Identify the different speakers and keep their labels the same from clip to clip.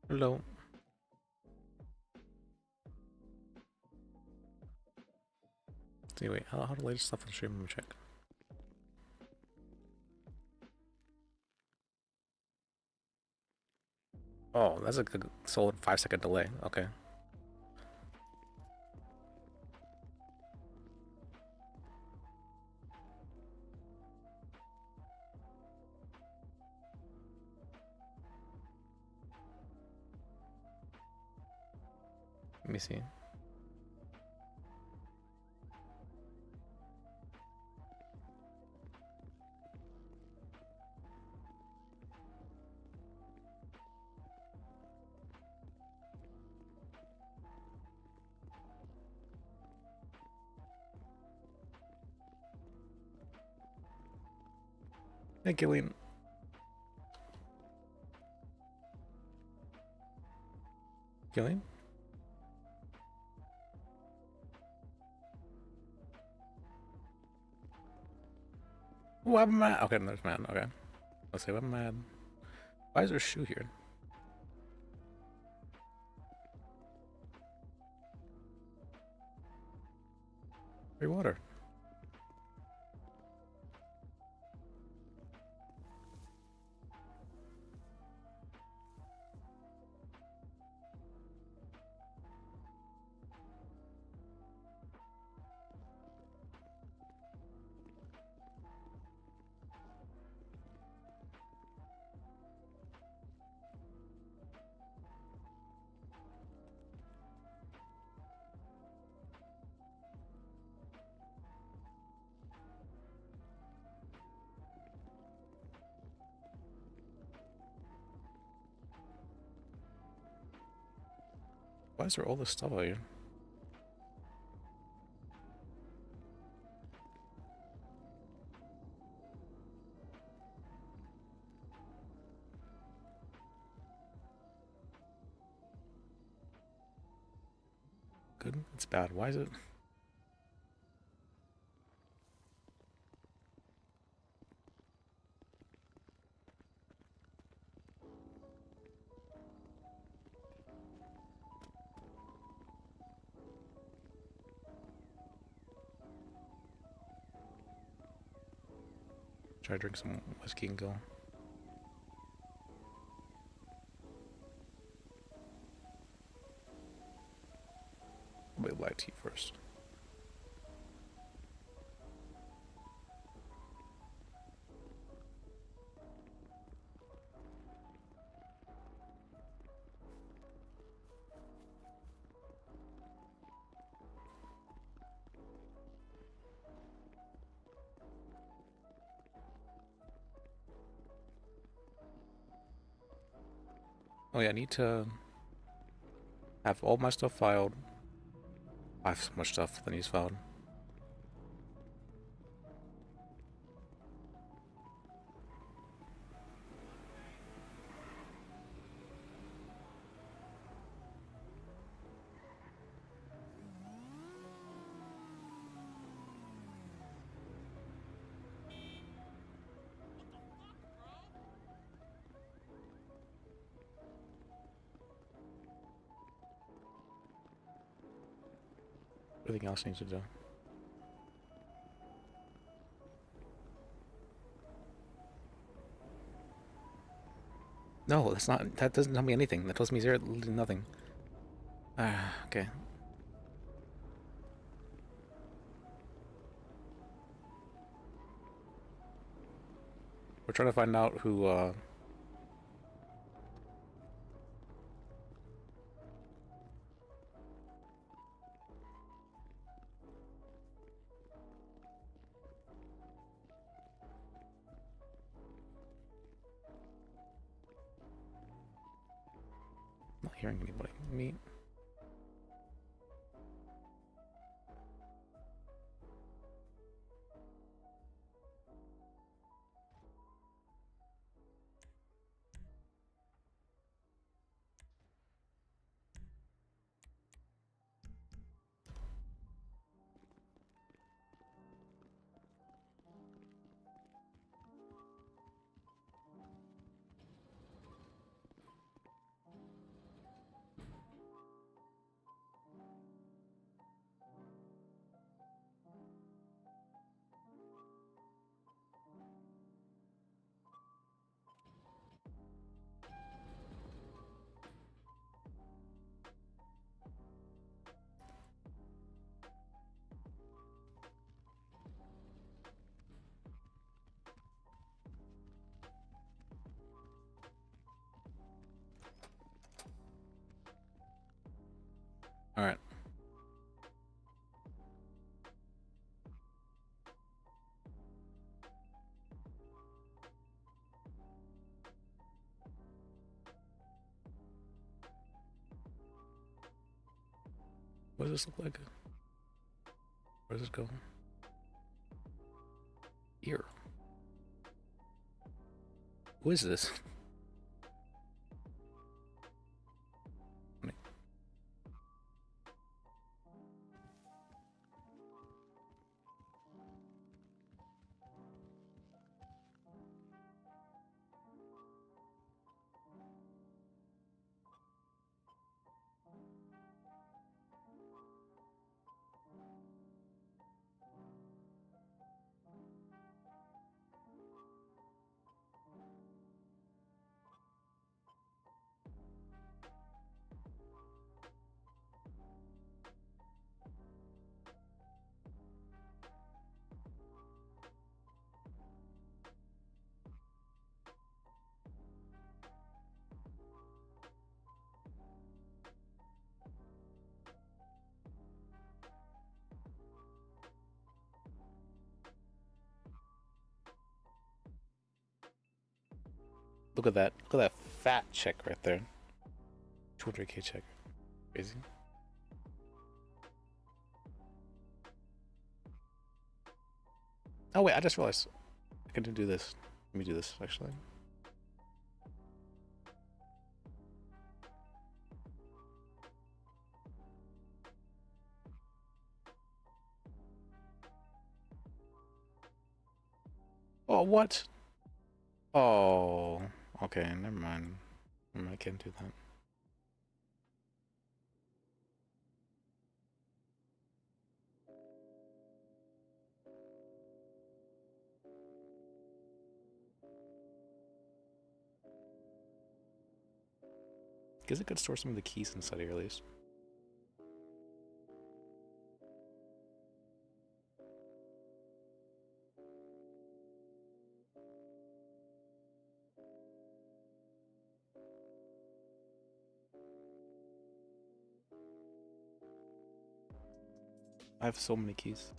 Speaker 1: Hello. See, wait, how the latest stuff on stream? Let me check. Oh, that's a good solid 5-second delay. Okay. Let me see. Hey, Gillian. Gillian? What mad? Okay, there's mad. Okay. Let's say what mad. Why is there a shoe here? Free water. Why is there all this stuff out here? Good? It's bad. Why is it? Try to drink some whiskey and go. Wait, black tea first. Oh yeah, I need to have all my stuff filed. I have so much stuff that needs filed. Everything else needs to do. No, that's not. That doesn't tell me anything. That tells me zero, nothing. Ah, okay. We're trying to find out who. Not hearing anybody. Me. What does this look like? Where does this go? Here. Who is this? Look at that. Look at that fat check right there. 200k check. Crazy. Oh wait, I just realized I can do this. Let me do this actually. Oh, what? Oh, okay, never mind. I can't do that. Guess I could store some of the keys inside here at least. I have so many keys.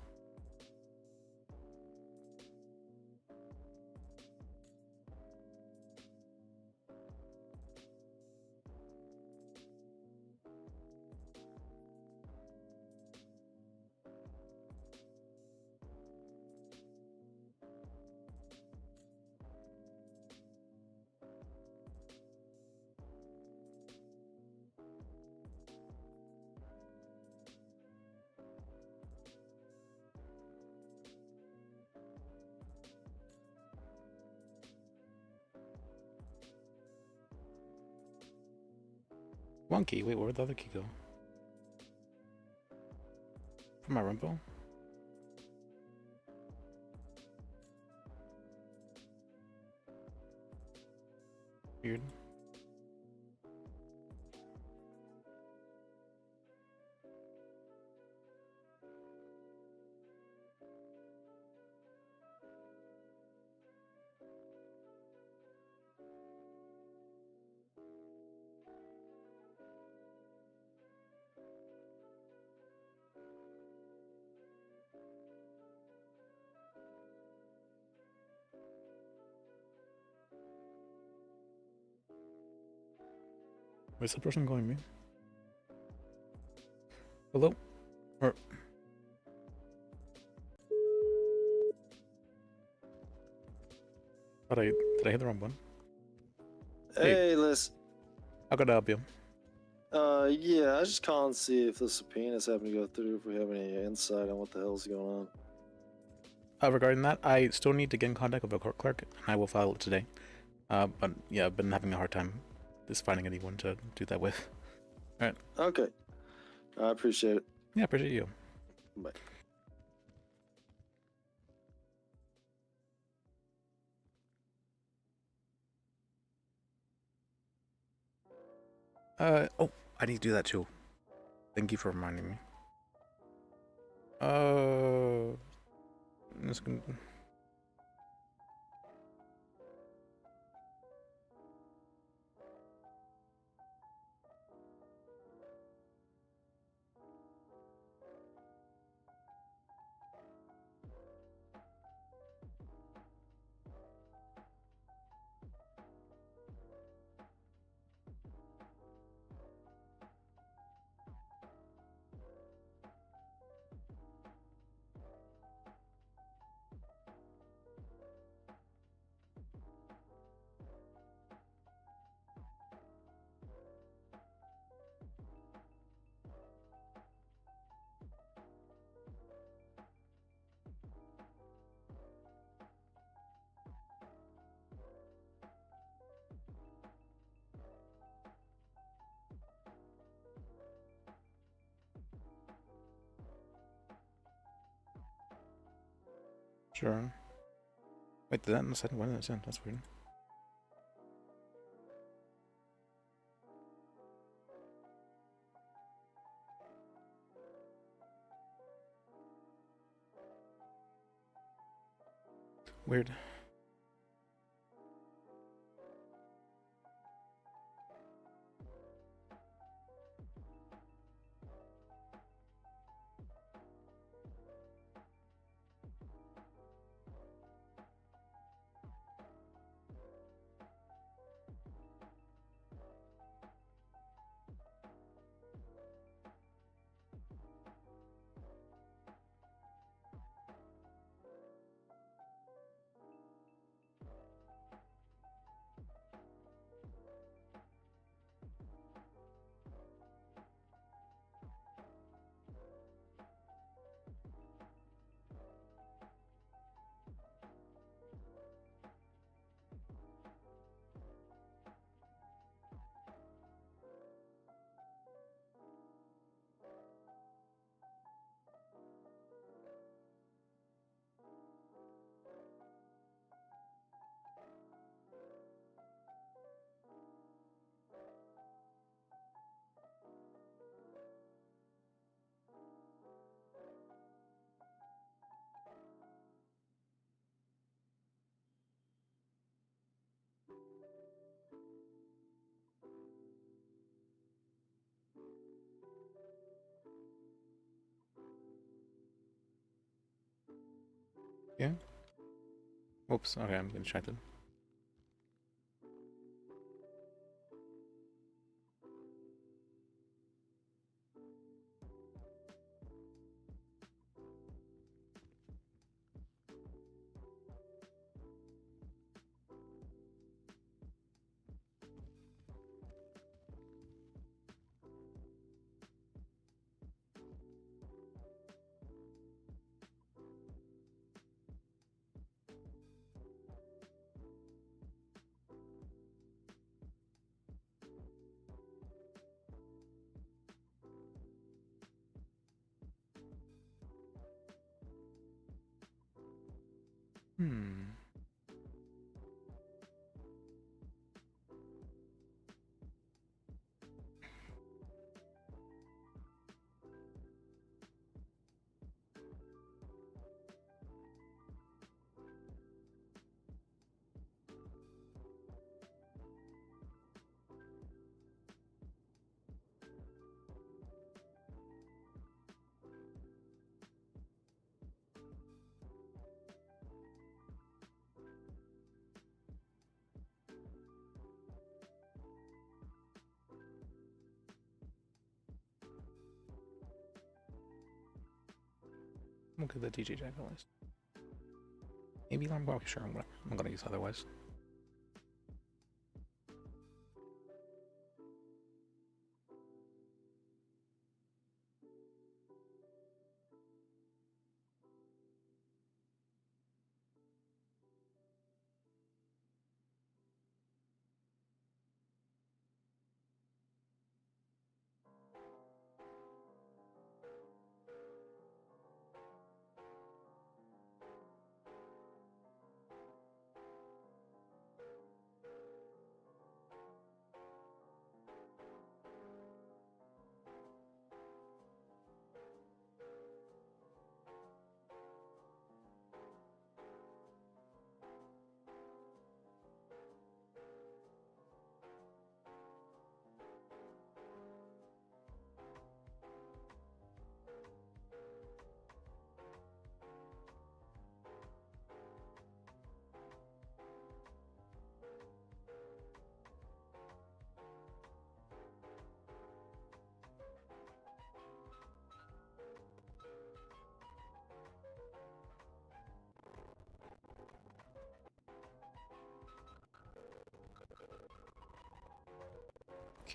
Speaker 1: One key. Wait, where'd the other key go? From my rumble? Weird. Where's the person going me? Hello? Or did I hit the wrong one?
Speaker 2: Hey, Lis.
Speaker 1: How can I help you?
Speaker 2: Yeah, I was just calling to see if the subpoenas happen to go through, if we have any insight on what the hell's going on.
Speaker 1: Regarding that, I still need to get in contact with a court clerk, and I will file it today. But yeah, I've been having a hard time just finding anyone to do that with. Alright.
Speaker 2: Okay. I appreciate it.
Speaker 1: Yeah, appreciate you.
Speaker 2: Bye.
Speaker 1: Oh, I need to do that too. Thank you for reminding me. This can... Sure. Wait, did that send? When did it send? That's weird. Weird. Yeah. Oops. Okay, I'm distracted. Hmm. We'll get the DJ Jack list. Maybe I'm not sure. I'm gonna use otherwise.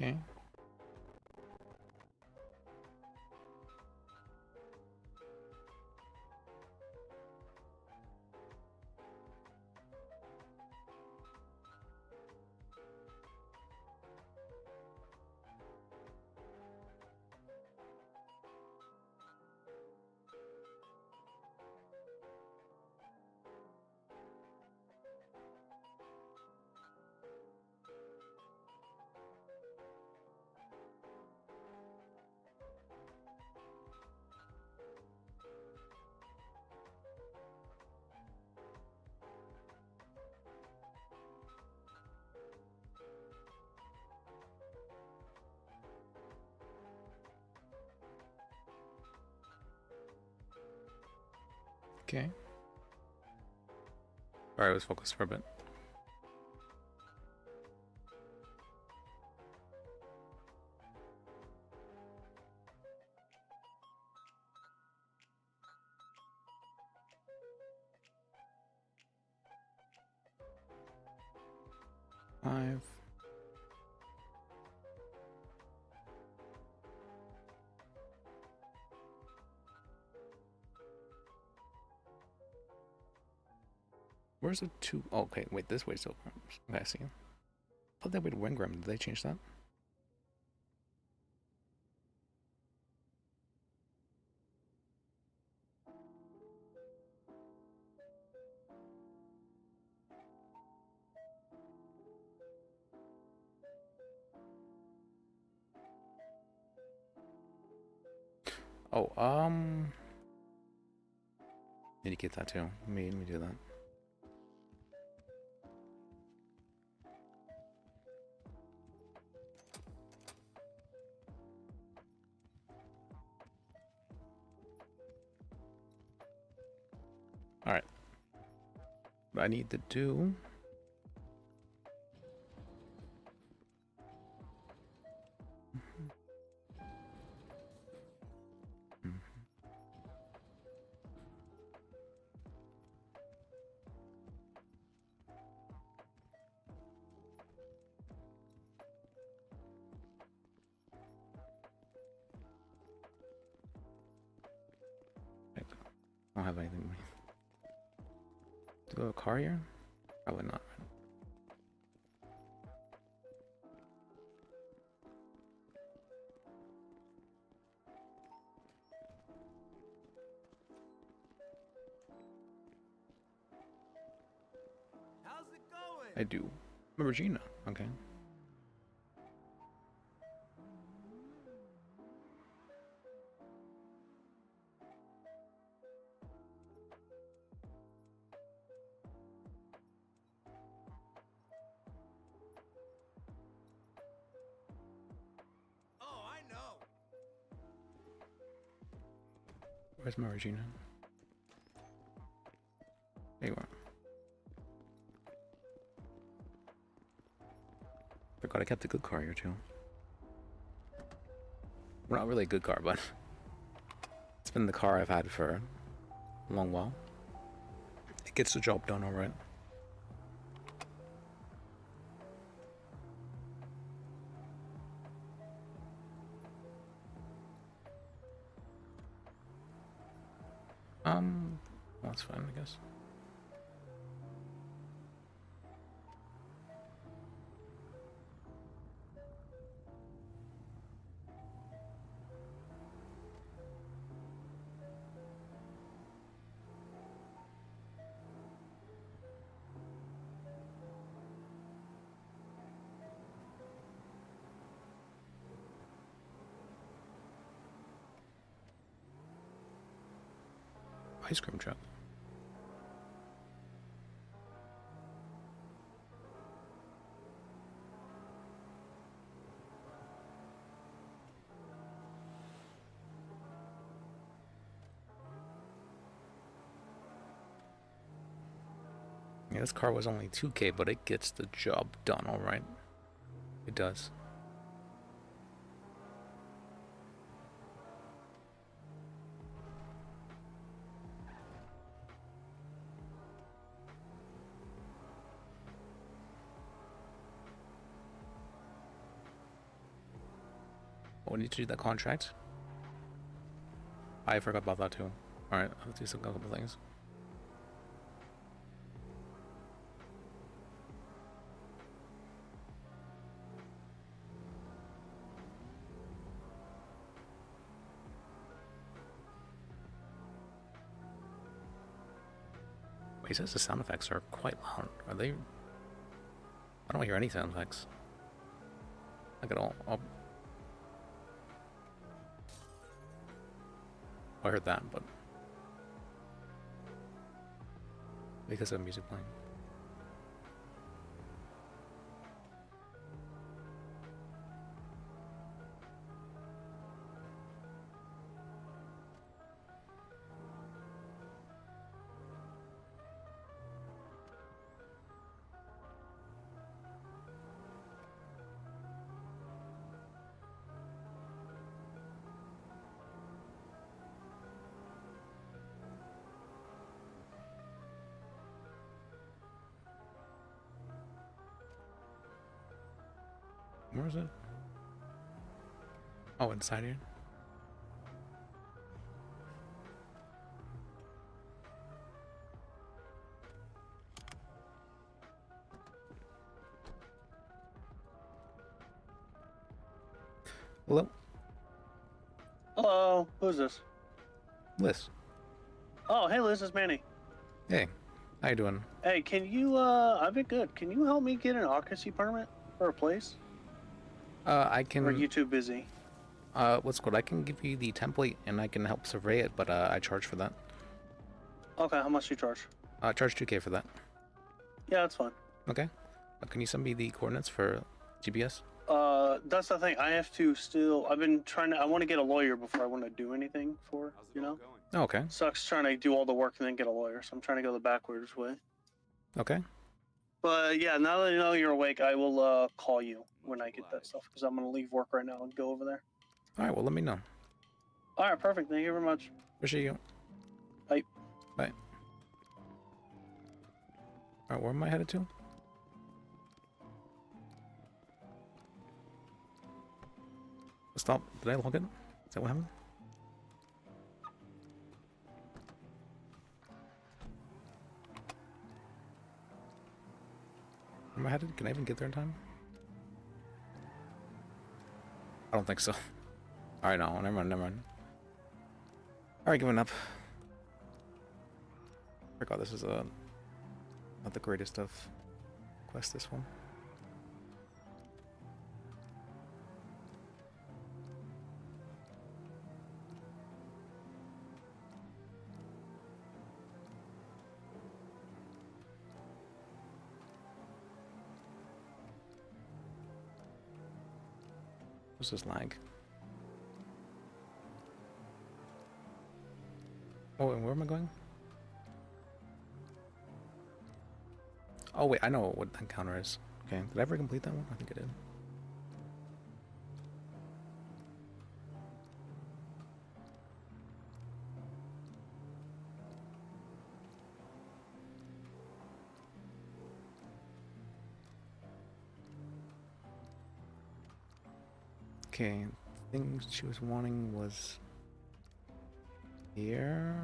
Speaker 1: Okay. Okay. Alright, I was focused for a bit. Five. Where's the two? Oh, okay, wait, this way's open. Okay, I see. I thought that way'd Wingram. Did they change that? Oh, need to get that too. Let me do that. All right. What I need to do. I don't have anything. Do I have a car here? Probably not.
Speaker 3: How's it going?
Speaker 1: I do. Regina. Okay.
Speaker 3: Oh, I know.
Speaker 1: Where's my Regina? There you are. Forgot I kept a good car here too. Well, not really a good car, but it's been the car I've had for a long while. It gets the job done alright. Well, that's fine, I guess. Ice cream truck. Yeah, this car was only 2K, but it gets the job done alright. It does. Oh, we need to do that contract. I forgot about that too. Alright, let's do some couple things. He says the sound effects are quite loud. Are they? I don't hear any sound effects. Like at all. Oh. I heard that, but because of music playing. Where is it? Oh, inside here. Hello,
Speaker 4: Hello, who's this?
Speaker 1: Liz.
Speaker 4: Oh, hey Liz, it's Manny.
Speaker 1: Hey, how you doing?
Speaker 4: Hey, can you, I've been good. Can you help me get an occupancy permit for a place?
Speaker 1: I
Speaker 4: Or are
Speaker 1: can.
Speaker 4: you too busy?
Speaker 1: What's called? I can give you the template and I can help survey it, but I charge for that.
Speaker 4: Okay, how much do you charge?
Speaker 1: I charge 2K for that.
Speaker 4: Yeah, that's fine.
Speaker 1: Okay. Can you send me the coordinates for GPS?
Speaker 4: That's the thing. I have to still, I've been trying to, I want to get a lawyer before I want to do anything for, you know?
Speaker 1: Oh, okay.
Speaker 4: Sucks trying to do all the work and then get a lawyer, so I'm trying to go the backwards way.
Speaker 1: Okay.
Speaker 4: But yeah, now that you know you're awake, I will call you when I get that stuff because I'm gonna leave work right now and go over there.
Speaker 1: All right. Well, let me know.
Speaker 4: All right, perfect. Thank you very much.
Speaker 1: Appreciate you.
Speaker 4: Bye.
Speaker 1: Bye. All right. Where am I headed to? Stop. Did I log in? Is that what happened? Where am I headed? Can I even get there in time? I don't think so. Alright, no. Never mind. Never mind. Alright, giving up. Forgot this is not the greatest of quests, this one. What's this lag? Oh, and where am I going? Oh wait, I know what that encounter is. Okay, did I ever complete that one? I think I did. Okay, the thing she was wanting was here.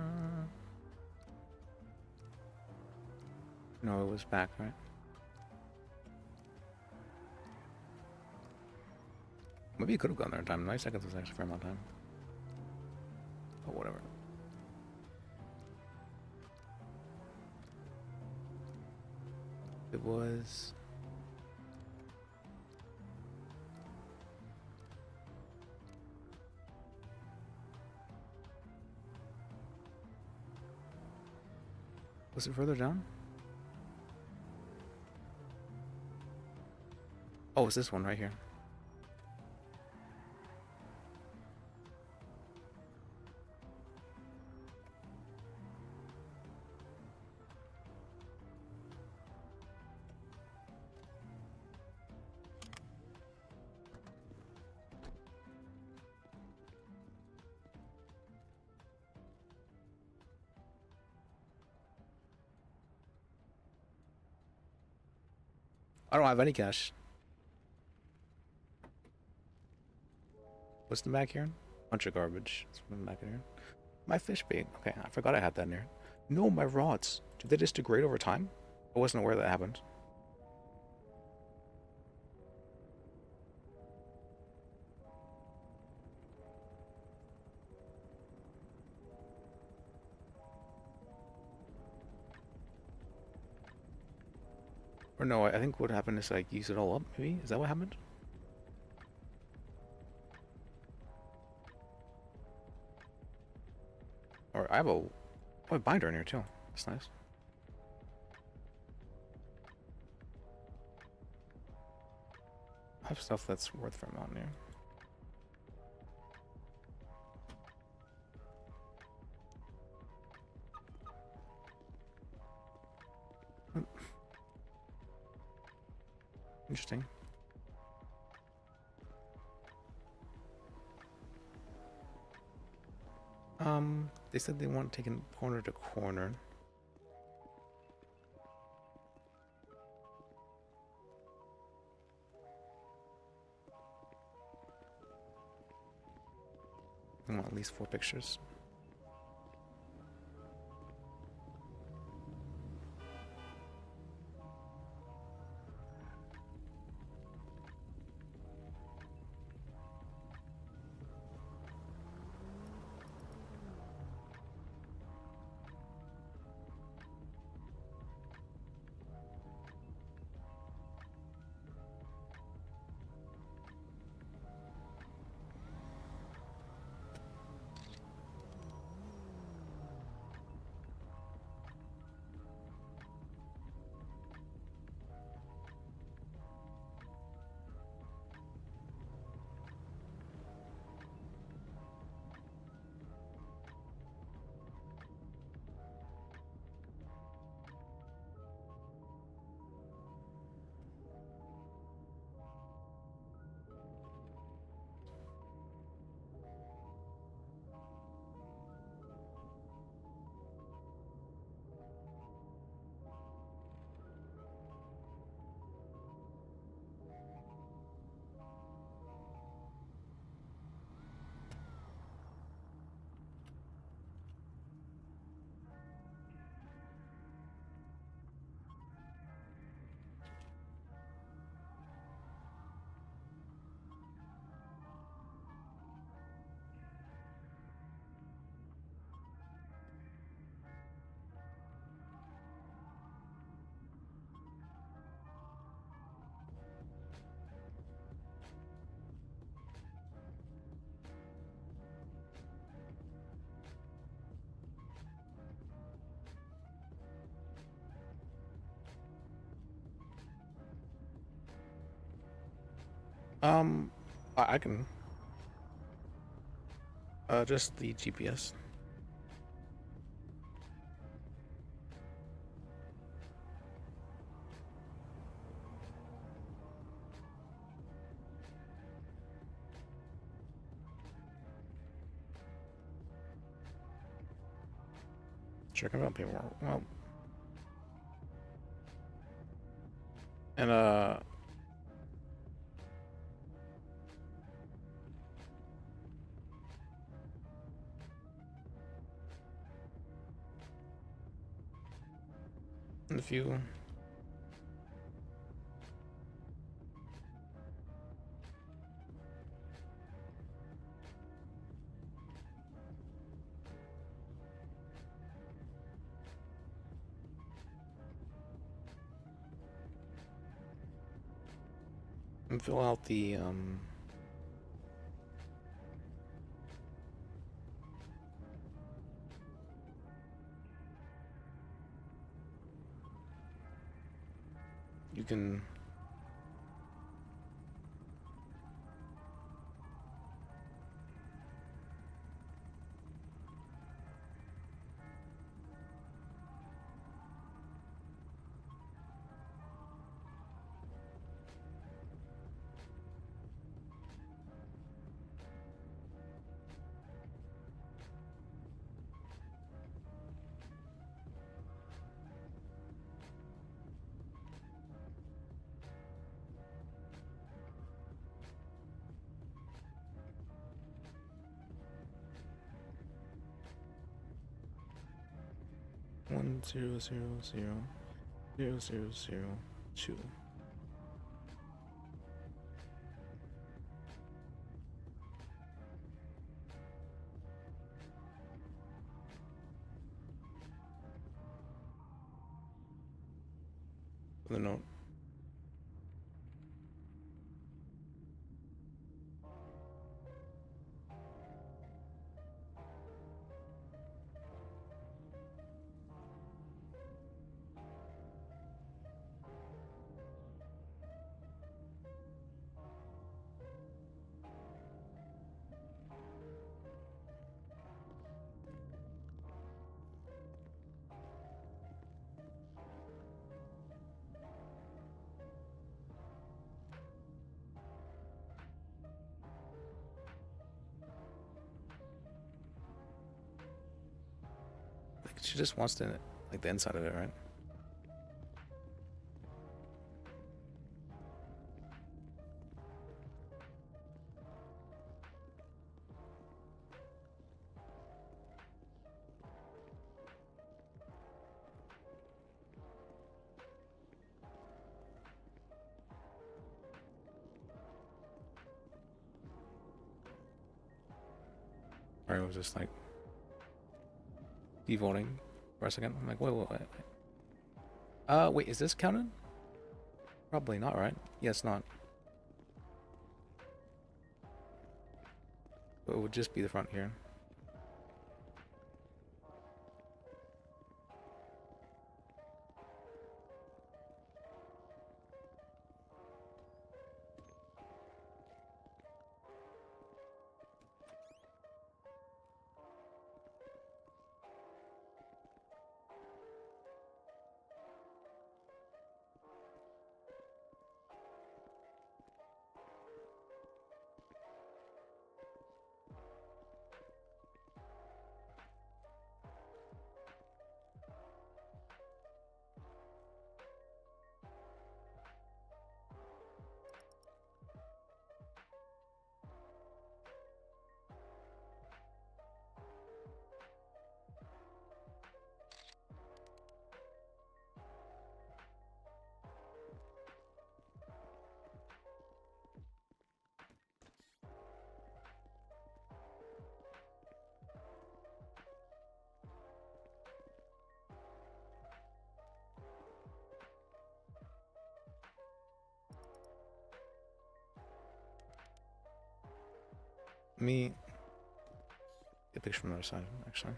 Speaker 1: No, it was back, right? Maybe you could have gone there in time. 9 seconds was actually a fair amount of time. Oh, whatever. It was... Was it further down? Oh, it's this one right here. I don't have any cash. What's the back here? Bunch of garbage. What's in the back here? My fish bait. Okay, I forgot I had that in here. No, my rods. Did they just degrade over time? I wasn't aware that happened. Or no, I think what happened is like use it all up, maybe? Is that what happened? Or I have a binder in here too. That's nice. I have stuff that's worth for a mountain here. Interesting. They said they want taken corner to corner. I want at least 4 pictures. I can just the GPS. Check about paperwork. Well, and if you fill out the you can one 0 0 0 0 0 0 2. The note. Like she just wants to like the inside of it, right? Sorry, I was just like devoting for a second. I'm like, wait. Wait, is this counted? Probably not, right? Yeah, it's not. But it would just be the front here. Let me get a picture from the other side, actually.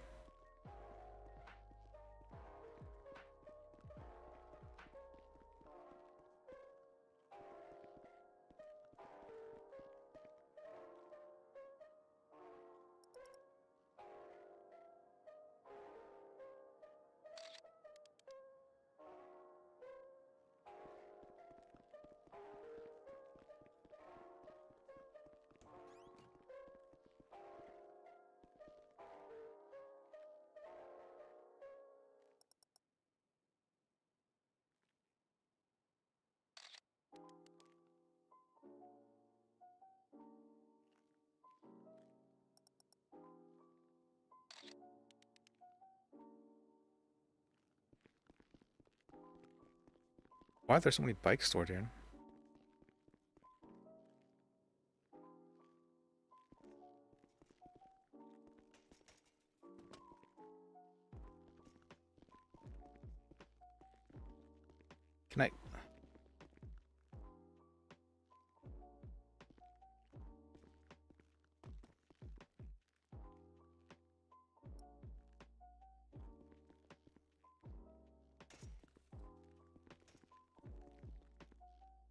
Speaker 1: Why are there so many bikes stored here? Can I?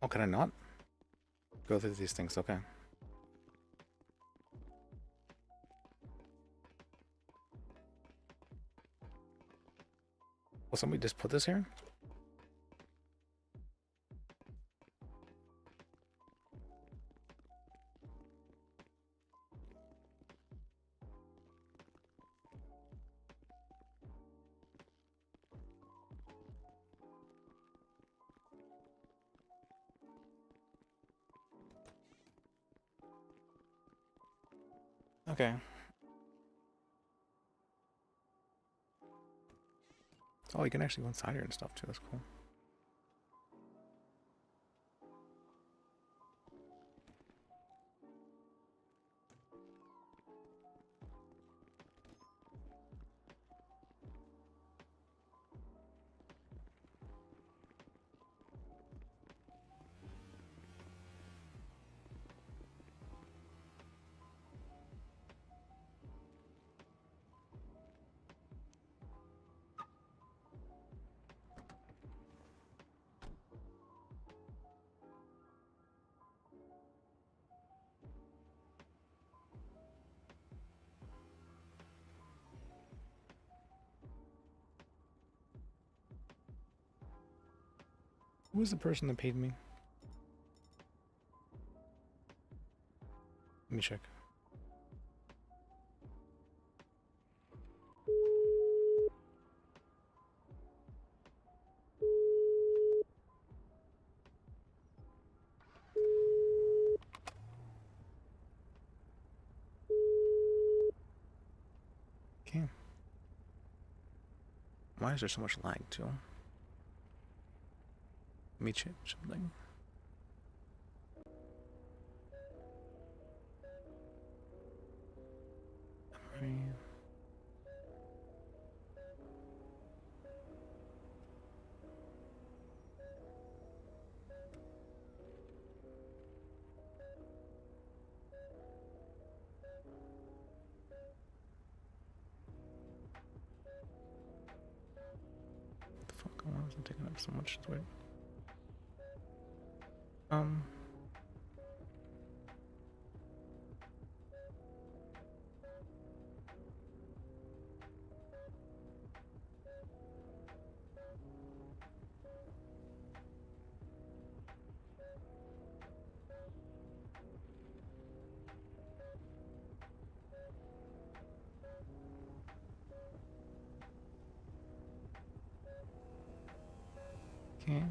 Speaker 1: Oh, can I not? Go through these things, okay. Will somebody just put this here? Okay. Oh, you can actually go inside here and stuff too. That's cool. Who was the person that paid me? Let me check. Okay. Why is there so much lag too? Let me change something. Right. What the fuck? Why was it taking up so much? It's weird. Okay.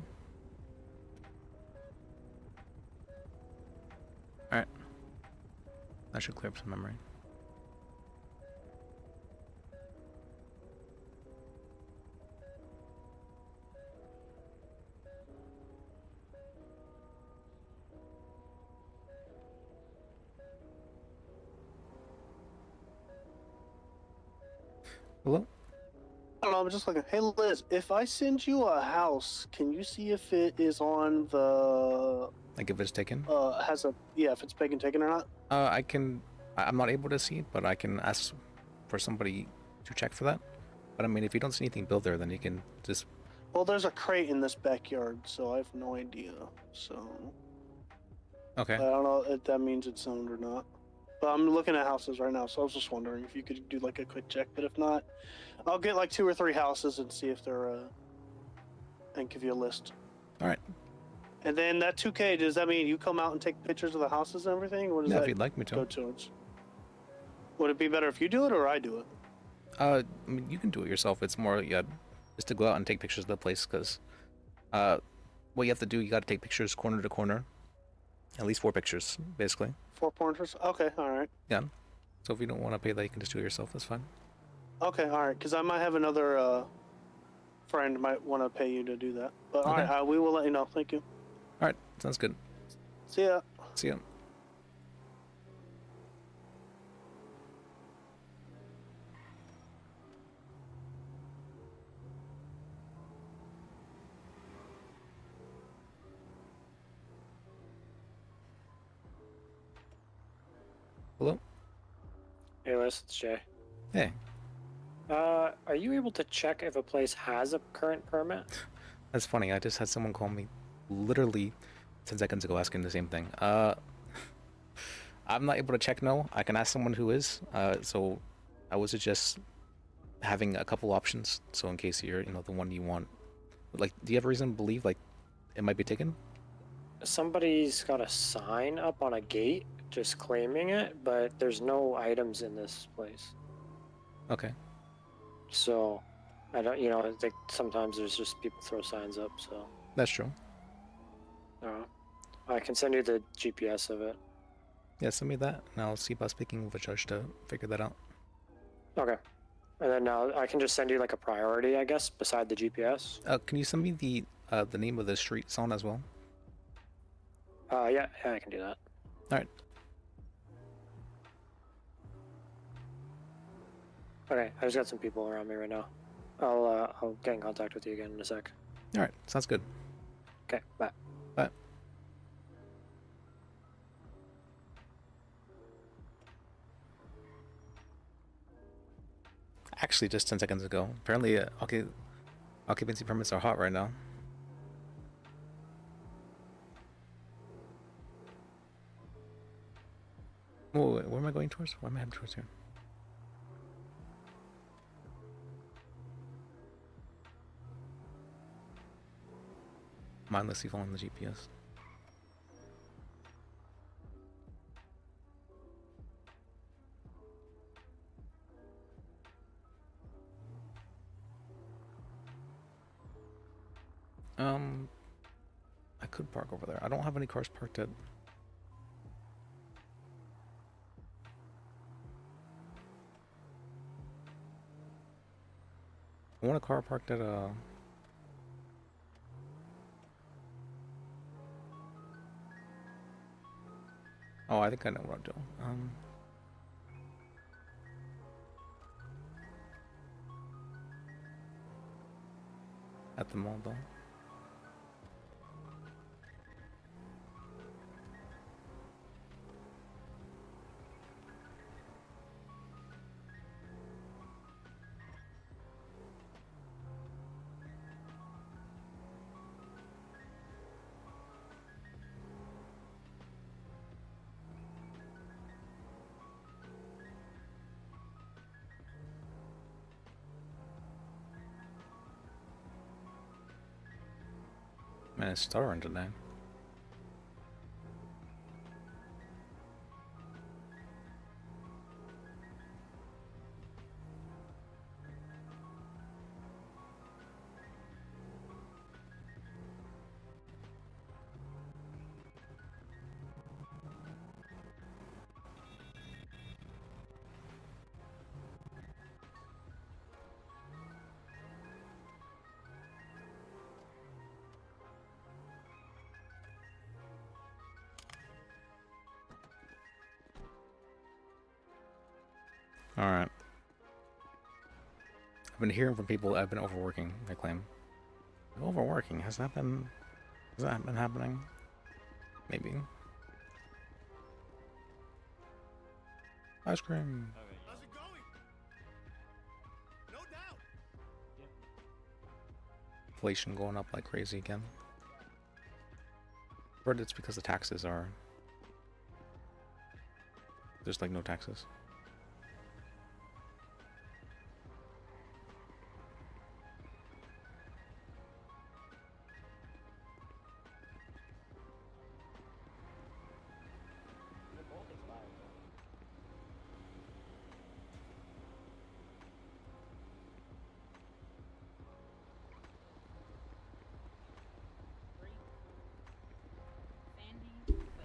Speaker 1: Alright. That should clear up some memory. Hello?
Speaker 4: I don't know. I'm just looking. Hey, Liz, if I send you a house, can you see if it is on the
Speaker 1: Like if it's taken?
Speaker 4: has a if it's big and taken or not?
Speaker 1: I can. I'm not able to see it, but I can ask for somebody to check for that. But I mean, if you don't see anything built there, then you can just.
Speaker 4: Well, there's a crate in this backyard, so I have no idea. So
Speaker 1: Okay.
Speaker 4: I don't know if that means it's owned or not. But I'm looking at houses right now, so I was just wondering if you could do like a quick check. But if not, I'll get like 2 or 3 houses and see if they're and give you a list.
Speaker 1: All right.
Speaker 4: And then that 2K, does that mean you come out and take pictures of the houses and everything? Or does
Speaker 1: Yeah,
Speaker 4: that
Speaker 1: if you'd like me
Speaker 4: go
Speaker 1: to.
Speaker 4: towards? Would it be better if you do it or I do it?
Speaker 1: I mean, you can do it yourself. It's more, just to go out and take pictures of the place, because, what you have to do, you got to take pictures corner to corner, at least 4 pictures, basically.
Speaker 4: 4 pointers? Okay, all right.
Speaker 1: Yeah. So if you don't want to pay that, you can just do it yourself. That's fine.
Speaker 4: Okay, all right. Because I might have another friend might want to pay you to do that. But all
Speaker 1: Okay.
Speaker 4: right, we will let you know. Thank you.
Speaker 1: All right. Sounds good.
Speaker 4: See ya.
Speaker 1: See ya. Hello?
Speaker 5: Hey, Liz, it's Jay.
Speaker 1: Hey.
Speaker 5: Are you able to check if a place has a current permit?
Speaker 1: That's funny. I just had someone call me literally 10 seconds ago asking the same thing. I'm not able to check no. I can ask someone who is. So I would suggest having a couple options. So in case you're, the one you want. Like, do you have a reason to believe, like, it might be taken?
Speaker 5: Somebody's got a sign up on a gate just claiming it, but there's no items in this place.
Speaker 1: Okay.
Speaker 5: So, I don't, like sometimes there's just people throw signs up, so.
Speaker 1: That's true.
Speaker 5: I can send you the GPS of it.
Speaker 1: Yeah, send me that, and I'll see about speaking with a judge to figure that out.
Speaker 5: Okay. And then now I can just send you like a priority, I guess, beside the GPS.
Speaker 1: Can you send me the name of the street it's on as well?
Speaker 5: Yeah, I can do that.
Speaker 1: All right.
Speaker 5: Okay, I just got some people around me right now. I'll get in contact with you again in a sec.
Speaker 1: All right. Sounds good.
Speaker 5: Okay, bye.
Speaker 1: Bye. Actually, just 10 seconds ago. Apparently, occupancy permits are hot right now. Whoa, where am I going towards? Why am I heading towards here? Mindlessly following the GPS. I could park over there. I don't have any cars parked at. I want a car parked at Oh, I think I know what I'll do. at the mall though. Man, it's starting today. Alright. I've been hearing from people I've been overworking, they claim. Overworking? Has that been happening? Maybe. Ice cream.
Speaker 3: How's it going? No doubt.
Speaker 1: Inflation going up like crazy again. Heard it's because the taxes are... There's like no taxes.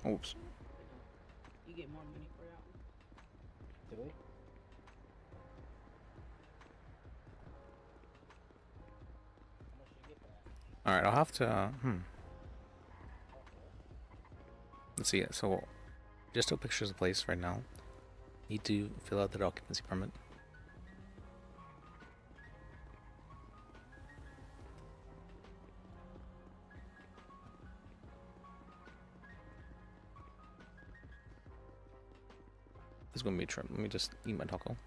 Speaker 1: Oops.
Speaker 6: You get more money for that one.
Speaker 5: Do we? How much do you get for that?
Speaker 1: Alright, I'll have to, Let's see it. So, just took pictures of the place right now. Need to fill out the occupancy permit. This is gonna be a trip. Let me just eat my taco.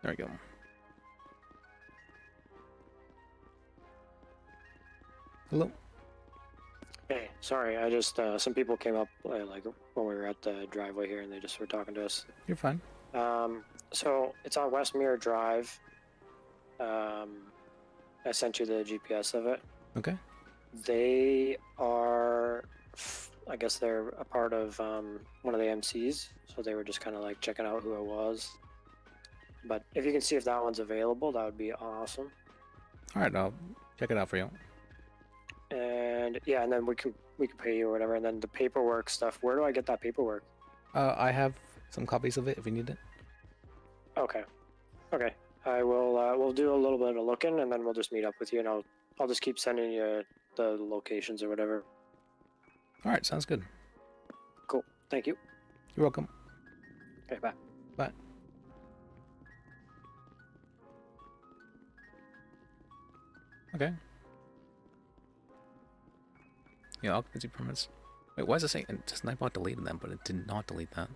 Speaker 1: There we go. Hello.
Speaker 5: Hey, sorry, I just some people came up like when we were at the driveway here, and they just were talking to us.
Speaker 1: You're fine.
Speaker 5: So it's on West Mirror Drive. I sent you the GPS of it.
Speaker 1: Okay.
Speaker 5: They are, I guess they're a part of one of the MCs, so they were just kind of like checking out who it was. But if you can see if that one's available, that would be awesome.
Speaker 1: All right, I'll check it out for you.
Speaker 5: And yeah, and then we can pay you or whatever. And then the paperwork stuff. Where do I get that paperwork?
Speaker 1: I have some copies of it if you need it.
Speaker 5: Okay. Okay. I will. We'll do a little bit of looking, and then we'll just meet up with you, and I'll just keep sending you the locations or whatever.
Speaker 1: All right, sounds good.
Speaker 5: Cool. Thank you.
Speaker 1: You're welcome.
Speaker 5: Okay. Bye.
Speaker 1: Bye. Okay. Yeah, occupancy permits. Wait, why is it saying it just Nightbot deleted them, but it did not delete that?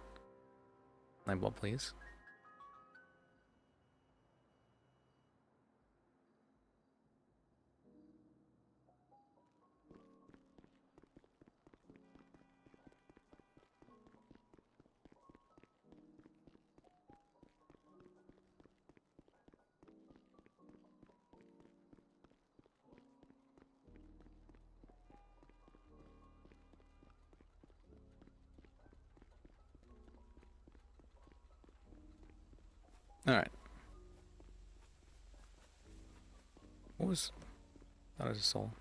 Speaker 1: Nightbot, please. Alright. What was... That was a soul.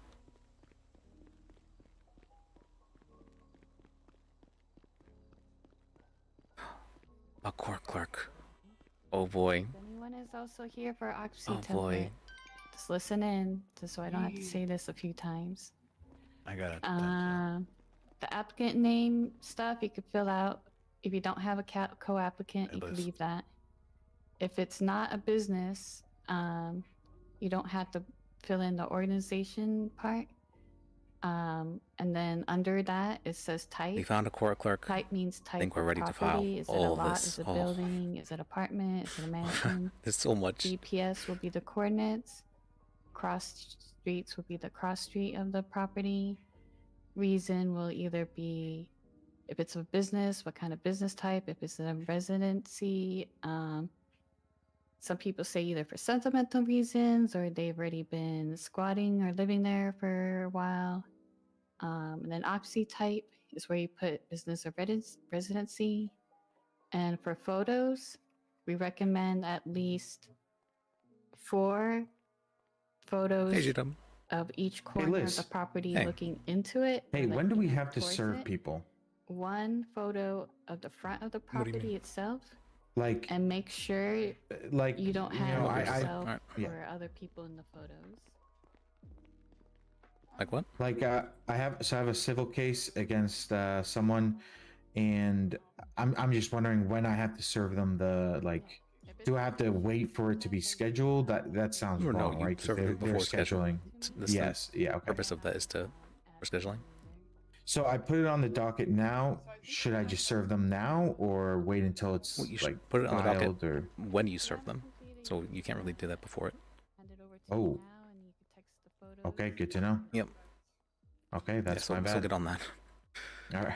Speaker 1: A court clerk. Oh boy.
Speaker 7: Anyone is also here for occupancy
Speaker 1: Oh boy.
Speaker 7: Just listen in, just so I don't have to say this a few times.
Speaker 8: I got it.
Speaker 7: The applicant name stuff you could fill out. If you don't have a co-applicant, you can
Speaker 8: Liz.
Speaker 7: leave that. If it's not a business, you don't have to fill in the organization part. And then under that, it says type.
Speaker 1: We found a court clerk.
Speaker 7: Type means type
Speaker 1: think we're
Speaker 7: of
Speaker 1: ready to file
Speaker 7: property. Is it a
Speaker 1: all
Speaker 7: lot?
Speaker 1: this.
Speaker 7: Is it a
Speaker 1: Oh.
Speaker 7: building? Is it apartment? Is it a mansion?
Speaker 1: There's so much.
Speaker 7: GPS will be the coordinates. Cross streets will be the cross street of the property. Reason will either be if it's a business, what kind of business type, if it's a residency. Some people say either for sentimental reasons or they've already been squatting or living there for a while. And then occupancy type is where you put business or residency. And for photos, we recommend at least 4 photos
Speaker 1: Hey, Judum.
Speaker 7: of each corner of
Speaker 9: Liz.
Speaker 7: the property
Speaker 1: Hey.
Speaker 7: looking into it.
Speaker 9: Hey,
Speaker 7: or, like,
Speaker 9: when do we
Speaker 7: looking
Speaker 9: have to
Speaker 7: towards
Speaker 9: serve
Speaker 7: it.
Speaker 9: people?
Speaker 7: 1 photo of the front of the
Speaker 1: do you mean?
Speaker 7: property itself,
Speaker 9: Like,
Speaker 7: and make sure
Speaker 9: like
Speaker 7: you don't
Speaker 9: you
Speaker 7: have
Speaker 9: know,
Speaker 7: yourself
Speaker 1: Alright.
Speaker 9: yeah.
Speaker 7: or other people in the photos.
Speaker 1: Like what?
Speaker 9: Like I have a civil case against someone, and I'm just wondering when I have to serve them the like. Do I have to wait for it to be scheduled? That sounds
Speaker 1: No,
Speaker 9: wrong,
Speaker 1: you
Speaker 9: right? 'Cause
Speaker 1: serve them
Speaker 9: they're
Speaker 1: before scheduling.
Speaker 9: scheduling.
Speaker 1: That's
Speaker 9: Yes, yeah,
Speaker 1: The
Speaker 9: okay.
Speaker 1: purpose of that is for scheduling.
Speaker 9: So I put it on the docket now. Should I just serve them now, or wait until it's
Speaker 1: Well, you should
Speaker 9: like
Speaker 1: put it on the
Speaker 9: filed,
Speaker 1: docket
Speaker 9: or
Speaker 1: when you serve them. So you can't really do that before it.
Speaker 7: Hand it over to
Speaker 9: Oh.
Speaker 7: you now, and you can text the photos.
Speaker 9: okay, good to know.
Speaker 1: Yep.
Speaker 9: Okay, that's
Speaker 1: so,
Speaker 9: my
Speaker 1: so
Speaker 9: bad.
Speaker 1: get on that.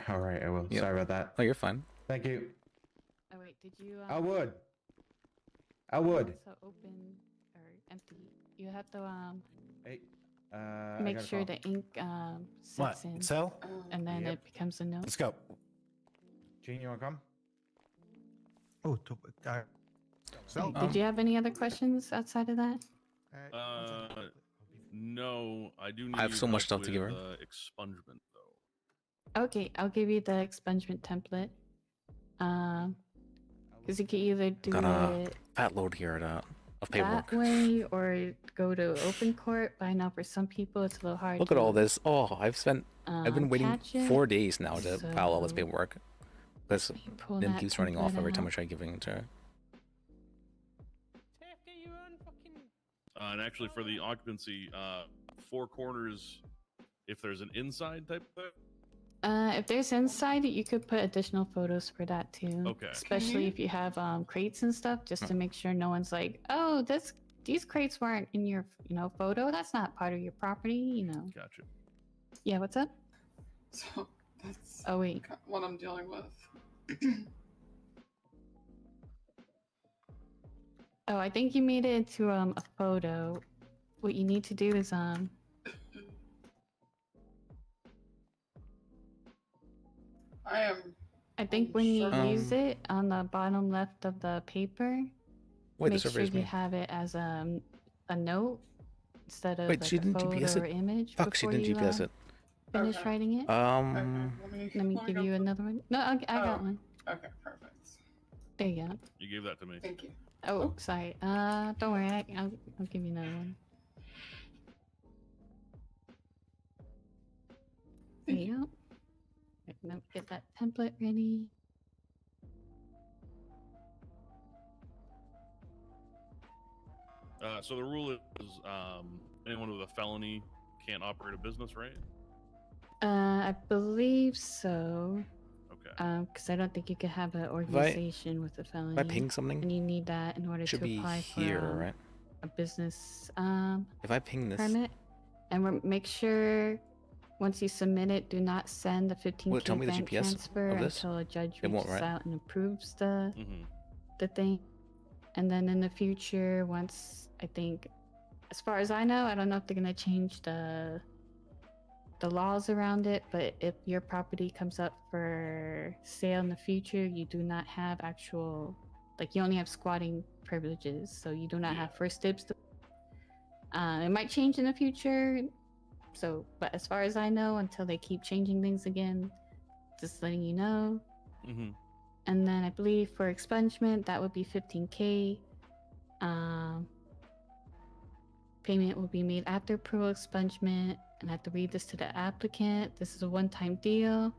Speaker 9: All right, I will.
Speaker 1: Yep.
Speaker 9: Sorry about that.
Speaker 1: Oh, you're fine.
Speaker 9: Thank you.
Speaker 7: Oh wait, did you?
Speaker 9: I would. I would.
Speaker 7: So open or empty. You have to
Speaker 9: Hey, I
Speaker 7: make
Speaker 9: got a
Speaker 7: sure
Speaker 9: call.
Speaker 7: the ink
Speaker 8: What?
Speaker 7: sets in,
Speaker 8: Sell?
Speaker 7: and then
Speaker 9: Yep.
Speaker 7: it becomes a note.
Speaker 8: Let's go.
Speaker 9: Gene, you wanna come?
Speaker 8: Oh, sell.
Speaker 7: Wait, did you have any other questions outside of that?
Speaker 10: No, I do need.
Speaker 1: I have so much
Speaker 10: help
Speaker 1: stuff to give
Speaker 10: with,
Speaker 1: her.
Speaker 10: Expungement though.
Speaker 7: Okay, I'll give you the expungement template. Because you can either do
Speaker 1: Got a
Speaker 7: it
Speaker 1: fat load here of paperwork.
Speaker 7: that way or go to open court. But I know for some people it's a little hard.
Speaker 1: Look
Speaker 7: to,
Speaker 1: at all this. Oh, I've been waiting
Speaker 7: catch it.
Speaker 1: 4 days now to file all this
Speaker 7: So,
Speaker 1: paperwork. Because
Speaker 7: let me pull
Speaker 1: Nim
Speaker 7: that
Speaker 1: keeps running off
Speaker 7: template
Speaker 1: every time I
Speaker 7: out.
Speaker 1: try giving it to her.
Speaker 10: And actually, for the occupancy, 4 corners. If there's an inside type thing.
Speaker 7: If there's inside, you could put additional photos for that too.
Speaker 10: Okay.
Speaker 7: Especially if you have crates and stuff, just to make sure no one's like, oh, these crates weren't in your photo. That's not part of your property.
Speaker 10: Gotcha.
Speaker 7: Yeah. What's up?
Speaker 11: So that's
Speaker 7: Oh wait.
Speaker 11: what I'm dealing with.
Speaker 7: Oh, I think you made it into a photo. What you need to do is
Speaker 11: I am.
Speaker 7: I think when you
Speaker 11: Sure.
Speaker 7: use it on the bottom left of the paper,
Speaker 1: Wait, the
Speaker 7: make
Speaker 1: server
Speaker 7: sure
Speaker 1: is
Speaker 7: you
Speaker 1: me.
Speaker 7: have it as a note instead of
Speaker 1: Wait,
Speaker 7: like
Speaker 1: she
Speaker 7: a
Speaker 1: didn't
Speaker 7: photo
Speaker 1: GPS
Speaker 7: or
Speaker 1: it?
Speaker 7: image.
Speaker 1: Fuck, she
Speaker 7: before
Speaker 1: didn't
Speaker 7: you,
Speaker 1: GPS it.
Speaker 7: Finish
Speaker 11: Okay.
Speaker 7: writing it.
Speaker 11: Okay,
Speaker 7: Let me give you another one. No, I got
Speaker 11: Oh.
Speaker 7: one.
Speaker 11: Okay, perfect.
Speaker 7: There you go.
Speaker 10: You gave that to me.
Speaker 11: Thank you.
Speaker 7: Oh, sorry. Don't worry. I'll give you another one. There you go. Right, now get that template ready.
Speaker 10: So the rule is, anyone with a felony can't operate a business, right?
Speaker 7: I believe so.
Speaker 10: Okay.
Speaker 7: Because I don't think you could have an organization with a felony.
Speaker 1: If I ping something,
Speaker 7: and you need that in order
Speaker 1: it should
Speaker 7: to
Speaker 1: be
Speaker 7: apply
Speaker 1: here,
Speaker 7: for
Speaker 1: right?
Speaker 7: a business
Speaker 1: If I ping this,
Speaker 7: permit. And make sure once you submit it, do not send the 15K
Speaker 1: Will it tell me the
Speaker 7: bank
Speaker 1: GPS
Speaker 7: transfer
Speaker 1: of this?
Speaker 7: until a judge
Speaker 1: It won't,
Speaker 7: reaches
Speaker 1: right?
Speaker 7: out and approves the
Speaker 10: Mm-hmm.
Speaker 7: thing. And then in the future, once I think, as far as I know, I don't know if they're gonna change the laws around it, but if your property comes up for sale in the future, you do not have actual, like you only have squatting privileges, so you do not have first dibs. It might change in the future, so but as far as I know, until they keep changing things again, just letting you know.
Speaker 10: Mm-hmm.
Speaker 7: And then I believe for expungement, that would be 15K. Payment will be made after approval expungement, and I have to read this to the applicant. This is a one-time deal.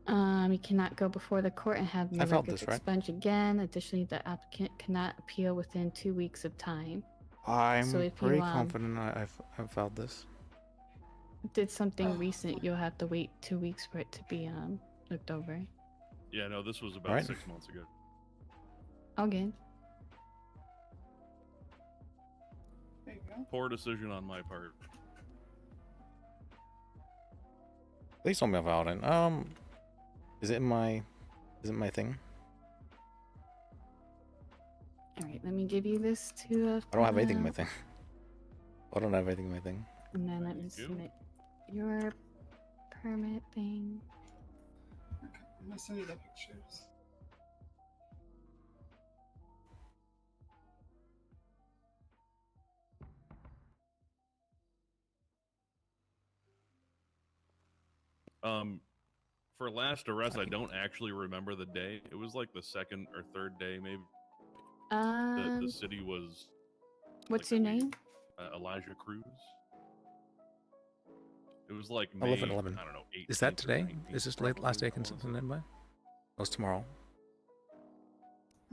Speaker 7: You cannot go before the court and have your
Speaker 1: I felt
Speaker 7: records
Speaker 1: this, right?
Speaker 7: expunged again. Additionally, the applicant cannot appeal within 2 weeks of time.
Speaker 1: I'm
Speaker 7: So if
Speaker 1: pretty
Speaker 7: you
Speaker 1: confident I've felt this.
Speaker 7: did something recent, you'll have to wait 2 weeks for it to be looked over.
Speaker 10: Yeah, no, this was about
Speaker 1: Alright.
Speaker 10: 6 months ago.
Speaker 7: Okay.
Speaker 11: There you go.
Speaker 10: Poor decision on my part.
Speaker 1: Please tell me about it. Is it in my thing?
Speaker 7: All right, let me give you this to.
Speaker 1: I don't have anything in my thing. I don't have anything in my thing.
Speaker 7: And then let me
Speaker 10: Thank you.
Speaker 7: submit your permit thing.
Speaker 11: Okay, I'm gonna send you the pictures.
Speaker 10: For last arrest, I don't actually remember the day. It was like the second or third day, maybe. The city was.
Speaker 7: What's
Speaker 10: like,
Speaker 7: your name?
Speaker 10: Elijah Cruz. It was like May,
Speaker 1: 11/11.
Speaker 10: I don't know. 18th
Speaker 1: Is that
Speaker 10: or
Speaker 1: today?
Speaker 10: 19th,
Speaker 1: Is this
Speaker 10: probably,
Speaker 1: last day
Speaker 10: I wanna say.
Speaker 1: consistent by? Oh, it's tomorrow.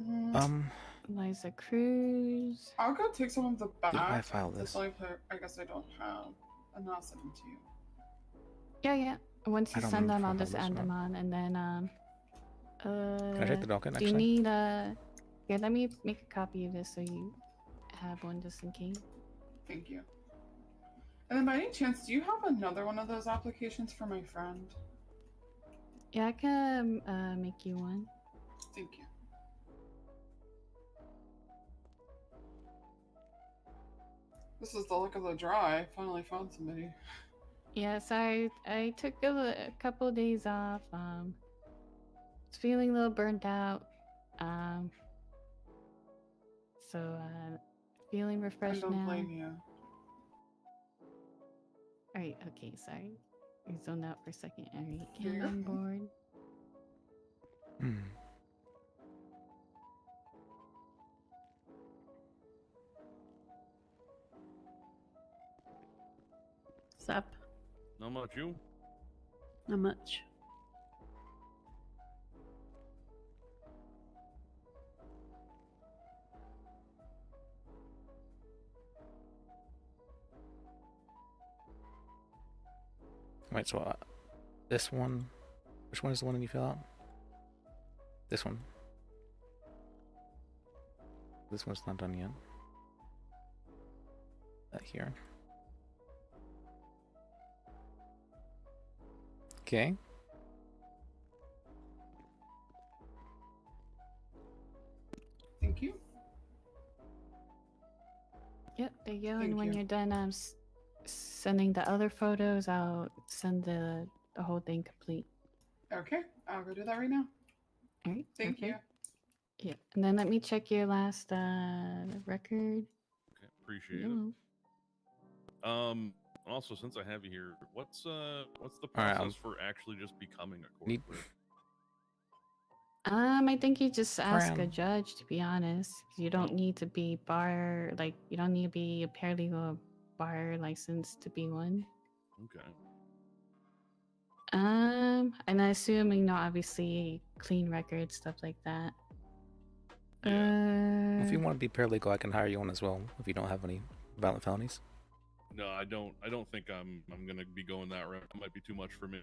Speaker 11: Mm,
Speaker 7: Liza Cruz.
Speaker 11: I'll go take some of the back.
Speaker 1: I filed
Speaker 11: That's
Speaker 1: this?
Speaker 11: the only player I guess I don't have, and then I'll send them to you.
Speaker 7: Yeah. Once
Speaker 1: I
Speaker 7: you
Speaker 1: don't
Speaker 7: send them,
Speaker 1: remember
Speaker 7: I'll
Speaker 1: if I
Speaker 7: just
Speaker 1: found
Speaker 7: add
Speaker 1: this
Speaker 7: them on, and then
Speaker 1: Can I check the docket
Speaker 7: do you
Speaker 1: actually?
Speaker 7: need Here, let me make a copy of this so you have one just in case.
Speaker 11: Thank you. And then by any chance, do you have another one of those applications for my friend?
Speaker 7: Yeah, I can make you one.
Speaker 11: Thank you. This is the luck of the draw. I finally found somebody.
Speaker 7: Yes, I took a couple days off. Was feeling a little burnt out. So feeling
Speaker 11: I
Speaker 7: refreshed
Speaker 11: don't
Speaker 7: now.
Speaker 11: blame you.
Speaker 7: Alright, okay, sorry. I zoned out for a second. Alright,
Speaker 11: You're
Speaker 7: get on
Speaker 11: fine.
Speaker 7: board.
Speaker 1: Hmm.
Speaker 12: What's up?
Speaker 10: Not much, you?
Speaker 12: Not much.
Speaker 1: Wait, so this one, which one is the one that you fill out? This one. This one's not done yet. That here. Okay.
Speaker 11: Thank you.
Speaker 7: Yep, there you go.
Speaker 11: Thank
Speaker 7: And when
Speaker 11: you.
Speaker 7: you're done sending the other photos, I'll send the whole thing complete.
Speaker 11: Okay, I'll go do that right now.
Speaker 7: Alright.
Speaker 11: Thank you.
Speaker 7: Yeah. And then let me check your last record.
Speaker 10: Okay, appreciate
Speaker 7: No.
Speaker 10: it. Also, since I have you here, what's the
Speaker 1: right,
Speaker 10: process for actually just becoming a court
Speaker 1: Need-
Speaker 10: clerk?
Speaker 7: I think you just ask a
Speaker 1: Cram.
Speaker 7: judge, to be honest. You don't need to be bar, like, you don't need to be a paralegal or bar licensed to be one.
Speaker 10: Okay.
Speaker 7: And I assume, obviously clean record, stuff like that.
Speaker 1: If you want to be paralegal, I can hire you on as well. If you don't have any violent felonies.
Speaker 10: No, I don't think I'm gonna be going that route. It might be too much for me.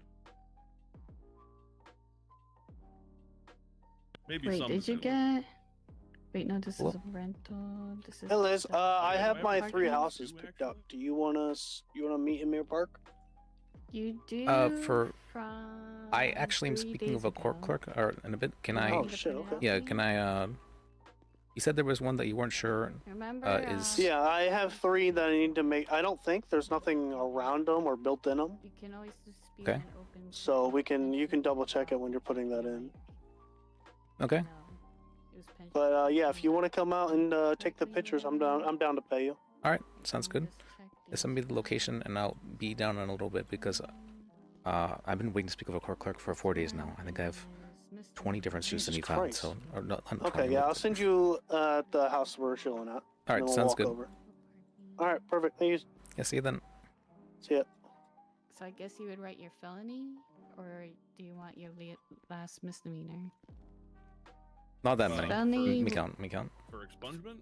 Speaker 10: Maybe
Speaker 7: Wait,
Speaker 10: some
Speaker 7: did you
Speaker 10: soon.
Speaker 7: get? Wait, no, this
Speaker 1: Well-
Speaker 7: is a rental. This is.
Speaker 4: Hey Liz, I
Speaker 10: Yeah,
Speaker 4: have
Speaker 10: I
Speaker 4: my
Speaker 10: have
Speaker 4: 3
Speaker 10: two,
Speaker 4: houses
Speaker 10: two,
Speaker 4: picked up.
Speaker 10: actually.
Speaker 4: Do you wanna meet in Mirror Park?
Speaker 7: You do. From
Speaker 1: I actually am
Speaker 7: 3
Speaker 1: speaking
Speaker 7: days
Speaker 1: of a court
Speaker 7: ago.
Speaker 1: clerk, or in a bit. Can
Speaker 7: You
Speaker 1: I?
Speaker 7: want
Speaker 4: Oh,
Speaker 7: me to
Speaker 4: shit,
Speaker 7: print it
Speaker 4: okay.
Speaker 7: out
Speaker 1: Yeah,
Speaker 7: for you?
Speaker 1: can I? You said there was one that you weren't sure.
Speaker 7: Remember?
Speaker 1: is-
Speaker 4: Yeah, I have 3 that I need to make. I don't think there's nothing around them or built in them,
Speaker 7: You can always just be
Speaker 1: Okay.
Speaker 7: an open.
Speaker 4: so you can double check it when you're putting that in.
Speaker 1: Okay.
Speaker 7: No, it was pension.
Speaker 4: But yeah, if you want to come out and take the pictures, I'm down. I'm down to pay you.
Speaker 1: All right. Sounds good.
Speaker 7: Just check
Speaker 1: Just send me the location, and I'll be down in a little bit because I've been waiting to speak with a court clerk for 4 days now. I think I have 20 different suits that
Speaker 4: Jesus
Speaker 1: need filed.
Speaker 4: Christ.
Speaker 1: So, or not,
Speaker 4: Okay, yeah, I'll send you the house we're chilling at.
Speaker 1: All right,
Speaker 4: and then we'll
Speaker 1: sounds
Speaker 4: walk
Speaker 1: good.
Speaker 4: over. All right, perfect. Thank you.
Speaker 1: Yeah, see you then.
Speaker 4: See ya.
Speaker 7: So I guess you would write your felony, or do you want your last misdemeanor?
Speaker 1: Not that many.
Speaker 7: Felony.
Speaker 1: Me count.
Speaker 10: For expungement?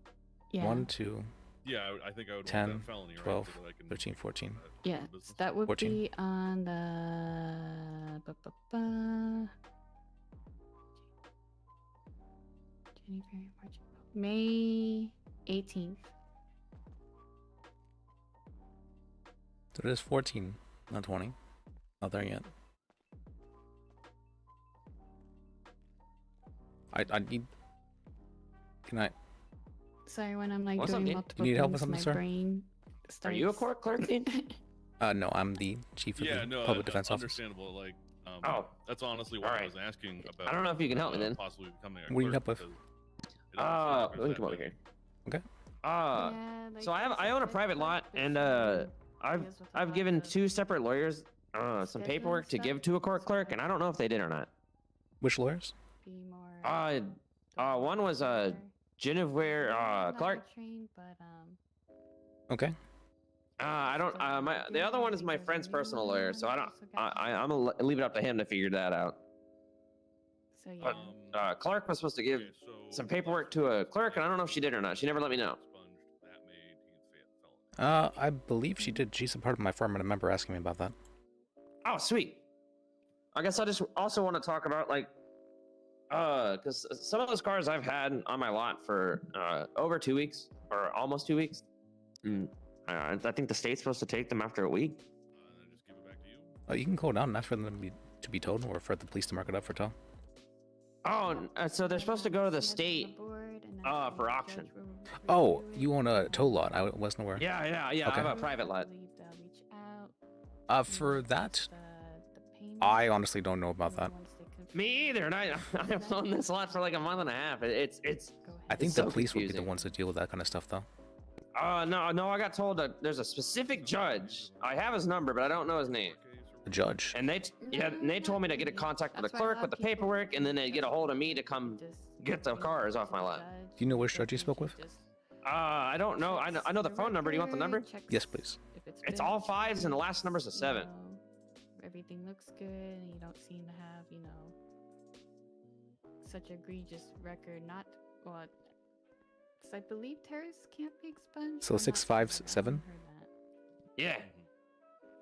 Speaker 7: Yeah.
Speaker 1: 1, 2,
Speaker 10: Yeah, I think I would
Speaker 1: 10,
Speaker 10: want that felony,
Speaker 1: 12,
Speaker 10: right? So that I can
Speaker 1: 13, 14.
Speaker 7: Yeah, so that would
Speaker 1: 14.
Speaker 7: be on the January, March, May 18th.
Speaker 1: So it is 14, not 20. Not there yet. I need. Can I?
Speaker 7: Sorry, when I'm like
Speaker 13: What's up,
Speaker 7: doing
Speaker 13: dude?
Speaker 7: multiple
Speaker 1: You need help
Speaker 7: things,
Speaker 1: with something,
Speaker 7: my
Speaker 1: sir?
Speaker 7: brain
Speaker 13: Are you a
Speaker 7: starts-
Speaker 13: court clerk, dude?
Speaker 1: No, I'm the chief of
Speaker 10: Yeah,
Speaker 1: the
Speaker 10: no,
Speaker 1: public defense office.
Speaker 10: understandable. Like,
Speaker 13: Oh.
Speaker 10: that's honestly what I was asking about.
Speaker 13: I don't know if you can help me then.
Speaker 10: Possibly becoming a
Speaker 1: What do you
Speaker 10: clerk
Speaker 1: help with?
Speaker 10: because it obviously
Speaker 13: Let me come over
Speaker 10: represents
Speaker 13: here.
Speaker 1: Okay.
Speaker 7: Yeah, like
Speaker 13: So I own a private lot, and I've given 2 separate lawyers some paperwork to give to a court clerk, and I don't know if they did or not.
Speaker 1: Which lawyers?
Speaker 7: Be more
Speaker 13: One was Genevieve Clark.
Speaker 7: trained, but
Speaker 1: Okay.
Speaker 13: I don't. The other one is my friend's personal lawyer, so I don't. I'm gonna leave it up to him to figure that out.
Speaker 7: So yeah.
Speaker 13: But Clark was supposed to give some paperwork to a clerk, and I don't know if she did or not. She never let me know.
Speaker 1: I believe she did. She's a part of my firm, and a member asking me about that.
Speaker 13: Oh, sweet. I guess I just also want to talk about because some of those cars I've had on my lot for over 2 weeks or almost 2 weeks. I think the state's supposed to take them after a week.
Speaker 1: You can go down and ask for them to be towed, or for the police to mark it up for tow.
Speaker 13: Oh, so they're supposed to go to the state for auction.
Speaker 1: Oh, you own a tow lot. I wasn't aware.
Speaker 13: Yeah. I have a private lot.
Speaker 1: For that, I honestly don't know about that.
Speaker 13: Me either, and I've owned this lot for like a month and a half. It's
Speaker 1: I think
Speaker 13: it's
Speaker 1: the
Speaker 13: so
Speaker 1: police would be the
Speaker 13: confusing.
Speaker 1: ones that deal with that kind of stuff, though.
Speaker 13: No, I got told that there's a specific judge. I have his number, but I don't know his name.
Speaker 1: The judge.
Speaker 13: And they told me to get in contact with the clerk with the paperwork, and then they get a hold of me to come get the cars off my lot.
Speaker 1: Do you know which judge you spoke with?
Speaker 13: I don't know. I know the phone number. Do you want the number?
Speaker 1: Yes, please.
Speaker 13: It's all 5s, and the last number's a 7.
Speaker 7: Everything looks good, and you don't seem to have, such egregious record. Not well, because I believe terrorists can't be expunged.
Speaker 1: So 657.
Speaker 13: Yeah.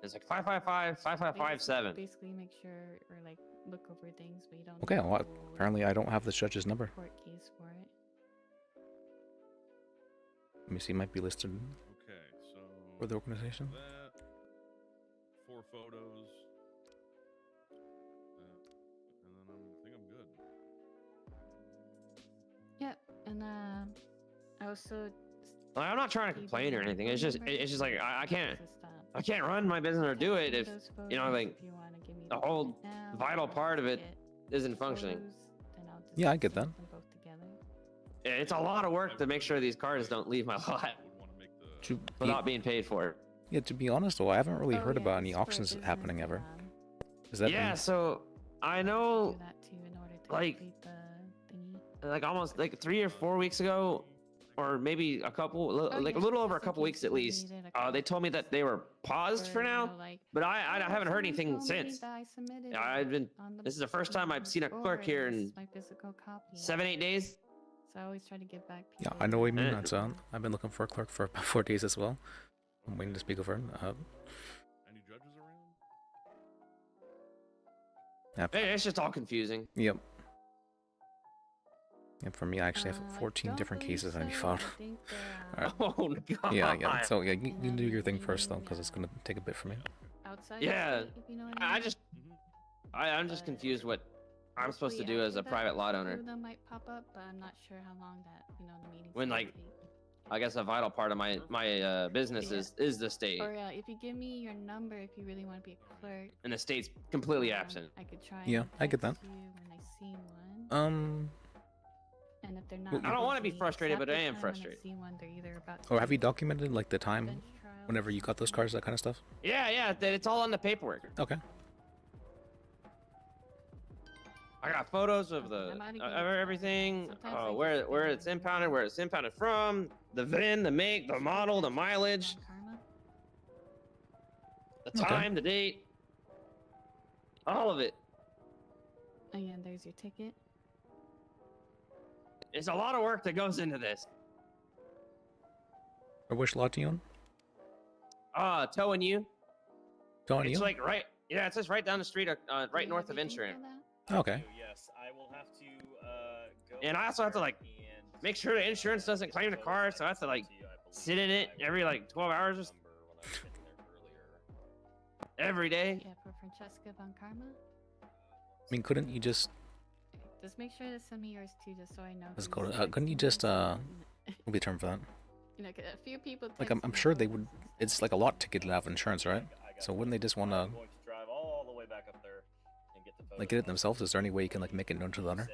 Speaker 13: It's like 555, 5557.
Speaker 7: Basically, make sure or look over things, but you don't.
Speaker 1: Okay.
Speaker 7: need
Speaker 1: Well,
Speaker 7: a whole
Speaker 1: apparently I don't have this judge's number.
Speaker 7: Court case for it.
Speaker 1: Let me see. It might be listed
Speaker 10: Okay, so
Speaker 1: for the organization.
Speaker 10: that 4 photos, and then I think I'm good.
Speaker 7: Yep, and I also.
Speaker 13: Like, I'm not trying to complain or anything. It's just like I can't run my business or do it if like the whole vital part of it isn't functioning.
Speaker 1: Yeah, I get that.
Speaker 13: It's a lot of work to make sure these cars don't leave my lot without being paid for it.
Speaker 1: Yeah, to be honest though, I haven't really heard about any auctions happening ever. Is that?
Speaker 13: Yeah, so I know, like almost 3 or 4 weeks ago, or maybe a little over a couple weeks at least. They told me that they were paused for now, but I haven't heard anything since. This is the first time I've seen a clerk here in 7-8 days.
Speaker 7: So I always try to give back.
Speaker 1: Yeah, I know what you mean. That's I've been looking for a clerk for about 4 days as well. I'm waiting to speak with her.
Speaker 10: Any judges around?
Speaker 1: Yeah.
Speaker 13: It's just all confusing.
Speaker 1: Yep. And for me, I actually have 14 different cases I need filed. Alright.
Speaker 13: Oh god.
Speaker 1: Yeah. So yeah, you can do your thing first though, because it's gonna take a bit for me.
Speaker 13: Yeah. I'm just confused what I'm supposed to do as a private lot owner.
Speaker 7: Them might pop up, but I'm not sure how long that the meeting.
Speaker 13: When I guess a vital part of my business is the state.
Speaker 7: Or if you give me your number, if you really want to be a clerk.
Speaker 13: And the state's completely absent.
Speaker 7: I could try.
Speaker 1: Yeah, I get that.
Speaker 7: You when I see one. And if they're not.
Speaker 13: I don't want to be frustrated, but I am frustrated.
Speaker 7: See one, they're either about
Speaker 1: Or have you documented like the time whenever you got those cars, that kind of stuff?
Speaker 13: Yeah, it's all on the paperwork.
Speaker 1: Okay.
Speaker 13: I got photos of
Speaker 7: Okay,
Speaker 13: the
Speaker 7: I'm outta
Speaker 13: of
Speaker 7: here.
Speaker 13: everything,
Speaker 7: Sometimes I
Speaker 13: where
Speaker 7: just
Speaker 13: where it's impounded, where it's impounded from, the VIN, the make, the model, the mileage,
Speaker 7: Karma.
Speaker 13: the
Speaker 1: Okay.
Speaker 13: time, the date, all of it.
Speaker 7: Oh yeah, and there's your ticket.
Speaker 13: It's a lot of work that goes into this.
Speaker 1: Or which lot do you own?
Speaker 13: Towing you.
Speaker 1: Towing
Speaker 13: It's
Speaker 1: you?
Speaker 13: like right. Yeah, it's just right down the street, right north of Insurance.
Speaker 1: Okay.
Speaker 3: Yes, I will have to go.
Speaker 13: And I also have to like make sure the insurance doesn't claim the car, so I have to like sit in it every like 12 hours or every day.
Speaker 7: Yeah, for Francesca von Karma.
Speaker 1: I mean, couldn't you just
Speaker 7: Just make sure to send me yours too, just so I know.
Speaker 1: let's
Speaker 7: who's-
Speaker 1: go to, couldn't you just what'll be the term for that?
Speaker 7: You know, 'cause a few people.
Speaker 1: Like
Speaker 7: text
Speaker 1: I'm
Speaker 7: me
Speaker 1: sure they
Speaker 7: about
Speaker 1: would.
Speaker 7: this.
Speaker 1: It's like a lot to get out of insurance, right? So wouldn't they just want to
Speaker 3: I'm going to drive all the way back up there and get the photos.
Speaker 1: like get it themselves? Is there any way you can like make it known to the owner?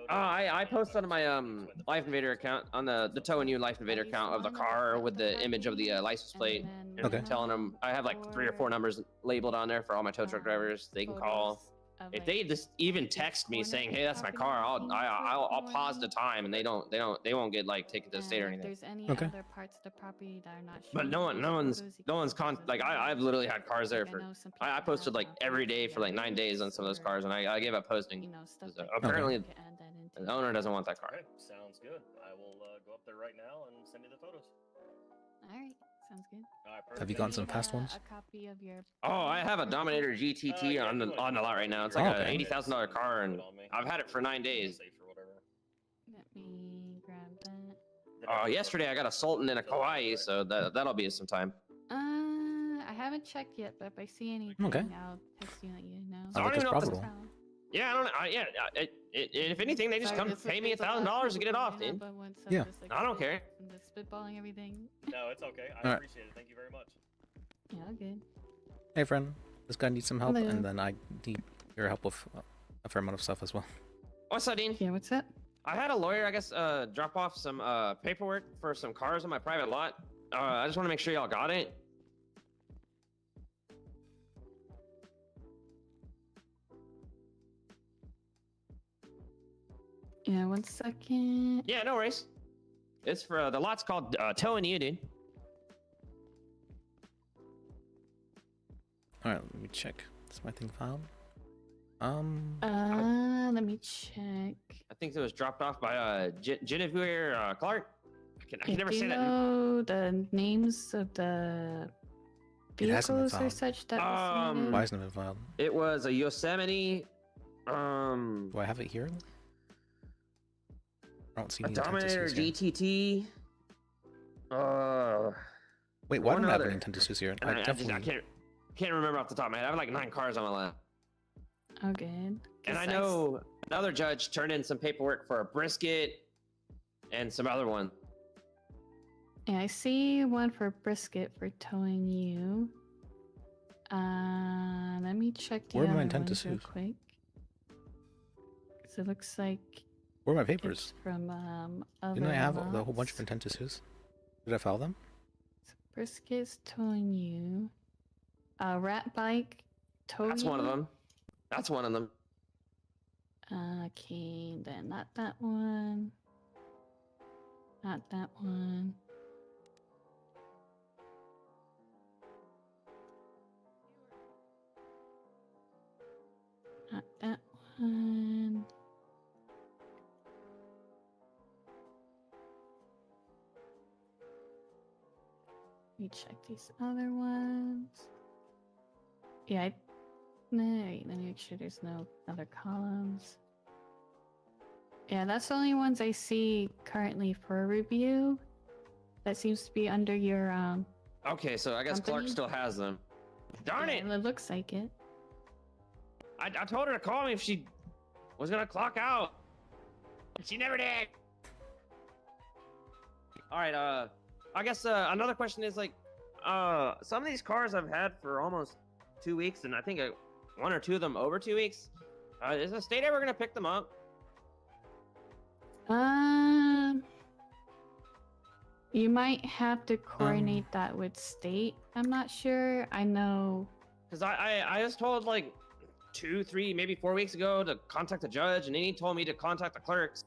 Speaker 13: I posted on my Life Invader account, on the Towing You Life Invader account of the car with the image of the license plate. And
Speaker 1: Okay.
Speaker 13: telling them I have like 3 or 4 numbers labeled on there for all my tow truck drivers. They can call. If they just even text me saying, "Hey, that's my car," I'll pause the time, and they won't get like taken to the state or
Speaker 7: And if
Speaker 13: anything.
Speaker 7: there's any
Speaker 1: Okay.
Speaker 7: other parts of the property that are not.
Speaker 13: But
Speaker 7: shown
Speaker 13: no
Speaker 7: in
Speaker 13: one's
Speaker 7: those photos, you can
Speaker 13: like
Speaker 7: post
Speaker 13: I've literally had cars there
Speaker 7: Like, I
Speaker 13: for.
Speaker 7: know some
Speaker 13: I
Speaker 7: people
Speaker 13: posted
Speaker 7: have
Speaker 13: like every day for like 9 days on some of those cars, and I gave up posting.
Speaker 7: You know, stuff
Speaker 13: 'Cause,
Speaker 7: like
Speaker 13: apparently
Speaker 7: that. You can add that into
Speaker 13: the owner doesn't want that car.
Speaker 3: Okay, sounds good. I will go up there right now and send you the photos.
Speaker 7: All right, sounds good.
Speaker 3: All right,
Speaker 1: Have you
Speaker 3: perfect.
Speaker 1: gotten some
Speaker 7: Need,
Speaker 1: fast ones?
Speaker 7: A copy of your.
Speaker 13: Oh, I have a Dominator GTT
Speaker 3: yeah,
Speaker 13: on
Speaker 3: go
Speaker 13: the
Speaker 3: ahead.
Speaker 13: lot right now. It's
Speaker 1: Oh,
Speaker 13: like
Speaker 1: okay.
Speaker 13: an $80,000 car, and I've had it for 9 days.
Speaker 3: Safe or whatever.
Speaker 7: Let me grab that.
Speaker 13: Yesterday I got a Sultan and a Kauai, so that'll be some time.
Speaker 7: I haven't checked yet, but if I see anything,
Speaker 1: Okay.
Speaker 7: I'll text you and let you know.
Speaker 13: I don't
Speaker 1: like it's
Speaker 13: even know if
Speaker 1: profitable.
Speaker 7: Problem.
Speaker 13: Yeah, I don't know. If anything, they just
Speaker 7: Sorry,
Speaker 13: come
Speaker 7: this is-
Speaker 13: pay me
Speaker 7: it's a lot of
Speaker 13: $1,000 to get it
Speaker 7: people
Speaker 13: off,
Speaker 7: bringing
Speaker 13: dude.
Speaker 7: up at once, so I'm
Speaker 1: Yeah.
Speaker 7: just, like,
Speaker 13: I don't care.
Speaker 7: I'm just spitballing everything.
Speaker 3: No, it's okay. I
Speaker 1: Alright.
Speaker 3: appreciate it. Thank you very much.
Speaker 7: Yeah, all good.
Speaker 1: Hey friend, this guy needs some help,
Speaker 7: Hello.
Speaker 1: and then I need your help with a fair amount of stuff as well.
Speaker 13: What's up, Dean?
Speaker 7: Yeah, what's up?
Speaker 13: I had a lawyer, I guess, drop off some paperwork for some cars on my private lot. I just want to make sure y'all got it.
Speaker 7: Yeah, 1 second.
Speaker 13: Yeah, no worries. It's for the lot's called Towing You, dude.
Speaker 1: All right, let me check. Is my thing filed?
Speaker 7: Let me check.
Speaker 13: I think it was dropped off by Genevieve Clark. I can never
Speaker 7: Do
Speaker 13: say
Speaker 7: you
Speaker 13: that.
Speaker 7: know the names of the
Speaker 1: It hasn't been
Speaker 7: vehicles or
Speaker 1: filed.
Speaker 7: such that was submitted?
Speaker 1: Why hasn't it been filed?
Speaker 13: It was a Yosemite.
Speaker 1: Do I have it here? I don't see
Speaker 13: A
Speaker 1: any intent to
Speaker 13: Dominator
Speaker 1: sue here.
Speaker 13: GTT.
Speaker 1: Wait, why
Speaker 13: one
Speaker 1: don't I have
Speaker 13: other.
Speaker 1: any intent to sue here?
Speaker 13: And I
Speaker 1: definitely.
Speaker 13: can't remember off the top of my head. I have like 9 cars on my lap.
Speaker 7: Oh, good.
Speaker 13: And
Speaker 7: 'Cause
Speaker 13: I know another judge turned in some paperwork for a brisket and some other one.
Speaker 7: Yeah, I see one for brisket for towing you. Let me check the
Speaker 1: Where am I
Speaker 7: other
Speaker 1: intent to
Speaker 7: ones real
Speaker 1: sue?
Speaker 7: quick. Because it looks like
Speaker 1: Where are my papers?
Speaker 7: it's from other
Speaker 1: Didn't I have the whole
Speaker 7: lots.
Speaker 1: bunch of intent to sues? Did I file them?
Speaker 7: Brisket's towing you. Rat bike towing
Speaker 13: That's one of them. That's one of them.
Speaker 7: Okay, then not that one. Not that one. Not that one. Let me check these other ones. Yeah, no, wait, let me make sure there's no other columns. Yeah, that's the only ones I see currently for review. That seems to be under your
Speaker 13: Okay, so I guess Clark
Speaker 7: Company?
Speaker 13: still has them. Darn
Speaker 7: yeah,
Speaker 13: it!
Speaker 7: it looks like it.
Speaker 13: I told her to call me if she was gonna clock out. She never did. All right. I guess another question is like, some of these cars I've had for almost 2 weeks, and I think 1 or 2 of them over 2 weeks. Is the state ever gonna pick them up?
Speaker 7: You might have to coordinate that with state. I'm not sure. I know.
Speaker 13: Because I was told like 2, 3, maybe 4 weeks ago to contact the judge, and then he told me to contact the clerks,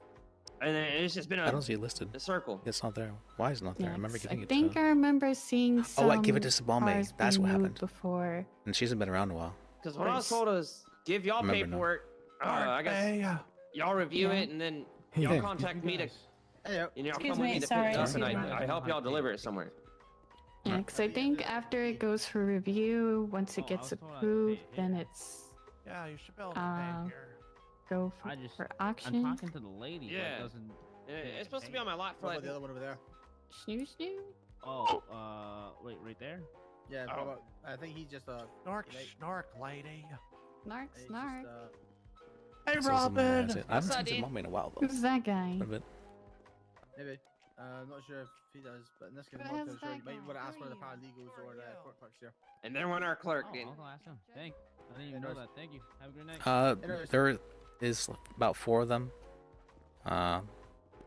Speaker 13: and then it's just been
Speaker 1: I don't see it listed.
Speaker 13: a circle.
Speaker 1: It's not there. Why is it not there? I remember giving
Speaker 7: I
Speaker 1: it
Speaker 7: think
Speaker 1: to.
Speaker 7: I remember seeing some.
Speaker 1: Oh, I give it to Sabame.
Speaker 7: cars
Speaker 1: That's
Speaker 7: being
Speaker 1: what
Speaker 7: moved
Speaker 1: happened.
Speaker 7: before.
Speaker 1: And she hasn't been around in a while.
Speaker 13: Because what I was told is give y'all
Speaker 1: Remember now.
Speaker 13: paperwork. I guess y'all review it, and then
Speaker 1: Hey,
Speaker 13: y'all
Speaker 1: hey.
Speaker 13: contact me to.
Speaker 8: Hey,
Speaker 13: And y'all
Speaker 6: Excuse
Speaker 13: come with
Speaker 6: me,
Speaker 13: me to
Speaker 6: sorry,
Speaker 13: pick it up, and
Speaker 6: excuse me.
Speaker 13: I help y'all deliver it somewhere.
Speaker 7: Yeah, because I think after it goes for review, once it gets approved, then it's
Speaker 8: Yeah, you should be able to
Speaker 7: Um,
Speaker 8: pay here.
Speaker 7: go for,
Speaker 14: I just,
Speaker 7: for
Speaker 14: I'm
Speaker 7: auction.
Speaker 14: talking to the lady.
Speaker 13: Yeah.
Speaker 14: That doesn't.
Speaker 13: It's supposed to be on my lot for
Speaker 15: What
Speaker 13: like.
Speaker 15: about the other one over there?
Speaker 7: Snoo snoo.
Speaker 14: Oh, wait, right there.
Speaker 15: Yeah,
Speaker 13: Oh.
Speaker 15: what about, I think he's just
Speaker 8: Snark,
Speaker 15: Like-
Speaker 8: snark, lady.
Speaker 7: Snark
Speaker 15: he's
Speaker 7: snark.
Speaker 15: Just,
Speaker 8: Hey,
Speaker 1: So Sabame,
Speaker 8: Robin.
Speaker 1: that's it. I
Speaker 13: What's
Speaker 1: haven't
Speaker 13: up,
Speaker 1: seen
Speaker 13: dude?
Speaker 1: Sabame in a while though.
Speaker 7: Who's that guy?
Speaker 1: A bit.
Speaker 15: maybe. I'm not sure if he does, but in this case,
Speaker 7: Who
Speaker 15: I'm not
Speaker 7: has
Speaker 15: too sure.
Speaker 7: that
Speaker 15: You might
Speaker 7: guy?
Speaker 15: want to ask
Speaker 7: Who
Speaker 15: one of the
Speaker 7: are
Speaker 15: paralegals or the court clerks here.
Speaker 13: And then when our clerk,
Speaker 14: Oh,
Speaker 13: dude.
Speaker 14: I'll ask him. Thank. I didn't even
Speaker 15: Yeah,
Speaker 14: know
Speaker 15: no
Speaker 14: that. Thank you. Have a good night.
Speaker 15: Anyways.
Speaker 1: There is about 4 of them.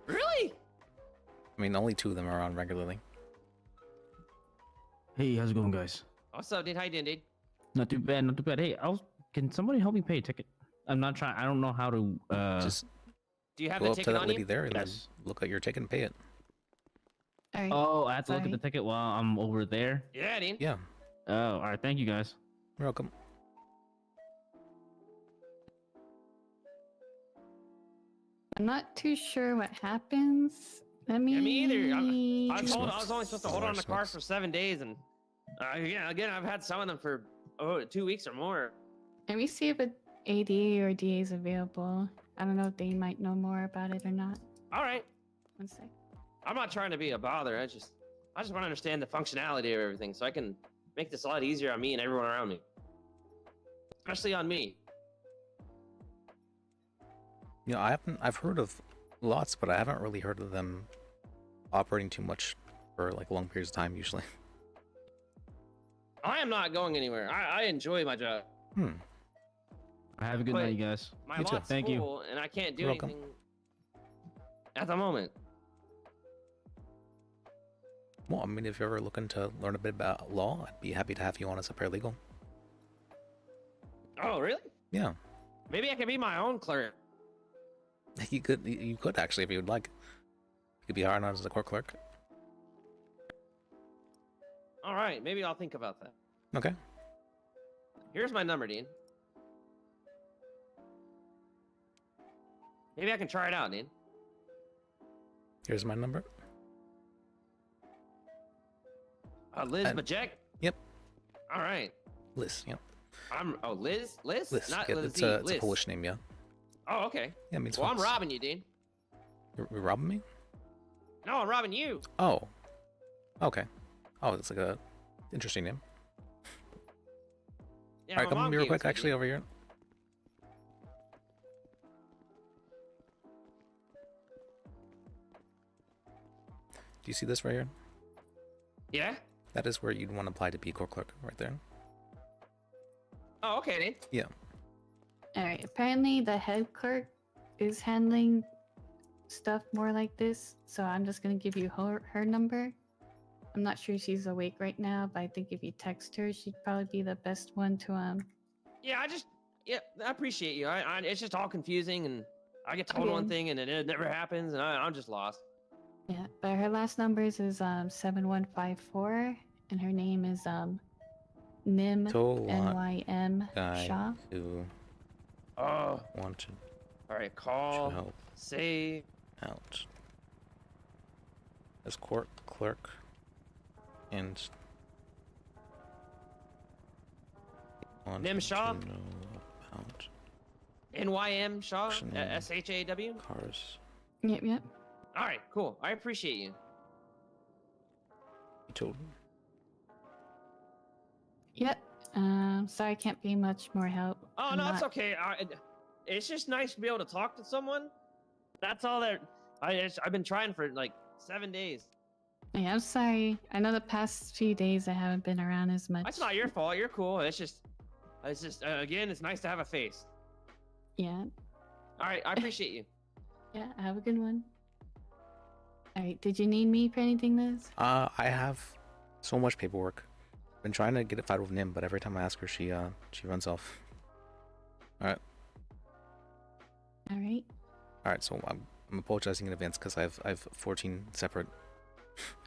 Speaker 13: Really?
Speaker 1: I mean, only 2 of them are on regularly.
Speaker 14: Hey, how's it going, guys?
Speaker 13: What's up, dude? How you doing, dude?
Speaker 14: Not too bad. Not too bad. Hey, can somebody help me pay a ticket? I'm not trying. I don't know how to.
Speaker 1: Just
Speaker 13: Do you have
Speaker 1: go
Speaker 13: the
Speaker 1: up to
Speaker 13: ticket
Speaker 1: that
Speaker 13: on
Speaker 1: lady
Speaker 13: you?
Speaker 1: there and
Speaker 14: Yes.
Speaker 1: then look at your ticket and pay it.
Speaker 7: All right.
Speaker 14: Oh, I have to look at
Speaker 7: Sorry.
Speaker 14: the ticket while I'm over there.
Speaker 13: Yeah, dude.
Speaker 1: Yeah,
Speaker 14: Oh, all right. Thank you, guys.
Speaker 1: you're welcome.
Speaker 7: I'm not too sure what happens. Let me.
Speaker 13: Yeah, me either. I was
Speaker 1: She
Speaker 13: told I
Speaker 1: smokes.
Speaker 13: was only supposed to hold on
Speaker 1: Or
Speaker 13: the car
Speaker 1: smokes.
Speaker 13: for 7 days, and again, I've had some of them for 2 weeks or more.
Speaker 7: Let me see if an AD or DA is available. I don't know if they might know more about it or not.
Speaker 13: All right.
Speaker 7: One sec.
Speaker 13: I'm not trying to be a bother. I just want to understand the functionality of everything, so I can make this a lot easier on me and everyone around me, especially on me.
Speaker 1: You know, I've heard of lots, but I haven't really heard of them operating too much for like long periods of time usually.
Speaker 13: I am not going anywhere. I enjoy my job.
Speaker 14: Have a good
Speaker 13: But
Speaker 14: night, you guys.
Speaker 13: My
Speaker 1: You too.
Speaker 13: lot's
Speaker 14: Thank you.
Speaker 13: full, and I can't do
Speaker 1: You're welcome.
Speaker 13: anything at the moment.
Speaker 1: Well, I mean, if you're ever looking to learn a bit about law, I'd be happy to have you on as a paralegal.
Speaker 13: Oh, really?
Speaker 1: Yeah,
Speaker 13: Maybe I could be my own clerk.
Speaker 1: you could actually if you would like. You could be hired on as a court clerk.
Speaker 13: All right, maybe I'll think about that.
Speaker 1: Okay.
Speaker 13: Here's my number, Dean. Maybe I can try it out, Dean.
Speaker 1: Here's my number.
Speaker 13: Lis
Speaker 1: And-
Speaker 13: Bajek?
Speaker 1: Yep.
Speaker 13: All right.
Speaker 1: Liz. Yep.
Speaker 13: Liz? Liz?
Speaker 1: Liz.
Speaker 13: Not
Speaker 1: Yeah,
Speaker 13: Liz.
Speaker 1: it's a
Speaker 13: Liz.
Speaker 1: Polish name. Yeah.
Speaker 13: Oh, okay.
Speaker 1: Yeah, it means
Speaker 13: Well, I'm
Speaker 1: fox.
Speaker 13: robbing you, Dean.
Speaker 1: You're robbing me?
Speaker 13: No, I'm robbing you.
Speaker 1: Oh. Okay. Oh, it's like a interesting name.
Speaker 13: Yeah,
Speaker 1: All right,
Speaker 13: my
Speaker 1: come
Speaker 13: mom
Speaker 1: real
Speaker 13: gave it
Speaker 1: quick.
Speaker 13: to me,
Speaker 1: Actually,
Speaker 13: Dean.
Speaker 1: over here. Do you see this right here?
Speaker 13: Yeah?
Speaker 1: That is where you'd want to apply to be court clerk, right there.
Speaker 13: Oh, okay, Dean.
Speaker 1: Yeah.
Speaker 7: All right. Apparently, the head clerk is handling stuff more like this, so I'm just gonna give you her number. I'm not sure she's awake right now, but I think if you text her, she'd probably be the best one to
Speaker 13: Yeah, I appreciate you. It's just all confusing, and I get told one
Speaker 7: Okay.
Speaker 13: thing, and it never happens, and I'm just lost.
Speaker 7: Yeah, but her last numbers is 7154, and her name is Nim
Speaker 1: Total
Speaker 7: NYM
Speaker 1: guy
Speaker 7: Shaw.
Speaker 1: who
Speaker 13: Oh.
Speaker 1: wanted
Speaker 13: All right,
Speaker 1: to
Speaker 13: call,
Speaker 1: help
Speaker 13: save.
Speaker 1: out as court clerk and wanted
Speaker 13: Nim Shaw?
Speaker 1: to know about
Speaker 13: NYM Shaw?
Speaker 1: Auction.
Speaker 13: SHAW?
Speaker 1: cars.
Speaker 7: Yep, yep.
Speaker 13: All right, cool. I appreciate you.
Speaker 1: He told me.
Speaker 7: Yep. Sorry, I can't be much more help.
Speaker 13: Oh,
Speaker 7: I'm
Speaker 13: no, it's
Speaker 7: not-
Speaker 13: okay. It's just nice to be able to talk to someone. That's all that. I've been trying for like 7 days.
Speaker 7: Yeah, I'm sorry. I know the past few days I haven't been around as much.
Speaker 13: That's not your fault. You're cool. It's just again, it's nice to have a face.
Speaker 7: Yeah.
Speaker 13: All right, I appreciate you.
Speaker 7: Yeah, have a good one. All right, did you need me for anything, Liz?
Speaker 1: I have so much paperwork. Been trying to get it filed with Nim, but every time I ask her, she runs off. All right.
Speaker 7: All right.
Speaker 1: All right. So I'm apologizing in advance because I've 14 separate.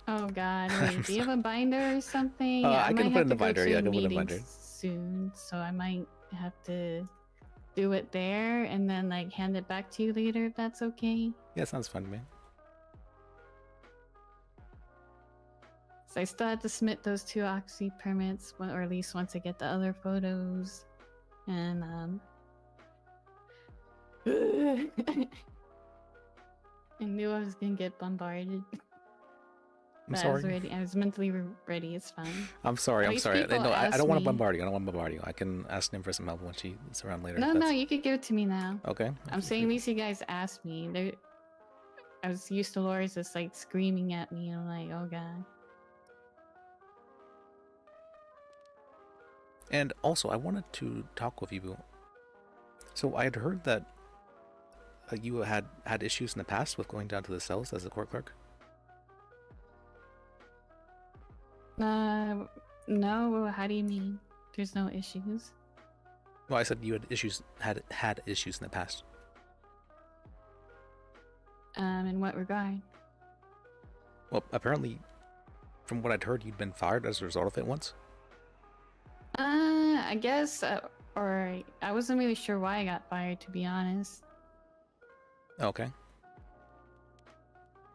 Speaker 7: Oh God! Wait, do you have a binder or something?
Speaker 1: I
Speaker 7: might
Speaker 1: can put
Speaker 7: have
Speaker 1: in the
Speaker 7: to go
Speaker 1: binder.
Speaker 7: to
Speaker 1: Yeah, I
Speaker 7: a
Speaker 1: can put in the
Speaker 7: meeting
Speaker 1: binder.
Speaker 7: soon, so I might have to do it there and then like hand it back to you later if that's okay.
Speaker 1: Yeah, sounds fun to me.
Speaker 7: So I still have to submit those 2 Oxy permits, or at least once I get the other photos, and I knew I was gonna get bombarded.
Speaker 1: I'm
Speaker 7: But
Speaker 1: sorry.
Speaker 7: I was mentally ready. It's fine.
Speaker 1: I'm sorry.
Speaker 7: At
Speaker 1: I'm
Speaker 7: least
Speaker 1: sorry.
Speaker 7: people
Speaker 1: No, I
Speaker 7: ask
Speaker 1: don't want to
Speaker 7: me.
Speaker 1: bombard you. I don't want to bombard you. I can ask Nim for some help when she's around later.
Speaker 7: No,
Speaker 1: if
Speaker 7: no,
Speaker 1: that's-
Speaker 7: you could give it to me now.
Speaker 1: Okay.
Speaker 7: I'm saying at least you guys asked me. I was used to lawyers just like screaming at me. I'm like, oh God.
Speaker 1: And also, I wanted to talk with you. So I had heard that you had issues in the past with going down to the cells as a court clerk.
Speaker 7: No. How do you mean? There's no issues.
Speaker 1: Well, I said you had issues had issues in the past.
Speaker 7: In what regard?
Speaker 1: Well, apparently, from what I'd heard, you'd been fired as a result of it once.
Speaker 7: I guess, or I wasn't really sure why I got fired, to be honest.
Speaker 1: Okay.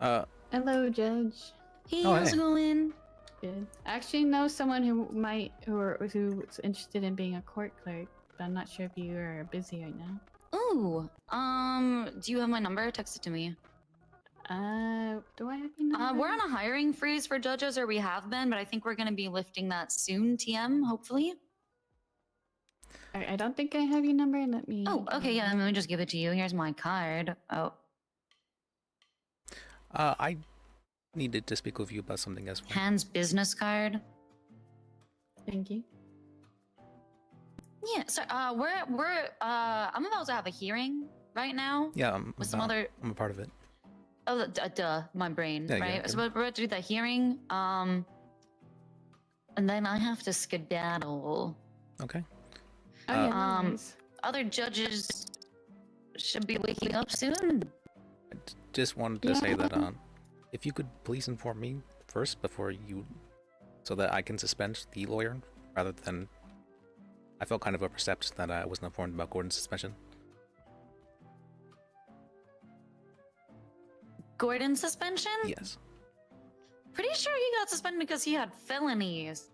Speaker 7: Hello, Judge.
Speaker 16: Hey,
Speaker 1: Oh,
Speaker 16: how's
Speaker 1: hey.
Speaker 16: it going?
Speaker 7: Good. I actually know someone who's interested in being a court clerk, but I'm not sure if you are busy right now.
Speaker 16: Ooh, do you have my number? Text it to me.
Speaker 7: Do I have your number?
Speaker 16: We're on a hiring freeze for judges, or we have been, but I think we're gonna be lifting that soon, TM, hopefully.
Speaker 7: I don't think I have your number. Let me.
Speaker 16: Oh, okay, yeah, let me just give it to you. Here's my card. Oh.
Speaker 1: I needed to speak with you about something as well.
Speaker 16: Hands business card.
Speaker 7: Thank you.
Speaker 16: Yeah, so I'm about to have a hearing right now.
Speaker 1: Yeah,
Speaker 16: with some other.
Speaker 1: I'm a part of it.
Speaker 16: Oh, duh, my brain,
Speaker 1: Yeah,
Speaker 16: right?
Speaker 1: yeah,
Speaker 16: So we're about to do the hearing, and then I have to skedaddle.
Speaker 1: Okay.
Speaker 7: Oh, yeah, no worries.
Speaker 16: Other judges should be waking up soon.
Speaker 1: Just wanted to say that if you could please inform me first before you, so that I can suspend the lawyer rather than. I felt kind of upset that I wasn't informed about Gordon's suspension.
Speaker 16: Gordon's suspension?
Speaker 1: Yes.
Speaker 16: Pretty sure he got suspended because he had felonies.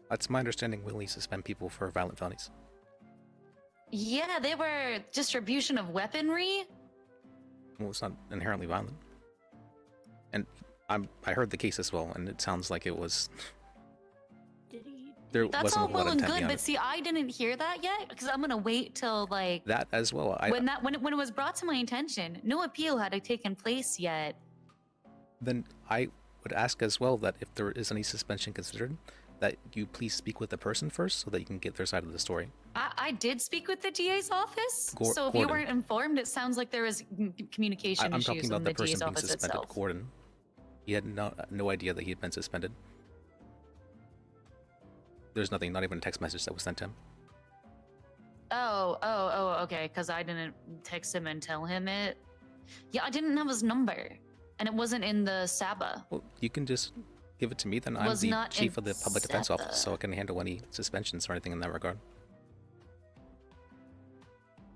Speaker 1: That's my understanding. Will he suspend people for violent felonies?
Speaker 16: Yeah, they were distribution of weaponry.
Speaker 1: Well, it's not inherently violent. And I heard the case as well, and it sounds like it was. There
Speaker 16: That's
Speaker 1: wasn't
Speaker 16: all
Speaker 1: a lot
Speaker 16: well
Speaker 1: of
Speaker 16: and
Speaker 1: intent
Speaker 16: good,
Speaker 1: behind
Speaker 16: but see, I didn't hear that yet because I'm gonna wait till like
Speaker 1: that as well.
Speaker 16: when it was brought to my attention. No appeal had taken place yet.
Speaker 1: Then I would ask as well that if there is any suspension considered, that you please speak with the person first so that you can get their side of the story.
Speaker 16: I did speak with the DA's office, so if
Speaker 1: Gordon.
Speaker 16: you weren't informed, it sounds like there was communication
Speaker 1: I'm
Speaker 16: issues
Speaker 1: talking
Speaker 16: in
Speaker 1: about
Speaker 16: the
Speaker 1: the person
Speaker 16: DA's
Speaker 1: being
Speaker 16: office
Speaker 1: suspended,
Speaker 16: itself.
Speaker 1: Gordon. He had no idea that he had been suspended. There's nothing, not even a text message that was sent to him.
Speaker 16: Oh, okay, because I didn't text him and tell him it. Yeah, I didn't have his number, and it wasn't in the SABA.
Speaker 1: Well, you can just give it to me, then I'm
Speaker 16: Was
Speaker 1: the
Speaker 16: not
Speaker 1: chief
Speaker 16: in
Speaker 1: of the public defense
Speaker 16: SEPA.
Speaker 1: office, so I can handle any suspensions or anything in that regard.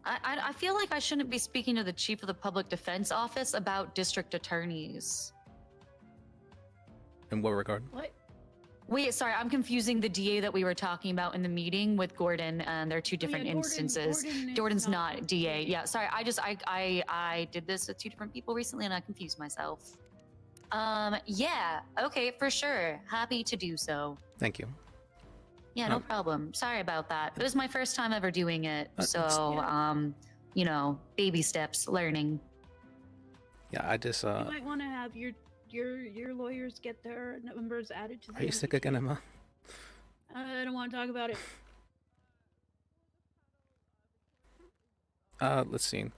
Speaker 16: I feel like I shouldn't be speaking to the chief of the public defense office about district attorneys.
Speaker 1: In what regard?
Speaker 16: What? Wait, sorry, I'm confusing the DA that we were talking about in the meeting with Gordon, and they're two different instances. Gordon's not DA. Yeah, sorry, I did this with two different people recently, and I confused myself. Yeah, okay, for sure. Happy to do so.
Speaker 1: Thank you.
Speaker 16: Yeah, no problem. Sorry about that. It was my first time ever doing it, so you know, baby steps, learning.
Speaker 1: Yeah, I just
Speaker 12: You might want to have your lawyers get their numbers added to the.
Speaker 1: Are you sick again, Emma?
Speaker 12: I don't want to talk about it.
Speaker 1: Let's see.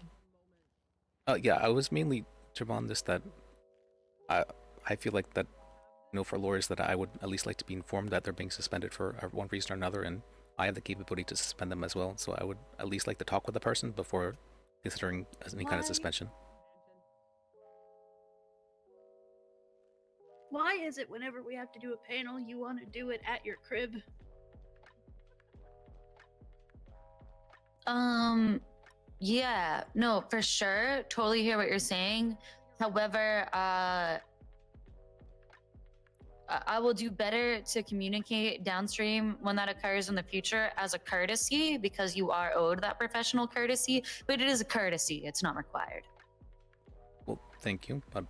Speaker 1: Yeah, I was mainly on this that I feel like that, you know, for lawyers that I would at least like to be informed that they're being suspended for one reason or another, and I have the capability to suspend them as well, so I would at least like to talk with the person before considering any kind of suspension.
Speaker 12: Why is it whenever we have to do a panel, you want to do it at your crib?
Speaker 16: Yeah, no, for sure. Totally hear what you're saying. However, I will do better to communicate downstream when that occurs in the future as a courtesy, because you are owed that professional courtesy, but it is a courtesy. It's not required.
Speaker 1: Well, thank you, but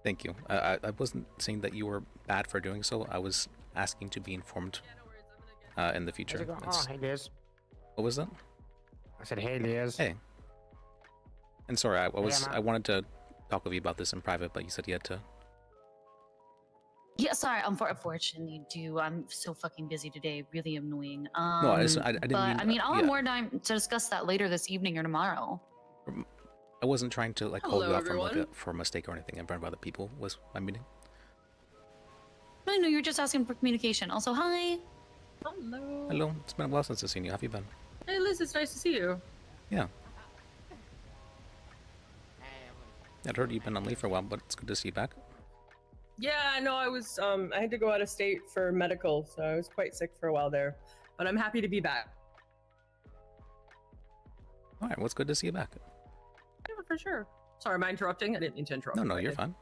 Speaker 1: thank you. I wasn't saying that you were bad for doing so. I was asking to be informed in the future.
Speaker 17: Oh, hey, Liz.
Speaker 1: What was that?
Speaker 17: I said, hey, Liz.
Speaker 1: Hey. And sorry, I
Speaker 17: man.
Speaker 1: wanted to talk with you about this in private, but you said you had to.
Speaker 16: Yeah, sorry. Unfortunately, I'm so fucking busy today. Really annoying.
Speaker 1: No, I didn't
Speaker 16: but
Speaker 1: mean.
Speaker 16: I mean, I'll have more time to discuss that later this evening or tomorrow.
Speaker 1: I wasn't trying to like hold
Speaker 16: Hello,
Speaker 1: you out from, like,
Speaker 16: everyone.
Speaker 1: for a mistake or anything in front of other people. Was my meaning?
Speaker 16: No, you're just asking for communication. Also, hi.
Speaker 6: Hello.
Speaker 1: Hello. It's been a while since I've seen you. How have you been?
Speaker 6: Hey, Liz, it's nice to see you.
Speaker 1: Yeah. I'd heard you've been on leave for a while, but it's good to see you back.
Speaker 6: Yeah, I know. I was. I had to go out of state for medical, so I was quite sick for a while there. But I'm happy to be back.
Speaker 1: All right. Well, it's good to see you back.
Speaker 6: Yeah, for sure. Sorry, am I interrupting? I didn't mean to interrupt.
Speaker 1: No,
Speaker 6: I
Speaker 1: you're
Speaker 6: did.
Speaker 1: fine.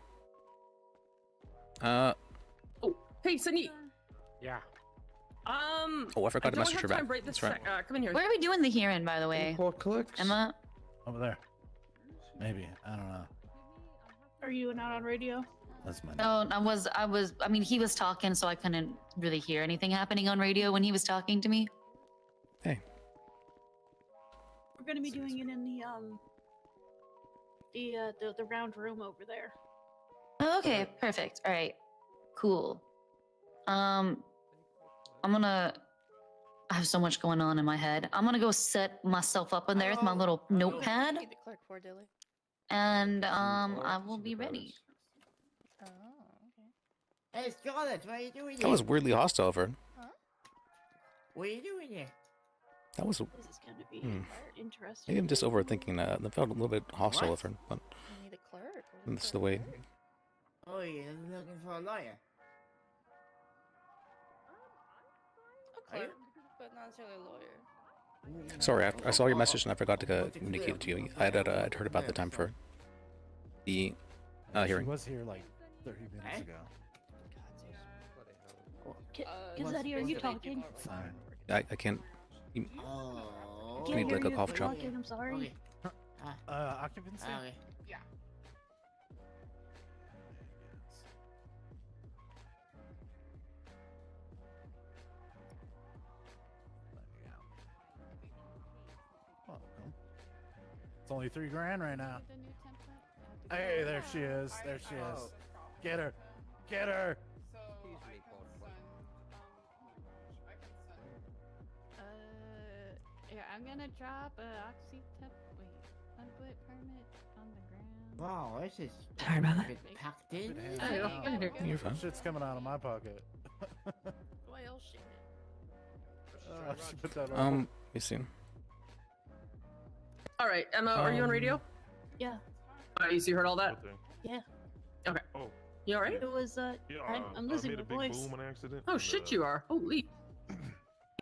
Speaker 6: Oh, hey, Sunny.
Speaker 17: Yeah.
Speaker 1: Oh, I forgot to message her back. That's right.
Speaker 6: Come in here.
Speaker 16: Where are we doing the hearing, by the way? Emma?
Speaker 8: Over there. Maybe. I don't know.
Speaker 12: Are you not on radio?
Speaker 8: That's my
Speaker 16: No, I mean, he was talking, so I couldn't really hear anything happening on radio when he was talking to me.
Speaker 1: Hey.
Speaker 12: We're gonna be doing it in the round room over there.
Speaker 16: Oh, okay, perfect. All right, cool. I have so much going on in my head. I'm gonna go set myself up in there with my little notepad,
Speaker 18: Be the clerk for Dilly.
Speaker 16: and I will be ready.
Speaker 18: Hey, Scarlett, what are you doing
Speaker 1: That was weirdly hostile of her.
Speaker 18: What are you doing here?
Speaker 1: That was.
Speaker 12: This is gonna be interesting.
Speaker 1: Maybe I'm just overthinking that. That felt a little bit hostile of her, but
Speaker 18: You need a clerk.
Speaker 1: that's the way.
Speaker 18: Oh, you're looking for a lawyer. A clerk, but not necessarily a lawyer.
Speaker 1: Sorry, I saw your message and I forgot to communicate it to you. I'd heard about the time for the hearing.
Speaker 8: She was here like 30 minutes ago.
Speaker 12: Gazzetti, are you talking?
Speaker 1: I can't. You,
Speaker 18: Oh.
Speaker 1: I need like a cough drop.
Speaker 12: I'm sorry.
Speaker 8: Occupancy?
Speaker 18: Yeah.
Speaker 8: It's only $3,000 right now. Hey, there she is. There she is. Get her. Get her.
Speaker 7: Yeah, I'm gonna drop a template permit on the ground.
Speaker 18: Wow, this is
Speaker 7: Sorry about that.
Speaker 18: packed in.
Speaker 1: You're fine.
Speaker 8: Shit's coming out of my pocket.
Speaker 18: Well, shit.
Speaker 8: She put that on.
Speaker 1: Let me see.
Speaker 6: All right, Emma, are you on radio?
Speaker 12: Yeah.
Speaker 6: You heard all that?
Speaker 12: Yeah.
Speaker 6: Okay.
Speaker 3: Oh.
Speaker 6: You all right?
Speaker 12: It was I'm losing
Speaker 3: made
Speaker 12: my
Speaker 3: a big
Speaker 12: voice.
Speaker 3: boom on accident.
Speaker 6: Oh
Speaker 3: and,
Speaker 6: shit, you are. Holy.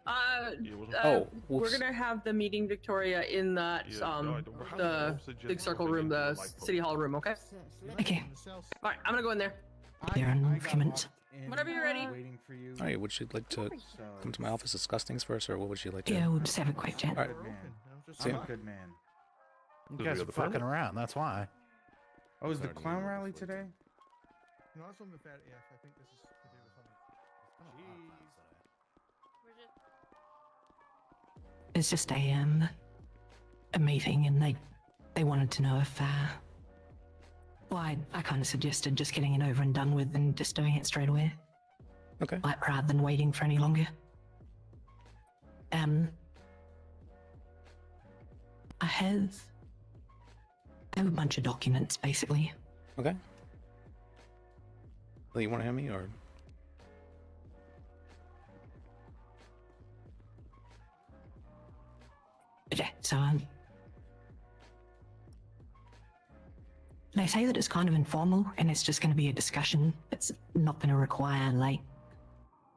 Speaker 1: Oh,
Speaker 6: we're
Speaker 1: whoops.
Speaker 6: gonna have the meeting, Victoria, in that the big circle room, the city hall room. Okay.
Speaker 7: Okay.
Speaker 6: All right, I'm gonna go in there.
Speaker 7: Here in a few minutes.
Speaker 6: Whenever you're ready.
Speaker 9: Waiting for you.
Speaker 1: All right, would you like to come to my office, discuss things first, or what would you like to?
Speaker 7: Yeah, we'll just have a quick chat.
Speaker 1: All right. See
Speaker 9: I'm
Speaker 1: ya.
Speaker 9: a good man.
Speaker 8: You guys are fucking around. That's why.
Speaker 9: Oh, is the clown rally today?
Speaker 15: No, that's something that, yeah, I think this is to do with something.
Speaker 7: It's just a meeting, and they wanted to know if well, I kind of suggested just getting it over and done with and just doing it straight away.
Speaker 1: Okay.
Speaker 7: Like rather than waiting for any longer. I have a bunch of documents basically.
Speaker 1: Okay. Well, you want to hear me, or?
Speaker 19: Yeah, so they say that it's kind of informal and it's just going to be a discussion. It's not going to require like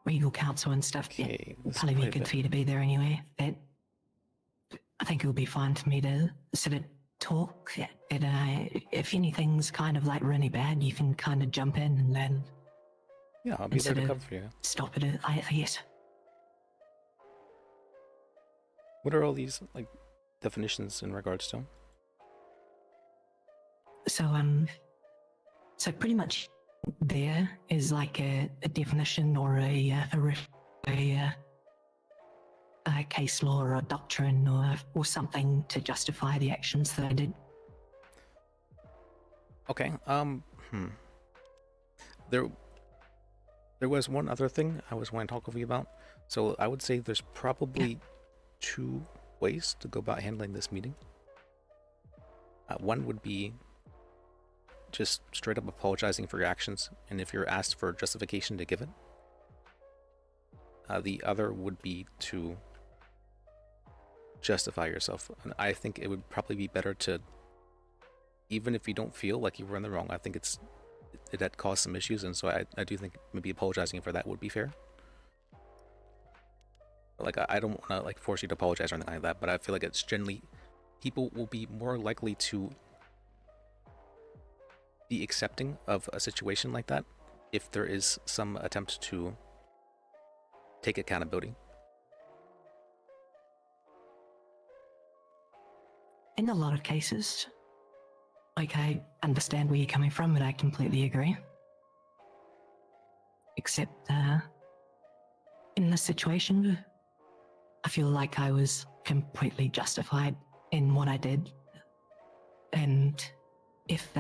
Speaker 19: legal counsel and stuff.
Speaker 1: Okay,
Speaker 19: It'll probably be good for you to be there anyway. But I think it will be fine for me to sort of talk. And if anything's kind of like really bad, you can kind of jump in and then.
Speaker 1: Yeah, I'll be there to cover for you.
Speaker 19: Stop it. Yes.
Speaker 1: What are all these like definitions in regards to?
Speaker 19: So pretty much there is like a definition or a case law or a doctrine or something to justify the actions that I did.
Speaker 1: Okay. There was one other thing I was wanting to talk with you about. So I would say there's probably two ways to go about handling this meeting. One would be just straight up apologizing for your actions, and if you're asked for justification, to give it. The other would be to justify yourself. And I think it would probably be better to, even if you don't feel like you were in the wrong, I think it had caused some issues, and so I do think maybe apologizing for that would be fair. Like, I don't want to like force you to apologize or anything like that, but I feel like it's generally, people will be more likely to be accepting of a situation like that if there is some attempt to take accountability.
Speaker 19: In a lot of cases, like, I understand where you're coming from, but I completely agree. Except, in this situation, I feel like I was completely justified in what I did. And if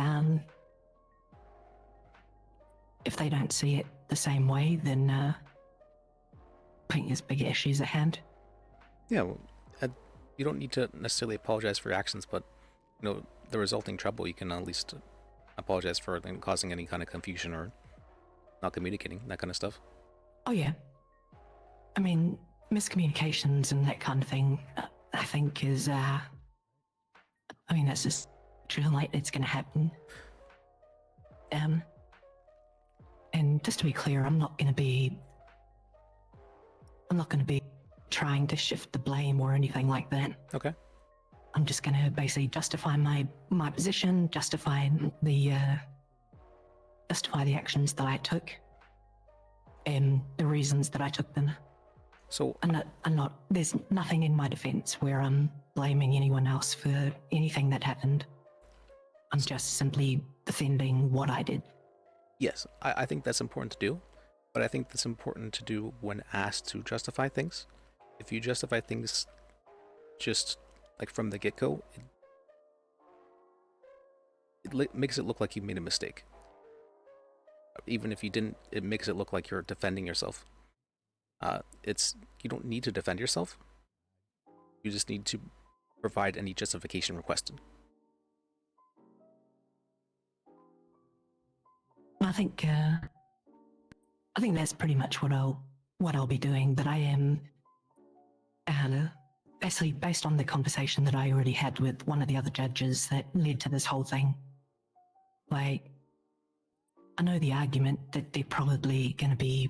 Speaker 19: they don't see it the same way, then I think there's bigger issues at hand.
Speaker 1: Yeah, well, you don't need to necessarily apologize for your actions, but you know, the resulting trouble, you can at least apologize for causing any kind of confusion or not communicating, that kind of stuff.
Speaker 19: Oh yeah. I mean, miscommunications and that kind of thing, I think is, I mean, that's just true, like, it's gonna happen. And just to be clear, I'm not gonna be trying to shift the blame or anything like that.
Speaker 1: Okay.
Speaker 19: I'm just gonna basically justify my position, justify the actions that I took, and the reasons that I took them.
Speaker 1: So
Speaker 19: I'm not. There's nothing in my defense where I'm blaming anyone else for anything that happened. I'm just simply defending what I did.
Speaker 1: Yes, I think that's important to do, but I think that's important to do when asked to justify things. If you justify things just like from the get-go, it makes it look like you made a mistake. Even if you didn't, it makes it look like you're defending yourself. You don't need to defend yourself. You just need to provide any justification requested.
Speaker 19: I think that's pretty much what I'll be doing. But I am, basically based on the conversation that I already had with one of the other judges that led to this whole thing. Like, I know the argument that they're probably going to be,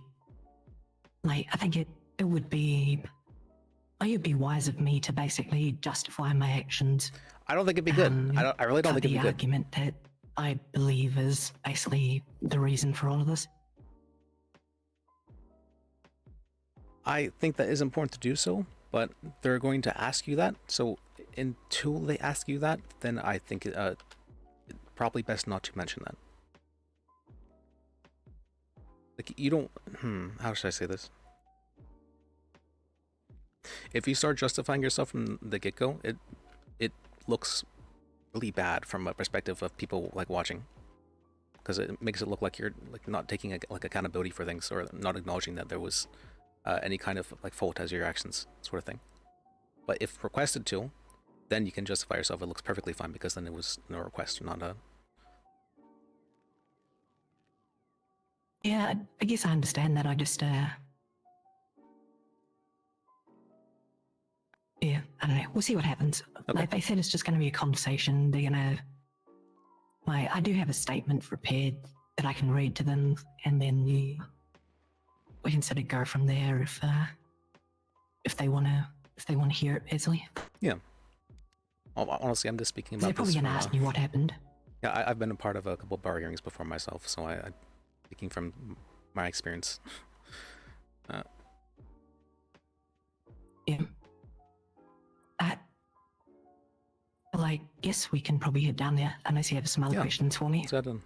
Speaker 19: like, I think it would be wise of me to basically justify my actions.
Speaker 1: I don't think it'd be good. I really don't think it'd be good.
Speaker 19: The argument that I believe is basically the reason for all of this.
Speaker 1: I think that is important to do so, but they're going to ask you that. So until they ask you that, then I think it's probably best not to mention that. Like, you don't, how should I say this? If you start justifying yourself from the get-go, it looks really bad from a perspective of people like watching, because it makes it look like you're like not taking like accountability for things, or not acknowledging that there was any kind of like fault as your actions, sort of thing. But if requested to, then you can justify yourself. It looks perfectly fine, because then it was no request, not a.
Speaker 19: Yeah, I guess I understand that. I just yeah. I don't know. We'll see what happens. Like they said, it's just going to be a conversation. They're going to. I do have a statement prepared that I can read to them, and then we can sort of go from there if they want to hear it, Besley.
Speaker 1: Yeah. Honestly, I'm just speaking about.
Speaker 19: They're probably going to ask me what happened.
Speaker 1: Yeah, I've been a part of a couple bar hearings before myself, so I'm speaking from my experience.
Speaker 19: Yeah. Well, I guess we can probably head down there unless you have some other questions for me.
Speaker 1: Let's head in.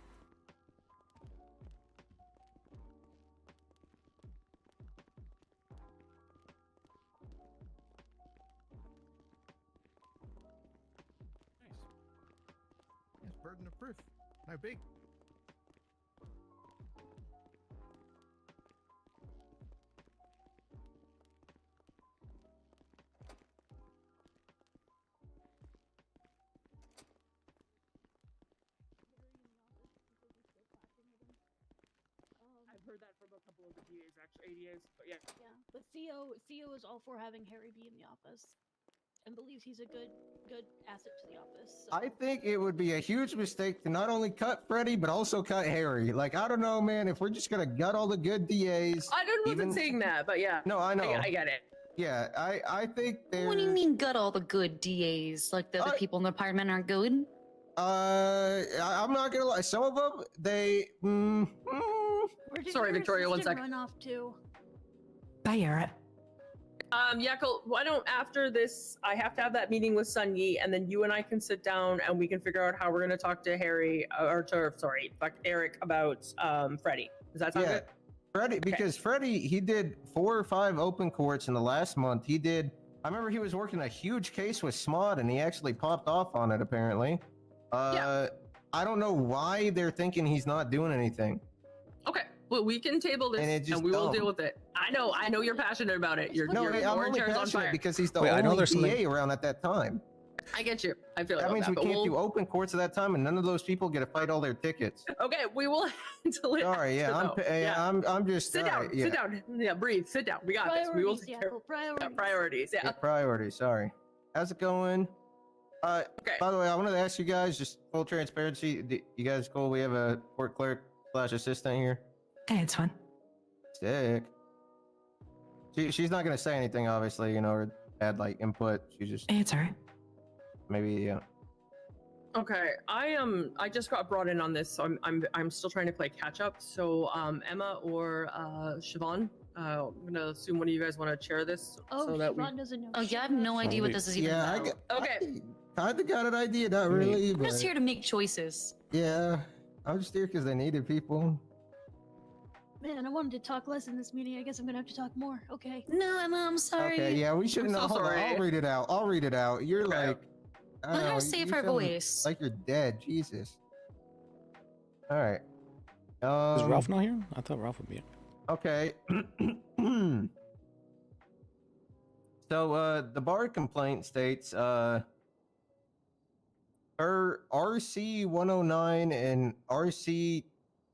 Speaker 15: Yes, burden of proof. No big.
Speaker 6: I've heard that from a couple of the DAs, actually, ADAs, but yeah.
Speaker 12: Yeah, but Theo is all for having Harry be in the office, and believes he's a good asset to the office. So.
Speaker 20: I think it would be a huge mistake to not only cut Freddy, but also cut Harry. Like, I don't know, man, if we're just gonna gut all the good DAs.
Speaker 6: I wasn't saying that, but yeah.
Speaker 20: No, I know.
Speaker 6: I get it.
Speaker 20: Yeah, I think they're...
Speaker 16: What do you mean gut all the good DAs? Like the other people in the department aren't good?
Speaker 20: I'm not gonna lie. Some of them, they...
Speaker 6: Sorry, Victoria, one sec.
Speaker 12: Run off too.
Speaker 19: Bye,
Speaker 6: Yakel, why don't after this, I have to have that meeting with Sun Yi, and then you and I can sit down and we can figure out how we're gonna talk to Harry, Eric about Freddy. Does that sound good?
Speaker 20: Freddy, because Freddy, he did 4 or 5 open courts in the last month. He did, I remember he was working a huge case with SMOD and he actually popped off on it apparently. I don't know why they're thinking he's not doing anything.
Speaker 6: Okay, well, we can table this and we will deal with it. I know you're passionate about it.
Speaker 20: I'm only passionate because he's the only DA around at that time.
Speaker 6: I get you. I feel
Speaker 20: that means we can't do open courts at that time, and none of those people get to fight all their tickets.
Speaker 6: Okay, we will handle it.
Speaker 20: Sorry, I'm just
Speaker 6: sit down. Sit down. Yeah, breathe. Sit down. We got this. We will take care of priorities. Yeah.
Speaker 20: Priorities. Sorry. How's it going? Okay. By the way, I wanted to ask you guys, just full transparency. You guys cool? We have a court clerk / assistant here.
Speaker 19: Yeah, it's fine.
Speaker 20: Sick. She's not gonna say anything, obviously, or add like input. She's just.
Speaker 19: It's alright.
Speaker 20: Maybe yeah.
Speaker 6: Okay, I just got brought in on this, so I'm still trying to play catch up. So Emma or Siobhan, I'm gonna assume one of you guys want to chair this.
Speaker 12: Oh,
Speaker 6: so that
Speaker 12: Siobhan doesn't know.
Speaker 16: Oh yeah, I have no idea what this is even about.
Speaker 6: Okay.
Speaker 20: I got an idea, not really.
Speaker 16: I'm just here to make choices.
Speaker 20: Yeah, I'm just here because they needed people.
Speaker 12: Man, I wanted to talk less in this meeting. I guess I'm gonna have to talk more. Okay.
Speaker 16: No, Emma, I'm sorry.
Speaker 20: Okay, yeah, we shouldn't.
Speaker 6: I'm so
Speaker 20: hold on,
Speaker 6: sorry.
Speaker 20: I'll read it out. You're like.
Speaker 16: Let her save her voice.
Speaker 20: Like you're dead, Jesus. All right.
Speaker 1: Is Ralph not here? I thought Ralph would be here.
Speaker 20: Okay. So the bar complaint states her RC 109 and RC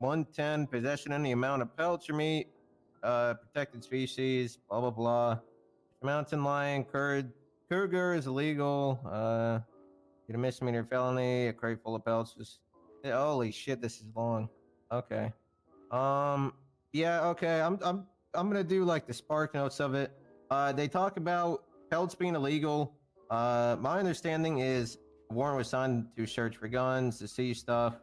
Speaker 20: 110 possession any amount of pelts or meat, protected species, blah blah blah. Mountain lion, cougar is illegal. Get a misdemeanor felony, a crate full of pelts. Holy shit, this is long. Okay. Yeah, okay. I'm gonna do like the spark notes of it. They talk about pelts being illegal. My understanding is a warrant was signed to search for guns, to seize stuff.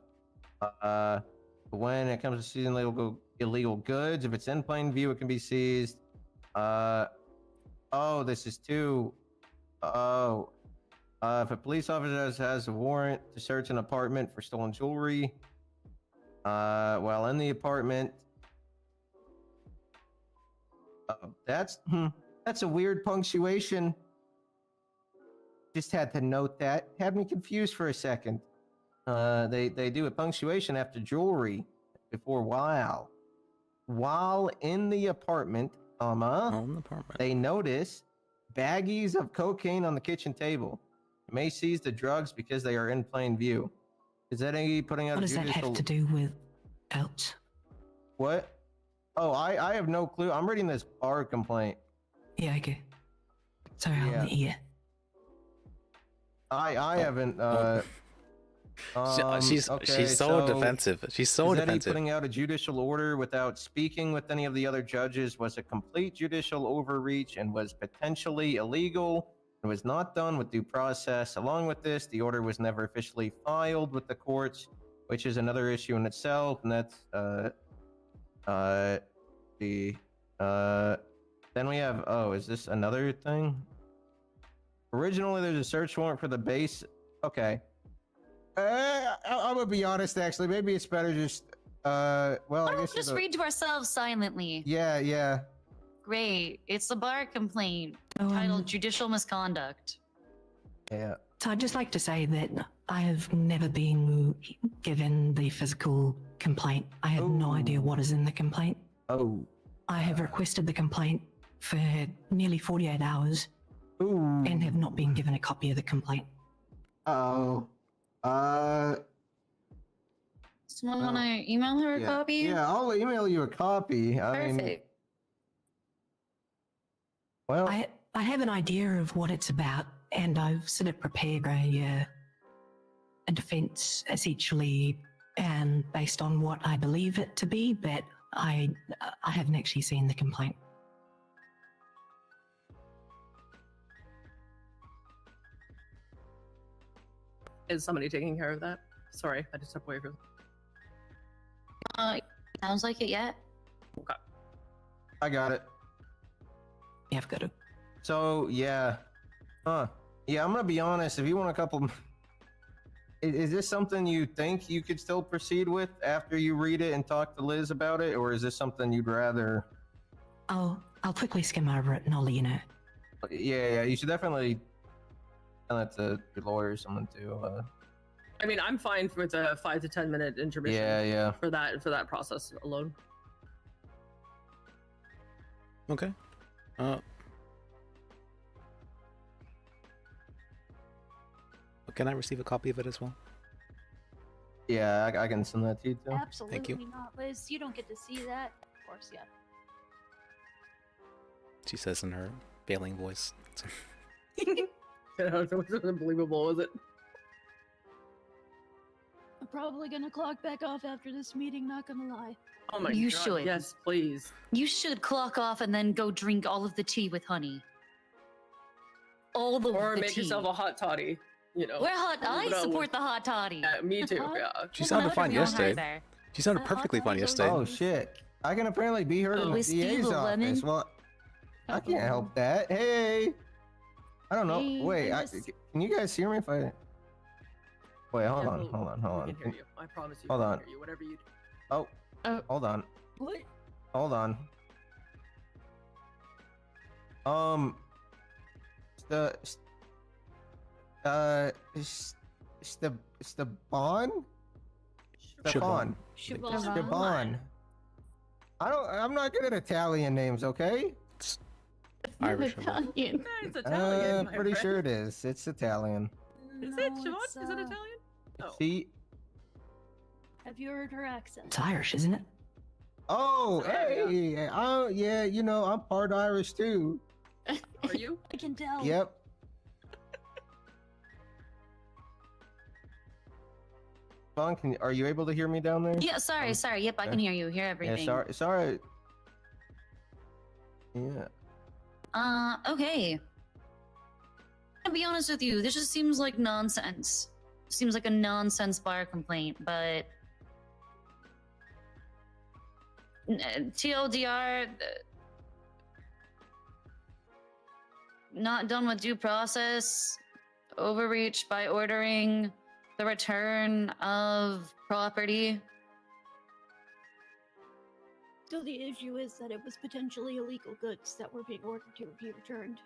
Speaker 20: When it comes to seizing illegal goods, if it's in plain view, it can be seized. Oh, this is too. Oh. If a police officer has a warrant to search an apartment for stolen jewelry, while in the apartment, that's a weird punctuation. Just had to note that. Had me confused for a second. They do a punctuation after jewelry before while in the apartment, they notice baggies of cocaine on the kitchen table. May seize the drugs because they are in plain view. Is that any putting out?
Speaker 19: What does that have to do with pelts?
Speaker 20: What? Oh, I have no clue. I'm reading this bar complaint.
Speaker 19: Yeah, okay. Sorry, I'll let you.
Speaker 20: I haven't.
Speaker 1: She's
Speaker 20: okay,
Speaker 1: so defensive. She's so
Speaker 20: is Eddie
Speaker 1: defensive.
Speaker 20: putting out a judicial order without speaking with any of the other judges was a complete judicial overreach and was potentially illegal and was not done with due process. Along with this, the order was never officially filed with the courts, which is another issue in itself. And that's then we have, oh, is this another thing? Originally, there's a search warrant for the base. Okay.
Speaker 21: I'm gonna be honest. Actually, maybe it's better just. Well, I guess
Speaker 16: Just read to ourselves silently.
Speaker 21: Yeah.
Speaker 16: Great. It's a bar complaint titled Judicial Misconduct.
Speaker 20: Yeah.
Speaker 19: So I'd just like to say that I have never been given the physical complaint. I have no idea what is in the complaint.
Speaker 20: Oh.
Speaker 19: I have requested the complaint for nearly 48 hours and have not been given a copy of the complaint.
Speaker 21: Oh.
Speaker 16: Someone want to email her a copy?
Speaker 21: Yeah, I'll email you a copy. I mean,
Speaker 16: Perfect.
Speaker 20: well,
Speaker 19: I have an idea of what it's about, and I've sort of prepared a defense essentially, and based on what I believe it to be, but I haven't actually seen the complaint.
Speaker 6: Is somebody taking care of that? Sorry, I just stepped away from.
Speaker 16: Sounds like it yet.
Speaker 6: Okay.
Speaker 20: I got it.
Speaker 19: Yeah, I've got it.
Speaker 20: So, yeah. Yeah, I'm gonna be honest. If you want a couple... Is this something you think you could still proceed with after you read it and talk to Liz about it? Or is this something you'd rather...
Speaker 19: I'll quickly skim over it and I'll let you know.
Speaker 20: Yeah, you should definitely tell that to your lawyer or someone too.
Speaker 6: I mean, I'm fine with a 5 to 10 minute intermission.
Speaker 20: Yeah.
Speaker 6: For that process alone.
Speaker 1: Okay. Can I receive a copy of it as well?
Speaker 20: Yeah, I can send that to you too.
Speaker 12: Absolutely
Speaker 1: Thank you.
Speaker 12: not, Liz. You don't get to see that. Of course, yeah.
Speaker 1: She says in her failing voice.
Speaker 6: It wasn't unbelievable, was it?
Speaker 12: I'm probably gonna clock back off after this meeting, not gonna lie.
Speaker 6: Oh my
Speaker 16: You
Speaker 6: god.
Speaker 16: should.
Speaker 6: Yes, please.
Speaker 16: You should clock off and then go drink all of the tea with honey. All the
Speaker 6: Or
Speaker 16: the
Speaker 6: make
Speaker 16: tea.
Speaker 6: yourself a hot toddy. You know.
Speaker 16: We're hot. I
Speaker 6: But,
Speaker 16: support the hot toddy.
Speaker 6: Yeah, me too. Yeah.
Speaker 1: She sounded fine yesterday.
Speaker 16: there.
Speaker 1: She sounded perfectly fine yesterday.
Speaker 20: Oh shit! I can apparently be heard in the
Speaker 16: Whiskey,
Speaker 20: DA's
Speaker 16: the
Speaker 20: office.
Speaker 16: lemon?
Speaker 20: Well, I can't help that. Hey, I don't know.
Speaker 12: Hey,
Speaker 20: Wait,
Speaker 12: I just-
Speaker 20: can you guys hear me? If I wait, hold
Speaker 6: Yeah,
Speaker 20: on.
Speaker 6: we can hear you. I promise you.
Speaker 20: Hold
Speaker 6: we
Speaker 20: on.
Speaker 6: can hear you, whatever you do.
Speaker 20: Oh, hold on.
Speaker 12: What?
Speaker 20: Hold on. Steban? Steban. Steban. I'm not good at Italian names, okay?
Speaker 1: Irish.
Speaker 6: It's Italian. my
Speaker 20: Pretty
Speaker 6: friend.
Speaker 20: sure it is. It's Italian.
Speaker 6: Is it, Siobhan? Is it Italian? Oh.
Speaker 20: See?
Speaker 12: Have you heard her accent?
Speaker 19: It's Irish, isn't it?
Speaker 20: Oh,
Speaker 6: Sorry,
Speaker 20: hey. Oh, yeah, you know, I'm part Irish too.
Speaker 6: Are you?
Speaker 12: I can tell.
Speaker 20: Yep. Vaughn, are you able to hear me down there?
Speaker 16: Yeah, sorry. Yep, I can hear you. Hear everything.
Speaker 20: Yeah, sorry. Yeah.
Speaker 16: Okay. To be honest with you, this just seems like nonsense. Seems like a nonsense bar complaint, but TLDR, not done with due process, overreach by ordering the return of property.
Speaker 12: So the issue is that it was potentially illegal goods that were being ordered to be returned.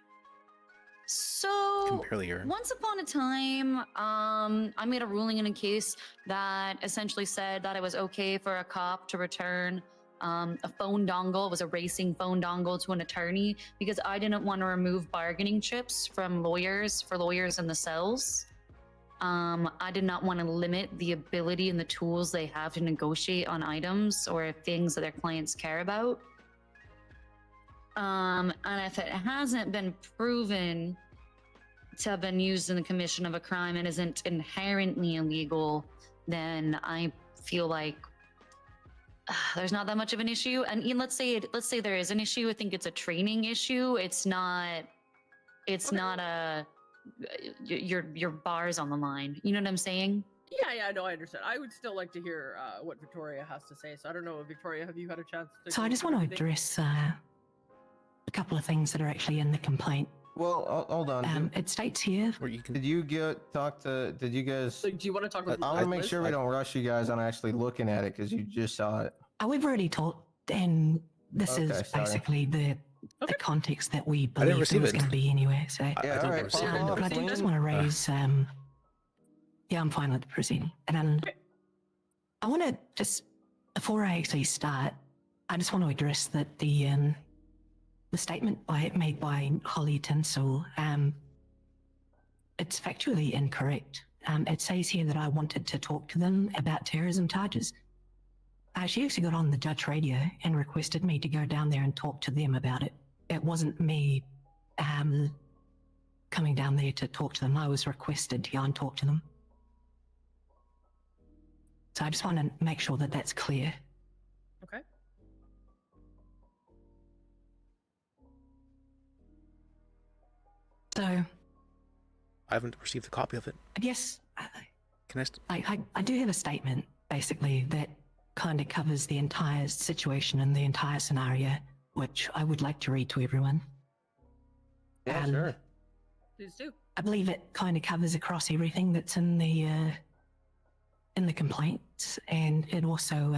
Speaker 16: So,
Speaker 1: Earlier.
Speaker 16: once upon a time, I made a ruling in a case that essentially said that it was okay for a cop to return a phone dongle. It was a racing phone dongle to an attorney because I didn't want to remove bargaining chips from lawyers for lawyers in the cells. I did not want to limit the ability and the tools they have to negotiate on items or things that their clients care about. And if it hasn't been proven to have been used in the commission of a crime and isn't inherently illegal, then I feel like there's not that much of an issue. And Ian, let's say there is an issue. I think it's a training issue. It's not a your bar's on the line. You know what I'm saying?
Speaker 6: Yeah, no, I understand. I would still like to hear what Victoria has to say. So I don't know, Victoria, have you had a chance to?
Speaker 19: So I just want to address a couple of things that are actually in the complaint.
Speaker 20: Well, hold on.
Speaker 19: It states here.
Speaker 20: Did you talk to? Did you guys?
Speaker 6: So, do you want to talk about?
Speaker 20: I want to make sure we don't rush you guys on actually looking at it because you just saw it.
Speaker 19: We've already talked, and this
Speaker 20: Okay,
Speaker 19: is
Speaker 20: sorry.
Speaker 19: basically the context that we
Speaker 1: I didn't
Speaker 19: believe it
Speaker 1: receive
Speaker 19: was
Speaker 1: it.
Speaker 19: going to be anyway. So,
Speaker 20: Yeah, all right.
Speaker 19: but I do just want to raise. Yeah, I'm fine with proceeding, and I want to just before I actually start, I just want to address that the statement made by Holly Tinsel, it's factually incorrect. It says here that I wanted to talk to them about terrorism charges. She actually got on the judge radio and requested me to go down there and talk to them about it. It wasn't me coming down there to talk to them. I was requested to go and talk to them. So I just want to make sure that that's clear.
Speaker 6: Okay.
Speaker 19: So
Speaker 1: I haven't received a copy of it.
Speaker 19: yes,
Speaker 1: Can
Speaker 19: I do have a statement basically that kind of covers the entire situation and the entire scenario, which I would like to read to everyone.
Speaker 20: Yeah, sure.
Speaker 6: Please do.
Speaker 19: I believe it kind of covers across everything that's in the complaints, and it also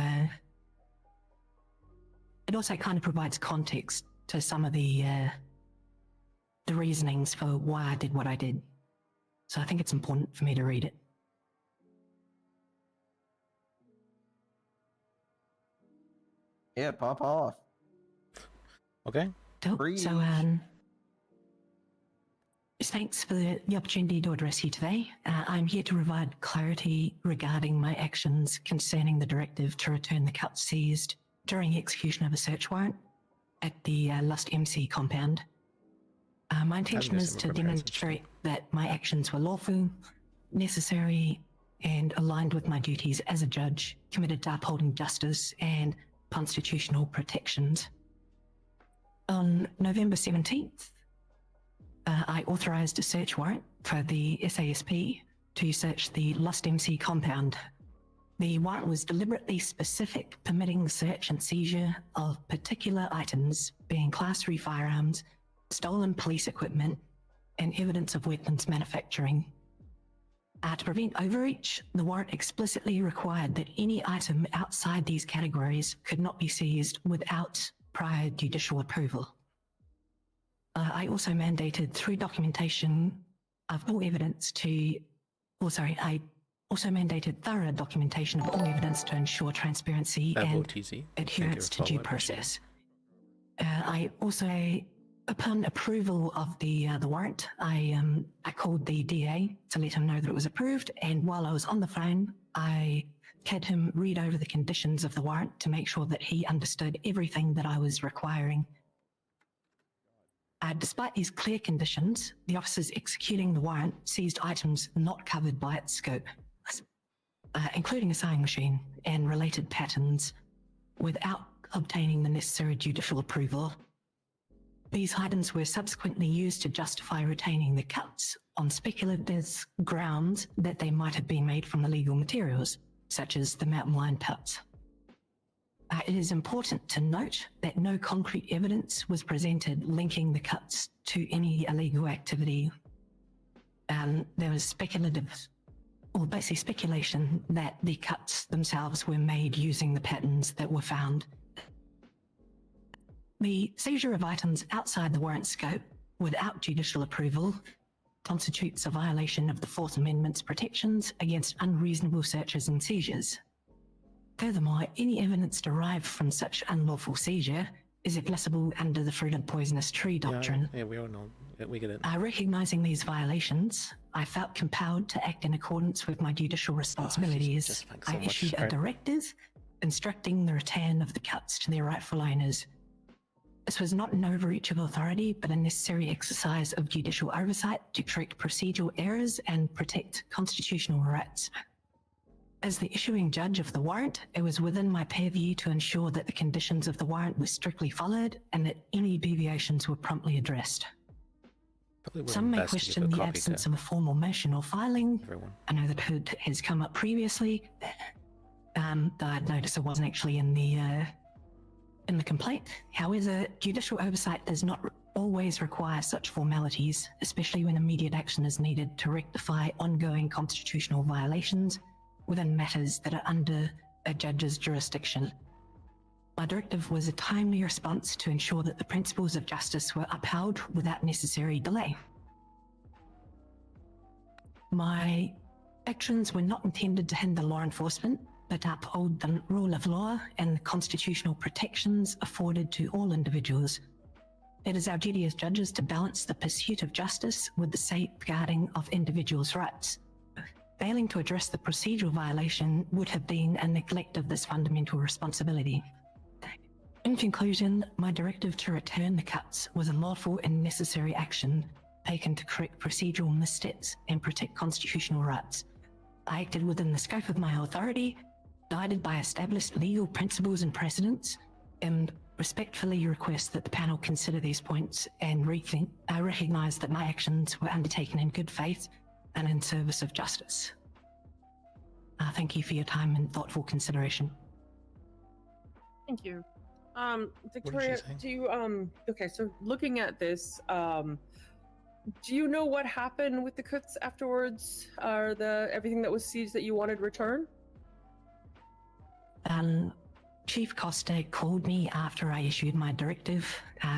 Speaker 19: kind of provides context to some of the reasonings for why I did what I did. So I think it's important for me to read it.
Speaker 20: Yeah, pop off.
Speaker 1: Okay.
Speaker 19: So, thanks for the opportunity to address you today. I'm here to provide clarity regarding my actions concerning the directive to return the cuts seized during execution of a search warrant at the Lust MC compound. My intention is to demonstrate that my actions were lawful, necessary, and aligned with my duties as a judge, committed to upholding justice and constitutional protections. On November 17th, I authorized a search warrant for the SASP to search the Lust MC compound. The warrant was deliberately specific, permitting search and seizure of particular items, being Class 3 firearms, stolen police equipment, and evidence of weapons manufacturing. To prevent overreach, the warrant explicitly required that any item outside these categories could not be seized without prior judicial approval. I also mandated through documentation of all evidence I also mandated thorough documentation of all evidence to ensure transparency and adherence to due process. I also, upon approval of the warrant, I called the DA to let him know that it was approved, and while I was on the phone, I had him read over the conditions of the warrant to make sure that he understood everything that I was requiring. Despite these clear conditions, the officers executing the warrant seized items not covered by its scope, including a sewing machine and related patterns, without obtaining the necessary judicial approval. These items were subsequently used to justify retaining the cuts on speculative grounds that they might have been made from illegal materials, such as the mountain lion pelts. It is important to note that no concrete evidence was presented linking the cuts to any illegal activity. There was speculation that the cuts themselves were made using the patterns that were found. The seizure of items outside the warrant scope without judicial approval constitutes a violation of the Fourth Amendment's protections against unreasonable searches and seizures. Furthermore, any evidence derived from such unlawful seizure is admissible under the fruit of poisonous tree doctrine.
Speaker 1: Yeah, we all know. We get it.
Speaker 19: Recognizing these violations, I felt compelled to act in accordance with my judicial responsibilities. I issued a directive instructing the return of the cuts to their rightful owners. This was not an overreach of authority, but a necessary exercise of judicial oversight to correct procedural errors and protect constitutional rights. As the issuing judge of the warrant, it was within my purview to ensure that the conditions of the warrant were strictly followed and that any deviations were promptly addressed. Some may question the absence of a formal motion or filing. I know that it has come up previously, though I'd noticed it wasn't actually in the complaint. However, judicial oversight does not always require such formalities, especially when immediate action is needed to rectify ongoing constitutional violations within matters that are under a judge's jurisdiction. My directive was a timely response to ensure that the principles of justice were upheld without necessary delay. My actions were not intended to hinder law enforcement, but uphold the rule of law and the constitutional protections afforded to all individuals. It is our duty as judges to balance the pursuit of justice with the safeguarding of individuals' rights. Failing to address the procedural violation would have been a neglect of this fundamental responsibility. In conclusion, my directive to return the cuts was a lawful and necessary action taken to correct procedural missteps and protect constitutional rights. I acted within the scope of my authority, guided by established legal principles and precedents, and respectfully request that the panel consider these points and rethink. I recognise that my actions were undertaken in good faith and in service of justice. Thank you for your time and thoughtful consideration.
Speaker 6: Thank you. Victoria, do you, okay, so looking at this, do you know what happened with the cuts afterwards? Or everything that was seized that you wanted returned?
Speaker 19: Chief Costa called me after I issued my directive,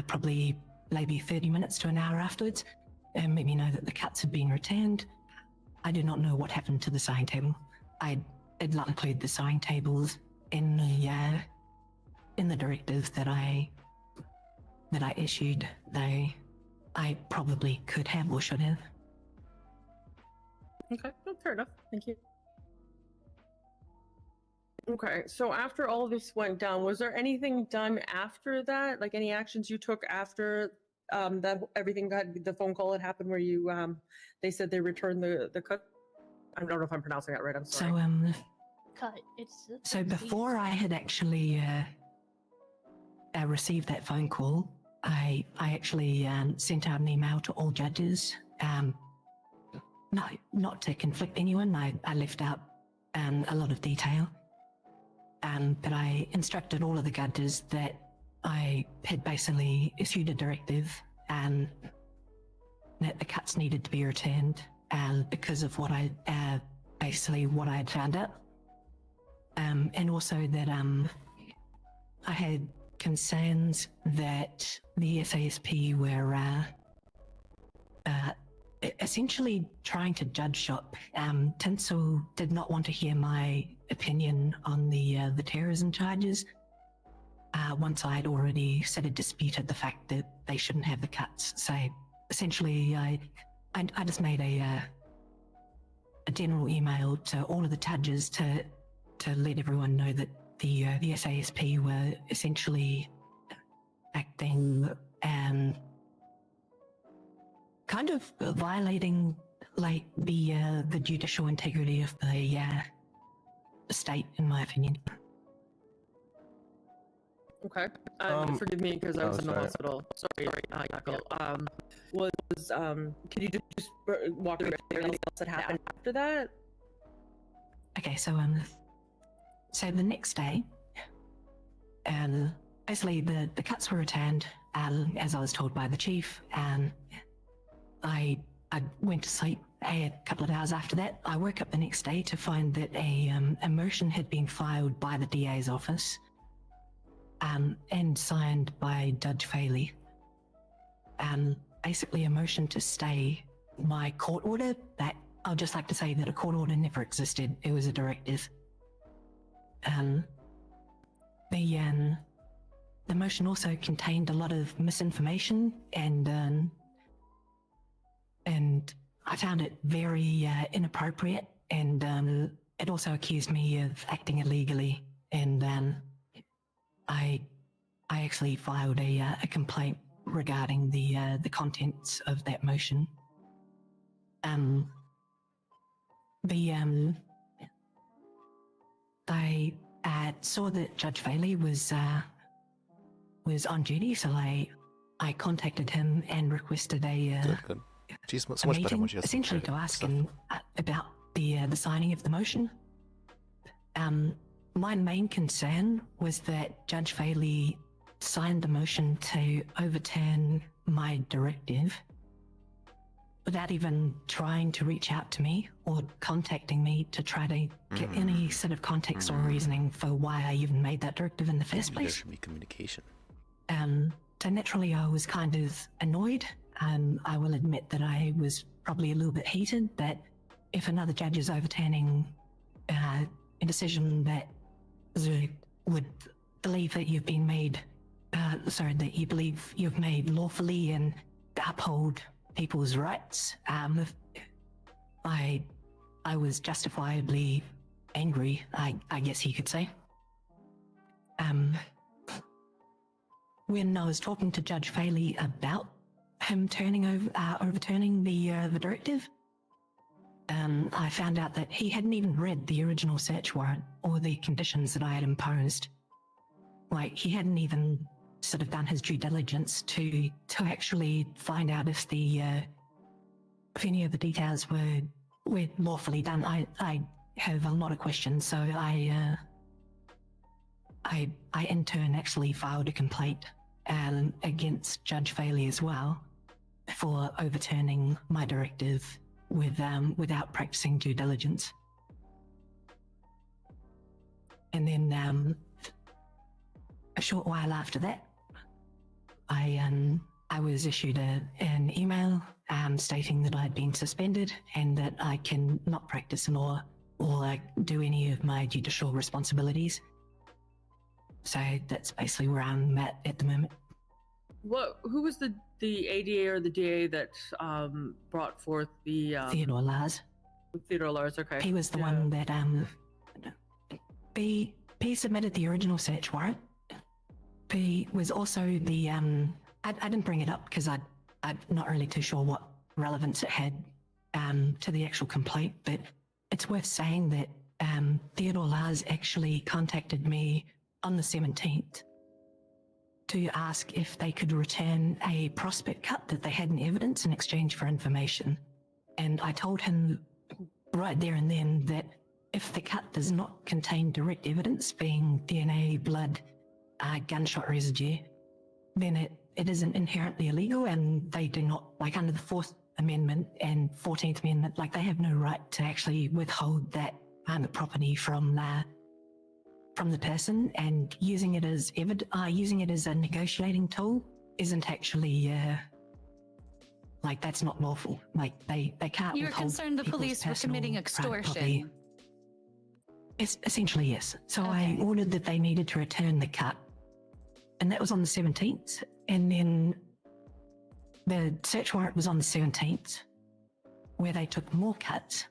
Speaker 19: probably maybe 30 minutes to an hour afterwards, and let me know that the cuts had been returned. I do not know what happened to the sewing table. I did not include the sewing tables in the directive that I issued, though I probably could have or should have.
Speaker 6: Okay, no, fair enough. Thank you. Okay, so after all this went down, was there anything done after that? Like any actions you took after that everything the phone call had happened where you they said they returned the cut? I don't know if I'm pronouncing that right. I'm sorry.
Speaker 12: Cut. It's
Speaker 19: So before I had actually received that phone call, I actually sent out an email to all judges. Not to conflict anyone, I left out a lot of detail. But I instructed all of the judges that I had basically issued a directive and that the cuts needed to be returned because of what I had found out. And also that I had concerns that the SASP were essentially trying to judge shop. Tinsel did not want to hear my opinion on the terrorism charges once I had already set a dispute at the fact that they shouldn't have the cuts. So essentially, I just made a general email to all of the judges to let everyone know that the SASP were essentially acting and kind of violating like the judicial integrity of the state, in my opinion.
Speaker 6: Okay. Forgive me because I was in the hospital. Sorry, Jackal. Could you just walk me through anything else that happened after that?
Speaker 19: Okay, so the next day, basically the cuts were returned, as I was told by the chief, and I went to sleep. A couple of hours after that, I woke up the next day to find that a motion had been filed by the DA's office and signed by Judge Faley. Basically a motion to stay my court order. That I'd just like to say that a court order never existed. It was a directive. The motion also contained a lot of misinformation and I found it very inappropriate, and it also accused me of acting illegally, and I actually filed a complaint regarding the contents of that motion. I saw that Judge Bailey was on duty, so I contacted him and requested a
Speaker 1: Good. She's so
Speaker 19: a
Speaker 1: much better
Speaker 19: meeting,
Speaker 1: when she has
Speaker 19: essentially to ask him about the signing of the motion. My main concern was that Judge Bailey signed the motion to overturn my directive without even trying to reach out to me or contacting me to try to get any sort of context or reasoning for why I even made that directive in the first
Speaker 1: Maybe there
Speaker 19: place.
Speaker 1: should be communication.
Speaker 19: So naturally I was kind of annoyed. I will admit that I was probably a little bit heated that if another judge is overturning a decision that would believe that you've been made, that you believe you've made lawfully and to uphold people's rights, I was justifiably angry, I guess you could say. When I was talking to Judge Bailey about him overturning the directive, I found out that he hadn't even read the original search warrant or the conditions that I had imposed. Like, he hadn't even sort of done his due diligence to actually find out if if any of the details were lawfully done. I have a lot of questions, so I in turn actually filed a complaint against Judge Bailey as well for overturning my directive without practicing due diligence. And then a short while after that, I was issued an email stating that I'd been suspended and that I can not practice law or do any of my judicial responsibilities. So that's basically where I'm at the moment.
Speaker 6: Who was the ADA or the DA that brought forth the
Speaker 19: Theodore Lars.
Speaker 6: Theodore Lars, okay.
Speaker 19: He was the one that he submitted the original search warrant. He was also the I didn't bring it up because I'm not really too sure what relevance it had to the actual complaint, but it's worth saying that Theodore Lars actually contacted me on the 17th to ask if they could return a prospect cut that they had in evidence in exchange for information. And I told him right there and then that if the cut does not contain direct evidence, being DNA, blood, gunshot residue, then it isn't inherently illegal, and they do not, like under the 4th Amendment and 14th Amendment, like they have no right to actually withhold that property from the person, and using it as a negotiating tool isn't actually like that's not lawful. Like they can't.
Speaker 16: You were
Speaker 19: withhold
Speaker 16: concerned the
Speaker 19: people's
Speaker 16: police were
Speaker 19: personal
Speaker 16: committing
Speaker 19: private property.
Speaker 16: extortion.
Speaker 19: It's essentially yes. So I ordered that they needed to return the cut, and that was on the 17th. And then the search warrant was on the 17th, where they took more cuts.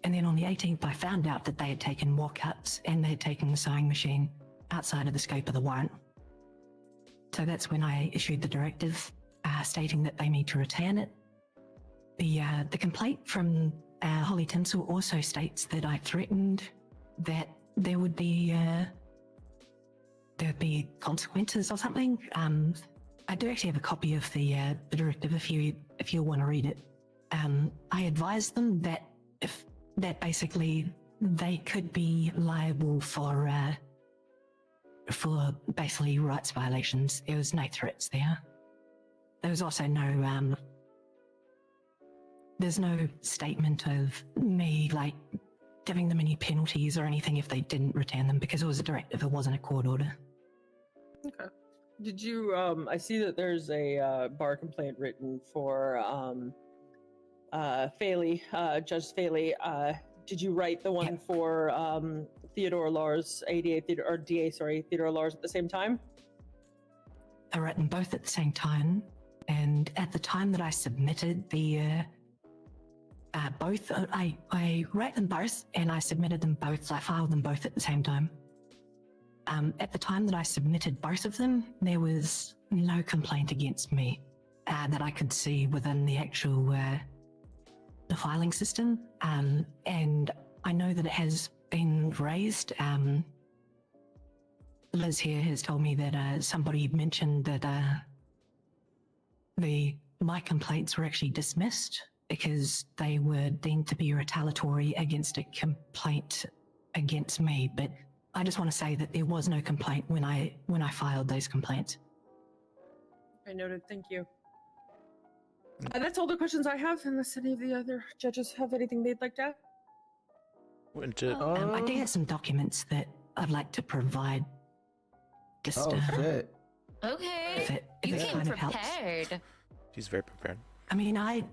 Speaker 19: And then on the 18th, I found out that they had taken more cuts and they had taken the sewing machine outside of the scope of the warrant. So that's when I issued the directive stating that they need to return it. The complaint from Holly Tinsel also states that I threatened that there would be consequences or something. I do actually have a copy of the directive if you want to read it. I advised them that that basically they could be liable for basically rights violations. There was no threats there. There was also no there's no statement of me like giving them any penalties or anything if they didn't return them, because it was a directive, it wasn't a court order.
Speaker 6: Okay. Did you I see that there's a bar complaint written for Faley, Judge Faley. Did you write the one for Theodore Lars, ADA or DA, sorry, Theodore Lars at the same time?
Speaker 19: I wrote them both at the same time, and at the time that I submitted the both, I wrote them both and I submitted them both. So I filed them both at the same time. At the time that I submitted both of them, there was no complaint against me that I could see within the actual the filing system. And I know that it has been raised. Liz here has told me that somebody mentioned that my complaints were actually dismissed because they were deemed to be retaliatory against a complaint against me. But I just want to say that there was no complaint when I filed those complaints.
Speaker 6: I noted. Thank you. That's all the questions I have, unless any of the other judges have anything they'd like to add.
Speaker 19: I do have some documents that I'd like to provide. Just,
Speaker 20: shit.
Speaker 16: Okay.
Speaker 19: If it
Speaker 16: You came
Speaker 19: kind of helps.
Speaker 16: prepared.
Speaker 1: She's very prepared.
Speaker 19: I mean, I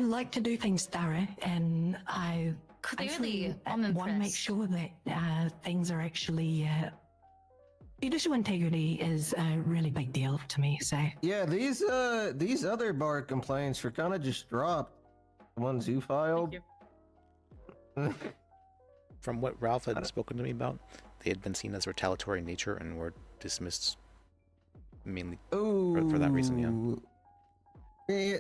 Speaker 19: like to do things thorough, and I
Speaker 16: Clearly,
Speaker 19: actually
Speaker 16: I'm
Speaker 19: want to make
Speaker 16: impressed.
Speaker 19: sure that things are actually. Judicial integrity is a really big deal to me. So
Speaker 20: Yeah, these other bar complaints were kind of just dropped. The ones you filed.
Speaker 1: From what Ralph had spoken to me about, they had been seen as retaliatory in nature and were dismissed mainly for that reason.
Speaker 20: Yeah.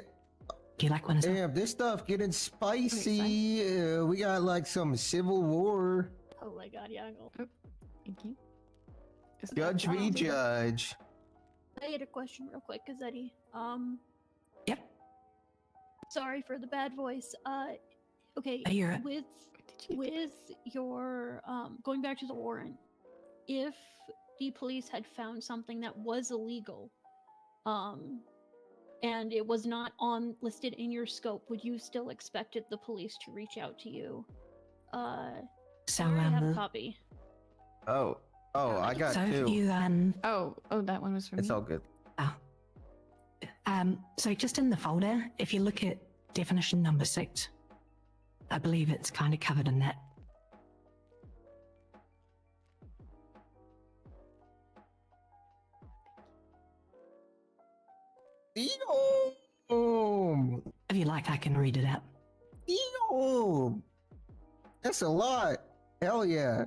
Speaker 19: Do you like one?
Speaker 20: Damn, this stuff getting spicy. We got like some civil war.
Speaker 12: Oh my god, yeah.
Speaker 7: Thank you.
Speaker 20: Judge v. judge.
Speaker 12: I had a question real quick, Gazzetti.
Speaker 19: Yep.
Speaker 12: Sorry for the bad voice. Okay,
Speaker 19: Oh, you're-
Speaker 12: with your going back to the warrant, if the police had found something that was illegal, and it was not listed in your scope, would you still expected the police to reach out to you?
Speaker 19: So,
Speaker 12: I already have a copy.
Speaker 20: Oh, I got
Speaker 19: so
Speaker 20: two.
Speaker 19: if you
Speaker 7: Oh, that one was for
Speaker 20: It's
Speaker 7: me.
Speaker 20: all good.
Speaker 19: So just in the folder, if you look at definition number 6, I believe it's kind of covered in that. If you like, I can read it out.
Speaker 20: That's a lot. Hell yeah.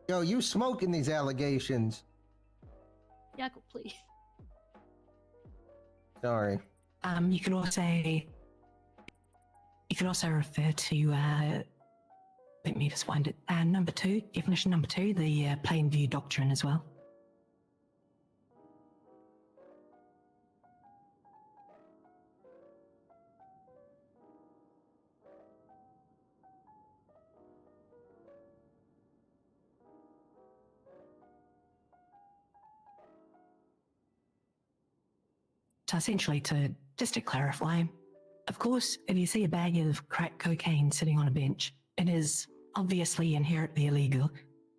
Speaker 20: Yo, you smoking these allegations.
Speaker 12: Yakko, please.
Speaker 20: Sorry.
Speaker 19: You can also refer to let me just find it. Number 2, definition number 2, the plain view doctrine as well. So essentially, just to clarify, of course, if you see a bag of crack cocaine sitting on a bench, it is obviously inherently illegal.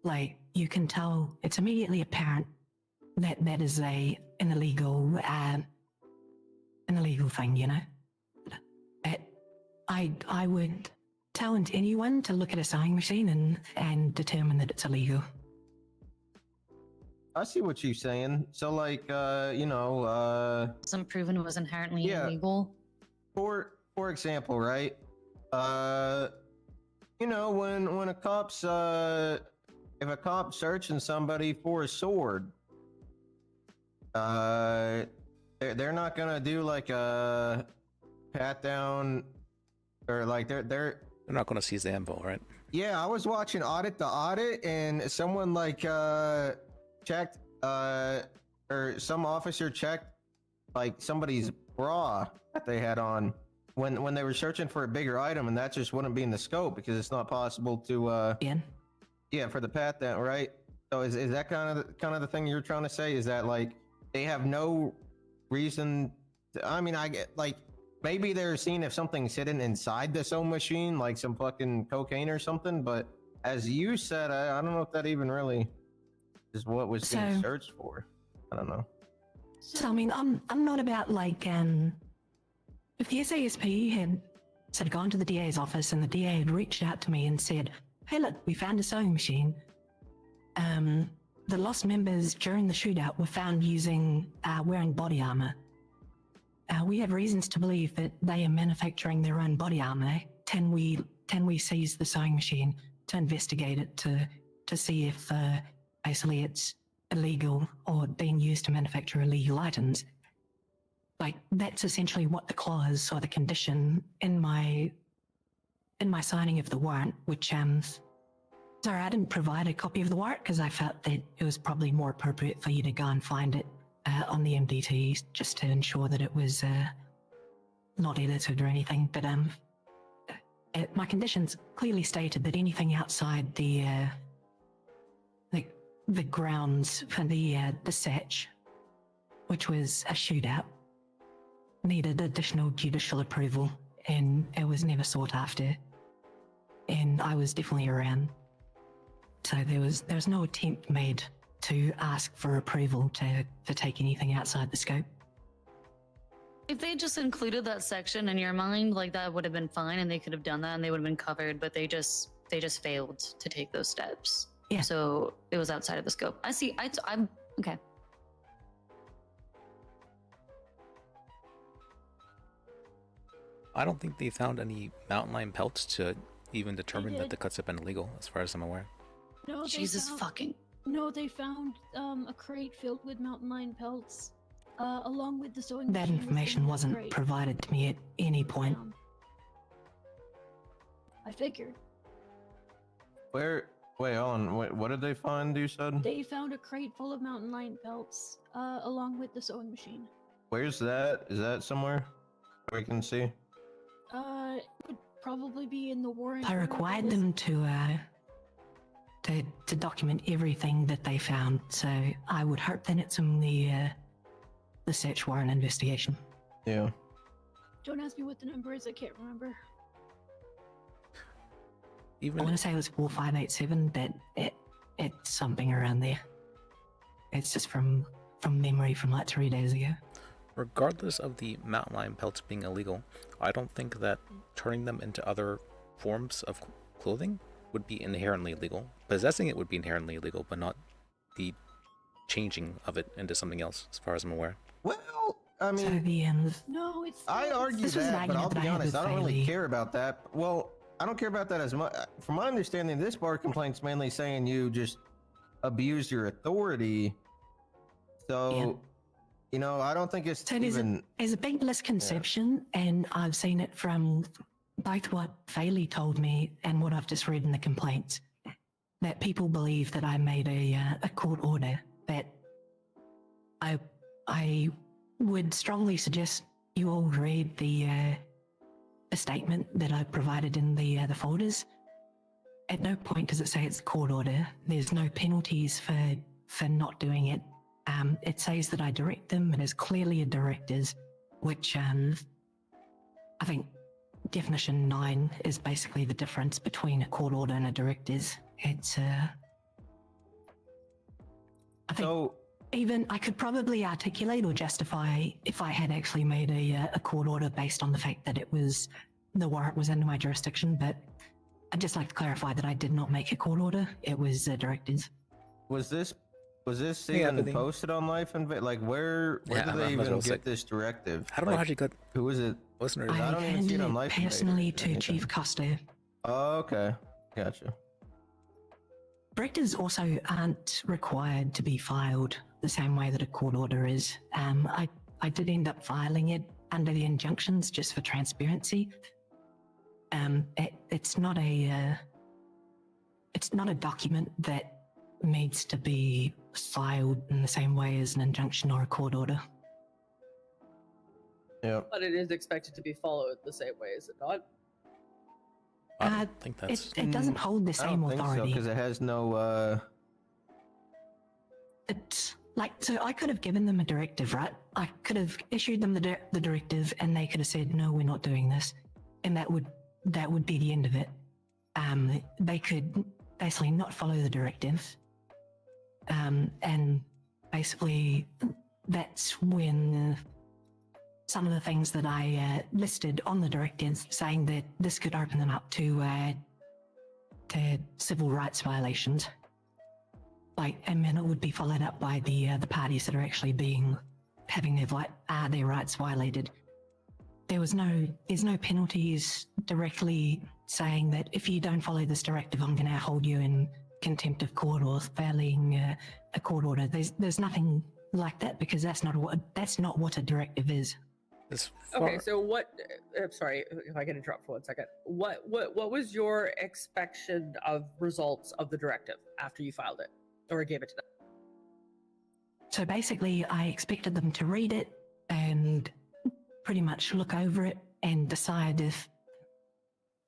Speaker 19: Like, you can tell, it's immediately apparent that that is an illegal thing, you know? I would tell anyone to look at a sewing machine and determine that it's illegal.
Speaker 20: I see what you're saying. So, like,
Speaker 16: Some proven was inherently
Speaker 20: Yeah.
Speaker 16: illegal.
Speaker 20: For example, right? When a cop's if a cop's searching somebody for a sword, they're not gonna do like a pat down or like they're
Speaker 1: not gonna seize the info, right?
Speaker 20: Yeah, I was watching Audit the Audit, and someone checked or some officer checked like somebody's bra that they had on when they were searching for a bigger item, and that just wouldn't be in the scope because it's not possible to for the pat down, right? So is that kind of the thing you're trying to say? Is that like they have no reason I get like maybe they're seeing if something's hidden inside the sewing machine, like some fucking cocaine or something, but as you said, I don't know if that even really is what was being
Speaker 19: So-
Speaker 20: searched for. I don't know.
Speaker 19: So I mean, I'm not about like if the SASP had gone to the DA's office and the DA had reached out to me and said, "Hey, look, we found a sewing machine." The lost members during the shootout were found wearing body armor. We have reasons to believe that they are manufacturing their own body armor. Can we seize the sewing machine to investigate it to see if basically it's illegal or being used to manufacture illegal items. Like, that's essentially what the clause or the condition in my signing of the warrant, which sorry, I didn't provide a copy of the warrant because I felt that it was probably more appropriate for you to go and find it on the MDT just to ensure that it was not edited or anything. But my conditions clearly stated that anything outside the grounds for the Setch, which was a shootout, needed additional judicial approval, and it was never sought after. And I was definitely around, so there was no attempt made to ask for approval to take anything outside the scope.
Speaker 16: If they just included that section in your mind, like that would have been fine, and they could have done that, and they would have been covered. But they just failed to take those steps.
Speaker 19: Yeah.
Speaker 16: So it was outside of the scope. I see. I'm okay.
Speaker 1: I don't think they found any mountain lion pelts to even determine that the cuts have been illegal, as far as I'm aware.
Speaker 12: No, No, they found a crate filled with mountain lion pelts, along with the sewing
Speaker 19: That
Speaker 12: machine
Speaker 19: information
Speaker 12: was in that
Speaker 19: wasn't
Speaker 12: crate.
Speaker 19: provided to me at any point.
Speaker 12: I figured.
Speaker 20: Wait, hold on. What did they find, you said?
Speaker 12: They found a crate full of mountain lion pelts, along with the sewing machine.
Speaker 20: Where's that? Is that somewhere where we can see?
Speaker 12: It would probably be in the warrant.
Speaker 19: I required them to document everything that they found, so I would hope that it's in the search warrant investigation.
Speaker 20: Yeah.
Speaker 12: Don't ask me what the number is. I can't remember.
Speaker 19: I want to say it was 4587, but it's something around there. It's just from memory from like 3 days ago.
Speaker 1: Regardless of the mountain lion pelts being illegal, I don't think that turning them into other forms of clothing would be inherently illegal. Possessing it would be inherently illegal, but not the changing of it into something else, as far as I'm aware.
Speaker 20: Well, I mean,
Speaker 19: So the
Speaker 12: No, it's.
Speaker 20: I argue
Speaker 19: This was an
Speaker 20: that, but
Speaker 19: argument
Speaker 20: I'll
Speaker 19: that I
Speaker 20: be
Speaker 19: had
Speaker 20: honest,
Speaker 19: with
Speaker 20: I don't really
Speaker 19: Bailey.
Speaker 20: care about that. Well, I don't care about that as much. From my understanding, this bar complaint's mainly saying you just abused your authority. So, you know, I don't think it's
Speaker 19: So there's
Speaker 20: even.
Speaker 19: a big misconception, and I've seen it from both what Bailey told me and what I've just read in the complaints, that people believe that I made a court order. That I would strongly suggest you all read the statement that I provided in the folders. At no point does it say it's a court order. There's no penalties for not doing it. It says that I direct them. It is clearly a director's, which I think definition 9 is basically the difference between a court order and a director's. It's I think even I could probably articulate or justify if I had actually made a court order based on the fact that the warrant was under my jurisdiction, but I'd just like to clarify that I did not make a court order. It was a director's.
Speaker 20: Was this
Speaker 1: Hey,
Speaker 20: even
Speaker 1: Anthony.
Speaker 20: posted on Life and like where
Speaker 1: Yeah,
Speaker 20: did
Speaker 1: I
Speaker 20: they
Speaker 1: might as
Speaker 20: even
Speaker 1: well
Speaker 20: get
Speaker 1: say-
Speaker 20: this directive?
Speaker 1: I don't know how she got.
Speaker 20: Who is it?
Speaker 1: Listeners,
Speaker 20: I don't even see it on Life Invaders
Speaker 19: personally
Speaker 20: or
Speaker 19: to
Speaker 20: anything.
Speaker 19: Chief Costa.
Speaker 20: Oh, okay, gotcha.
Speaker 19: Directors also aren't required to be filed the same way that a court order is. I did end up filing it under the injunctions just for transparency. It's not a document that needs to be filed in the same way as an injunction or a court order.
Speaker 20: Yeah.
Speaker 6: But it is expected to be followed the same way, is it not?
Speaker 1: I don't think that's.
Speaker 19: It doesn't hold the
Speaker 20: I
Speaker 19: same
Speaker 20: don't think so
Speaker 19: authority.
Speaker 20: because it has no.
Speaker 19: It's like, so I could have given them a directive, right? I could have issued them the directive, and they could have said, "No, we're not doing this," and that would be the end of it. They could basically not follow the directive, and basically that's when some of the things that I listed on the directives, saying that this could open them up to civil rights violations. And then it would be followed up by the parties that are actually having their rights violated. There's no penalties directly saying that if you don't follow this directive, I'm going to hold you in contempt of court or failing a court order. There's nothing like that because that's not what a directive is.
Speaker 6: Okay, so what? Sorry if I can interrupt for 1 second. What was your expectation of results of the directive after you filed it or gave it to them?
Speaker 19: So basically, I expected them to read it and pretty much look over it and decide if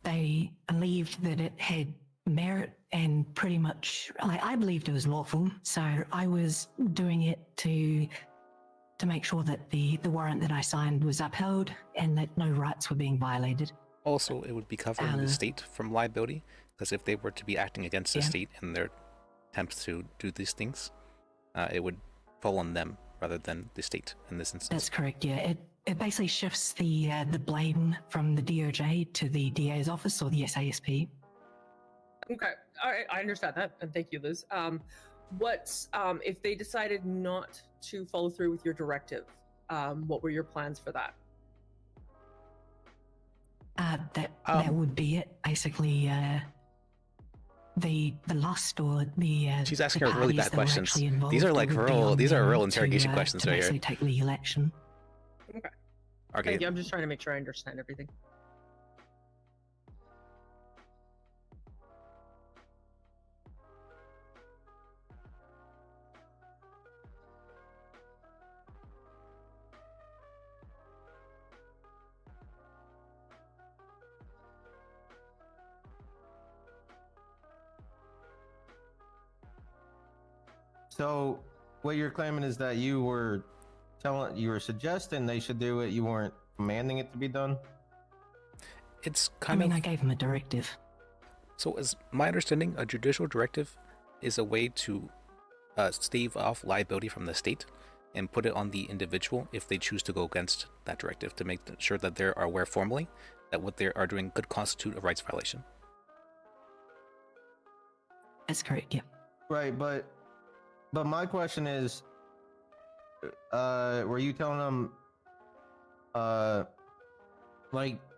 Speaker 19: they believed that it had merit, and pretty much, I believed it was lawful. So I was doing it to make sure that the warrant that I signed was upheld and that no rights were being violated.
Speaker 1: Also, it would be covering the state from liability, because if they were to be acting against the state in their attempts to do these things, it would fall on them rather than the state in this instance.
Speaker 19: That's correct, yeah. It basically shifts the blame from the DOJ to the DA's office or the SASP.
Speaker 6: Okay, all right, I understand that, and thank you, Liz. What if they decided not to follow through with your directive? What were your plans for that?
Speaker 19: That would be it. Basically, the lust or the
Speaker 1: she's asking her really bad questions. These are like
Speaker 19: real
Speaker 1: interrogation questions
Speaker 19: to
Speaker 1: right
Speaker 19: basically
Speaker 1: here.
Speaker 19: take legal action.
Speaker 6: Okay.
Speaker 1: Okay.
Speaker 6: Thank you. I'm just trying to make sure I understand everything.
Speaker 20: So, what you're claiming is that you were suggesting they should do it. You weren't commanding it to be done.
Speaker 1: It's
Speaker 19: I gave them a directive.
Speaker 1: So, as my understanding, a judicial directive is a way to stave off liability from the state and put it on the individual if they choose to go against that directive, to make sure that they are aware formally that what they are doing could constitute a rights violation.
Speaker 19: That's correct, yeah.
Speaker 20: Right, but my question is, were you telling them,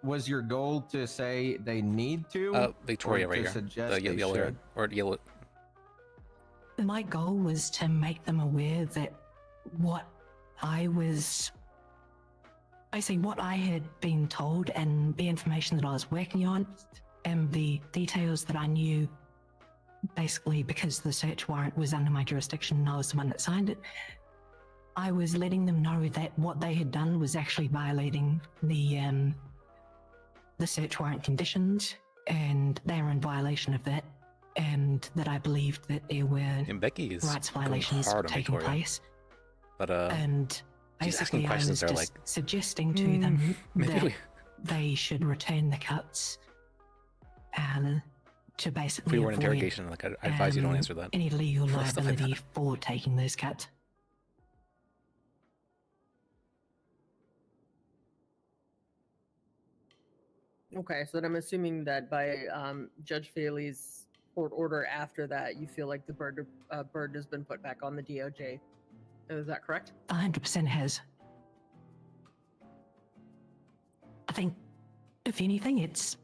Speaker 20: was your goal to say they need to?
Speaker 1: Victoria,
Speaker 20: or
Speaker 1: right
Speaker 20: to
Speaker 1: here.
Speaker 20: suggest
Speaker 1: The
Speaker 20: they
Speaker 1: yellow
Speaker 20: should?
Speaker 1: or yellow.
Speaker 19: My goal was to make them aware that what I had been told and the information that I was working on and the details that I knew, basically because the search warrant was under my jurisdiction and I was the one that signed it, I was letting them know that what they had done was actually violating the search warrant conditions, and they were in violation of that, and that I believed that there were rights violations taking place.
Speaker 1: But
Speaker 19: and
Speaker 1: she's asking
Speaker 19: basically I
Speaker 1: questions
Speaker 19: was
Speaker 1: that are
Speaker 19: just
Speaker 1: like,
Speaker 19: suggesting to them
Speaker 1: maybe
Speaker 19: that
Speaker 1: we-
Speaker 19: they should return the cuts to basically
Speaker 1: if we were in
Speaker 19: avoid,
Speaker 1: interrogation, like I advise you don't answer that.
Speaker 19: any legal
Speaker 1: Stuff like
Speaker 19: liability for taking those cuts.
Speaker 6: Okay, so then I'm assuming that by Judge Faley's court order after that, you feel like the burden has been put back on the DOJ. Is that correct?
Speaker 19: 100% has. I think, if anything, it's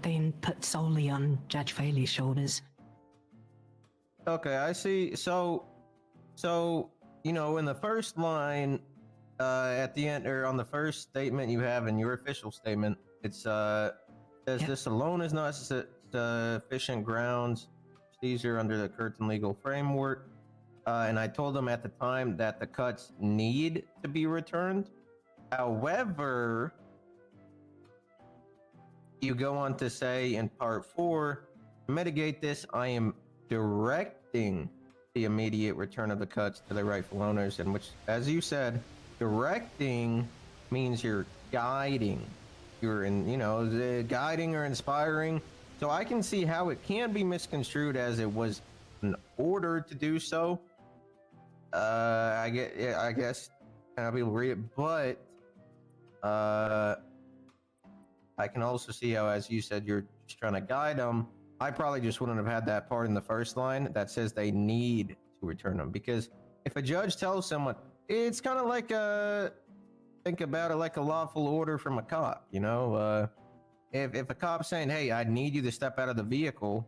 Speaker 19: been put solely on Judge Faley's shoulders.
Speaker 20: Okay, I see. So, in the first line, at the end, or on the first statement you have in your official statement, it's says this alone is not sufficient grounds seizure under the Curtin legal framework. And I told them at the time that the cuts need to be returned. However, you go on to say in part 4, to mitigate this, I am directing the immediate return of the cuts to their rightful owners, and which, as you said, directing means you're guiding. You're guiding or inspiring. So I can see how it can be misconstrued as it was an order to do so. I guess kind of people read it, but I can also see how, as you said, you're just trying to guide them. I probably just wouldn't have had that part in the first line that says they need to return them, because if a judge tells someone, it's kind of like think about it like a lawful order from a cop. If a cop's saying, hey, I need you to step out of the vehicle,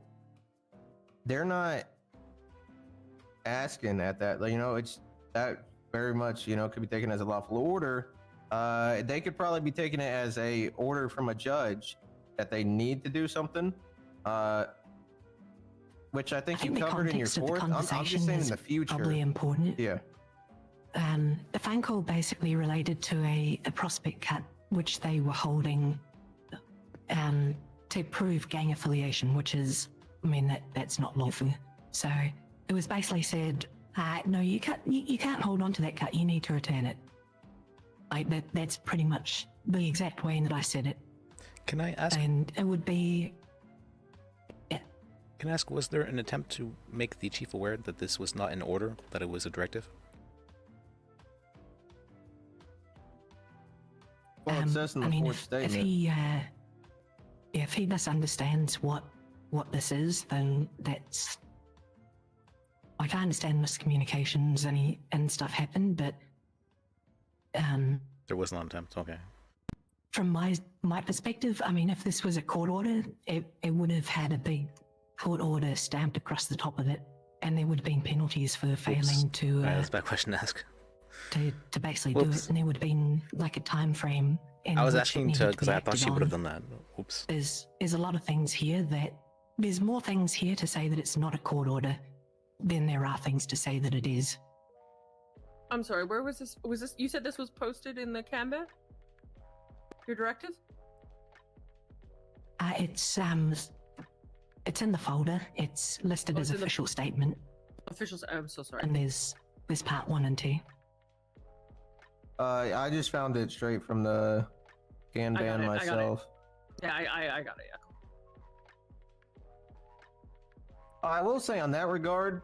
Speaker 20: they're not asking at that. Like, you know, it's that very much, you know, could be taken as a lawful order. They could probably be taking it as a order from a judge that they need to do something. Which I think you
Speaker 19: the
Speaker 20: covered in your
Speaker 19: context of the
Speaker 20: fourth. I'm
Speaker 19: conversation
Speaker 20: just saying in
Speaker 19: is
Speaker 20: the future.
Speaker 19: probably important.
Speaker 20: Yeah.
Speaker 19: The phone call basically related to a prospect cut which they were holding to prove gang affiliation, which is, I mean, that's not lawful. So it was basically said, no, you can't hold on to that cut. You need to return it. Like that's pretty much the exact way that I said it.
Speaker 1: Can I ask?
Speaker 19: And it would be. Yeah.
Speaker 1: Can I ask? Was there an attempt to make the chief aware that this was not an order, that it was a directive?
Speaker 20: Well, it says in the fourth statement.
Speaker 19: If he misunderstands what this is, then that's. Like, I understand miscommunications and stuff happened, but
Speaker 1: there was not an attempt. Okay.
Speaker 19: From my perspective, I mean, if this was a court order, it would have had a big court order stamped across the top of it, and there would have been penalties for failing to.
Speaker 1: That's a bad question to ask.
Speaker 19: To basically do it, and there would have been like a time frame.
Speaker 1: I was asking because I thought she would have done that. Oops.
Speaker 19: There's a lot of things here that there's more things here to say that it's not a court order than there are things to say that it is.
Speaker 6: I'm sorry, where was this? Was this? You said this was posted in the Canva? Your directive?
Speaker 19: It's in the folder. It's listed as official statement.
Speaker 6: Official. I'm so sorry.
Speaker 19: And there's part 1 and 2.
Speaker 20: I just found it straight from the Kanban myself.
Speaker 6: Yeah, I got it. Yeah.
Speaker 20: I will say on that regard,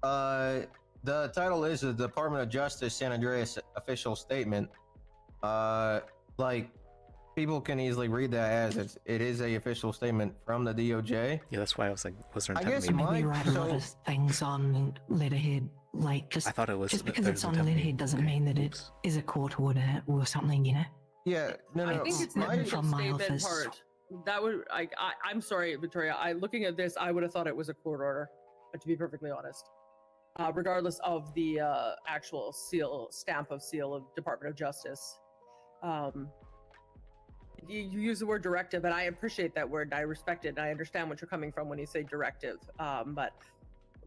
Speaker 20: the title is the Department of Justice San Andreas official statement. Like, people can easily read that as it is a official statement from the DOJ.
Speaker 1: Yeah, that's why I was like, was there an
Speaker 20: I guess
Speaker 19: we write a lot of things on letterhead, like
Speaker 1: I thought it was
Speaker 19: just because it's on letterhead doesn't mean that it is a court order or something, you know.
Speaker 20: Yeah, no.
Speaker 6: I think it's the official statement part. That would I'm sorry, Victoria. Looking at this, I would have thought it was a court order, to be perfectly honest. Regardless of the actual stamp of Department of Justice. You use the word directive, and I appreciate that word. And I respect it, and I understand what you're coming from when you say directive. But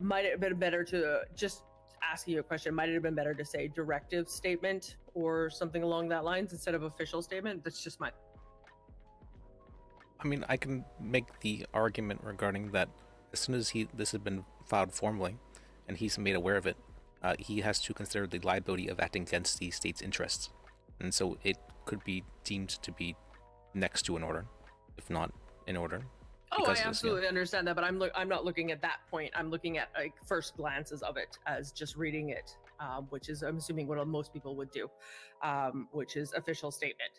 Speaker 6: might it have been better to just asking you a question? Might it have been better to say directive statement or something along that lines instead of official statement? That's just my.
Speaker 1: I mean, I can make the argument regarding that as soon as this has been filed formally, and he's made aware of it, he has to consider the liability of acting against the state's interests, and so it could be deemed to be next to an order, if not in order.
Speaker 6: Oh, I absolutely understand that, but I'm not looking at that point. I'm looking at like first glances of it as just reading it, which is I'm assuming what most people would do, which is official statement.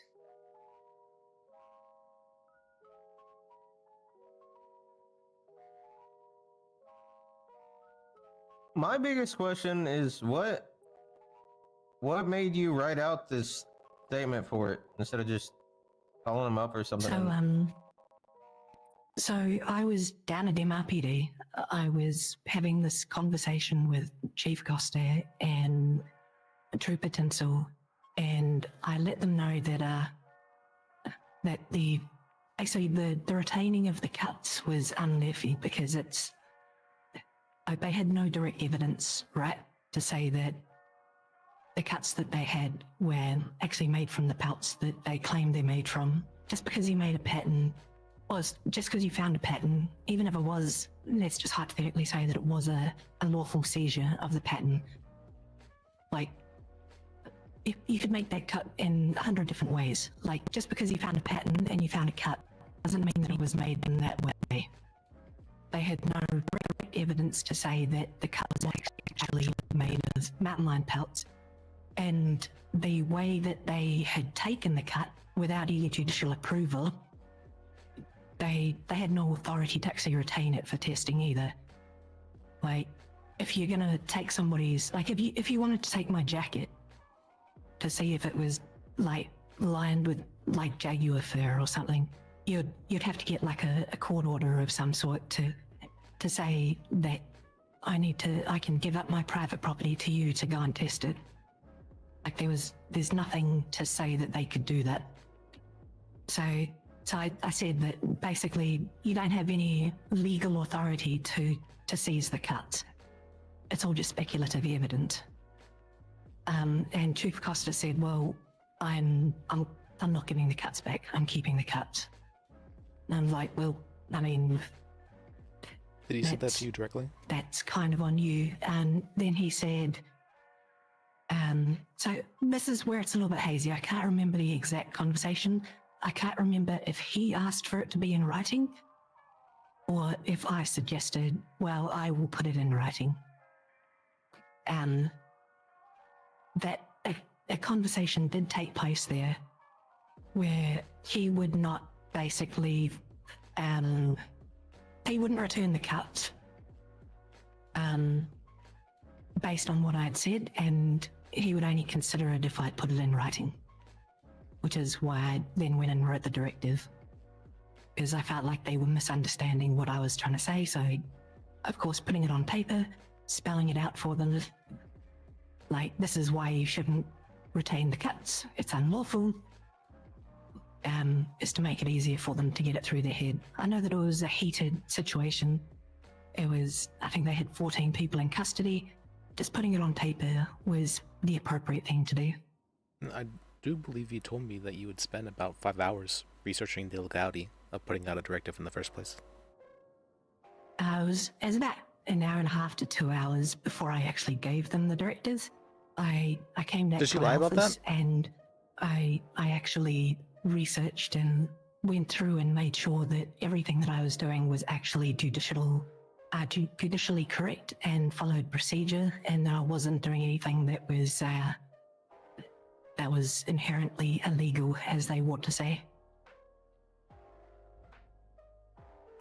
Speaker 20: My biggest question is what made you write out this statement for it instead of just calling them up or something?
Speaker 19: So I was down at MRPD. I was having this conversation with Chief Costa and Trooper Tinsel, and I let them know that that the retaining of the cuts was unlawful because they had no direct evidence, right, to say that the cuts that they had were actually made from the pelts that they claimed they're made from. Just because you made a pattern, just because you found a pattern, even if it was, let's just hypothetically say that it was a lawful seizure of the pattern, like, you could make that cut in 100 different ways. Like, just because you found a pattern and you found a cut doesn't mean that it was made in that way. They had no direct evidence to say that the cut was actually made of mountain lion pelts. And the way that they had taken the cut without any judicial approval, they had no authority to actually retain it for testing either. Like, if you're gonna take somebody's, like if you wanted to take my jacket to see if it was like lined with like jaguar fur or something, you'd have to get like a court order of some sort to to say that I can give up my private property to you to go and test it. Like there's nothing to say that they could do that. So I said that basically you don't have any legal authority to seize the cuts. It's all just speculative evidence. And Chief Costa said, well, I'm not giving the cuts back. I'm keeping the cuts. And I'm like, well, I mean,
Speaker 1: Did he say that to you directly?
Speaker 19: that's kind of on you. And then he said, so this is where it's a little bit hazy. I can't remember the exact conversation. I can't remember if he asked for it to be in writing or if I suggested, well, I will put it in writing. That a conversation did take place there where he would not basically, he wouldn't return the cuts based on what I had said, and he would only consider it if I'd put it in writing, which is why I then went and wrote the directive, because I felt like they were misunderstanding what I was trying to say. So, of course, putting it on paper, spelling it out for them, like, this is why you shouldn't retain the cuts. It's unlawful. Is to make it easier for them to get it through their head. I know that it was a heated situation. It was, I think they had 14 people in custody. Just putting it on paper was the appropriate thing to do.
Speaker 1: I do believe you told me that you would spend about 5 hours researching the legality of putting out a directive in the first place.
Speaker 19: It was about an hour and a half to 2 hours before I actually gave them the directives. I came back
Speaker 1: Did
Speaker 19: to
Speaker 1: you
Speaker 19: my
Speaker 1: lie about
Speaker 19: office
Speaker 1: that?
Speaker 19: and I actually researched and went through and made sure that everything that I was doing was actually judicially correct and followed procedure, and I wasn't doing anything that was inherently illegal, as they want to say.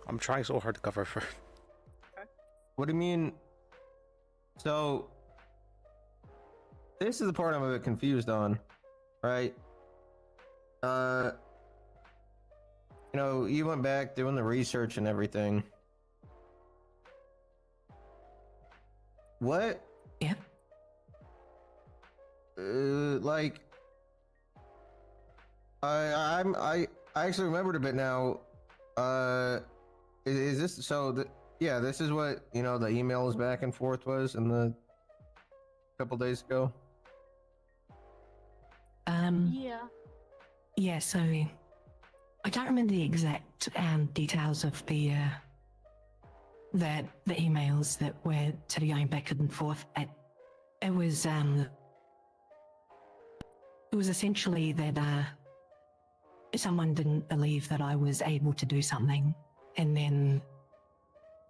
Speaker 1: I'm trying so hard to cover for.
Speaker 20: What do you mean? So, this is the part I'm a bit confused on, right? You know, you went back doing the research and everything. What?
Speaker 19: Yeah.
Speaker 20: Like, I actually remembered a bit now. Is this so? Yeah, this is what, you know, the emails back and forth was in the couple days ago.
Speaker 12: Yeah.
Speaker 19: Yeah, so I don't remember the exact details of the emails that were sort of going back and forth. It was essentially that someone didn't believe that I was able to do something, and then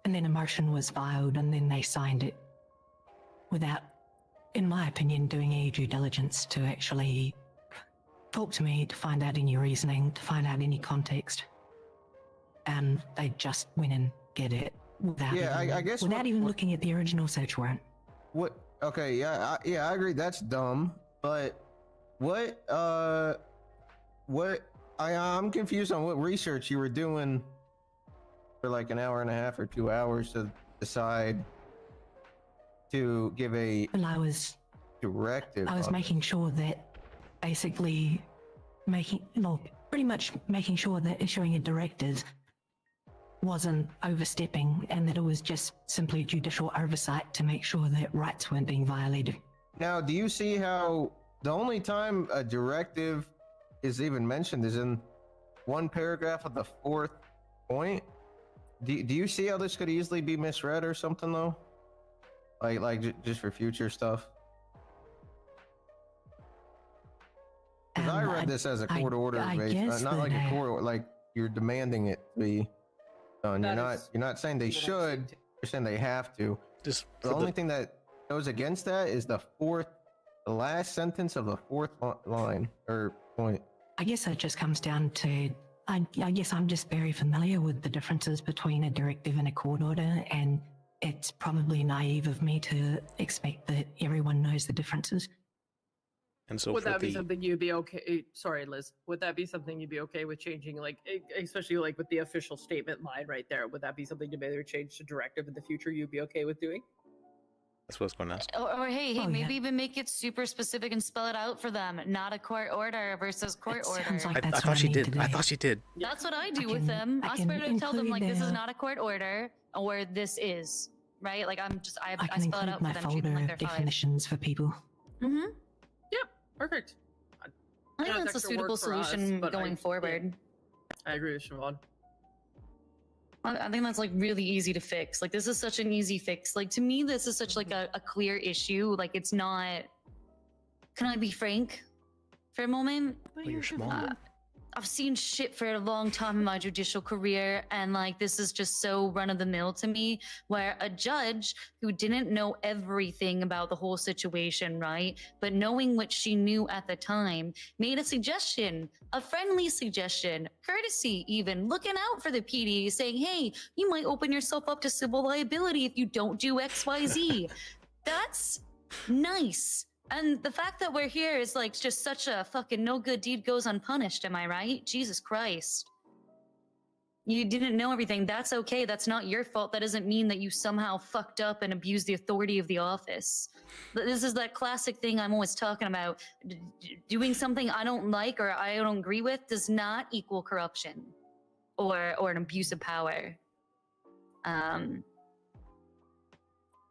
Speaker 19: a motion was filed, and then they signed it without, in my opinion, doing any due diligence to actually talk to me, to find out any reasoning, to find out any context. And they just went and get it without
Speaker 20: I guess
Speaker 19: without even looking at the original search warrant.
Speaker 20: What? Okay, yeah, I agree. That's dumb. But I'm confused on what research you were doing for like an hour and a half or 2 hours to decide to give a directive.
Speaker 19: I was making sure that basically pretty much making sure that issuing a directive wasn't overstepping, and that it was just simply judicial oversight to make sure that rights weren't being violated.
Speaker 20: Now, do you see how the only time a directive is even mentioned is in one paragraph of the 4th point? Do you see how this could easily be misread or something though? Just for future stuff? Because I read this as a court order, not like a court, like you're demanding it to be done. You're not saying they should. You're saying they have to.
Speaker 1: Just
Speaker 20: the only thing that goes against that is the last sentence of the 4th line or point.
Speaker 19: I guess it just comes down to, I guess I'm just very familiar with the differences between a directive and a court order, and it's probably naive of me to expect that everyone knows the differences.
Speaker 1: And so
Speaker 6: would
Speaker 1: for
Speaker 6: that be
Speaker 1: the
Speaker 6: something you'd be okay? Sorry, Liz. Would that be something you'd be okay with changing, like, especially like with the official statement line right there? Would that be something to maybe change to directive in the future? You'd be okay with doing?
Speaker 1: that's what I was going to ask.
Speaker 16: Or hey,
Speaker 19: Oh,
Speaker 16: maybe
Speaker 19: yeah.
Speaker 16: even make it super specific and spell it out for them. Not a court order versus court
Speaker 19: It
Speaker 16: order.
Speaker 19: sounds like
Speaker 1: I
Speaker 19: that's
Speaker 1: thought
Speaker 19: what
Speaker 1: she
Speaker 19: I need
Speaker 1: did.
Speaker 19: to do.
Speaker 1: I thought she did.
Speaker 16: That's what I do
Speaker 19: I
Speaker 16: with
Speaker 19: can-
Speaker 16: them.
Speaker 19: I
Speaker 16: I
Speaker 19: can
Speaker 16: swear to tell them like this is
Speaker 19: include,
Speaker 16: not a court order, or this is right. Like I
Speaker 19: I can
Speaker 16: spell it
Speaker 19: include
Speaker 16: out for
Speaker 19: my
Speaker 16: them. Treat
Speaker 19: folder
Speaker 16: them like
Speaker 19: of
Speaker 16: they're five.
Speaker 19: definitions for people.
Speaker 16: Mm-hmm.
Speaker 6: Yep, perfect.
Speaker 16: I think
Speaker 6: know
Speaker 16: that's
Speaker 6: it's
Speaker 16: a
Speaker 6: extra
Speaker 16: suitable
Speaker 6: work for us,
Speaker 16: solution
Speaker 6: but
Speaker 16: going forward.
Speaker 6: I agree with Siobhan.
Speaker 16: I think that's like really easy to fix. Like this is such an easy fix. Like to me, this is such like a clear issue. Like it's not. Can I be frank for a moment?
Speaker 1: Well, you're small.
Speaker 16: I've seen shit for a long time in my judicial career, and like this is just so run of the mill to me, where a judge who didn't know everything about the whole situation, right? But knowing what she knew at the time, made a suggestion, a friendly suggestion, courtesy even, looking out for the PD, saying, hey, you might open yourself up to civil liability if you don't do XYZ. That's nice. And the fact that we're here is like just such a fucking no good deed goes unpunished, am I right? Jesus Christ. You didn't know everything. That's okay. That's not your fault. That doesn't mean that you somehow fucked up and abused the authority of the office. But this is that classic thing I'm always talking about. Doing something I don't like or I don't agree with does not equal corruption or an abuse of power.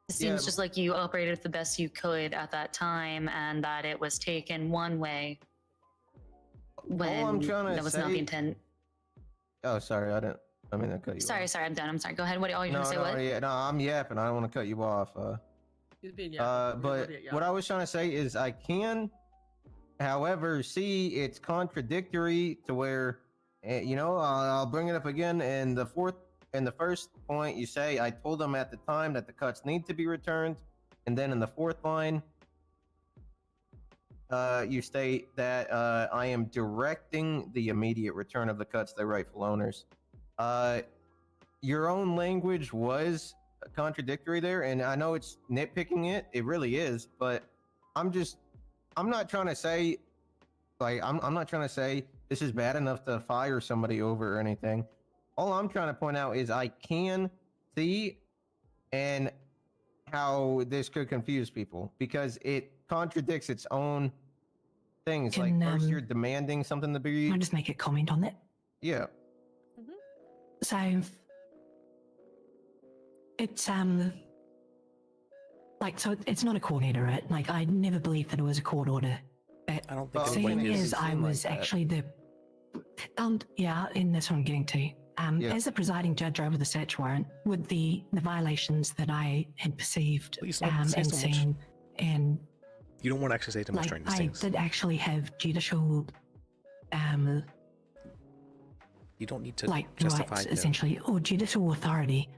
Speaker 16: It seems just like you operated the best you could at that time, and that it was taken one way when
Speaker 20: I'm trying to
Speaker 16: that was not the
Speaker 20: say-
Speaker 16: intent.
Speaker 20: Oh, sorry, I didn't. I mean, I cut you
Speaker 16: Sorry, I'm done. I'm sorry. Go ahead. What are you
Speaker 20: off.
Speaker 16: going to say? What?
Speaker 20: Yeah, no, I'm yapping. I don't want to cut you off.
Speaker 6: He's being
Speaker 20: But what I was trying to say is I can, however, see it's contradictory to where, I'll bring it up again in the first point you say, I told them at the time that the cuts need to be returned. And then in the fourth line, you state that I am directing the immediate return of the cuts to their rightful owners. Your own language was contradictory there, and I know it's nitpicking it really is, but I'm not trying to say I'm not trying to say this is bad enough to fire somebody over or anything. All I'm trying to point out is I can see and how this could confuse people because it contradicts its own things. Like first you're demanding something to be.
Speaker 19: Can I just make a comment on that?
Speaker 20: Yeah.
Speaker 19: So it's it's not a court order, right? Like I never believed that it was a court order. But
Speaker 1: I don't think
Speaker 19: the
Speaker 1: anybody
Speaker 19: thing
Speaker 1: did.
Speaker 19: is, I was actually the and that's what I'm getting to. As the presiding judge over the search warrant, with the violations that I had perceived
Speaker 1: Please don't say
Speaker 19: and
Speaker 1: so much.
Speaker 19: seen, and
Speaker 1: You don't want to actually say too much during these
Speaker 19: I
Speaker 1: things.
Speaker 19: did actually have judicial
Speaker 1: You don't need to
Speaker 19: like
Speaker 1: justify
Speaker 19: rights
Speaker 1: it.
Speaker 19: essentially, or judicial authority.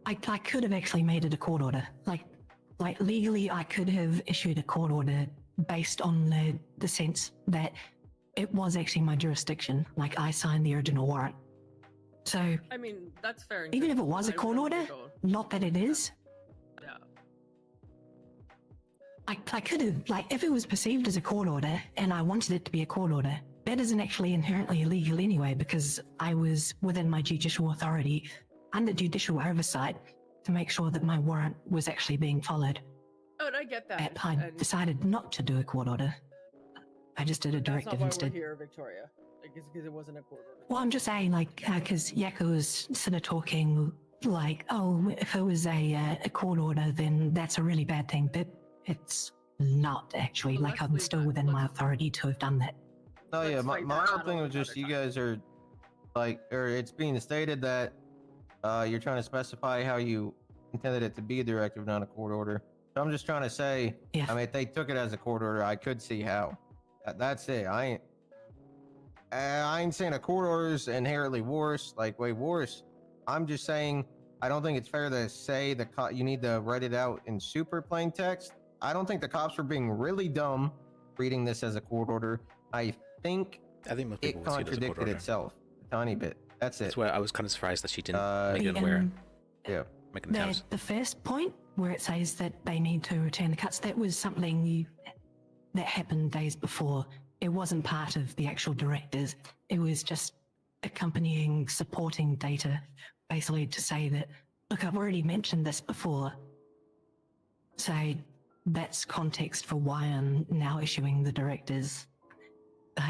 Speaker 19: I could have actually made it a court order. Like legally, I could have issued a court order based on the sense that it was actually my jurisdiction. Like I signed the original warrant. So
Speaker 6: I mean, that's fair.
Speaker 19: even if it was a court order, not that it is,
Speaker 6: Yeah.
Speaker 19: I could have, if it was perceived as a court order and I wanted it to be a court order, that isn't actually inherently illegal anyway, because I was within my judicial authority under judicial oversight to make sure that my warrant was actually being followed.
Speaker 6: Oh, and I get that.
Speaker 19: I
Speaker 6: and
Speaker 19: decided not to do a court order. I just did a
Speaker 6: that's not
Speaker 19: directive
Speaker 6: why
Speaker 19: instead.
Speaker 6: we're here, Victoria. Like, it's because it wasn't a court order.
Speaker 19: Well, I'm just saying, because Yakko was sort of talking oh, if it was a court order, then that's a really bad thing. But it's not actually.
Speaker 6: Well,
Speaker 19: I'm still within my authority to have done that.
Speaker 20: Oh yeah,
Speaker 6: Let's
Speaker 20: my
Speaker 6: fight
Speaker 20: my
Speaker 6: that
Speaker 20: whole
Speaker 6: battle
Speaker 20: thing was just you guys are or it's being stated that you're trying to specify how you intended it to be a directive, not a court order. So I'm just trying to say,
Speaker 19: Yeah.
Speaker 20: I mean, if they took it as a court order, I could see how. That's it. I ain't saying a court order is inherently worse, way worse. I'm just saying I don't think it's fair to say you need to write it out in super plain text. I don't think the cops were being really dumb reading this as a court order. I think
Speaker 1: most people
Speaker 20: it
Speaker 1: would see it as a court
Speaker 20: contradicted
Speaker 1: order.
Speaker 20: itself a tiny bit. That's it.
Speaker 1: That's why I was kind of surprised that she didn't make it aware.
Speaker 20: Yeah.
Speaker 1: Make an attempt.
Speaker 19: The first point where it says that they need to return the cuts, that was something that happened days before, it wasn't part of the actual directives. It was just accompanying, supporting data, basically to say that, look, I've already mentioned this before. So that's context for why I'm now issuing the directives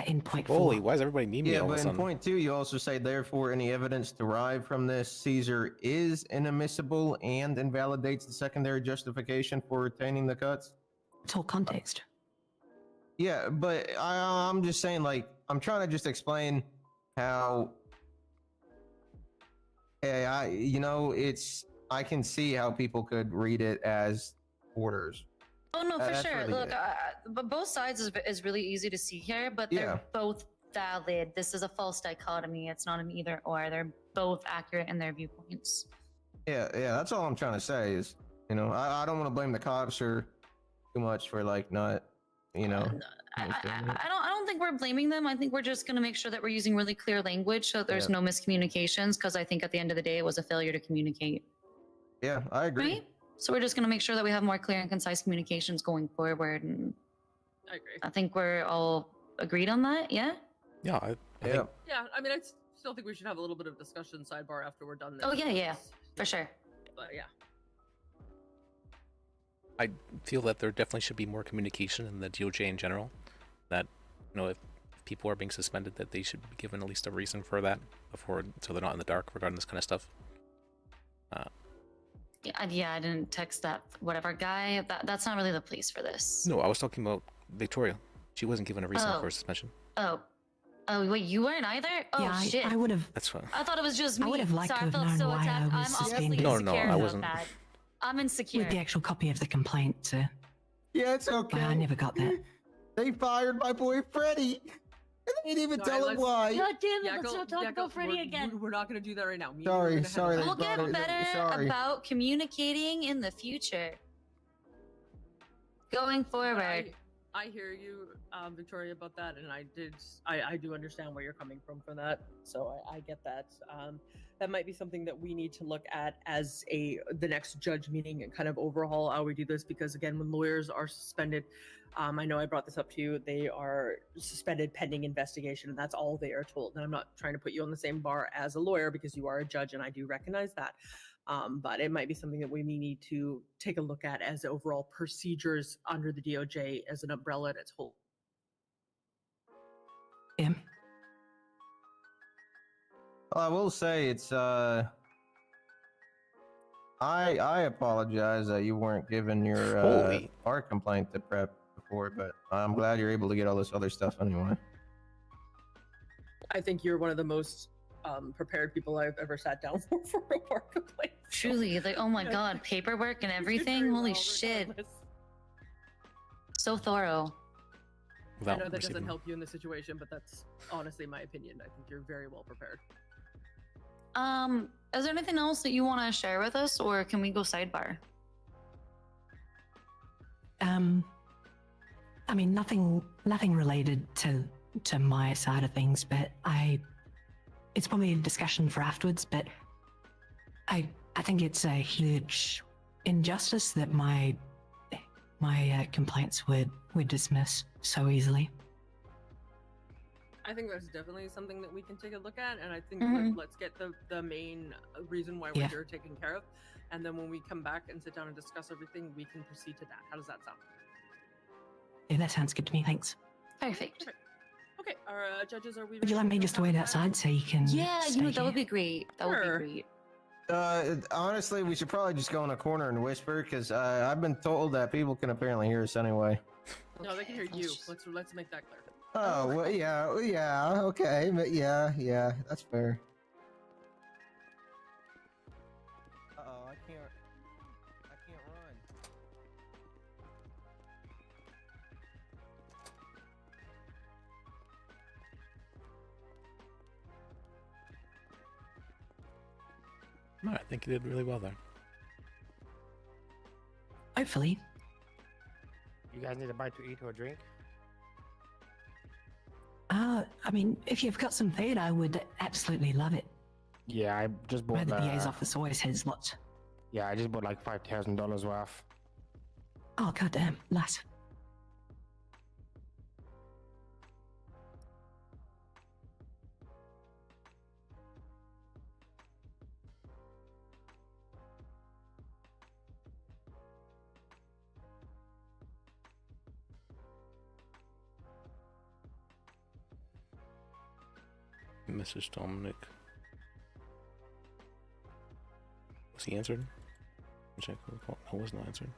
Speaker 19: in point 4.
Speaker 1: Holy, why is everybody meme me
Speaker 20: Yeah,
Speaker 1: all of
Speaker 20: but
Speaker 1: a
Speaker 20: in
Speaker 1: sudden?
Speaker 20: point 2, you also say, therefore, any evidence derived from this seizure is inadmissible and invalidates the secondary justification for retaining the cuts.
Speaker 19: It's all context.
Speaker 20: Yeah, but I'm just saying, like, I'm trying to just explain how, I can see how people could read it as orders.
Speaker 16: Oh no, for
Speaker 20: That's
Speaker 16: sure.
Speaker 20: really
Speaker 16: Look,
Speaker 20: it.
Speaker 16: but both sides is really easy to see here, but they're
Speaker 20: Yeah.
Speaker 16: both valid. This is a false dichotomy. It's not an either or. They're both accurate in their viewpoints.
Speaker 20: Yeah, that's all I'm trying to say is, I don't want to blame the cops or too much for like not,
Speaker 16: I don't think we're blaming them. I think we're just going to make sure that we're using really clear language so that there's
Speaker 20: Yeah.
Speaker 16: no miscommunications, because I think at the end of the day it was a failure to communicate.
Speaker 20: Yeah, I agree.
Speaker 16: Right? So we're just going to make sure that we have more clear and concise communications going forward. And
Speaker 6: I agree.
Speaker 16: I think we're all agreed on that. Yeah.
Speaker 1: Yeah, I
Speaker 20: Yeah.
Speaker 1: think
Speaker 6: Yeah, I mean, I still think we should have a little bit of discussion sidebar after we're done.
Speaker 16: Oh yeah, for sure.
Speaker 6: But yeah.
Speaker 1: I feel that there definitely should be more communication in the DOJ in general. That, if people are being suspended, that they should be given at least a reason for that before, so they're not in the dark regarding this kind of stuff.
Speaker 16: Yeah, I didn't text that whatever guy. That's not really the place for this.
Speaker 1: No, I was talking about Victoria. She wasn't given a reason
Speaker 16: Oh.
Speaker 1: for her suspension.
Speaker 16: Oh, wait, you weren't either? Oh
Speaker 19: yeah,
Speaker 16: shit.
Speaker 19: I would have.
Speaker 1: That's fine.
Speaker 16: I thought it was just me.
Speaker 19: I would have liked
Speaker 16: Sorry,
Speaker 19: to have
Speaker 16: I felt
Speaker 19: known
Speaker 16: so
Speaker 19: why
Speaker 16: attacked.
Speaker 19: I was
Speaker 16: I'm obviously
Speaker 19: suspended.
Speaker 1: No,
Speaker 16: insecure
Speaker 1: I
Speaker 16: about
Speaker 1: wasn't.
Speaker 16: that. I'm insecure.
Speaker 19: With the actual copy of the complaint, sir.
Speaker 20: Yeah, it's okay.
Speaker 19: I never got that.
Speaker 20: They fired my boy Freddie. And they didn't even tell him why.
Speaker 12: God damn it, let's not talk about Freddy again.
Speaker 6: We're not going to do that right now. Me and
Speaker 20: Sorry,
Speaker 6: you are gonna
Speaker 20: sorry,
Speaker 6: handle
Speaker 20: they
Speaker 6: that.
Speaker 16: We'll get
Speaker 20: brought it-
Speaker 16: better
Speaker 20: sorry.
Speaker 16: about communicating in the future. Going forward.
Speaker 6: I hear you, Victoria, about that, and I do understand where you're coming from for that. So I get that. That might be something that we need to look at as the next judge meeting and kind of overhaul how we do this, because again, when lawyers are suspended, I know I brought this up to you, they are suspended pending investigation, and that's all they are told. And I'm not trying to put you on the same bar as a lawyer, because you are a judge, and I do recognize that. But it might be something that we may need to take a look at as overall procedures under the DOJ as an umbrella that's whole.
Speaker 19: Yeah.
Speaker 20: I will say it's I apologize that you weren't given your
Speaker 1: Holy.
Speaker 20: our complaint to prep before, but I'm glad you're able to get all this other stuff anyway.
Speaker 6: I think you're one of the most prepared people I've ever sat down for a bar complaint.
Speaker 16: Truly, like, oh my god, paperwork and everything. Holy shit. So thorough.
Speaker 6: I know that doesn't help you in the situation, but that's honestly my opinion. I think you're very well prepared.
Speaker 16: Is there anything else that you want to share with us, or can we go sidebar?
Speaker 19: I mean, nothing related to my side of things, but it's probably a discussion for afterwards, but I think it's a huge injustice that my complaints were dismissed so easily.
Speaker 6: I think that's definitely something that we can take a look at, and I think
Speaker 16: Mhm.
Speaker 6: let's get the main reason why we're
Speaker 19: Yeah.
Speaker 6: here taken care of, and then when we come back and sit down and discuss everything, we can proceed to that. How does that sound?
Speaker 19: Yeah, that sounds good to me, thanks.
Speaker 16: Perfect.
Speaker 6: Okay, our judges, are we?
Speaker 19: Would you like me just to wait outside so you can
Speaker 16: Yeah,
Speaker 19: stay
Speaker 16: that would
Speaker 19: here?
Speaker 16: be great. That would be great.
Speaker 20: Honestly, we should probably just go in a corner and whisper, because I've been told that people can apparently hear us anyway.
Speaker 6: No, they can hear you. Let's make that clear.
Speaker 20: Oh, well, yeah, okay, but yeah, that's fair. Uh-oh, I can't run.
Speaker 1: No, I think you did really well there.
Speaker 19: Hopefully.
Speaker 17: You guys need a bite to eat or a drink?
Speaker 19: I mean, if you've got some food, I would absolutely love it.
Speaker 17: Yeah, I just bought.
Speaker 19: The DA's office always has lots.
Speaker 17: Yeah, I just bought like $5,000 worth.
Speaker 19: Oh, goddamn, nice.
Speaker 1: Message Dominic. Was he answered? Check the call. No, was not answered.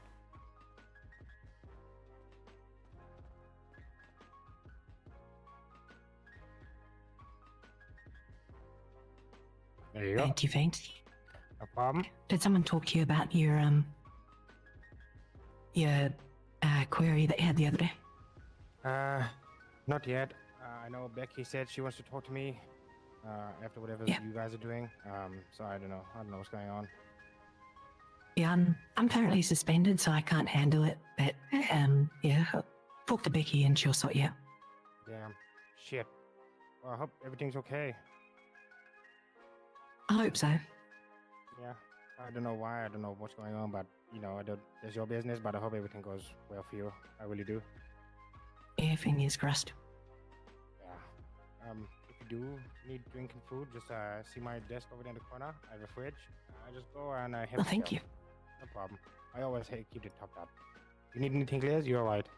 Speaker 17: There you go.
Speaker 19: Thank you, Faint.
Speaker 17: No problem.
Speaker 19: Did someone talk to you about your query that you had the other day?
Speaker 17: Not yet. I know Becky said she wants to talk to me after whatever
Speaker 19: Yeah.
Speaker 17: you guys are doing. So I don't know. I don't know what's going on.
Speaker 19: Yeah, I'm currently suspended, so I can't handle it. But yeah, talk to Becky and she'll sort you out.
Speaker 17: Damn. Shit. Well, I hope everything's okay.
Speaker 19: I hope so.
Speaker 17: Yeah. I don't know why. I don't know what's going on, but you know, it's your business. But I hope everything goes well for you. I really do.
Speaker 19: Yeah, fingers crossed.
Speaker 17: Yeah. If you do need drinking food, just see my desk over there in the corner. I have a fridge. I just go and have.
Speaker 19: Oh, thank you.
Speaker 17: No problem. I always keep it topped up. You need anything, Liz? You're alright.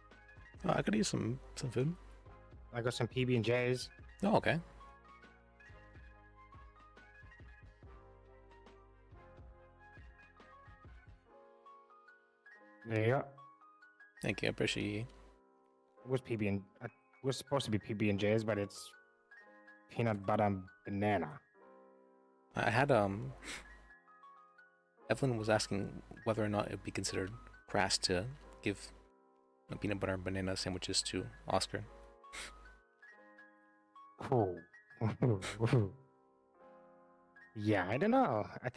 Speaker 1: I could use some food.
Speaker 17: I got some PB and J's.
Speaker 1: Oh, okay.
Speaker 17: There you go.
Speaker 1: Thank you. I appreciate you.
Speaker 17: It was PB and it was supposed to be PB and J's, but it's peanut butter and banana.
Speaker 1: I had Evelyn was asking whether or not it would be considered crass to give peanut butter and banana sandwiches to Oscar.
Speaker 17: Oh. Yeah, I don't know. I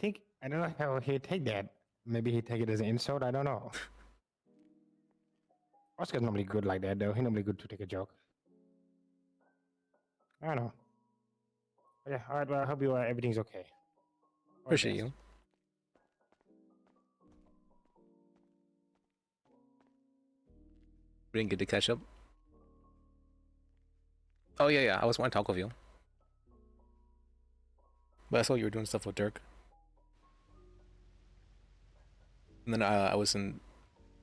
Speaker 17: don't know how he'd take that. Maybe he'd take it as an insult. I don't know. Oscar's normally good like that, though. He's normally good to take a joke. I don't know. But yeah, alright, well, I hope everything's okay. All the
Speaker 1: Appreciate
Speaker 17: best.
Speaker 1: you. We didn't get to catch up. Oh yeah, I was wanting to talk with you. But I saw you were doing stuff with Dirk. And then I was in,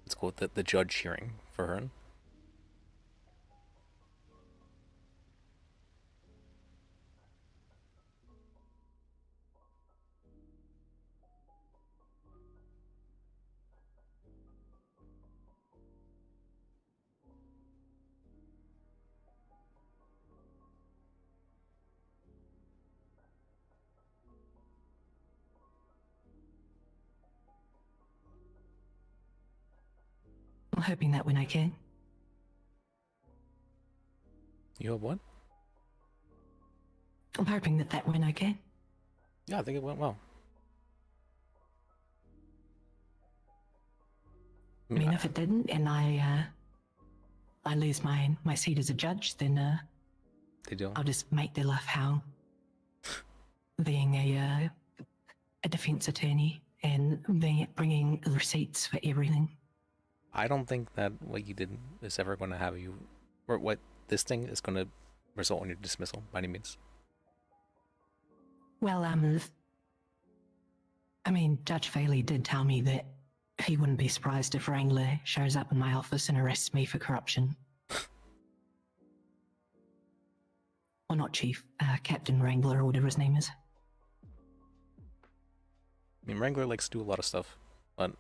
Speaker 1: it's called the judge hearing for her.
Speaker 19: I'm hoping that went okay.
Speaker 1: You have what?
Speaker 19: I'm hoping that went okay.
Speaker 1: Yeah, I think it went well.
Speaker 19: I mean, if it didn't, and I lose my seat as a judge, then
Speaker 1: they do.
Speaker 19: I'll just make their life hell. Being a defense attorney and bringing receipts for everything.
Speaker 1: I don't think that what you did is ever going to have you, or what this thing is going to result in your dismissal by any means.
Speaker 19: Well, I mean, Judge Faley did tell me that he wouldn't be surprised if Wrangler shows up in my office and arrests me for corruption. Well, not Chief, Captain Wrangler or whatever his name is.
Speaker 1: I mean, Wrangler likes to do a lot of stuff, but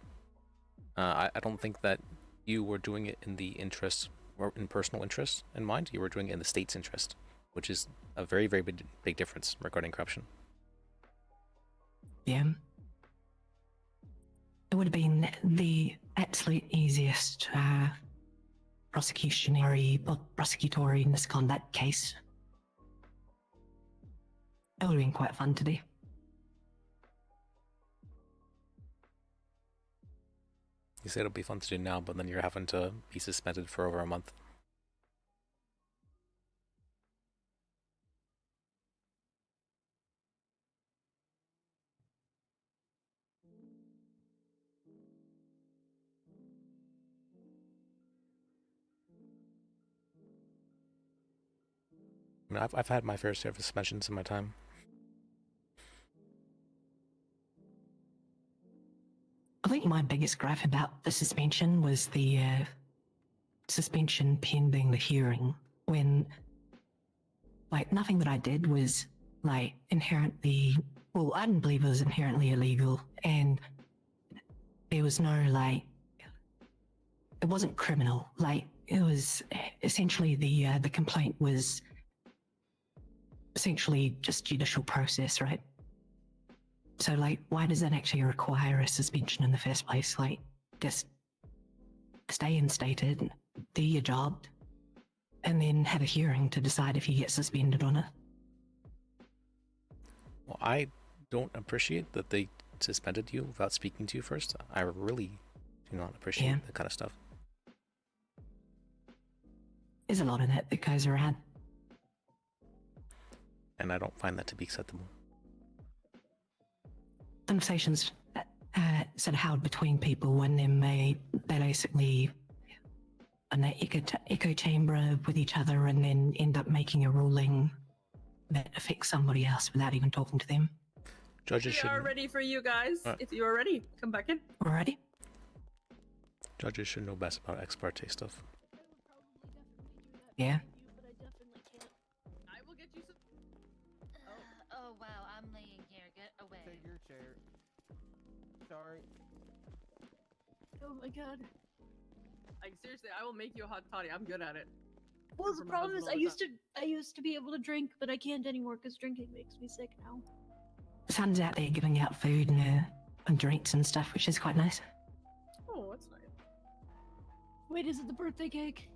Speaker 1: I don't think that you were doing it in the interest or in personal interest in mind. You were doing it in the state's interest, which is a very, very big difference regarding corruption.
Speaker 19: Yeah. It would have been the absolute easiest prosecutory misconduct case. It would have been quite fun to do.
Speaker 1: You said it'll be fun to do now, but then you're having to be suspended for over a month. I mean, I've had my fair share of suspensions in my time.
Speaker 19: I think my biggest gripe about the suspension was the suspension pending the hearing, when, like, nothing that I did was like inherently, well, I didn't believe it was inherently illegal, and there was no like, it wasn't criminal. Like it was essentially the complaint was essentially just judicial process, right? So like, why does that actually require a suspension in the first place? Like, just stay instated, do your job, and then have a hearing to decide if you get suspended or not.
Speaker 1: Well, I don't appreciate that they suspended you without speaking to you first. I really do not appreciate that kind of stuff.
Speaker 19: There's a lot of that goes around.
Speaker 1: And I don't find that to be acceptable.
Speaker 19: Conversations sort of held between people when they basically in that echo chamber with each other and then end up making a ruling that affects somebody else without even talking to them.
Speaker 1: Judges
Speaker 6: We are ready for you guys. If you are ready, come back in.
Speaker 19: We're ready.
Speaker 1: Judges should know best about ex parte stuff.
Speaker 19: Yeah.
Speaker 6: I will get you some.
Speaker 16: Oh wow, I'm laying here. Get away.
Speaker 20: Take your chair. Sorry.
Speaker 12: Oh my god.
Speaker 6: Like seriously, I will make you a hot toddy. I'm good at it.
Speaker 12: Well, the
Speaker 6: For my
Speaker 12: problem is,
Speaker 6: husband all the
Speaker 12: I used to be able to drink, but I can't anymore because drinking makes me sick now.
Speaker 19: Sun's out there giving out food and drinks and stuff, which is quite nice.
Speaker 6: Oh, that's nice.
Speaker 12: Wait, is it the birthday cake?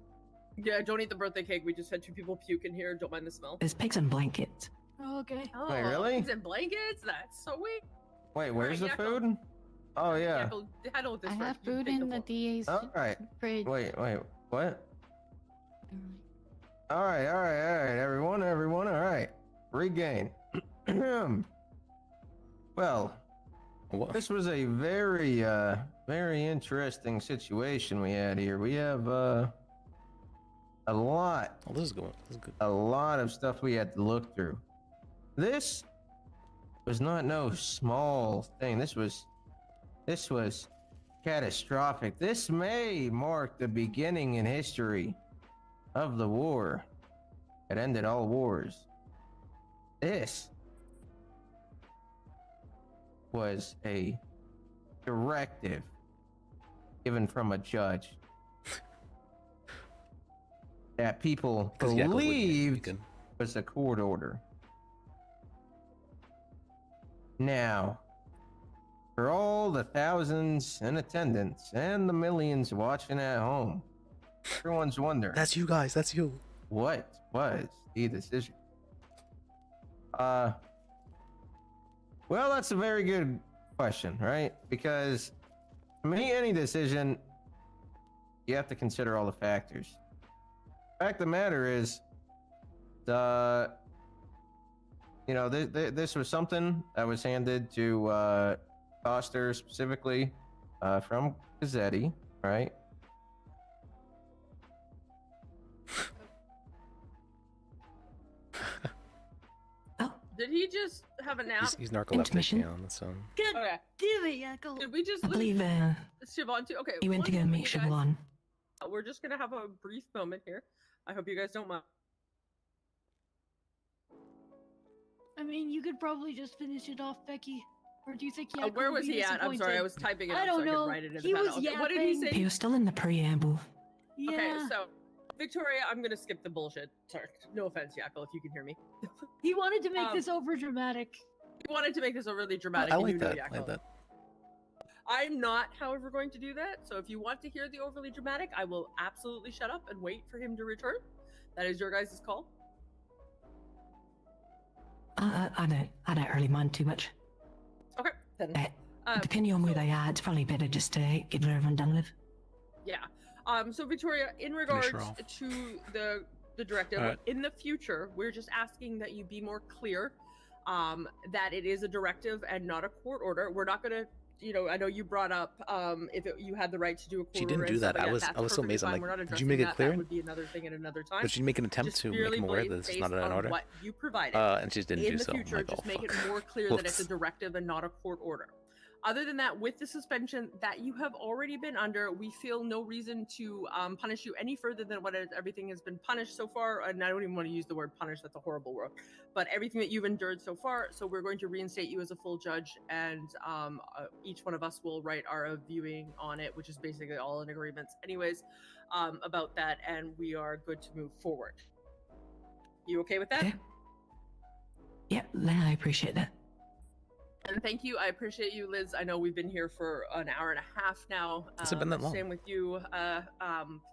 Speaker 6: Yeah, don't eat the birthday cake. We just had 2 people puke in here. Don't mind the smell.
Speaker 19: There's pigs and blankets.
Speaker 12: Oh, okay.
Speaker 6: Oh,
Speaker 20: Wait, really?
Speaker 6: pigs and blankets? That's so weird.
Speaker 20: Wait, where's the
Speaker 6: Alright,
Speaker 20: food? Oh yeah.
Speaker 6: Jackal, handle with this
Speaker 7: I
Speaker 6: first.
Speaker 7: have
Speaker 6: You
Speaker 7: food
Speaker 6: take
Speaker 7: in the
Speaker 6: floor.
Speaker 7: DA's
Speaker 20: All right.
Speaker 7: fridge.
Speaker 20: Wait, what? All right, everyone, all right. Regain. Well, this was a very, very interesting situation we had here. We have, a lot.
Speaker 1: Oh, this is good. This is good.
Speaker 20: A lot of stuff we had to look through. This was not no small thing. This was catastrophic. This may mark the beginning in history of the war that ended all wars. This was a directive given from a judge that people believed was a court order. Now, for all the thousands in attendance and the millions watching at home, everyone's wondering.
Speaker 1: That's you guys. That's you.
Speaker 20: What was the decision? Well, that's a very good question, right? Because to me, any decision, you have to consider all the factors. Fact of the matter is, this was something that was handed to Foster specifically from Gazzetti, right?
Speaker 6: Did he just have a nap?
Speaker 1: He's narcoleptic, yeah, on its own.
Speaker 12: Good.
Speaker 6: Okay.
Speaker 12: Damn it, Yakko.
Speaker 6: Did we just
Speaker 19: I believe
Speaker 6: Siobhan too? Okay.
Speaker 19: you went to
Speaker 6: one
Speaker 19: go
Speaker 6: moment,
Speaker 19: meet
Speaker 6: you guys.
Speaker 19: Siobhan.
Speaker 6: We're just gonna have a brief moment here. I hope you guys don't mind.
Speaker 12: I mean, you could probably just finish it off, Becky. Or do you think Yakko
Speaker 6: Where
Speaker 12: would
Speaker 6: was
Speaker 12: be
Speaker 6: he at? I'm sorry, I
Speaker 12: disappointed?
Speaker 6: was typing it
Speaker 12: I
Speaker 6: up
Speaker 12: don't
Speaker 6: so I
Speaker 12: know.
Speaker 6: could write it in
Speaker 12: He
Speaker 6: the panel.
Speaker 12: was
Speaker 6: Okay, what did he say?
Speaker 19: He was still in the preamble.
Speaker 12: Yeah.
Speaker 6: Okay, so Victoria, I'm gonna skip the bullshit. Sorry, no offense, Yakko, if you can hear me.
Speaker 12: He wanted to make this over dramatic.
Speaker 6: He wanted to make this overly dramatic.
Speaker 1: I
Speaker 6: and
Speaker 1: like
Speaker 6: you know
Speaker 1: that. I
Speaker 6: Yakko.
Speaker 1: like that.
Speaker 6: I'm not, however, going to do that. So if you want to hear the overly dramatic, I will absolutely shut up and wait for him to return. That is your guys' call.
Speaker 19: I don't really mind too much.
Speaker 6: Okay, then.
Speaker 19: Depending on where they are, it's probably better just to get it over and done with.
Speaker 6: Yeah. So Victoria, in regards
Speaker 1: her off.
Speaker 6: to the directive,
Speaker 1: Alright.
Speaker 6: in the future, we're just asking that you be more clear that it is a directive and not a court order. We're not gonna, I know you brought up if you had the right to do a court
Speaker 1: She
Speaker 6: order.
Speaker 1: didn't
Speaker 6: and
Speaker 1: do
Speaker 6: stuff
Speaker 1: that.
Speaker 6: like
Speaker 1: I was
Speaker 6: That's
Speaker 1: so
Speaker 6: perfectly
Speaker 1: amazed. I'm
Speaker 6: fine.
Speaker 1: like,
Speaker 6: We're not
Speaker 1: did you
Speaker 6: addressing
Speaker 1: make it
Speaker 6: that.
Speaker 1: clear?
Speaker 6: That would be another thing at another time.
Speaker 1: Did you make an attempt
Speaker 6: Just
Speaker 1: to make
Speaker 6: purely
Speaker 1: him aware that
Speaker 6: based
Speaker 1: this is not an
Speaker 6: on
Speaker 1: order?
Speaker 6: What you provided.
Speaker 1: And she just didn't
Speaker 6: in
Speaker 1: do
Speaker 6: the
Speaker 1: so. I'm
Speaker 6: future,
Speaker 1: like,
Speaker 6: just
Speaker 1: oh,
Speaker 6: make it
Speaker 1: fuck.
Speaker 6: more clear that it's a
Speaker 1: Whoops.
Speaker 6: directive and not a court order. Other than that, with the suspension that you have already been under, we feel no reason to punish you any further than what everything has been punished so far. And I don't even want to use the word punish, that's a horrible word. But everything that you've endured so far, so we're going to reinstate you as a full judge, and each one of us will write our viewing on it, which is basically all in agreements anyways, about that, and we are good to move forward. You okay with that?
Speaker 19: Yeah, I appreciate that.
Speaker 6: And thank you. I appreciate you, Liz. I know we've been here for an hour and a half now.
Speaker 1: Has it been that long?
Speaker 6: Same with you.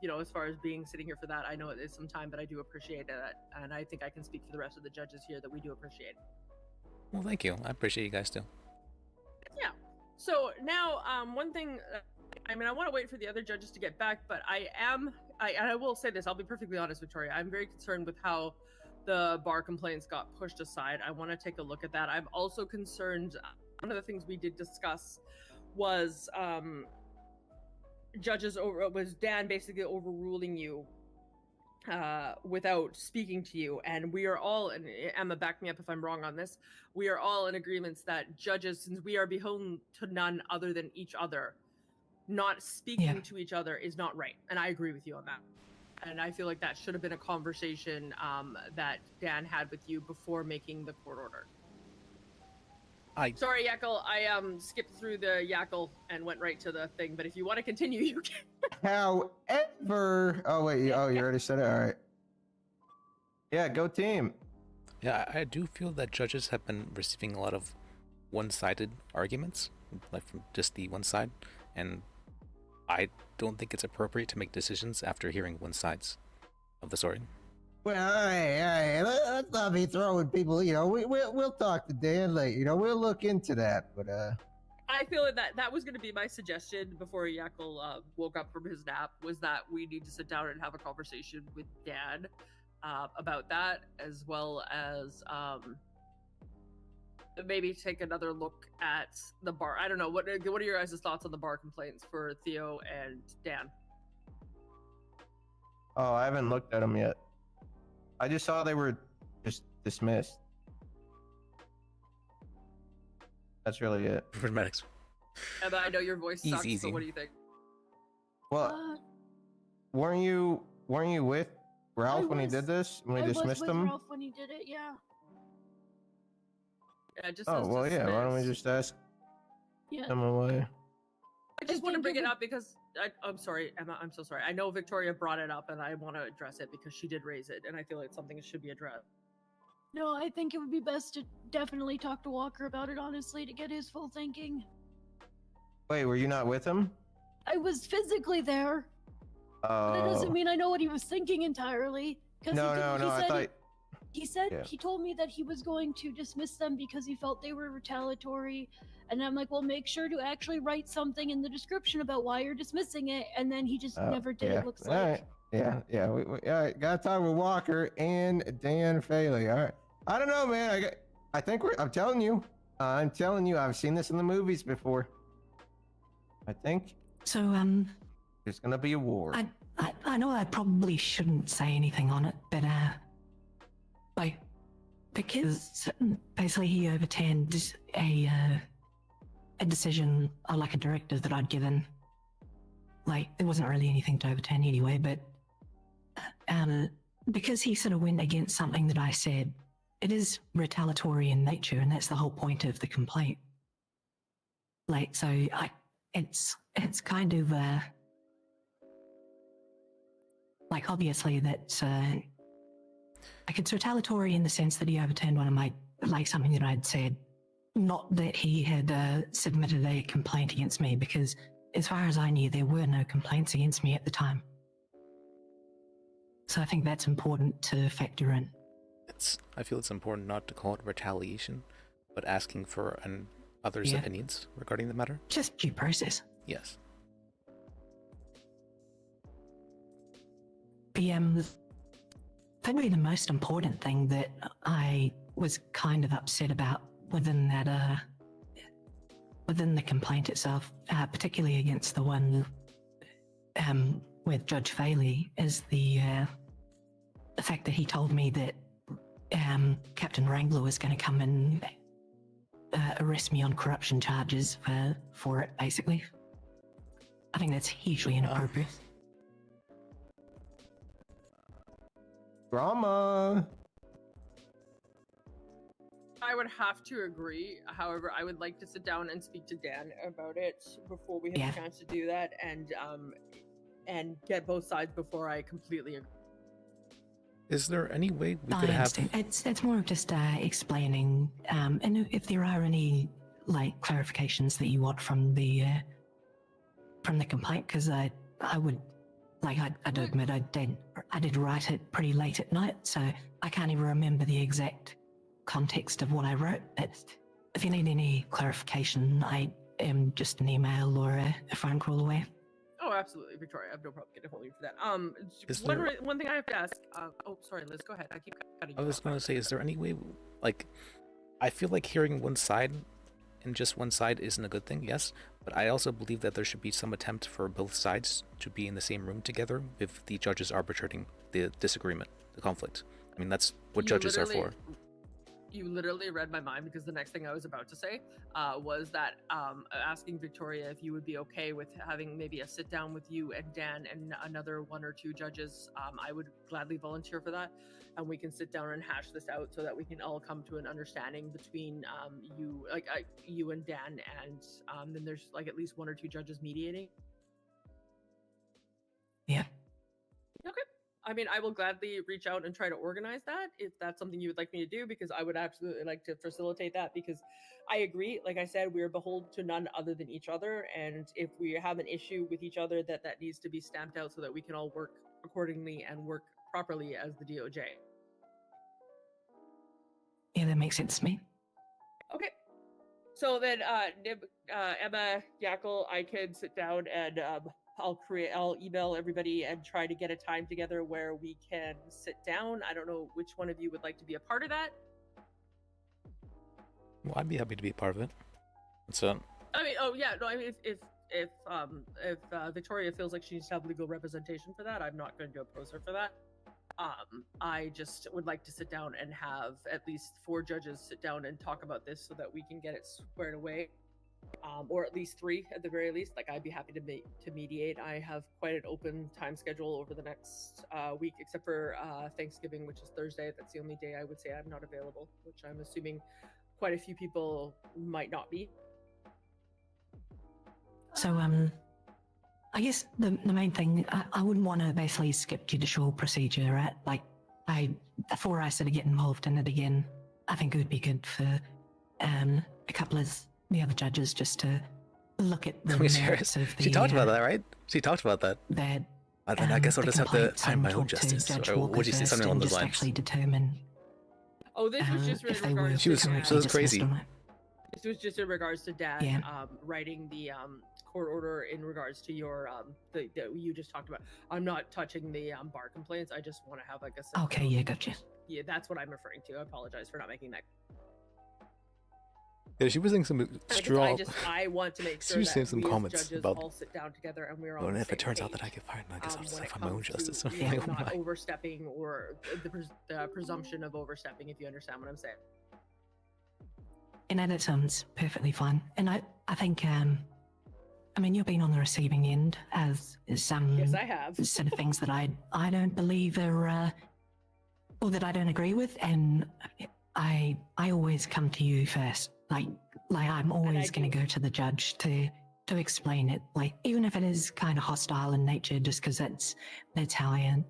Speaker 6: You know, as far as sitting here for that, I know it is some time, but I do appreciate that. And I think I can speak for the rest of the judges here that we do appreciate it.
Speaker 1: Well, thank you. I appreciate you guys too.
Speaker 6: Yeah. So now, one thing, I mean, I want to wait for the other judges to get back, but and I will say this, I'll be perfectly honest, Victoria. I'm very concerned with how the bar complaints got pushed aside. I want to take a look at that. I'm also concerned, one of the things we did discuss was was Dan basically overruling you without speaking to you. And we are all, and Emma, back me up if I'm wrong on this, we are all in agreements that judges, since we are beholden to none other than each other, not speaking to each other is not right. And I agree with you on that. And I feel like that should have been a conversation that Dan had with you before making the court order. Sorry, Yackle, I skipped through the Yackle and went right to the thing, but if you want to continue, you can.
Speaker 20: However, oh wait, you already said it. All right. Yeah, go team.
Speaker 1: Yeah, I do feel that judges have been receiving a lot of one-sided arguments, like from just the one side, and I don't think it's appropriate to make decisions after hearing one sides of the story.
Speaker 21: Well, hey, let's not be throwing people. You know, we'll talk to Dan later. You know, we'll look into that. But
Speaker 6: I feel that was going to be my suggestion before Yackle woke up from his nap, was that we need to sit down and have a conversation with Dan about that, as well as maybe take another look at the bar. I don't know. What are your guys' thoughts on the bar complaints for Theo and Dan?
Speaker 20: Oh, I haven't looked at them yet. I just saw they were just dismissed. That's really it.
Speaker 1: Medics.
Speaker 6: Emma, I know your voice sucks,
Speaker 1: Easy.
Speaker 6: so what do you think?
Speaker 20: Well, weren't you with Ralph when he did this? When he dismissed
Speaker 12: with
Speaker 20: him?
Speaker 12: Ralph when he did it, yeah.
Speaker 6: Yeah, just
Speaker 20: Oh, well, yeah. Why don't we just ask him away?
Speaker 6: I just want to bring it up because I'm sorry, Emma. I'm so sorry. I know Victoria brought it up, and I want to address it because she did raise it, and I feel like it's something that should be addressed.
Speaker 12: No, I think it would be best to definitely talk to Walker about it, honestly, to get his full thinking.
Speaker 20: Wait, were you not with him?
Speaker 12: I was physically there.
Speaker 20: Oh.
Speaker 12: But that doesn't mean I know what he was thinking entirely.
Speaker 20: No, I thought.
Speaker 12: He said
Speaker 20: Yeah.
Speaker 12: he told me that he was going to dismiss them because he felt they were retaliatory. And I'm like, well, make sure to actually write something in the description about why you're dismissing it. And then he just never did,
Speaker 20: Yeah.
Speaker 12: it looks
Speaker 20: All
Speaker 12: like.
Speaker 20: right. Yeah. We all right. Got to talk with Walker and Dan Faley. All right. I don't know, man. I think I'm telling you. I've seen this in the movies before. I think.
Speaker 19: So,
Speaker 20: there's gonna be a war.
Speaker 19: I know I probably shouldn't say anything on it, but, like, because basically he overturned a decision, like a directive that I'd given. Like, there wasn't really anything to overturn anyway, but, because he sort of went against something that I said, it is retaliatory in nature, and that's the whole point of the complaint. Like, so it's kind of, like, obviously that's, like, it's retaliatory in the sense that he overturned one of my, like, something that I'd said. Not that he had submitted a complaint against me, because as far as I knew, there were no complaints against me at the time. So I think that's important to factor in.
Speaker 1: I feel it's important not to call it retaliation, but asking for others' opinions regarding the matter.
Speaker 19: Just due process.
Speaker 1: Yes.
Speaker 19: Probably the most important thing that I was kind of upset about within that, within the complaint itself, particularly against the one with Judge Faley, is the fact that he told me that Captain Wrangler was going to come in arrest me on corruption charges for it, basically. I think that's hugely inappropriate.
Speaker 20: Drama.
Speaker 6: I would have to agree. However, I would like to sit down and speak to Dan about it before we have a chance to do that, and get both sides before I completely agree.
Speaker 1: Is there any way we
Speaker 19: I
Speaker 1: could have?
Speaker 19: understand. It's more of just explaining, and if there are any like clarifications that you want from the complaint, because I would like I do admit I did write it pretty late at night, so I can't even remember the exact context of what I wrote. But if you need any clarification, I am just an email or a phone call away.
Speaker 6: Oh, absolutely, Victoria. I have no problem getting a hold of you for that.
Speaker 1: Is
Speaker 6: One thing I have to ask. Oh, sorry, Liz. Go ahead. I keep cutting you
Speaker 1: I was
Speaker 6: off.
Speaker 1: going to say, is there any way, like, I feel like hearing one side and just one side isn't a good thing, yes, but I also believe that there should be some attempt for both sides to be in the same room together if the judges arbitrating the disagreement, the conflict. I mean, that's what judges are for.
Speaker 6: You literally read my mind, because the next thing I was about to say was that asking Victoria if you would be okay with having maybe a sit down with you and Dan and another 1 or 2 judges. I would gladly volunteer for that, and we can sit down and hash this out so that we can all come to an understanding between you and Dan, and then there's like at least 1 or 2 judges mediating.
Speaker 19: Yeah.
Speaker 6: Okay. I mean, I will gladly reach out and try to organize that if that's something you would like me to do, because I would absolutely like to facilitate that, because I agree. Like I said, we are beholden to none other than each other. And if we have an issue with each other, that needs to be stamped out so that we can all work accordingly and work properly as the DOJ.
Speaker 19: Yeah, that makes sense to me.
Speaker 6: Okay. So then, Emma, Yackle, I can sit down and I'll email everybody and try to get a time together where we can sit down. I don't know which one of you would like to be a part of that.
Speaker 1: Well, I'd be happy to be a part of it. So.
Speaker 6: I mean, oh yeah, no. I mean, if Victoria feels like she needs to have legal representation for that, I'm not going to oppose her for that. I just would like to sit down and have at least 4 judges sit down and talk about this so that we can get it squared away. Or at least 3 at the very least. Like, I'd be happy to mediate. I have quite an open time schedule over the next week, except for Thanksgiving, which is Thursday. That's the only day I would say I'm not available, which I'm assuming quite a few people might not be.
Speaker 19: So, I guess the main thing, I wouldn't want to basically skip judicial procedure, right? Like, before I sort of get involved in it again, I think it would be good for a couple of the other judges just to look at the merits of the...
Speaker 1: She talked about that, right? She talked about that.
Speaker 19: Then
Speaker 1: I guess I'll just have to find my own justice. Or would you say something along those lines?
Speaker 19: Actually determine.
Speaker 6: Oh, this was just in
Speaker 19: if they
Speaker 6: regards
Speaker 19: were
Speaker 6: to
Speaker 1: She was
Speaker 6: Dan.
Speaker 1: so it was crazy.
Speaker 6: This was just in regards to Dan
Speaker 19: Yeah.
Speaker 6: writing the court order in regards to your the you just talked about. I'm not touching the bar complaints. I just want to have like a.
Speaker 19: Okay, yeah, gotcha.
Speaker 6: Yeah, that's what I'm referring to. I apologize for not making that.
Speaker 1: Yeah, she was saying some strong.
Speaker 6: I want to make
Speaker 1: She
Speaker 6: sure
Speaker 1: was
Speaker 6: that
Speaker 1: saying some
Speaker 6: we as
Speaker 1: comments
Speaker 6: judges
Speaker 1: about.
Speaker 6: all sit down together and we're
Speaker 1: Well,
Speaker 6: on the
Speaker 1: if it
Speaker 6: same
Speaker 1: turns out that I
Speaker 6: page,
Speaker 1: get fired, I guess I'll just
Speaker 6: when
Speaker 1: have
Speaker 6: it
Speaker 1: my own
Speaker 6: comes to,
Speaker 1: justice.
Speaker 6: you know,
Speaker 1: Like, oh
Speaker 6: not
Speaker 1: my.
Speaker 6: overstepping or the presumption of overstepping, if you understand what I'm saying.
Speaker 19: And that sounds perfectly fine. And I think, I mean, you've been on the receiving end as some
Speaker 6: Yes, I have.
Speaker 19: sort of things that I don't believe are, or that I don't agree with. And I always come to you first. Like I'm always going to go to the judge to explain it. Like, even if it is kind of hostile in nature, just because that's how I am.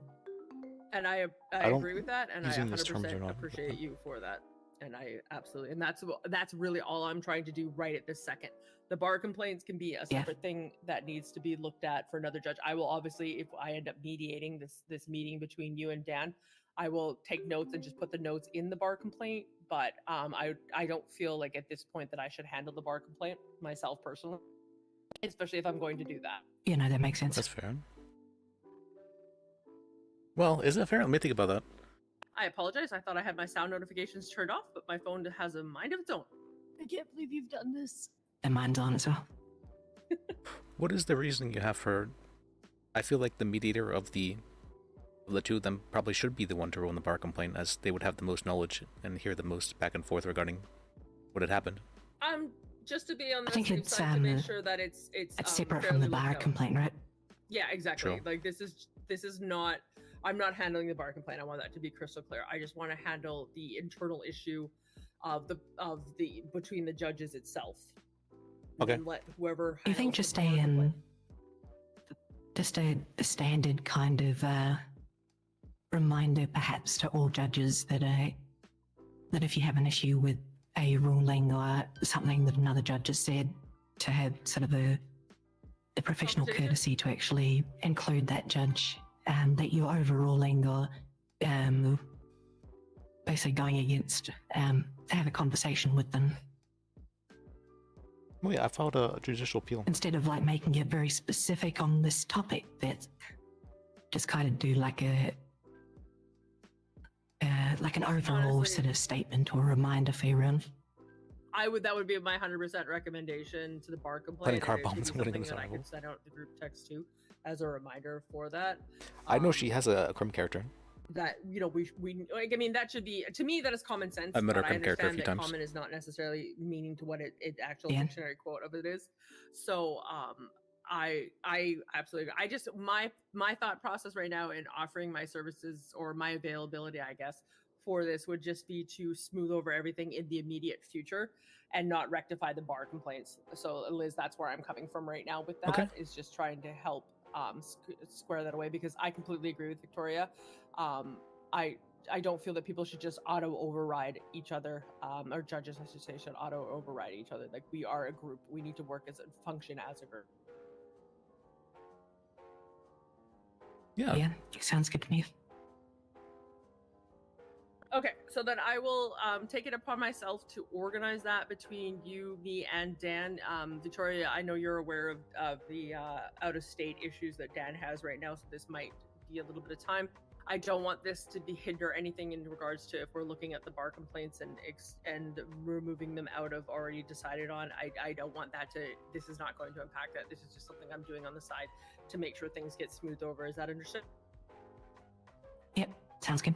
Speaker 6: And I
Speaker 1: don't-
Speaker 6: agree with that, and I
Speaker 1: using these terms are
Speaker 6: 100%
Speaker 1: not-
Speaker 6: appreciate you for that. And I absolutely, and that's really all I'm trying to do right at this second. The bar complaints can be a
Speaker 19: Yeah.
Speaker 6: separate thing that needs to be looked at for another judge. I will obviously, if I end up mediating this meeting between you and Dan, I will take notes and just put the notes in the bar complaint. But I don't feel like at this point that I should handle the bar complaint myself personally, especially if I'm going to do that.
Speaker 19: You know, that makes sense.
Speaker 1: That's fair. Well, is it fair? Let me think about that.
Speaker 6: I apologize. I thought I had my sound notifications turned off, but my phone has a mind of its own.
Speaker 12: I can't believe you've done this.
Speaker 19: And mine's on as well.
Speaker 1: What is the reasoning you have for? I feel like the mediator of the two of them probably should be the one to rule in the bar complaint, as they would have the most knowledge and hear the most back and forth regarding what had happened.
Speaker 6: Just to be on the
Speaker 19: I think
Speaker 6: safe
Speaker 19: it's,
Speaker 6: side to make sure that it's
Speaker 19: separate from
Speaker 6: fairly
Speaker 19: the bar
Speaker 6: looked out.
Speaker 19: complaint, right?
Speaker 6: Yeah, exactly.
Speaker 19: Sure.
Speaker 6: Like this is not. I'm not handling the bar complaint. I want that to be crystal clear. I just want to handle the internal issue of the between the judges itself.
Speaker 1: Okay.
Speaker 6: And let whoever.
Speaker 19: You think
Speaker 6: handles
Speaker 19: just
Speaker 6: the bar complaint-
Speaker 19: a standard kind of reminder, perhaps, to all judges that that if you have an issue with a ruling or something that another judge has said, to have sort of the professional courtesy to actually include that judge that you're overruling or basically going against, to have a conversation with them.
Speaker 1: Oh yeah, I filed a judicial appeal.
Speaker 19: Instead of like making it very specific on this topic, that just kind of do like an overall
Speaker 6: Honestly,
Speaker 19: sort of statement or reminder for everyone.
Speaker 6: that would be my 100% recommendation to the bar complaint.
Speaker 1: car
Speaker 6: and it should
Speaker 1: bombs
Speaker 6: be
Speaker 1: wouldn't
Speaker 6: something that I
Speaker 1: solve.
Speaker 6: can send out the group text to as a reminder for that.
Speaker 1: I know she has a crim character.
Speaker 6: That we like. I mean, that should be, to me, that is common sense.
Speaker 1: I've met her
Speaker 6: but I
Speaker 1: crim character a
Speaker 6: understand
Speaker 1: few
Speaker 6: that
Speaker 1: times.
Speaker 6: common is not necessarily meaning to what it actual
Speaker 19: Yeah.
Speaker 6: dictionary quote of it is. So I absolutely. I just my thought process right now in offering my services or my availability, I guess, for this would just be to smooth over everything in the immediate future and not rectify the bar complaints. So Liz, that's where I'm coming from right now with that.
Speaker 1: Okay.
Speaker 6: Is just trying to help square that away, because I completely agree with Victoria. I don't feel that people should just auto override each other, or judges, I should say, should auto override each other. Like, we are a group. We need to work as a function as a group.
Speaker 19: Yeah, sounds good to me.
Speaker 6: Okay, so then I will take it upon myself to organize that between you, me, and Dan. Victoria, I know you're aware of the out-of-state issues that Dan has right now, so this might be a little bit of time. I don't want this to hinder anything in regards to if we're looking at the bar complaints and removing them out of already decided on. I don't want that to. This is not going to impact that. This is just something I'm doing on the side to make sure things get smoothed over. Is that understood?
Speaker 19: Yep, sounds good.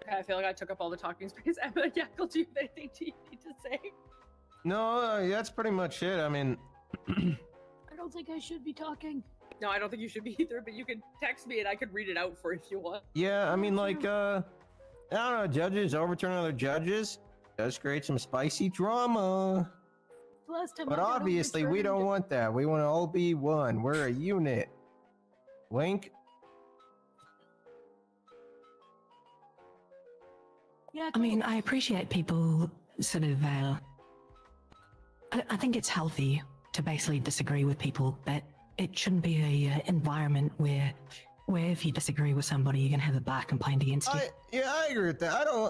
Speaker 6: Okay, I feel like I took up all the talking space. Emma, Yackle, do you have anything you need to say?
Speaker 20: No, that's pretty much it. I mean,
Speaker 12: I don't think I should be talking.
Speaker 6: No, I don't think you should be either, but you could text me and I could read it out for you if you want.
Speaker 20: yeah, I mean, like, I don't know, judges overturning other judges does create some spicy drama.
Speaker 12: The last time
Speaker 20: But
Speaker 12: I got
Speaker 20: obviously, we don't
Speaker 12: overturned-
Speaker 20: want that. We want to all be one. We're a unit. Wink.
Speaker 12: Yeah,
Speaker 19: I mean, I appreciate people sort of. I think it's healthy to basically disagree with people, but it shouldn't be a environment where if you disagree with somebody, you're gonna have a bar complaint against you.
Speaker 20: Yeah, I agree with that. I'll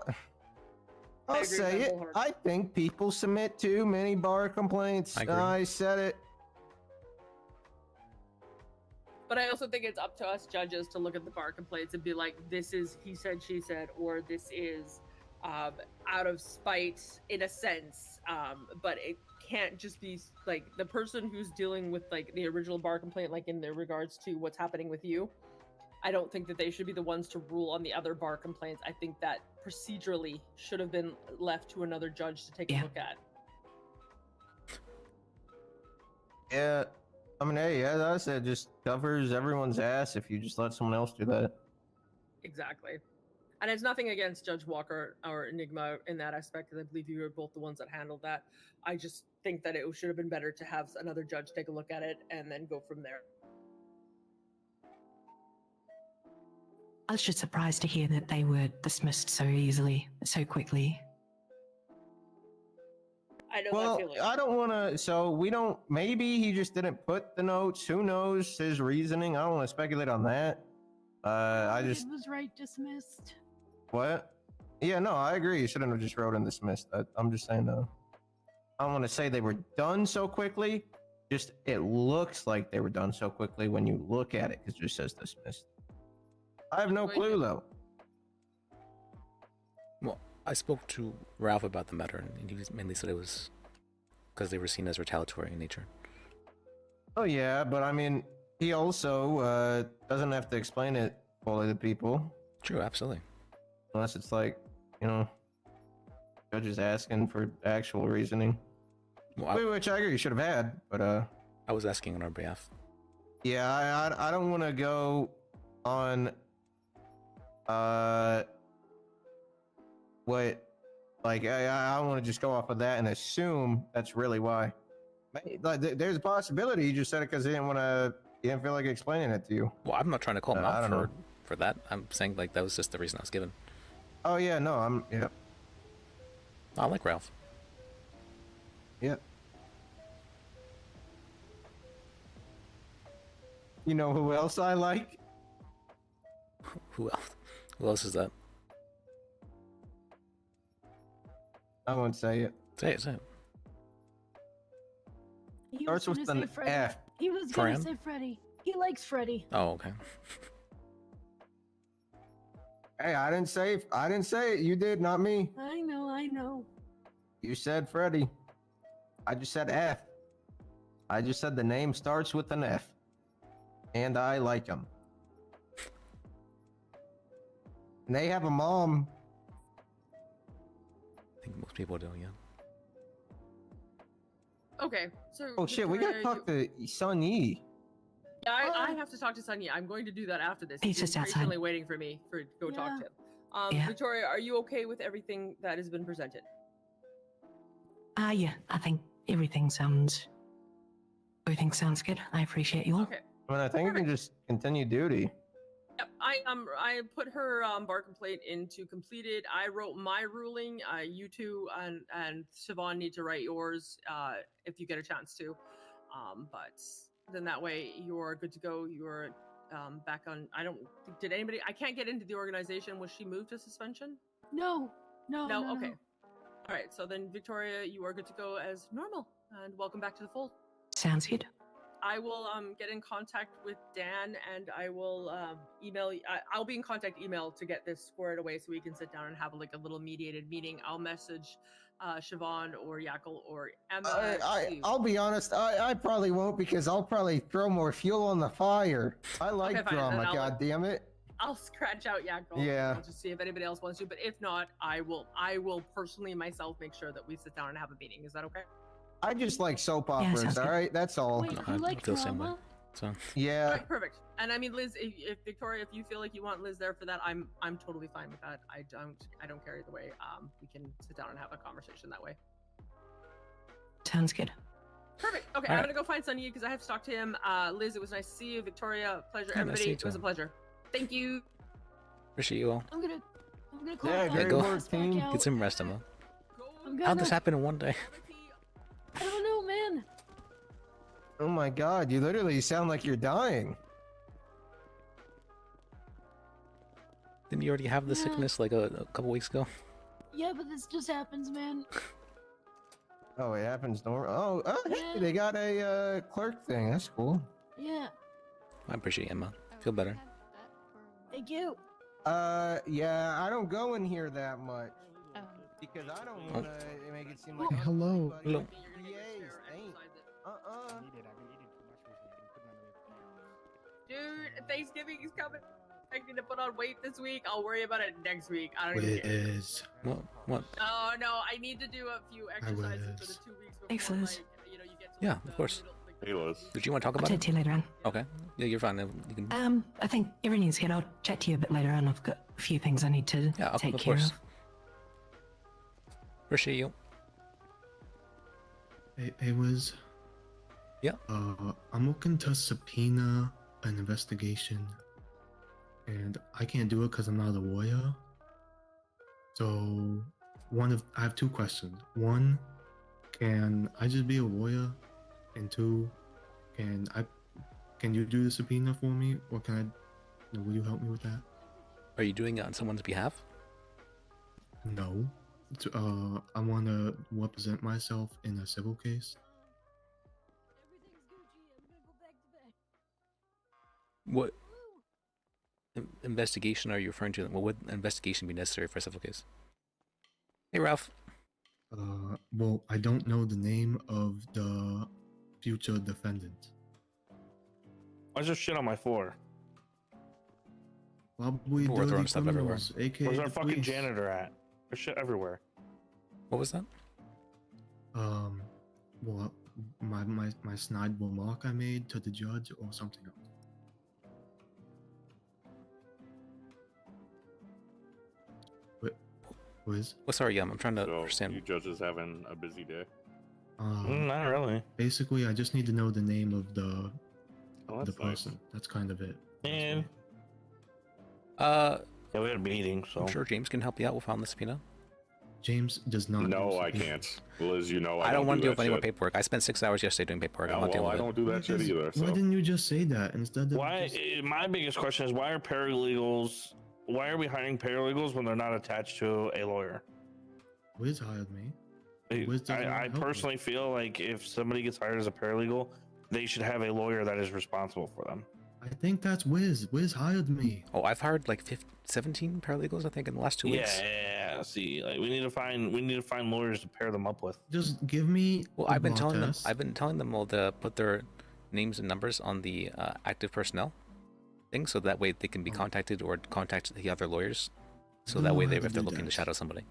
Speaker 6: agree with
Speaker 20: say
Speaker 6: that
Speaker 20: it.
Speaker 6: wholeheartedly.
Speaker 20: I think people submit too many bar complaints.
Speaker 1: I agree.
Speaker 20: I said it.
Speaker 6: But I also think it's up to us judges to look at the bar complaints and be like, this is he said, she said, or this is out of spite in a sense. But it can't just be like the person who's dealing with like the original bar complaint, like in the regards to what's happening with you. I don't think that they should be the ones to rule on the other bar complaints. I think that procedurally should have been left to another judge to take a look at.
Speaker 20: Yeah. I mean, hey, as I said, just covers everyone's ass if you just let someone else do that.
Speaker 6: Exactly. And it's nothing against Judge Walker or Enigma in that aspect, because I believe you were both the ones that handled that. I just think that it should have been better to have another judge take a look at it and then go from there.
Speaker 19: I was just surprised to hear that they were dismissed so easily, so quickly.
Speaker 6: I know
Speaker 20: Well,
Speaker 6: that feeling.
Speaker 20: I don't want to. So we don't. Maybe he just didn't put the notes. Who knows his reasoning? I don't want to speculate on that. I just
Speaker 12: It was right dismissed.
Speaker 20: what? Yeah, no, I agree. You shouldn't have just wrote and dismissed. I'm just saying though. I don't want to say they were done so quickly. Just it looks like they were done so quickly when you look at it, because it just says dismissed. I have no clue though.
Speaker 1: Well, I spoke to Ralph about the matter, and he mainly said it was because they were seen as retaliatory in nature.
Speaker 20: Oh yeah, but I mean, he also doesn't have to explain it fully to people.
Speaker 1: True, absolutely.
Speaker 20: Unless it's like, you know, Judge is asking for actual reasoning.
Speaker 1: Well,
Speaker 20: Which I agree you should have had, but
Speaker 1: I was asking on our behalf.
Speaker 20: Yeah, I don't want to go on what like I don't want to just go off of that and assume that's really why. Like, there's a possibility you just said it because he didn't feel like explaining it to you.
Speaker 1: Well, I'm not trying to call him out
Speaker 20: know.
Speaker 1: for that. I'm saying like that was just the reason I was given.
Speaker 20: Oh yeah, no, yeah.
Speaker 1: I like Ralph.
Speaker 20: Yeah. You know who else I like?
Speaker 1: Who else? Who else is that?
Speaker 20: I won't say it.
Speaker 1: Say it. Say it.
Speaker 12: He
Speaker 20: Starts
Speaker 12: was
Speaker 20: with
Speaker 12: gonna
Speaker 20: an
Speaker 12: say Freddy.
Speaker 20: F.
Speaker 12: He was
Speaker 1: Fran?
Speaker 12: gonna say Freddy. He likes Freddy.
Speaker 1: Oh, okay.
Speaker 20: Hey, I didn't say it. You did, not me.
Speaker 12: I know.
Speaker 20: You said Freddy. I just said F. I just said the name starts with an F. And I like him. And they have a mom.
Speaker 1: I think most people do, yeah.
Speaker 6: Okay, so.
Speaker 20: Oh shit, we gotta
Speaker 6: Victoria,
Speaker 20: talk to Sun Yi.
Speaker 6: Yeah, I have to talk to Sonia. I'm going to do that after this.
Speaker 19: He's just outside.
Speaker 6: patiently waiting for me to go talk to him.
Speaker 19: Yeah.
Speaker 6: Victoria, are you okay with everything that has been presented?
Speaker 19: Yeah, I think everything sounds good. I appreciate you all.
Speaker 6: Okay.
Speaker 20: I mean, I think we can just continue duty.
Speaker 6: Yep, I put her bar complaint into completed. I wrote my ruling. You two and Siobhan need to write yours if you get a chance to. But then that way you're good to go. You're back on. Did anybody? I can't get into the organization. Was she moved to suspension?
Speaker 12: No.
Speaker 6: Okay. All right. So then, Victoria, you are good to go as normal, and welcome back to the fold.
Speaker 19: Sounds good.
Speaker 6: I will get in contact with Dan, and I will email. I'll be in contact email to get this squared away, so we can sit down and have a little mediated meeting. I'll message Siobhan or Yakel or Emma.
Speaker 21: I'll be honest. I probably won't because I'll probably throw more fuel on the fire. I like
Speaker 6: Okay, fine,
Speaker 21: drama.
Speaker 6: then
Speaker 21: God damn it.
Speaker 6: I'll scratch out Yakel.
Speaker 21: Yeah.
Speaker 6: I'll just see if anybody else wants to. But if not, I will personally myself make sure that we sit down and have a meeting. Is that okay?
Speaker 21: I just like soap operas.
Speaker 19: sounds
Speaker 21: All
Speaker 19: good.
Speaker 21: right, that's all.
Speaker 12: Wait, you like
Speaker 1: feel the same way.
Speaker 12: drama?
Speaker 1: So
Speaker 21: Yeah.
Speaker 6: All right, perfect. And I mean, Liz, if Victoria, if you feel like you want Liz there for that, I'm totally fine with that. I don't care either way. We can sit down and have a conversation that way.
Speaker 19: Sounds good.
Speaker 6: Perfect. Okay,
Speaker 1: All
Speaker 6: I'm
Speaker 1: right.
Speaker 6: gonna go find Sunny because I have to talk to him. Liz, it was nice to see you. Victoria, pleasure.
Speaker 1: Yeah, nice to
Speaker 6: Everybody,
Speaker 1: see you
Speaker 6: it was a
Speaker 1: too.
Speaker 6: pleasure. Thank you.
Speaker 1: appreciate you all.
Speaker 12: I'm gonna call
Speaker 21: Yeah,
Speaker 12: the
Speaker 21: great
Speaker 1: go.
Speaker 21: work, team.
Speaker 1: Get some rest, Emma.
Speaker 12: I'm
Speaker 1: How'd this
Speaker 12: gonna-
Speaker 1: happen in one day?
Speaker 12: I don't know, man.
Speaker 21: Oh my god, you literally sound like you're dying.
Speaker 1: Didn't you already have the
Speaker 12: Yeah.
Speaker 1: sickness like a couple weeks ago?
Speaker 12: Yeah, but this just happens, man.
Speaker 21: Oh, it happens normal. Oh, hey,
Speaker 12: Yeah.
Speaker 21: they got a clerk thing. That's cool.
Speaker 12: Yeah.
Speaker 1: I appreciate you, Emma. Feel better.
Speaker 12: Thank you.
Speaker 21: Yeah, I don't go in here that much because I don't want to make it seem like I'm
Speaker 15: Hello.
Speaker 21: somebody.
Speaker 1: Hello.
Speaker 21: DAs ain't.
Speaker 6: Dude, Thanksgiving is coming. I need to put on weight this week. I'll worry about it next week. I don't even care.
Speaker 15: Wiz.
Speaker 1: What?
Speaker 6: Oh no, I need to do a few exercises for the 2 weeks before.
Speaker 19: Thanks, Liz.
Speaker 6: You get to
Speaker 1: Yeah, of course.
Speaker 10: Hey, Liz.
Speaker 1: Did you want to talk
Speaker 19: I'll
Speaker 1: about
Speaker 19: chat
Speaker 1: it?
Speaker 19: to you later on.
Speaker 1: Okay. Yeah, you're fine. You can.
Speaker 19: I think everything's good. I'll chat to you a bit later on. I've got a few things I need to
Speaker 1: Yeah,
Speaker 19: take
Speaker 1: of
Speaker 19: care
Speaker 1: course.
Speaker 19: of.
Speaker 1: Appreciate you.
Speaker 15: Hey, Wiz.
Speaker 1: Yeah.
Speaker 15: I'm looking to subpoena an investigation, and I can't do it because I'm not a lawyer. So, I have two questions. One, can I just be a lawyer? And two, can you do the subpoena for me, or will you help me with that?
Speaker 1: Are you doing it on someone's behalf?
Speaker 15: No. I want to represent myself in a civil case.
Speaker 1: What investigation are you referring to? What would investigation be necessary for a civil case? Hey, Ralph.
Speaker 15: Well, I don't know the name of the future defendant.
Speaker 2: Why's there shit on my floor?
Speaker 15: Probably
Speaker 1: People were throwing
Speaker 15: dirty
Speaker 1: stuff everywhere.
Speaker 15: criminals, aka
Speaker 2: Where's our
Speaker 15: the
Speaker 2: fucking
Speaker 15: police.
Speaker 2: janitor at? There's shit everywhere.
Speaker 1: What was that?
Speaker 15: Well, my snide remark I made to the judge or something else. Wiz?
Speaker 1: Well, sorry, yeah, I'm trying to understand.
Speaker 10: You judges having a busy day?
Speaker 2: Not really.
Speaker 15: Basically, I just need to know the name of the
Speaker 10: that's
Speaker 15: person.
Speaker 10: nice.
Speaker 15: That's kind of it.
Speaker 2: And
Speaker 1: yeah,
Speaker 2: we had a meeting, so
Speaker 1: I'm sure James can help you out with filing the subpoena.
Speaker 15: James does not.
Speaker 10: No, I can't. Liz, you know
Speaker 1: I don't want to deal with
Speaker 10: that
Speaker 1: any more
Speaker 10: shit.
Speaker 1: paperwork. I spent 6 hours yesterday doing paperwork. I'm
Speaker 10: Yeah,
Speaker 1: not dealing
Speaker 10: well,
Speaker 1: with
Speaker 10: I
Speaker 1: it.
Speaker 10: don't do that shit either.
Speaker 15: Why
Speaker 10: So.
Speaker 15: didn't you just say that instead of
Speaker 2: why? My biggest question is why are paralegals? Why are we hiring paralegals when they're not attached to a lawyer?
Speaker 15: Wiz hired me.
Speaker 2: I personally feel like if somebody gets hired as a paralegal, they should have a lawyer that is responsible for them.
Speaker 15: I think that's Wiz. Wiz hired me.
Speaker 1: Oh, I've hired like 17 paralegals, I think, in the last 2 weeks.
Speaker 2: Yeah. See, like we need to find lawyers to pair them up with.
Speaker 15: Just give me.
Speaker 1: Well, I've been telling them all to put their names and numbers on the active personnel thing, so that way they can be contacted or contact the other lawyers. So that way, if they're looking to shadow somebody.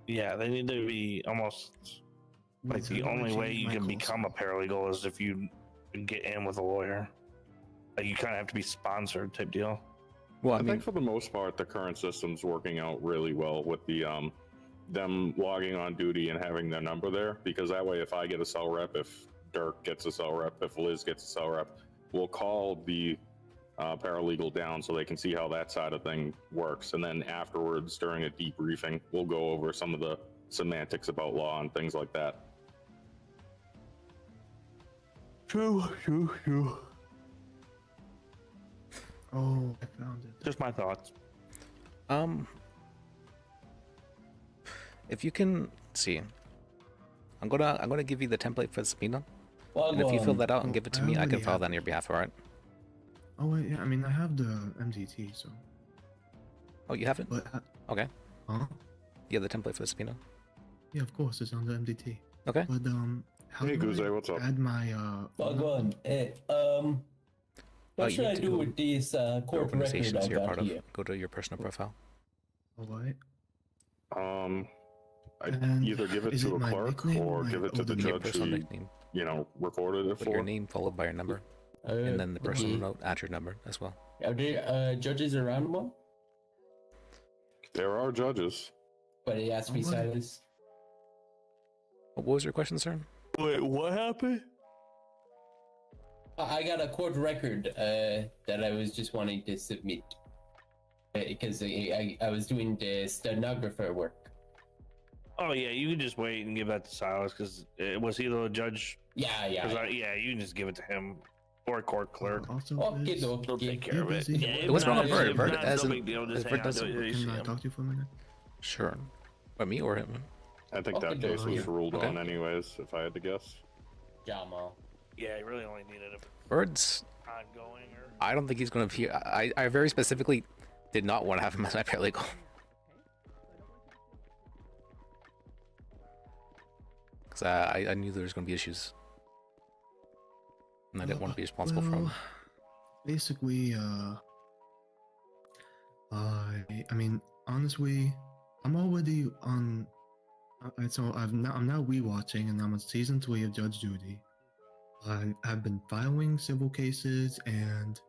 Speaker 2: Yeah, they need to be almost like the only way you can become a paralegal is if you get in with a lawyer. Like you kind of have to be sponsored type deal.
Speaker 10: Well, I think for the most part, the current system's working out really well with the them logging on duty and having their number there, because that way, if I get a cell rep, if Dirk gets a cell rep, if Liz gets a cell rep, we'll call the paralegal down so they can see how that side of thing works, and then afterwards, during a debriefing, we'll go over some of the semantics about law and things like that.
Speaker 2: True.
Speaker 15: Oh, I found it.
Speaker 2: Just my thoughts.
Speaker 1: If you can see, I'm gonna give you the template for the subpoena, and if you fill that out and give it to me, I can file that on your behalf. All right?
Speaker 15: Oh wait, yeah. I mean, I have the MDT, so.
Speaker 1: Oh, you have it?
Speaker 15: But,
Speaker 1: okay.
Speaker 15: Huh?
Speaker 1: You have the template for the subpoena.
Speaker 15: Yeah, of course, it's on the MDT.
Speaker 1: Okay.
Speaker 15: But how
Speaker 10: Hey,
Speaker 15: do
Speaker 10: Guze,
Speaker 15: I
Speaker 10: what's up?
Speaker 15: add my
Speaker 1: What
Speaker 5: should I do with these court records
Speaker 1: organizations
Speaker 5: I
Speaker 1: you're
Speaker 5: got
Speaker 1: part of.
Speaker 5: here?
Speaker 1: Go to your personal profile.
Speaker 15: Alright.
Speaker 10: I'd
Speaker 15: And
Speaker 10: either give it
Speaker 15: is
Speaker 10: to
Speaker 15: it
Speaker 10: a
Speaker 15: my
Speaker 10: clerk
Speaker 15: nickname
Speaker 10: or
Speaker 15: or
Speaker 10: give
Speaker 15: my
Speaker 10: it to the
Speaker 15: other
Speaker 1: Your
Speaker 10: judge
Speaker 1: personal
Speaker 10: who,
Speaker 1: nickname.
Speaker 10: recorded it
Speaker 1: Put
Speaker 10: for.
Speaker 1: your name followed by your number, and then the personal note at your number as well.
Speaker 5: Are there judges around one?
Speaker 10: There are judges.
Speaker 5: But it has to be silence.
Speaker 1: What was your question, sir?
Speaker 2: Wait, what happened?
Speaker 5: I got a court record that I was just wanting to submit because I was doing the stenographer work.
Speaker 2: Oh yeah, you can just wait and give that to Silas because it was either a judge.
Speaker 5: Yeah.
Speaker 2: You can just give it to him or a court clerk.
Speaker 5: Okay,
Speaker 2: They'll take care of it.
Speaker 1: Yeah, what's wrong with Bird? Bird
Speaker 2: no
Speaker 1: hasn't.
Speaker 2: big deal. Just
Speaker 1: Bird
Speaker 2: hang out
Speaker 1: doesn't.
Speaker 2: till you see
Speaker 15: Can I
Speaker 2: him.
Speaker 15: talk to you for a minute?
Speaker 1: Sure. But me or him?
Speaker 10: I think that
Speaker 5: Okay,
Speaker 10: case was
Speaker 5: yeah.
Speaker 10: ruled
Speaker 1: Okay.
Speaker 10: on anyways, if I had to guess.
Speaker 5: Jama.
Speaker 2: Yeah, you really only needed a
Speaker 1: Bird's.
Speaker 2: ongoing or.
Speaker 1: I don't think he's going to be. I very specifically did not want to have him as my paralegal. Because I knew there was going to be issues. And I didn't want to be responsible for him.
Speaker 15: Basically, I mean, honestly, I'm already on. So I'm now rewatching, and I'm on season 3 of Judge Judy. I've been filing civil cases and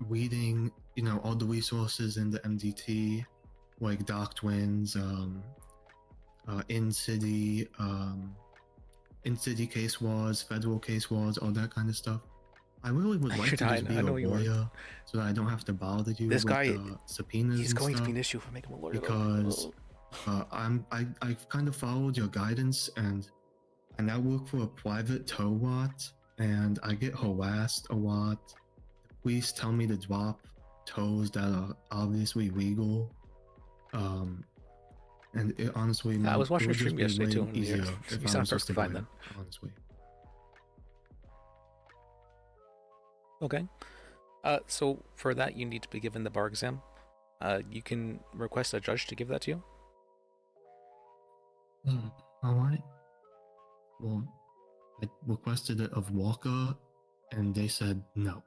Speaker 15: reading, all the resources in the MDT, like Doc Twins, in-city case laws, federal case laws, all that kind of stuff. I really would like to just be a lawyer so that I don't have to bother you
Speaker 1: This
Speaker 15: with
Speaker 1: guy,
Speaker 15: subpoenas
Speaker 1: he's
Speaker 15: and
Speaker 1: going to
Speaker 15: stuff,
Speaker 1: be an issue for making him a lawyer.
Speaker 15: because I've kind of followed your guidance, and I now work for a private tow lot, and I get harassed a lot. The police tell me to drop tows that are obviously legal. And it, honestly,
Speaker 1: I was watching
Speaker 15: it
Speaker 1: your
Speaker 15: would
Speaker 1: stream
Speaker 15: just be
Speaker 1: yesterday
Speaker 15: way
Speaker 1: too. And
Speaker 15: easier
Speaker 1: you
Speaker 15: if I
Speaker 1: sound
Speaker 15: was just a
Speaker 1: perfectly fine
Speaker 15: lawyer,
Speaker 1: then.
Speaker 15: honestly.
Speaker 1: Okay. So for that, you need to be given the bar exam. You can request a judge to give that to you.
Speaker 15: Alright. Well, I requested it of Walker, and they said no.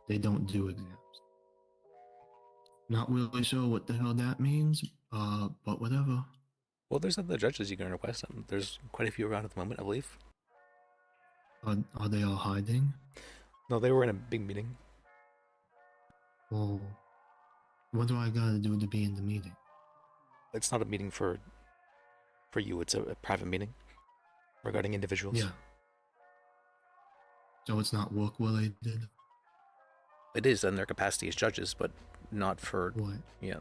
Speaker 15: They don't do exams. Not really sure what the hell that means, but whatever.
Speaker 1: Well, there's other judges you can request. There's quite a few around at the moment, I believe.
Speaker 15: Are they all hiding?
Speaker 1: No, they were in a big meeting.
Speaker 15: Well, what do I gotta do to be in the meeting?
Speaker 1: It's not a meeting for you. It's a private meeting regarding individuals.
Speaker 15: Yeah. So it's not work related?
Speaker 1: It is in their capacity as judges, but not for
Speaker 15: what?
Speaker 1: Yeah.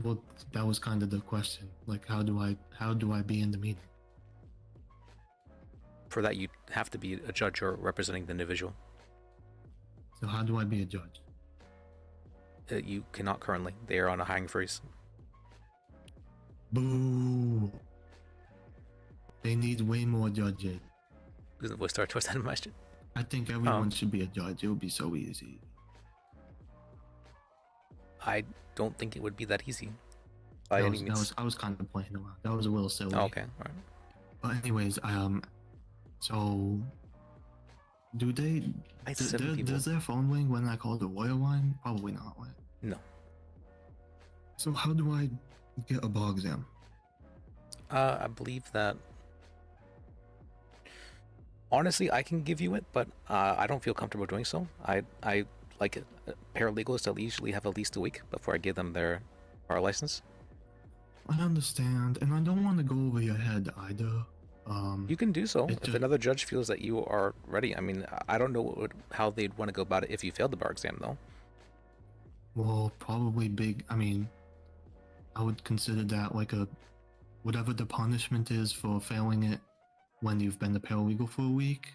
Speaker 15: Well, that was kind of the question. Like, how do I be in the meeting?
Speaker 1: For that, you have to be a judge or representing the individual.
Speaker 15: So how do I be a judge?
Speaker 1: You cannot currently. They are on a hiring freeze.
Speaker 15: Boo! They need way more judges.
Speaker 1: Doesn't voice start towards that question?
Speaker 15: I think everyone should be a judge. It would be so easy.
Speaker 1: I don't think it would be that easy. By any means.
Speaker 15: I was kind of playing around. That was a little silly.
Speaker 1: Oh, okay, alright.
Speaker 15: But anyways, so do they? Does their phone ring when I call the royal line? Probably not. Right?
Speaker 1: No.
Speaker 15: So how do I get a bar exam?
Speaker 1: I believe that. Honestly, I can give you it, but I don't feel comfortable doing so. I like paralegals that usually have at least a week before I give them their bar license.
Speaker 15: I understand, and I don't want to go over your head either.
Speaker 1: You can do so if another judge feels that you are ready. I mean, I don't know how they'd want to go about it if you failed the bar exam, though.
Speaker 15: Well, probably big. I mean, I would consider that like whatever the punishment is for failing it when you've been the paralegal for a week.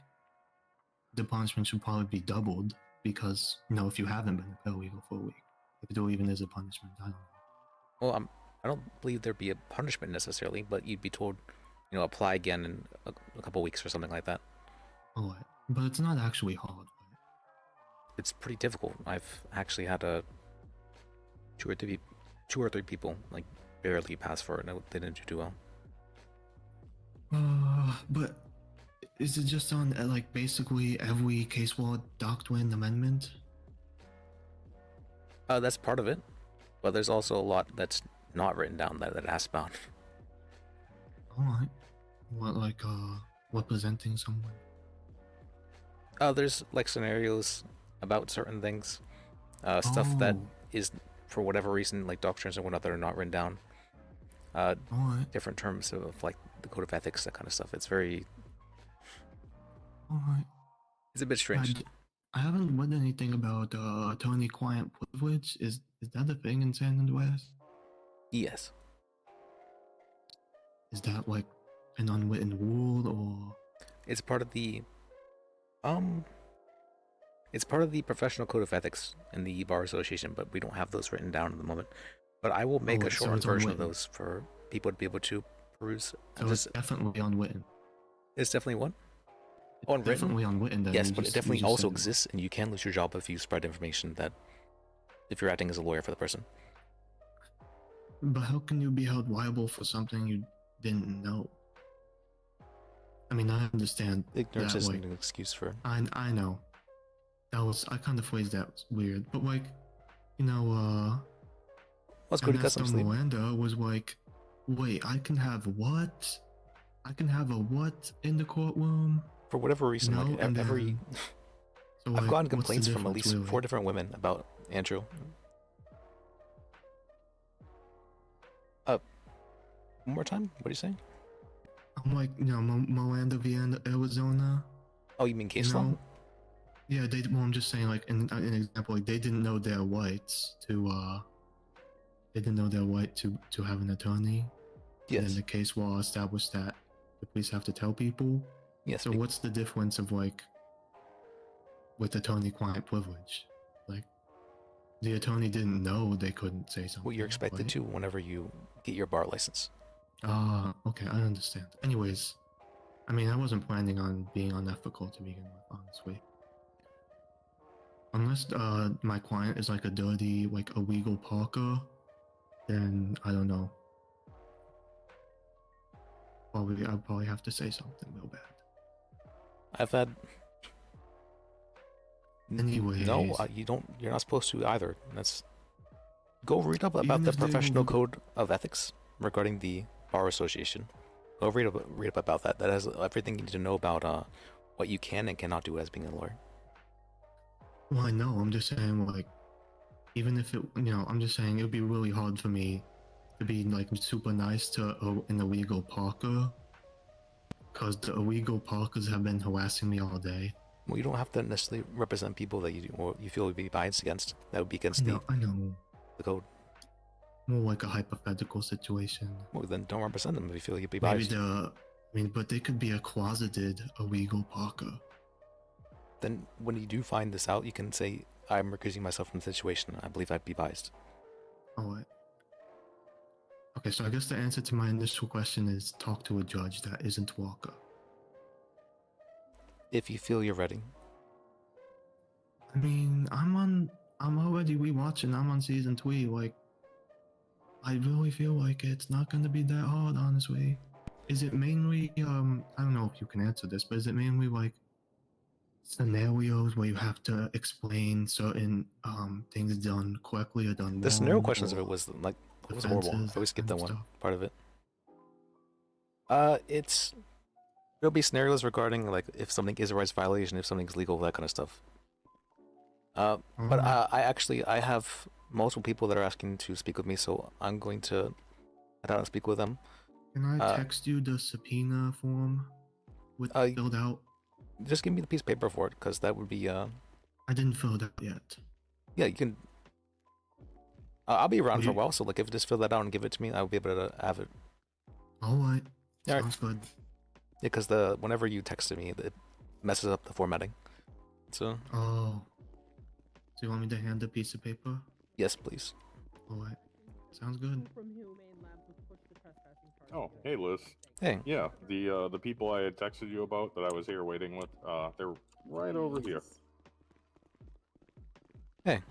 Speaker 15: The punishment should probably be doubled because if you haven't been a paralegal for a week, if there even is a punishment, I don't know.
Speaker 1: Well, I don't believe there'd be a punishment necessarily, but you'd be told, apply again in a couple weeks or something like that.
Speaker 15: Oh, but it's not actually hard. Right?
Speaker 1: It's pretty difficult. I've actually had two or three people like barely pass for it, and they didn't do too well.
Speaker 15: But is it just on like basically every case law doctrine amendment?
Speaker 1: That's part of it, but there's also a lot that's not written down that it asks about.
Speaker 15: Alright. What presenting someone?
Speaker 1: There's like scenarios about certain things, stuff that is for whatever reason like doctrines and whatnot that are not written down. Different terms of like the code of ethics, that kind of stuff. It's very.
Speaker 15: Alright.
Speaker 1: It's a bit strange.
Speaker 15: I haven't read anything about attorney-client privilege. Is that a thing in San Andreas?
Speaker 1: Yes.
Speaker 15: Is that like an unwritten rule, or?
Speaker 1: It's part of the. It's part of the professional code of ethics in the Bar Association, but we don't have those written down at the moment. But I will make a short version of those for people to be able to peruse.
Speaker 15: So it's definitely unwritten.
Speaker 1: It's definitely what? Unwritten?
Speaker 15: Definitely unwritten. Then
Speaker 1: yes, but it definitely also exists, and you can lose your job if you spread information that, if you're acting as a lawyer for the person.
Speaker 15: But how can you be held liable for something you didn't know? I mean, I understand.
Speaker 1: Ignorance isn't an excuse for.
Speaker 15: I know. I kind of phrased that weird, but like,
Speaker 1: let's go to custom sleep.
Speaker 15: Miranda was like, wait, I can have what? I can have a what in the courtroom?
Speaker 1: For whatever reason, I've gotten complaints from at least 4 different women about Andrew. One more time? What are you saying?
Speaker 15: I'm like, Miranda Vienna, Arizona.
Speaker 1: Oh, you mean case law?
Speaker 15: Yeah, I'm just saying, like, an example, like, they didn't know their rights to have an attorney.
Speaker 1: Yes.
Speaker 15: And then the case law established that the police have to tell people.
Speaker 1: Yes.
Speaker 15: So what's the difference of, like, with attorney-client privilege? Like, the attorney didn't know they couldn't say something.
Speaker 1: Well, you're expected to whenever you get your bar license.
Speaker 15: Okay, I understand. Anyways, I mean, I wasn't planning on being unethical to begin with, honestly. Unless my client is like a dirty, like illegal parker, then I don't know. I'll probably have to say something real bad.
Speaker 1: I've had.
Speaker 15: Anyways.
Speaker 1: No, you don't. You're not supposed to either. That's. Go read up
Speaker 15: Even
Speaker 1: about the
Speaker 15: if they will
Speaker 1: professional
Speaker 15: be-
Speaker 1: code of ethics regarding the bar association. Go read up about that. That has everything you need to know about what you can and cannot do as being a lawyer.
Speaker 15: Well, I know. I'm just saying, like, even if it, I'm just saying it would be really hard for me to be like super nice to an illegal parker, because the illegal parkers have been harassing me all day.
Speaker 1: Well, you don't have to necessarily represent people that you feel would be biased against. That would be against
Speaker 15: I know.
Speaker 1: the code.
Speaker 15: More like a hypothetical situation.
Speaker 1: Well, then don't represent them if you feel you'd be
Speaker 15: Maybe
Speaker 1: biased.
Speaker 15: but they could be a closeted illegal parker.
Speaker 1: Then when you do find this out, you can say, I'm recusing myself from the situation. I believe I'd be biased.
Speaker 15: Alright. Okay, so I guess the answer to my initial question is talk to a judge that isn't Walker.
Speaker 1: If you feel you're ready.
Speaker 15: I mean, I'm already rewatching. I'm on season 3. Like, I really feel like it's not going to be that hard, honestly. Is it mainly, I don't know if you can answer this, but is it mainly like scenarios where you have to explain certain things done correctly or done wrong?
Speaker 1: The scenario questions of it was like, it was horrible. I always skip that one part of it. There'll be scenarios regarding like if something is a rights violation, if something's legal, that kind of stuff. But I have multiple people that are asking to speak with me, so I'm going to head out and speak with them.
Speaker 15: Can I text you the subpoena form with filled out?
Speaker 1: Just give me the piece of paper for it, because that would be
Speaker 15: I didn't fill it out yet.
Speaker 1: Yeah, you can. I'll be around for a while, so like if you just fill that out and give it to me, I'll be able to have it.
Speaker 15: Alright. Sounds good.
Speaker 1: Yeah, because whenever you texted me, it messes up the formatting. So.
Speaker 15: Oh. So you want me to hand a piece of paper?
Speaker 1: Yes, please.
Speaker 15: Alright. Sounds good.
Speaker 10: Oh, hey Liz.
Speaker 1: Hey.
Speaker 10: Yeah, the people I had texted you about that I was here waiting with, they're right over here.
Speaker 1: Hey.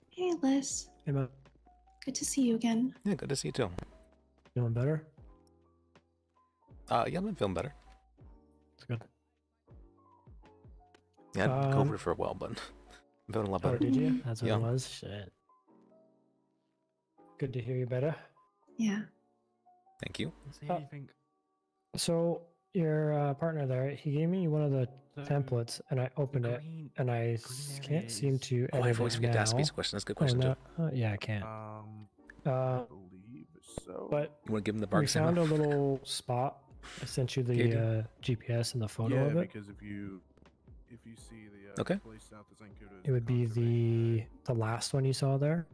Speaker 11: Hey, Liz.
Speaker 8: Hey, man.
Speaker 11: Good to see you again.
Speaker 1: Yeah, good to see you too.
Speaker 8: Feeling better?
Speaker 1: Yeah, I'm feeling better.
Speaker 8: That's good.
Speaker 1: Yeah, I had COVID for a while, but I'm feeling a lot better.
Speaker 8: Oh, did you? That's what
Speaker 1: Yeah.
Speaker 8: it was? Shit. Good to hear you better.
Speaker 11: Yeah.
Speaker 1: Thank you.
Speaker 8: So your partner there, he gave me one of the templates, and I opened it, and I can't seem to
Speaker 1: Oh,
Speaker 8: edit
Speaker 1: I've always
Speaker 8: it
Speaker 1: forget to ask
Speaker 8: now.
Speaker 1: these questions. That's a good question,
Speaker 8: no,
Speaker 1: Joe.
Speaker 8: yeah, I can't.
Speaker 3: I believe so.
Speaker 8: But
Speaker 1: you want to give him the
Speaker 8: we
Speaker 1: bark
Speaker 8: found a
Speaker 1: signal?
Speaker 8: little spot. I sent you
Speaker 1: Okay,
Speaker 8: the GPS and the photo
Speaker 3: yeah,
Speaker 8: of it.
Speaker 3: because if you see the
Speaker 1: Okay.
Speaker 3: place south of St. Kilda,
Speaker 8: It would be the last one you saw there,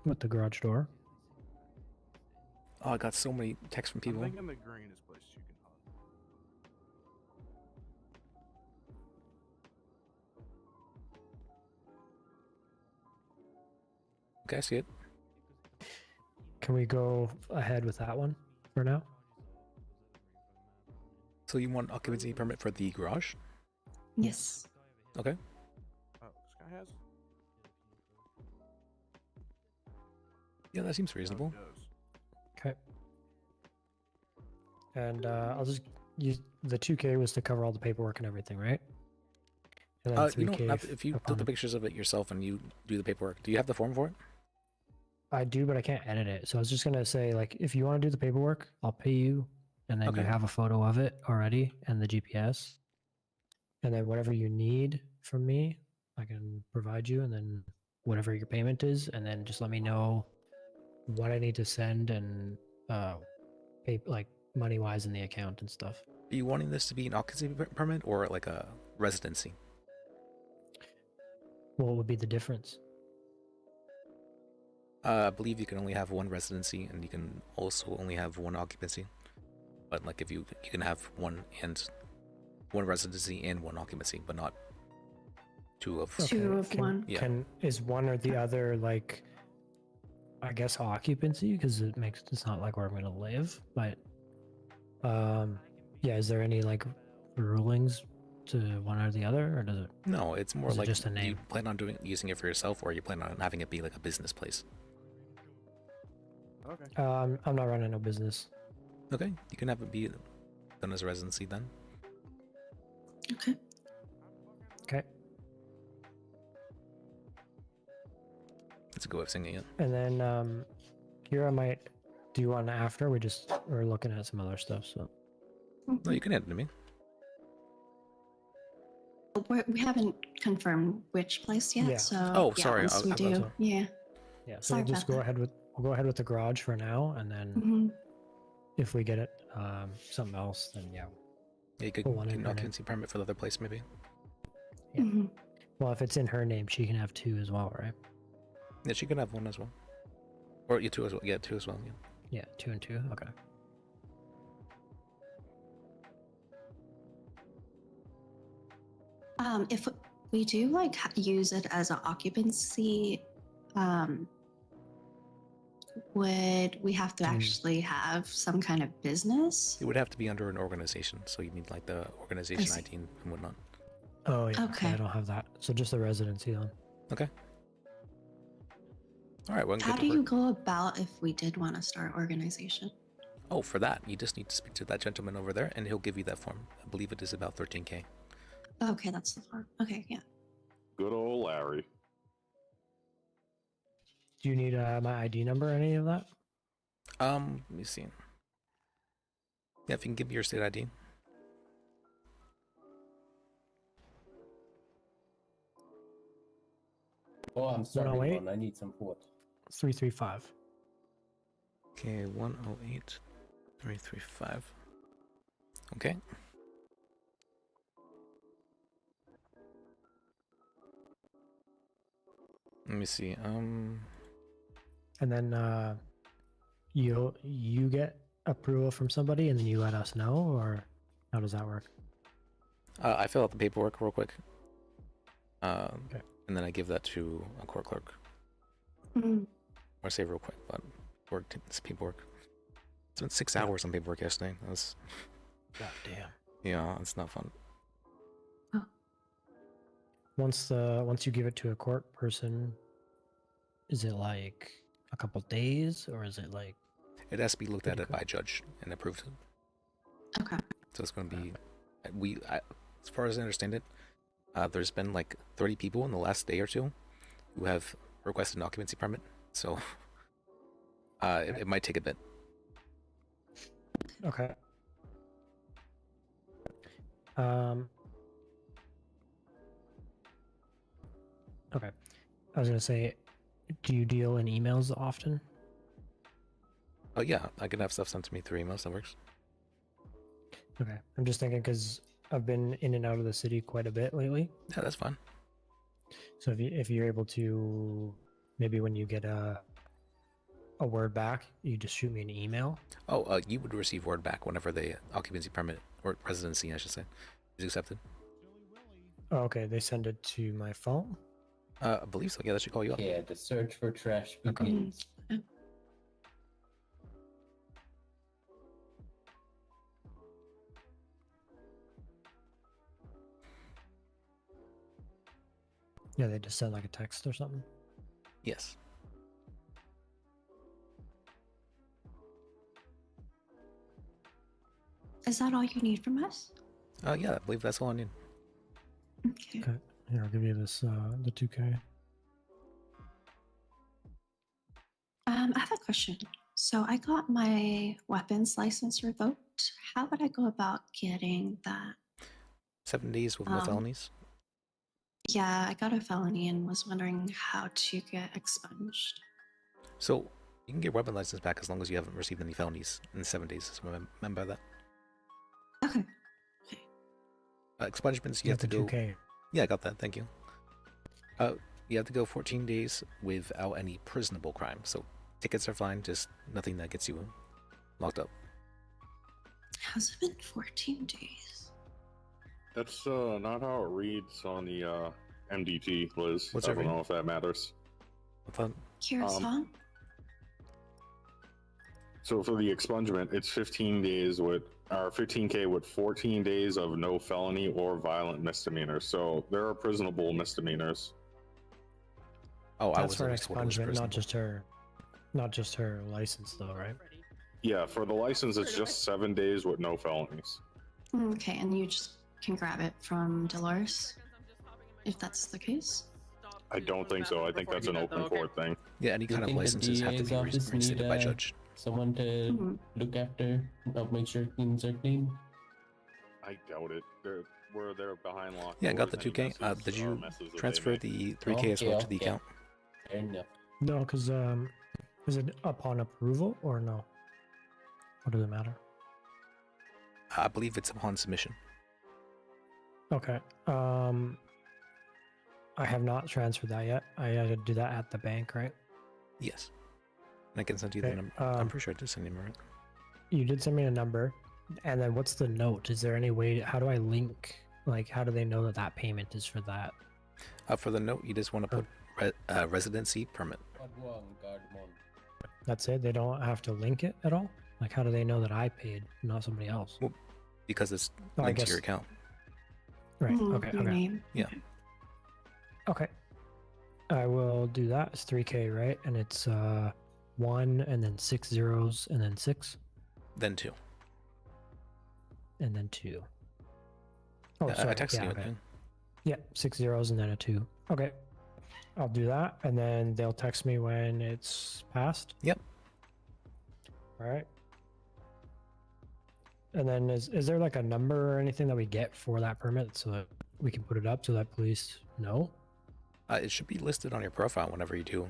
Speaker 8: with the garage door.
Speaker 1: Oh, I got so many texts from people.
Speaker 3: I'm thinking the greenest place you can hunt.
Speaker 1: Okay, I see it.
Speaker 8: Can we go ahead with that one for now?
Speaker 1: So you want occupancy permit for the garage?
Speaker 11: Yes.
Speaker 1: Okay.
Speaker 3: Oh, Sky has?
Speaker 1: Yeah, that seems reasonable.
Speaker 8: Okay. And I'll just use the 2K was to cover all the paperwork and everything, right? And then
Speaker 1: You don't
Speaker 8: 3K
Speaker 1: have, if you took the pictures of it yourself and you do the paperwork, do you have the form for it?
Speaker 8: I do, but I can't edit it. So I was just gonna say, like, if you want to do the paperwork, I'll pay you, and then
Speaker 1: Okay.
Speaker 8: you have a photo of it already and the GPS, and then whatever you need from me, I can provide you, and then whatever your payment is, and then just let me know what I need to send and pay like money wise in the account and stuff.
Speaker 1: Are you wanting this to be an occupancy permit or like a residency?
Speaker 8: What would be the difference?
Speaker 1: I believe you can only have one residency, and you can also only have one occupancy. But like, if you can have one residency and one occupancy, but not two of
Speaker 11: one.
Speaker 1: Yeah.
Speaker 8: Is one or the other like, I guess, occupancy, because it's not like where I'm gonna live, but yeah, is there any like rulings to one or the other, or does it?
Speaker 1: No, it's more
Speaker 8: is it
Speaker 1: like,
Speaker 8: just a
Speaker 1: do
Speaker 8: name?
Speaker 1: you plan on using it for yourself, or you plan on having it be like a business place?
Speaker 3: Okay.
Speaker 8: I'm not running no business.
Speaker 1: Okay, you can have it be done as a residency then.
Speaker 11: Okay.
Speaker 8: Okay.
Speaker 1: It's to go with singing it.
Speaker 8: And then Kira might do one after. We're looking at some other stuff. So
Speaker 1: No, you can hand it to me.
Speaker 11: We haven't confirmed which place yet,
Speaker 8: Yeah.
Speaker 11: so
Speaker 1: Oh,
Speaker 11: yeah,
Speaker 1: sorry,
Speaker 11: once we
Speaker 8: I thought
Speaker 11: do,
Speaker 8: so.
Speaker 11: yeah.
Speaker 8: Yeah, so
Speaker 11: Sorry
Speaker 8: we'll just
Speaker 11: about
Speaker 8: go
Speaker 11: that.
Speaker 8: ahead with the garage for now, and then
Speaker 11: Mhm.
Speaker 8: if we get it something else, then yeah.
Speaker 1: Yeah, you could
Speaker 8: Put one
Speaker 1: get
Speaker 8: in
Speaker 1: an
Speaker 8: her name.
Speaker 1: occupancy permit for the other place, maybe.
Speaker 8: Yeah.
Speaker 11: Mhm.
Speaker 8: Well, if it's in her name, she can have 2 as well, right?
Speaker 1: Yeah, she can have 1 as well. Or you 2 as well. Yeah, 2 as well. Yeah.
Speaker 8: Yeah, 2 and 2. Okay.
Speaker 11: If we do like use it as an occupancy, would we have to actually have some kind of business?
Speaker 1: It would have to be under an organization, so you need like the organization
Speaker 11: see.
Speaker 1: ID and whatnot.
Speaker 8: Oh yeah.
Speaker 11: Okay.
Speaker 8: I don't have that. So just the residency then.
Speaker 1: Okay. All right. Well,
Speaker 11: How do you go about if we did want to start organization?
Speaker 1: Oh, for that, you just need to speak to that gentleman over there, and he'll give you that form. I believe it is about 13K.
Speaker 11: Okay, that's the form. Okay, yeah.
Speaker 10: Good old Larry.
Speaker 8: Do you need my ID number or any of that?
Speaker 1: Let me see. Yeah, if you can give me your state ID.
Speaker 5: Oh, I'm sorry,
Speaker 8: 108?
Speaker 5: man. I need some food.
Speaker 8: 335.
Speaker 1: Okay, 108 335. Okay. Let me see.
Speaker 8: And then you get approval from somebody, and then you let us know, or how does that work?
Speaker 1: I fill out the paperwork real quick.
Speaker 8: Okay.
Speaker 1: And then I give that to a court clerk.
Speaker 11: Mhm.
Speaker 1: Or say real quick, but work this paperwork. Spent 6 hours on paperwork yesterday. That was.
Speaker 8: God damn.
Speaker 1: Yeah, it's not fun.
Speaker 8: Once you give it to a court person, is it like a couple days, or is it like?
Speaker 1: It has to be looked at by a judge and approved.
Speaker 11: Okay.
Speaker 1: So it's going to be, as far as I understand it, there's been like 30 people in the last day or two who have requested an occupancy permit. So it might take a bit.
Speaker 8: Okay. Okay. I was gonna say, do you deal in emails often?
Speaker 1: Oh yeah, I can have stuff sent to me through emails. That works.
Speaker 8: Okay. I'm just thinking because I've been in and out of the city quite a bit lately.
Speaker 1: Yeah, that's fine.
Speaker 8: So if you're able to, maybe when you get a word back, you just shoot me an email.
Speaker 1: Oh, you would receive word back whenever the occupancy permit, or residency, I should say, is accepted.
Speaker 8: Oh, okay. They send it to my phone.
Speaker 1: I believe so. Yeah, that should call you up.
Speaker 5: Yeah, the search for trash begins.
Speaker 8: Yeah, they just send like a text or something.
Speaker 1: Yes.
Speaker 11: Is that all you need from us?
Speaker 1: Yeah, I believe that's all I need.
Speaker 11: Okay.
Speaker 8: Okay. Here, I'll give you this, the 2K.
Speaker 11: I have a question. So I got my weapons license revoked. How would I go about getting that?
Speaker 1: 7 days with no felonies.
Speaker 11: Yeah, I got a felony and was wondering how to get expunged.
Speaker 1: So you can get weapon license back as long as you haven't received any felonies in 7 days. So remember that.
Speaker 11: Okay.
Speaker 1: Expungements, you have to
Speaker 8: the
Speaker 1: go.
Speaker 8: 2K.
Speaker 1: Yeah, I got that. Thank you. You have to go 14 days without any prisonable crime. So tickets are fine, just nothing that gets you locked up.
Speaker 11: How's it been 14 days?
Speaker 10: That's not how it reads on the MDT, Liz.
Speaker 1: What's
Speaker 10: I
Speaker 1: it
Speaker 10: don't
Speaker 1: read?
Speaker 10: know if that matters.
Speaker 1: I thought.
Speaker 11: Kira-san?
Speaker 10: So for the expungement, it's 15 days with, or 15K with 14 days of no felony or violent misdemeanors. So there are prisonable misdemeanors.
Speaker 1: Oh,
Speaker 8: That's for an expungement, not just her license, though, right?
Speaker 10: Yeah, for the license, it's just 7 days with no felonies.
Speaker 11: Okay, and you just can grab it from Dolores, if that's the case?
Speaker 10: I don't think so. I think that's an open court thing.
Speaker 1: Yeah, any
Speaker 5: Do you
Speaker 1: kind of
Speaker 5: think the
Speaker 1: licenses have to
Speaker 5: DA's
Speaker 1: be
Speaker 5: office
Speaker 1: reinstated
Speaker 5: need,
Speaker 1: by judge.
Speaker 5: someone to look after, make sure things are clean?
Speaker 10: I doubt it. They're behind locked
Speaker 1: Yeah, I got the
Speaker 10: doors.
Speaker 1: 2K. Did you transfer the 3K as well to the account?
Speaker 5: Fair enough.
Speaker 8: No, because is it upon approval or no? What does it matter?
Speaker 1: I believe it's upon submission.
Speaker 8: Okay. I have not transferred that yet. I had to do that at the bank, right?
Speaker 1: Yes. And I can send you
Speaker 8: Okay,
Speaker 1: the number. I'm pretty sure I did send you a number.
Speaker 8: You did send me a number, and then what's the note? Is there any way? How do I link? Like, how do they know that that payment is for that?
Speaker 1: For the note, you just want to put residency permit.
Speaker 8: That's it. They don't have to link it at all. Like, how do they know that I paid, not somebody else?
Speaker 1: Well, because it's
Speaker 8: Oh, I
Speaker 1: linked to
Speaker 8: guess-
Speaker 1: your account.
Speaker 8: Right.
Speaker 11: Mm,
Speaker 8: Okay.
Speaker 11: your
Speaker 8: Okay.
Speaker 11: name.
Speaker 1: Yeah.
Speaker 8: Okay. I will do that. It's 3K, right? And it's 1 and then 6 zeros and then 6
Speaker 1: Then 2.
Speaker 8: and then 2. Oh,
Speaker 1: I
Speaker 8: sorry.
Speaker 1: texted you
Speaker 8: okay.
Speaker 1: again.
Speaker 8: Yeah, 6 zeros and then a 2. Okay. I'll do that, and then they'll text me when it's passed.
Speaker 1: Yep.
Speaker 8: All right. And then is there like a number or anything that we get for that permit so that we can put it up so that police know?
Speaker 1: It should be listed on your profile whenever you do.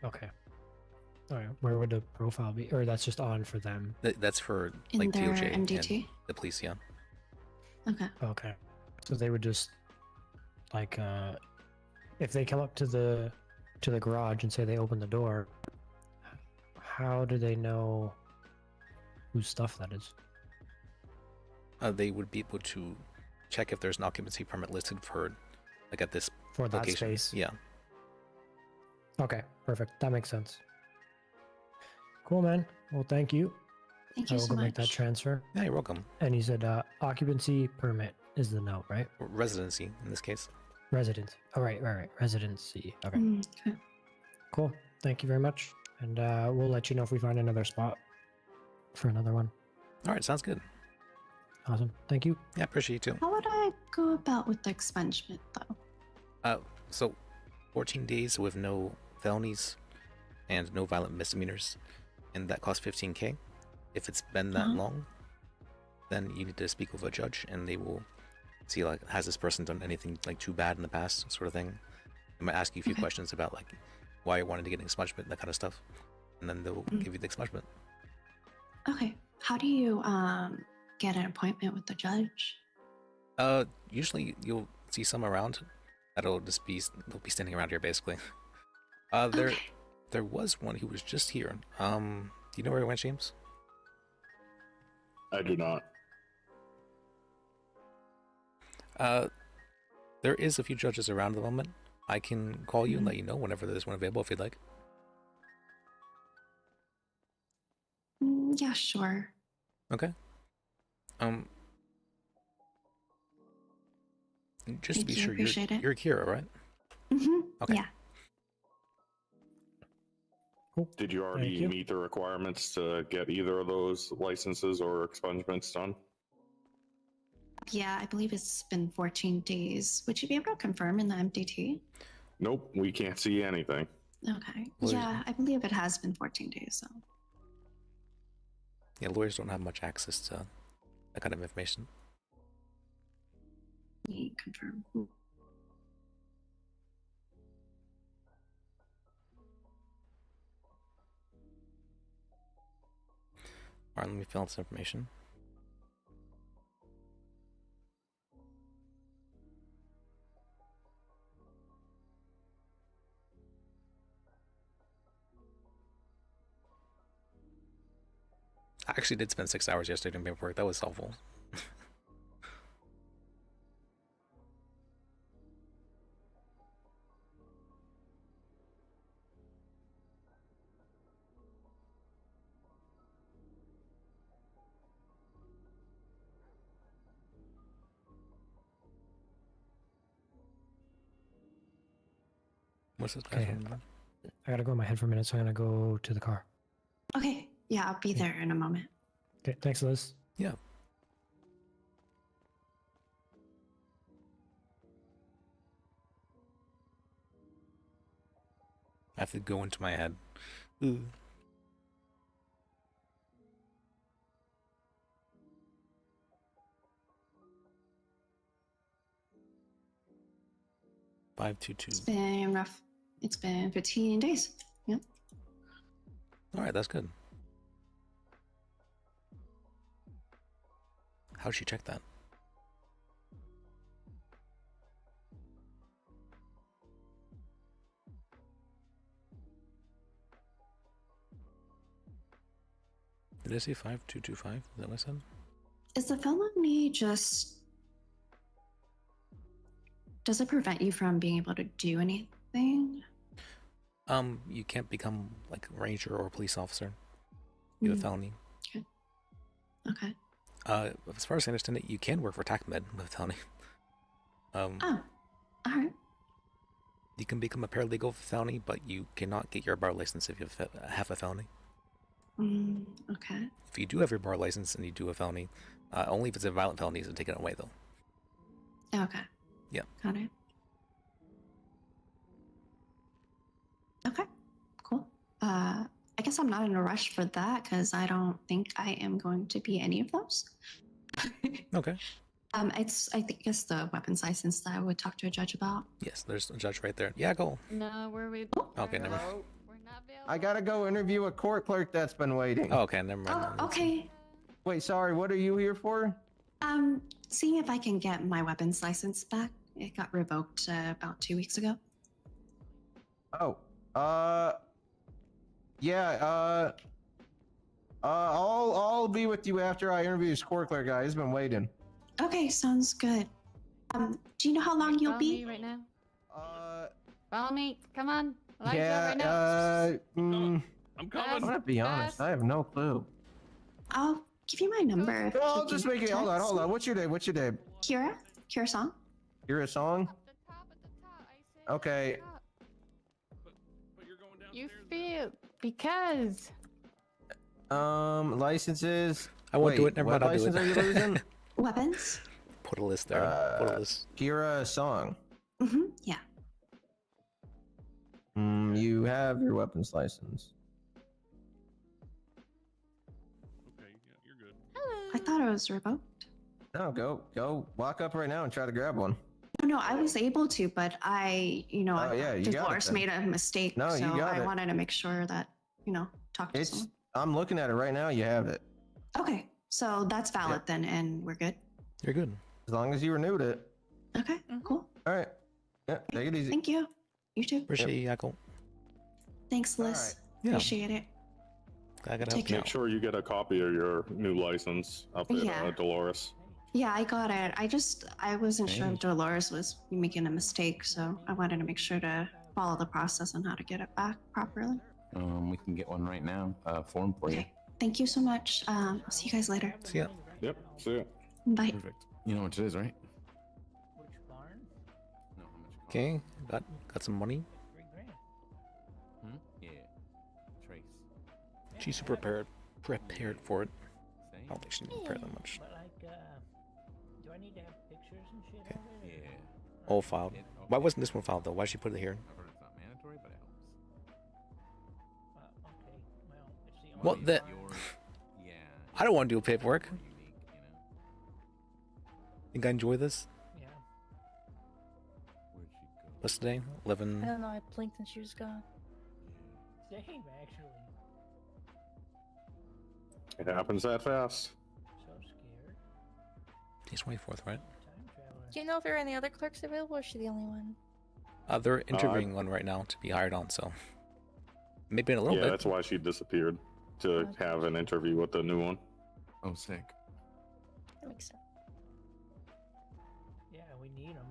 Speaker 8: Okay. All right. Where would the profile be? Or that's just on for them?
Speaker 1: That's for
Speaker 11: In
Speaker 1: like
Speaker 11: their
Speaker 1: DOJ and
Speaker 11: MDT?
Speaker 1: the police. Yeah.
Speaker 11: Okay.
Speaker 8: Okay. So they would just like if they come up to the garage and say they open the door, how do they know whose stuff that is?
Speaker 1: They would be able to check if there's an occupancy permit listed for like at this
Speaker 8: For that
Speaker 1: location.
Speaker 8: space?
Speaker 1: Yeah.
Speaker 8: Okay, perfect. That makes sense. Cool, man. Well, thank you.
Speaker 11: Thank
Speaker 8: I
Speaker 11: you
Speaker 8: will
Speaker 11: so
Speaker 8: go make that
Speaker 11: much.
Speaker 8: transfer.
Speaker 1: Yeah, you're welcome.
Speaker 8: And you said occupancy permit is the note, right?
Speaker 1: Residency in this case.
Speaker 8: Residence. All right, right. Residency. Okay.
Speaker 11: Okay.
Speaker 8: Cool. Thank you very much. And we'll let you know if we find another spot for another one.
Speaker 1: All right, sounds good.
Speaker 8: Awesome. Thank you.
Speaker 1: Yeah, appreciate you too.
Speaker 11: How would I go about with the expungement, though?
Speaker 1: So 14 days with no felonies and no violent misdemeanors, and that costs 15K. If it's been that long, then you need to speak with a judge, and they will see like has this person done anything like too bad in the past, sort of thing. They might ask you a few questions about like why you wanted to get an expungement, that kind of stuff, and then they'll give you the expungement.
Speaker 11: Okay. How do you get an appointment with the judge?
Speaker 1: Usually you'll see some around. They'll be standing around here basically. There was one who was just here. Do you know where he went, James?
Speaker 10: I do not.
Speaker 1: There is a few judges around at the moment. I can call you and let you know whenever there's one available if you'd like.
Speaker 11: Yeah, sure.
Speaker 1: Okay. Just to
Speaker 11: Thank
Speaker 1: be
Speaker 11: you,
Speaker 1: sure,
Speaker 11: appreciate it.
Speaker 1: you're Kira, right? Okay.
Speaker 11: Yeah.
Speaker 10: Did you already
Speaker 8: you.
Speaker 10: meet the requirements to get either of those licenses or expungements done?
Speaker 11: Yeah, I believe it's been 14 days. Would you be able to confirm in the MDT?
Speaker 10: Nope, we can't see anything.
Speaker 11: Okay.
Speaker 1: Lawyers-
Speaker 11: Yeah, I believe it has been 14 days, so.
Speaker 1: Yeah, lawyers don't have much access to that kind of information.
Speaker 11: Let me confirm.
Speaker 1: Alright, let me fill out this information. I actually did spend 6 hours yesterday doing paperwork. That was helpful. What's this guy's
Speaker 8: Okay.
Speaker 1: phone?
Speaker 8: I gotta go in my head for a minute, so I'm gonna go to the car.
Speaker 11: Okay. Yeah, I'll be there in a moment.
Speaker 8: Okay, thanks, Liz.
Speaker 1: Yeah. have to go into my head. Ooh.
Speaker 11: It's been rough. It's been 15 days. Yep.
Speaker 1: All right, that's good. How'd she check that? Did I say 5225? Is that what I said?
Speaker 11: Is the felony just... Does it prevent you from being able to do anything?
Speaker 1: You can't become like a ranger or a police officer. You have a felony.
Speaker 11: Okay. Okay.
Speaker 1: As far as I understand it, you can work for TACMED with a felony.
Speaker 11: Oh, all right.
Speaker 1: You can become a paralegal with a felony, but you cannot get your bar license if you have a felony.
Speaker 11: Okay.
Speaker 1: If you do have your bar license and you do a felony, only if it's a violent felony is it taken away though.
Speaker 11: Okay.
Speaker 1: Yep.
Speaker 11: Got it. Okay. Cool. I guess I'm not in a rush for that because I don't think I am going to be any of those.
Speaker 1: Okay.
Speaker 11: I think it's the weapons license that I would talk to a judge about.
Speaker 1: Yes, there's a judge right there. Yeah, go.
Speaker 7: No, we're with.
Speaker 1: Okay, never mind.
Speaker 20: I gotta go interview a court clerk that's been waiting.
Speaker 1: Oh, okay, never mind.
Speaker 11: Oh, okay.
Speaker 20: Wait, sorry, what are you here for?
Speaker 11: Seeing if I can get my weapons license back. It got revoked about 2 weeks ago.
Speaker 20: Oh, yeah, I'll be with you after I interview this court clerk guy. He's been waiting.
Speaker 11: Okay, sounds good. Do you know how long you'll be?
Speaker 7: Me right now. Follow me. Come on. Elijah,
Speaker 20: Yeah,
Speaker 7: right now.
Speaker 20: I'm coming. I'm gonna be honest. I have no clue.
Speaker 11: I'll give you my number. If
Speaker 20: I'll
Speaker 11: you
Speaker 20: just
Speaker 11: can
Speaker 20: make it. Hold
Speaker 11: text
Speaker 20: on.
Speaker 11: me.
Speaker 20: What's your name?
Speaker 11: Kira. Kira Song.
Speaker 20: You're a song? Okay.
Speaker 7: You feel because.
Speaker 20: Licenses.
Speaker 1: I won't do
Speaker 20: Wait,
Speaker 1: it. Never
Speaker 20: what
Speaker 1: mind. I'll do it.
Speaker 20: license are you losing?
Speaker 11: Weapons.
Speaker 1: Put a list there. Put a list.
Speaker 20: Kira Song.
Speaker 11: Yeah.
Speaker 20: You have your weapons license.
Speaker 11: I thought it was revoked.
Speaker 20: No, go walk up right now and try to grab one.
Speaker 11: No, I was able to, but I
Speaker 20: yeah, you got it
Speaker 11: Dolores
Speaker 20: then.
Speaker 11: made a mistake.
Speaker 20: No,
Speaker 11: so
Speaker 20: you got
Speaker 11: I
Speaker 20: it.
Speaker 11: wanted to make sure that, talk to
Speaker 20: It's.
Speaker 11: someone.
Speaker 20: I'm looking at it right now. You have it.
Speaker 11: Okay, so that's valid then, and we're good.
Speaker 1: You're good.
Speaker 20: As long as you renewed it.
Speaker 11: Okay, cool.
Speaker 20: All right. Yeah, take it easy.
Speaker 11: Thank you. You too.
Speaker 1: Appreciate you, Jackal.
Speaker 11: Thanks, Liz.
Speaker 1: Yeah.
Speaker 11: Appreciate it.
Speaker 1: I gotta
Speaker 11: Take
Speaker 1: help you
Speaker 10: Make
Speaker 1: out.
Speaker 10: sure you get a copy of your new license up at
Speaker 11: Yeah.
Speaker 10: Dolores.
Speaker 11: Yeah, I got it. I wasn't sure if Dolores was making a mistake, so I wanted to make sure to follow the process on how to get it back properly.
Speaker 4: We can get one right now. Form for you.
Speaker 11: Thank you so much. I'll see you guys later.
Speaker 1: See ya.
Speaker 10: Yep. See ya.
Speaker 11: Bye.
Speaker 4: Perfect. You know what it is, right?
Speaker 1: Okay, got some money.
Speaker 4: Yeah. Trace.
Speaker 1: She's super prepared for it. I don't think she needs to prepare that much.
Speaker 22: But do I need to have pictures and shit on it?
Speaker 4: Yeah.
Speaker 1: All filed. Why wasn't this one filed though? Why'd she put it here?
Speaker 4: I've heard it's not mandatory, but it helps.
Speaker 22: Okay. Well, it's the only.
Speaker 1: What the?
Speaker 4: Yeah.
Speaker 1: I don't want to do paperwork. Think I enjoy this?
Speaker 22: Yeah.
Speaker 1: What's today? 11.
Speaker 18: I don't know. I blinked and she was gone.
Speaker 22: Same, actually.
Speaker 10: It happens that fast.
Speaker 22: So scared.
Speaker 1: Today's 24th, right?
Speaker 18: Do you know if there are any other clerks available, or is she the only one?
Speaker 1: They're interviewing one right now to be hired on, so maybe in a little
Speaker 10: Yeah,
Speaker 1: bit.
Speaker 10: that's why she disappeared to have an interview with the new one.
Speaker 4: Oh, sick.
Speaker 18: That makes sense.
Speaker 22: Yeah, we need them.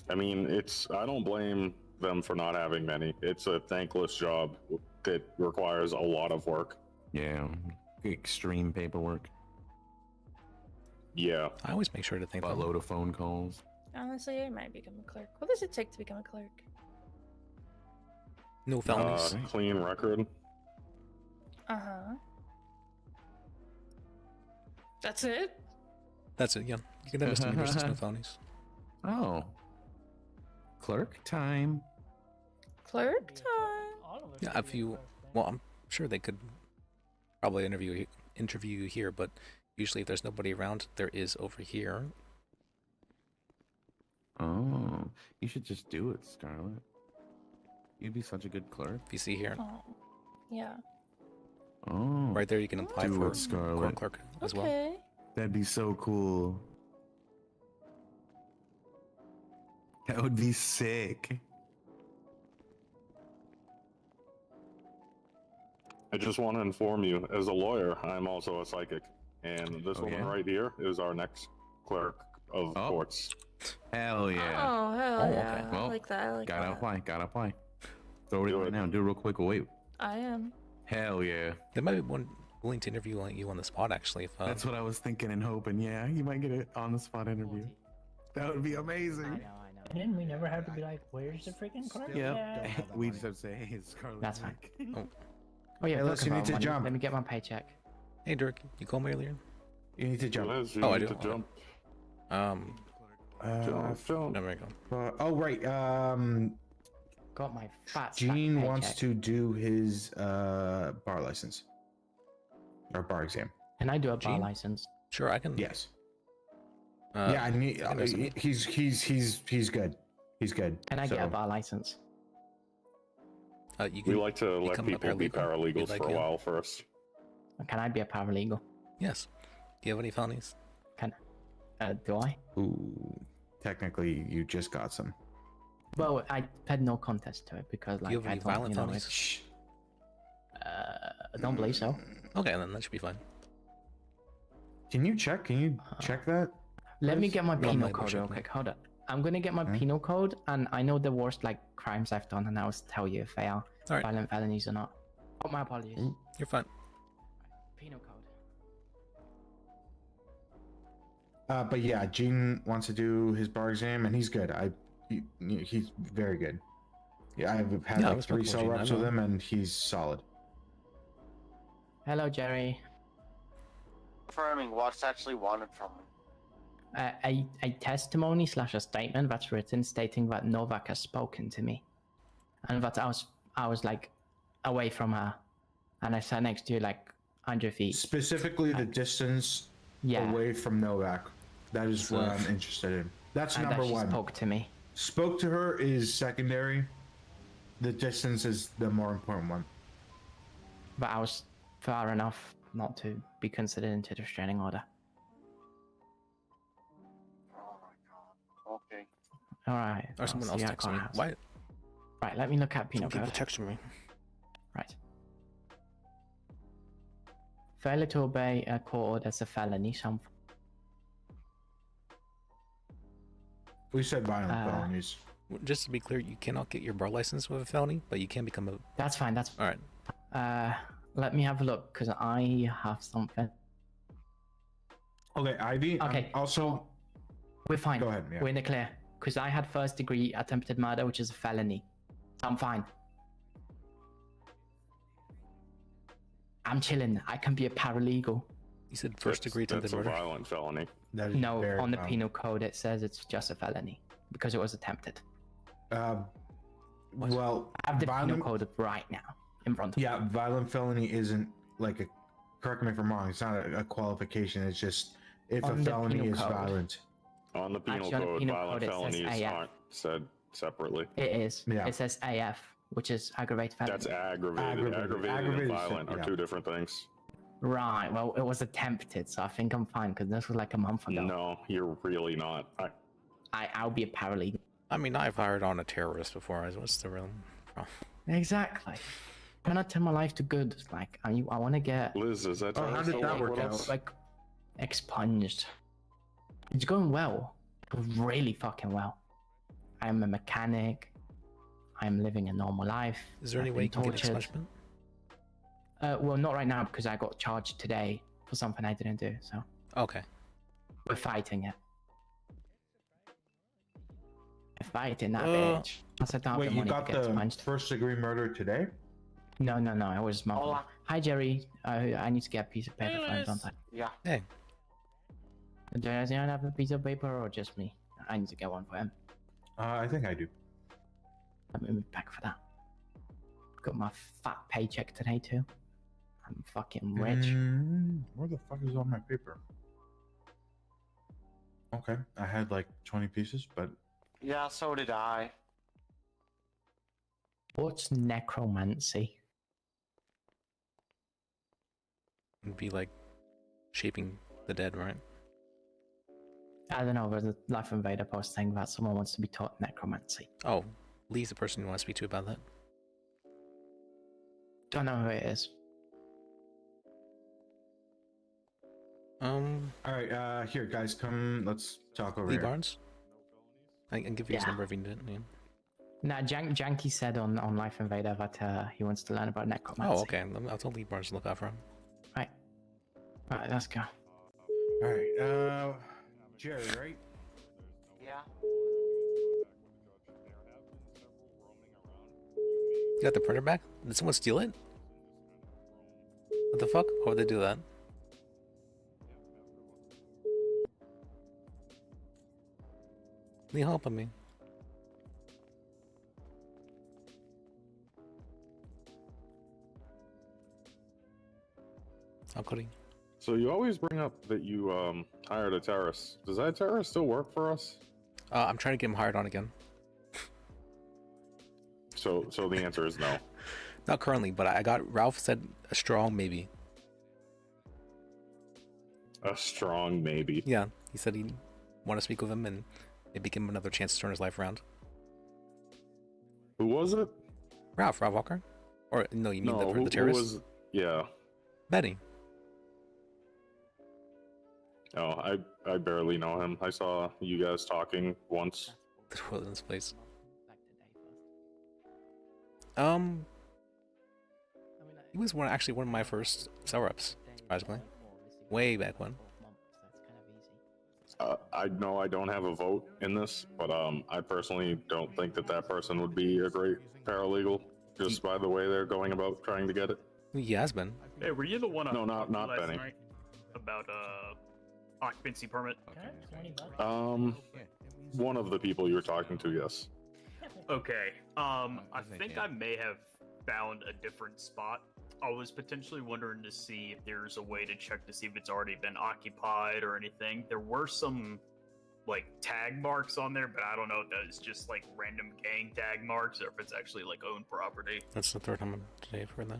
Speaker 10: I mean, I don't blame them for not having many. It's a thankless job that requires a lot of work.
Speaker 4: Yeah. Extreme paperwork.
Speaker 10: Yeah.
Speaker 1: I always make sure to think
Speaker 4: a load of phone calls.
Speaker 18: Honestly, I might become a clerk. What does it take to become a clerk?
Speaker 1: No felonies.
Speaker 10: Clean record.
Speaker 18: Uh-huh. That's it?
Speaker 1: That's it, yeah. You can have misdemeanors, no felonies.
Speaker 4: Oh. Clerk time.
Speaker 18: Clerk time.
Speaker 1: Yeah, if you, well, I'm sure they could probably interview you here, but usually if there's nobody around, there is over here.
Speaker 4: Oh, you should just do it, Scarlet. You'd be such a good clerk.
Speaker 1: If you see here,
Speaker 18: Oh, yeah.
Speaker 4: Oh,
Speaker 1: right there, you can apply
Speaker 4: do
Speaker 1: for
Speaker 4: it, Scarlet.
Speaker 1: court clerk as well.
Speaker 18: Okay.
Speaker 4: That'd be so cool. That would be sick.
Speaker 10: I just want to inform you, as a lawyer, I'm also a psychic, and this woman
Speaker 4: yeah?
Speaker 10: right here is our next clerk of courts.
Speaker 4: Hell yeah.
Speaker 18: Oh, hell
Speaker 1: Oh,
Speaker 18: yeah.
Speaker 1: okay.
Speaker 4: Well,
Speaker 18: I like that. I like
Speaker 4: gotta
Speaker 18: that.
Speaker 4: apply. Gotta apply. Throw it in right now. Do it real quick. Wait.
Speaker 18: I am.
Speaker 4: Hell yeah.
Speaker 1: There might be one willing to interview you on the spot, actually. If,
Speaker 4: That's what I was thinking and hoping. Yeah, you might get an on-the-spot interview. That would be amazing.
Speaker 22: And then we never have to be like, where's the freaking clerk?
Speaker 4: Yep. We just have to say, hey, Scarlet.
Speaker 7: That's fine.
Speaker 1: Oh.
Speaker 7: Oh yeah,
Speaker 9: Hey,
Speaker 7: look
Speaker 9: Liz, you need
Speaker 7: about
Speaker 9: to
Speaker 7: money.
Speaker 9: jump.
Speaker 7: Let me get my paycheck.
Speaker 1: Hey, Dirk, you called me earlier?
Speaker 9: You need to jump.
Speaker 10: Liz, you
Speaker 1: Oh, I
Speaker 10: need
Speaker 1: do.
Speaker 10: to jump.
Speaker 1: There we go.
Speaker 9: Oh right.
Speaker 7: Got my fat.
Speaker 9: Gene
Speaker 7: stack
Speaker 9: wants
Speaker 7: paycheck.
Speaker 9: to do his bar license or bar exam.
Speaker 7: Can I do a bar
Speaker 1: Gene?
Speaker 7: license?
Speaker 1: Sure, I can.
Speaker 9: Yes. Yeah, I need.
Speaker 1: I can do something.
Speaker 9: He's good. He's good.
Speaker 7: Can I get a
Speaker 9: So-
Speaker 7: bar license?
Speaker 1: You
Speaker 10: We
Speaker 1: can
Speaker 10: like to let
Speaker 1: become a
Speaker 10: people be
Speaker 1: paralegal.
Speaker 10: paralegals
Speaker 1: You'd
Speaker 10: for
Speaker 1: like,
Speaker 10: a
Speaker 1: yeah.
Speaker 10: while first.
Speaker 7: Can I be a paralegal?
Speaker 1: Yes. Do you have any felonies?
Speaker 7: Do I?
Speaker 9: Ooh, technically, you just got some.
Speaker 7: Well, I had no contest to it because,
Speaker 1: Do
Speaker 7: like,
Speaker 1: you have
Speaker 7: I
Speaker 1: any
Speaker 7: don't,
Speaker 1: violent
Speaker 7: you know,
Speaker 1: felonies?
Speaker 7: it's, I don't believe so.
Speaker 1: Okay, then that should be fine.
Speaker 9: Can you check? Can you check that?
Speaker 7: Let me
Speaker 9: Liz?
Speaker 7: get my
Speaker 1: Run
Speaker 7: penal
Speaker 1: my
Speaker 7: code
Speaker 1: bullshit,
Speaker 7: real
Speaker 1: man.
Speaker 7: quick. Hold up. I'm gonna get my
Speaker 9: Okay.
Speaker 7: penal code, and I know the worst like crimes I've done, and I'll tell you if they are
Speaker 1: All right.
Speaker 7: violent felonies or not. Oh, my apologies.
Speaker 1: You're fine.
Speaker 7: Penal code.
Speaker 9: But yeah, Gene wants to do his bar exam, and he's good. He's very good. Yeah, I've had
Speaker 1: Yeah, I
Speaker 9: like
Speaker 1: was
Speaker 9: 3
Speaker 1: working with
Speaker 9: cell
Speaker 1: Gene, I
Speaker 9: reps with
Speaker 1: know.
Speaker 9: him, and he's solid.
Speaker 7: Hello, Jerry.
Speaker 13: Confirming what's actually wanted from me.
Speaker 7: A testimony / a statement that's written stating that Novak has spoken to me, and that I was like away from her, and I sat next to you like 100 feet.
Speaker 9: Specifically, the distance
Speaker 7: Yeah.
Speaker 9: away from Novak. That is what I'm interested in. That's
Speaker 7: And
Speaker 9: number
Speaker 7: that she
Speaker 9: one.
Speaker 7: spoke to me.
Speaker 9: Spoke to her is secondary. The distance is the more important one.
Speaker 7: But I was far enough not to be considered into the restraining order.
Speaker 13: Oh my god. Okay.
Speaker 7: All right.
Speaker 1: Or someone else texting me. Why?
Speaker 7: Right. Let me look at penal
Speaker 1: Some people
Speaker 7: code.
Speaker 1: texting me.
Speaker 7: Right. Failure to obey a court order is a felony. Some.
Speaker 9: We said violent felonies.
Speaker 1: Just to be clear, you cannot get your bar license with a felony, but you can become a.
Speaker 7: That's fine. That's
Speaker 1: all right.
Speaker 7: Let me have a look because I have something.
Speaker 9: Okay, Ivy.
Speaker 7: Okay.
Speaker 9: Also,
Speaker 7: we're fine.
Speaker 9: Go ahead. Yeah.
Speaker 7: We're in the clear because I had first degree attempted murder, which is a felony. I'm fine. I'm chilling. I can be a paralegal.
Speaker 1: You said first degree attempted
Speaker 10: That's a
Speaker 1: murder.
Speaker 10: violent felony.
Speaker 9: That is
Speaker 7: No,
Speaker 9: very
Speaker 7: on the
Speaker 9: violent.
Speaker 7: penal code it says it's just a felony because it was attempted.
Speaker 9: Well,
Speaker 7: I have the
Speaker 9: violent,
Speaker 7: penal code right now in front of me.
Speaker 9: Yeah, violent felony isn't like a. Correct me if I'm wrong. It's not a qualification. It's just if
Speaker 7: On
Speaker 9: a
Speaker 7: the
Speaker 9: felony
Speaker 7: penal
Speaker 9: is
Speaker 7: code.
Speaker 9: violent.
Speaker 10: On the penal
Speaker 7: Actually, on the
Speaker 10: code,
Speaker 7: penal
Speaker 10: violent
Speaker 7: code, it says
Speaker 10: felonies
Speaker 7: AF.
Speaker 10: aren't said separately.
Speaker 7: It is.
Speaker 9: Yeah.
Speaker 7: It says AF, which is aggravated felony.
Speaker 10: That's aggravated.
Speaker 9: Aggravated.
Speaker 10: Aggravated and
Speaker 9: Aggravated is
Speaker 10: violent
Speaker 9: different,
Speaker 10: are
Speaker 9: yeah.
Speaker 10: two different things.
Speaker 7: Right. Well, it was attempted, so I think I'm fine because this was like a month ago.
Speaker 10: No, you're really not.
Speaker 7: I'll be a paralegal.
Speaker 1: I mean, I've hired on a terrorist before. What's the real problem?
Speaker 7: Exactly. When I turn my life to good, it's like I want to get
Speaker 10: Liz, is that
Speaker 9: how did that work out?
Speaker 7: like expunged. It's going well, really fucking well. I'm a mechanic. I'm living a normal life.
Speaker 1: Is there any
Speaker 7: I've
Speaker 1: way you
Speaker 7: been
Speaker 1: can get
Speaker 7: tortured.
Speaker 1: expungement?
Speaker 7: Well, not right now because I got charged today for something I didn't do. So
Speaker 1: Okay.
Speaker 7: we're fighting it. We're fighting that
Speaker 9: Uh,
Speaker 7: bitch. I said don't have
Speaker 9: Wait,
Speaker 7: the
Speaker 9: you
Speaker 7: money
Speaker 9: got
Speaker 7: to get
Speaker 9: the
Speaker 7: expunged.
Speaker 9: first degree murder today?
Speaker 7: No, it was monthly. Hi, Jerry. I need to get a piece of paper for him, don't I?
Speaker 13: Yeah.
Speaker 1: Hey.
Speaker 7: Does anyone have a piece of paper or just me? I need to get one for him.
Speaker 9: I think I do.
Speaker 7: Let me move back for that.
Speaker 14: got my fat paycheck today too. I'm fucking rich.
Speaker 9: Where the fuck is all my paper? Okay, I had like 20 pieces, but
Speaker 13: Yeah, so did I.
Speaker 14: What's necromancy?
Speaker 1: It'd be like shaping the dead, right?
Speaker 14: I don't know, there's a Life Invader post saying that someone wants to be taught necromancy.
Speaker 1: Oh, Lee's the person you want to speak to about that.
Speaker 14: Don't know who it is.
Speaker 9: all right, here, guys, come. Let's talk over
Speaker 1: Lee
Speaker 9: here.
Speaker 1: Barnes? I can give you his
Speaker 14: Yeah.
Speaker 1: number if you need it. Yeah.
Speaker 14: Nah, Janky said on Life Invader that he wants to learn about necromancy.
Speaker 1: Oh, okay. I'll tell Lee Barnes to look out for him.
Speaker 14: Alright, let's go.
Speaker 9: All right, Jerry, right?
Speaker 13: Yeah.
Speaker 1: You got the printer back? Did someone steal it? What the fuck? Why would they do that? Need help on me. How could he?
Speaker 10: So you always bring up that you hired a terrorist. Does that terrorist still work for us?
Speaker 1: I'm trying to get him hired on again.
Speaker 10: So the answer is no.
Speaker 1: Not currently, but I got Ralph said a strong maybe.
Speaker 10: A strong maybe.
Speaker 1: Yeah, he said he'd want to speak with him and maybe give him another chance to turn his life around.
Speaker 10: Who was it?
Speaker 1: Ralph Walker? Or no, you mean
Speaker 10: No,
Speaker 1: the terrorist?
Speaker 10: Who was, yeah.
Speaker 1: Betty.
Speaker 10: Oh, I barely know him. I saw you guys talking once.
Speaker 1: The this place. He was actually one of my first cell reps, surprisingly. Way back when.
Speaker 10: I know I don't have a vote in this, but I personally don't think that person would be a great paralegal, just by the way they're going about trying to get it.
Speaker 1: He has been.
Speaker 17: Hey, were you the one?
Speaker 10: No, not
Speaker 17: last
Speaker 10: Benny.
Speaker 17: night about occupancy permit.
Speaker 10: One of the people you were talking to, yes.
Speaker 17: Okay. I think I may have found a different spot. I was potentially wondering to see if there's a way to check to see if it's already been occupied or anything. There were some like tag marks on there, but I don't know if that is just like random gang tag marks or if it's actually like owned property.
Speaker 1: That's the third time today I've heard that.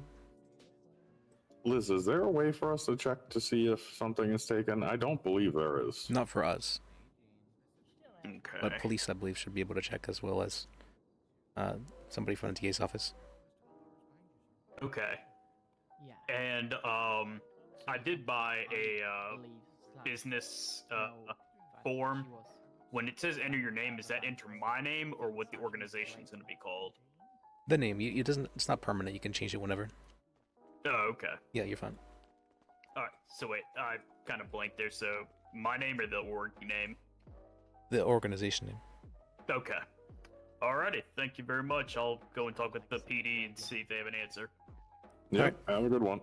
Speaker 10: Liz, is there a way for us to check to see if something is taken? I don't believe there is.
Speaker 1: Not for us.
Speaker 17: Okay.
Speaker 1: But police, I believe, should be able to check as well as somebody from the DA's office.
Speaker 17: Okay. And I did buy a business form. When it says enter your name, is that enter my name or what the organization's going to be called?
Speaker 1: The name, it doesn't. It's not permanent. You can change it whenever.
Speaker 17: Oh, okay.
Speaker 1: Yeah, you're fine.
Speaker 17: All right. So wait, I kind of blanked there. So my name or the org name?
Speaker 1: The organization name.
Speaker 17: Okay. Alrighty. Thank you very much. I'll go and talk with the PD and see if they have an answer.
Speaker 10: Yeah, have a good one.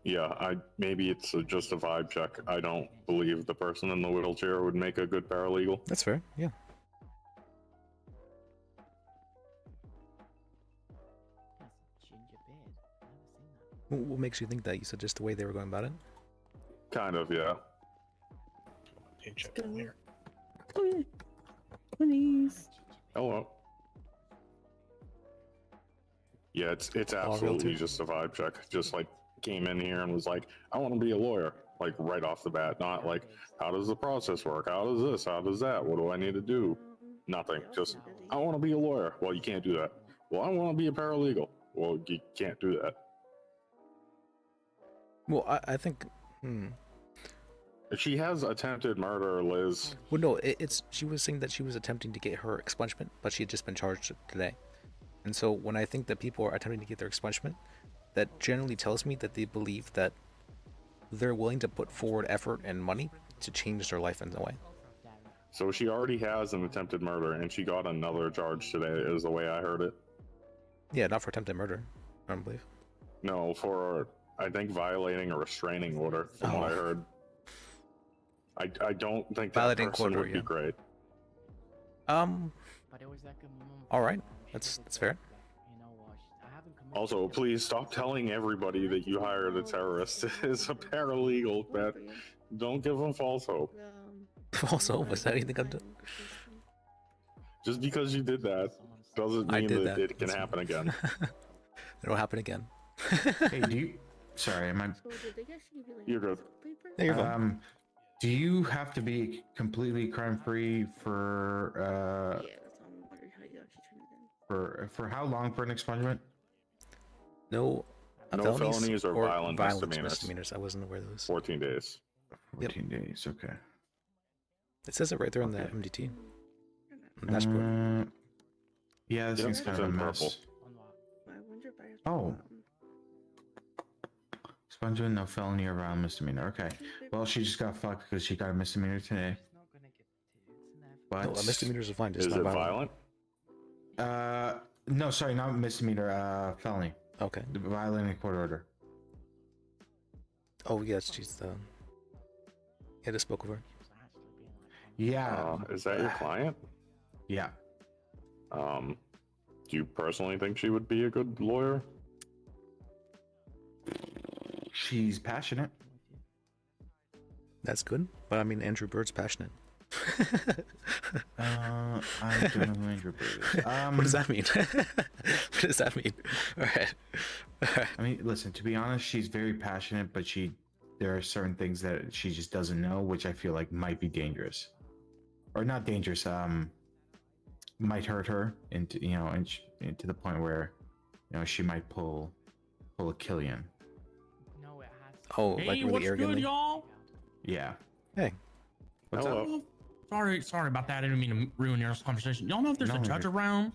Speaker 10: Yeah, maybe it's just a vibe check. I don't believe the person in the wheelchair would make a good paralegal.
Speaker 1: That's fair. Yeah. What makes you think that? You said just the way they were going about it?
Speaker 10: Kind of, yeah.
Speaker 17: Paycheck here.
Speaker 23: Please.
Speaker 10: Hello. Yeah, it's absolutely just a vibe check. Just like came in here and was like, I want to be a lawyer, like right off the bat. Not like, how does the process work? How does this? How does that? What do I need to do? Nothing. Just, I want to be a lawyer. Well, you can't do that. Well, I want to be a paralegal. Well, you can't do that.
Speaker 1: Well, I think.
Speaker 10: She has attempted murder, Liz.
Speaker 1: Well, no, it's she was saying that she was attempting to get her expungement, but she had just been charged today. And so when I think that people are attempting to get their expungement, that generally tells me that they believe that they're willing to put forward effort and money to change their life in a way.
Speaker 10: So she already has an attempted murder, and she got another charge today, is the way I heard it.
Speaker 1: Yeah, not for attempted murder, I don't believe.
Speaker 10: No, for, I think, violating a restraining order, from what I heard. I don't think that
Speaker 1: Violating
Speaker 10: person
Speaker 1: order,
Speaker 10: would be great.
Speaker 14: but it was like a month.
Speaker 1: All right, that's fair.
Speaker 14: You know what? I haven't committed.
Speaker 10: Also, please stop telling everybody that you hired a terrorist. It's a paralegal, but don't give them false hope.
Speaker 1: Also, was that anything I'm doing?
Speaker 10: Just because you did that doesn't
Speaker 1: I
Speaker 10: mean
Speaker 1: did
Speaker 10: that
Speaker 1: that.
Speaker 10: it can happen again.
Speaker 1: It'll happen again.
Speaker 9: Hey, do you? Sorry, am I?
Speaker 10: You're good.
Speaker 1: Yeah, you're fine.
Speaker 9: Do you have to be completely crime-free for for how long for an expungement?
Speaker 1: No.
Speaker 10: No felonies or violent
Speaker 1: misdemeanors. I wasn't aware of those.
Speaker 10: 14 days.
Speaker 9: 14 days. Okay.
Speaker 1: It says it right there in the MDT. Dashboard.
Speaker 9: Yeah, this thing's kind of a mess. Oh. Expungement, no felony or violent misdemeanor. Okay. Well, she just got fucked because she got a misdemeanor today. But
Speaker 1: No, misdemeanors are fine. Just
Speaker 10: Is
Speaker 1: not
Speaker 10: it
Speaker 1: violent.
Speaker 9: No, sorry, not misdemeanor. Felony.
Speaker 1: Okay.
Speaker 9: Violating a court order.
Speaker 1: Oh yes, she's yeah, I spoke of her.
Speaker 9: Yeah.
Speaker 10: Is that your client?
Speaker 9: Yeah.
Speaker 10: Do you personally think she would be a good lawyer?
Speaker 9: She's passionate.
Speaker 1: That's good. But I mean, Andrew Bird's passionate.
Speaker 9: I don't know who Andrew Bird is.
Speaker 1: What does that mean? What does that mean? All right.
Speaker 9: I mean, listen, to be honest, she's very passionate, but there are certain things that she just doesn't know, which I feel like might be dangerous. Or not dangerous, might hurt her into, into the point where, she might pull a Killian.
Speaker 14: No, it has.
Speaker 1: Oh, like really
Speaker 12: what's
Speaker 1: arrogantly?
Speaker 12: good, y'all?
Speaker 9: Yeah.
Speaker 1: Hey.
Speaker 9: What's up?
Speaker 12: Oh, sorry about that. I didn't mean to ruin your conversation. Y'all know if there's a judge around?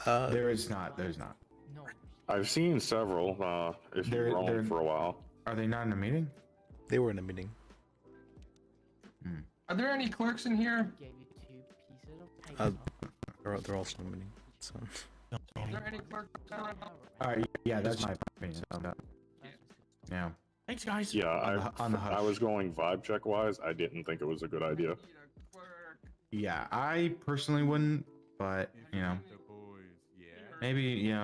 Speaker 9: There is not. There's not.
Speaker 14: No.
Speaker 10: I've seen several. If you've rolled for a while.
Speaker 9: Are they not in a meeting?
Speaker 1: They were in a meeting.
Speaker 12: Are there any clerks in here?
Speaker 14: Gave you 2 pieces of paper.
Speaker 1: They're also in a meeting. So.
Speaker 12: Are there any clerks around?
Speaker 9: All right. Yeah, that's my opinion. Yeah.
Speaker 12: Thanks, guys.
Speaker 10: Yeah,
Speaker 9: on the hush.
Speaker 10: I was going vibe check wise. I didn't think it was a good idea.
Speaker 9: Yeah, I personally wouldn't, but maybe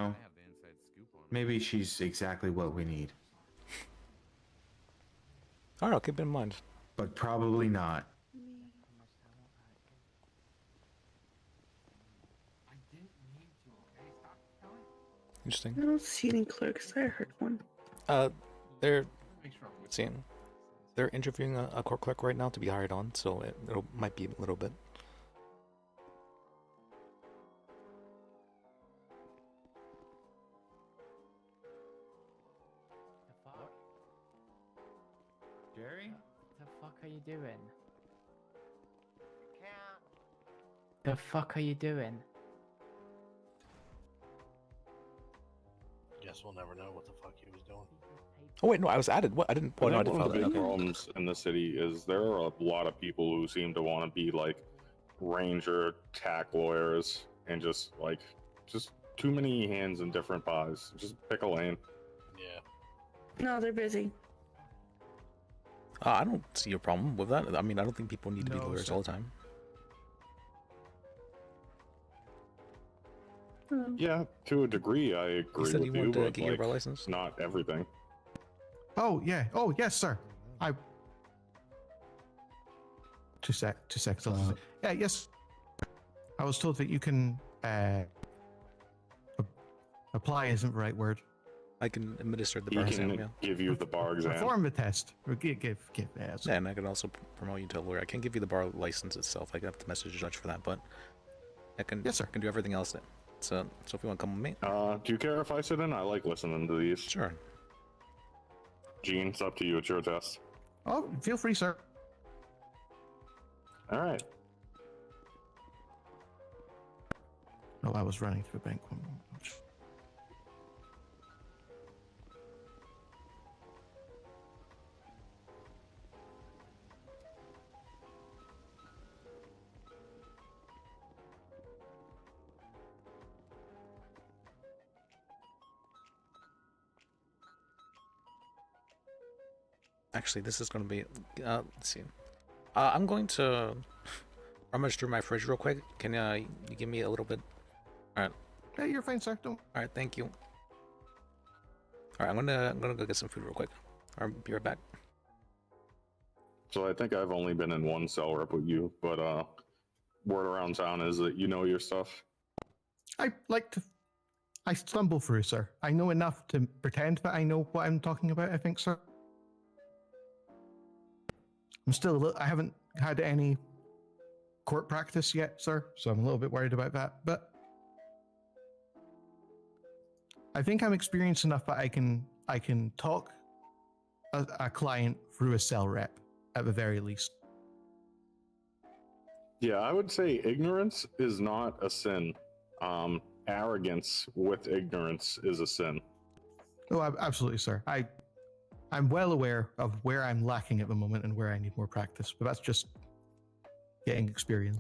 Speaker 9: maybe she's exactly what we need.
Speaker 1: All right, I'll keep it in mind.
Speaker 9: But probably not.
Speaker 1: Interesting.
Speaker 16: I don't see any clerks. I heard one.
Speaker 1: They're seeing. They're interviewing a court clerk right now to be hired on, so it might be a little bit.
Speaker 14: The fuck?
Speaker 9: Jerry?
Speaker 14: The fuck are you doing? The fuck are you doing?
Speaker 2: Guess we'll never know what the fuck he was doing.
Speaker 1: Oh wait, no, I was added. What? I didn't. Oh, no, I didn't
Speaker 10: One
Speaker 1: follow
Speaker 10: of the
Speaker 1: that.
Speaker 10: big problems in the city is there are a lot of people who seem to want to be like ranger tack lawyers and just too many hands in different pies. Just pick a lane.
Speaker 2: Yeah.
Speaker 16: No, they're busy.
Speaker 1: I don't see a problem with that. I mean, I don't think people need to be
Speaker 9: No,
Speaker 1: lawyers
Speaker 9: sir.
Speaker 1: all the time.
Speaker 10: Yeah, to a degree, I agree
Speaker 1: You said
Speaker 10: with
Speaker 1: you
Speaker 10: you,
Speaker 1: wanted to
Speaker 10: but
Speaker 1: get your
Speaker 10: like,
Speaker 1: bar license?
Speaker 10: not everything.
Speaker 23: Oh yeah. Oh yes, sir. 2 seconds. Yeah. Yes. I was told that you can apply isn't the right word.
Speaker 1: I can administer the
Speaker 10: He
Speaker 1: bar
Speaker 10: can
Speaker 1: exam, yeah.
Speaker 10: give you the bar exam.
Speaker 23: Perform the test. Or give
Speaker 1: Yeah, and I can also promote you to a lawyer. I can't give you the bar license itself. I have to message the judge for that, but I can.
Speaker 23: Yes, sir.
Speaker 1: I can do everything else. So if you want to come with me,
Speaker 10: Do you care if I sit in? I like listening to these.
Speaker 1: sure.
Speaker 10: Gene, it's up to you. It's your test.
Speaker 23: Oh, feel free, sir.
Speaker 10: All right.
Speaker 23: Oh, I was running through a bank.
Speaker 1: Actually, this is going to be. Let's see. I'm going to rummage through my fridge real quick? Can you give me a little bit? All right.
Speaker 23: Hey, you're fine, sir. Don't.
Speaker 1: All right, thank you. All right, I'm gonna go get some food real quick. I'll be right back.
Speaker 10: So I think I've only been in one cell rep with you, but word around town is that you know your stuff.
Speaker 23: I like to. I stumble through, sir. I know enough to pretend that I know what I'm talking about, I think, sir. I'm still a little. I haven't had any court practice yet, sir, so I'm a little bit worried about that. But I think I'm experienced enough that I can talk a client through a cell rep at the very least.
Speaker 10: Yeah, I would say ignorance is not a sin. Arrogance with ignorance is a sin.
Speaker 23: Oh, absolutely, sir. I'm well aware of where I'm lacking at the moment and where I need more practice, but that's just getting experience.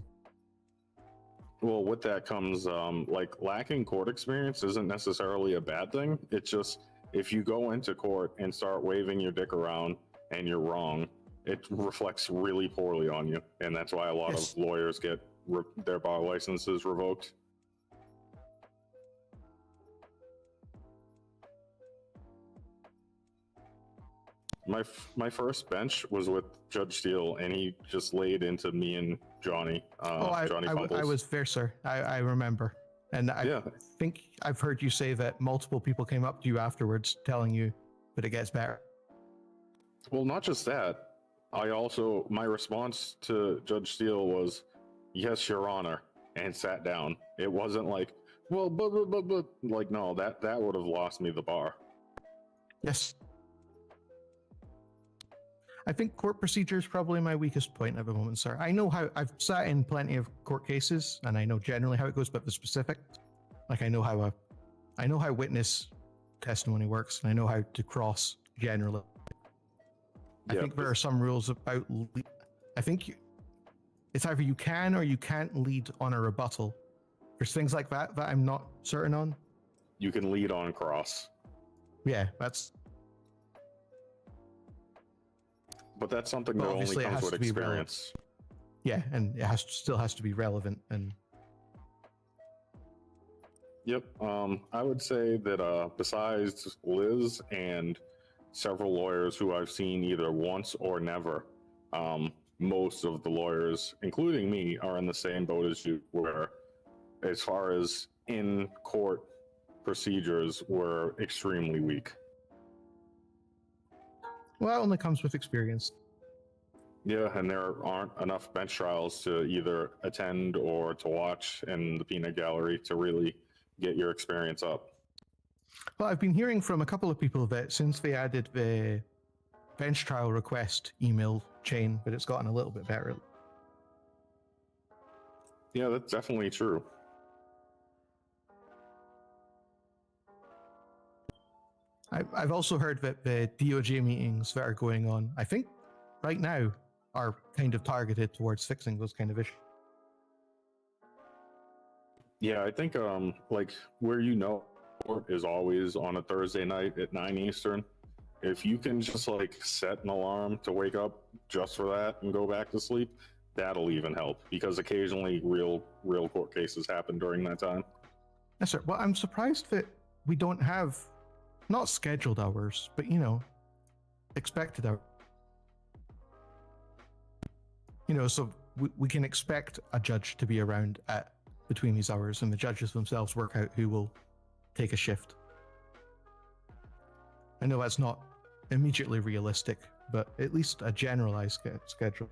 Speaker 10: Well, with that comes like lacking court experience isn't necessarily a bad thing. It's just if you go into court and start waving your dick around and you're wrong, it reflects really poorly on you, and that's why a lot of lawyers get their bar licenses revoked. My first bench was with Judge Steele, and he just laid into me and Johnny. Johnny Fumbles.
Speaker 23: I was fair, sir. I remember, and I think I've heard you say that multiple people came up to you afterwards, telling you that it gets better.
Speaker 10: Well, not just that. My response to Judge Steele was, "Yes, Your Honor," and sat down. It wasn't like, "Well, but," like, no, that would have lost me the bar.
Speaker 23: Yes. I think court procedure is probably my weakest point at the moment, sir. I know how I've sat in plenty of court cases, and I know generally how it goes, but the specific, like I know how witness testimony works, and I know how to cross generally. I think there are some rules about. I think it's either you can or you can't lead on a rebuttal. There's things like that I'm not certain on.
Speaker 10: You can lead on cross.
Speaker 23: Yeah, that's.
Speaker 10: But that's something that only comes with experience.
Speaker 23: Yeah, and it still has to be relevant. And
Speaker 10: yep, I would say that besides Liz and several lawyers who I've seen either once or never, most of the lawyers, including me, are in the same boat as you, where as far as in court procedures, we're extremely weak.
Speaker 23: Well, it only comes with experience.
Speaker 10: Yeah, and there aren't enough bench trials to either attend or to watch in the peanut gallery to really get your experience up.
Speaker 23: Well, I've been hearing from a couple of people that since they added the bench trial request email chain, that it's gotten a little bit better.
Speaker 10: Yeah, that's definitely true.
Speaker 23: I've also heard that the DOJ meetings that are going on, I think right now, are kind of targeted towards fixing those kind of issues.
Speaker 10: Yeah, I think like where court is always on a Thursday night at 9 Eastern. If you can just like set an alarm to wake up just for that and go back to sleep, that'll even help, because occasionally real court cases happen during that time.
Speaker 23: Yes, sir. Well, I'm surprised that we don't have not scheduled hours, but expected hours. So we can expect a judge to be around at between these hours, and the judges themselves work out who will take a shift. I know that's not immediately realistic, but at least a generalized schedule.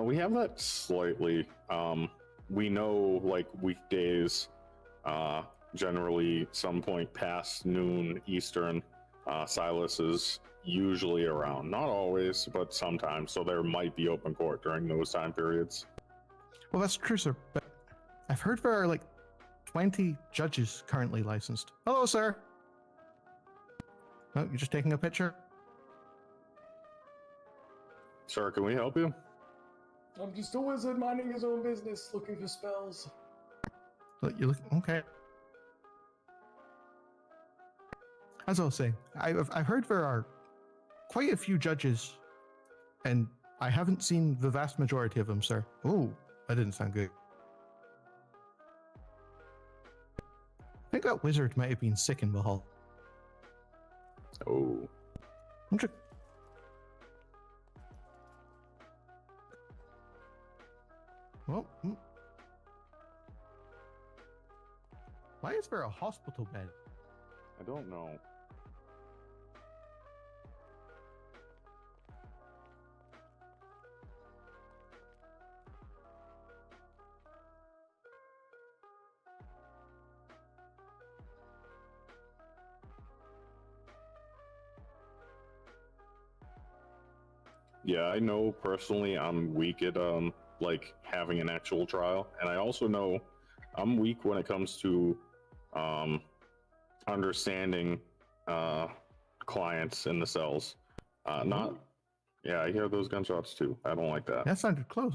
Speaker 10: We have that slightly. We know like weekdays, generally some point past noon Eastern, Silas is usually around. Not always, but sometimes. So there might be open court during those time periods.
Speaker 23: Well, that's true, sir. But I've heard there are like 20 judges currently licensed. Hello, sir. Oh, you're just taking a picture?
Speaker 10: Sir, can we help you?
Speaker 6: I'm just a wizard minding his own business, looking for spells.
Speaker 23: You look okay. As I was saying, I've heard there are quite a few judges, and I haven't seen the vast majority of them, sir. Oh, that didn't sound good. I think that wizard might have been sick in the hall.
Speaker 10: Oh.
Speaker 23: I'm just... Well, why is there a hospital bed?
Speaker 10: I don't know. Yeah, I know personally I'm weak at like having an actual trial, and I also know I'm weak when it comes to understanding clients in the cells. Not yeah, I hear those gunshots too. I don't like that.
Speaker 23: That sounded close.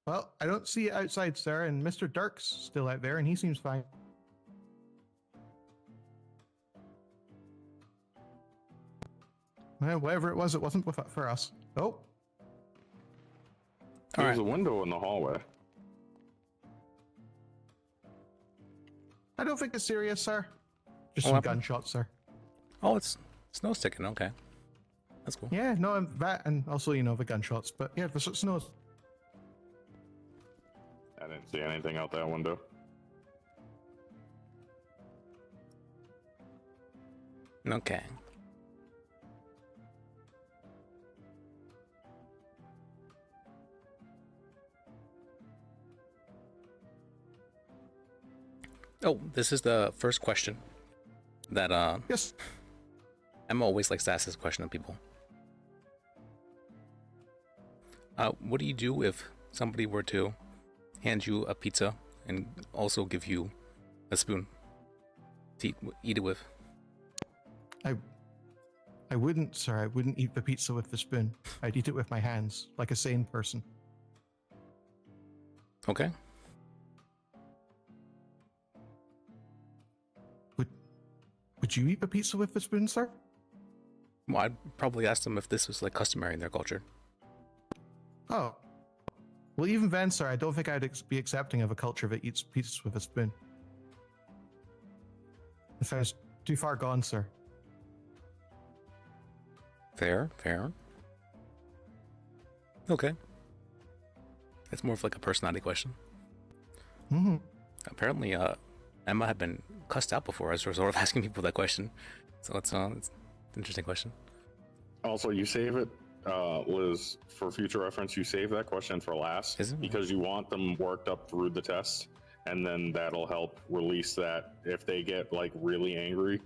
Speaker 23: Well, I don't see it outside, sir, and Mr. Dirk's still out there, and he seems fine. Well, whatever it wasn't for us. Oh.
Speaker 10: There's a window in the hallway.
Speaker 23: I don't think it's serious, sir. Just
Speaker 1: Oh,
Speaker 23: some
Speaker 1: what happened?
Speaker 23: gunshots, sir.
Speaker 1: Oh, it's snow sticking. Okay, that's cool.
Speaker 23: Yeah, no, that, and also, you know, the gunshots. But yeah, the snows.
Speaker 10: I didn't see anything out that window.
Speaker 1: Okay. Oh, this is the first question that
Speaker 23: yes.
Speaker 1: Emma always likes to ask this question of people. What do you do if somebody were to hand you a pizza and also give you a spoon to eat it with?
Speaker 23: I wouldn't, sir. I wouldn't eat the pizza with the spoon. I'd eat it with my hands, like a sane person.
Speaker 1: Okay.
Speaker 23: Would you eat the pizza with the spoon, sir?
Speaker 1: Well, I'd probably ask them if this was like customary in their culture.
Speaker 23: Oh. Well, even then, sir, I don't think I'd be accepting of a culture that eats pizzas with a spoon. If I was too far gone, sir.
Speaker 1: Fair. Okay. It's more of like a personality question.
Speaker 23: Mm-hmm.
Speaker 1: Apparently, Emma had been cussed out before as a result of asking people that question. So it's an interesting question.
Speaker 10: Also, you save it, Liz, for future reference. You save that question for last because you want them worked up through the test, and then that'll help release that. If they get like really angry,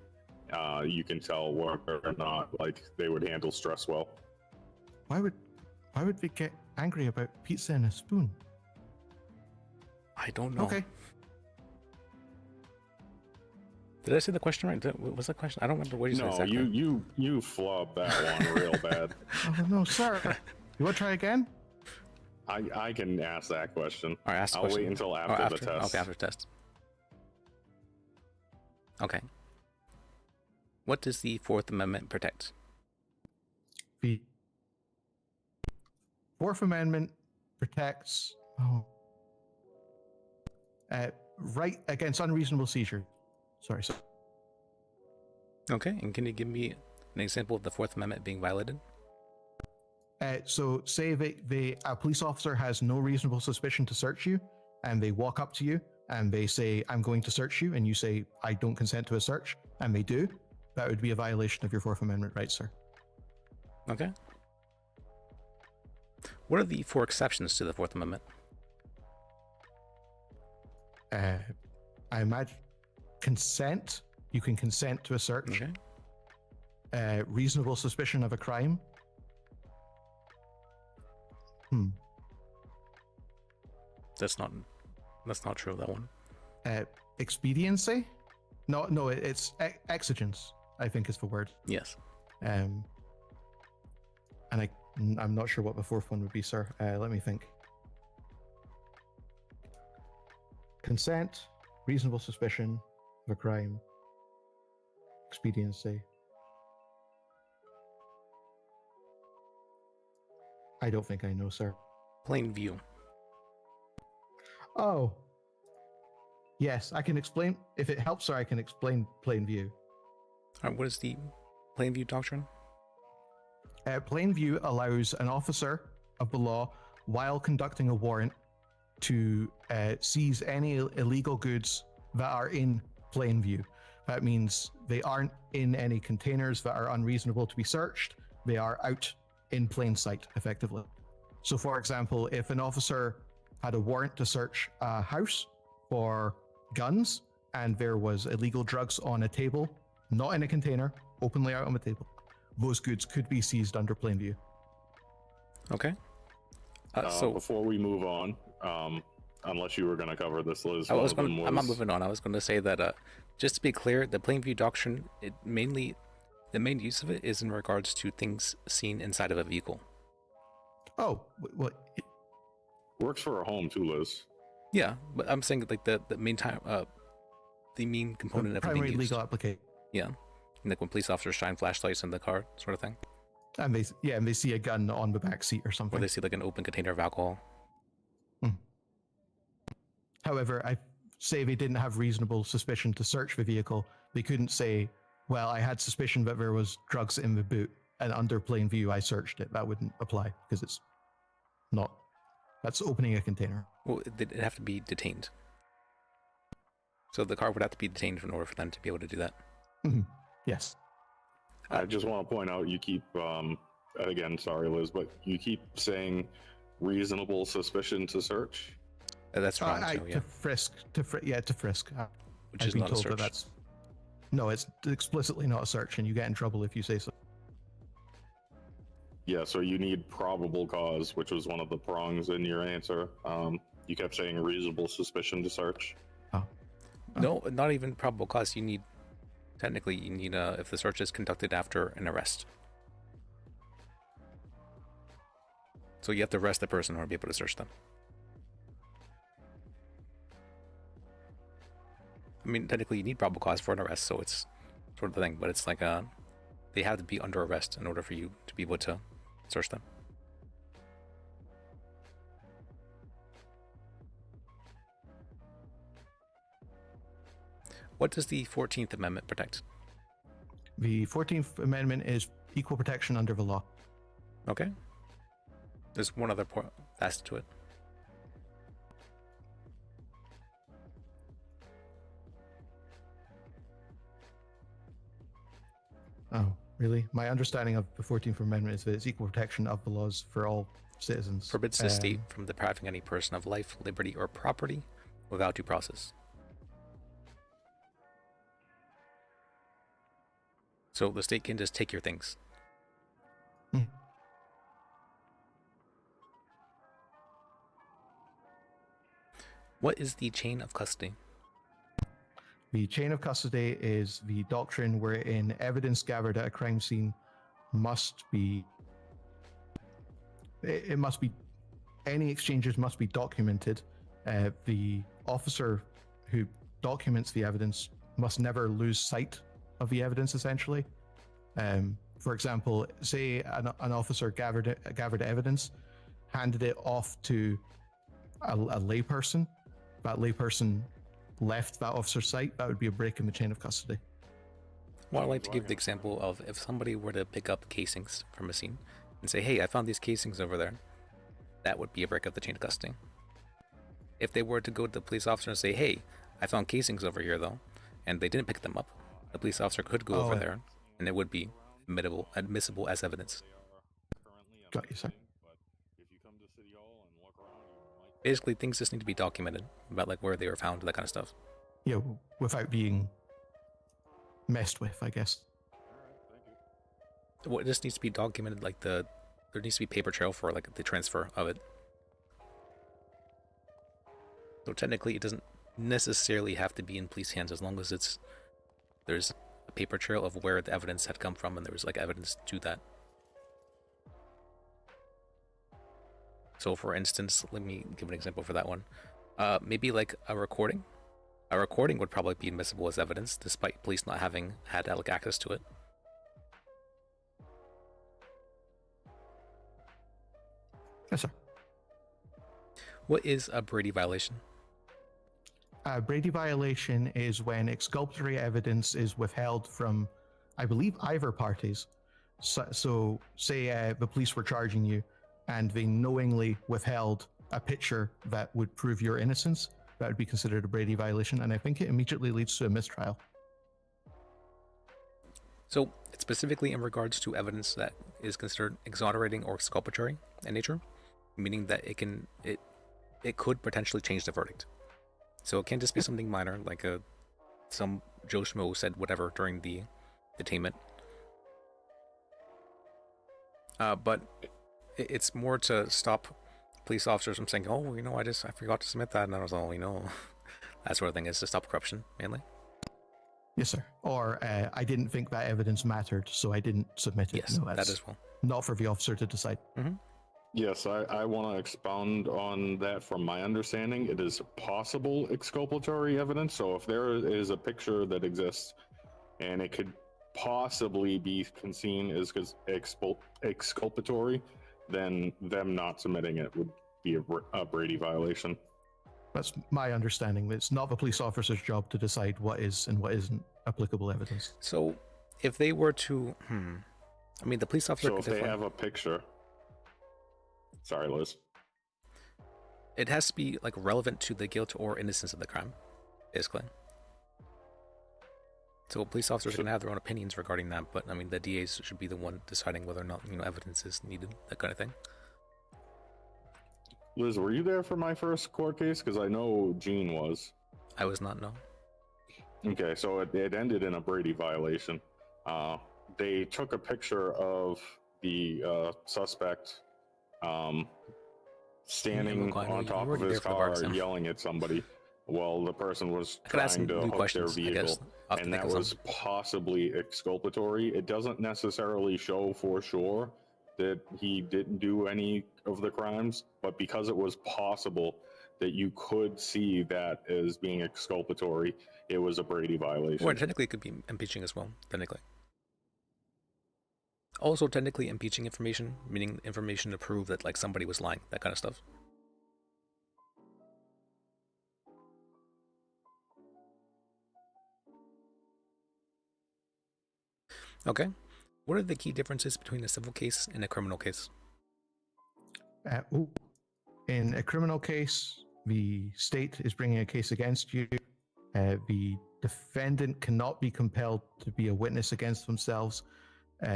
Speaker 10: you can tell whether or not like they would handle stress well.
Speaker 23: Why would they get angry about pizza and a spoon?
Speaker 1: I don't know.
Speaker 23: Okay.
Speaker 1: Did I say the question right? What was the question? I don't remember what you said exactly.
Speaker 10: No, you flubbed that one real bad.
Speaker 23: Oh no, sir. You want to try again?
Speaker 10: I can ask that question.
Speaker 1: All right, ask the
Speaker 10: I'll
Speaker 1: question.
Speaker 10: wait until after the test.
Speaker 1: Okay, after the test. Okay. What does the Fourth Amendment protect?
Speaker 23: The Fourth Amendment protects right against unreasonable seizure. Sorry, sir.
Speaker 1: Okay, and can you give me an example of the Fourth Amendment being violated?
Speaker 23: So say a police officer has no reasonable suspicion to search you, and they walk up to you and they say, "I'm going to search you," and you say, "I don't consent to a search," and they do. That would be a violation of your Fourth Amendment rights, sir.
Speaker 1: Okay. What are the 4 exceptions to the Fourth Amendment?
Speaker 23: I imagine consent. You can consent to a search.
Speaker 1: Okay.
Speaker 23: Reasonable suspicion of a crime.
Speaker 1: That's not true, that one.
Speaker 23: Expediency? No, it's exigence, I think is the word.
Speaker 1: Yes.
Speaker 23: And I'm not sure what the fourth one would be, sir. Let me think. Consent, reasonable suspicion of a crime, expediency. I don't think I know, sir.
Speaker 1: Plain view.
Speaker 23: Oh. Yes, I can explain. If it helps, sir, I can explain plain view.
Speaker 1: All right, what is the plain view doctrine?
Speaker 23: Plain view allows an officer of the law, while conducting a warrant, to seize any illegal goods that are in plain view. That means they aren't in any containers that are unreasonable to be searched. They are out in plain sight, effectively. So, for example, if an officer had a warrant to search a house for guns and there was illegal drugs on a table, not in a container, openly out on the table, those goods could be seized under plain view.
Speaker 1: Okay.
Speaker 10: So before we move on, unless you were going to cover this, Liz,
Speaker 1: I'm not moving on. I was going to say that just to be clear, the plain view doctrine, the main use of it is in regards to things seen inside of a vehicle.
Speaker 23: Oh, well,
Speaker 10: works for a home too, Liz.
Speaker 1: Yeah, but I'm saying like the main time, the main component of
Speaker 23: primary
Speaker 1: it being used.
Speaker 23: legal application.
Speaker 1: Yeah, like when police officers shine flashlights in the car, sort of thing.
Speaker 23: And they see a gun on the back seat or something.
Speaker 1: Or they see like an open container of alcohol.
Speaker 23: However, I say they didn't have reasonable suspicion to search the vehicle. They couldn't say, well, I had suspicion that there was drugs in the boot, and under plain view I searched it. That wouldn't apply because it's not. That's opening a container.
Speaker 1: Well, it'd have to be detained. So the car would have to be detained in order for them to be able to do that.
Speaker 23: Yes.
Speaker 10: I just want to point out, you keep, again, sorry, Liz, but you keep saying reasonable suspicion to search.
Speaker 1: That's wrong. So, yeah.
Speaker 23: To frisk.
Speaker 1: Which
Speaker 23: I've
Speaker 1: is
Speaker 23: been
Speaker 1: not a
Speaker 23: told that
Speaker 1: search.
Speaker 23: that's no, it's explicitly not a search, and you get in trouble if you say so.
Speaker 10: Yeah, so you need probable cause, which was one of the prongs in your answer. You kept saying reasonable suspicion to search.
Speaker 1: No, not even probable cause. You need, technically, if the search is conducted after an arrest. So you have to arrest the person or be able to search them. I mean, technically, you need probable cause for an arrest, so it's sort of the thing. But it's like they have to be under arrest in order for you to be able to search them. What does the 14th Amendment protect?
Speaker 23: The 14th Amendment is equal protection under the law.
Speaker 1: Okay. There's one other facet to it.
Speaker 23: Oh, really? My understanding of the 14th Amendment is that it's equal protection of the laws for all citizens.
Speaker 1: Forbids the state from depriving any person of life, liberty, or property without due process. So the state can just take your things. What is the chain of custody?
Speaker 23: The chain of custody is the doctrine wherein evidence gathered at a crime scene must be. It must be. Any exchanges must be documented. The officer who documents the evidence must never lose sight of the evidence, essentially. For example, say an officer gathered evidence, handed it off to a layperson. That layperson left that officer's sight, that would be a break in the chain of custody.
Speaker 1: Well, I'd like to give the example of if somebody were to pick up casings from a scene and say, hey, I found these casings over there, that would be a break of the chain of custody. If they were to go to the police officer and say, hey, I found casings over here though, and they didn't pick them up, the police officer could go over there and it would be admissible as evidence.
Speaker 23: Got you, sir.
Speaker 1: Basically, things just need to be documented about like where they were found, that kind of stuff.
Speaker 23: Yeah, without being messed with, I guess.
Speaker 1: Well, it just needs to be documented, like there needs to be paper trail for like the transfer of it. So technically, it doesn't necessarily have to be in police hands as long as there's a paper trail of where the evidence had come from and there was like evidence to that. So for instance, let me give an example for that one. Maybe like a recording. A recording would probably be admissible as evidence, despite police not having had like access to it.
Speaker 23: Yes, sir.
Speaker 1: What is a Brady violation?
Speaker 23: A Brady violation is when exculpatory evidence is withheld from, I believe, either parties. So say the police were charging you and they knowingly withheld a picture that would prove your innocence. That would be considered a Brady violation, and I think it immediately leads to a mistrial.
Speaker 1: So it's specifically in regards to evidence that is considered exonerating or exculpatory in nature, meaning that it could potentially change the verdict. So it can't just be something minor, like some Joe Schmo said whatever during the detainment. But it's more to stop police officers from saying, "Oh, I forgot to submit that," and I was all, that sort of thing. Is to stop corruption mainly.
Speaker 23: Yes, sir. Or I didn't think that evidence mattered, so I didn't submit it.
Speaker 1: Yes, that as well.
Speaker 23: Not for the officer to decide.
Speaker 1: Mm-hmm.
Speaker 10: Yes, I want to expound on that. From my understanding, it is possible exculpatory evidence. So if there is a picture that exists and it could possibly be seen as exculpatory, then them not submitting it would be a Brady violation.
Speaker 23: That's my understanding. It's not the police officer's job to decide what is and what isn't applicable evidence.
Speaker 1: So if they were to, the police officer.
Speaker 10: So if they have a picture. Sorry, Liz.
Speaker 1: It has to be relevant to the guilt or innocence of the crime, basically. So police officers can have their own opinions regarding that, but the DAs should be the one deciding whether or not evidence is needed, that kind of thing.
Speaker 10: Liz, were you there for my first court case? Because I know Gene was.
Speaker 1: I was not, no.
Speaker 10: Okay, so it ended in a Brady violation. They took a picture of the suspect standing on top of his car yelling at somebody while the person was trying to hook their vehicle, and that was possibly exculpatory. It doesn't necessarily show for sure that he didn't do any of the crimes, but because it was possible that you could see that as being exculpatory, it was a Brady violation.
Speaker 1: Or technically it could be impeaching as well, technically. Also technically impeaching information, meaning information to prove that somebody was lying, that kind of stuff. Okay. What are the key differences between a civil case and a criminal case?
Speaker 23: In a criminal case, the state is bringing a case against you. The defendant cannot be compelled to be a witness against themselves.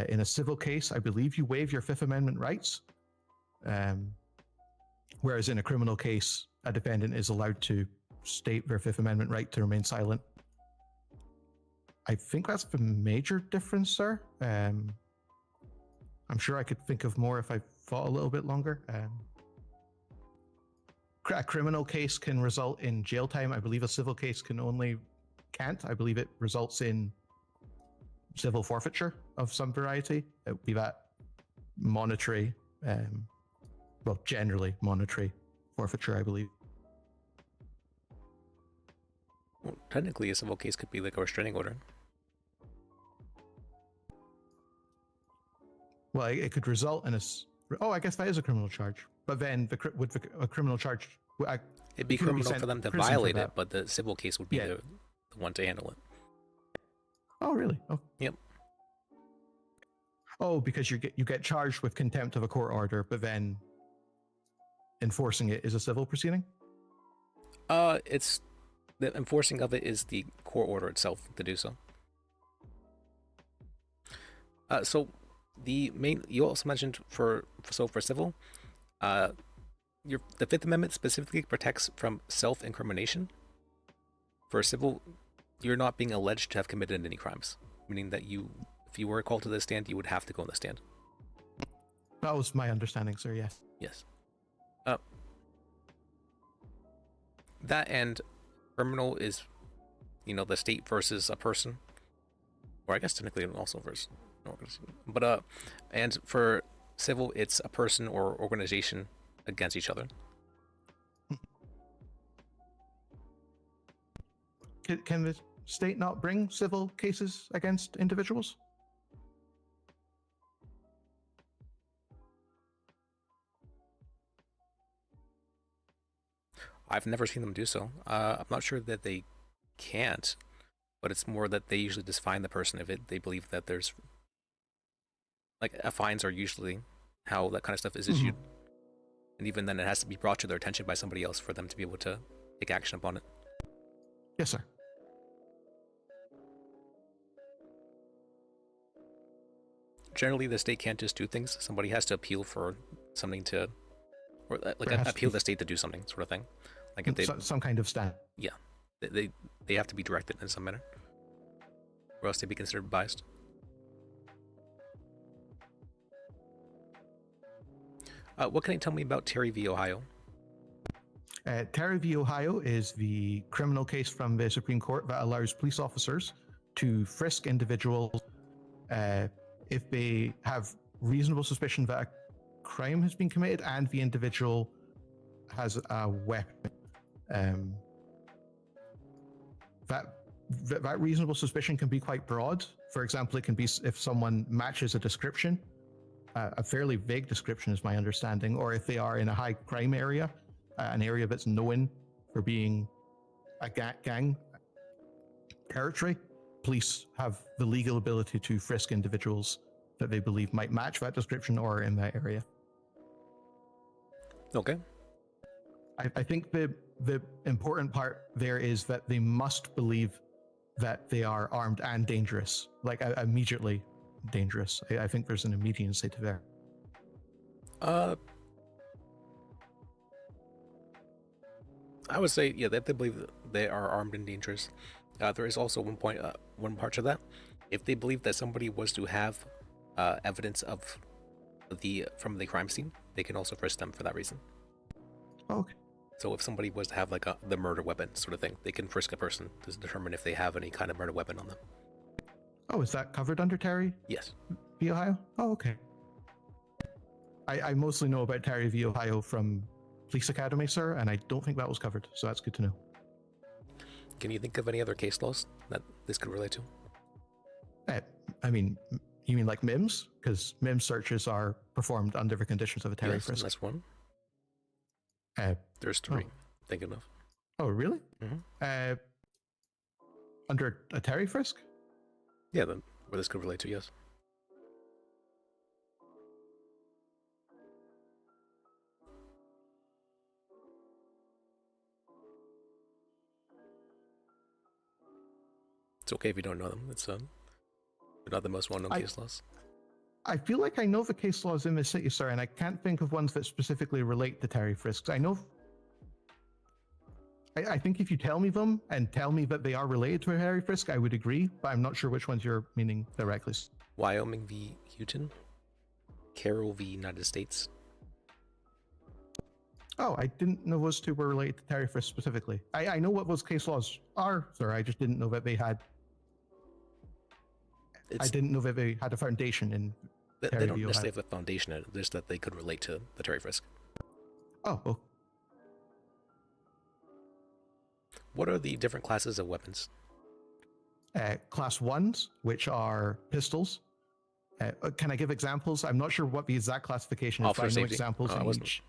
Speaker 23: In a civil case, I believe you waive your Fifth Amendment rights. Whereas in a criminal case, a defendant is allowed to state their Fifth Amendment right to remain silent. I think that's the major difference, sir. I'm sure I could think of more if I thought a little bit longer. A criminal case can result in jail time. I believe a civil case can't. I believe it results in civil forfeiture of some variety. It would be that monetary, generally monetary forfeiture, I believe.
Speaker 1: Well, technically a civil case could be like a restraining order.
Speaker 23: Well, it could result in I guess that is a criminal charge. But then a criminal charge...
Speaker 1: It'd be criminal for them to violate it, but the civil case would be the one to handle it.
Speaker 23: Oh, really? Oh.
Speaker 1: Yep.
Speaker 23: Oh, because you get charged with contempt of a court order, but then enforcing it is a civil proceeding?
Speaker 1: It's the enforcing of it is the court order itself to do so. So you also mentioned for civil, the Fifth Amendment specifically protects from self-incrimination. For civil, you're not being alleged to have committed any crimes, meaning that if you were called to the stand, you would have to go on the stand.
Speaker 23: That was my understanding, sir. Yes.
Speaker 1: Yes. That and criminal is, the state versus a person, or I guess technically also versus an organization. But and for civil, it's a person or organization against each other.
Speaker 23: Can the state not bring civil cases against individuals?
Speaker 1: I've never seen them do so. I'm not sure that they can't, but it's more that they usually just fine the person if they believe that there's like fines are usually how that kind of stuff is issued, and even then it has to be brought to their attention by somebody else for them to be able to take action upon it.
Speaker 23: Yes, sir.
Speaker 1: Generally, the state can't just do things. Somebody has to appeal for something to, or like
Speaker 23: There has to
Speaker 1: appeal
Speaker 23: be-
Speaker 1: the state to do something, sort of thing. Like if they,
Speaker 23: Some kind of stand.
Speaker 1: yeah, they have to be directed in some manner, or else they'd be considered biased. What can you tell me about Terry v. Ohio?
Speaker 23: Terry v. Ohio is the criminal case from the Supreme Court that allows police officers to frisk individuals if they have reasonable suspicion that a crime has been committed and the individual has a weapon. That reasonable suspicion can be quite broad. For example, it can be if someone matches a description, a fairly vague description is my understanding, or if they are in a high crime area, an area that's known for being a gang territory. Police have the legal ability to frisk individuals that they believe might match that description or are in that area.
Speaker 1: Okay.
Speaker 23: I think the important part there is that they must believe that they are armed and dangerous, like immediately dangerous. I think there's an immediacy to there.
Speaker 1: I would say, yeah, that they believe that they are armed and dangerous. There is also one part to that. If they believe that somebody was to have evidence of from the crime scene, they can also frisk them for that reason.
Speaker 23: Okay.
Speaker 1: So if somebody was to have like the murder weapon sort of thing, they can frisk a person to determine if they have any kind of murder weapon on them.
Speaker 23: Oh, is that covered under Terry
Speaker 1: Yes.
Speaker 23: v. Ohio? Oh, okay. I mostly know about Terry v. Ohio from Police Academy, sir, and I don't think that was covered, so that's good to know.
Speaker 1: Can you think of any other case laws that this could relate to?
Speaker 23: I mean, you mean like MIMS? Because MIMS searches are performed under the conditions of a Terry
Speaker 1: Yes,
Speaker 23: frisk.
Speaker 1: that's one. There's three. Thinking of.
Speaker 23: Oh, really?
Speaker 1: Mm-hmm.
Speaker 23: Under a Terry frisk?
Speaker 1: Yeah, then where this could relate to, yes. It's okay if you don't know them. It's they're not the most well-known case laws.
Speaker 23: I feel like I know the case laws in the city, sir, and I can't think of ones that specifically relate to Terry frisks. I know. I think if you tell me them and tell me that they are related to a Terry frisk, I would agree, but I'm not sure which ones you're meaning directly.
Speaker 1: Wyoming v. Houghton, Carroll v. United States.
Speaker 23: Oh, I didn't know those two were related to Terry frisk specifically. I know what those case laws are, sir. I just didn't know that they had. I didn't know that they had a foundation in.
Speaker 1: They don't necessarily have a foundation in it, just that they could relate to the Terry frisk.
Speaker 23: Oh.
Speaker 1: What are the different classes of weapons?
Speaker 23: Class 1s, which are pistols. Can I give examples? I'm not sure what the exact classification is, but I know examples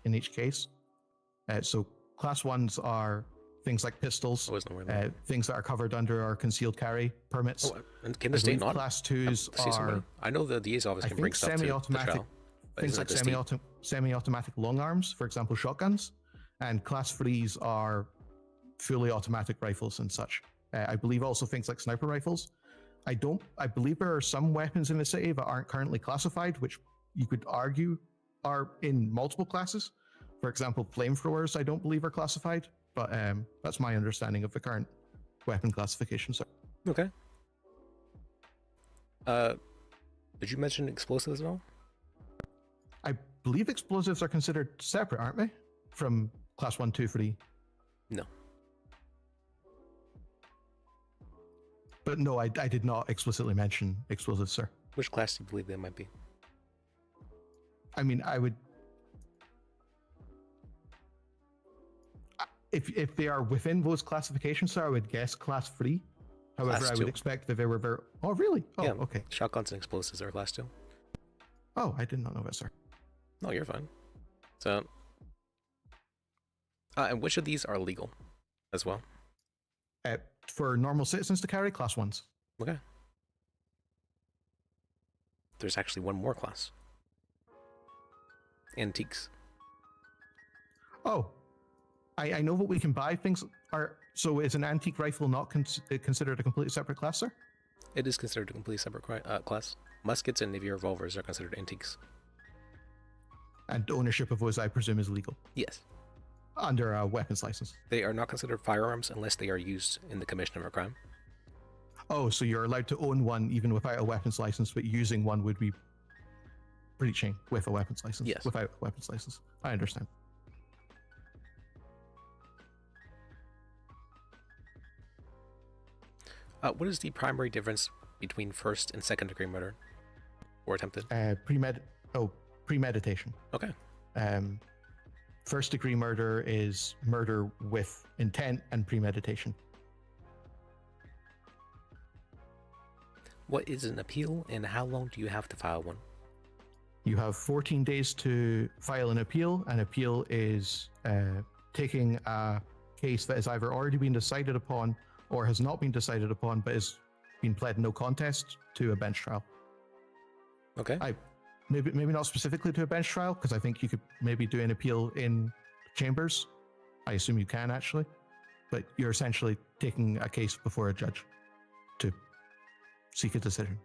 Speaker 23: in each case. So class 1s are things like pistols, things that are covered under our concealed carry permits.
Speaker 1: Oh, and can the state not?
Speaker 23: Class 2s are...
Speaker 1: I know the DA's office can bring stuff to the trial.
Speaker 23: Things like semi-automatic long arms, for example, shotguns. And class 3s are fully automatic rifles and such. I believe also things like sniper rifles. I believe there are some weapons in the city that aren't currently classified, which you could argue are in multiple classes. For example, flamethrowers I don't believe are classified, but that's my understanding of the current weapon classification, sir.
Speaker 1: Okay. Did you mention explosives at all?
Speaker 23: I believe explosives are considered separate, aren't they? From class 1, 2, 3.
Speaker 1: No.
Speaker 23: But no, I did not explicitly mention explosives, sir.
Speaker 1: Which class do you believe they might be?
Speaker 23: I mean, I would... If they are within those classifications, sir, I would guess class 3. However,
Speaker 1: Class
Speaker 23: I
Speaker 1: 2.
Speaker 23: would expect that they were very... Oh, really? Oh,
Speaker 1: yeah,
Speaker 23: okay.
Speaker 1: Shotguns and explosives are class 2.
Speaker 23: Oh, I did not know that, sir.
Speaker 1: No, you're fine. So, And which of these are legal as well?
Speaker 23: For normal citizens to carry, class 1s.
Speaker 1: Okay. There's actually one more class. Antiques.
Speaker 23: Oh, I know what we can buy. Things are so. Is an antique rifle not considered a completely separate class, sir?
Speaker 1: It is considered a completely separate class. Muskets and Navy revolvers are considered antiques.
Speaker 23: And ownership of those, I presume, is legal.
Speaker 1: Yes.
Speaker 23: Under a weapons license.
Speaker 1: They are not considered firearms unless they are used in the commission of a crime.
Speaker 23: Oh, so you're allowed to own one even without a weapons license, but using one would be breaching with a weapons license.
Speaker 1: Yes.
Speaker 23: Without a weapons license. I understand.
Speaker 1: What is the primary difference between first and second degree murder or attempted?
Speaker 23: Premeditation.
Speaker 1: Okay.
Speaker 23: First degree murder is murder with intent and premeditation.
Speaker 1: What is an appeal and how long do you have to file one?
Speaker 23: You have 14 days to file an appeal. An appeal is taking a case that has either already been decided upon or has not been decided upon but has been pled no contest to a bench trial.
Speaker 1: Okay.
Speaker 23: Maybe not specifically to a bench trial, because I think you could maybe do an appeal in chambers. I assume you can actually, but you're essentially taking a case before a judge to seek a decision.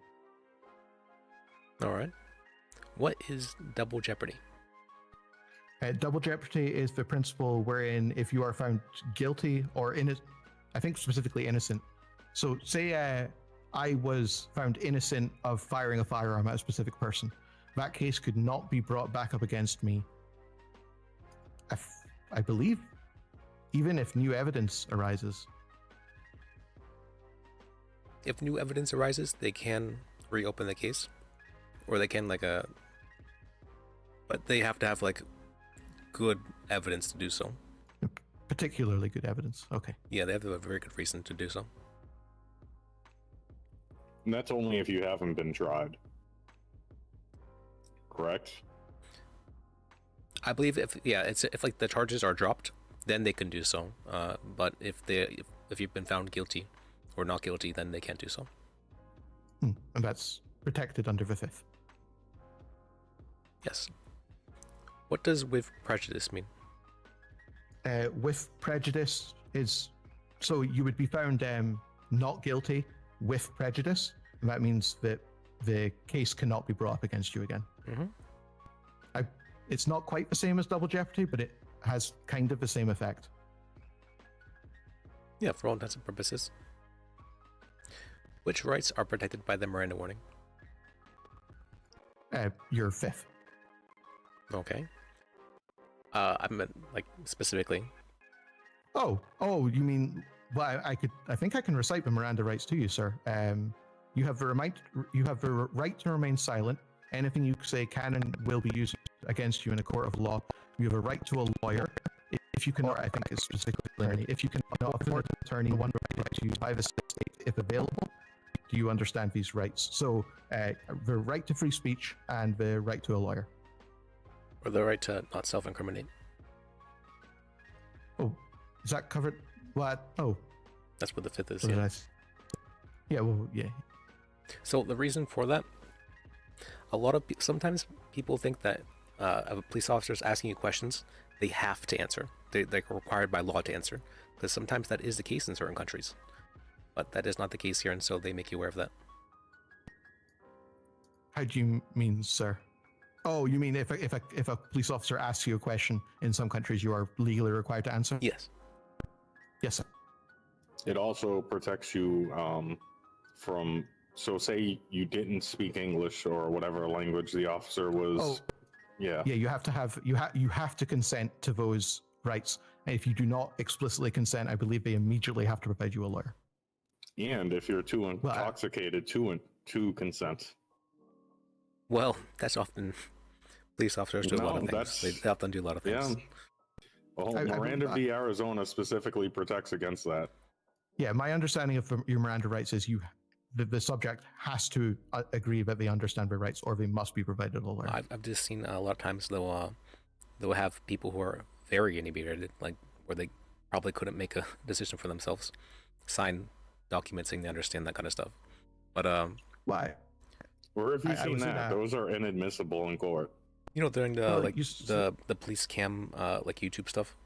Speaker 1: All right. What is double jeopardy?
Speaker 23: Double jeopardy is the principle wherein if you are found guilty or innocent, I think specifically innocent. So say I was found innocent of firing a firearm at a specific person. That case could not be brought back up against me, I believe, even if new evidence arises.
Speaker 1: If new evidence arises, they can reopen the case, or they can but they have to have good evidence to do so.
Speaker 23: Particularly good evidence. Okay.
Speaker 1: Yeah, they have to have a very good reason to do so.
Speaker 10: And that's only if you haven't been tried. Correct?
Speaker 1: I believe if the charges are dropped, then they can do so. But if you've been found guilty or not guilty, then they can't do so.
Speaker 23: And that's protected under the Fifth.
Speaker 1: Yes. What does with prejudice mean?
Speaker 23: With prejudice is so you would be found not guilty with prejudice, and that means that the case cannot be brought up against you again.
Speaker 1: Mm-hmm.
Speaker 23: It's not quite the same as double jeopardy, but it has kind of the same effect.
Speaker 1: Yeah, for all intents and purposes. Which rights are protected by the Miranda warning?
Speaker 23: Your Fifth.
Speaker 1: Okay. I meant specifically.
Speaker 23: Oh, you mean? Well, I think I can recite the Miranda rights to you, sir. You have the right to remain silent. Anything you say can and will be used against you in a court of law. You have a right to a lawyer. If you cannot, I think it's specifically, if you cannot afford an attorney, one right to use by the state if available. Do you understand these rights? So, the right to free speech and the right to a lawyer.
Speaker 1: Or the right to not self-incriminate.
Speaker 23: Oh, is that covered? What? Oh.
Speaker 1: That's what the Fifth is.
Speaker 23: Yeah. Yeah, well, yeah.
Speaker 1: So the reason for that, sometimes people think that if a police officer is asking you questions, they have to answer. They're required by law to answer. Because sometimes that is the case in certain countries. But that is not the case here, and so they make you aware of that.
Speaker 23: How do you mean, sir? Oh, you mean if a police officer asks you a question in some countries, you are legally required to answer?
Speaker 1: Yes.
Speaker 23: Yes, sir.
Speaker 10: It also protects you from. So, say you didn't speak English or whatever language the officer was.
Speaker 23: Oh,
Speaker 10: yeah.
Speaker 23: Yeah, you have to consent to those rights. And if you do not explicitly consent, I believe they immediately have to provide you a lawyer.
Speaker 10: And if you're too intoxicated to consent.
Speaker 1: Well, that's often police officers do a lot of things. They often do a lot of things.
Speaker 10: Yeah. Well, Miranda v. Arizona specifically protects against that.
Speaker 23: Yeah, my understanding of your Miranda rights is the subject has to agree that they understand their rights, or they must be provided a lawyer.
Speaker 1: I've just seen a lot of times they'll have people who are very inebriated, where they probably couldn't make a decision for themselves, sign documents saying they understand that kind of stuff. But
Speaker 23: why?
Speaker 10: Where have you
Speaker 23: I
Speaker 10: seen
Speaker 23: was in
Speaker 10: that?
Speaker 23: a-
Speaker 10: Those are inadmissible in court.
Speaker 1: you know, during the
Speaker 23: Well,
Speaker 1: like
Speaker 23: you
Speaker 1: the police cam like YouTube stuff,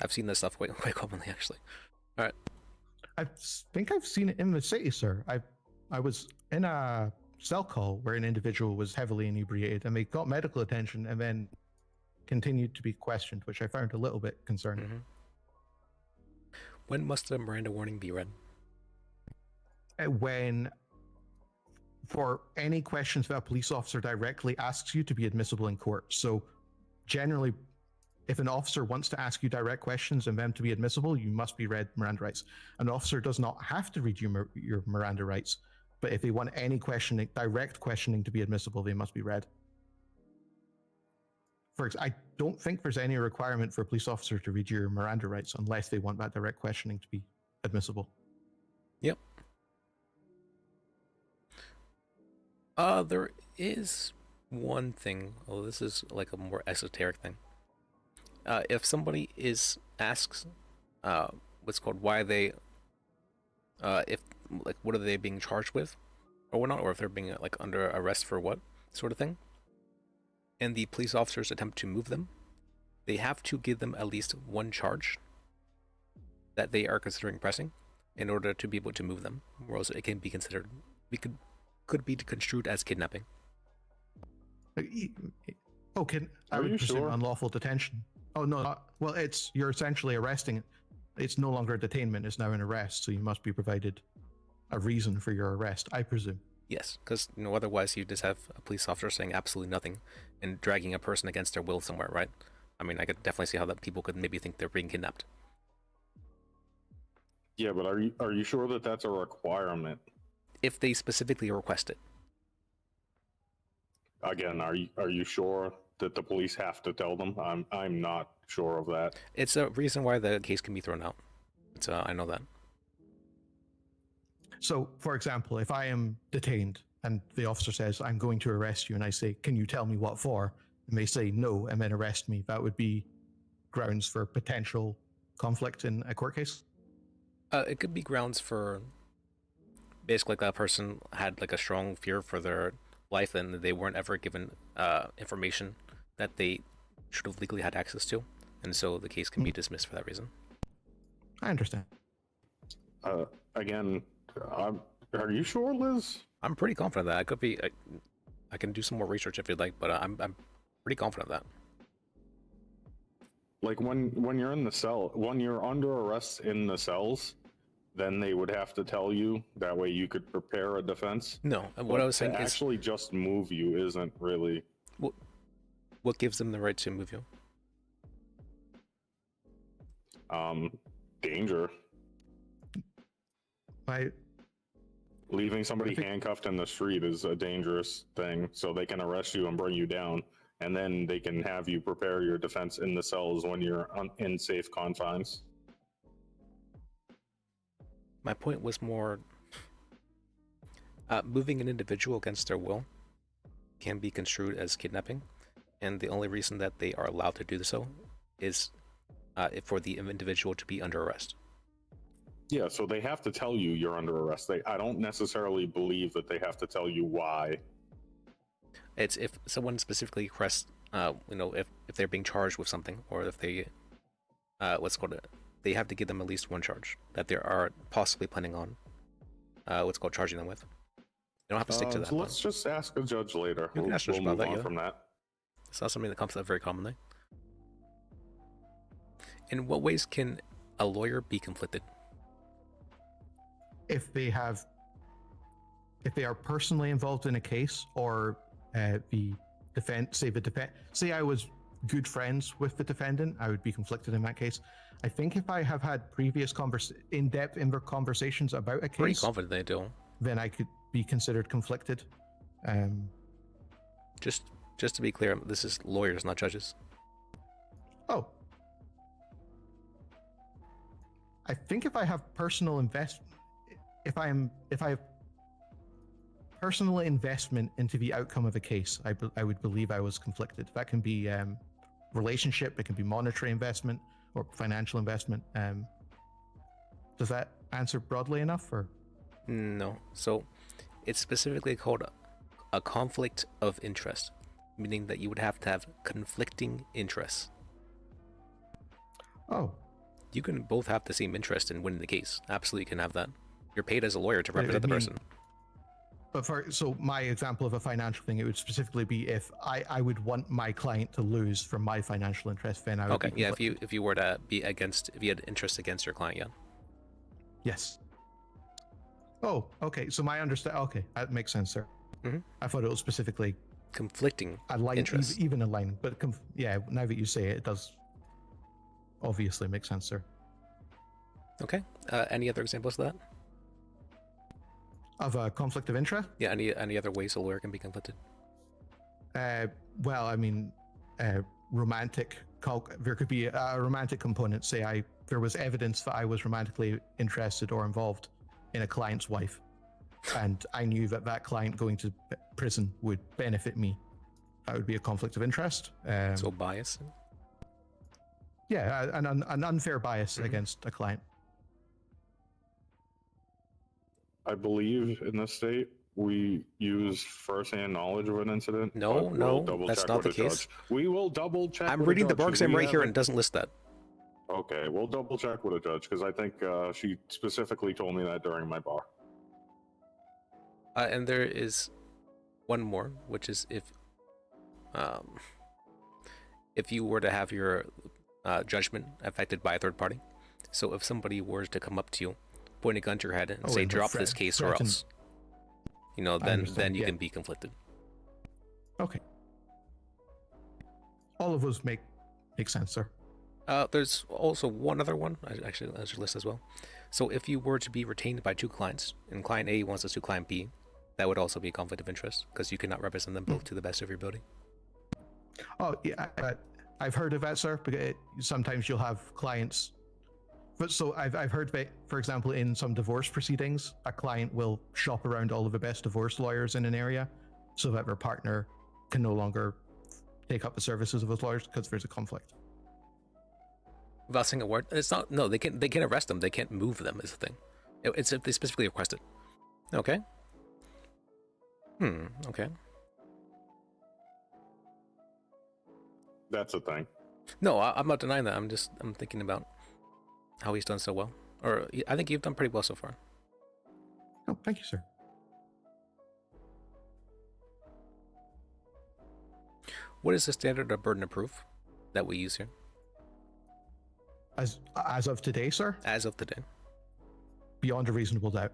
Speaker 1: I've seen this stuff quite commonly actually. All right.
Speaker 23: I think I've seen it in the city, sir. I was in a cell call where an individual was heavily inebriated and they got medical attention and then continued to be questioned, which I found a little bit concerning.
Speaker 1: When must the Miranda warning be read?
Speaker 23: When, for any questions that a police officer directly asks you to be admissible in court. So generally, if an officer wants to ask you direct questions and them to be admissible, you must be read Miranda rights. An officer does not have to read you your Miranda rights, but if they want any questioning, direct questioning to be admissible, they must be read. I don't think there's any requirement for a police officer to read your Miranda rights unless they want that direct questioning to be admissible.
Speaker 1: Yep. There is one thing, although this is like a more esoteric thing. If somebody asks, what's called why they, if like what are they being charged with, or whatnot, or if they're being like under arrest for what sort of thing, and the police officers attempt to move them, they have to give them at least one charge that they are considering pressing in order to be able to move them, or else it can be considered, could be construed as kidnapping.
Speaker 23: Oh, I
Speaker 10: Are
Speaker 23: would
Speaker 10: you
Speaker 23: presume
Speaker 10: sure?
Speaker 23: unlawful detention. Oh no, well, you're essentially arresting. It's no longer a detainment; it's now an arrest. So you must be provided a reason for your arrest, I presume.
Speaker 1: Yes, because otherwise you just have a police officer saying absolutely nothing and dragging a person against their will somewhere, right? I mean, I could definitely see how that people could maybe think they're being kidnapped.
Speaker 10: Yeah, but are you sure that that's a requirement?
Speaker 1: If they specifically request it.
Speaker 10: Again, are you sure that the police have to tell them? I'm not sure of that.
Speaker 1: It's a reason why the case can be thrown out. I know that.
Speaker 23: So, for example, if I am detained and the officer says, I'm going to arrest you, and I say, can you tell me what for? And they say no, and then arrest me, that would be grounds for potential conflict in a court case?
Speaker 1: It could be grounds for basically that person had like a strong fear for their life and they weren't ever given information that they should have legally had access to. And so the case can be dismissed for that reason.
Speaker 23: I understand.
Speaker 10: Again, are you sure, Liz?
Speaker 1: I'm pretty confident that I could be. I can do some more research if you'd like, but I'm pretty confident of that.
Speaker 10: Like when you're in the cell, when you're under arrest in the cells, then they would have to tell you. That way you could prepare a defense.
Speaker 1: No, what I was saying is
Speaker 10: actually just move you isn't really.
Speaker 1: What gives them the right to move you?
Speaker 10: Danger. Leaving somebody handcuffed in the street is a dangerous thing, so they can arrest you and bring you down, and then they can have you prepare your defense in the cells when you're in safe confines.
Speaker 1: My point was more moving an individual against their will can be construed as kidnapping, and the only reason that they are allowed to do so is for the individual to be under arrest.
Speaker 10: Yeah, so they have to tell you you're under arrest. I don't necessarily believe that they have to tell you why.
Speaker 1: It's if someone specifically requests, if they're being charged with something, or if they, they have to give them at least one charge that they are possibly planning on, charging them with. You don't have to stick to that.
Speaker 10: So let's just ask a judge later.
Speaker 1: You can ask a judge about that,
Speaker 10: from that.
Speaker 1: It's not something that comes up very commonly. In what ways can a lawyer be conflicted?
Speaker 23: If they are personally involved in a case, or the defense, say I was good friends with the defendant, I would be conflicted in that case. I think if I have had previous in-depth conversations about a case,
Speaker 1: pretty confident they do,
Speaker 23: then I could be considered conflicted.
Speaker 1: Just to be clear, this is lawyers, not judges.
Speaker 23: Oh. I think if I have personal if I have personal investment into the outcome of a case, I would believe I was conflicted. That can be relationship, it can be monetary investment, or financial investment. Does that answer broadly enough, or?
Speaker 1: No. So it's specifically called a conflict of interest, meaning that you would have to have conflicting interests.
Speaker 23: Oh.
Speaker 1: You can both have the same interest in winning the case. Absolutely can have that. You're paid as a lawyer to represent the person.
Speaker 23: But so my example of a financial thing, it would specifically be if I would want my client to lose from my financial interest, then I would.
Speaker 1: Okay, yeah. If you were to be against, if you had interest against your client, yeah.
Speaker 23: Yes. Oh, okay. So my understand. Okay, that makes sense, sir. I thought it was specifically
Speaker 1: conflicting
Speaker 23: interests, even a line. But yeah, now that you say it, it does obviously make sense, sir.
Speaker 1: Okay. Any other examples of that?
Speaker 23: Of a conflict of interest?
Speaker 1: Yeah. Any other ways a lawyer can be conflicted?
Speaker 23: Well, I mean, romantic. There could be a romantic component. Say, there was evidence that I was romantically interested or involved in a client's wife, and I knew that client going to prison would benefit me. That would be a conflict of interest.
Speaker 1: So bias.
Speaker 23: Yeah, an unfair bias against a client.
Speaker 10: I believe in this state we use first-hand knowledge of an incident.
Speaker 1: No, that's not the case.
Speaker 10: We will double check.
Speaker 1: I'm reading the bar exam right here, and it doesn't list that.
Speaker 10: Okay, we'll double check with a judge because I think she specifically told me that during my bar.
Speaker 1: And there is one more, which is if you were to have your judgment affected by a third party. So if somebody were to come up to you, point a gun to your head, and say, "Drop this case or else," then you can be conflicted.
Speaker 23: Okay. All of those make sense, sir.
Speaker 1: There's also one other one, actually, as your list as well. So if you were to be retained by two clients, and client A wants to sue client B, that would also be a conflict of interest, because you cannot represent them both to the best of your ability.
Speaker 23: Oh, yeah, I've heard of that, sir, because sometimes you'll have clients. But so I've heard that, for example, in some divorce proceedings, a client will shop around all of the best divorce lawyers in an area so that their partner can no longer take up the services of those lawyers because there's a conflict.
Speaker 1: Without saying a word, it's not. No, they can arrest them. They can't move them. Is the thing. It's if they specifically request it. Okay. Okay.
Speaker 10: That's a thing.
Speaker 1: No, I'm not denying that. I'm thinking about how he's done so well. Or I think you've done pretty well so far.
Speaker 23: Oh, thank you, sir.
Speaker 1: What is the standard of burden of proof that we use here?
Speaker 23: As of today, sir?
Speaker 1: As of today.
Speaker 23: Beyond a reasonable doubt.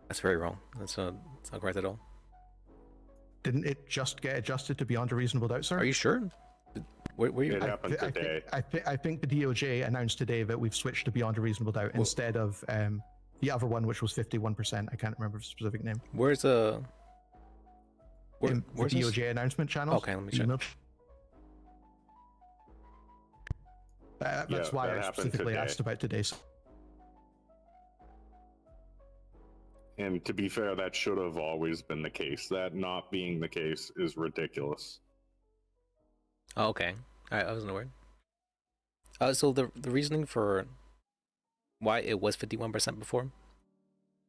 Speaker 1: That's very wrong. That's not correct at all.
Speaker 23: Didn't it just get adjusted to beyond a reasonable doubt, sir?
Speaker 1: Are you sure?
Speaker 10: It happened today.
Speaker 23: I think the DOJ announced today that we've switched to beyond a reasonable doubt instead of the other one, which was 51%. I can't remember the specific name.
Speaker 1: Where's the
Speaker 23: DOJ
Speaker 1: this?
Speaker 23: announcement channel?
Speaker 1: Okay, let me check.
Speaker 23: That's why I specifically asked about today.
Speaker 10: And to be fair, that should have always been the case. That not being the case is ridiculous.
Speaker 1: Oh, okay. All right, I wasn't aware. So the reasoning for why it was 51% before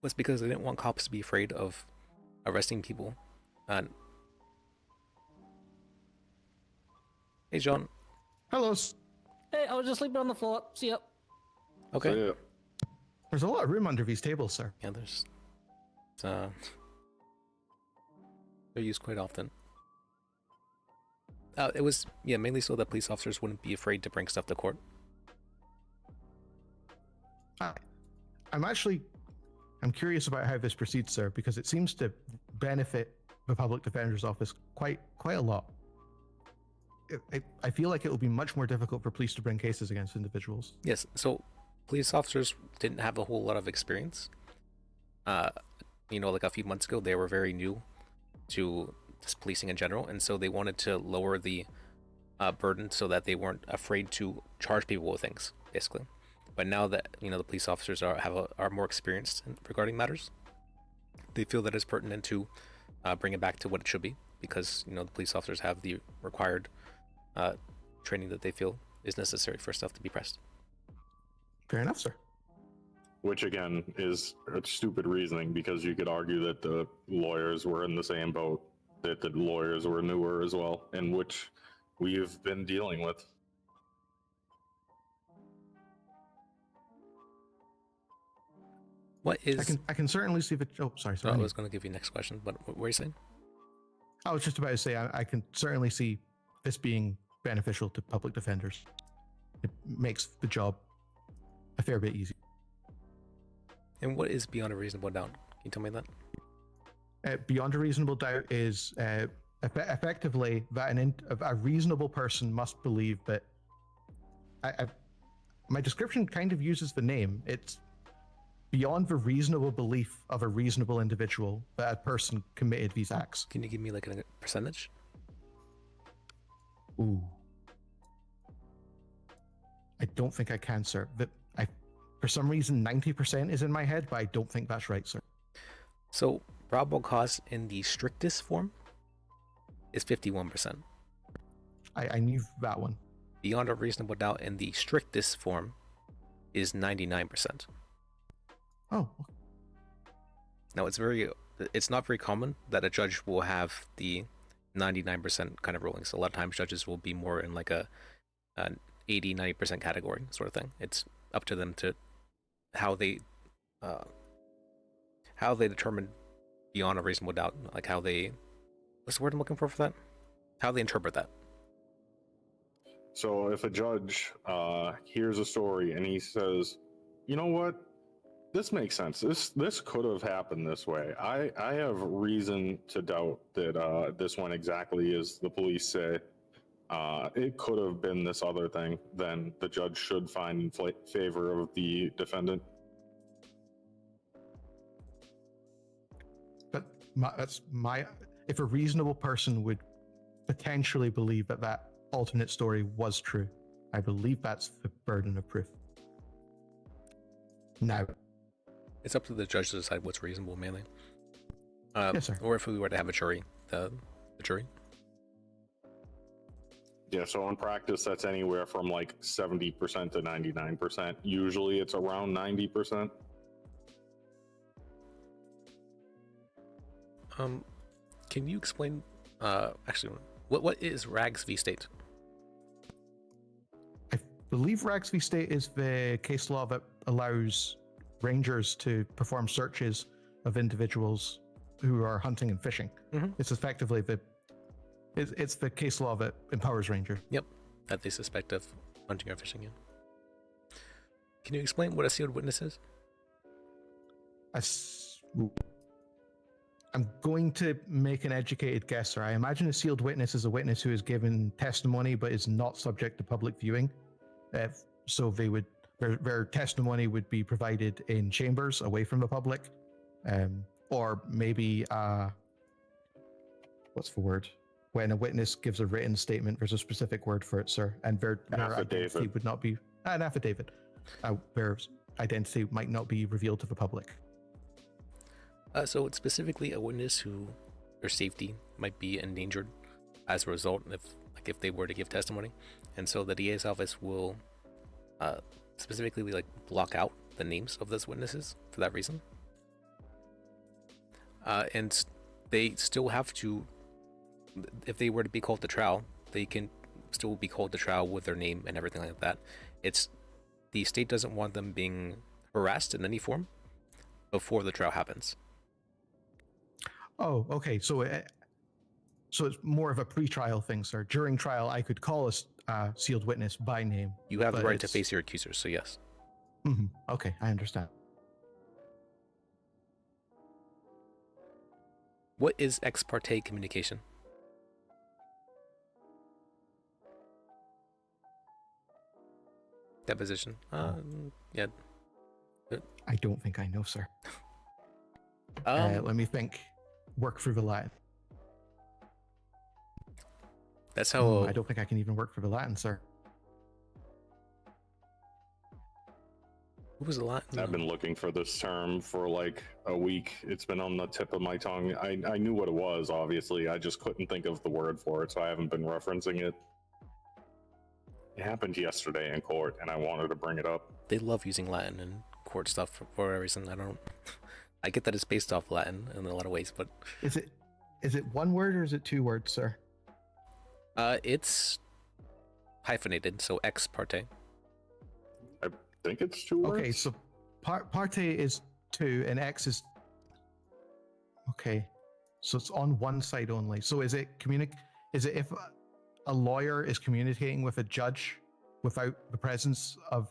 Speaker 1: was because they didn't want cops to be afraid of arresting people. Hey, John.
Speaker 23: Hello.
Speaker 22: Hey, I was just sleeping on the floor. See ya.
Speaker 1: Okay.
Speaker 10: So, yeah.
Speaker 23: There's a lot of room under these tables, sir.
Speaker 1: Yeah, there's. They're used quite often. It was mainly so that police officers wouldn't be afraid to bring stuff to court.
Speaker 23: I'm curious about how this proceeds, sir, because it seems to benefit the public defender's office quite a lot. I feel like it will be much more difficult for police to bring cases against individuals.
Speaker 1: Yes, so police officers didn't have a whole lot of experience. Like a few months ago, they were very new to just policing in general, and so they wanted to lower the burden so that they weren't afraid to charge people with things, basically. But now that the police officers are more experienced regarding matters, they feel that it's pertinent to bring it back to what it should be, because the police officers have the required training that they feel is necessary for stuff to be pressed.
Speaker 23: Fair enough, sir.
Speaker 10: Which again is a stupid reasoning because you could argue that the lawyers were in the same boat, that the lawyers were newer as well, and which we've been dealing with.
Speaker 1: What is?
Speaker 23: I can certainly see the. Oh, sorry.
Speaker 1: I was going to give you next question, but what were you saying?
Speaker 23: I was just about to say I can certainly see this being beneficial to public defenders. It makes the job a fair bit easier.
Speaker 1: And what is beyond a reasonable doubt? Can you tell me that?
Speaker 23: Beyond a reasonable doubt is effectively that a reasonable person must believe that. My description kind of uses the name. It's beyond the reasonable belief of a reasonable individual that a person committed these acts.
Speaker 1: Can you give me like a percentage?
Speaker 23: Ooh. I don't think I can, sir. For some reason, 90% is in my head, but I don't think that's right, sir.
Speaker 1: So, probable cause in the strictest form is 51%.
Speaker 23: I knew that one.
Speaker 1: Beyond a reasonable doubt in the strictest form is 99%.
Speaker 23: Oh.
Speaker 1: Now, it's not very common that a judge will have the 99% kind of rulings. A lot of times judges will be more in like an 80-90% category sort of thing. It's up to them to how they determine beyond a reasonable doubt, like how they, what's the word I'm looking for that? How they interpret that.
Speaker 10: So if a judge hears a story and he says, you know what, this makes sense. This could have happened this way. I have reason to doubt that this went exactly as the police say. It could have been this other thing. Then the judge should find in favor of the defendant.
Speaker 23: But if a reasonable person would potentially believe that alternate story was true, I believe that's the burden of proof. Now,
Speaker 1: it's up to the judge to decide what's reasonable, mainly.
Speaker 23: Yes, sir.
Speaker 1: Or if we were to have a jury, the jury.
Speaker 10: Yeah, so in practice, that's anywhere from like 70% to 99%. Usually it's around 90%.
Speaker 1: Can you explain, actually, what is Rags v. State?
Speaker 23: I believe Rags v. State is the case law that allows rangers to perform searches of individuals who are hunting and fishing.
Speaker 1: Mm-hmm.
Speaker 23: It's effectively it's the case law that empowers rangers.
Speaker 1: Yep, that they suspect of hunting or fishing. Yeah. Can you explain what a sealed witness is?
Speaker 23: I'm going to make an educated guess, sir. I imagine a sealed witness is a witness who is given testimony but is not subject to public viewing. So their testimony would be provided in chambers away from the public, or maybe what's the word? When a witness gives a written statement, there's a specific word for it, sir, and their identity would not be an affidavit. Their identity might not be revealed to the public.
Speaker 1: So it's specifically a witness who their safety might be endangered as a result if they were to give testimony, and so the DA's office will specifically block out the names of those witnesses for that reason. And they still have to, if they were to be called to trial, they can still be called to trial with their name and everything like that. It's the state doesn't want them being harassed in any form before the trial happens.
Speaker 23: Oh, okay. So it's more of a pre-trial thing, sir. During trial, I could call a sealed witness by name.
Speaker 1: You have the right to face your accusers, so yes.
Speaker 23: Mm-hmm. Okay, I understand.
Speaker 1: What is ex parte communication? Deposition. Yeah.
Speaker 23: I don't think I know, sir. Let me think. Work through the Latin.
Speaker 1: That's how.
Speaker 23: I don't think I can even work through the Latin, sir.
Speaker 1: What was the Latin?
Speaker 10: I've been looking for this term for like a week. It's been on the tip of my tongue. I knew what it was, obviously. I just couldn't think of the word for it, so I haven't been referencing it. It happened yesterday in court, and I wanted to bring it up.
Speaker 1: They love using Latin in court stuff for whatever reason. I don't. I get that it's based off Latin in a lot of ways, but
Speaker 23: Is it one word or is it two words, sir?
Speaker 1: it's hyphenated, so ex parte.
Speaker 10: I think it's 2 words.
Speaker 23: Okay, so parte is 2 and X is okay. So it's on one side only. So is it Is it if a lawyer is communicating with a judge without the presence of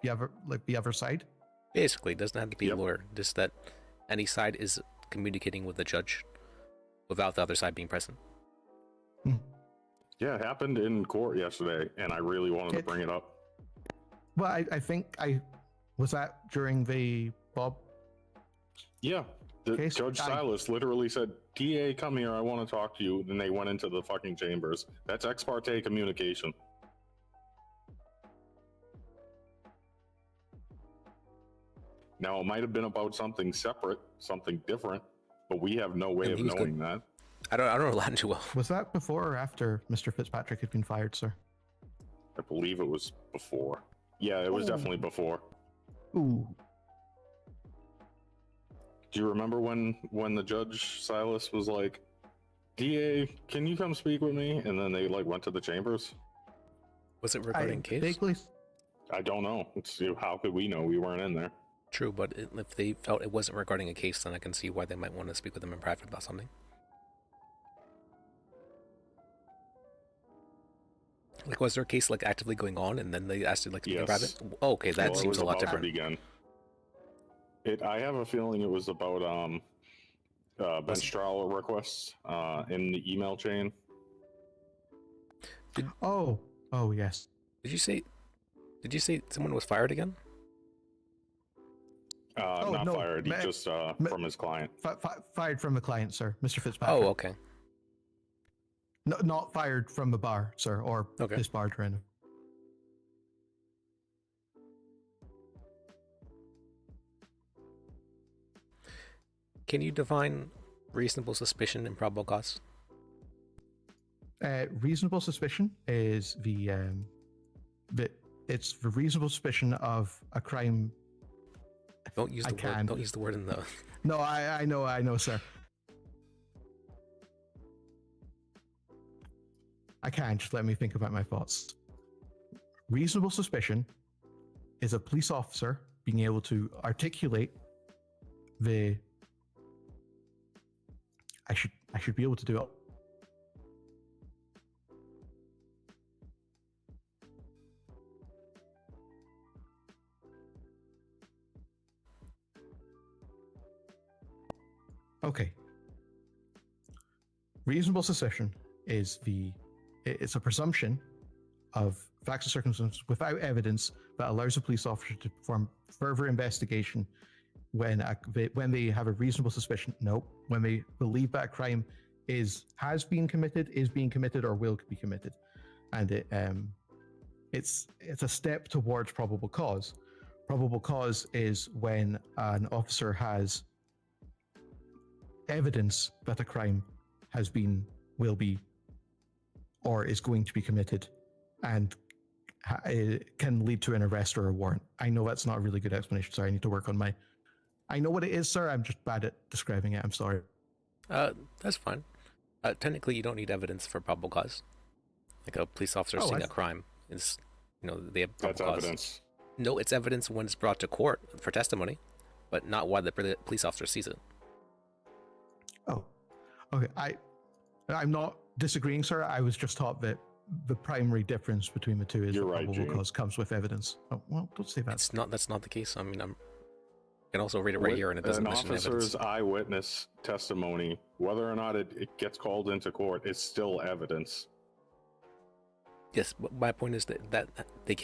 Speaker 23: the other side?
Speaker 1: Basically, it doesn't have to be a lawyer. Just that any side is communicating with the judge without the other side being present.
Speaker 10: Yeah, it happened in court yesterday, and I really wanted to bring it up.
Speaker 23: Well, I think was that during the Bob.
Speaker 10: Yeah, Judge Silas literally said, "TA, come here. I want to talk to you." Then they went into the fucking chambers. That's ex parte communication. Now, it might have been about something separate, something different, but we have no way of knowing that.
Speaker 1: I don't know Latin too well.
Speaker 23: Was that before or after Mr. Fitzpatrick had been fired, sir?
Speaker 10: I believe it was before. Yeah, it was definitely before.
Speaker 23: Ooh.
Speaker 10: Do you remember when the Judge Silas was like, "DA, can you come speak with me?" And then they went to the chambers?
Speaker 1: Was it regarding case?
Speaker 23: Vaguely.
Speaker 10: I don't know. How could we know? We weren't in there.
Speaker 1: True, but if they felt it wasn't regarding a case, then I can see why they might want to speak with them in private about something. Was there a case actively going on, and then they asked you to speak in private? Oh, okay, that seems a lot different.
Speaker 10: I have a feeling it was about bench trial requests in the email chain.
Speaker 23: Oh, yes.
Speaker 1: Did you say someone was fired again?
Speaker 10: Not fired. He just from his client.
Speaker 23: Fired from the client, sir. Mr. Fitzpatrick.
Speaker 1: Oh, okay.
Speaker 23: No, not fired from the bar, sir, or disbarred or anything.
Speaker 1: Can you define reasonable suspicion and probable cause?
Speaker 23: Reasonable suspicion is it's the reasonable suspicion of a crime.
Speaker 1: Don't use the word. Don't use the word in the.
Speaker 23: No, I know, sir. I can't. Just let me think about my thoughts. Reasonable suspicion is a police officer being able to articulate the. I should be able to do it. Okay. Reasonable suspicion is it's a presumption of facts and circumstances without evidence that allows a police officer to perform further investigation when they have a reasonable suspicion. No, when they believe that a crime has been committed, is being committed, or will be committed, and it's a step towards probable cause. Probable cause is when an officer has evidence that a crime has been, will be, or is going to be committed, and it can lead to an arrest or a warrant. I know that's not a really good explanation. Sorry, I need to work on my. I know what it is, sir. I'm just bad at describing it. I'm sorry.
Speaker 1: That's fine. Technically, you don't need evidence for probable cause. Like a police officer seeing a crime is, they have probable cause.
Speaker 10: Evidence.
Speaker 1: No, it's evidence when it's brought to court for testimony, but not why the police officer sees it.
Speaker 23: Oh, okay. I'm not disagreeing, sir. I was just taught that the primary difference between the two is that probable cause comes with evidence. Oh, well, don't say that.
Speaker 1: That's not the case. I mean, I can also read it right here, and it doesn't mention evidence.
Speaker 10: An officer's eyewitness testimony, whether or not it gets called into court, is still evidence.
Speaker 1: Yes, but my point is that they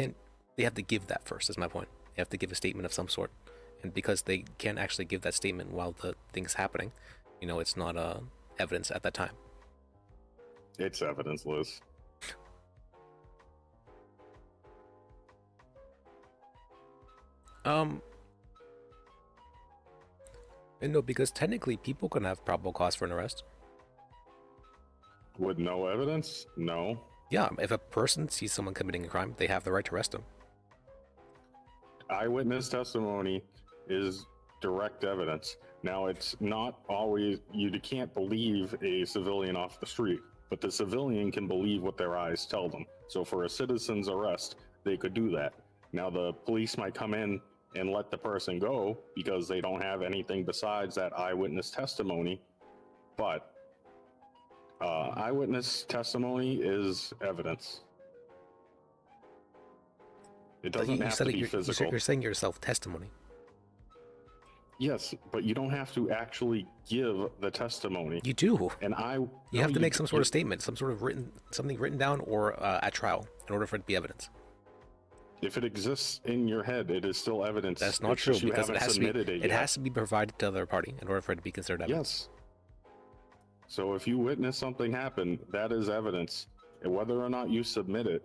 Speaker 1: have to give that first, is my point. They have to give a statement of some sort. And because they can't actually give that statement while the thing's happening, it's not evidence at that time.
Speaker 10: It's evidence, Liz.
Speaker 1: No, because technically people can have probable cause for an arrest.
Speaker 10: With no evidence? No.
Speaker 1: Yeah, if a person sees someone committing a crime, they have the right to arrest them.
Speaker 10: Eyewitness testimony is direct evidence. Now, it's not always, you can't believe a civilian off the street, but the civilian can believe what their eyes tell them. So for a citizen's arrest, they could do that. Now, the police might come in and let the person go because they don't have anything besides that eyewitness testimony, but eyewitness testimony is evidence. It doesn't have to be physical.
Speaker 1: You're saying yourself testimony.
Speaker 10: Yes, but you don't have to actually give the testimony.
Speaker 1: You do.
Speaker 10: And
Speaker 1: you have to make some sort of statement, something written down, or at trial, in order for it to be evidence.
Speaker 10: If it exists in your head, it is still evidence.
Speaker 1: That's not
Speaker 10: It's
Speaker 1: true
Speaker 10: just you
Speaker 1: because
Speaker 10: haven't submitted it
Speaker 1: it
Speaker 10: yet.
Speaker 1: has to be provided to the other party in order for it to be considered evidence.
Speaker 10: Yes. So if you witness something happen, that is evidence. And whether or not you submit it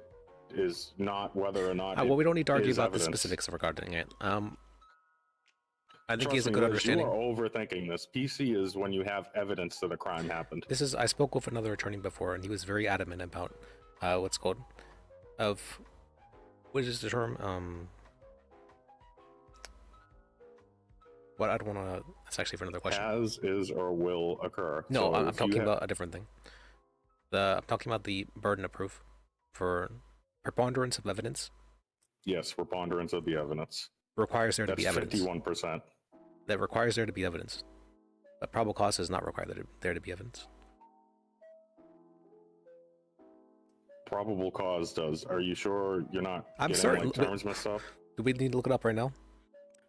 Speaker 10: is not whether or not.
Speaker 1: Well, we don't need to argue
Speaker 10: is
Speaker 1: about
Speaker 10: evidence.
Speaker 1: the specifics regarding it. I think
Speaker 10: Trust
Speaker 1: he has a
Speaker 10: me,
Speaker 1: good
Speaker 10: Liz,
Speaker 1: understanding.
Speaker 10: You are overthinking this. PC is when you have evidence that a crime happened.
Speaker 1: I spoke with another attorney before, and he was very adamant about what's called what is the term? What I don't want to. That's actually for another question.
Speaker 10: As is or will occur.
Speaker 1: No,
Speaker 10: So
Speaker 1: I'm
Speaker 10: if you
Speaker 1: talking
Speaker 10: have-
Speaker 1: about a different thing. I'm talking about the burden of proof for preponderance of evidence.
Speaker 10: Yes, preponderance of the evidence.
Speaker 1: Requires there to be evidence.
Speaker 10: 51%.
Speaker 1: That requires there to be evidence. But probable cause does not require there to be evidence.
Speaker 10: Probable cause does. Are you sure you're not
Speaker 1: I'm
Speaker 10: getting
Speaker 1: certain.
Speaker 10: like terms messed up?
Speaker 1: Do we need to look it up right now?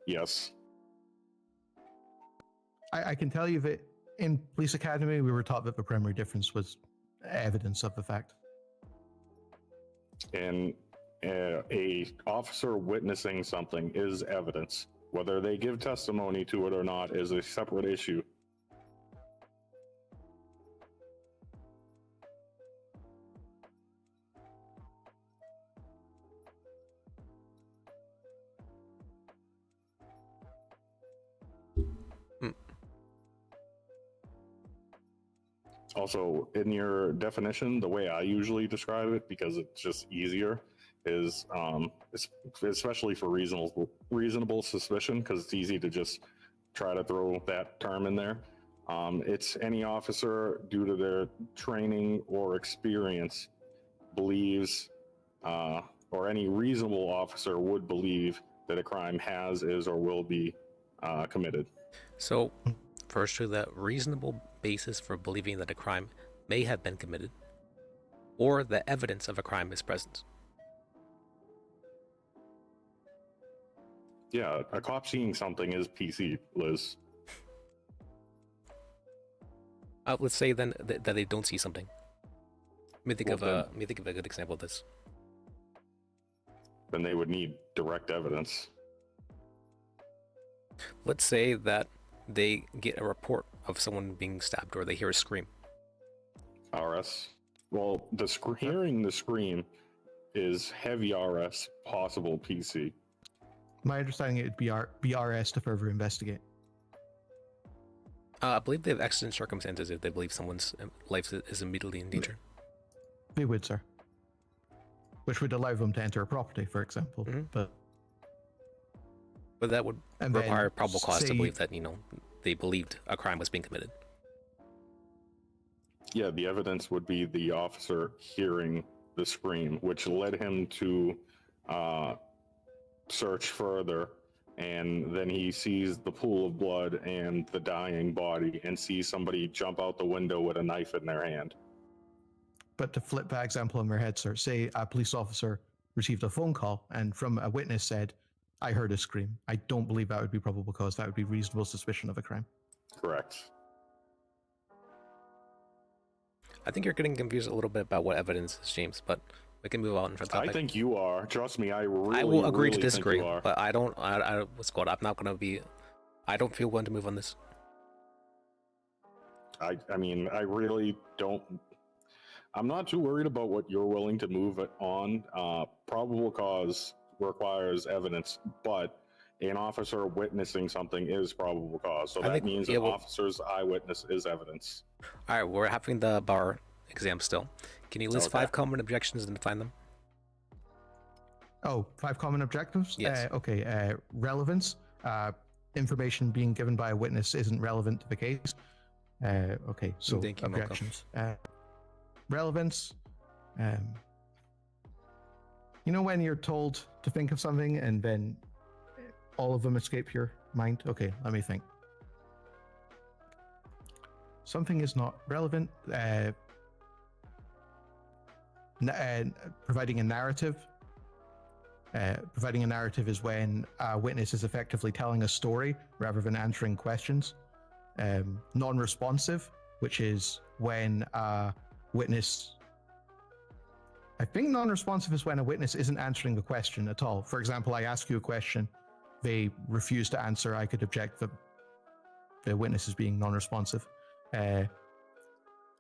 Speaker 10: Yes.
Speaker 23: I can tell you that in police academy we were taught that the primary difference was evidence of the fact.
Speaker 10: And a officer witnessing something is evidence. Whether they give testimony to it or not is a separate issue. Also, in your definition, the way I usually describe it, because it's just easier, is especially for reasonable suspicion, because it's easy to just try to throw that term in there. It's any officer, due to their training or experience, believes, or any reasonable officer would believe that a crime has, is, or will be committed.
Speaker 1: So, first to the reasonable basis for believing that a crime may have been committed, or the evidence of a crime is present.
Speaker 10: Yeah, a cop seeing something is PC, Liz.
Speaker 1: Let's say then that they don't see something. Let me think of a good example of this.
Speaker 10: Then they would need direct evidence.
Speaker 1: Let's say that they get a report of someone being stabbed, or they hear a scream.
Speaker 10: RS. Well, hearing the scream is heavy RS, possible PC.
Speaker 23: My understanding it would be RS to further investigate.
Speaker 1: I believe they have exigent circumstances if they believe someone's life is immediately in danger.
Speaker 23: They would, sir. Which would allow them to enter a property, for example. But
Speaker 1: that would
Speaker 23: and
Speaker 1: require
Speaker 23: then
Speaker 1: probable cause to
Speaker 23: say-
Speaker 1: believe that, they believed a crime was being committed.
Speaker 10: Yeah, the evidence would be the officer hearing the scream, which led him to search further, and then he sees the pool of blood and the dying body and sees somebody jump out the window with a knife in their hand.
Speaker 23: But to flip that example in their head, sir, say a police officer received a phone call and from a witness said, I heard a scream. I don't believe that would be probable cause. That would be reasonable suspicion of a crime.
Speaker 10: Correct.
Speaker 1: I think you're getting confused a little bit about what evidence is, James, but we can move on from the topic.
Speaker 10: I think you are. Trust me, I will
Speaker 1: agree to
Speaker 10: really
Speaker 1: disagree,
Speaker 10: think you are.
Speaker 1: but what's called, I'm not going to be, I don't feel one to move on this.
Speaker 10: I mean, I really don't. I'm not too worried about what you're willing to move it on. Probable cause requires evidence, but an officer witnessing something is probable cause. So that means an officer's eyewitness is evidence.
Speaker 1: All right, we're having the bar exam still. Can you list
Speaker 10: Okay.
Speaker 1: 5 common objections and define them?
Speaker 23: Oh, 5 common objectives?
Speaker 1: Yes.
Speaker 23: Okay, relevance. Information being given by a witness isn't relevant to the case. Okay, so
Speaker 1: Thank you, Moko.
Speaker 23: objections. Relevance. You know when you're told to think of something and then all of them escape your mind? Okay, let me think. Something is not relevant. Providing a narrative. Providing a narrative is when a witness is effectively telling a story rather than answering questions. Non-responsive, which is when a witness... I think non-responsive is when a witness isn't answering the question at all. For example, I ask you a question, they refuse to answer, I could object that the witness is being non-responsive.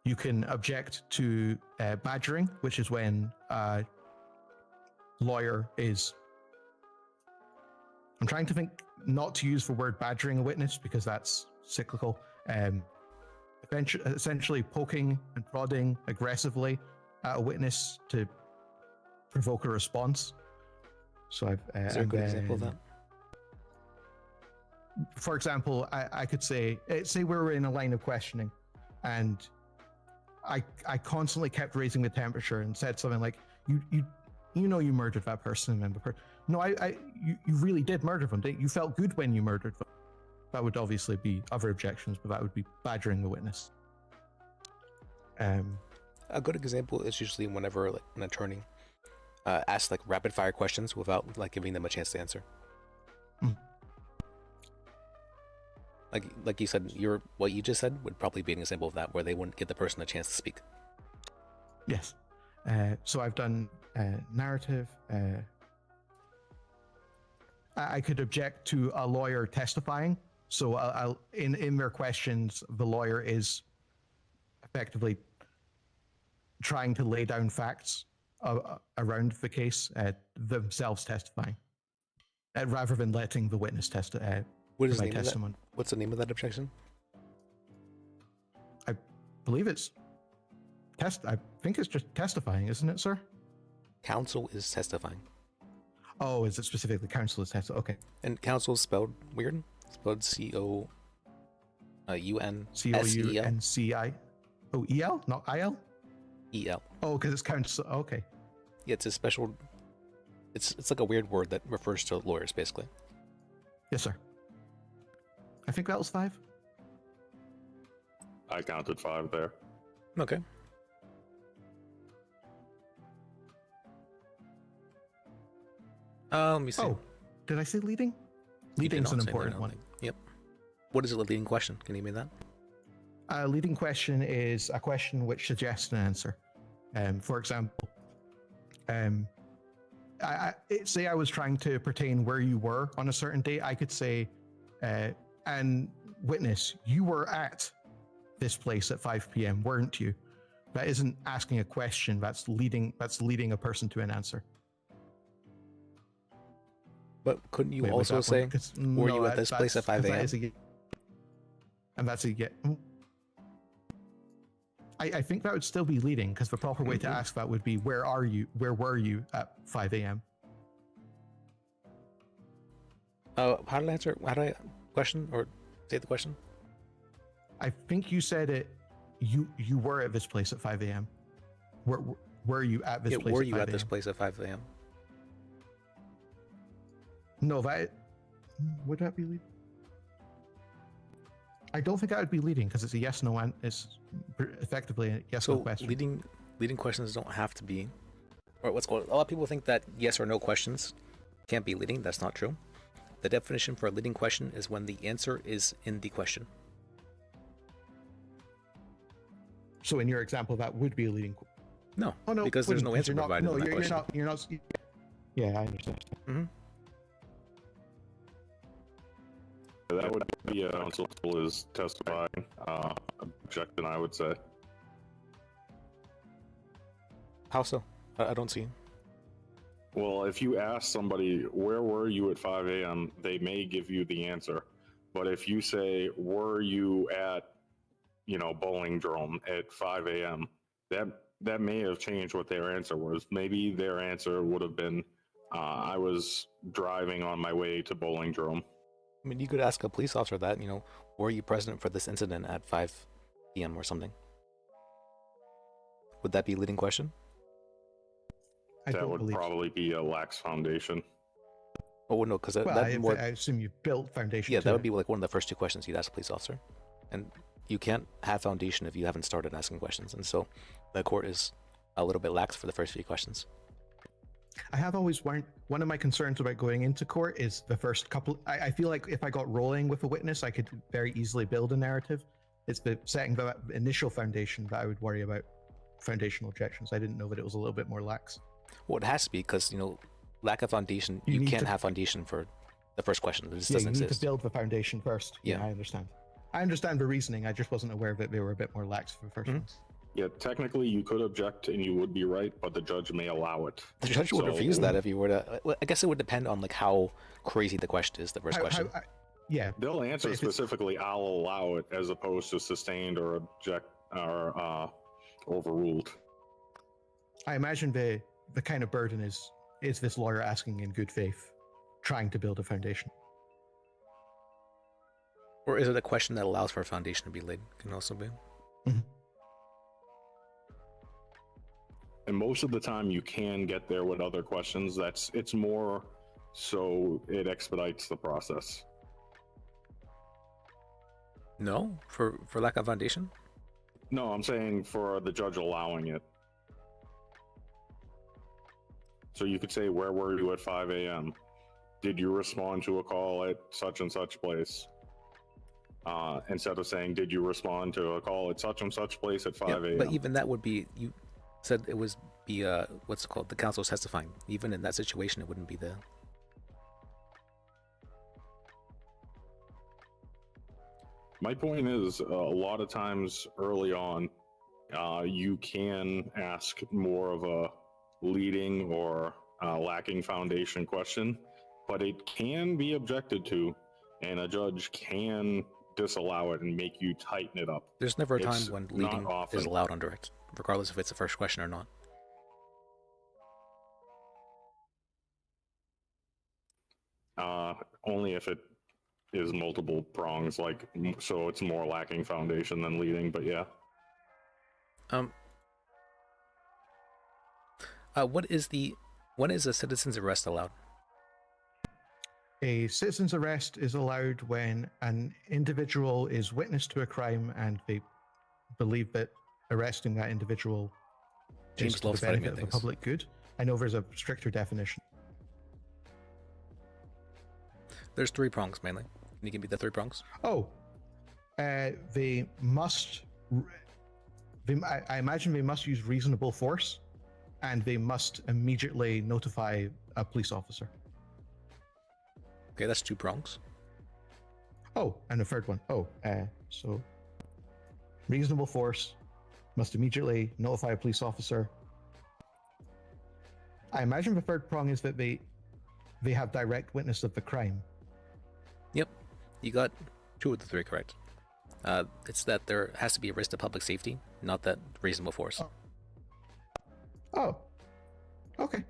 Speaker 23: You can object to badgering, which is when a lawyer is... I'm trying to think not to use the word badgering a witness because that's cyclical. Essentially poking and prodding aggressively at a witness to provoke a response. So I've...
Speaker 1: Is there a good example of that?
Speaker 23: For example, I could say we're in a line of questioning and I constantly kept raising the temperature and said something like, you know you murdered that person. No, you really did murder them. You felt good when you murdered them. That would obviously be other objections, but that would be badgering the witness.
Speaker 1: A good example is usually whenever like an attorney asks like rapid fire questions without like giving them a chance to answer. Like you said, what you just said would probably be an example of that, where they wouldn't give the person a chance to speak.
Speaker 23: Yes. So I've done narrative. I could object to a lawyer testifying. So in their questions, the lawyer is effectively trying to lay down facts around the case, themselves testifying, rather than letting the witness testify.
Speaker 1: What is the name of that? What's the name of that objection?
Speaker 23: I believe it's I think it's just testifying, isn't it, sir?
Speaker 1: Counsel is testifying.
Speaker 23: Oh, is it specifically counsel is testifying? Okay.
Speaker 1: And counsel is spelled weird. Spelled C-O-U-N-S-E-L.
Speaker 23: C-O-U-N-C-I. Oh, E-L? Not I-L?
Speaker 1: E-L.
Speaker 23: Oh, because it's counsel. Okay.
Speaker 1: Yeah, it's a special... It's like a weird word that refers to lawyers, basically.
Speaker 23: Yes, sir. I think that was 5.
Speaker 10: I counted 5 there.
Speaker 1: Okay. Let me see.
Speaker 23: Oh, did I say leading? Leading's an important one.
Speaker 1: Yep. What is a leading question? Can you give me that?
Speaker 23: A leading question is a question which suggests an answer. For example, say I was trying to pertain where you were on a certain date. I could say, and witness, you were at this place at 5 p.m., weren't you? That isn't asking a question. That's leading a person to an answer.
Speaker 1: But couldn't you also say, were you at this place at 5 a.m.?
Speaker 23: And that's a yeah. I think that would still be leading, because the proper way to ask that would be, where are you? Where were you at 5 a.m.?
Speaker 1: How did I answer? How did I question or say the question?
Speaker 23: I think you said it. You were at this place at 5 a.m. Were you at this place?
Speaker 1: Were
Speaker 23: at
Speaker 1: you
Speaker 23: 5
Speaker 1: at this
Speaker 23: a.m.?
Speaker 1: place at 5 a.m.?
Speaker 23: No, that would that be leading? I don't think that would be leading, because it's a yes no. It's effectively a yes no question.
Speaker 1: Leading questions don't have to be, or what's called. A lot of people think that yes or no questions can't be leading. That's not true. The definition for a leading question is when the answer is in the question.
Speaker 23: So in your example, that would be a leading.
Speaker 1: No,
Speaker 23: oh, no,
Speaker 1: because there's no answer provided.
Speaker 23: No,
Speaker 1: in that
Speaker 23: you're
Speaker 1: question.
Speaker 23: not. You're not. Yeah, I understand.
Speaker 1: Mm-hmm.
Speaker 10: That would be a counsel is testifying, objection, I would say.
Speaker 1: How so? I don't see.
Speaker 10: Well, if you ask somebody, where were you at 5 a.m., they may give you the answer. But if you say, were you at, Bowling Drome at 5 a.m., that that may have changed what their answer was. Maybe their answer would have been, I was driving on my way to Bowling Drome.
Speaker 1: I mean, you could ask a police officer that, were you present for this incident at 5 p.m. or something? Would that be a leading question?
Speaker 10: That would probably be a lax foundation.
Speaker 1: Oh, no, because
Speaker 23: I assume you built foundation.
Speaker 1: Yeah, that would be like one of the first two questions you'd ask a police officer. And you can't have foundation if you haven't started asking questions. And so the court is a little bit lax for the first few questions.
Speaker 23: I have always one of my concerns about going into court is the first couple. I feel like if I got rolling with a witness, I could very easily build a narrative. It's the setting the initial foundation that I would worry about foundational objections. I didn't know that it was a little bit more lax.
Speaker 1: Well, it has to be because, lack of foundation, you can't have foundation for the first question. It just doesn't
Speaker 23: you need
Speaker 1: exist.
Speaker 23: to build the foundation first. Yeah, I understand. I understand the reasoning. I just wasn't aware that they were a bit more lax for the first ones.
Speaker 10: Yeah, technically you could object and you would be right, but the judge may allow it.
Speaker 1: The judge would refuse that if you were to. Well, I guess it would depend on how crazy the question is. The first question.
Speaker 23: Yeah,
Speaker 10: they'll answer specifically. I'll allow it, as opposed to sustained or object or overruled.
Speaker 23: I imagine the kind of burden is this lawyer asking in good faith, trying to build a foundation.
Speaker 1: Or is it a question that allows for a foundation to be laid? Can also be.
Speaker 23: Mm-hmm.
Speaker 10: And most of the time you can get there with other questions. It's more so it expedites the process.
Speaker 1: No, for lack of foundation?
Speaker 10: No, I'm saying for the judge allowing it. So you could say, where were you at 5 a.m.? Did you respond to a call at such and such place? Instead of saying, did you respond to a call at such and such place at 5 a.m.?
Speaker 1: But even that would be, you said it was what's it called? The counsel's testifying. Even in that situation, it wouldn't be the.
Speaker 10: My point is, a lot of times early on, you can ask more of a leading or lacking foundation question, but it can be objected to, and a judge can disallow it and make you tighten it up.
Speaker 1: There's never a time when leading is allowed on direct, regardless if it's the first question or not.
Speaker 10: Only if it is multiple prongs, so it's more lacking foundation than leading, but yeah.
Speaker 1: When is a citizen's arrest allowed?
Speaker 23: A citizen's arrest is allowed when an individual is witness to a crime and they believe that arresting that individual is for the benefit of the public good. I know there's a stricter definition.
Speaker 1: There's 3 prongs mainly. Can you give me the 3 prongs?
Speaker 23: They must. I imagine they must use reasonable force, and they must immediately notify a police officer.
Speaker 1: Okay, that's 2 prongs.
Speaker 23: And the third one. So reasonable force, must immediately notify a police officer. I imagine the third prong is that they have direct witness of the crime.
Speaker 1: Yep, you got 2 of the 3 correct. It's that there has to be a risk to public safety, not that reasonable force.
Speaker 23: Okay.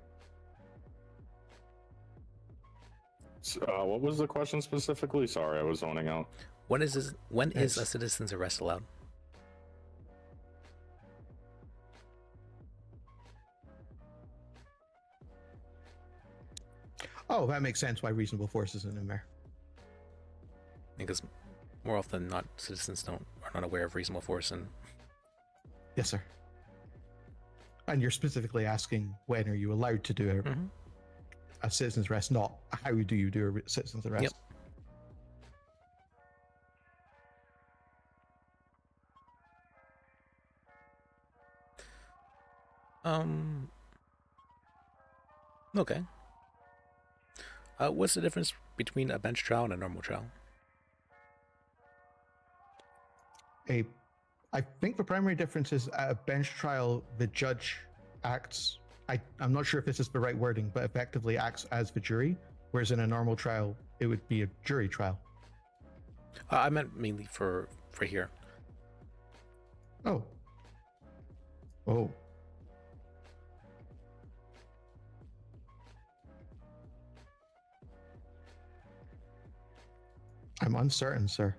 Speaker 10: What was the question specifically? Sorry, I was zoning out.
Speaker 1: When is a citizen's arrest allowed?
Speaker 23: That makes sense why reasonable force isn't in there.
Speaker 1: Because more often than not, citizens are not aware of reasonable force. And
Speaker 23: yes, sir. And you're specifically asking when are you allowed to do a citizen's arrest, not how do you do a citizen's arrest.
Speaker 1: Yep. Okay. What's the difference between a bench trial and a normal trial?
Speaker 23: I think the primary difference is at a bench trial, the judge acts, I'm not sure if this is the right wording, but effectively acts as the jury, whereas in a normal trial, it would be a jury trial.
Speaker 1: I meant mainly for here.
Speaker 23: I'm uncertain, sir.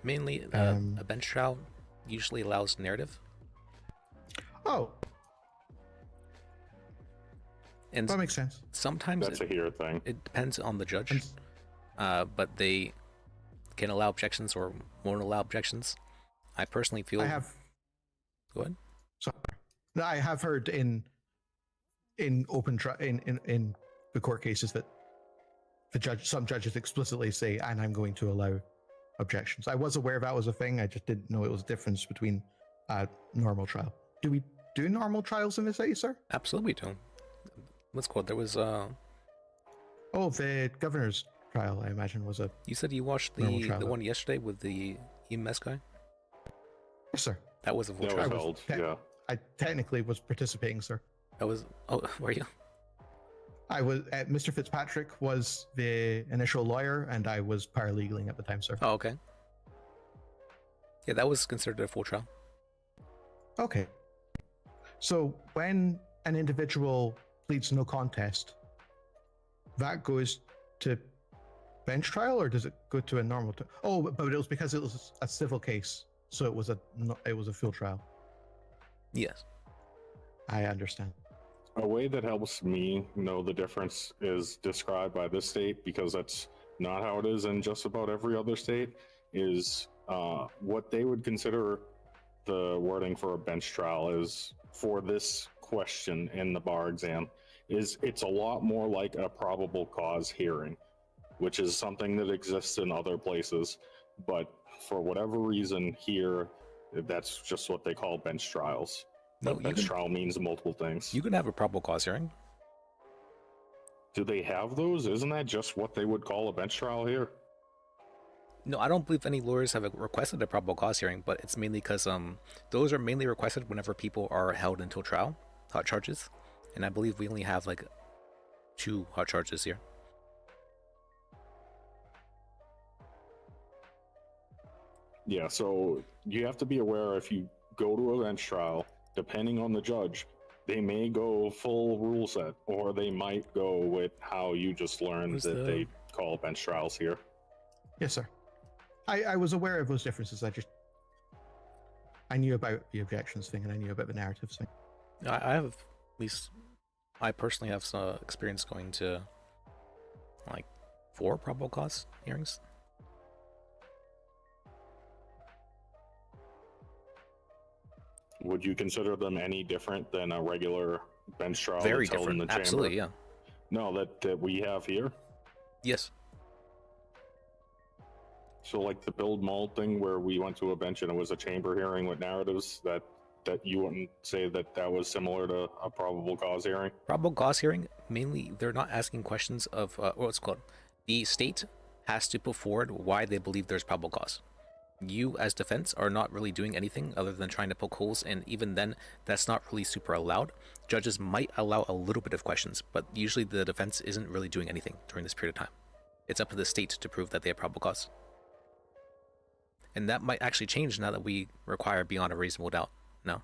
Speaker 1: Mainly, a bench trial usually allows narrative.
Speaker 23: Oh,
Speaker 1: and
Speaker 23: that makes sense.
Speaker 1: Sometimes
Speaker 10: that's a here thing.
Speaker 1: It depends on the judge, but they can allow objections or won't allow objections. I personally feel.
Speaker 23: I have.
Speaker 1: Go ahead.
Speaker 23: Sorry, no, I have heard in open in the court cases that some judges explicitly say, and I'm going to allow objections. I was aware that was a thing. I just didn't know it was a difference between normal trial. Do we do normal trials in the city, sir?
Speaker 1: Absolutely do. What's called? There was
Speaker 23: Oh, the governor's trial, I imagine, was a.
Speaker 1: You said you watched the one yesterday with the EMS guy?
Speaker 23: Yes, sir.
Speaker 1: That was a full trial.
Speaker 10: Yeah.
Speaker 23: I technically was participating, sir.
Speaker 1: That was. Oh, were you?
Speaker 23: I was. Mr. Fitzpatrick was the initial lawyer, and I was paralegaling at the time, sir.
Speaker 1: Oh, okay. Yeah, that was considered a full trial.
Speaker 23: Okay. So when an individual pleads no contest, that goes to bench trial, or does it go to a normal? Oh, but it was because it was a civil case, so it was a full trial.
Speaker 1: Yes.
Speaker 23: I understand.
Speaker 10: A way that helps me know the difference is described by this state, because that's not how it is in just about every other state, is what they would consider the wording for a bench trial is for this question in the bar exam is it's a lot more like a probable cause hearing, which is something that exists in other places, but for whatever reason here, that's just what they call bench trials.
Speaker 1: No,
Speaker 10: bench trial means multiple things.
Speaker 1: You can have a probable cause hearing.
Speaker 10: Do they have those? Isn't that just what they would call a bench trial here?
Speaker 1: No, I don't believe any lawyers have requested a probable cause hearing, but it's mainly because those are mainly requested whenever people are held until trial, hot charges, and I believe we only have like 2 hot charges here.
Speaker 10: Yeah, so you have to be aware if you go to a bench trial, depending on the judge, they may go full rule set, or they might go with how you just learned they call bench trials here.
Speaker 23: Yes, sir. I was aware of those differences. I knew about the objections thing, and I knew about the narratives thing.
Speaker 1: I have, at least, I personally have some experience going to like 4 probable cause hearings.
Speaker 10: Would you consider them any different than a regular bench trial?
Speaker 1: Very
Speaker 10: that's held in
Speaker 1: different.
Speaker 10: the chamber?
Speaker 1: Absolutely, yeah.
Speaker 10: No, that we have here?
Speaker 1: Yes.
Speaker 10: So like the build mold thing where we went to a bench and it was a chamber hearing with narratives, that you wouldn't say that was similar to a probable cause hearing?
Speaker 1: Probable cause hearing, mainly they're not asking questions of what's called. The state has to put forward why they believe there's probable cause. You as defense are not really doing anything other than trying to poke holes, and even then that's not really super allowed. Judges might allow a little bit of questions, but usually the defense isn't really doing anything during this period of time. It's up to the state to prove that they have probable cause. And that might actually change now that we require beyond a reasonable doubt. No.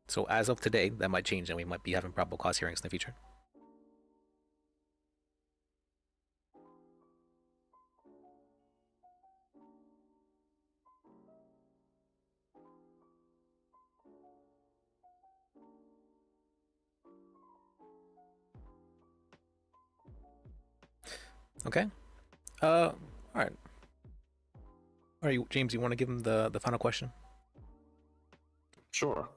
Speaker 1: So as of today, that might change and we might be having probable cause hearings in the future. Okay. All right. All right, James, you want to give him the final question?
Speaker 10: Sure.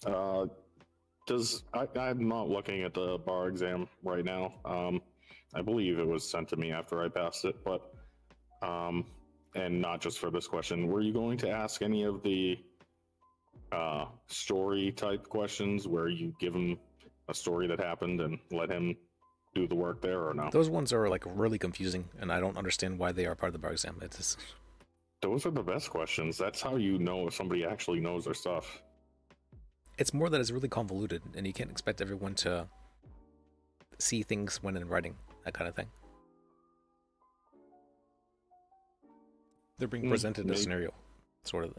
Speaker 10: I'm not looking at the bar exam right now. I believe it was sent to me after I passed it, but and not just for this question. Were you going to ask any of the story type questions where you give him a story that happened and let him do the work there, or no?
Speaker 1: Those ones are like really confusing, and I don't understand why they are part of the bar exam. It's just...
Speaker 10: Those are the best questions. That's how you know if somebody actually knows their stuff.
Speaker 1: It's more that it's really convoluted, and you can't expect everyone to see things when in writing, that kind of thing. They're being presented a scenario, sort of.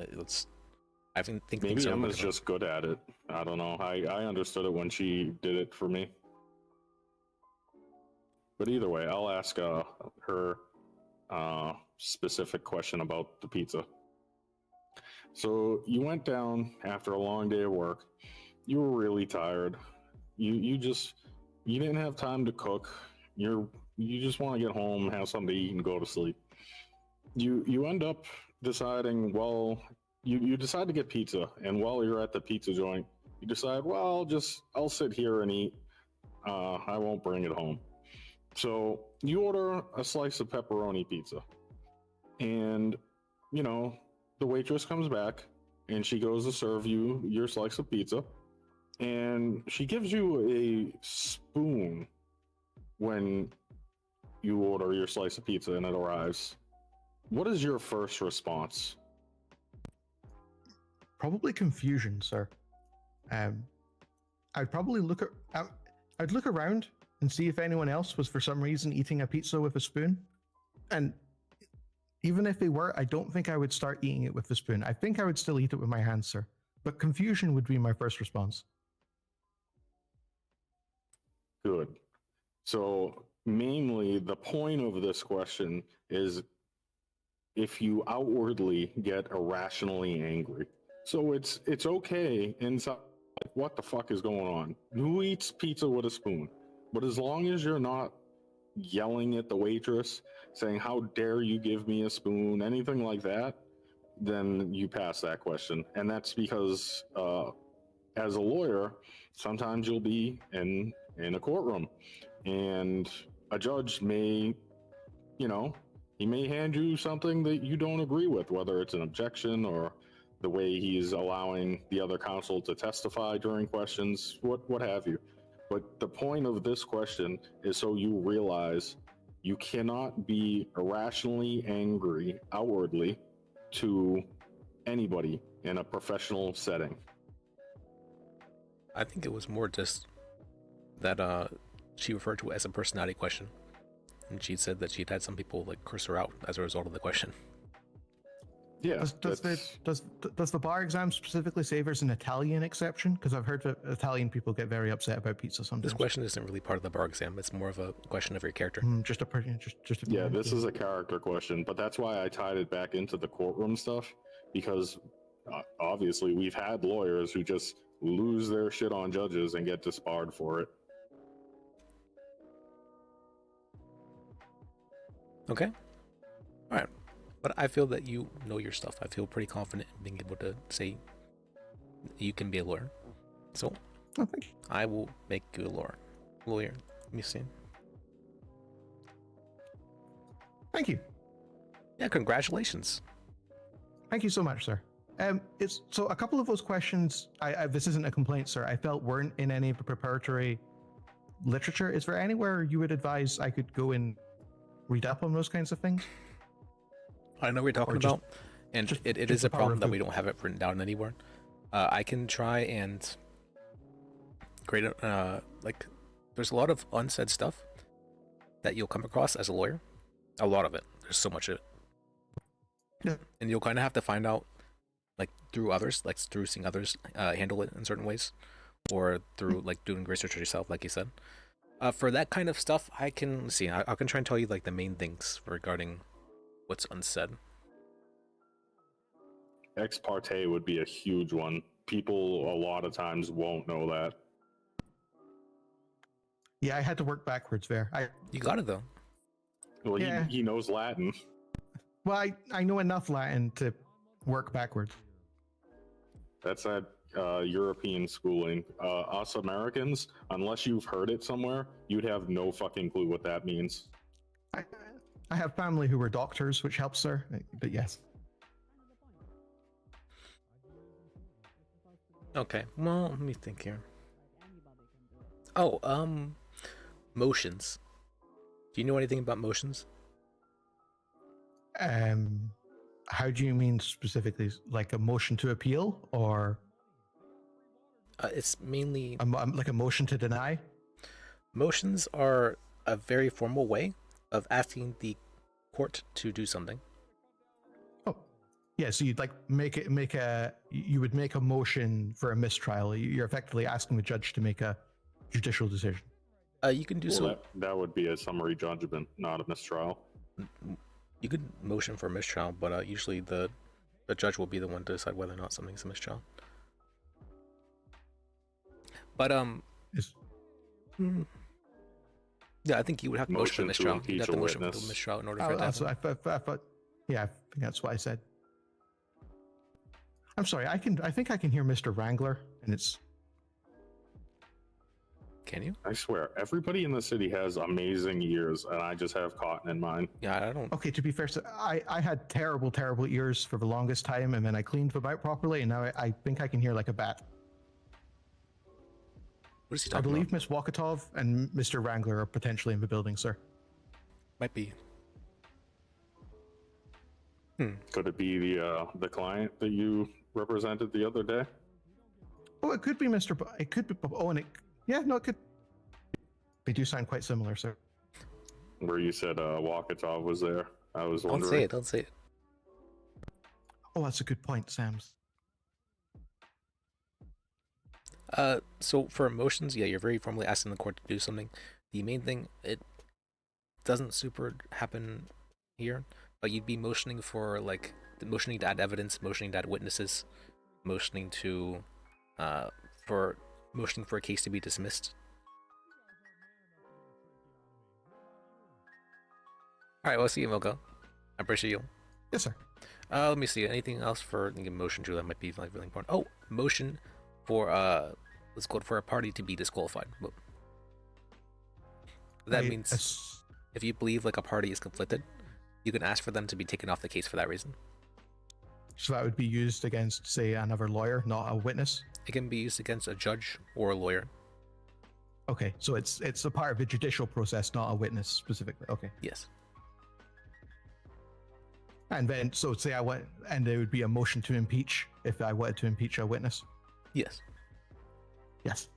Speaker 1: I think
Speaker 10: maybe Emma's just good at it. I don't know. I understood it when she did it for me. But either way, I'll ask her specific question about the pizza. So you went down after a long day of work. You were really tired. You didn't have time to cook. You just want to get home, have something to eat, and go to sleep. You end up deciding, well, you decide to get pizza, and while you're at the pizza joint, you decide, well, I'll sit here and eat. I won't bring it home. So you order a slice of pepperoni pizza, and the waitress comes back and she goes to serve you your slice of pizza, and she gives you a spoon when you order your slice of pizza and it arrives. What is your first response?
Speaker 23: Probably confusion, sir. I'd probably I'd look around and see if anyone else was for some reason eating a pizza with a spoon. And even if they were, I don't think I would start eating it with the spoon. I think I would still eat it with my hands, sir. But confusion would be my first response.
Speaker 10: Good. So mainly the point of this question is if you outwardly get irrationally angry. So it's okay inside, like, what the fuck is going on? Who eats pizza with a spoon? But as long as you're not yelling at the waitress, saying, how dare you give me a spoon, anything like that, then you pass that question. And that's because as a lawyer, sometimes you'll be in a courtroom and a judge may, he may hand you something that you don't agree with, whether it's an objection or the way he's allowing the other counsel to testify during questions, what have you. But the point of this question is so you realize you cannot be irrationally angry outwardly to anybody in a professional setting.
Speaker 1: I think it was more just that she referred to it as a personality question. And she said that she'd had some people like curse her out as a result of the question.
Speaker 10: Yeah.
Speaker 23: Does the bar exam specifically say there's an Italian exception? Because I've heard that Italian people get very upset about pizza sometimes.
Speaker 1: This question isn't really part of the bar exam. It's more of a question of your character.
Speaker 10: Yeah, this is a character question, but that's why I tied it back into the courtroom stuff, because obviously we've had lawyers who just lose their shit on judges and get disbarred for it.
Speaker 1: Okay. All right. But I feel that you know your stuff. I feel pretty confident in being able to say you can be a lawyer. So I will make you a lawyer. Let me see.
Speaker 23: Thank you.
Speaker 1: Yeah, congratulations.
Speaker 23: Thank you so much, sir. It's so a couple of those questions. This isn't a complaint, sir. I felt weren't in any of the preparatory literature. Is there anywhere you would advise I could go and read up on those kinds of things?
Speaker 1: I know what you're talking about, and it is a problem that we don't have it written down anywhere. I can try and create there's a lot of unsaid stuff that you'll come across as a lawyer. A lot of it. There's so much of it.
Speaker 23: Yeah.
Speaker 1: And you'll kind of have to find out, like, through others, like through seeing others handle it in certain ways, or through like doing research yourself, like you said. For that kind of stuff, I can see. I can try and tell you like the main things regarding what's unsaid.
Speaker 10: Ex parte would be a huge one. People a lot of times won't know that.
Speaker 23: Yeah, I had to work backwards there.
Speaker 1: You got it though.
Speaker 10: Well,
Speaker 23: Yeah.
Speaker 10: he knows Latin.
Speaker 23: Well, I know enough Latin to work backwards.
Speaker 10: That's that European schooling. Us Americans, unless you've heard it somewhere, you'd have no fucking clue what that means.
Speaker 23: I have family who were doctors, which helps, sir. But yes.
Speaker 1: Okay, well, let me think here. Oh, motions. Do you know anything about motions?
Speaker 23: How do you mean specifically? Like a motion to appeal, or?
Speaker 1: It's mainly
Speaker 23: like a motion to deny.
Speaker 1: Motions are a very formal way of asking the court to do something.
Speaker 23: Yeah, so you'd like you would make a motion for a mistrial. You're effectively asking the judge to make a judicial decision.
Speaker 1: You can do so.
Speaker 10: That would be a summary judgment, not a mistrial.
Speaker 1: You could motion for a mistrial, but usually the judge will be the one to decide whether or not something's a mistrial. But yeah, I think you would have to motion for a mistrial. You have to motion for a mistrial in order for it to happen.
Speaker 23: Yeah, I think that's what I said. I'm sorry. I think I can hear Mr. Wrangler, and it's.
Speaker 1: Can you?
Speaker 10: I swear, everybody in the city has amazing ears, and I just have cotton in mine.
Speaker 1: Yeah, I don't.
Speaker 23: Okay, to be fair, so I had terrible ears for the longest time, and then I cleaned them out properly, and now I think I can hear like a bat.
Speaker 1: What is he
Speaker 23: I
Speaker 1: talking
Speaker 23: believe
Speaker 1: about?
Speaker 23: Miss Wakatov and Mr. Wrangler are potentially in the building, sir.
Speaker 1: Might be.
Speaker 10: Could it be the client that you represented the other day?
Speaker 23: Oh, it could be Mr. It could be. Oh, and yeah, no, it could. They do sound quite similar, sir.
Speaker 10: Where you said Wakatov was there. I was wondering.
Speaker 1: Don't say it. Don't say it.
Speaker 23: Oh, that's a good point, Sam's.
Speaker 1: So for emotions, yeah, you're very formally asking the court to do something. The main thing, it doesn't super happen here, but you'd be motioning for motioning to add evidence, motioning to add witnesses, motioning to motioning for a case to be dismissed. All right, well, see you, Milko. I appreciate you.
Speaker 23: Yes, sir.
Speaker 1: Let me see. Anything else for motion to that might be really important? Oh, motion for let's go for a party to be disqualified. That means if you believe a party is conflicted, you can ask for them to be taken off the case for that reason.
Speaker 23: So that would be used against, say, another lawyer, not a witness?
Speaker 1: It can be used against a judge or a lawyer.
Speaker 23: Okay, so it's a part of the judicial process, not a witness specifically. Okay.
Speaker 1: Yes.
Speaker 23: And then, so say and there would be a motion to impeach if I wanted to impeach a witness?
Speaker 1: Yes.
Speaker 23: Yes.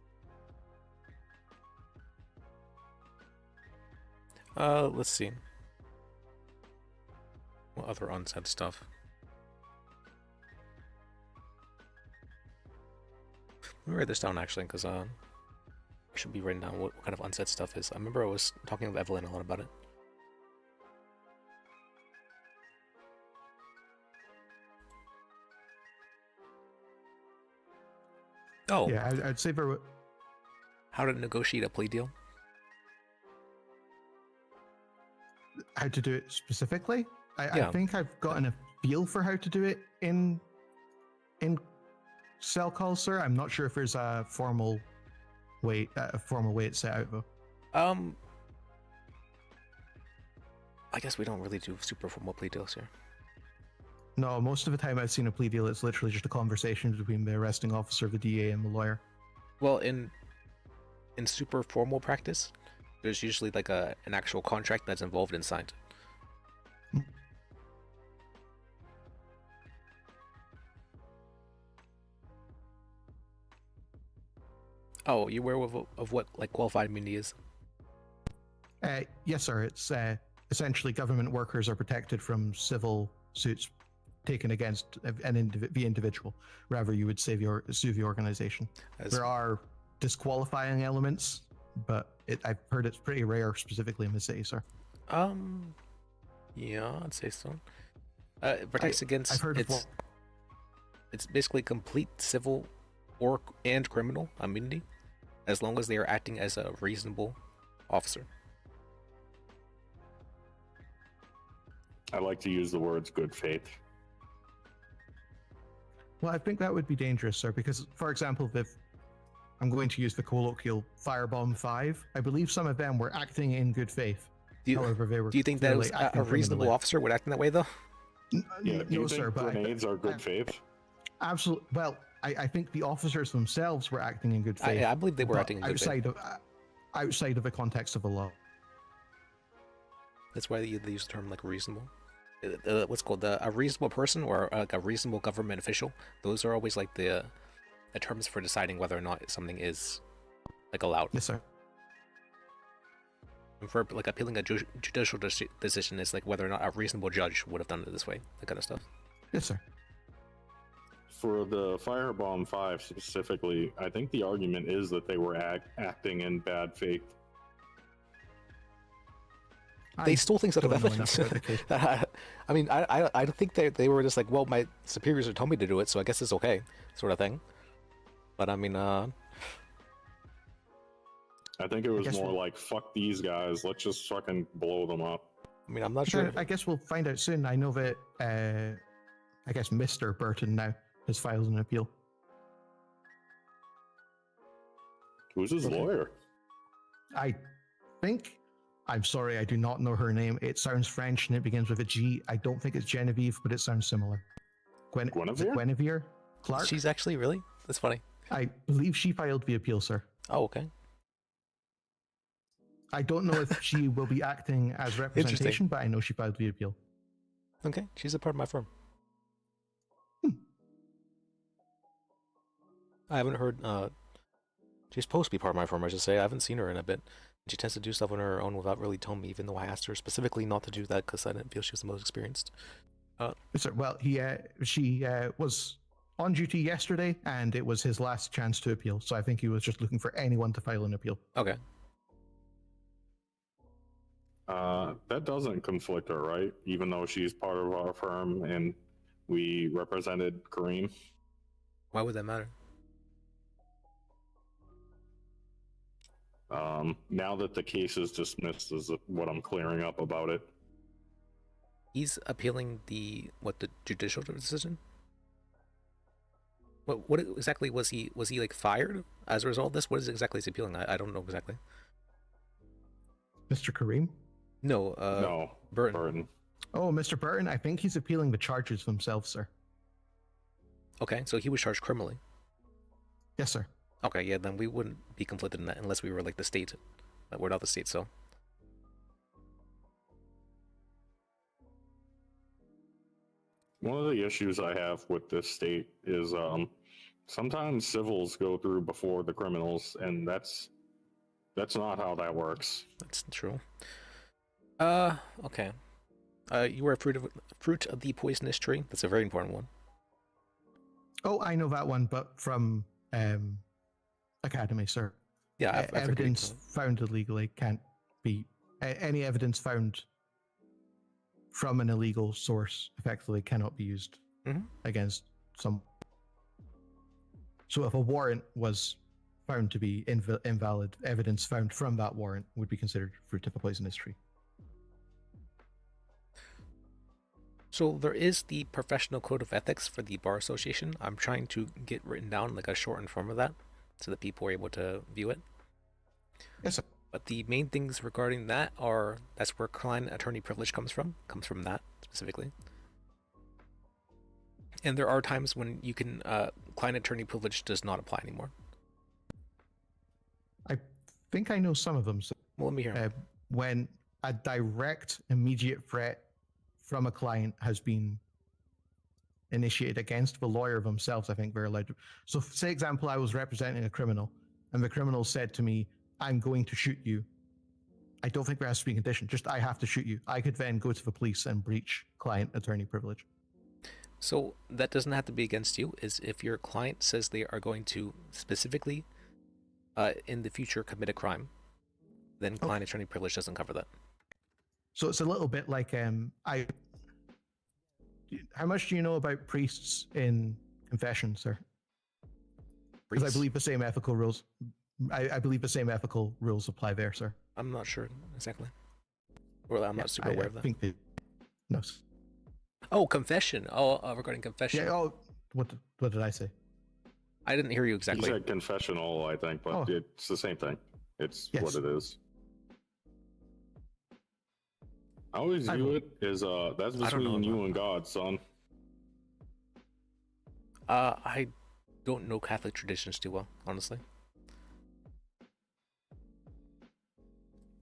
Speaker 1: Let's see. What other unsaid stuff? Let me write this down actually, because I should be writing down what kind of unsaid stuff is. I remember I was talking with Evelyn a lot about it. Oh.
Speaker 23: Yeah, I'd say
Speaker 1: how to negotiate a plea deal?
Speaker 23: How to do it specifically?
Speaker 1: Yeah.
Speaker 23: I think I've gotten a feel for how to do it in cell calls, sir. I'm not sure if there's a formal way it's set out though.
Speaker 1: I guess we don't really do super formal plea deals here.
Speaker 23: No, most of the time I've seen a plea deal, it's literally just a conversation between the arresting officer, the DA, and the lawyer.
Speaker 1: Well, in super formal practice, there's usually an actual contract that's involved and signed. Oh, you aware of what qualified immunity is?
Speaker 23: Yes, sir. It's essentially government workers are protected from civil suits taken against the individual. Rather, you would sue the organization. There are disqualifying elements, but I've heard it's pretty rare, specifically in the city, sir.
Speaker 1: Yeah, I'd say so. It protects against.
Speaker 23: I've heard
Speaker 1: it's basically complete civil and criminal immunity, as long as they are acting as a reasonable officer.
Speaker 10: I like to use the words good faith.
Speaker 23: Well, I think that would be dangerous, sir, because, for example, if I'm going to use the colloquial Firebomb 5, I believe some of them were acting in good faith. However, they were.
Speaker 1: Do you think that was a reasonable officer would act in that way, though?
Speaker 10: Yeah, do you
Speaker 23: no,
Speaker 10: think
Speaker 23: sir, but
Speaker 10: grenades are good faith?
Speaker 23: Absolutely. Well, I think the officers themselves were acting in good faith.
Speaker 1: I believe they were acting in good faith.
Speaker 23: Outside of the context of the law.
Speaker 1: That's why they use the term reasonable. What's called a reasonable person or a reasonable government official. Those are always the terms for deciding whether or not something is allowed.
Speaker 23: Yes, sir.
Speaker 1: And for appealing a judicial decision is whether or not a reasonable judge would have done it this way. That kind of stuff.
Speaker 23: Yes, sir.
Speaker 10: For the Firebomb 5 specifically, I think the argument is that they were acting in bad faith.
Speaker 1: They stole things out of
Speaker 23: don't know enough
Speaker 1: evidence.
Speaker 23: about the case.
Speaker 1: I mean, I don't think they were just like, well, my superiors are telling me to do it, so I guess it's okay, sort of thing. But I mean,
Speaker 10: I think it was more like, fuck these guys, let's just fucking blow them up.
Speaker 1: I mean, I'm not sure.
Speaker 23: I guess we'll find out soon. I know that, I guess Mr. Burton now has filed an appeal.
Speaker 10: Who's his lawyer?
Speaker 23: I think, I'm sorry, I do not know her name. It sounds French and it begins with a G. I don't think it's Genevieve, but it sounds similar.
Speaker 10: Guinevere?
Speaker 23: Guinevere Clark?
Speaker 1: She's actually, really? That's funny.
Speaker 23: I believe she filed the appeal, sir.
Speaker 1: Oh, okay.
Speaker 23: I don't know if she will be acting as representation, but I know she filed the appeal.
Speaker 1: Okay, she's a part of my firm. I haven't heard, she's supposed to be part of my firm, I should say. I haven't seen her in a bit. She tends to do stuff on her own without really telling me, even though I asked her specifically not to do that because I didn't feel she was the most experienced.
Speaker 23: Sir, well, she was on duty yesterday, and it was his last chance to appeal. So I think he was just looking for anyone to file an appeal.
Speaker 1: Okay.
Speaker 10: That doesn't conflict her, right? Even though she's part of our firm and we represented Kareem.
Speaker 1: Why would that matter?
Speaker 10: Now that the case is dismissed is what I'm clearing up about it.
Speaker 1: He's appealing the judicial decision? What exactly was he like fired as a result of this? What is exactly is he appealing? I don't know exactly.
Speaker 23: Mr. Kareem?
Speaker 1: No,
Speaker 10: no, Burton.
Speaker 23: Oh, Mr. Burton, I think he's appealing the charges themselves, sir.
Speaker 1: Okay, so he was charged criminally.
Speaker 23: Yes, sir.
Speaker 1: Okay, yeah, then we wouldn't be conflicted in that unless we were like the state. But we're not the state, so.
Speaker 10: One of the issues I have with this state is sometimes civils go through before the criminals, and that's not how that works.
Speaker 1: That's true. Okay. You were a fruit of the poisonous tree. That's a very important one.
Speaker 23: Oh, I know that one, but from Academy, sir.
Speaker 1: Yeah,
Speaker 23: evidence found illegally can't be any evidence found from an illegal source effectively cannot be used against some. So if a warrant was found to be invalid, evidence found from that warrant would be considered fruit of a poisonous tree.
Speaker 1: So there is the professional code of ethics for the Bar Association. I'm trying to get written down like a shortened form of that so that people are able to view it.
Speaker 23: Yes, sir.
Speaker 1: But the main things regarding that are, that's where client attorney privilege comes from that specifically. And there are times when you can, client attorney privilege does not apply anymore.
Speaker 23: I think I know some of them. So,
Speaker 1: well, let me hear.
Speaker 23: When a direct, immediate threat from a client has been initiated against the lawyer themselves, I think they're allowed to. So, say example, I was representing a criminal, and the criminal said to me, "I'm going to shoot you." I don't think there has to be a condition. Just I have to shoot you. I could then go to the police and breach client attorney privilege.
Speaker 1: So that doesn't have to be against you. Is if your client says they are going to specifically, in the future, commit a crime, then client attorney privilege doesn't cover that.
Speaker 23: So it's a little bit like how much do you know about priests in confession, sir? Because I believe the same ethical rules. I believe the same ethical rules apply there, sir.
Speaker 1: I'm not sure exactly. Well, I'm not super aware of that.
Speaker 23: I think no.
Speaker 1: Oh, confession. Oh, regarding confession.
Speaker 23: Yeah. Oh, what did I say?
Speaker 1: I didn't hear you exactly.
Speaker 10: You said confessional, I think, but it's the same thing. It's what it is. I always view it as that's between you and God, son.
Speaker 1: I don't know Catholic traditions too well, honestly.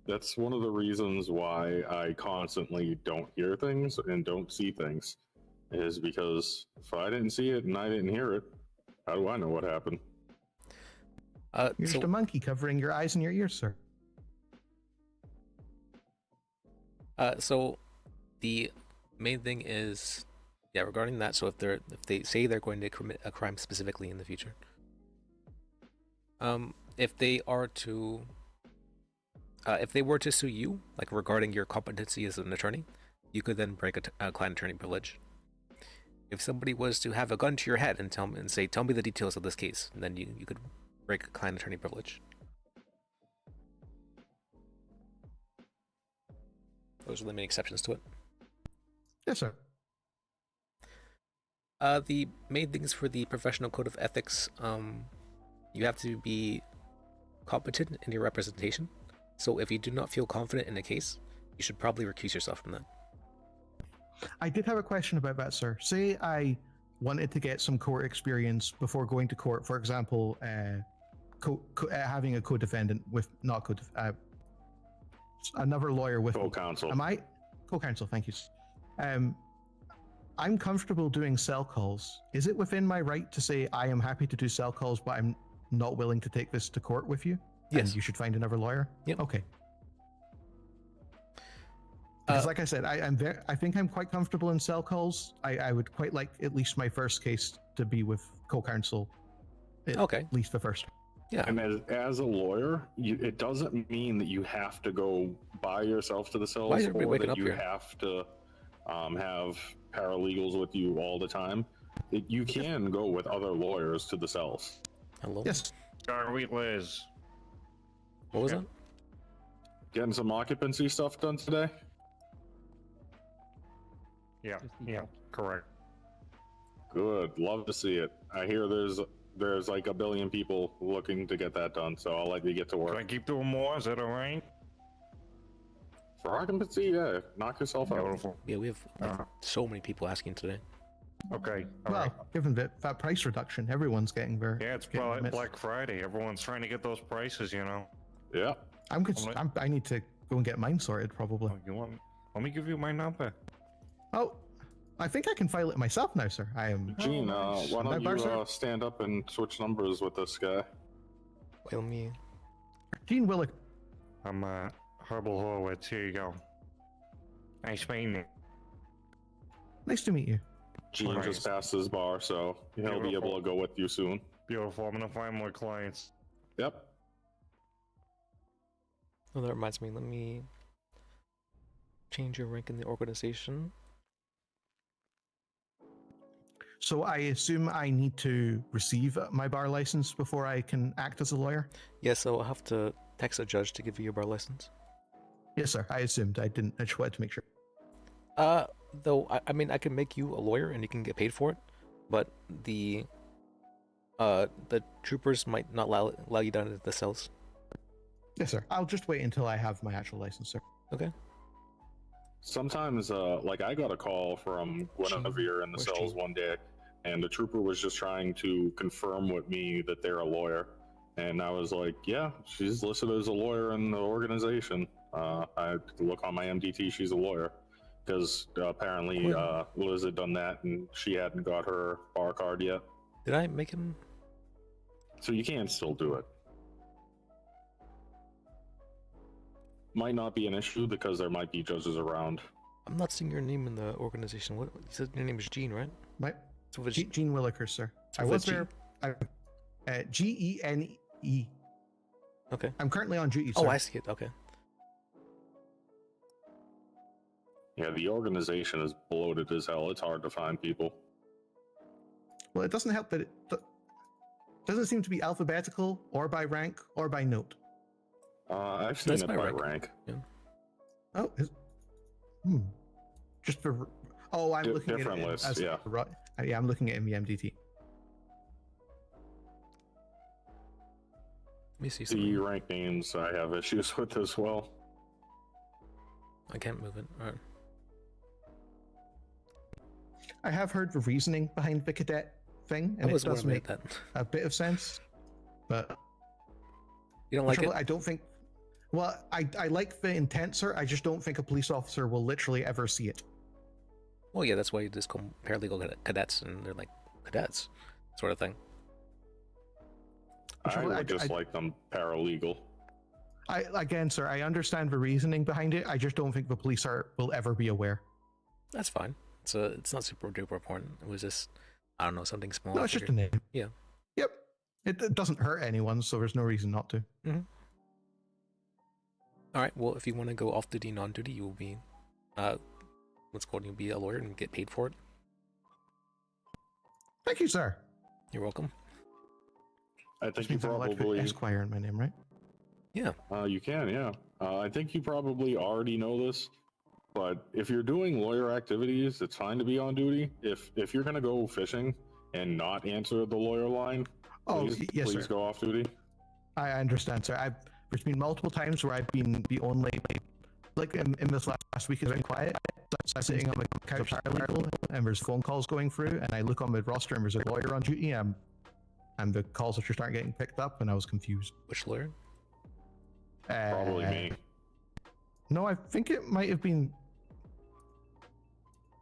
Speaker 10: That's one of the reasons why I constantly don't hear things and don't see things, is because if I didn't see it and I didn't hear it, how do I know what happened?
Speaker 23: You're just a monkey covering your eyes and your ears, sir.
Speaker 1: So the main thing is Yeah, regarding that, so if they say they're going to commit a crime specifically in the future, if they were to sue you, like regarding your competency as an attorney, you could then break a client attorney privilege. If somebody was to have a gun to your head and tell me the details of this case, then you could break a client attorney privilege. Those are the main exceptions to it.
Speaker 23: Yes, sir.
Speaker 1: The main things for the professional code of ethics, you have to be competent in your representation. So if you do not feel confident in a case, you should probably recuse yourself from that.
Speaker 23: I did have a question about that, sir. Say I wanted to get some court experience before going to court, for example, having a co-defendant with another lawyer with
Speaker 10: co-counsel.
Speaker 23: Am I co-counsel? Thank you. I'm comfortable doing cell calls. Is it within my right to say I am happy to do cell calls, but I'm not willing to take this to court with you?
Speaker 1: Yes.
Speaker 23: And you should find another lawyer.
Speaker 1: Yep.
Speaker 23: Okay. Because like I said, I think I'm quite comfortable in cell calls. I would quite like at least my first case to be with co-counsel.
Speaker 1: Okay.
Speaker 23: At least the first.
Speaker 1: Yeah.
Speaker 10: And as a lawyer, it doesn't mean that you have to go by yourself to the cells,
Speaker 1: Why is everybody
Speaker 10: or
Speaker 1: waking
Speaker 10: that
Speaker 1: up
Speaker 10: you
Speaker 1: here?
Speaker 10: have to have paralegals with you all the time. You can go with other lawyers to the cells.
Speaker 1: Hello.
Speaker 23: Yes.
Speaker 15: Sweet Liz.
Speaker 1: What was that?
Speaker 10: Getting some occupancy stuff done today.
Speaker 15: Yeah, correct.
Speaker 10: Good. Love to see it. I hear there's like a billion people looking to get that done, so I'll let you get to work.
Speaker 15: Can I keep doing more? Is that alright?
Speaker 10: For occupancy, yeah. Knock yourself out.
Speaker 15: Beautiful.
Speaker 1: Yeah, we have so many people asking today.
Speaker 15: Okay.
Speaker 23: Well, given that price reduction, everyone's getting very.
Speaker 15: Yeah, it's Black Friday. Everyone's trying to get those prices, you know.
Speaker 10: Yeah.
Speaker 23: I need to go and get mine sorted, probably.
Speaker 15: Let me give you my number.
Speaker 23: Oh, I think I can file it myself now, sir. I am.
Speaker 10: Gene, why don't you stand up and switch numbers with this guy?
Speaker 1: Wait, me.
Speaker 23: Gene Willick.
Speaker 15: I'm Herbal Horowitz. Here you go. Nice meeting you.
Speaker 23: Nice to meet you.
Speaker 10: Gene just passed his bar, so he'll be able to go with you soon.
Speaker 15: Beautiful. I'm gonna find more clients.
Speaker 10: Yep.
Speaker 1: Oh, that reminds me. Let me change your rank in the organization.
Speaker 23: So I assume I need to receive my bar license before I can act as a lawyer?
Speaker 1: Yeah, so I'll have to text a judge to give you your bar license.
Speaker 23: Yes, sir. I assumed. I didn't. I just wanted to make sure.
Speaker 1: Though I mean, I can make you a lawyer and you can get paid for it, but the troopers might not allow you down into the cells.
Speaker 23: Yes, sir. I'll just wait until I have my actual license, sir.
Speaker 1: Okay.
Speaker 10: Sometimes, like I got a call from Guinevere in the cells one day, and the trooper was just trying to confirm with me that they're a lawyer, and I was like, "Yeah, she's listed as a lawyer in the organization." I look on my MDT; she's a lawyer, because apparently Liz had done that, and she hadn't got her bar card yet.
Speaker 1: Did I make him?
Speaker 10: So you can still do it. Might not be an issue because there might be judges around.
Speaker 1: I'm not seeing your name in the organization. What you said your name is Gene, right?
Speaker 23: Right.
Speaker 1: So it's
Speaker 23: Gene Williker, sir.
Speaker 1: So
Speaker 23: I was
Speaker 1: Gene.
Speaker 23: there. Gene.
Speaker 1: Okay.
Speaker 23: I'm currently on duty, sir.
Speaker 1: Oh, I see it. Okay.
Speaker 10: Yeah, the organization is bloated as hell. It's hard to find people.
Speaker 23: Well, it doesn't help that it doesn't seem to be alphabetical or by rank or by note.
Speaker 10: I've seen
Speaker 1: That's
Speaker 10: it
Speaker 1: my
Speaker 10: by
Speaker 1: rank.
Speaker 10: rank.
Speaker 1: Yeah.
Speaker 23: Oh, just for. Oh, I'm looking at
Speaker 10: different
Speaker 23: it
Speaker 10: lists,
Speaker 23: as
Speaker 10: yeah.
Speaker 23: Yeah, I'm looking at MDT.
Speaker 1: Let me see
Speaker 10: The
Speaker 1: something.
Speaker 10: rank names I have issues with as well.
Speaker 1: I can't move it. All right.
Speaker 23: I have heard the reasoning behind the cadet thing, and
Speaker 1: I
Speaker 23: it
Speaker 1: was
Speaker 23: does
Speaker 1: wondering
Speaker 23: make
Speaker 1: that.
Speaker 23: a bit of sense. But
Speaker 1: You don't like it?
Speaker 23: I don't think. Well, I like the intent, sir. I just don't think a police officer will literally ever see it.
Speaker 1: Well, yeah, that's why you just call them paralegal cadets, and they're like cadets, sort of thing.
Speaker 10: I would just like them paralegal.
Speaker 23: Again, sir, I understand the reasoning behind it. I just don't think the police will ever be aware.
Speaker 1: That's fine. It's not super duper important. It was just, I don't know, something small.
Speaker 23: No, it's just a name.
Speaker 1: Yeah.
Speaker 23: Yep. It doesn't hurt anyone, so there's no reason not to.
Speaker 1: Mm-hmm. All right. Well, if you want to go off duty, non-duty, you will be, you'll be a lawyer and get paid for it.
Speaker 23: Thank you, sir.
Speaker 1: You're welcome.
Speaker 10: I think you probably
Speaker 23: Esquire in my name, right?
Speaker 1: Yeah.
Speaker 10: You can, yeah. I think you probably already know this, but if you're doing lawyer activities, it's fine to be on duty. If you're gonna go fishing and not answer the lawyer line,
Speaker 23: yes,
Speaker 10: please
Speaker 23: sir.
Speaker 10: go off duty.
Speaker 23: I understand, sir. There's been multiple times where I've been the only, like in this last week, it's been quiet. I'm sitting on my couch paralegal, and there's phone calls going through, and I look on my roster, and there's a lawyer on duty, and the calls are just starting getting picked up, and I was confused.
Speaker 1: Which lawyer?
Speaker 10: Probably me.
Speaker 23: No, I think it might have been.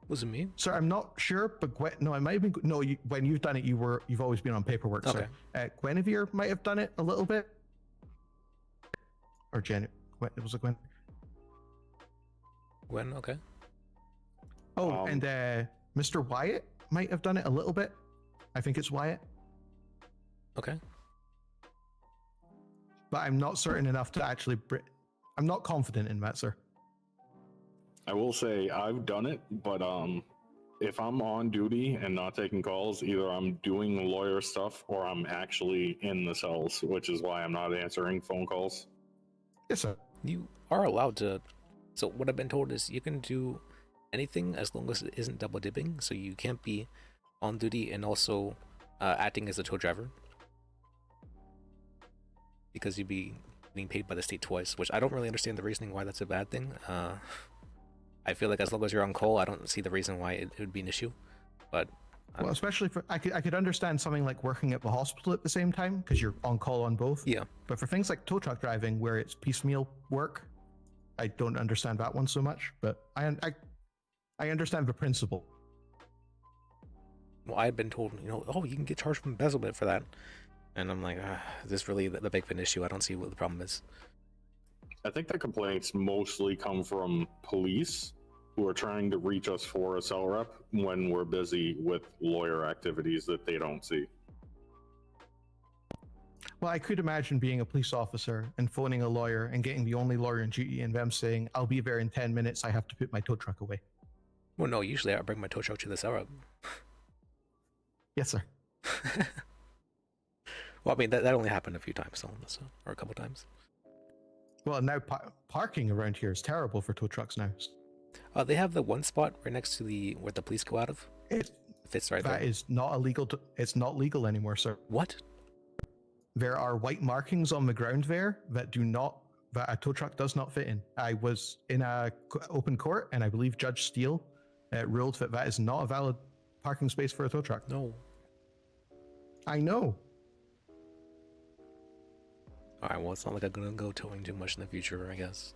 Speaker 1: Was it me?
Speaker 23: Sir, I'm not sure, but no, it might have been. No, when you've done it, you've always been on paperwork,
Speaker 1: okay.
Speaker 23: Sir. Guinevere might have done it a little bit, or Jen. Was it Gwen?
Speaker 1: Gwen, okay.
Speaker 23: Oh, and Mr. Wyatt might have done it a little bit. I think it's Wyatt.
Speaker 1: Okay.
Speaker 23: But I'm not certain enough to actually. I'm not confident in that, sir.
Speaker 10: I will say I've done it, but if I'm on duty and not taking calls, either I'm doing lawyer stuff or I'm actually in the cells, which is why I'm not answering phone calls.
Speaker 23: Yes, sir.
Speaker 1: You are allowed to. So what I've been told is you can do anything as long as it isn't double dipping. So you can't be on duty and also acting as a tow driver, because you'd be being paid by the state twice, which I don't really understand the reasoning why that's a bad thing. I feel like as long as you're on call, I don't see the reason why it would be an issue. But
Speaker 23: well, especially for I could understand something like working at the hospital at the same time because you're on call on both.
Speaker 1: Yeah.
Speaker 23: But for things like tow truck driving, where it's piecemeal work, I don't understand that one so much. But I understand the principle.
Speaker 1: Well, I had been told, oh, you can get charged with embezzlement for that, and I'm like, is this really the big of an issue? I don't see what the problem is.
Speaker 10: I think the complaints mostly come from police who are trying to reach us for a cell rep when we're busy with lawyer activities that they don't see.
Speaker 23: Well, I could imagine being a police officer and phoning a lawyer and getting the only lawyer in duty and them saying, I'll be there in 10 minutes, I have to put my tow truck away.
Speaker 1: Well, no, usually I bring my tow truck to the cell rep.
Speaker 23: Yes, sir.
Speaker 1: Well, I mean, that only happened a few times, so, or a couple times.
Speaker 23: Well, now parking around here is terrible for tow trucks now.
Speaker 1: They have the one spot right next to where the police go out of. It's right
Speaker 23: that
Speaker 1: there.
Speaker 23: Is not illegal. It's not legal anymore, sir.
Speaker 1: What?
Speaker 23: There are white markings on the ground there that a tow truck does not fit in. I was in a open court, and I believe Judge Steele ruled that is not a valid parking space for a tow truck.
Speaker 1: No.
Speaker 23: I know.
Speaker 1: Alright, well, it's not like I'm gonna go towing too much in the future, I guess.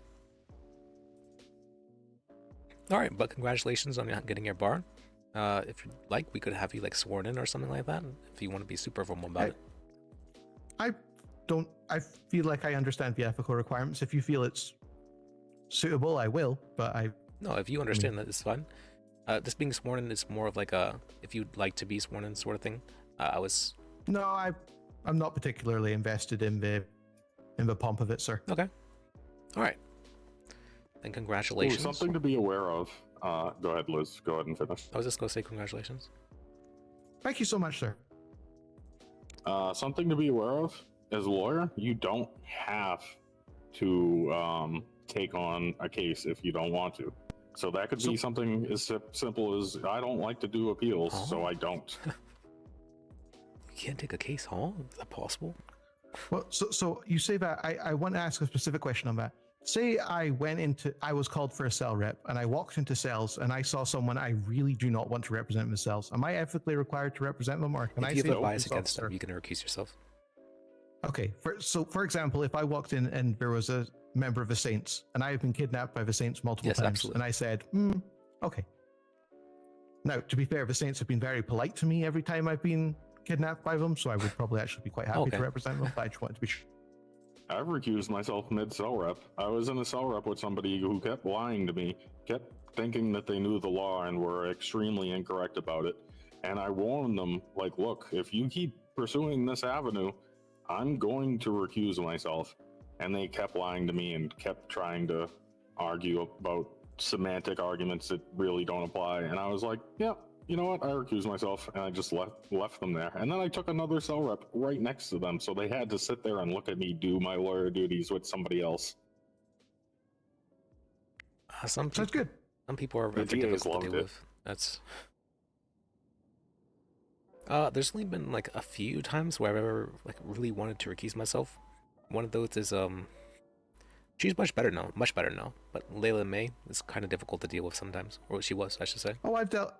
Speaker 1: Alright, but congratulations on getting your bar. If you'd like, we could have you sworn in or something like that, if you want to be super formal about it.
Speaker 23: I feel like I understand the ethical requirements. If you feel it's suitable, I will, but
Speaker 1: No, if you understand that, it's fine. This being sworn in is more of if you'd like to be sworn in sort of thing.
Speaker 23: No, I'm not particularly invested in the pomp of it, sir.
Speaker 1: Okay. Alright. Then congratulations.
Speaker 10: Ooh, something to be aware of. Go ahead, Liz. Go ahead and finish.
Speaker 1: I was just going to say congratulations.
Speaker 23: Thank you so much, sir.
Speaker 10: Something to be aware of. As a lawyer, you don't have to take on a case if you don't want to. So that could be something as simple as, I don't like to do appeals, so I don't.
Speaker 1: You can't take a case, huh? Is that possible?
Speaker 23: Well, so you say that. I want to ask a specific question on that. Say I was called for a cell rep, and I walked into cells, and I saw someone I really do not want to represent in the cells. Am I ethically required to represent them, or can I say...
Speaker 1: If you have a bias against them, you can recuse yourself.
Speaker 23: Okay, for example, if I walked in and there was a member of the Saints, and I have been kidnapped by the Saints multiple times,
Speaker 1: absolutely.
Speaker 23: and I said, okay. Now, to be fair, the Saints have been very polite to me every time I've been kidnapped by them, so I would probably actually be quite happy to represent them, but I just wanted to be sure.
Speaker 10: I've recused myself mid-cell rep. I was in a cell rep with somebody who kept lying to me, kept thinking that they knew the law and were extremely incorrect about it. And I warned them, like, look, if you keep pursuing this avenue, I'm going to recuse myself. And they kept lying to me and kept trying to argue about semantic arguments that really don't apply. And I was like, yeah, you know what? I recuse myself. And I just left them there. And then I took another cell rep right next to them. So they had to sit there and look at me do my lawyer duties with somebody else.
Speaker 1: Sounds
Speaker 23: good.
Speaker 1: Some people are
Speaker 10: The
Speaker 1: very
Speaker 10: DAs
Speaker 1: difficult to
Speaker 10: loved
Speaker 1: deal
Speaker 10: it.
Speaker 1: with. That's. There's only been like a few times where I've ever like really wanted to recuse myself. One of those is she's much better now, But Layla May is kind of difficult to deal with sometimes, or she was, I should say.
Speaker 23: Oh, I've dealt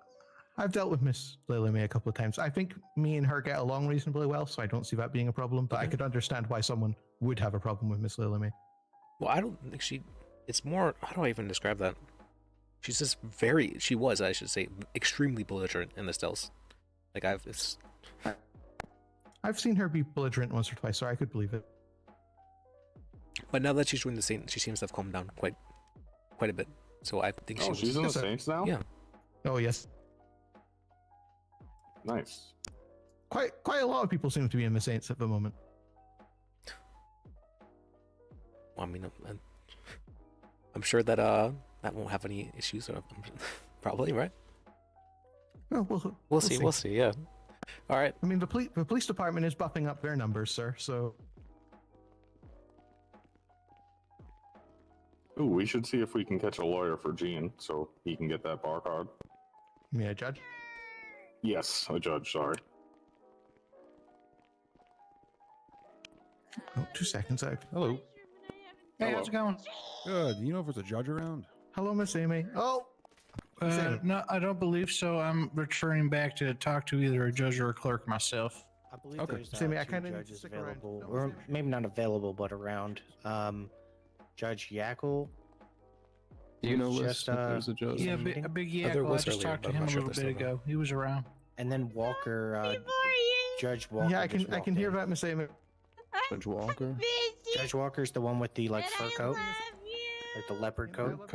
Speaker 23: with Miss Layla May a couple of times. I think me and her get along reasonably well, so I don't see that being a problem. But I could understand why someone would have a problem with Miss Layla May.
Speaker 1: Well, I don't think she. It's more. How do I even describe that? She's just She was, I should say, extremely belligerent in the stills. Like
Speaker 23: I've seen her be belligerent once or twice, so I could believe it.
Speaker 1: But now that she's joined the Saint, she seems to have calmed down quite a bit. So I think
Speaker 10: she's in the Saints now?
Speaker 1: Yeah.
Speaker 23: Oh yes.
Speaker 10: Nice.
Speaker 23: Quite a lot of people seem to be in the Saints at the moment.
Speaker 1: Well, I mean, I'm sure that that won't have any issues. Probably, right?
Speaker 23: Oh,
Speaker 1: we'll see. We'll see. Yeah. All right.
Speaker 23: I mean, the police department is buffing up their numbers, sir. So.
Speaker 10: Ooh, we should see if we can catch a lawyer for Gene so he can get that bar card.
Speaker 23: You mean a judge?
Speaker 10: Yes, a judge, sorry.
Speaker 23: Oh, 2 seconds.
Speaker 3: Hello.
Speaker 22: Hey, how's it going?
Speaker 3: Good. Do you know if there's a judge around?
Speaker 23: Hello, Miss Amy. Oh.
Speaker 22: No, I don't believe so. I'm returning back to talk to either a judge or a clerk myself.
Speaker 19: I believe
Speaker 23: Okay.
Speaker 19: there's
Speaker 23: Sammy, I
Speaker 19: two
Speaker 23: kinda need to
Speaker 19: judges
Speaker 23: stick around.
Speaker 19: available,
Speaker 23: No,
Speaker 19: or
Speaker 23: seriously.
Speaker 19: maybe not available, but around. Judge Yackle.
Speaker 3: Do you know,
Speaker 19: who's
Speaker 3: Liz, if there's a judge?
Speaker 22: Yeah, a big Yackle. I just talked to him a little bit ago. He was around.
Speaker 19: And then Walker, Judge Walker.
Speaker 23: Yeah, I
Speaker 19: just
Speaker 23: can
Speaker 19: walked
Speaker 23: hear
Speaker 19: in.
Speaker 23: that, Miss Amy.
Speaker 3: Judge Walker?
Speaker 19: Judge Walker's the one with the like fur coat, like the leopard coat.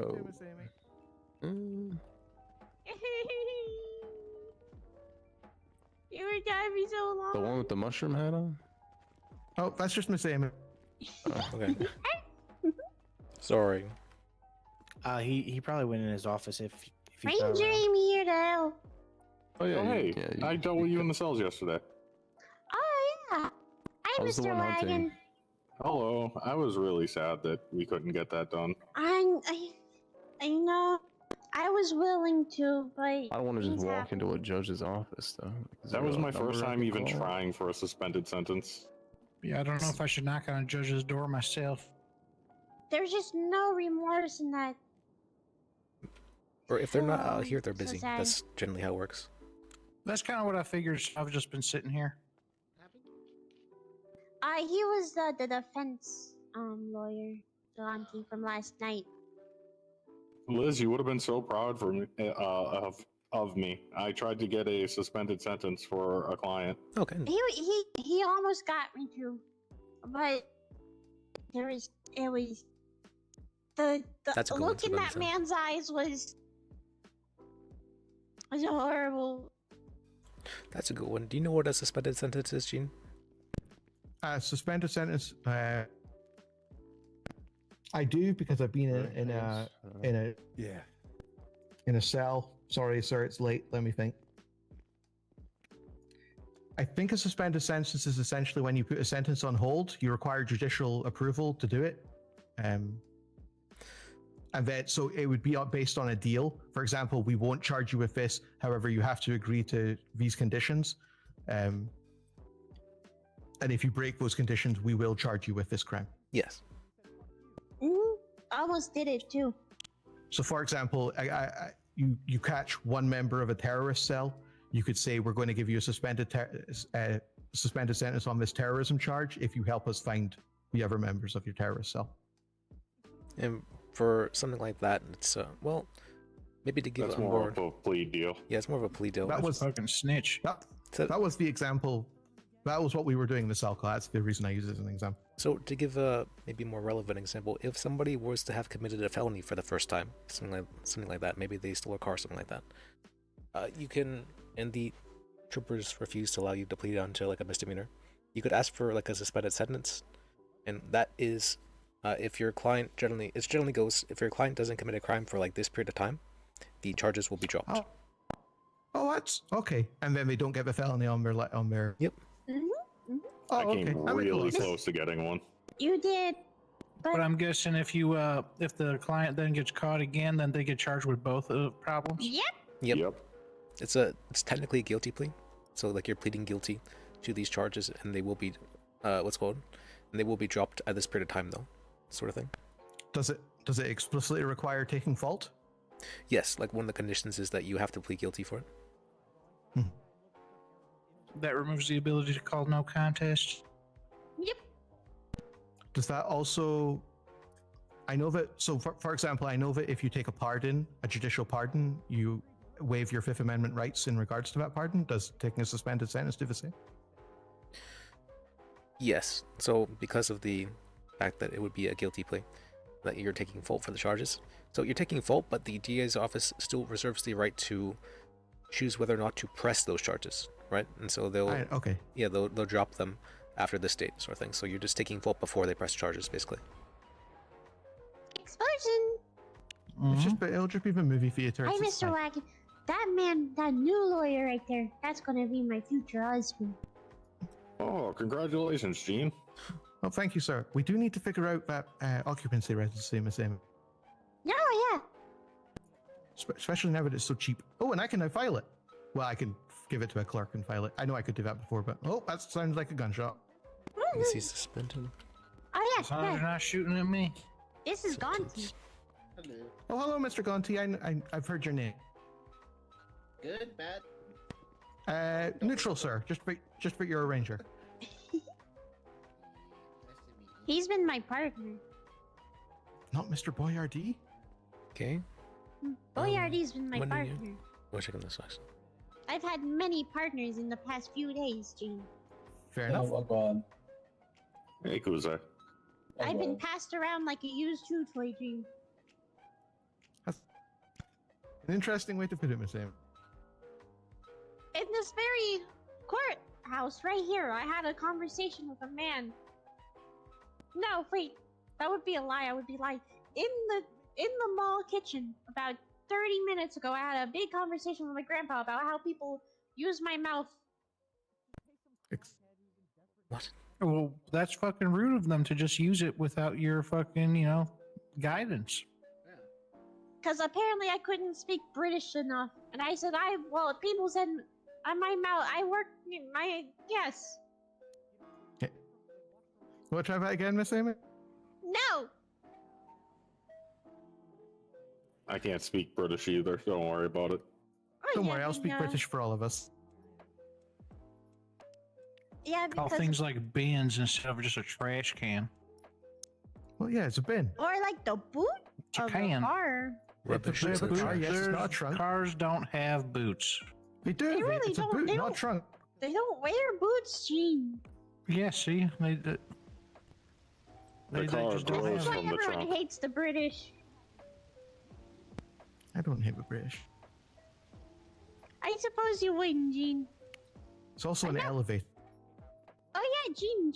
Speaker 18: You were driving me so long.
Speaker 3: The one with the mushroom hat on?
Speaker 23: Oh, that's just Miss Amy.
Speaker 1: Okay. Sorry.
Speaker 19: He probably went in his office if he
Speaker 18: Ranger Amy here now.
Speaker 10: Oh, yeah. Hey, I dealt with you in the cells yesterday.
Speaker 18: Oh yeah. Hi,
Speaker 10: was the
Speaker 18: Mr.
Speaker 10: one hunting.
Speaker 18: Wagon.
Speaker 10: Hello. I was really sad that we couldn't get that done.
Speaker 18: I know. I was willing to, but
Speaker 3: I don't want to just
Speaker 18: things
Speaker 3: walk
Speaker 18: happen.
Speaker 3: into a judge's office, though. Is
Speaker 10: That
Speaker 3: there
Speaker 10: was
Speaker 3: a
Speaker 10: my
Speaker 3: number
Speaker 10: first
Speaker 3: I
Speaker 10: time
Speaker 3: could
Speaker 10: even
Speaker 3: call?
Speaker 10: trying for a suspended sentence.
Speaker 22: Yeah, I don't know if I should knock on a judge's door myself.
Speaker 18: There's just no remorse in that.
Speaker 1: Or if they're not
Speaker 18: Oh,
Speaker 1: out here, they're
Speaker 18: so
Speaker 1: busy.
Speaker 18: sad.
Speaker 1: That's generally how it works.
Speaker 22: That's kind of what I figured. So I've just been sitting here.
Speaker 18: He was the defense lawyer, the auntie from last night.
Speaker 10: Liz, you would have been so proud for me, of me. I tried to get a suspended sentence for a client.
Speaker 1: Okay.
Speaker 18: He almost got me too, but it was the
Speaker 1: That's a good one,
Speaker 18: look in
Speaker 1: Savannah,
Speaker 18: that
Speaker 1: so.
Speaker 18: man's eyes was horrible.
Speaker 1: That's a good one. Do you know what a suspended sentence is, Gene?
Speaker 23: Suspended sentence. I do because I've been in a cell. Sorry, sir, it's late. Let me think. I think a suspended sentence is essentially when you put a sentence on hold. You require judicial approval to do it, and then so it would be based on a deal. For example, we won't charge you with this. However, you have to agree to these conditions. And if you break those conditions, we will charge you with this crime.
Speaker 1: Yes.
Speaker 18: Almost did it too.
Speaker 23: So, for example, you catch one member of a terrorist cell, you could say we're going to give you a suspended sentence on this terrorism charge if you help us find the other members of your terrorist cell.
Speaker 1: And for something like that, it's well, maybe to give
Speaker 10: That's
Speaker 1: it
Speaker 10: more
Speaker 1: more
Speaker 10: of a plea deal.
Speaker 1: Yeah, it's more of a plea deal.
Speaker 23: That was
Speaker 22: fucking snitch.
Speaker 23: That was the example. That was what we were doing in the cell call. That's the reason I use it as an example.
Speaker 1: So to give a maybe more relevant example, if somebody was to have committed a felony for the first time, something like that, maybe they stole a car, something like that, you can, and the troopers refuse to allow you to plead down to like a misdemeanor, you could ask for like a suspended sentence, and that is, if your client generally goes, if your client doesn't commit a crime for like this period of time, the charges will be dropped.
Speaker 23: Oh, that's okay. And then they don't get the felony on their.
Speaker 1: Yep.
Speaker 23: Oh,
Speaker 10: I came
Speaker 23: okay.
Speaker 10: really close to getting one.
Speaker 5: You did.
Speaker 22: But I'm guessing if the client then gets caught again, then they get charged with both problems.
Speaker 5: Yep.
Speaker 1: It's technically a guilty plea, so like you're pleading guilty to these charges, and they will be, and they will be dropped at this period of time, though, sort of thing.
Speaker 23: Does it explicitly require taking fault?
Speaker 1: Yes, like one of the conditions is that you have to plead guilty for it.
Speaker 22: That removes the ability to call no contest.
Speaker 5: Yep.
Speaker 23: Does that also? I know that. So, for example, I know that if you take a judicial pardon, you waive your Fifth Amendment rights in regards to that pardon. Does taking a suspended sentence do the same?
Speaker 1: Yes. So because of the fact that it would be a guilty plea, that you're taking fault for the charges. So you're taking fault, but the DA's office still reserves the right to choose whether or not to press those charges, right? And so they'll drop them after this date, sort of thing. So you're just taking fault before they press charges, basically.
Speaker 5: Explosion.
Speaker 23: It'll just be the movie theater.
Speaker 5: Hi,
Speaker 23: It's
Speaker 5: Mr. Wagon. That man, that new lawyer right there, that's gonna be my future husband.
Speaker 10: Oh, congratulations, Gene.
Speaker 23: Oh, thank you, sir. We do need to figure out that occupancy residency, Miss Amy.
Speaker 5: Oh, yeah.
Speaker 23: Especially now that it's so cheap. Oh, and I can now file it. Well, I can give it to a clerk and file it. I know I could do that before, but that sounds like a gunshot.
Speaker 1: Is he suspended?
Speaker 5: Oh, yeah.
Speaker 22: As long as they're not shooting at me.
Speaker 5: This is Gonti.
Speaker 6: Hello.
Speaker 23: Oh, hello, Mr. Gonti. I've heard your name.
Speaker 6: Good, bad.
Speaker 23: Neutral, sir. Just put your arranger.
Speaker 5: He's been my partner.
Speaker 23: Not Mr. Boyardee?
Speaker 1: Okay.
Speaker 5: Boyardee's been my
Speaker 1: when are you-
Speaker 5: partner.
Speaker 1: We're checking this next.
Speaker 5: I've had many partners in the past few days, Gene.
Speaker 23: Fair enough.
Speaker 10: Hey, Kuze.
Speaker 5: I've been passed around like a used chew toy, Gene.
Speaker 23: That's an interesting way to put it, Miss Amy.
Speaker 5: In this very courthouse right here, I had a conversation with a man. No, wait, that would be a lie. I would be lying. In the mall kitchen, about 30 minutes ago, I had a big conversation with my grandpa about how people use my mouth.
Speaker 1: What?
Speaker 22: Well, that's fucking rude of them to just use it without your fucking, guidance.
Speaker 5: Because apparently I couldn't speak British enough. And I said, people said on my mouth, yes.
Speaker 23: Want to try that again, Miss Amy?
Speaker 5: No!
Speaker 10: I can't speak British either. Don't worry about it.
Speaker 23: Don't worry, I'll speak British for all of us.
Speaker 5: Yeah,
Speaker 22: Call
Speaker 5: because...
Speaker 22: things like bins instead of just a trash can.
Speaker 23: Well, yeah, it's a bin.
Speaker 5: Or like the boot
Speaker 22: It's a
Speaker 5: of
Speaker 22: can.
Speaker 5: the car.
Speaker 1: Rubbish
Speaker 23: It's a car, yes, it's not a
Speaker 22: There's-
Speaker 23: trunk.
Speaker 22: Cars don't have boots.
Speaker 23: They do.
Speaker 5: They really
Speaker 23: it's a
Speaker 5: don't.
Speaker 23: boot,
Speaker 5: They
Speaker 23: not a
Speaker 5: don't-
Speaker 23: trunk.
Speaker 5: They don't wear boots, Gene.
Speaker 22: Yeah, see? They
Speaker 10: car
Speaker 22: just don't
Speaker 10: grows
Speaker 22: have
Speaker 5: That's why
Speaker 10: from the
Speaker 5: everyone
Speaker 10: trunk.
Speaker 5: hates the British.
Speaker 23: I don't hate the British.
Speaker 5: I suppose you wouldn't, Gene.
Speaker 23: It's also an elevator.
Speaker 5: Oh yeah, Gene,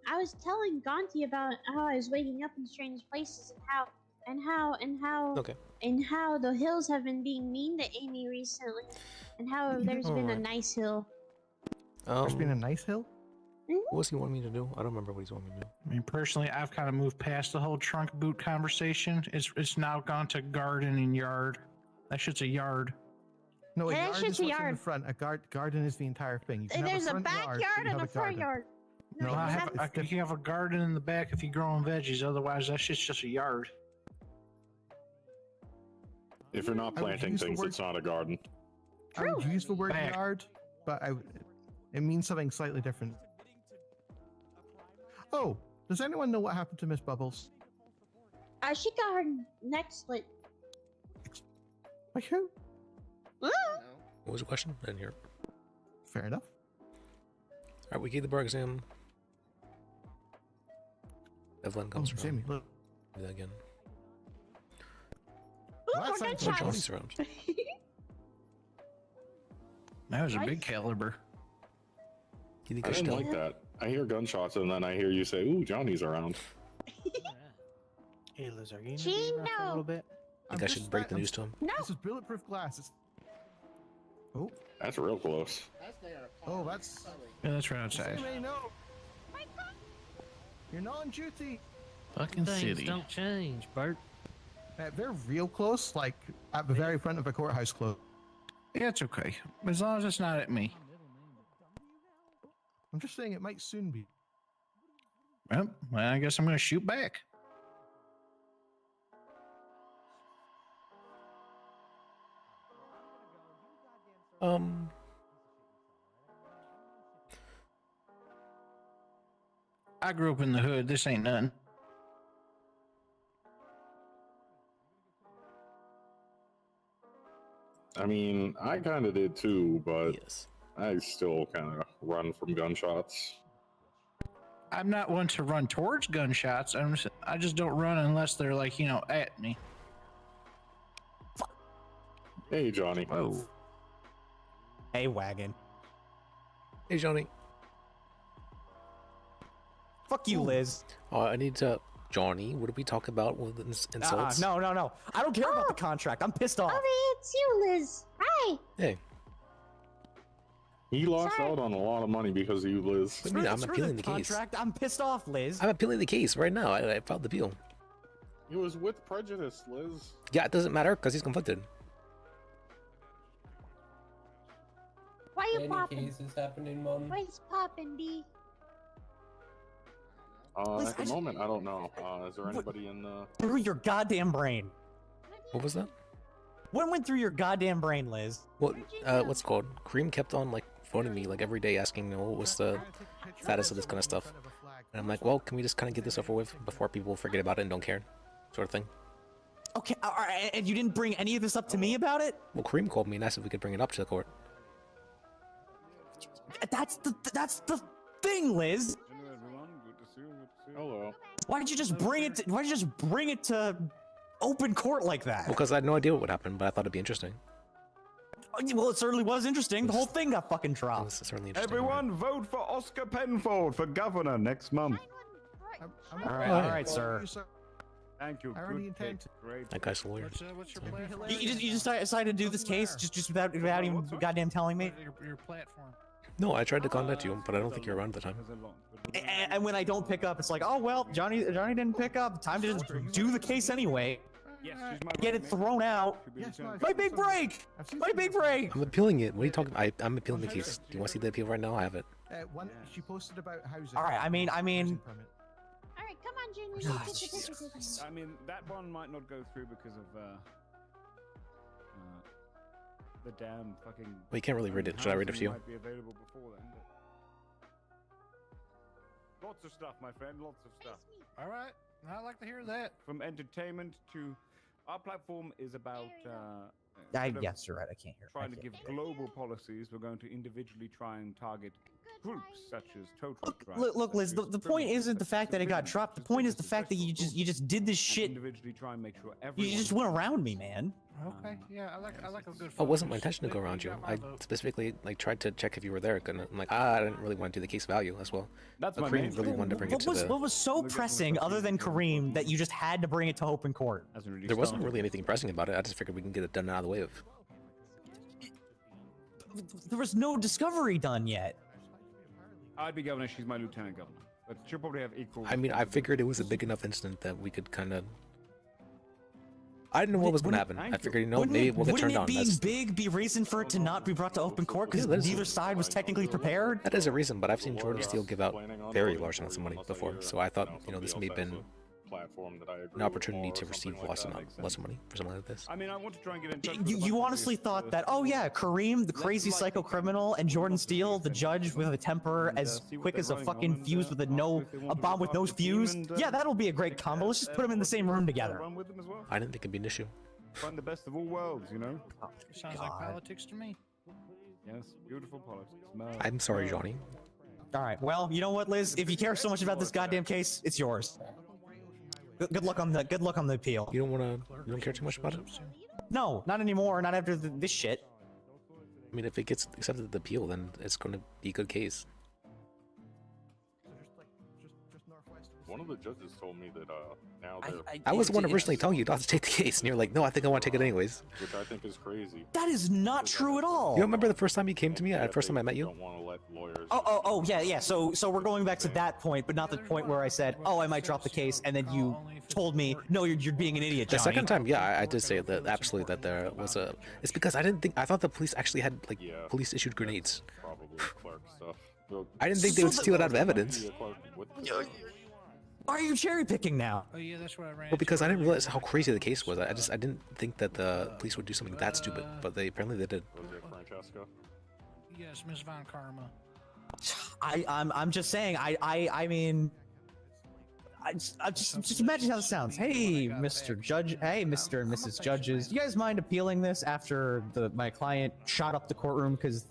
Speaker 5: I was telling Gonti about how I was waking up in strange places and how the hills have been being mean to Amy recently, and how there's been a
Speaker 1: Alright.
Speaker 5: nice hill.
Speaker 23: There's been a nice hill?
Speaker 1: What was he wanting me to do? I don't remember what he's wanting me to do.
Speaker 22: I mean, personally, I've kind of moved past the whole trunk boot conversation. It's now gone to garden and yard. That shit's a yard.
Speaker 23: No, a
Speaker 5: Yeah, that
Speaker 23: yard
Speaker 5: shit's
Speaker 23: is
Speaker 5: a
Speaker 23: what's in the
Speaker 5: yard.
Speaker 23: front. A garden is the entire thing. You can
Speaker 5: There's
Speaker 23: have
Speaker 5: a
Speaker 23: a front yard,
Speaker 5: backyard
Speaker 23: you
Speaker 5: and
Speaker 23: have
Speaker 5: a front
Speaker 23: garden.
Speaker 5: yard.
Speaker 23: No,
Speaker 5: you
Speaker 22: I
Speaker 5: have-
Speaker 22: can have a garden in the back if you're growing veggies. Otherwise, that shit's just a yard.
Speaker 10: If you're not
Speaker 23: I would
Speaker 10: planting
Speaker 23: use the
Speaker 10: things,
Speaker 23: word-
Speaker 10: it's not a garden.
Speaker 23: I would use the word
Speaker 22: Back.
Speaker 23: yard, but it means something slightly different. Oh, does anyone know what happened to Miss Bubbles?
Speaker 5: She got her neck slit.
Speaker 23: Like who?
Speaker 1: What was the question? I didn't hear.
Speaker 23: Fair enough.
Speaker 1: Alright, we gave the bar exam. Evelyn comes around.
Speaker 23: Jamie, look.
Speaker 1: Do that again.
Speaker 5: Ooh,
Speaker 23: Well,
Speaker 5: more
Speaker 23: that's
Speaker 1: Oh,
Speaker 23: like-
Speaker 5: gunshots.
Speaker 1: Johnny's around.
Speaker 22: That was a
Speaker 5: Nice.
Speaker 22: big caliber.
Speaker 1: You think
Speaker 10: I
Speaker 1: I should
Speaker 10: didn't
Speaker 1: go?
Speaker 10: like that. I hear gunshots and then I hear you say, "Ooh, Johnny's around."
Speaker 19: Hey, Liz, are you gonna be around for a little bit?
Speaker 1: Think I should break the news to him?
Speaker 5: No.
Speaker 23: This is bulletproof glass. Oh.
Speaker 10: That's real close.
Speaker 23: Oh, that's.
Speaker 22: Yeah, that's right outside.
Speaker 23: Sammy, no. You're not on duty.
Speaker 22: Fucking city.
Speaker 8: Don't change, Bert.
Speaker 23: They're real close, like at the very front of a courthouse close.
Speaker 22: Yeah, it's okay. As long as it's not at me.
Speaker 23: I'm just saying it might soon be.
Speaker 22: Well, I guess I'm going to shoot back. I grew up in the hood. This ain't nothing.
Speaker 10: I mean, I kind of did too, but
Speaker 1: yes.
Speaker 10: I still kind of run from gunshots.
Speaker 22: I'm not one to run towards gunshots. I just don't run unless they're like, you know, at me.
Speaker 10: Hey, Johnny.
Speaker 22: Whoa.
Speaker 20: Hey, wagon.
Speaker 1: Hey, Johnny.
Speaker 20: Fuck you, Liz.
Speaker 1: Oh, I need to. Johnny, what did we talk about with insults?
Speaker 20: No. I don't care about the contract. I'm pissed off.
Speaker 5: Oh, it's you, Liz. Hi.
Speaker 1: Hey.
Speaker 10: He lost out on a lot of money because of you, Liz.
Speaker 1: What do you mean? I'm appealing the case.
Speaker 20: Contract. I'm pissed off, Liz.
Speaker 1: I'm appealing the case right now. I filed the appeal.
Speaker 10: It was with prejudice, Liz.
Speaker 1: Yeah, it doesn't matter because he's conflicted.
Speaker 5: Why you
Speaker 8: Any
Speaker 5: popping?
Speaker 8: cases happening, Mon?
Speaker 5: Why's popping, D?
Speaker 10: At the moment, I don't know. Is there anybody in the...
Speaker 20: Through your goddamn brain.
Speaker 1: What was that?
Speaker 20: What went through your goddamn brain, Liz?
Speaker 1: What? What's it called? Cream kept on like phoning me like every day, asking me, "What was the status of this kind of stuff?" And I'm like, "Well, can we just kind of get this over with before people forget about it and don't care, sort of thing."
Speaker 20: Okay, all right, and you didn't bring any of this up to me about it?
Speaker 1: Well, Cream called me and asked if we could bring it up to the court.
Speaker 20: That's the thing, Liz.
Speaker 10: Hello, everyone. Good to see you. Hello.
Speaker 20: Why did you just bring it to open court like that?
Speaker 1: Because I had no idea what would happen, but I thought it'd be interesting.
Speaker 20: Well, it certainly was interesting. The whole thing got fucking dropped.
Speaker 1: It's certainly interesting.
Speaker 21: Everyone vote for Oscar Penfold for governor next month.
Speaker 20: All right, sir.
Speaker 21: Thank you.
Speaker 23: I already
Speaker 21: Good
Speaker 23: intend
Speaker 21: pick. Great.
Speaker 1: That guy's a lawyer.
Speaker 22: What's your platform?
Speaker 20: You just decided to do this case just without even goddamn telling me?
Speaker 22: Your platform.
Speaker 1: No, I tried to contact you, but I don't think you're around at the time.
Speaker 20: And when I don't pick up, it's like, oh well, Johnny didn't pick up. Time to just do the case anyway. Get it thrown out. My big break. My big break.
Speaker 1: I'm appealing it. What are you talking about? I'm appealing the case. Do you want to see the appeal right now? I have it.
Speaker 23: She posted about housing.
Speaker 20: All right. I mean.
Speaker 5: All right, come on, Junior.
Speaker 20: God, Jesus Christ.
Speaker 21: I mean, that one might not go through because of the damn fucking.
Speaker 1: Well, you can't really read it. Should I read it to you?
Speaker 21: Might be available before then. But... Lots of stuff, my friend. Lots of stuff.
Speaker 22: All right. I'd like to hear that.
Speaker 21: From entertainment to our platform is about.
Speaker 20: Yes, you're right. I can't hear.
Speaker 21: Trying to give global policies. We're going to individually try and target groups such as total.
Speaker 20: Look, Liz. The point isn't the fact that it got dropped. The point is the fact that you just did this shit.
Speaker 21: Individually try and make sure
Speaker 20: You just went around me, man.
Speaker 22: Okay. Yeah, I like a good.
Speaker 1: Oh, it wasn't my intention to go around you. I specifically tried to check if you were there. And I'm like, I didn't really want to do the case value as well.
Speaker 21: That's
Speaker 1: but Kareem really wanted to bring it to the.
Speaker 20: What was so pressing, other than Kareem, that you just had to bring it to open court?
Speaker 1: There wasn't really anything pressing about it. I just figured we can get it done out of the way of.
Speaker 20: There was no discovery done yet.
Speaker 21: I'd be governor. She's my lieutenant governor, but she'll probably have equal.
Speaker 1: I mean, I figured it was a big enough incident that we could kind of. I didn't know what was going to happen. I figured, maybe we'll get turned on.
Speaker 20: Wouldn't it being big be reason for it to not be brought to open court because neither side was technically prepared?
Speaker 1: That is a reason, but I've seen Jordan Steele give out very large amounts of money before, so I thought, this may have been an opportunity to receive less money for something like this.
Speaker 21: I mean, I want to try and get in touch.
Speaker 20: You honestly thought that? Oh yeah, Kareem, the crazy psycho criminal, and Jordan Steele, the judge with a temper as quick as a fucking fuse with a bomb with no fuse. Yeah, that'll be a great combo. Let's just put them in the same room together.
Speaker 1: I didn't think it'd be an issue.
Speaker 21: Find the best of all worlds,
Speaker 22: Sounds like politics to me.
Speaker 21: Yes, beautiful politics.
Speaker 1: I'm sorry, Johnny.
Speaker 20: All right. Well, you know what, Liz? If you care so much about this goddamn case, it's yours. Good luck on the appeal.
Speaker 1: You don't care too much about it?
Speaker 20: No, not anymore. Not after this shit.
Speaker 1: I mean, if it gets accepted at the appeal, then it's going to be a good case.
Speaker 10: One of the judges told me that now they're.
Speaker 1: I was the one originally telling you not to take the case, and you're like, no, I think I want to take it anyways.
Speaker 10: Which I think is crazy.
Speaker 20: That is not true at all.
Speaker 1: You don't remember the first time you came to me? The first time I met you?
Speaker 10: Don't want to let lawyers.
Speaker 20: Oh, yeah. So we're going back to that point, but not the point where I said, oh, I might drop the case, and then you told me, no, you're being an idiot, Johnny.
Speaker 1: The second time, yeah, I did say that absolutely that there was a. It's because I thought the police actually had like police issued grenades.
Speaker 10: Probably clerk stuff.
Speaker 1: I didn't think they would steal it out of evidence.
Speaker 20: Why are you cherry picking now?
Speaker 22: Oh yeah, that's what I ran.
Speaker 1: Well, because I didn't realize how crazy the case was. I didn't think that the police would do something that stupid, but they apparently they did.
Speaker 10: Was it Francesca?
Speaker 22: Yes, Miss Von Karma.
Speaker 20: I'm just saying. I mean, just imagine how this sounds. Hey, Mr. Judge. Hey, Mr. and Mrs. Judges. Do you guys mind appealing this after my client shot up the courtroom because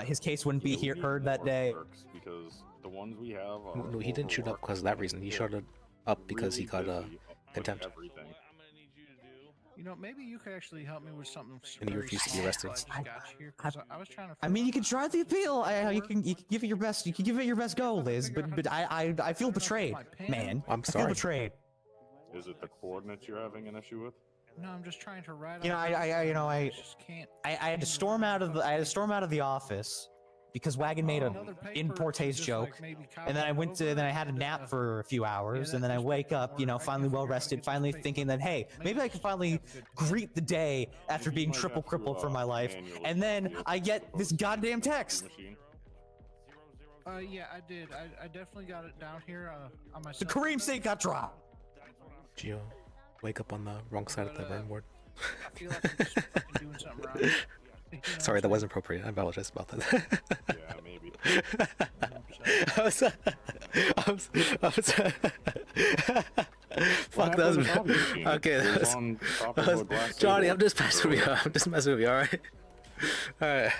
Speaker 20: his case wouldn't be heard that day?
Speaker 10: Because the ones we have.
Speaker 1: No, he didn't shoot up because of that reason. He shot it up because he got contempt.
Speaker 10: Everything.
Speaker 22: You know, maybe you could actually help me with something.
Speaker 1: And you refused to be arrested.
Speaker 22: I was trying to.
Speaker 20: I mean, you can try the appeal. You can give it your best. You can give it your best go, Liz. But I feel betrayed, man.
Speaker 1: I'm
Speaker 20: I feel
Speaker 1: sorry.
Speaker 20: betrayed.
Speaker 10: Is it the coordinates you're having an issue with?
Speaker 22: No, I'm just trying to write.
Speaker 20: You know, I
Speaker 22: just can't.
Speaker 20: I had to storm out of the office because Wagon made a in poor taste joke, and then I had a nap for a few hours, and then I wake up, finally well rested, finally thinking that, hey, maybe I can finally greet the day after being triple crippled for my life, and then I get this goddamn text.
Speaker 22: Yeah, I did. I definitely got it down here on my.
Speaker 20: The Kareem state got dropped.
Speaker 1: Gio, wake up on the wrong side of the burn ward.
Speaker 22: I feel like I'm just fucking doing something wrong.
Speaker 1: Sorry, that wasn't appropriate. I apologize about that.
Speaker 10: Yeah, maybe.
Speaker 1: Fuck, that was okay. That was, Johnny, I'm just messing with you. I'm just messing with you. All right. All right.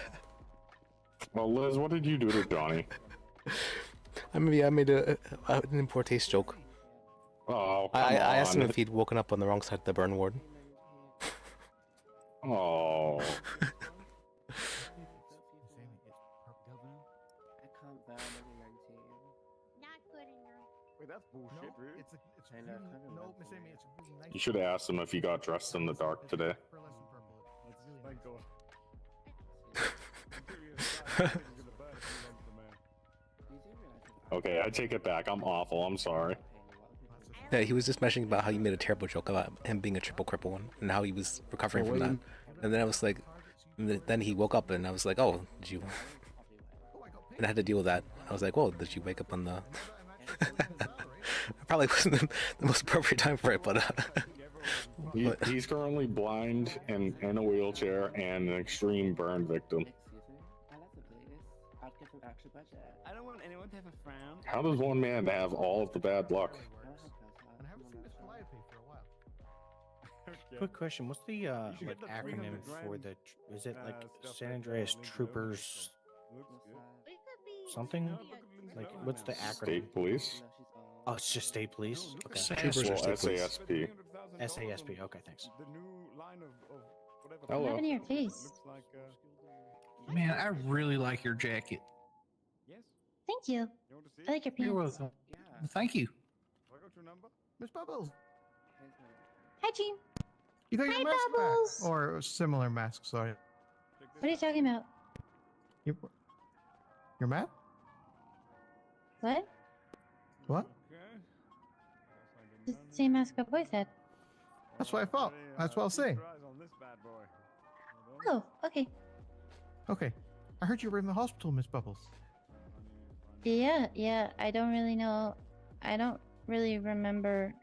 Speaker 10: Well, Liz, what did you do to Johnny?
Speaker 1: I made an in poor taste joke.
Speaker 10: Oh,
Speaker 1: I asked him if he'd woken up on the wrong side of the burn ward.
Speaker 10: Oh.
Speaker 6: Wait, that's bullshit, dude.
Speaker 10: You should have asked him if he got dressed in the dark today.
Speaker 6: Thank God.
Speaker 10: Okay, I take it back. I'm awful. I'm sorry.
Speaker 1: Yeah, he was just mentioning about how you made a terrible joke about him being a triple cripple and how he was recovering from that. And then I was like, then he woke up and I was like, oh, did you? And I had to deal with that. I was like, well, did you wake up on the? Probably wasn't the most appropriate time for it, but.
Speaker 10: He's currently blind and in a wheelchair and an extreme burn victim.
Speaker 4: I don't want anyone to have a frown.
Speaker 10: How does one man have all of the bad luck?
Speaker 19: Quick question: what's the acronym for the? Is it like San Andreas Troopers? Something? Like what's the acronym?
Speaker 10: State Police.
Speaker 19: Oh, it's just State Police. Okay.
Speaker 10: Troopers are SASP.
Speaker 19: SASP. Okay, thanks.
Speaker 10: Hello.
Speaker 5: What happened to your face?
Speaker 22: Man, I really like your jacket.
Speaker 5: Thank you. I like your pants.
Speaker 22: You're welcome. Thank you.
Speaker 23: Miss Bubbles.
Speaker 5: Hi, Gene.
Speaker 23: You got
Speaker 5: Hi,
Speaker 23: your mask
Speaker 5: Bubbles.
Speaker 23: back. Or a similar mask, sorry.
Speaker 5: What are you talking about?
Speaker 23: Your map?
Speaker 5: What?
Speaker 23: What?
Speaker 5: The same mask my boy said.
Speaker 23: That's what I thought. That's what I'll say.
Speaker 5: Oh, okay.
Speaker 23: Okay. I heard you were in the hospital, Miss Bubbles.
Speaker 5: Yeah. I don't really know. I don't really remember.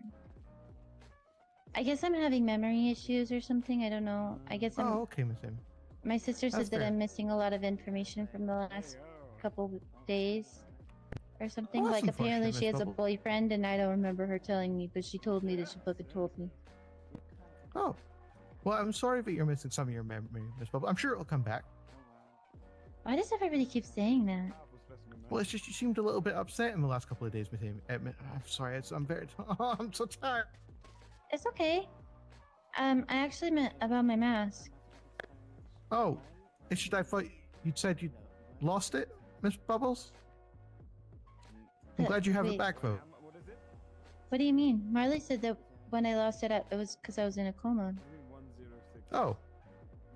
Speaker 5: I guess I'm having memory issues or something. I don't know. I guess I'm.
Speaker 23: Oh, okay, Miss Amy.
Speaker 5: My sister said
Speaker 23: That's
Speaker 5: that
Speaker 23: fair.
Speaker 5: I'm missing a lot of information from the last couple days or something.
Speaker 23: Oh, that's
Speaker 5: Like apparently
Speaker 23: unfortunate,
Speaker 5: she
Speaker 23: Miss
Speaker 5: has a
Speaker 23: Bubble.
Speaker 5: boyfriend and I don't remember her telling me, but she told me that she fucking told me.
Speaker 23: Oh. Well, I'm sorry that you're missing some of your memory, Miss Bubble. I'm sure it'll come back.
Speaker 5: Why does everybody keep saying that?
Speaker 23: Well, it's just you seemed a little bit upset in the last couple of days with him. I'm sorry, I'm very. Oh, I'm so tired.
Speaker 7: It's okay. I actually meant about my mask.
Speaker 23: Oh, it's just I thought you'd said you lost it, Miss Bubbles. I'm glad you have it back, though.
Speaker 7: What do you mean? Marley said that when I lost it, it was because I was in a coma.
Speaker 23: Oh,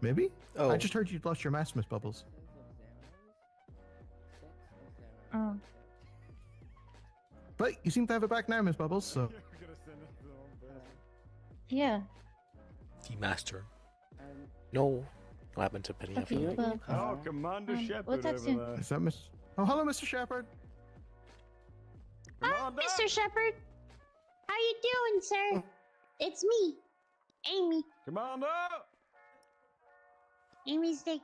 Speaker 23: maybe.
Speaker 1: Oh.
Speaker 23: I just heard you'd lost your mask, Miss Bubbles.
Speaker 7: Oh.
Speaker 23: But you seem to have it back now, Miss Bubbles. So.
Speaker 7: Yeah.
Speaker 1: The master. No. What happened to Penny?
Speaker 7: Okay, well,
Speaker 21: Oh, Commander Shepard
Speaker 7: we'll text
Speaker 21: over
Speaker 7: him.
Speaker 21: there.
Speaker 23: Is that Miss? Oh, hello, Mr. Shepard.
Speaker 5: Mr. Shepard. How you doing, sir? It's me, Amy.
Speaker 21: Commander!
Speaker 5: Amy's dick.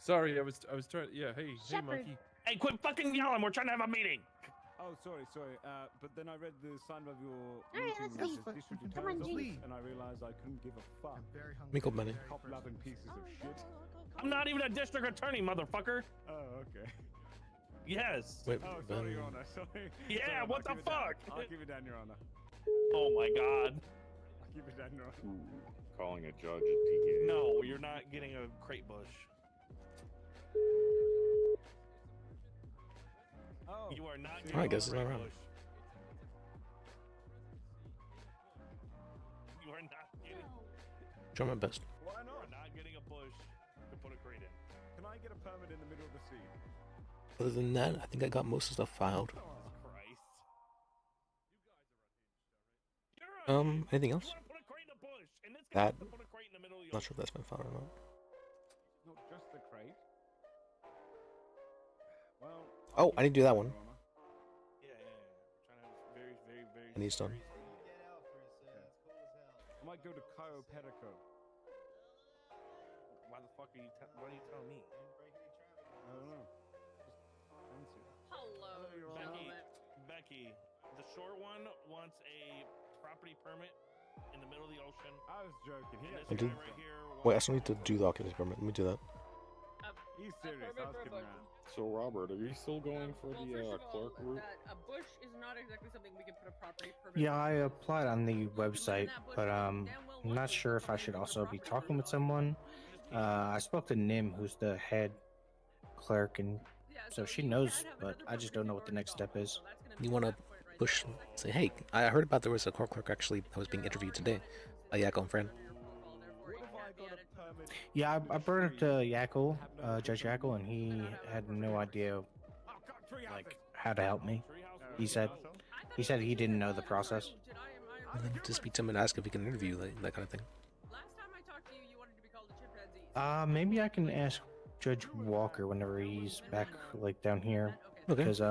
Speaker 3: Sorry, I was trying. Yeah, hey,
Speaker 5: Shepard.
Speaker 3: Mikey.
Speaker 2: Hey, quit fucking yelling! We're trying to have a meeting.
Speaker 21: Oh, sorry. But then I read the sign of your
Speaker 5: Alright,
Speaker 21: meeting
Speaker 5: let's
Speaker 21: with the
Speaker 5: leave.
Speaker 21: district
Speaker 5: Come on,
Speaker 21: attorney's
Speaker 5: Gene.
Speaker 21: office, and I realized I couldn't give a fuck.
Speaker 23: Very hungry.
Speaker 1: Mickle Benny.
Speaker 21: Cop-loving pieces of shit.
Speaker 2: I'm not even a district attorney, motherfucker.
Speaker 21: Oh, okay.
Speaker 2: Yes.
Speaker 1: Wait,
Speaker 21: Oh, sorry, Your Honor. Sorry.
Speaker 2: Yeah,
Speaker 21: Sorry,
Speaker 2: what the
Speaker 21: I'll keep it down.
Speaker 2: fuck?
Speaker 21: I'll keep it down, Your Honor.
Speaker 2: Oh my god.
Speaker 21: I'll keep it down, Your Honor.
Speaker 10: Calling a judge a DK.
Speaker 2: No, you're not getting a crate bush.
Speaker 21: Oh.
Speaker 2: You are not getting
Speaker 1: I
Speaker 2: a
Speaker 1: guess it's
Speaker 2: crate
Speaker 1: not around.
Speaker 2: bush. You are not getting.
Speaker 1: Try my best.
Speaker 21: Why
Speaker 2: You are
Speaker 21: not?
Speaker 2: not getting a bush to put a crate in.
Speaker 21: Can I get a permit in the middle of the sea?
Speaker 1: Other than that, I think I got most of the stuff filed.
Speaker 2: Jesus Christ.
Speaker 1: Anything else?
Speaker 2: You want to put a crate in a bush, and this guy
Speaker 1: That.
Speaker 2: wants to put a crate in the middle of the
Speaker 1: Not sure if that's been filed or not.
Speaker 21: Not just the crate. Well.
Speaker 1: Oh, I need to do that one.
Speaker 2: Yeah. Trying to have very, very, very.
Speaker 1: And he's done.
Speaker 21: I might go to Cayo Perico.
Speaker 2: Why the fuck are you? Why are you telling me?
Speaker 21: I don't know. Just fancy.
Speaker 18: Hello,
Speaker 2: Becky, the short one wants a property permit in the middle of the ocean.
Speaker 21: I was joking. He
Speaker 1: I
Speaker 21: actually
Speaker 1: did.
Speaker 21: wants
Speaker 2: Right here.
Speaker 1: Wait, I still need to do the occupancy permit. Let me do that.
Speaker 21: He's serious. I was kidding around.
Speaker 10: So, Robert, are you still going for
Speaker 18: Well,
Speaker 10: the
Speaker 18: first of
Speaker 10: clerk
Speaker 18: all,
Speaker 10: route?
Speaker 18: that a bush is not exactly something we can put a property permit.
Speaker 19: Yeah, I applied on the website, but I'm not sure if I should also be talking with someone. I spoke to Nim, who's the head clerk, and so she knows, but I just don't know what the next step is.
Speaker 1: You want to push, say, hey, I heard about there was a court clerk actually that was being interviewed today. Yako and friend.
Speaker 19: Yeah, I brought it to Yakko, Judge Yakko, and he had no idea, like, how to help me. He said he didn't know the process.
Speaker 1: And then just speak to him and ask if he can interview, that kind of thing.
Speaker 19: Maybe I can ask Judge Walker whenever he's back, like, down here.
Speaker 1: Okay.
Speaker 19: Because,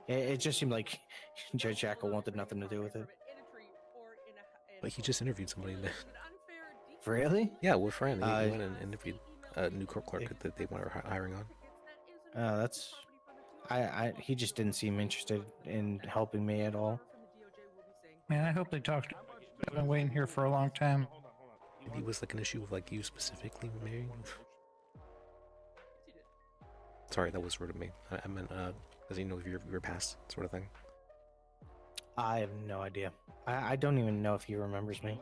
Speaker 19: it just seemed like Judge Yakko wanted nothing to do with it.
Speaker 1: But he just interviewed somebody.
Speaker 19: Really?
Speaker 1: Yeah, with Fran. He went and interviewed a new court clerk that they were hiring on.
Speaker 19: That's... he just didn't seem interested in helping me at all.
Speaker 22: Man, I hope they talked. I've been waiting here for a long time.
Speaker 1: Maybe it was like an issue of like you specifically, maybe. Sorry, that was rude of me. I meant, does he know if you're past sort of thing?
Speaker 19: I have no idea. I don't even know if he remembers me.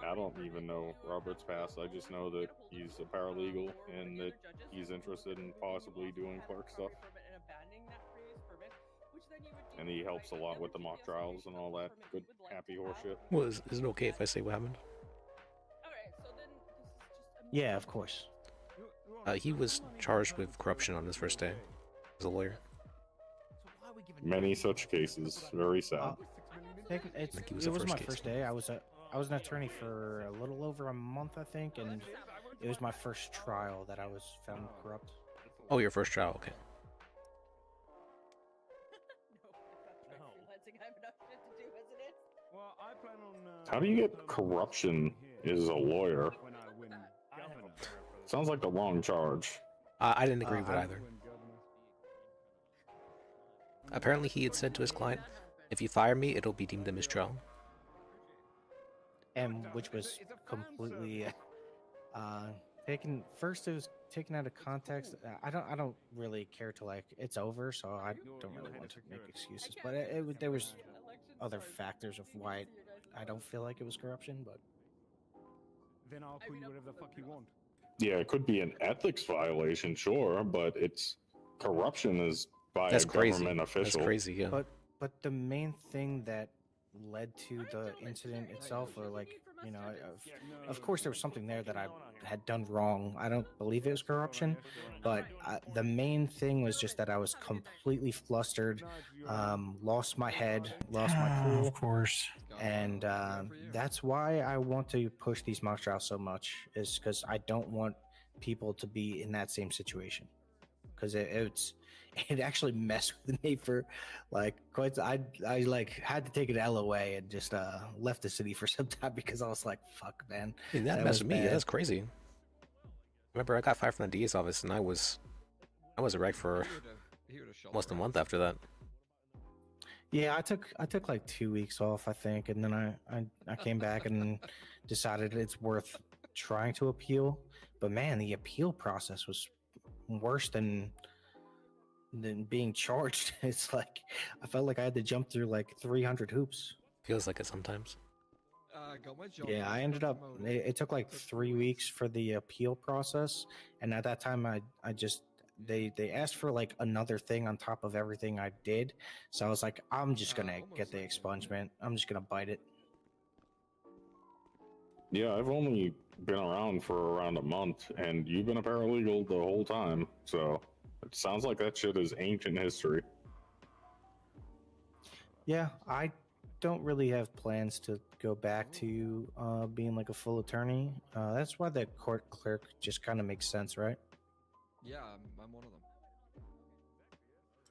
Speaker 10: I don't even know Robert's past. I just know that he's a paralegal and that he's interested in possibly doing clerk stuff. And he helps a lot with the mock trials and all that good, happy horseshit.
Speaker 1: Well, is it okay if I say what happened?
Speaker 19: Yeah, of course.
Speaker 1: He was charged with corruption on his first day as a lawyer.
Speaker 10: Many such cases. Very sad.
Speaker 19: It was my first day. I was an attorney for a little over a month, I think, and it was my first trial that I was found corrupt.
Speaker 1: Oh, your first trial, okay.
Speaker 21: Well, I plan on.
Speaker 10: How do you get corruption as a lawyer? Sounds like the wrong charge.
Speaker 1: I didn't agree with it either. Apparently, he had said to his client, if you fire me, it'll be deemed a mistrial.
Speaker 19: and which was completely taken. First, it was taken out of context. I don't really care to like it's over, so I don't really want to make excuses. But there was other factors of why I don't feel like it was corruption. But
Speaker 21: Then I'll call you whatever the fuck you want.
Speaker 10: Yeah, it could be an ethics violation, sure, but it's corruption is by
Speaker 1: That's
Speaker 10: a
Speaker 1: crazy.
Speaker 10: government official.
Speaker 1: That's crazy, yeah.
Speaker 19: But the main thing that led to the incident itself, or like, you know, of course there was something there that I had done wrong. I don't believe it was corruption, but the main thing was just that I was completely flustered, lost my head, lost my cool.
Speaker 22: Of course.
Speaker 19: And that's why I want to push these mock trials so much, is because I don't want people to be in that same situation. Because it actually messed with me for like quite. I like had to take an LOA and just left the city for some time because I was like, "Fuck, man."
Speaker 1: I mean, that messed with me. Yeah, that's crazy. Remember, I got fired from the DA's office, and I was a wreck for almost a month after that.
Speaker 19: Yeah, I took like 2 weeks off, I think, and then I came back and decided it's worth trying to appeal. But man, the appeal process was worse than being charged. It's like I felt like I had to jump through like 300 hoops.
Speaker 1: Feels like it sometimes.
Speaker 19: Yeah, I ended up. It took like 3 weeks for the appeal process, and at that time, I just they asked for like another thing on top of everything I did. So I was like, I'm just gonna get the expungement. I'm just gonna bite it.
Speaker 10: Yeah, I've only been around for around a month, and you've been a paralegal the whole time, so it sounds like that shit is ancient history.
Speaker 19: Yeah, I don't really have plans to go back to being like a full attorney. That's why the court clerk just kind of makes sense, right?
Speaker 11: Yeah, I'm one of them.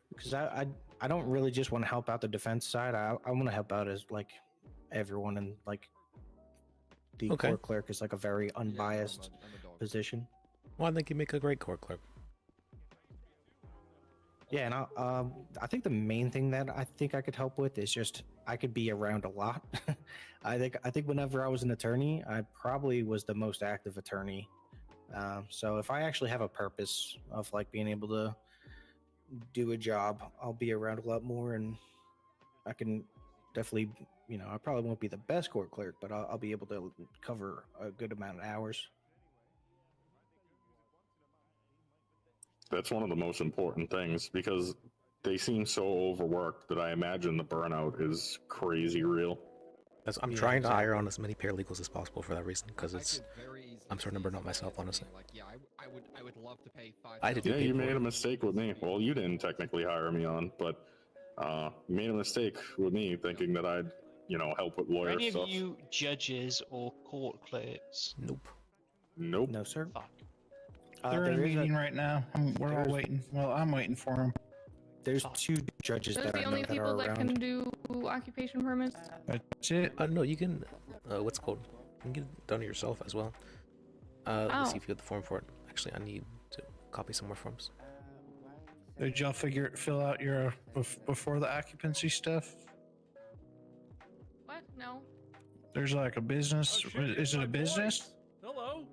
Speaker 19: Because I don't really just want to help out the defense side. I want to help out as like everyone, and like the court clerk is like a very unbiased position.
Speaker 1: Well, I think you make a great court clerk.
Speaker 19: Yeah, and I think the main thing that I think I could help with is just I could be around a lot. I think whenever I was an attorney, I probably was the most active attorney. So if I actually have a purpose of like being able to do a job, I'll be around a lot more, and I can definitely, you know, I probably won't be the best court clerk, but I'll be able to cover a good amount of hours.
Speaker 10: That's one of the most important things, because they seem so overworked that I imagine the burnout is crazy real.
Speaker 1: I'm trying to hire on as many paralegals as possible for that reason, because I'm starting to burn out myself, honestly.
Speaker 11: Like, yeah, I would love to pay
Speaker 10: Yeah, you made a mistake with me. Well, you didn't technically hire me on, but you made a mistake with me thinking that I'd, you know, help with lawyer
Speaker 13: Any
Speaker 10: stuff.
Speaker 13: of you judges or court clerks?
Speaker 1: Nope.
Speaker 10: Nope.
Speaker 19: No, sir.
Speaker 13: Fuck.
Speaker 22: They're in a meeting right now. We're all waiting. Well, I'm waiting for them.
Speaker 19: There's 2 judges
Speaker 18: Those
Speaker 19: that
Speaker 18: the
Speaker 19: I
Speaker 18: only
Speaker 19: know that
Speaker 18: people
Speaker 19: are
Speaker 18: that
Speaker 19: around.
Speaker 18: can do occupation permits.
Speaker 22: That's it.
Speaker 1: No, you can. What's it called? You can get it done yourself as well. Let me see if you get the form for it. Actually, I need to copy some more forms.
Speaker 22: Did y'all fill out your before the occupancy stuff?
Speaker 18: What? No.
Speaker 22: There's like a business.
Speaker 3: Oh, shit,
Speaker 22: Is it a business?
Speaker 3: Hello?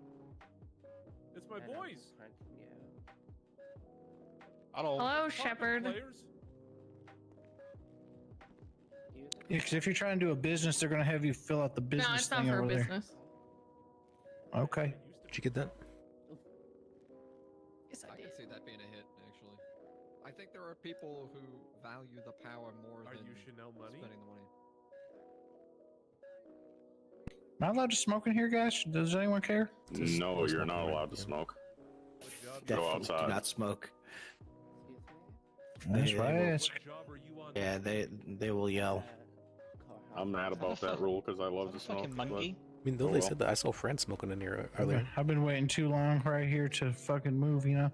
Speaker 3: It's my boys.
Speaker 18: Hello, Shepard.
Speaker 22: Yeah, because if you're trying to do a business, they're going to have you fill out the business
Speaker 18: No, it's not
Speaker 22: thing
Speaker 18: for a
Speaker 22: over there.
Speaker 18: business.
Speaker 22: Okay.
Speaker 1: Did you get that?
Speaker 18: Yes,
Speaker 11: I can see that being a hit, actually. I think there are people who value the power more than
Speaker 3: Chanel money?
Speaker 11: spending the money.
Speaker 22: Am I allowed to smoke in here, guys? Does anyone care?
Speaker 10: No, you're not allowed to smoke. Go
Speaker 19: Definitely
Speaker 10: outside.
Speaker 19: do not smoke.
Speaker 22: That's
Speaker 19: They
Speaker 22: why I
Speaker 19: will-
Speaker 22: asked.
Speaker 19: Yeah, they will yell.
Speaker 10: I'm mad about that rule because I love to smoke.
Speaker 1: I mean, though they said that I saw friends smoking in here earlier.
Speaker 22: I've been waiting too long right here to fucking move, you know?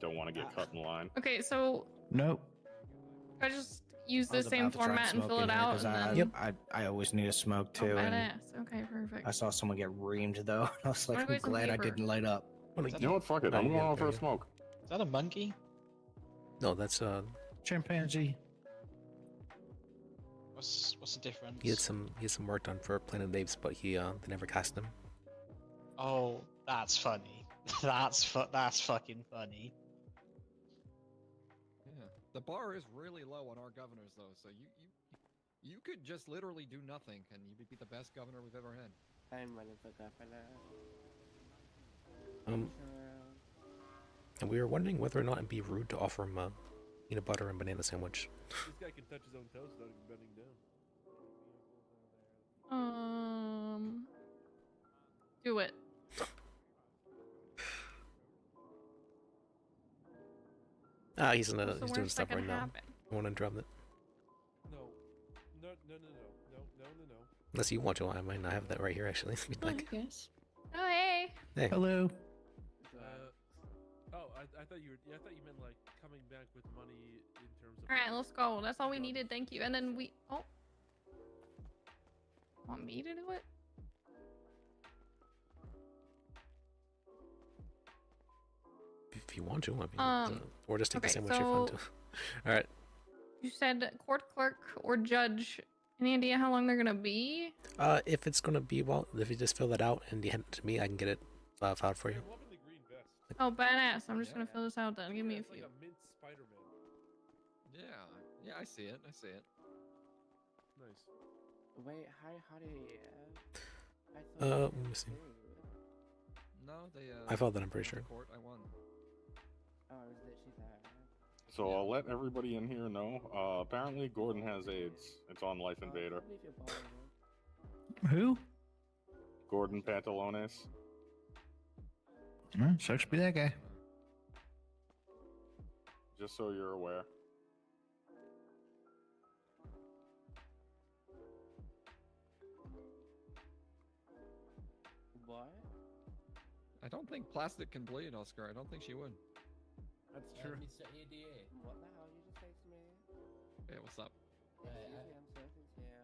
Speaker 10: Don't want to get cut in line.
Speaker 18: Okay, so
Speaker 22: Nope.
Speaker 18: I just use
Speaker 19: I
Speaker 18: the
Speaker 19: was
Speaker 18: same
Speaker 19: about to try
Speaker 18: format and
Speaker 19: smoke
Speaker 18: fill
Speaker 19: in
Speaker 18: it
Speaker 19: here
Speaker 18: out,
Speaker 19: 'cause
Speaker 18: and then
Speaker 19: I always need to smoke
Speaker 18: oh,
Speaker 19: too. and
Speaker 18: badass. Okay, perfect.
Speaker 19: I saw someone get reamed though. I was like,
Speaker 18: Wanna go
Speaker 19: I'm
Speaker 18: get some
Speaker 19: glad I
Speaker 18: paper?
Speaker 19: didn't light up.
Speaker 10: You know what? Fuck it. I'm going out for a smoke.
Speaker 13: Is that a monkey?
Speaker 1: No, that's
Speaker 22: Chimpanzee.
Speaker 13: What's the difference?
Speaker 1: He had some work done for Planet Apes, but they never cast him.
Speaker 13: Oh, that's funny. That's fucking funny.
Speaker 11: Yeah, the bar is really low on our governors, though. So you could just literally do nothing, and you would be the best governor we've ever had.
Speaker 4: I'm running for governor.
Speaker 1: And we were wondering whether or not it'd be rude to offer him a peanut butter and banana sandwich.
Speaker 3: This guy can touch his own toes without even bending down.
Speaker 12: Do it.
Speaker 1: He's doing
Speaker 12: worst
Speaker 1: stuff
Speaker 12: that
Speaker 1: right
Speaker 12: can
Speaker 1: now.
Speaker 12: happen?
Speaker 1: I want to interrupt it.
Speaker 3: No.
Speaker 1: Unless you want to, I might not have that right here actually. If you'd like.
Speaker 12: Yes. Oh hey.
Speaker 1: Hey.
Speaker 23: Hello.
Speaker 3: I thought you meant like coming back with money in terms of.
Speaker 12: All right, let's go. That's all we needed. Thank you. And then we. Oh. Want me to do it?
Speaker 1: If you want to, I mean, or just take the
Speaker 12: okay,
Speaker 1: sandwich. You're fun too. All right.
Speaker 12: You said court clerk or judge. Any idea how long they're gonna be?
Speaker 1: If it's gonna be if you just fill that out and you hand it to me, I can get it filed for you.
Speaker 12: Oh, badass. I'm just gonna fill this out then. Give me a few.
Speaker 3: Like a mint Spider-Man.
Speaker 11: Yeah, I see it. I see it.
Speaker 3: Nice.
Speaker 4: Wait, how do you?
Speaker 1: Let me see.
Speaker 11: No, they.
Speaker 1: I filed that. I'm pretty sure.
Speaker 11: Court, I won.
Speaker 4: Oh, she's there.
Speaker 10: So I'll let everybody in here know. Apparently Gordon has AIDS. It's on Life Invader.
Speaker 23: Who?
Speaker 10: Gordon Pantalones.
Speaker 23: Sucks to be that guy.
Speaker 10: Just so you're aware.
Speaker 4: What?
Speaker 11: I don't think plastic can bleed, Oscar. I don't think she would.
Speaker 3: That's true.
Speaker 4: Mr. ADA. What the hell you just say to me?
Speaker 11: Hey, what's up?
Speaker 4: Excuse me, I'm surfing here.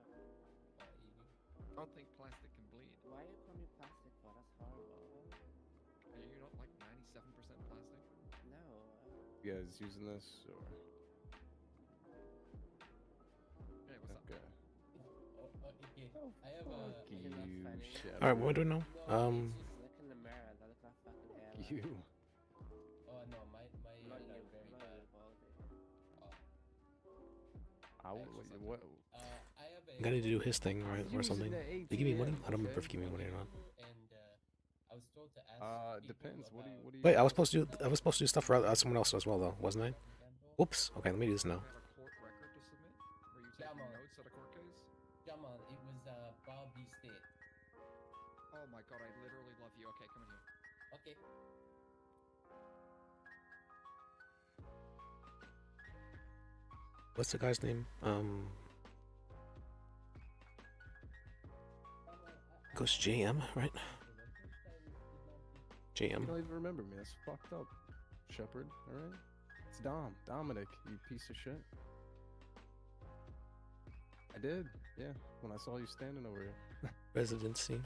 Speaker 11: I don't think plastic can bleed.
Speaker 4: Why you call me plastic for? That's horrible.
Speaker 11: Are you not like 97% plastic?
Speaker 4: No.
Speaker 14: You guys using this or?
Speaker 11: Hey, what's
Speaker 14: okay.
Speaker 4: I have a.
Speaker 1: All right, what do we know?
Speaker 4: Look in the mirror. That looks like fucking hair.
Speaker 14: You.
Speaker 4: Oh no, my ears are very
Speaker 14: What?
Speaker 1: Got to do his thing, right, or something. They give me money? I don't remember if he gave me money or not.
Speaker 14: Depends. What do you?
Speaker 1: Wait, I was supposed to do stuff for someone else as well, though, wasn't I? Whoops. Okay, let me do this now.
Speaker 11: Court record to submit? Were you taking notes at a court case?
Speaker 4: Jamal, it was Bobby State.
Speaker 11: Oh my god, I literally love you. Okay, come in here.
Speaker 4: Okay.
Speaker 1: What's the guy's name? Goes JM, right? JM.
Speaker 14: You don't even remember me. That's fucked up, Shepard. All right. It's Dominic. You piece of shit. I did. Yeah. When I saw you standing over here.
Speaker 1: Residency.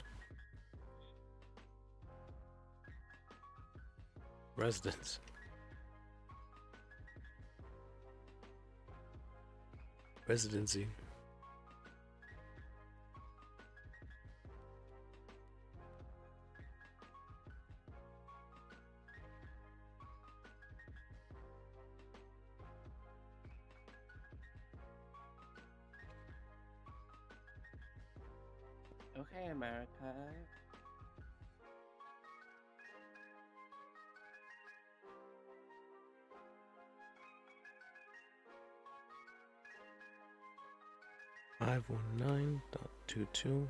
Speaker 1: Residence. Residency.
Speaker 4: Okay, America.
Speaker 1: Five 519.22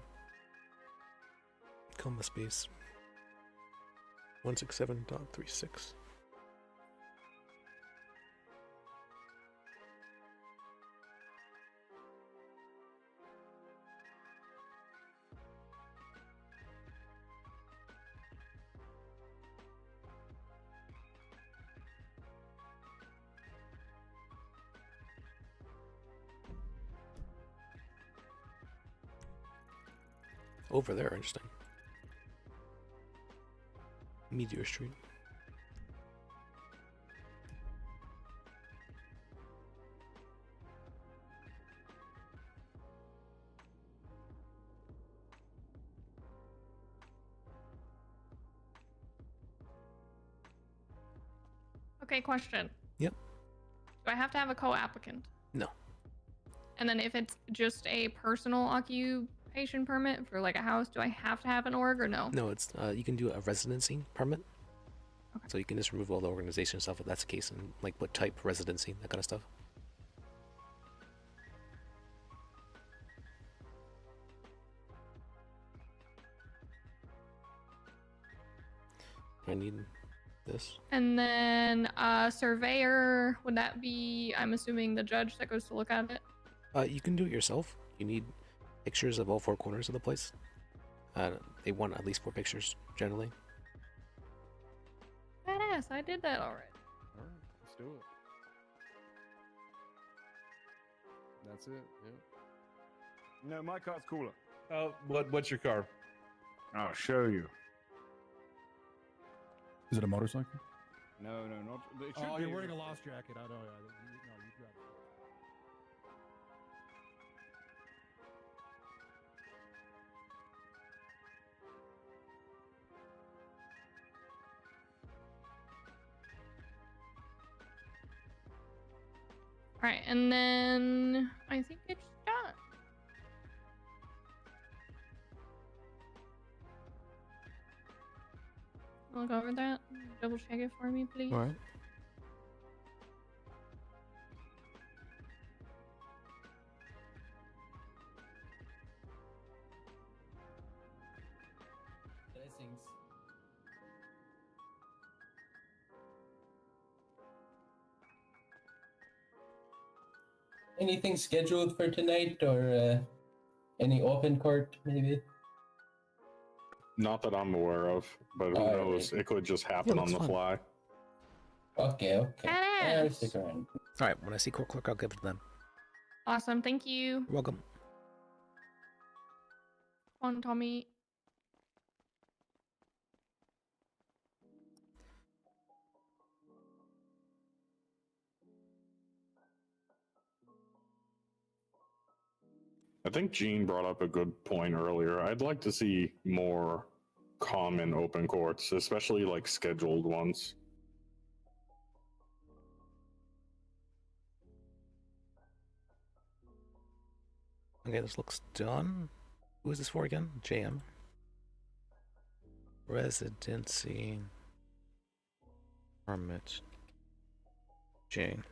Speaker 1: comma space 167.36. Over there, interesting. Meteor Street.
Speaker 12: Okay, question.
Speaker 1: Yep.
Speaker 12: Do I have to have a co-applicant?
Speaker 1: No.
Speaker 12: And then if it's just a personal occupation permit for like a house, do I have to have an org or no?
Speaker 1: No, it's you can do a residency permit. Okay. So you can just remove all the organization stuff if that's the case, and like what type residency, that kind of stuff. I need this.
Speaker 12: And then surveyor, would that be, I'm assuming, the judge that goes to look at it?
Speaker 1: You can do it yourself. You need pictures of all 4 corners of the place. They want at least 4 pictures, generally.
Speaker 12: Badass, I did that already.
Speaker 14: Alright, let's do it. That's it, yeah.
Speaker 21: No, my car's cooler.
Speaker 9: What's your car?
Speaker 21: I'll show you.
Speaker 16: Is it a motorcycle?
Speaker 21: No, not. It should
Speaker 16: Oh,
Speaker 21: be
Speaker 16: you're wearing a lost jacket. I know. No, you got it.
Speaker 12: Alright, and then I think it's done. Look over that. Double check it for me, please.
Speaker 1: All right.
Speaker 4: Blessings. Anything scheduled for tonight, or any open court, maybe?
Speaker 10: Not that I'm aware of, but who knows? It could just happen on the fly.
Speaker 4: Okay. I'll stick around.
Speaker 1: All right, when I see court clerk, I'll give it to them.
Speaker 12: Awesome, thank you.
Speaker 1: You're welcome.
Speaker 12: Come on, Tommy.
Speaker 10: I think Gene brought up a good point earlier. I'd like to see more common open courts, especially like scheduled ones.
Speaker 1: Okay, this looks done. Who is this for again? JM. Residency permit. Jane.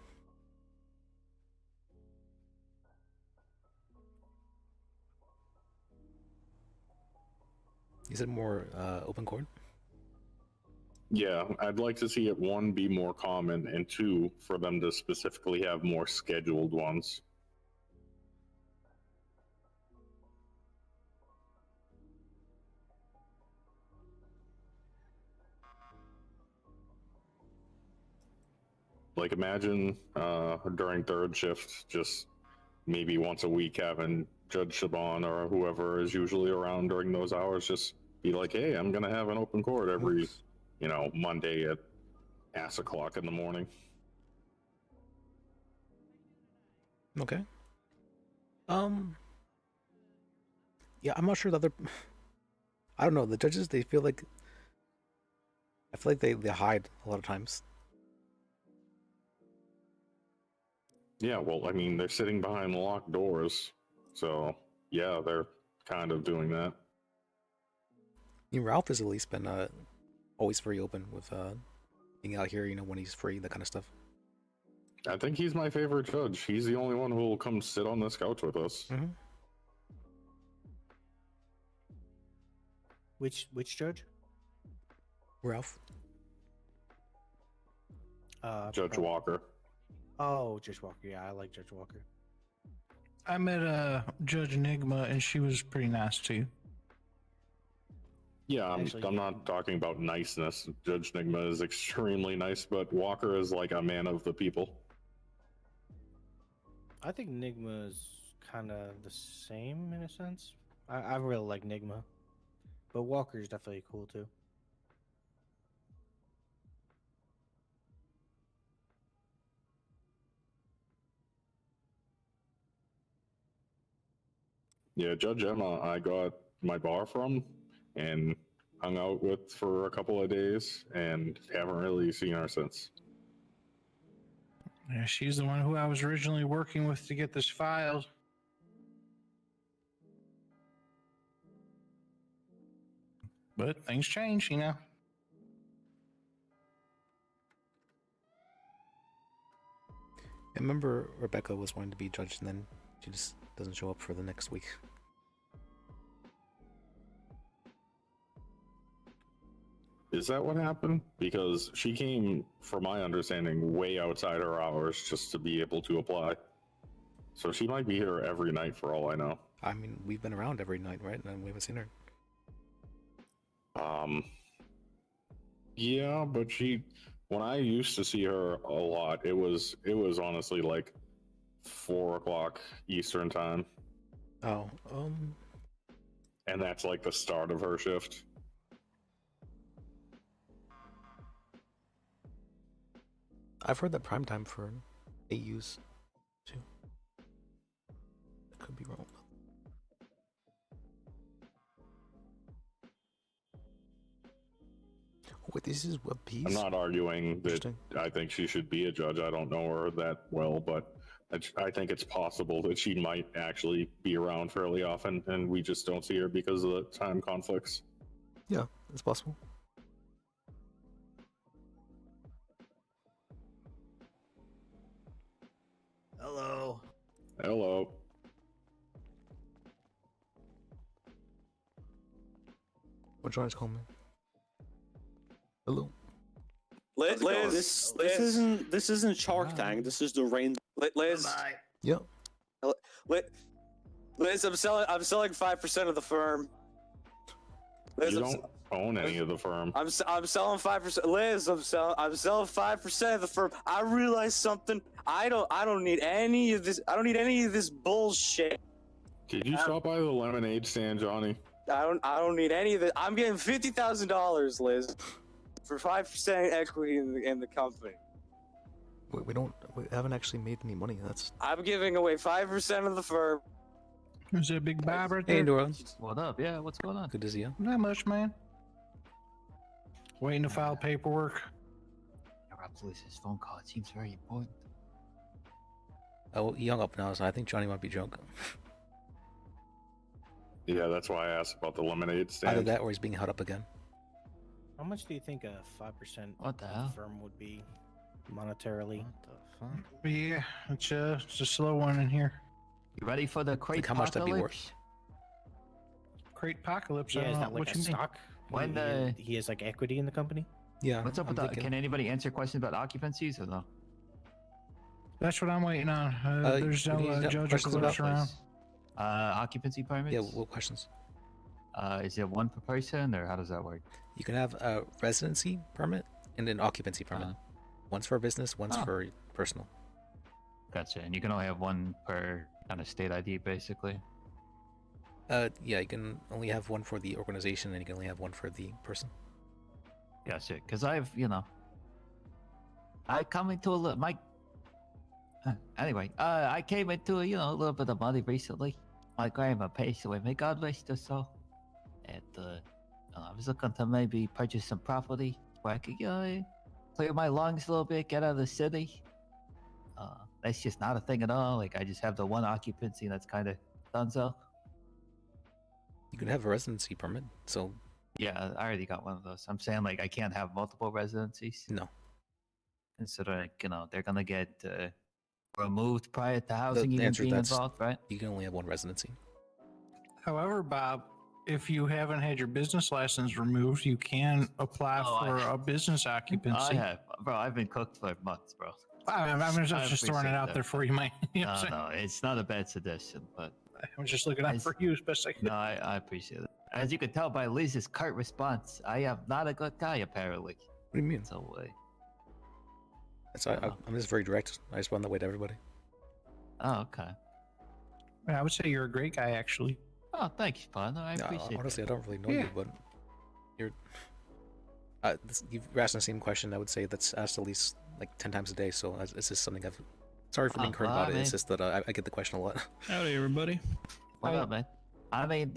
Speaker 1: You said more open court?
Speaker 10: Yeah, I'd like to see it, 1, be more common, and 2, for them to specifically have more scheduled ones. Like, imagine during third shift, just maybe once a week having Judge Shaban or whoever is usually around during those hours just be like, hey, I'm going to have an open court every, Monday at ass o'clock in the morning.
Speaker 1: Okay. Yeah, I'm not sure the other... I don't know, the judges, I feel like they hide a lot of times.
Speaker 10: Yeah, well, I mean, they're sitting behind locked doors, so yeah, they're kind of doing that.
Speaker 1: Ralph has at least been always very open with being out here, when he's free, that kind of stuff.
Speaker 10: I think he's my favorite judge. He's the only one who will come sit on this couch with us.
Speaker 1: Mm-hmm.
Speaker 19: Which judge?
Speaker 1: Ralph.
Speaker 10: Judge Walker.
Speaker 19: Oh, Judge Walker. Yeah, I like Judge Walker.
Speaker 22: I met Judge Enigma, and she was pretty nice too.
Speaker 10: Yeah, I'm not talking about niceness. Judge Nigma is extremely nice, but Walker is like a man of the people.
Speaker 19: I think Nigma is kind of the same in a sense. I really like Nigma, but Walker is definitely cool too.
Speaker 10: Yeah, Judge Emma, I got my bar from and hung out with for a couple of days and haven't really seen her since.
Speaker 22: Yeah, she's the one who I was originally working with to get this filed. But things change, you know.
Speaker 1: I remember Rebecca was wanting to be judged and then she just doesn't show up for the next week.
Speaker 10: Is that what happened? Because she came, from my understanding, way outside her hours just to be able to apply. So she might be here every night for all I know.
Speaker 1: I mean, we've been around every night, right? And we haven't seen her.
Speaker 10: Yeah, but when I used to see her a lot, it was honestly like 4 o'clock Eastern time.
Speaker 1: Oh,
Speaker 10: and that's like the start of her shift.
Speaker 1: I've heard that prime time for AUs too. I could be wrong. Wait, this is what piece?
Speaker 10: I'm not arguing that I think she should be a judge. I don't know her that well, but I think it's possible that she might actually be around fairly often, and we just don't see her because of the time conflicts.
Speaker 1: Yeah, it's possible.
Speaker 8: Hello.
Speaker 10: Hello.
Speaker 1: What Johnny's calling me? Hello.
Speaker 15: Liz, this isn't Shark Tank. This is the rain. Liz.
Speaker 1: Yep.
Speaker 15: Liz, I'm selling 5% of the firm. Liz,
Speaker 10: you don't own any of the firm.
Speaker 15: I'm selling 5%. Liz, I'm selling 5% of the firm. I realized something. I don't need any of this. I don't need any of this bullshit.
Speaker 10: Did you stop by the lemonade stand, Johnny?
Speaker 15: I don't need any of it. I'm getting $50,000, Liz, for 5% equity in the company.
Speaker 1: We haven't actually made any money. That's.
Speaker 15: I'm giving away 5% of the firm.
Speaker 22: There's a big Bob right there.
Speaker 1: Hey, Dora.
Speaker 8: What up? Yeah, what's going on?
Speaker 1: Good to see you.
Speaker 22: Not much, man. Waiting to file paperwork.
Speaker 8: Rob Lewis's phone call. It seems very important.
Speaker 1: Oh, he hung up now, so I think Johnny might be drunk.
Speaker 10: Yeah, that's why I asked about the lemonade stand.
Speaker 1: Either that or he's being held up again.
Speaker 19: How much do you think a 5%
Speaker 8: What the hell?
Speaker 19: firm would be monetarily?
Speaker 22: But yeah, it's a slow one in here.
Speaker 8: You ready for the crate
Speaker 1: How much that'd be worth?
Speaker 22: Crate apocalypse.
Speaker 19: Yeah,
Speaker 22: I
Speaker 19: is
Speaker 22: don't
Speaker 19: that
Speaker 22: know
Speaker 19: like
Speaker 22: what
Speaker 19: a
Speaker 22: you mean.
Speaker 19: stock?
Speaker 8: When
Speaker 19: he has like equity in the company?
Speaker 1: Yeah.
Speaker 8: What's up with that? Can anybody answer questions about occupancies or no?
Speaker 22: That's what I'm waiting on. There's no judge or
Speaker 1: questions
Speaker 22: clerks
Speaker 1: about
Speaker 22: around.
Speaker 8: Occupancy permits?
Speaker 1: Yeah, what questions?
Speaker 8: Is it one per person or how does that work?
Speaker 1: You can have a residency permit and an occupancy permit. One's for business, one's for personal.
Speaker 8: Gotcha. And you can only have one per kind of state ID, basically.
Speaker 1: Yeah, you can only have one for the organization, and you can only have one for the person.
Speaker 8: Gotcha. Because I've, I come into a little, anyway, I came into, a little bit of money recently. My grandma passed away, may God rest her soul. And, I was looking to maybe purchase some property where I could, clear my lungs a little bit, get out of the city. That's just not a thing at all. Like, I just have the one occupancy, and that's kind of donezo.
Speaker 1: You can have a residency permit, so...
Speaker 8: Yeah, I already got one of those. I'm saying, like, I can't have multiple residencies.
Speaker 1: No.
Speaker 8: Considering, they're gonna get removed prior to housing even
Speaker 1: answer
Speaker 8: being
Speaker 1: that's
Speaker 8: involved, right?
Speaker 1: You can only have one residency.
Speaker 22: However, Bob, if you haven't had your business license removed, you can apply for a business occupancy.
Speaker 8: I have, bro. I've been cooked for months, bro.
Speaker 22: I'm just throwing it out there for you, man. You know what I'm saying?
Speaker 8: No, it's not a bad suggestion, but
Speaker 22: I'm just looking out for you as best I can.
Speaker 8: No, I appreciate it. As you can tell by Liz's curt response, I am not a good guy, apparently.
Speaker 1: What do you mean?
Speaker 8: So,
Speaker 1: I'm just very direct. I respond that way to everybody.
Speaker 8: Oh, okay.
Speaker 22: I would say you're a great guy, actually.
Speaker 8: Oh, thanks, partner. I appreciate
Speaker 1: honestly,
Speaker 8: it.
Speaker 1: I don't really know you, but you're... you've asked the same question. I would say that's asked at least like 10 times a day, so it's just something I've... Sorry for being current about it. It's just that I get the question a lot.
Speaker 17: Howdy, everybody.
Speaker 8: What up, man? I mean,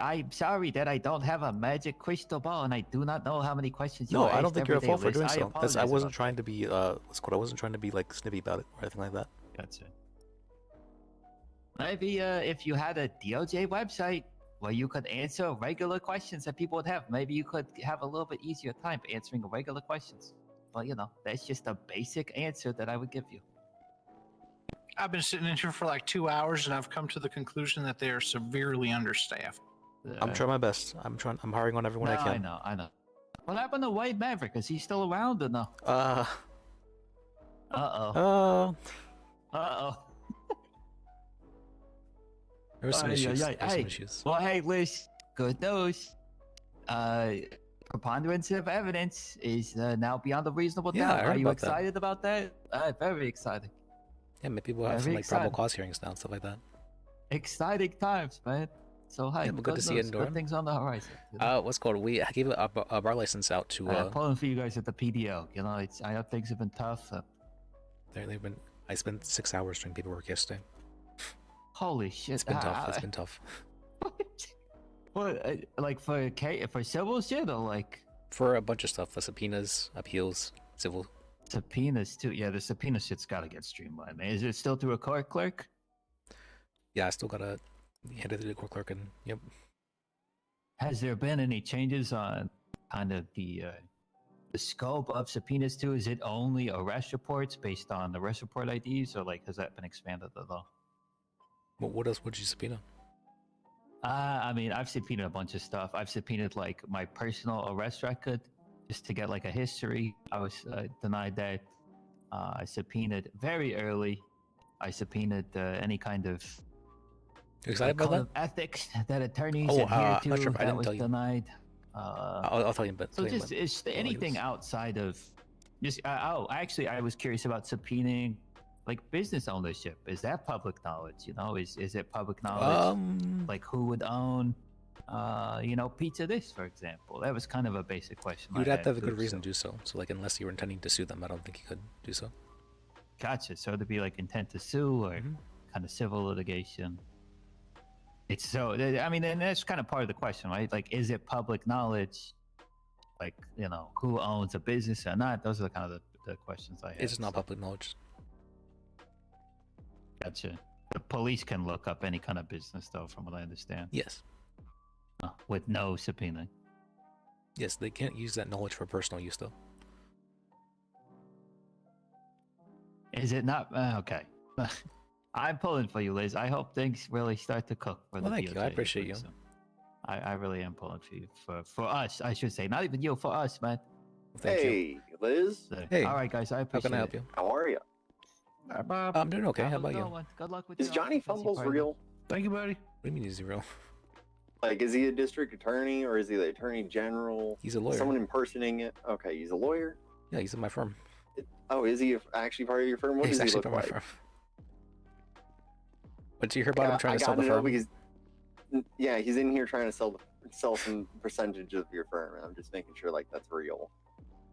Speaker 8: I'm sorry that I don't have a magic crystal ball and I do not know how many questions you
Speaker 1: No,
Speaker 8: are
Speaker 1: I don't
Speaker 8: asked
Speaker 1: think you're
Speaker 8: every
Speaker 1: at fault
Speaker 8: day,
Speaker 1: for doing
Speaker 8: Liz.
Speaker 1: so. I
Speaker 8: apologize
Speaker 1: wasn't
Speaker 8: about
Speaker 1: trying to be what's called. I wasn't trying to be like snippy about it or anything like that.
Speaker 8: Gotcha. Maybe if you had a DOJ website where you could answer regular questions that people would have, maybe you could have a little bit easier time answering regular questions. But that's just a basic answer that I would give you.
Speaker 22: I've been sitting in here for like 2 hours, and I've come to the conclusion that they are severely understaffed.
Speaker 1: I'm trying my best. I'm hiring on everyone I can.
Speaker 8: I know. What happened to White Maverick? Is he still around or no?
Speaker 1: Uh-oh. There were some issues. There were some issues.
Speaker 8: Well, hey, Liz, good news. Preponderance of evidence is now beyond a reasonable
Speaker 1: Yeah,
Speaker 8: doubt.
Speaker 1: I heard
Speaker 8: Are you
Speaker 1: about that.
Speaker 8: excited about that? Very excited.
Speaker 1: Yeah, maybe we'll have some like probable cause hearings now and stuff like that.
Speaker 8: Exciting times, man. So hi,
Speaker 1: Yeah, well, good to see you,
Speaker 8: good things on the horizon.
Speaker 1: What's called? We gave a bar license out to.
Speaker 8: I'm pulling for you guys at the PDO. I know things have been tough.
Speaker 1: They've been. I spent 6 hours doing paperwork yesterday.
Speaker 8: Holy shit!
Speaker 1: It's been tough. It's been tough.
Speaker 8: What, like for civil shit or like?
Speaker 1: For a bunch of stuff, the subpoenas, appeals, civil.
Speaker 8: Subpoenas too. Yeah, the subpoena shit's got to get streamlined. Man. Is it still through a court clerk?
Speaker 1: Yeah, I still gotta head it to the court clerk and yep.
Speaker 8: Has there been any changes on kind of the scope of subpoenas too? Is it only arrest reports based on arrest report IDs, or like has that been expanded at all?
Speaker 1: What else would you subpoena?
Speaker 8: I mean, I've subpoenaed a bunch of stuff. I've subpoenaed like my personal arrest record just to get like a history. I was denied that. I subpoenaed very early. I subpoenaed any kind of
Speaker 1: You excited about
Speaker 8: code
Speaker 1: that?
Speaker 8: of ethics that attorneys
Speaker 1: Oh,
Speaker 8: adhere to.
Speaker 1: I'm not sure if I
Speaker 8: that
Speaker 1: didn't
Speaker 8: was
Speaker 1: tell you.
Speaker 8: denied.
Speaker 1: I'll tell you, but
Speaker 8: So just it's anything outside of just. Actually, I was curious about subpoenaing like business ownership. Is that public knowledge? Is it public knowledge? Like who would own, Pizza This, for example? That was kind of a basic question.
Speaker 1: You'd
Speaker 8: I
Speaker 1: have to
Speaker 8: had
Speaker 1: have a good
Speaker 8: too,
Speaker 1: reason to do so. So like, unless you were intending to sue them, I don't think you could do so.
Speaker 8: Gotcha. So to be like intent to sue or kind of civil litigation. It's so. I mean, and that's kind of part of the question, right? Like, is it public knowledge? Like, who owns a business or not? Those are the kind of the questions I have.
Speaker 1: It's not public knowledge.
Speaker 8: Gotcha. The police can look up any kind of business, though, from what I understand.
Speaker 1: Yes.
Speaker 8: With no subpoena.
Speaker 1: Yes, they can't use that knowledge for personal use, though.
Speaker 8: Is it not? Okay. I'm pulling for you, Liz. I hope things really start to cook for the
Speaker 1: Thank you. I appreciate you.
Speaker 8: I really am pulling for you. For us, I should say. Not even you, for us, man.
Speaker 1: Thank you.
Speaker 6: Hey, Liz.
Speaker 1: Hey.
Speaker 8: All right, guys. I appreciate
Speaker 1: How can I help you?
Speaker 6: How are you?
Speaker 1: I'm doing okay. How about you?
Speaker 8: Good luck with
Speaker 6: Is Johnny Fumbles real?
Speaker 22: Thank you, buddy.
Speaker 1: What do you mean he's real?
Speaker 6: Like, is he a district attorney or is he the attorney general?
Speaker 1: He's a lawyer.
Speaker 6: Someone impersonating it? Okay, he's a lawyer?
Speaker 1: Yeah, he's in my firm.
Speaker 6: Oh, is he actually part of your firm? What
Speaker 1: He's
Speaker 6: does he
Speaker 1: actually
Speaker 6: look
Speaker 1: part of my
Speaker 6: like?
Speaker 1: firm. But you hear about him trying to sell the
Speaker 6: I know
Speaker 1: firm?
Speaker 6: because, yeah, he's in here trying to sell some percentage of your firm. And I'm just making sure like that's real.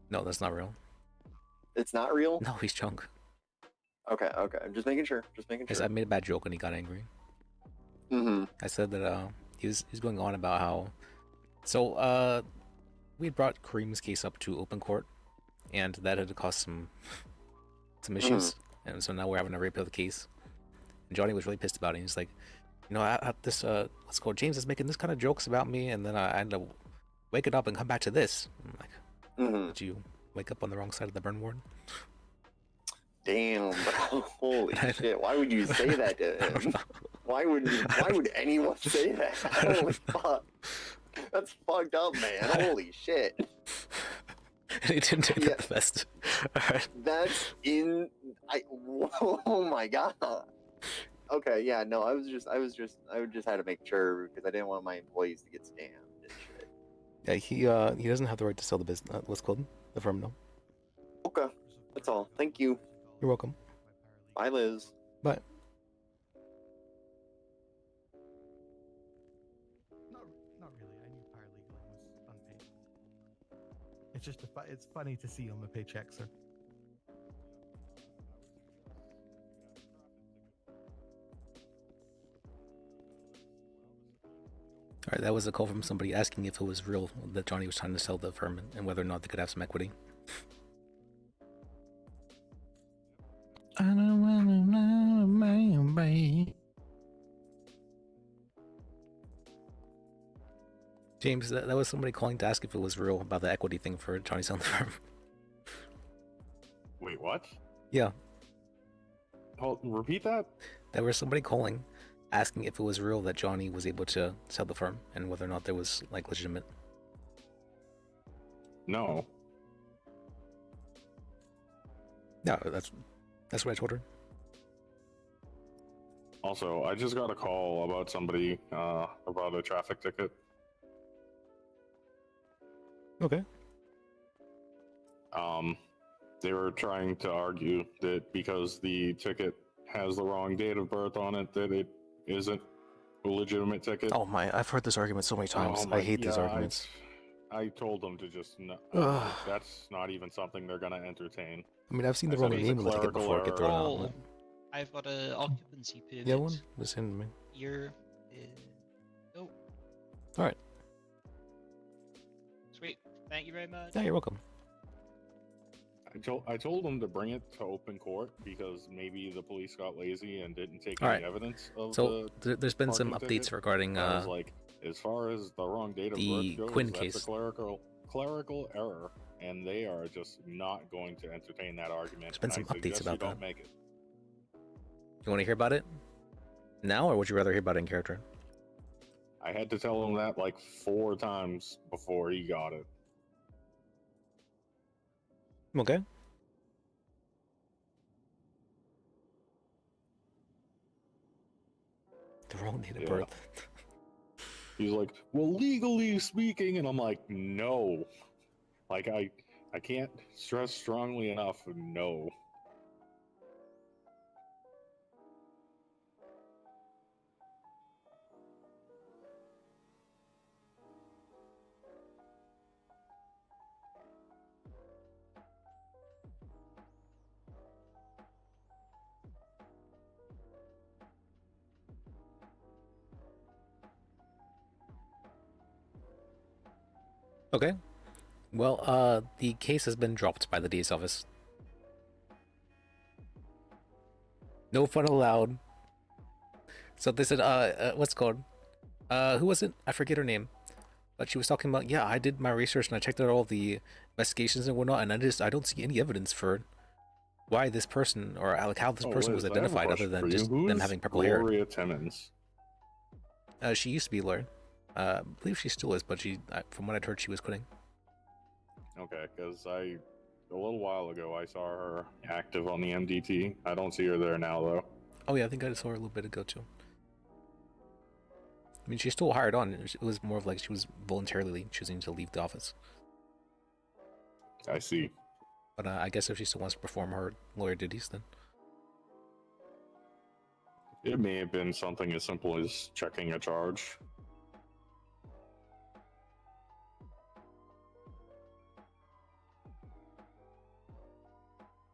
Speaker 1: No, that's not real.
Speaker 6: It's not real?
Speaker 1: No, he's chunk.
Speaker 6: Okay. I'm just making sure.
Speaker 1: Yes, I made a bad joke and he got angry. I said that he's going on about how. So we brought Kareem's case up to open court, and that had caused some issues, and so now we're having to reappeal the case. And Johnny was really pissed about it. He's like, this let's go. James is making this kind of jokes about me, and then I end up waking up and come back to this. I'm like, did you wake up on the wrong side of the burn ward?
Speaker 6: Damn, bro. Holy shit. Why would you say that to him? Why would anyone say that? Holy fuck. That's fucked up, man. Holy shit.
Speaker 1: He didn't take that the best. Alright.
Speaker 6: That's oh my god. Okay, yeah, no, I just had to make sure because I didn't want my employees to get scammed and shit.
Speaker 1: Yeah, he doesn't have the right to sell the business. What's called the firm, no.
Speaker 6: Okay, that's all. Thank you.
Speaker 1: You're welcome.
Speaker 6: Bye, Liz.
Speaker 1: Bye.
Speaker 23: Not really. I knew paralegaling was unpaid. It's just it's funny to see on the paycheck, sir.
Speaker 1: Alright, that was a call from somebody asking if it was real that Johnny was trying to sell the firm and whether or not they could have some equity.
Speaker 22: I don't wanna know, man.
Speaker 1: James, that was somebody calling to ask if it was real about the equity thing for Johnny selling the firm.
Speaker 10: Wait, what?
Speaker 1: Yeah.
Speaker 10: Hold, repeat that?
Speaker 1: There was somebody calling asking if it was real that Johnny was able to sell the firm and whether or not there was like legitimate.
Speaker 10: No.
Speaker 1: No, that's what I told her.
Speaker 10: Also, I just got a call about somebody about a traffic ticket.
Speaker 1: Okay.
Speaker 10: They were trying to argue that because the ticket has the wrong date of birth on it, that it isn't a legitimate ticket.
Speaker 1: Oh my, I've heard this argument so many times. I hate these arguments.
Speaker 10: I told them to just that's not even something they're gonna entertain.
Speaker 1: I mean, I've seen the wrong name of the ticket before get thrown out.
Speaker 13: Oh, I've got an occupancy permit.
Speaker 1: Yeah, one. Listen to me.
Speaker 13: You're... oh.
Speaker 1: Alright.
Speaker 13: Sweet. Thank you very much.
Speaker 1: Yeah, you're welcome.
Speaker 10: I told them to bring it to open court because maybe the police got lazy and didn't take
Speaker 1: All
Speaker 10: any
Speaker 1: right.
Speaker 10: evidence of
Speaker 1: there's been some
Speaker 10: parking
Speaker 1: updates
Speaker 10: ticket.
Speaker 1: regarding
Speaker 10: I was like, as far as the wrong date of
Speaker 1: the
Speaker 10: birth goes,
Speaker 1: Quinn
Speaker 10: that's
Speaker 1: case.
Speaker 10: a clerical error, and they are just not going to entertain that argument.
Speaker 1: There's been some
Speaker 10: and I
Speaker 1: updates
Speaker 10: suggest
Speaker 1: about
Speaker 10: you don't
Speaker 1: that.
Speaker 10: make it.
Speaker 1: You want to hear about it now, or would you rather hear about it in character?
Speaker 10: I had to tell him that like 4 times before he got it.
Speaker 1: Okay. The wrong date of birth.
Speaker 10: He's like, well, legally speaking, and I'm like, no. Like, I can't stress strongly enough, no.
Speaker 1: Okay. Well, the case has been dropped by the DA's office. No fun allowed. So they said, what's it called? Who was it? I forget her name. But she was talking about, yeah, I did my research and I checked out all the investigations and whatnot, and I don't see any evidence for why this person, or like how this person
Speaker 10: Liz,
Speaker 1: was
Speaker 10: I have a
Speaker 1: identified other
Speaker 10: question
Speaker 1: than
Speaker 10: for
Speaker 1: just
Speaker 10: you.
Speaker 1: them
Speaker 10: Who's
Speaker 1: having purple hair.
Speaker 10: Gloria Timmons?
Speaker 1: She used to be a lawyer. I believe she still is, but from what I'd heard, she was quitting.
Speaker 10: Okay, because a little while ago, I saw her active on the MDT. I don't see her there now, though.
Speaker 1: Oh yeah, I think I saw her a little bit ago too. I mean, she's still hired on. It was more of like she was voluntarily choosing to leave the office.
Speaker 10: I see.
Speaker 1: But I guess if she still wants to perform her lawyer duties, then.
Speaker 10: It may have been something as simple as checking a charge.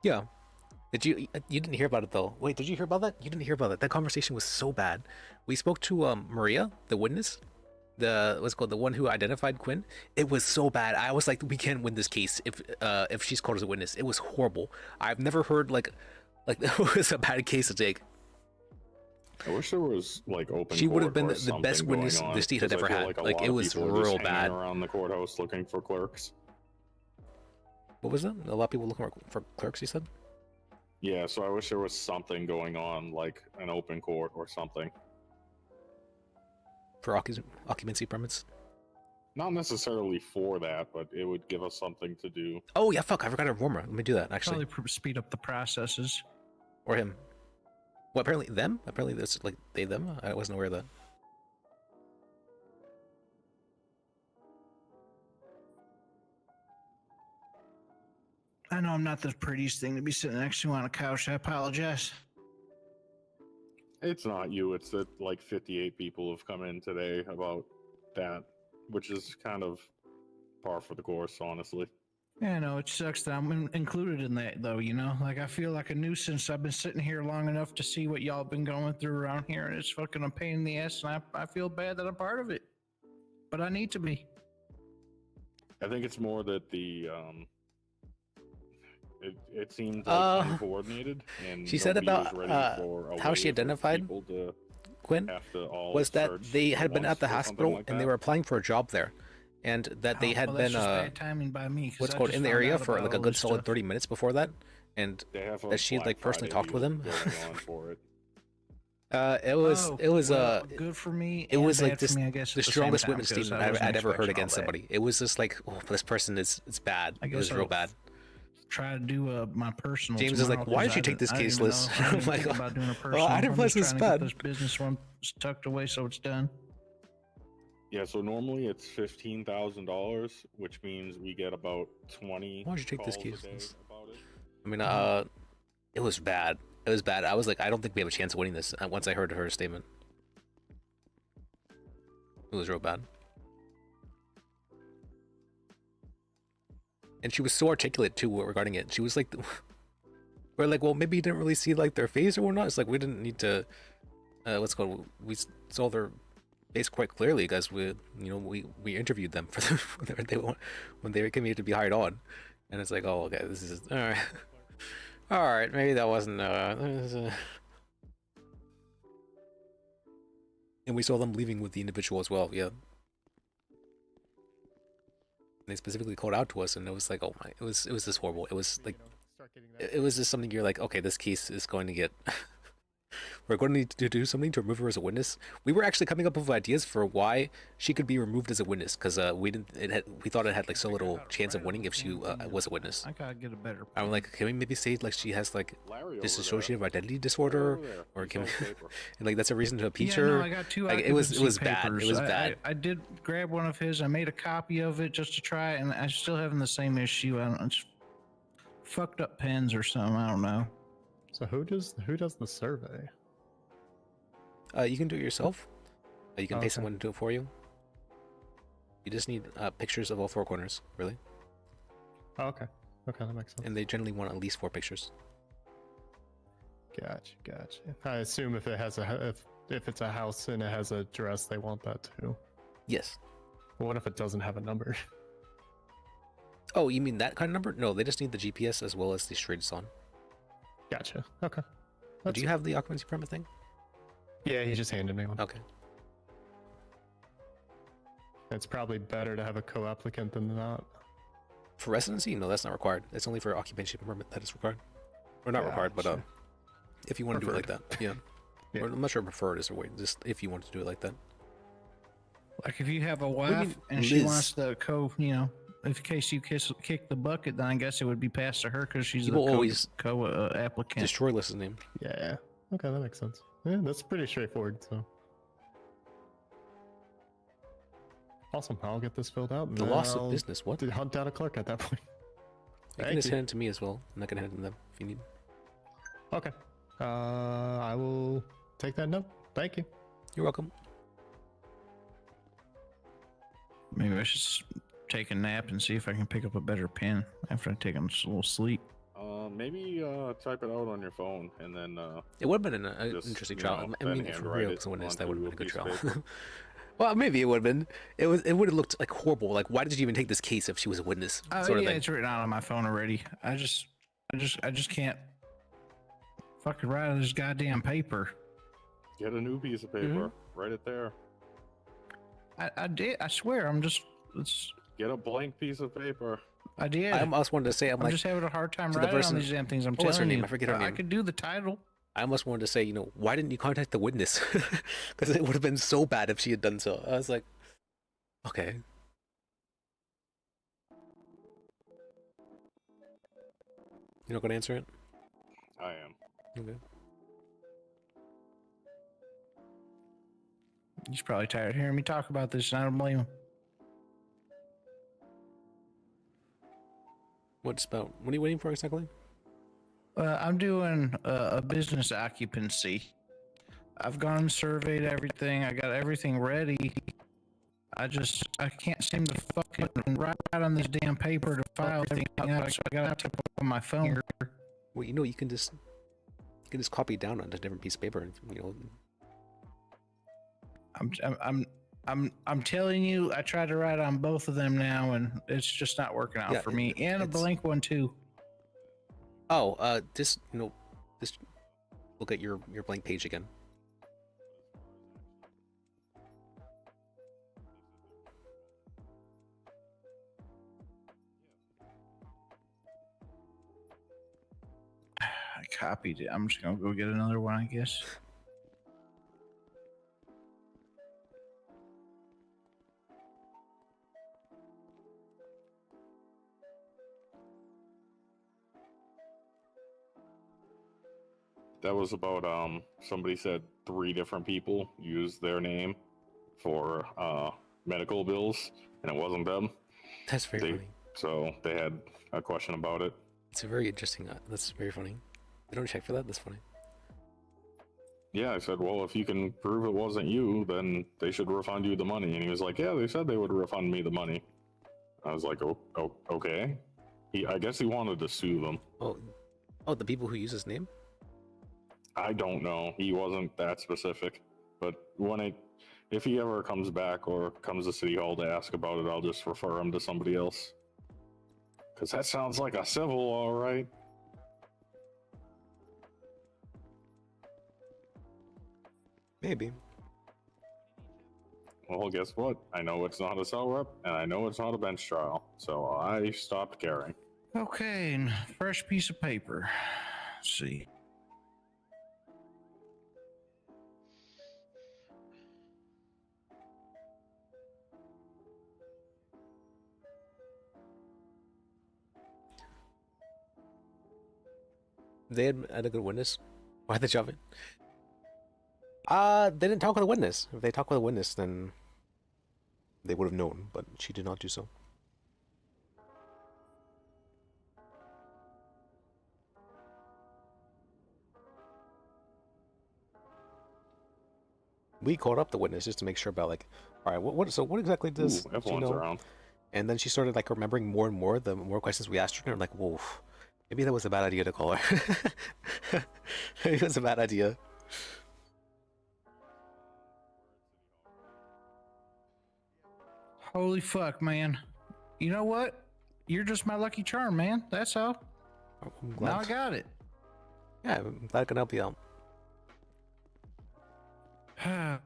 Speaker 1: Yeah. You didn't hear about it though. Wait, did you hear about that? You didn't hear about that. That conversation was so bad. We spoke to Maria, the witness, what's it called, the one who identified Quinn. It was so bad. I was like, we can't win this case if she's called as a witness. It was horrible. I've never heard like it was a bad case to take.
Speaker 10: I wish there was like open.
Speaker 1: She would have been
Speaker 10: court or
Speaker 1: the best
Speaker 10: something
Speaker 1: witness
Speaker 10: going on,
Speaker 1: the state had
Speaker 10: 'cause I
Speaker 1: ever
Speaker 10: feel
Speaker 1: had.
Speaker 10: a
Speaker 1: Like
Speaker 10: lot
Speaker 1: it
Speaker 10: of
Speaker 1: was
Speaker 10: people are just
Speaker 1: real
Speaker 10: hanging
Speaker 1: bad.
Speaker 10: around the courthouse looking for clerks.
Speaker 1: What was that? A lot of people looking for clerks, you said?
Speaker 10: Yeah, so I wish there was something going on, like an open court or something.
Speaker 1: For occupancy permits?
Speaker 10: Not necessarily for that, but it would give us something to do.
Speaker 1: Oh yeah, fuck! I forgot to inform her. Let me do that actually.
Speaker 22: Probably speed up the processes.
Speaker 1: Or him. Well, apparently them. Apparently it's like they them. I wasn't aware of that.
Speaker 22: I know I'm not the prettiest thing to be sitting next to on a couch. I apologize.
Speaker 10: It's not you, it's that like 58 people have come in today about that, which is kind of par for the course, honestly.
Speaker 22: Yeah, no, it sucks that I'm included in that, though, you know? Like, I feel like a nuisance. I've been sitting here long enough to see what y'all been going through around here, and it's fucking a pain in the ass, and I feel bad that I'm part of it. but I need to be.
Speaker 10: I think it's more that the it seemed like uncoordinated, and
Speaker 1: she said
Speaker 10: nobody
Speaker 1: about
Speaker 10: was ready for a
Speaker 1: how she
Speaker 10: wave of
Speaker 1: identified
Speaker 10: people to
Speaker 1: Quinn
Speaker 10: have to all
Speaker 1: was that
Speaker 10: search
Speaker 1: they had been
Speaker 10: once
Speaker 1: at the
Speaker 10: or something
Speaker 1: hospital
Speaker 10: like
Speaker 1: and they
Speaker 10: that.
Speaker 1: were applying for a job there, and that they had
Speaker 22: well,
Speaker 1: been
Speaker 22: that's just bad timing by me. 'Cause
Speaker 1: what's
Speaker 22: I
Speaker 1: called
Speaker 22: just
Speaker 1: in the
Speaker 22: found
Speaker 1: area
Speaker 22: out
Speaker 1: for
Speaker 22: about
Speaker 1: like a
Speaker 22: all
Speaker 1: good
Speaker 22: this
Speaker 1: solid
Speaker 22: stuff.
Speaker 1: 30 minutes before that, and
Speaker 10: They have a
Speaker 1: that she
Speaker 10: Black
Speaker 1: like personally
Speaker 10: Friday
Speaker 1: talked with
Speaker 10: deal
Speaker 1: him.
Speaker 10: going on for it.
Speaker 1: It was
Speaker 22: well, good for me.
Speaker 1: it
Speaker 22: and
Speaker 1: was like
Speaker 22: bad for
Speaker 1: this
Speaker 22: me, I guess,
Speaker 1: the
Speaker 22: at the same
Speaker 1: strongest
Speaker 22: time,
Speaker 1: witness
Speaker 22: 'cause
Speaker 1: statement
Speaker 22: I
Speaker 1: I'd
Speaker 22: wasn't
Speaker 1: ever heard
Speaker 22: expecting all
Speaker 1: against
Speaker 22: that.
Speaker 1: somebody. It was just like, oh, this person is it's bad.
Speaker 22: I
Speaker 1: It was
Speaker 22: guess
Speaker 1: real
Speaker 22: I'll
Speaker 1: bad.
Speaker 22: try to do my personal.
Speaker 1: James is like,
Speaker 22: tomorrow,
Speaker 1: why
Speaker 22: 'cause
Speaker 1: did you
Speaker 22: I
Speaker 1: take this
Speaker 22: didn't
Speaker 1: case,
Speaker 22: even
Speaker 1: Liz?
Speaker 22: know- I didn't
Speaker 1: I'm
Speaker 22: even
Speaker 1: like,
Speaker 22: think about doing a
Speaker 1: oh,
Speaker 22: personal.
Speaker 1: I didn't
Speaker 22: I'm
Speaker 1: realize
Speaker 22: just
Speaker 1: this
Speaker 22: trying
Speaker 1: bad.
Speaker 22: to get this business one tucked away so it's done.
Speaker 10: Yeah, so normally it's $15,000, which means we get about 20.
Speaker 1: Why did you take this
Speaker 10: calls a
Speaker 1: case,
Speaker 10: day
Speaker 1: Liz?
Speaker 10: about it.
Speaker 1: I mean, it was bad. It was bad. I was like, I don't think we have a chance of winning this. Once I heard her statement, it was real bad. And she was so articulate too regarding it. She was like, we're like, well, maybe you didn't really see like their face or whatnot. It's like we didn't need to. What's it called? We saw their face quite clearly because we interviewed them for when they came here to be hired on, and it's like, oh, okay, this is all right. All right, maybe that wasn't. And we saw them leaving with the individual as well. Yeah. They specifically called out to us, and it was like, oh my, it was just horrible. It was like, it was just something you're like, okay, this case is going to get. We're going to need to do something to remove her as a witness. We were actually coming up with ideas for why she could be removed as a witness, because we thought it had like so little chance of winning if she was a witness.
Speaker 22: I gotta get a better.
Speaker 1: I'm like, can we maybe say like she has like dissociative identity disorder, or can we, and like that's a reason to impeach her?
Speaker 22: No, I got two.
Speaker 1: Like, it was
Speaker 22: occupancy
Speaker 1: bad.
Speaker 22: papers.
Speaker 1: It was bad.
Speaker 22: I did grab one of his. I made a copy of it just to try it, and I'm still having the same issue. I don't know, it's fucked up pens or something. I don't know.
Speaker 7: So who does the survey?
Speaker 1: You can do it yourself. You can pay
Speaker 7: Okay.
Speaker 1: someone to do it for you. You just need pictures of all four corners, really.
Speaker 7: Oh, okay. Okay, that makes sense.
Speaker 1: And they generally want at least 4 pictures.
Speaker 7: Gotcha. I assume if it has if it's a house and it has a address, they want that too.
Speaker 1: Yes.
Speaker 7: But what if it doesn't have a number?
Speaker 1: Oh, you mean that kind of number? No, they just need the GPS as well as the street it's on.
Speaker 7: Gotcha. Okay.
Speaker 1: Do you have the occupancy permit thing?
Speaker 7: Yeah, he just handed me one.
Speaker 1: Okay.
Speaker 7: It's probably better to have a co-applicant than not.
Speaker 1: For residency, no, that's not required. It's only for occupation permit that is required. Or not required, but
Speaker 7: Gotcha.
Speaker 1: if you want to do it like that, yeah.
Speaker 7: Yeah.
Speaker 1: Or I'm not sure preferred is a way. Just if you want to do it like that.
Speaker 22: Like if you have a
Speaker 1: do you
Speaker 22: wife
Speaker 1: mean,
Speaker 22: and she
Speaker 1: Liz?
Speaker 22: wants the if in case you kick the bucket, then I guess it would be passed to her because she's
Speaker 1: People
Speaker 22: the
Speaker 1: always
Speaker 22: applicant.
Speaker 1: Destroy Liz's name.
Speaker 7: Yeah. Okay, that makes sense. Yeah, that's pretty straightforward. So. Awesome. I'll get this filled out. And
Speaker 1: The
Speaker 7: then
Speaker 1: loss of
Speaker 7: I'll
Speaker 1: business. What?
Speaker 7: hunt down a clerk at that point.
Speaker 1: You can
Speaker 7: Thank
Speaker 1: just
Speaker 7: you.
Speaker 1: hand it to me as well, and I can hand it to them if you need.
Speaker 7: Okay. I will take that note. Thank you.
Speaker 1: You're welcome.
Speaker 22: Maybe I should take a nap and see if I can pick up a better pen after I take a little sleep.
Speaker 10: Maybe type it out on your phone and then.
Speaker 1: It would have been an
Speaker 10: just,
Speaker 1: interesting
Speaker 10: you
Speaker 1: trial.
Speaker 10: know,
Speaker 1: I
Speaker 10: then
Speaker 1: mean, for
Speaker 10: handwrite
Speaker 1: real,
Speaker 10: it
Speaker 1: someone is that would have been a
Speaker 10: onto
Speaker 1: good
Speaker 10: a
Speaker 1: trial.
Speaker 10: piece of paper.
Speaker 1: Well, maybe it would have been. It would have looked like horrible. Like, why did you even take this case if she was a witness?
Speaker 22: Oh
Speaker 1: Sort of
Speaker 22: yeah,
Speaker 1: thing.
Speaker 22: it's written out on my phone already. I just can't fucking write on this goddamn paper.
Speaker 10: Get a new piece of paper.
Speaker 1: Mm-hmm.
Speaker 10: Write it there.
Speaker 22: I did. I swear. It's.
Speaker 10: Get a blank piece of paper.
Speaker 22: I did.
Speaker 1: I almost wanted to say, I'm like,
Speaker 22: just having a hard time
Speaker 1: to the
Speaker 22: writing
Speaker 1: person-
Speaker 22: on these damn things. I'm
Speaker 1: what was her
Speaker 22: telling
Speaker 1: name?
Speaker 22: you.
Speaker 1: I forget her
Speaker 22: I
Speaker 1: name.
Speaker 22: could do the title.
Speaker 1: I almost wanted to say, why didn't you contact the witness? Because it would have been so bad if she had done so. I was like, okay. You're not gonna answer it?
Speaker 10: I am.
Speaker 1: Okay.
Speaker 22: He's probably tired of hearing me talk about this, and I don't blame him.
Speaker 1: What are you waiting for exactly?
Speaker 22: I'm doing a business occupancy. I've gone and surveyed everything. I got everything ready. I can't seem to fucking write on this damn paper to file everything out. So I got to put on my phone.
Speaker 1: Well, you can just copy it down onto a different piece of paper. And,
Speaker 22: I'm telling you, I tried to write on both of them now, and it's just not working out
Speaker 1: Yeah,
Speaker 22: for me. And a blank one too.
Speaker 1: Oh, just just look at your blank page again.
Speaker 22: I copied it. I'm just gonna go get another one, I guess.
Speaker 10: That was about somebody said 3 different people used their name for medical bills, and it wasn't them.
Speaker 1: That's very funny.
Speaker 10: So they had a question about it.
Speaker 1: It's a very interesting. That's very funny. They don't check for that. That's funny.
Speaker 10: Yeah, I said, well, if you can prove it wasn't you, then they should refund you the money. And he was like, yeah, they said they would refund me the money. I was like, oh okay. I guess he wanted to sue them.
Speaker 1: Oh, the people who use his name?
Speaker 10: I don't know. He wasn't that specific. But if he ever comes back or comes to City Hall to ask about it, I'll just refer him to somebody else. Because that sounds like a civil, all right.
Speaker 1: Maybe.
Speaker 10: Well, guess what? I know it's not a cell rep, and I know it's not a bench trial, so I stopped caring.
Speaker 22: Okay, and fresh piece of paper. Let's see.
Speaker 1: They had a good witness. Why'd they shove it? They didn't talk with a witness. If they talked with a witness, then they would have known, but she did not do so. We called up the witness just to make sure about, like, all right, what exactly does she know?
Speaker 10: Around.
Speaker 1: And then she started, like, remembering more and more the more questions we asked her, and like, whoa, maybe that was a bad idea to call her. Maybe it was a bad idea.
Speaker 22: Holy fuck, man. You know what? You're just my lucky charm, man. That's all.
Speaker 1: I'm glad.
Speaker 22: Now I got it.
Speaker 1: Yeah, I'm glad I can help you out.
Speaker 10: Alright,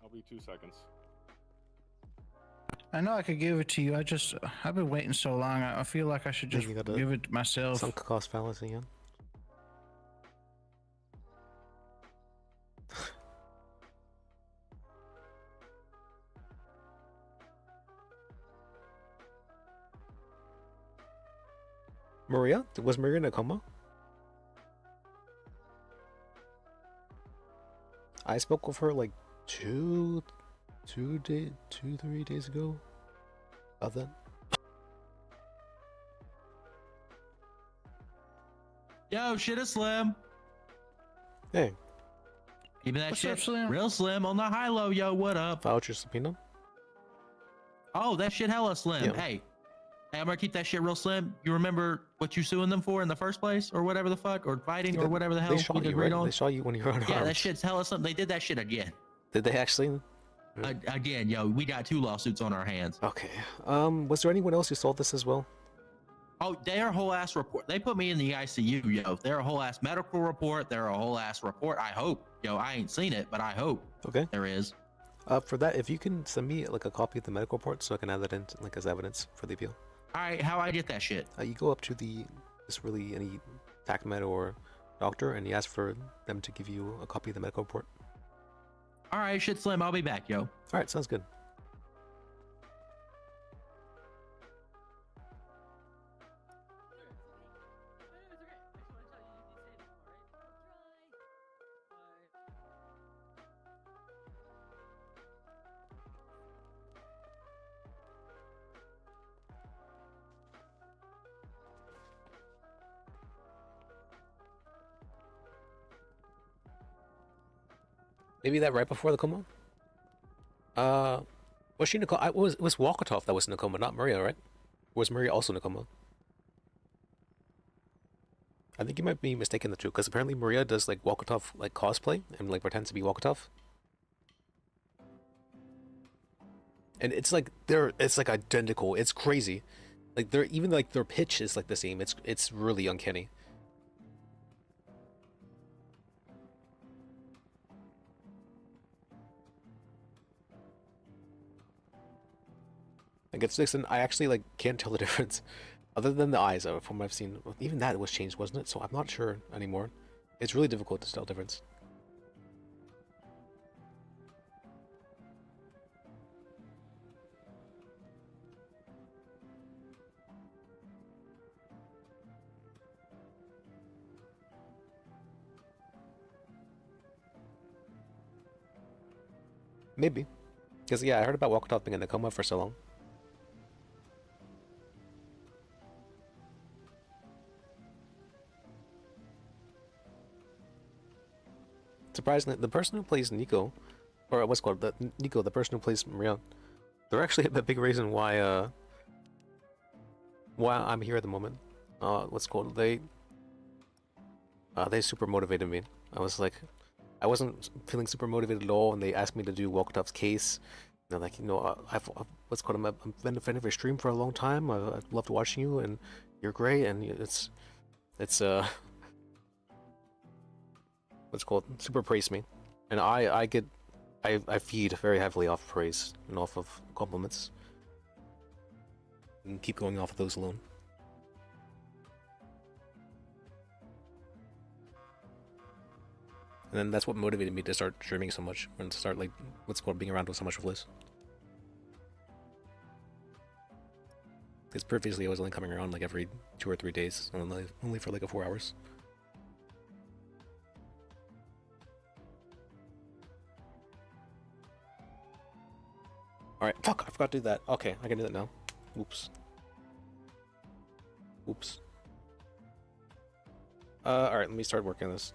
Speaker 10: I'll be 2 seconds.
Speaker 22: I know I could give it to you. I've been waiting so long. I feel like I should just give it to myself.
Speaker 1: Sunk cost fallacy again. Maria? Was Maria in a coma? I spoke with her like 3 days ago. About that.
Speaker 5: Yo, shit is Slim.
Speaker 1: Hey.
Speaker 5: Give me that
Speaker 22: What's
Speaker 5: shit.
Speaker 22: up, Slim?
Speaker 5: Real Slim on the high low, yo. What up?
Speaker 1: Voucher subpoena?
Speaker 5: Oh, that shit hella slim.
Speaker 1: Yeah.
Speaker 5: Hey, I'm gonna keep that shit real slim. You remember what you suing them for in the first place, or whatever the fuck, or fighting, or whatever the hell
Speaker 1: They shot
Speaker 5: we
Speaker 1: you,
Speaker 5: agreed
Speaker 1: right?
Speaker 5: on?
Speaker 1: They shot you when you were unarmed.
Speaker 5: Yeah, that shit's hella slim. They did that shit again.
Speaker 1: Did they actually?
Speaker 5: Again, yo, we got 2 lawsuits on our hands.
Speaker 1: Okay. Was there anyone else who saw this as well?
Speaker 5: Oh, their whole ass report. They put me in the ICU, yo. They're a whole ass medical report. They're a whole ass report. I hope, yo. I ain't seen it, but I hope.
Speaker 1: Okay.
Speaker 5: There is.
Speaker 1: For that, if you can send me like a copy of the medical report so I can add that in like as evidence for the appeal.
Speaker 5: All right, how I get that shit?
Speaker 1: You go up to any TACMed or doctor and you ask for them to give you a copy of the medical report.
Speaker 5: All right, shit slim. I'll be back, yo.
Speaker 1: All right, sounds good. Maybe that right before the coma? Was she in a coma? It was Walkatov that was in a coma, not Maria, right? Or was Maria also in a coma? I think you might be mistaken the two, because apparently Maria does like Walkatov like cosplay and like pretends to be Walkatov. And it's like it's like identical. It's crazy. Like they're even like their pitch is like the same. It's really uncanny. Like it's this, and I actually like can't tell the difference, other than the eyes. From what I've seen, even that was changed, wasn't it? So I'm not sure anymore. It's really difficult to tell the difference. Maybe, because yeah, I heard about Walkatop being in a coma for so long. Surprisingly, the person who plays Nico, or what's called Nico, the person who plays Maria, they're actually a big reason why I'm here at the moment. What's called they super motivated me. I was like, I wasn't feeling super motivated at all, and they asked me to do Walkatop's case. They're like, you know, I've what's called I've been a fan of your stream for a long time. I've loved watching you, and you're great, and it's what's called super praise me, and I feed very heavily off praise and off of compliments, and keep going off of those alone. And then that's what motivated me to start streaming so much, and to start like what's called being around with so much of Liz. Because previously I was only coming around like every 2 or 3 days, only for like 4 hours. Alright, fuck, I forgot to do that. Okay, I can do that now. Oops. Oops. Alright, let me start working on this.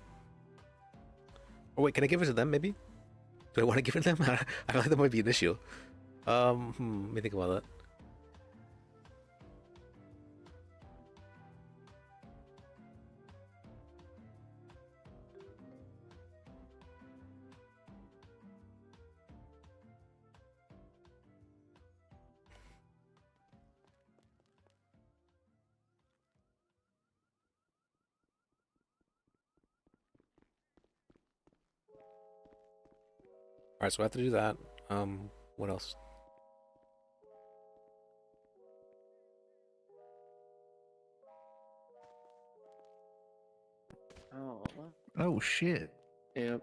Speaker 1: Oh wait, can I give it to them maybe? Do I want to give it to them? I feel like that might be an issue. Let me think about that. Alright, so I have to do that. What else?
Speaker 6: Oh.
Speaker 22: Oh shit.
Speaker 6: Yep.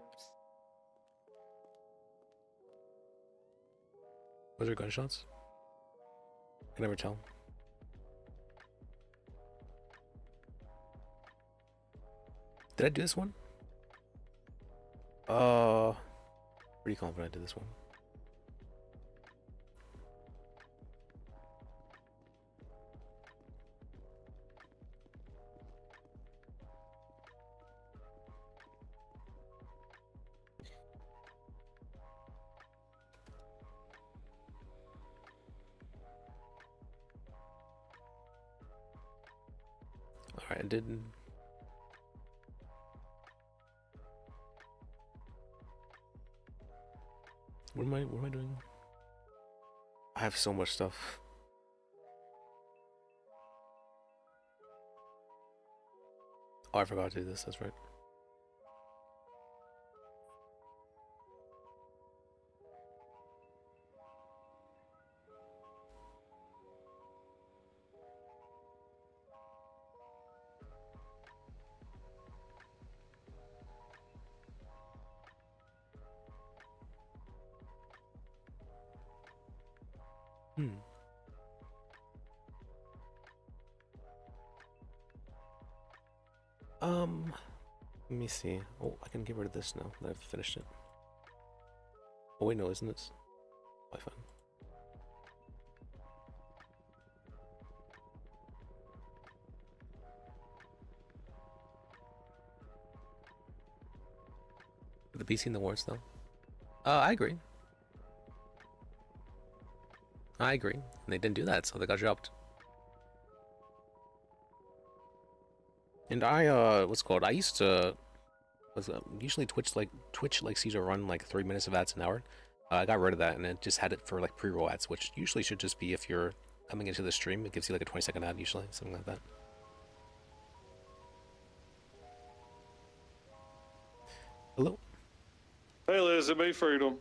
Speaker 1: Was there gunshots? I can never tell. Did I do this one? Pretty confident I did this one. Alright, I didn't. What am I doing? I have so much stuff. Oh, I forgot to do this, that's right. Let me see. Oh, I can get rid of this now that I've finished it. Oh wait, no, isn't this? Oh, fine. The PC in the wars though. I agree. I agree. And they didn't do that, so they got dropped. And what's it called? I used to, usually Twitch likes you to run like 3 minutes of ads an hour. I got rid of that and it just had it for like pre-roll ads, which usually should just be if you're coming into the stream, it gives you like a 20-second ad usually, something like that. Hello?
Speaker 2: Hey Liz, it's me, Freedom.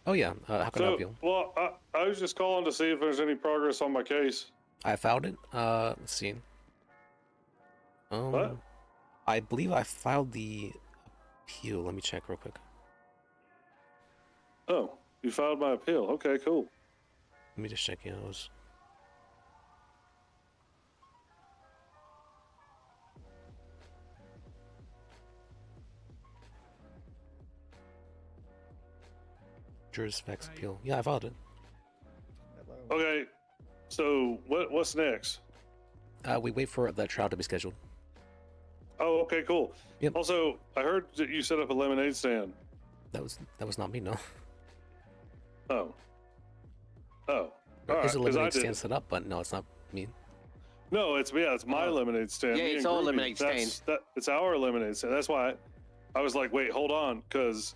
Speaker 1: Oh yeah, how can I help you?
Speaker 2: Well, I was just calling to see if there's any progress on my case.
Speaker 1: I filed it. Let's see.
Speaker 2: What?
Speaker 1: I believe I filed the appeal. Let me check real quick.
Speaker 2: Oh, you filed my appeal. Okay, cool.
Speaker 1: Let me just check those. Jurisvex appeal. Yeah, I filed it.
Speaker 2: Okay, so what's next?
Speaker 1: We wait for that trial to be scheduled.
Speaker 2: Oh, okay, cool.
Speaker 1: Yep.
Speaker 2: Also, I heard that you set up a lemonade stand.
Speaker 1: That was not me, no.
Speaker 2: Oh. Oh.
Speaker 1: There's a lemonade
Speaker 2: I did.
Speaker 1: stand set up, but no, it's not me.
Speaker 2: No, it's my lemonade stand.
Speaker 6: Yeah,
Speaker 2: Me
Speaker 6: it's
Speaker 2: and
Speaker 6: our
Speaker 2: Groovy.
Speaker 6: lemonade
Speaker 2: That's- it's our lemonade stand. That's why I was like, wait, hold on, because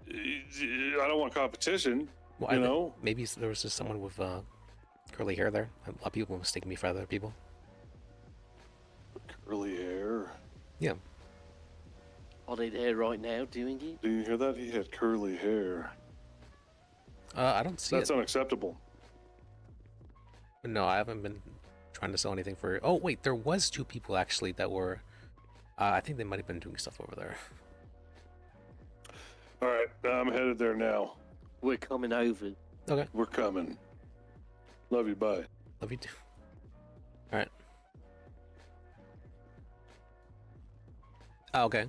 Speaker 2: I don't want competition.
Speaker 1: Well,
Speaker 2: you know?
Speaker 1: Maybe there was just someone with curly hair there. A lot of people mistake me for other people.
Speaker 2: Curly hair.
Speaker 1: Yeah.
Speaker 6: Are they there right now doing it?
Speaker 2: Do you hear that? He had curly hair.
Speaker 1: I don't see
Speaker 2: That's
Speaker 1: it.
Speaker 2: unacceptable.
Speaker 1: No, I haven't been trying to sell anything for. Oh wait, there was 2 people actually that were. I think they might have been doing stuff over there.
Speaker 2: All right, I'm headed there now.
Speaker 6: We're coming over.
Speaker 1: Okay.
Speaker 2: We're coming. Love you. Bye.
Speaker 1: Love you too. All right. Oh, okay.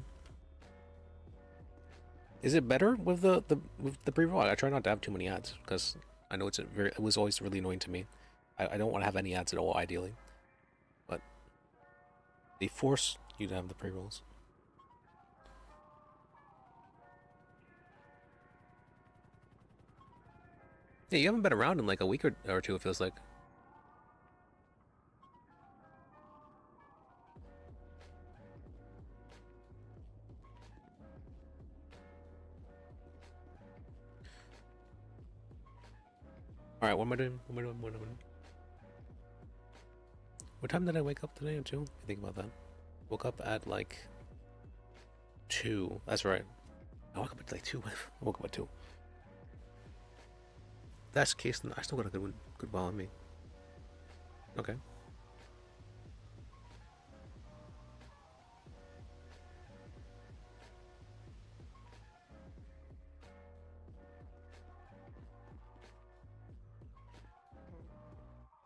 Speaker 1: Is it better with the pre-roll? I try not to have too many ads because I know it was always really annoying to me. I don't want to have any ads at all, ideally, but they force you to have the pre-rolls. Yeah, you haven't been around in like a week or 2. It feels like. All right, what am I doing? What am I doing? What time did I wake up today? At 2? Think about that. Woke up at like 2. That's right. I woke up at like 2. I woke up at 2. If that's the case, then I still got a good while on me. Okay.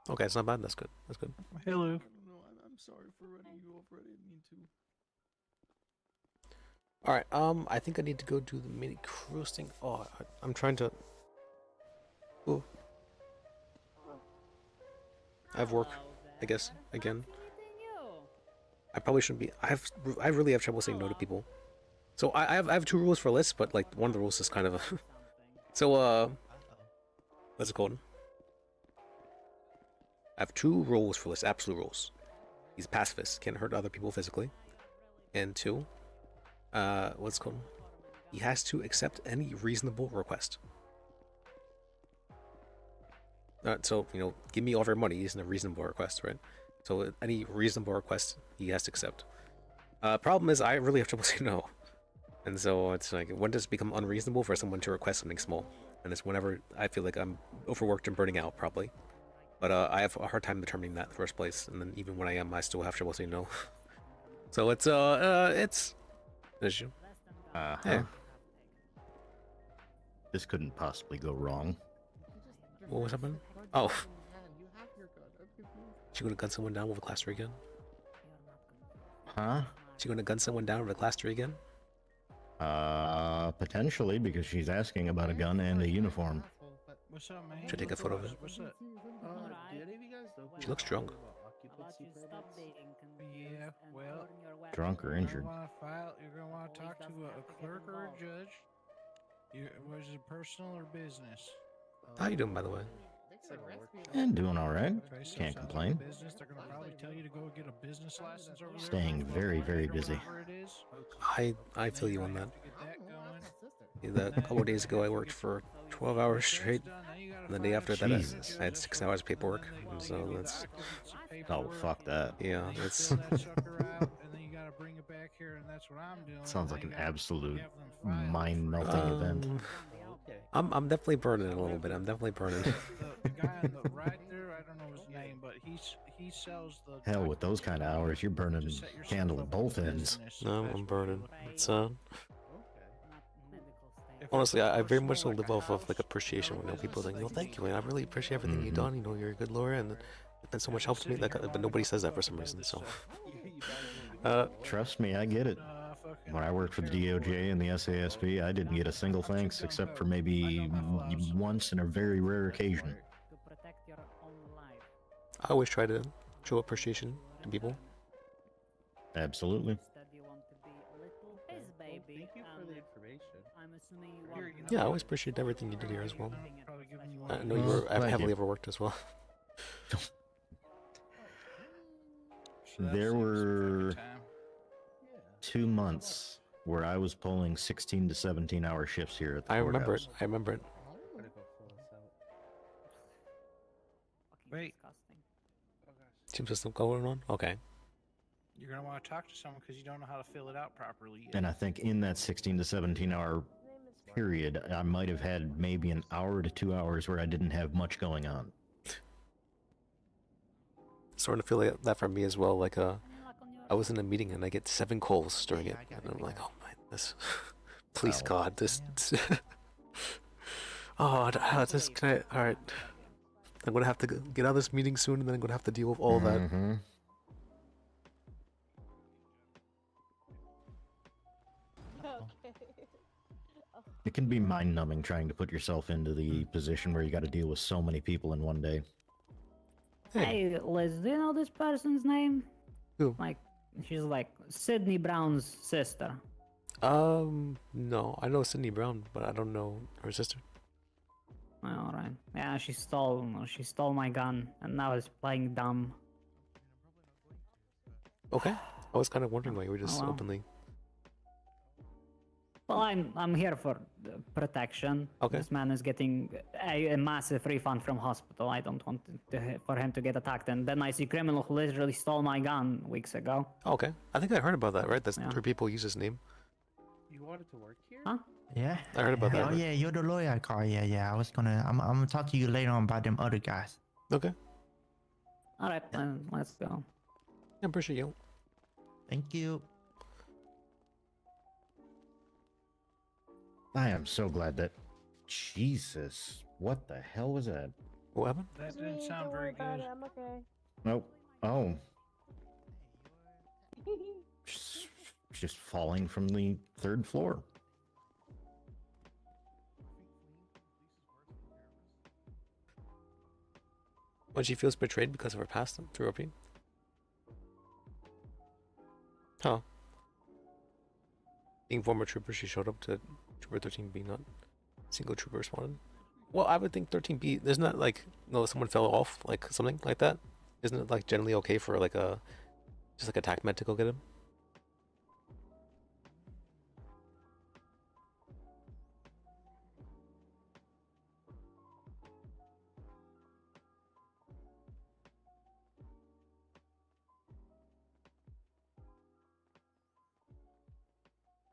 Speaker 1: Okay, it's not bad. That's good. That's good.
Speaker 22: Hello.
Speaker 3: I don't know. I'm sorry for running you over. I didn't mean to.
Speaker 1: All right. I think I need to go do the mini cruise thing. Oh, I'm trying to. Ooh. I have work, I guess, again. I probably shouldn't be. I really have trouble saying no to people. So I have 2 rules for lists, but like one of the rules is kind of a. So what's it called? I have 2 rules for lists, absolute rules. He's a pacifist, can't hurt other people physically. And 2, what's it called? He has to accept any reasonable request. So, you know, give me all of your money isn't a reasonable request, right? So any reasonable request he has to accept. Problem is, I really have trouble saying no. And so it's like, when does it become unreasonable for someone to request something small? And it's whenever I feel like I'm overworked and burning out, probably. But I have a hard time determining that in the first place. And then even when I am, I still have trouble saying no. So it's an issue. Yeah.
Speaker 17: This couldn't possibly go wrong.
Speaker 1: What was happening? Oh. She gonna gun someone down with a class 3 gun?
Speaker 17: Huh?
Speaker 1: She gonna gun someone down with a class 3 gun?
Speaker 17: Potentially, because she's asking about a gun and a uniform.
Speaker 22: What's up, man?
Speaker 1: Should I take a photo of it?
Speaker 22: What's up?
Speaker 1: She looks drunk.
Speaker 22: Yeah, well.
Speaker 17: Drunk or injured.
Speaker 22: You're gonna want to talk to a clerk or a judge. Was it personal or business?
Speaker 1: How you doing, by the way?
Speaker 17: And doing all right. Can't complain.
Speaker 22: Business, they're gonna probably tell you to go get a business license over there.
Speaker 17: Staying very, very busy.
Speaker 1: I feel you on that. A couple of days ago, I worked for 12 hours straight. And the day after that,
Speaker 17: Jesus.
Speaker 1: I had 6 hours of paperwork. And so that's.
Speaker 17: Oh, fuck that.
Speaker 1: Yeah, it's.
Speaker 17: Sounds like an absolute mind-melting event.
Speaker 1: I'm definitely burning a little bit. I'm definitely burning.
Speaker 22: The guy on the right there, I don't know his name, but he sells the.
Speaker 17: Hell, with those kind of hours, you're burning candle at both ends.
Speaker 1: No, I'm burning. It's honestly, I very much so live off of like appreciation. When people think, thank you, man. I really appreciate everything you've done. You're a good lawyer, and you've been so much help to me. Like, but nobody says that for some reason. So,
Speaker 17: trust me, I get it. When I worked for the DOJ and the SASP, I didn't get a single thanks except for maybe once in a very rare occasion.
Speaker 1: I always try to show appreciation to people.
Speaker 17: Absolutely.
Speaker 3: Thank you for the information.
Speaker 1: Yeah, I always appreciate everything you did here as well. I know you were heavily overworked as well.
Speaker 17: There were 2 months where I was pulling 16 to 17-hour shifts here at the courthouse.
Speaker 1: I remember it.
Speaker 22: Wait.
Speaker 1: Seems there's still going on? Okay.
Speaker 22: You're gonna want to talk to someone because you don't know how to fill it out properly yet.
Speaker 17: And I think in that 16 to 17-hour period, I might have had maybe an hour to 2 hours where I didn't have much going on.
Speaker 1: Starting to feel like that for me as well. Like I was in a meeting and I get 7 calls during it, and I'm like, oh my, this, please God, this. All right. I'm gonna have to get out of this meeting soon, and then I'm gonna have to deal with all that.
Speaker 17: It can be mind-numbing trying to put yourself into the position where you got to deal with so many people in one day.
Speaker 11: Hey, Liz, do you know this person's name?
Speaker 1: Who?
Speaker 11: Like, she's like Sydney Brown's sister.
Speaker 1: No, I know Sydney Brown, but I don't know her sister.
Speaker 11: All right. Yeah, she stole my gun, and now it's playing dumb.
Speaker 1: Okay. I was kind of wondering why you were just
Speaker 11: well.
Speaker 1: openly.
Speaker 11: Well, I'm here for protection.
Speaker 1: Okay.
Speaker 11: This man is getting a massive refund from hospital. I don't want for him to get attacked. And then I see criminal who literally stole my gun weeks ago.
Speaker 1: Okay. I think I heard about that, right? That's 3 people use his name.
Speaker 3: You wanted to work here?
Speaker 11: Huh?
Speaker 18: Yeah.
Speaker 1: I heard about that.
Speaker 18: Oh
Speaker 1: right?
Speaker 18: yeah, you're the lawyer, Carl. Yeah. I'm gonna talk to you later on about them other guys.
Speaker 1: Okay.
Speaker 11: All right, let's go.
Speaker 1: I appreciate you.
Speaker 18: Thank you.
Speaker 17: I am so glad that... Jesus. What the hell was that?
Speaker 1: What happened?
Speaker 22: That didn't sound very good.
Speaker 20: I'm okay.
Speaker 17: Nope. Oh. Just falling from the 3rd floor.
Speaker 1: When she feels betrayed because of her past through OP? Huh. Being former trooper, she showed up to Trooper 13B, not single trooper responded. Well, I would think 13B, isn't that like, no, someone fell off, like something like that? Isn't it like generally okay for like just like a TAC med to go get him?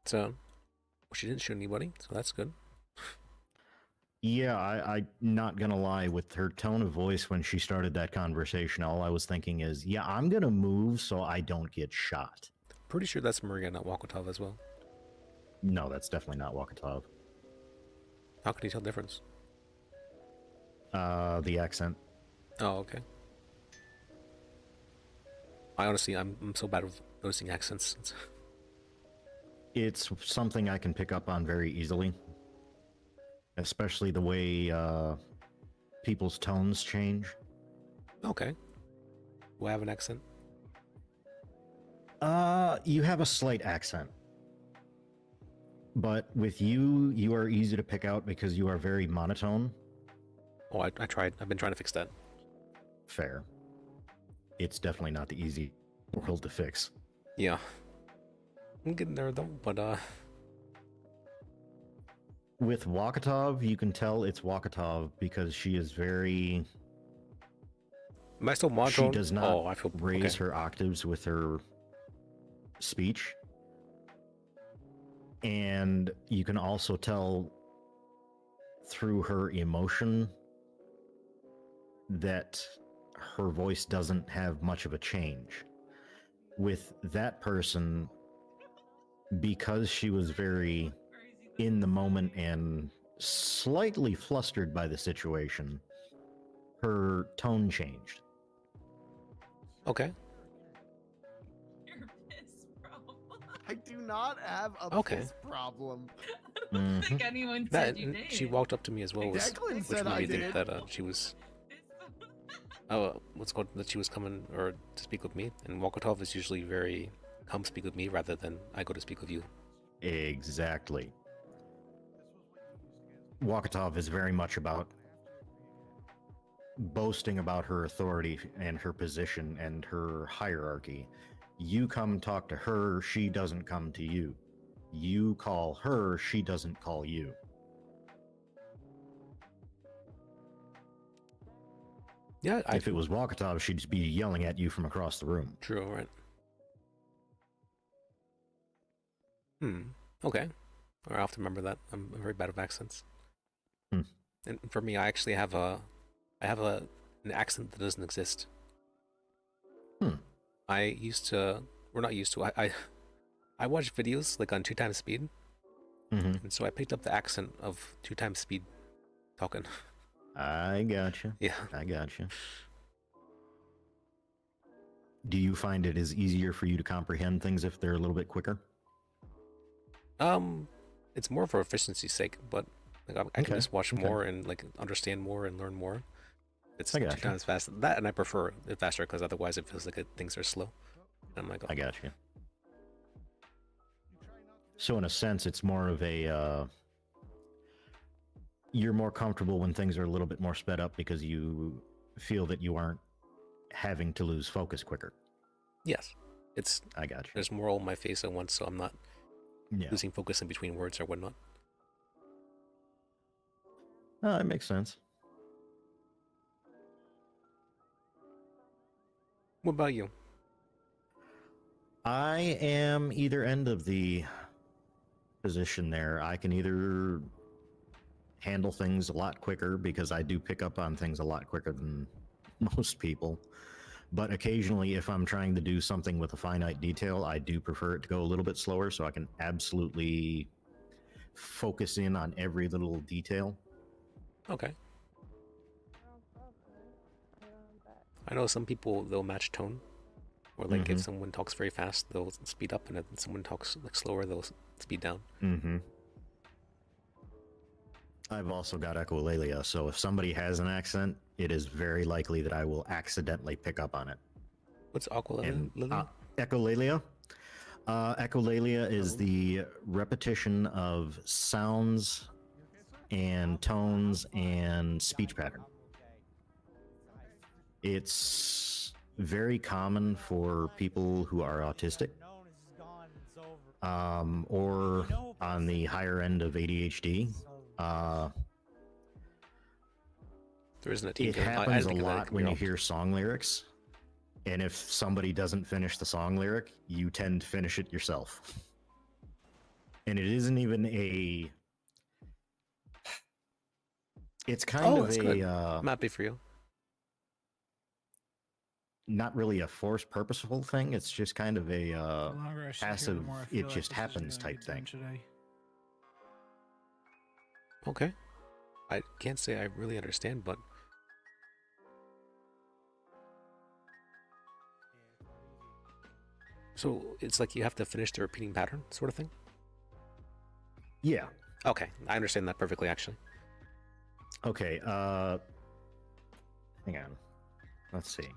Speaker 1: So, well, she didn't shoot anybody, so that's good.
Speaker 17: Yeah, I'm not gonna lie, with her tone of voice when she started that conversation, all I was thinking is, yeah, I'm gonna move so I don't get shot.
Speaker 1: Pretty sure that's Maria, not Wakatov as well.
Speaker 17: No, that's definitely not Wakatov.
Speaker 1: How can you tell the difference?
Speaker 17: The accent.
Speaker 1: Oh, okay. I honestly, I'm so bad with noticing accents.
Speaker 17: It's something I can pick up on very easily. Especially the way people's tones change.
Speaker 1: Okay. Do I have an accent?
Speaker 17: You have a slight accent. But with you, you are easy to pick out because you are very monotone.
Speaker 1: Oh, I tried. I've been trying to fix that.
Speaker 17: Fair. It's definitely not the easy world to fix.
Speaker 1: Yeah. I'm getting there though, but
Speaker 17: With Wakatov, you can tell it's Wakatov because she is very.
Speaker 1: Am I still monotone?
Speaker 17: She does not
Speaker 1: I feel
Speaker 17: raise
Speaker 1: okay.
Speaker 17: her octaves with her speech. And you can also tell through her emotion that her voice doesn't have much of a change. With that person, because she was very in the moment and slightly flustered by the situation, her tone changed.
Speaker 1: Okay.
Speaker 9: I do not have a
Speaker 1: Okay.
Speaker 9: piss problem.
Speaker 1: I don't
Speaker 9: think anyone
Speaker 1: that,
Speaker 9: said you did.
Speaker 1: She walked up to me as well,
Speaker 9: Declan
Speaker 1: which
Speaker 9: said
Speaker 1: made
Speaker 9: I
Speaker 1: me think
Speaker 9: did.
Speaker 1: that she was. What's called that she was coming or to speak with me, and Wakatov is usually very come speak with me rather than I go to speak with you.
Speaker 17: Exactly. Wakatov is very much about boasting about her authority and her position and her hierarchy. You come talk to her, she doesn't come to you. You call her, she doesn't call you.
Speaker 1: Yeah,
Speaker 17: if it was Wakatov, she'd just be yelling at you from across the room.
Speaker 1: True, right? Okay. I'll have to remember that. I'm very bad with accents. And for me, I actually have an accent that doesn't exist. We're not used to. I watch videos like on 2x speed, and so I picked up the accent of 2x speed talking.
Speaker 17: I gotcha.
Speaker 1: Yeah,
Speaker 17: I gotcha. Do you find it is easier for you to comprehend things if they're a little bit quicker?
Speaker 1: It's more for efficiency's sake, but like I can just watch more and like understand more and learn more. It's 2 times faster. That, and I prefer it faster because otherwise it feels like things are slow. And I'm like,
Speaker 17: I got you. So in a sense, it's more of a you're more comfortable when things are a little bit more sped up because you feel that you aren't having to lose focus quicker.
Speaker 1: Yes,
Speaker 17: I got you.
Speaker 1: There's more on my face at once, so I'm not losing focus in between words or whatnot.
Speaker 17: Oh, that makes sense.
Speaker 1: What about you?
Speaker 17: I am either end of the position there. I can either handle things a lot quicker because I do pick up on things a lot quicker than most people. But occasionally, if I'm trying to do something with a finite detail, I do prefer it to go a little bit slower so I can absolutely focus in on every little detail.
Speaker 1: Okay. I know some people, they'll match tone. Or like if someone talks very fast, they'll speed up, and if someone talks like slower, they'll speed down.
Speaker 17: I've also got echolalia, so if somebody has an accent, it is very likely that I will accidentally pick up on it.
Speaker 1: What's echolalia?
Speaker 17: Echolalia? Echolalia is the repetition of sounds and tones and speech pattern. It's very common for people who are autistic or on the higher end of ADHD.
Speaker 1: There isn't a team.
Speaker 17: It happens a lot when you hear song lyrics, and if somebody doesn't finish the song lyric, you tend to finish it yourself. And it isn't even a... It's kind of
Speaker 1: good.
Speaker 17: a...
Speaker 1: I'm happy for you.
Speaker 17: Not really a forced, purposeful thing. It's just kind of a passive, it just happens type thing.
Speaker 1: Okay. I can't say I really understand, but... So it's like you have to finish the repeating pattern sort of thing?
Speaker 17: Yeah.
Speaker 1: Okay, I understand that perfectly, actually.
Speaker 17: Okay, hang on. Let's see.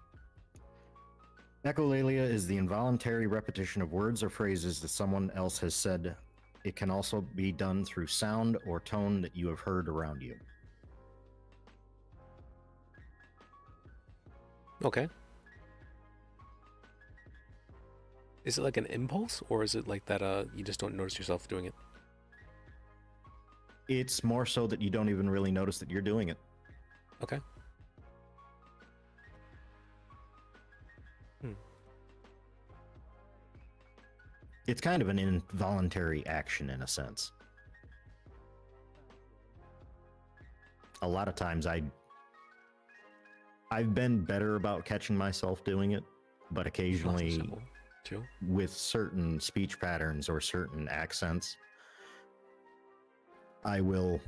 Speaker 17: Echolalia is the involuntary repetition of words or phrases that someone else has said. It can also be done through sound or tone that you have heard around you.
Speaker 1: Okay. Is it like an impulse, or is it like that you just don't notice yourself doing it?
Speaker 17: It's more so that you don't even really notice that you're doing it.
Speaker 1: Okay.
Speaker 17: It's kind of an involuntary action in a sense. A lot of times I've been better about catching myself doing it, but occasionally with certain speech patterns or certain accents, I will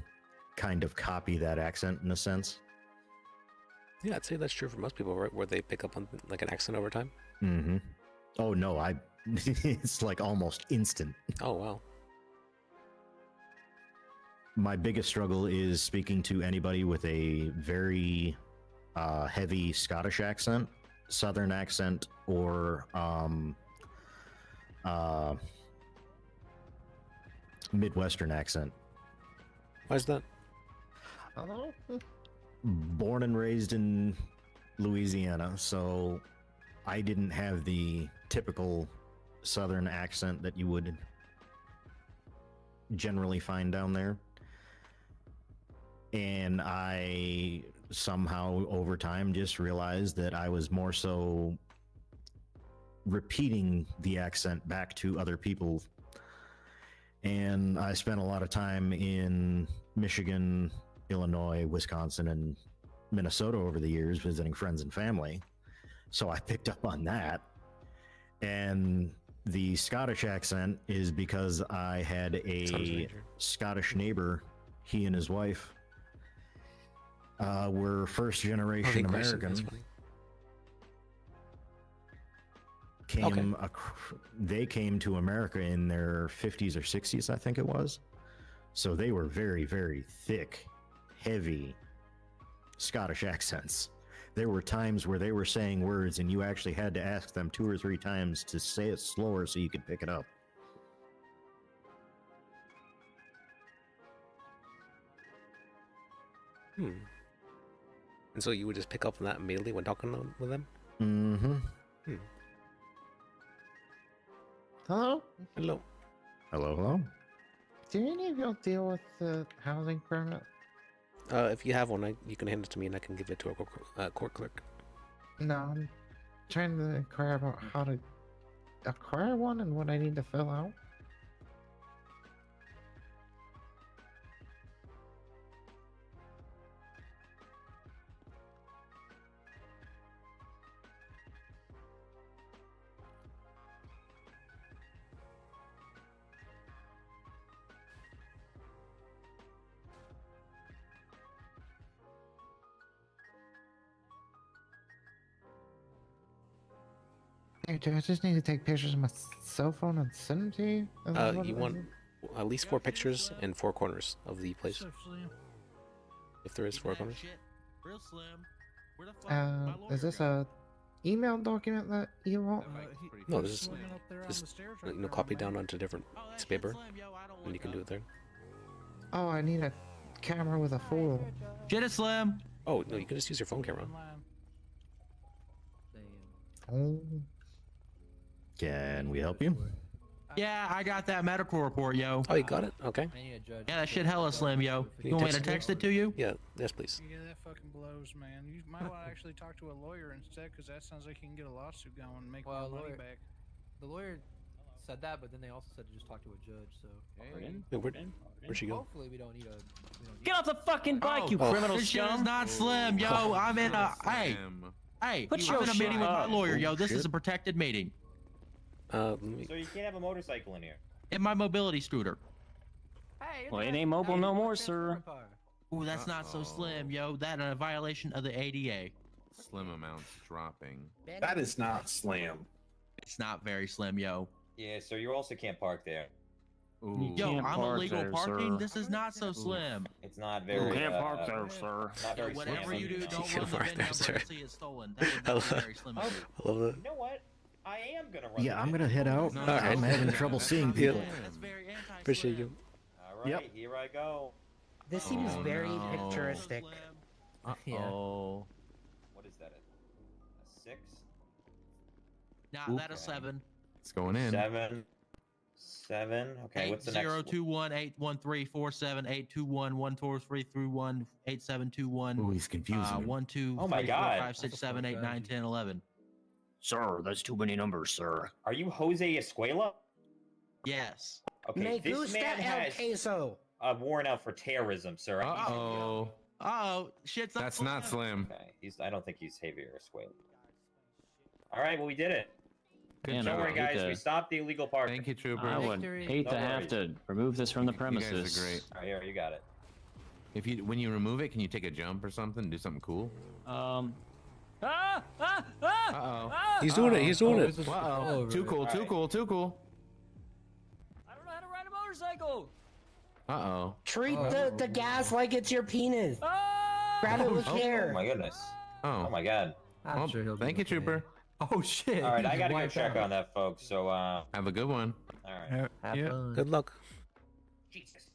Speaker 17: kind of copy that accent in a sense.
Speaker 1: Yeah, I'd say that's true for most people, right? Where they pick up on like an accent over time.
Speaker 17: Mm-hmm. Oh no, it's like almost instant.
Speaker 1: Oh wow.
Speaker 17: My biggest struggle is speaking to anybody with a very heavy Scottish accent, Southern accent, or Midwestern accent.
Speaker 1: Why is that?
Speaker 17: Born and raised in Louisiana, so I didn't have the typical Southern accent that you would generally find down there. And I somehow over time just realized that I was more so repeating the accent back to other people. And I spent a lot of time in Michigan, Illinois, Wisconsin, and Minnesota over the years visiting friends and family. So I picked up on that. And the Scottish accent is because I had a Scottish neighbor. He and his wife were first generation American. They came to America in their 50s or 60s, I think it was. So they were very, very thick, heavy Scottish accents. There were times where they were saying words and you actually had to ask them 2 or 3 times to say it slower so you could pick it up.
Speaker 1: And so you would just pick up on that immediately when talking with them?
Speaker 17: Mm-hmm.
Speaker 14: Hello?
Speaker 1: Hello.
Speaker 17: Hello, hello.
Speaker 14: Do any of y'all deal with the housing permit?
Speaker 1: If you have one, you can hand it to me and I can give it to a court clerk.
Speaker 14: No, I'm trying to inquire about how to acquire one and what I need to fill out. Hey, do I just need to take pictures of my cell phone and send them to you? Is that what
Speaker 1: You
Speaker 14: it
Speaker 1: want
Speaker 14: is?
Speaker 1: at least 4 pictures in 4 corners of the place. If there is 4 corners.
Speaker 5: Real slim.
Speaker 14: Is this a email document that you want?
Speaker 1: No, this is just copy down onto different piece of paper, and you can do it there.
Speaker 14: Oh, I need a camera with a photo.
Speaker 5: Shit is slim.
Speaker 1: Oh no, you can just use your phone camera.
Speaker 14: Oh.
Speaker 17: Can we help you?
Speaker 5: Yeah, I got that medical report, yo.
Speaker 1: Oh, you got it? Okay.
Speaker 5: Yeah, that shit hella slim, yo.
Speaker 1: Can
Speaker 5: You want me to
Speaker 1: text
Speaker 5: text it to you?
Speaker 1: Yeah, yes, please.
Speaker 22: Yeah, that fucking blows, man. You might want to actually talk to a lawyer instead, because that sounds like you can get a lawsuit going and make my money back.
Speaker 20: The lawyer said that, but then they also said to just talk to a judge. So
Speaker 1: Yeah, where'd she go?
Speaker 20: hopefully we don't need a.
Speaker 11: Get off the fucking bike, you criminal
Speaker 5: This shit
Speaker 11: scum!
Speaker 5: is not slim, yo. I'm in a hey,
Speaker 11: Put
Speaker 5: I'm
Speaker 11: your
Speaker 5: in a
Speaker 11: shit
Speaker 5: meeting with my
Speaker 11: up.
Speaker 5: lawyer, yo.
Speaker 11: Oh,
Speaker 5: This is
Speaker 11: shit.
Speaker 5: a protected meeting.
Speaker 21: So you can't have a motorcycle in here.
Speaker 5: In my mobility scooter.
Speaker 11: Well, it ain't mobile no more, sir.
Speaker 5: Ooh, that's not so slim, yo. That a violation of the ADA.
Speaker 24: Slim amounts dropping.
Speaker 21: That is not slim.
Speaker 5: It's not very slim, yo.
Speaker 21: Yeah, so you also can't park there.
Speaker 5: Yo, I'm illegal parking. This is not so slim.
Speaker 21: It's not very.
Speaker 5: Can't
Speaker 21: park there, sir. Not very
Speaker 5: Whatever
Speaker 21: slim.
Speaker 5: you do, don't
Speaker 1: Can't
Speaker 5: run the
Speaker 1: park
Speaker 5: VIN
Speaker 1: there,
Speaker 5: number
Speaker 1: sir.
Speaker 5: and see it stolen. That would not be very slim. of you.
Speaker 1: I love that.
Speaker 21: You know what? I am gonna run.
Speaker 17: Yeah, I'm gonna head out. I'm having trouble seeing people.
Speaker 1: Appreciate you.
Speaker 21: All right, here I go.
Speaker 19: This seems very picturesque.
Speaker 21: What is that? A 6.
Speaker 5: Nah, that is 7.
Speaker 24: It's going in.
Speaker 21: 7. 7. Okay, what's the next?
Speaker 5: 021-813-478-211-14331-8721.
Speaker 24: Oh, he's confusing.
Speaker 5: 1, 2,
Speaker 21: Oh my
Speaker 5: 3, 4,
Speaker 21: God.
Speaker 5: 5, 6, 7, 8, 9, 10, 11.
Speaker 4: Sir, that's too many numbers, sir.
Speaker 21: Are you Jose Escuela?
Speaker 5: Yes.
Speaker 21: Okay,
Speaker 4: Me
Speaker 21: this
Speaker 4: gusta
Speaker 21: man
Speaker 4: el
Speaker 21: has
Speaker 4: queso.
Speaker 21: a warrant out for terrorism, sir.
Speaker 24: Uh-oh.
Speaker 5: Oh, shit's
Speaker 24: That's not Slim.
Speaker 21: Okay, I don't think he's Javier Escuela. All right, well, we did it.
Speaker 24: Good
Speaker 21: Don't
Speaker 24: job.
Speaker 21: worry, guys. We stopped the illegal parking.
Speaker 24: Thank you, Trooper.
Speaker 4: I would hate to have to remove this from the
Speaker 24: You
Speaker 4: premises.
Speaker 24: guys are great.
Speaker 21: All right, here, you got it.
Speaker 24: When you remove it, can you take a jump or something? Do something cool?
Speaker 4: Ah!
Speaker 24: Uh-oh.
Speaker 1: He's doing it. He's doing it.
Speaker 24: Uh-oh. Too cool. Too cool. Too cool.
Speaker 4: I don't know how to ride a motorcycle.
Speaker 24: Uh-oh.
Speaker 4: Treat the gas like it's your penis. Grab it with care.
Speaker 21: Oh my goodness.
Speaker 24: Oh.
Speaker 21: Oh my God.
Speaker 24: Well, thank you, Trooper.
Speaker 20: Oh shit.
Speaker 21: All right, I gotta go check on that, folks. So,
Speaker 24: Have a good one.
Speaker 21: all right.
Speaker 20: Yeah.
Speaker 1: Good luck.
Speaker 21: Jesus.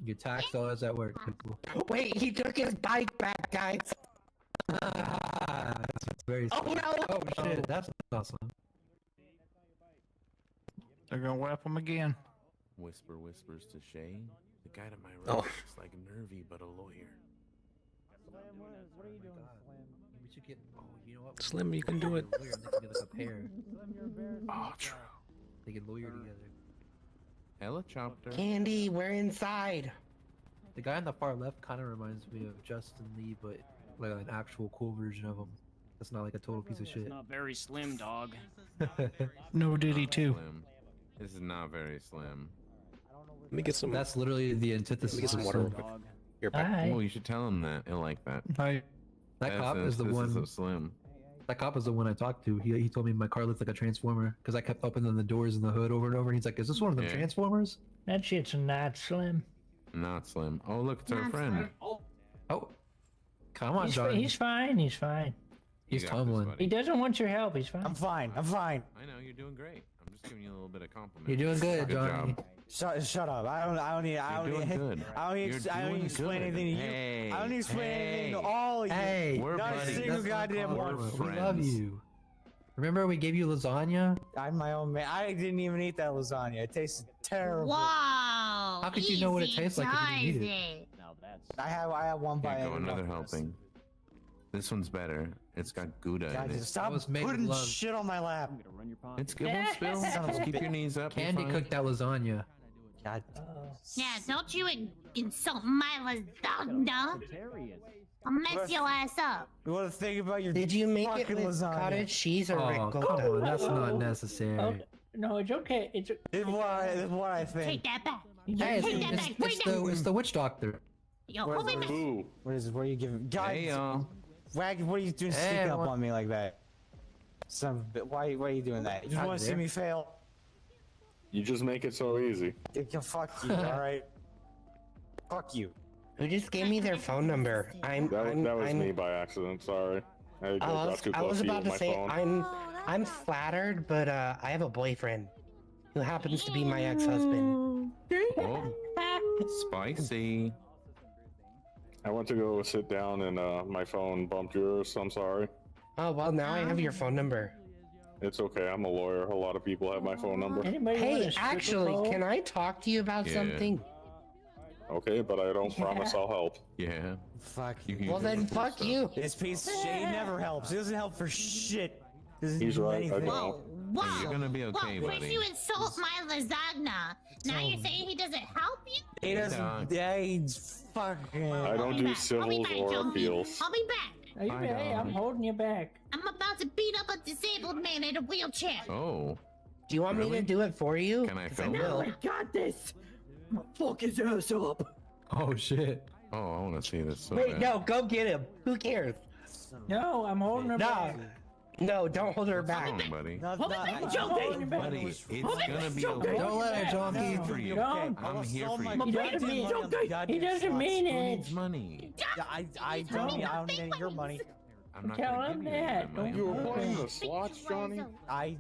Speaker 20: You taxed those at work, people.
Speaker 4: Wait, he took his bike back, guys.
Speaker 20: That's very.
Speaker 4: Oh no!
Speaker 20: Oh shit, that's awesome.
Speaker 22: They're gonna whap him again.
Speaker 24: Whisper whispers to Shay. The guy to my right
Speaker 1: Oh.
Speaker 24: looks like nervy, but a lawyer.
Speaker 20: What are you doing, Slam? We should get. Oh, you know what?
Speaker 1: Slim, you can do it.
Speaker 20: Lawyer, they can get like a pair.
Speaker 24: Oh, true.
Speaker 20: They can lawyer together.
Speaker 24: Hella chopped her.
Speaker 4: Candy, we're inside.
Speaker 20: The guy on the far left kind of reminds me of Justin Lee, but like an actual cool version of him. That's not like a total piece of shit.
Speaker 4: Not very slim, dog.
Speaker 22: No Diddy too.
Speaker 24: Slim. This is not very slim.
Speaker 1: Let me get some.
Speaker 20: That's literally the antithesis.
Speaker 1: Let me get some
Speaker 20: of
Speaker 1: water real
Speaker 20: slim.
Speaker 1: quick. You're back.
Speaker 22: Hi.
Speaker 24: Oh, you should tell him that. He'll like that.
Speaker 22: Hi.
Speaker 20: That cop is the
Speaker 24: this
Speaker 20: one.
Speaker 24: Is so slim.
Speaker 20: That cop is the one I talked to. He told me my car looked like a transformer because I kept opening the doors and the hood over and over. He's like, "Is this one of them
Speaker 24: Yeah.
Speaker 20: transformers?"
Speaker 12: That shit's not slim.
Speaker 24: Not slim. Oh, look, it's our friend.
Speaker 20: Oh, come on,
Speaker 12: He's,
Speaker 20: John.
Speaker 12: he's fine. He's fine.
Speaker 20: He's
Speaker 24: You got this,
Speaker 20: tumbling.
Speaker 24: buddy.
Speaker 12: He doesn't want your help. He's fine.
Speaker 19: I'm fine. I'm fine.
Speaker 24: I know you're doing great. I'm just giving you a little bit of compliment.
Speaker 20: You're doing good,
Speaker 24: Good
Speaker 20: Johnny.
Speaker 24: job.
Speaker 19: Shut up. I don't need. I
Speaker 24: You're
Speaker 19: don't
Speaker 24: doing
Speaker 19: need.
Speaker 24: good.
Speaker 19: I don't need.
Speaker 24: You're
Speaker 19: I don't need
Speaker 24: doing
Speaker 19: to explain
Speaker 24: good.
Speaker 19: anything to you.
Speaker 24: Hey,
Speaker 19: I don't need to explain anything to
Speaker 24: hey.
Speaker 19: all of you.
Speaker 20: Hey,
Speaker 24: We're
Speaker 19: not a
Speaker 24: buddies.
Speaker 19: single
Speaker 20: That's not
Speaker 19: goddamn
Speaker 20: called
Speaker 19: one.
Speaker 20: karma.
Speaker 24: We're
Speaker 20: We love
Speaker 24: friends.
Speaker 20: you. Remember we gave you lasagna?
Speaker 19: I'm my own man. I didn't even eat that lasagna. It tasted terrible.
Speaker 15: Wow.
Speaker 20: How could you know what it tastes like if you didn't eat it?
Speaker 4: Now that's.
Speaker 19: I have one bite.
Speaker 24: Here you go,
Speaker 19: and
Speaker 24: another
Speaker 19: nothing.
Speaker 24: helping. This one's better. It's got Gouda
Speaker 19: God,
Speaker 24: in
Speaker 19: just
Speaker 24: it.
Speaker 19: stop
Speaker 20: was made with
Speaker 19: putting
Speaker 20: love.
Speaker 19: shit on my lap.
Speaker 4: I'm gonna run your pocket.
Speaker 24: It's good. Won't spill.
Speaker 19: Son of a
Speaker 24: Keep
Speaker 19: bitch.
Speaker 24: your knees up. you're
Speaker 20: Candy
Speaker 24: fine.
Speaker 20: cooked that lasagna.
Speaker 19: God.
Speaker 15: Yeah, don't you insult my lasagna. I'll mess your ass up.
Speaker 19: You want to think about your
Speaker 4: Did you make it
Speaker 19: fucking
Speaker 4: with
Speaker 19: lasagna?
Speaker 4: cottage cheese or
Speaker 20: Oh,
Speaker 4: ricotta?
Speaker 20: come on, that's not necessary.
Speaker 12: Oh, no, it's okay. It's
Speaker 19: This is what I think.
Speaker 15: Take that back.
Speaker 20: Hey,
Speaker 15: Take that back. Bring that.
Speaker 20: it's the witch doctor.
Speaker 15: Yo, hold me back.
Speaker 10: Ooh.
Speaker 19: What is? What are you giving? God,
Speaker 24: Hey, y'all.
Speaker 19: Wag, what are you doing?
Speaker 20: Hey,
Speaker 19: Sneaking up
Speaker 20: what-
Speaker 19: on me like that? Why are you doing that? You just
Speaker 20: How
Speaker 19: want to see
Speaker 20: dare.
Speaker 19: me fail?
Speaker 10: You just make it so easy.
Speaker 19: Fuck you. All right. Fuck you.
Speaker 4: Who just gave me their phone number?
Speaker 10: That was me by accident. Sorry. I got too
Speaker 4: I
Speaker 10: close
Speaker 4: was
Speaker 10: to you
Speaker 4: about
Speaker 10: with
Speaker 4: to
Speaker 10: my
Speaker 4: say
Speaker 10: phone.
Speaker 4: I'm flattered, but I have a boyfriend who happens to be my ex-husband.
Speaker 24: Oh, spicy.
Speaker 10: I went to go sit down and my phone bumped yours. I'm sorry.
Speaker 4: Oh well, now I have your phone number.
Speaker 10: It's okay. I'm a lawyer. A lot of people have my phone number.
Speaker 12: Anybody want
Speaker 4: Hey,
Speaker 12: a stripper
Speaker 4: actually,
Speaker 12: pole?
Speaker 4: can I talk to you about
Speaker 24: Yeah.
Speaker 4: something?
Speaker 10: Okay, but I don't promise I'll help.
Speaker 24: Yeah.
Speaker 19: Fuck
Speaker 24: You
Speaker 19: you.
Speaker 24: can
Speaker 4: Well
Speaker 24: use it
Speaker 4: then,
Speaker 24: for
Speaker 4: fuck
Speaker 24: stuff.
Speaker 4: you.
Speaker 19: This piece of shit never helps. It doesn't help for shit. Doesn't
Speaker 10: He's
Speaker 19: do
Speaker 10: right, I
Speaker 19: anything.
Speaker 10: don't.
Speaker 15: Whoa, whoa.
Speaker 24: Hey, you're gonna be okay,
Speaker 15: Whoa, first
Speaker 24: buddy.
Speaker 15: you insult my lasagna. Now you're saying he doesn't help you?
Speaker 19: He doesn't.
Speaker 24: dog.
Speaker 19: Yeah, he's fucking.
Speaker 10: I don't do
Speaker 15: I'll be
Speaker 10: civils
Speaker 15: back,
Speaker 10: or
Speaker 15: Jonesy.
Speaker 10: appeals.
Speaker 15: I'll be back.
Speaker 12: Are you
Speaker 24: Hi,
Speaker 12: ready? I'm
Speaker 24: dog.
Speaker 12: holding you back.
Speaker 15: I'm about to beat up a disabled man in a wheelchair.
Speaker 24: Oh,
Speaker 4: Do you want me
Speaker 24: Really?
Speaker 4: to do it for you?
Speaker 24: can I
Speaker 4: 'Cause I
Speaker 24: film
Speaker 4: will.
Speaker 24: it?
Speaker 12: got this. I'm gonna fuck his ass up.
Speaker 20: Oh shit.
Speaker 24: Oh, I want to see this so
Speaker 4: Wait,
Speaker 24: bad.
Speaker 4: no, go get him. Who cares?
Speaker 12: No, I'm holding her
Speaker 4: No,
Speaker 12: back.
Speaker 4: no, don't hold her
Speaker 24: What's
Speaker 4: back.
Speaker 24: wrong, buddy?
Speaker 19: No,
Speaker 12: Hold
Speaker 19: no,
Speaker 12: it back,
Speaker 19: I-
Speaker 12: Jonesy.
Speaker 19: I-
Speaker 24: Buddy, it's gonna be
Speaker 12: Jonesy.
Speaker 24: okay.
Speaker 20: Don't let her, John.
Speaker 24: I'm here
Speaker 19: No,
Speaker 24: for you.
Speaker 12: don't.
Speaker 24: I'm here for
Speaker 19: my
Speaker 24: you.
Speaker 12: He doesn't
Speaker 19: goddamn
Speaker 12: mean-
Speaker 19: money on the
Speaker 12: he
Speaker 19: goddamn
Speaker 12: doesn't
Speaker 19: slots.
Speaker 12: mean
Speaker 24: Who
Speaker 12: it.
Speaker 24: needs money?
Speaker 19: Yeah, I don't need any of your money.
Speaker 24: I'm not
Speaker 12: Tell
Speaker 24: gonna
Speaker 12: him
Speaker 24: give you any
Speaker 12: that.
Speaker 24: of my money.
Speaker 12: Don't
Speaker 10: You
Speaker 12: do
Speaker 10: were
Speaker 12: it.
Speaker 10: playing the slots, Johnny?
Speaker 19: I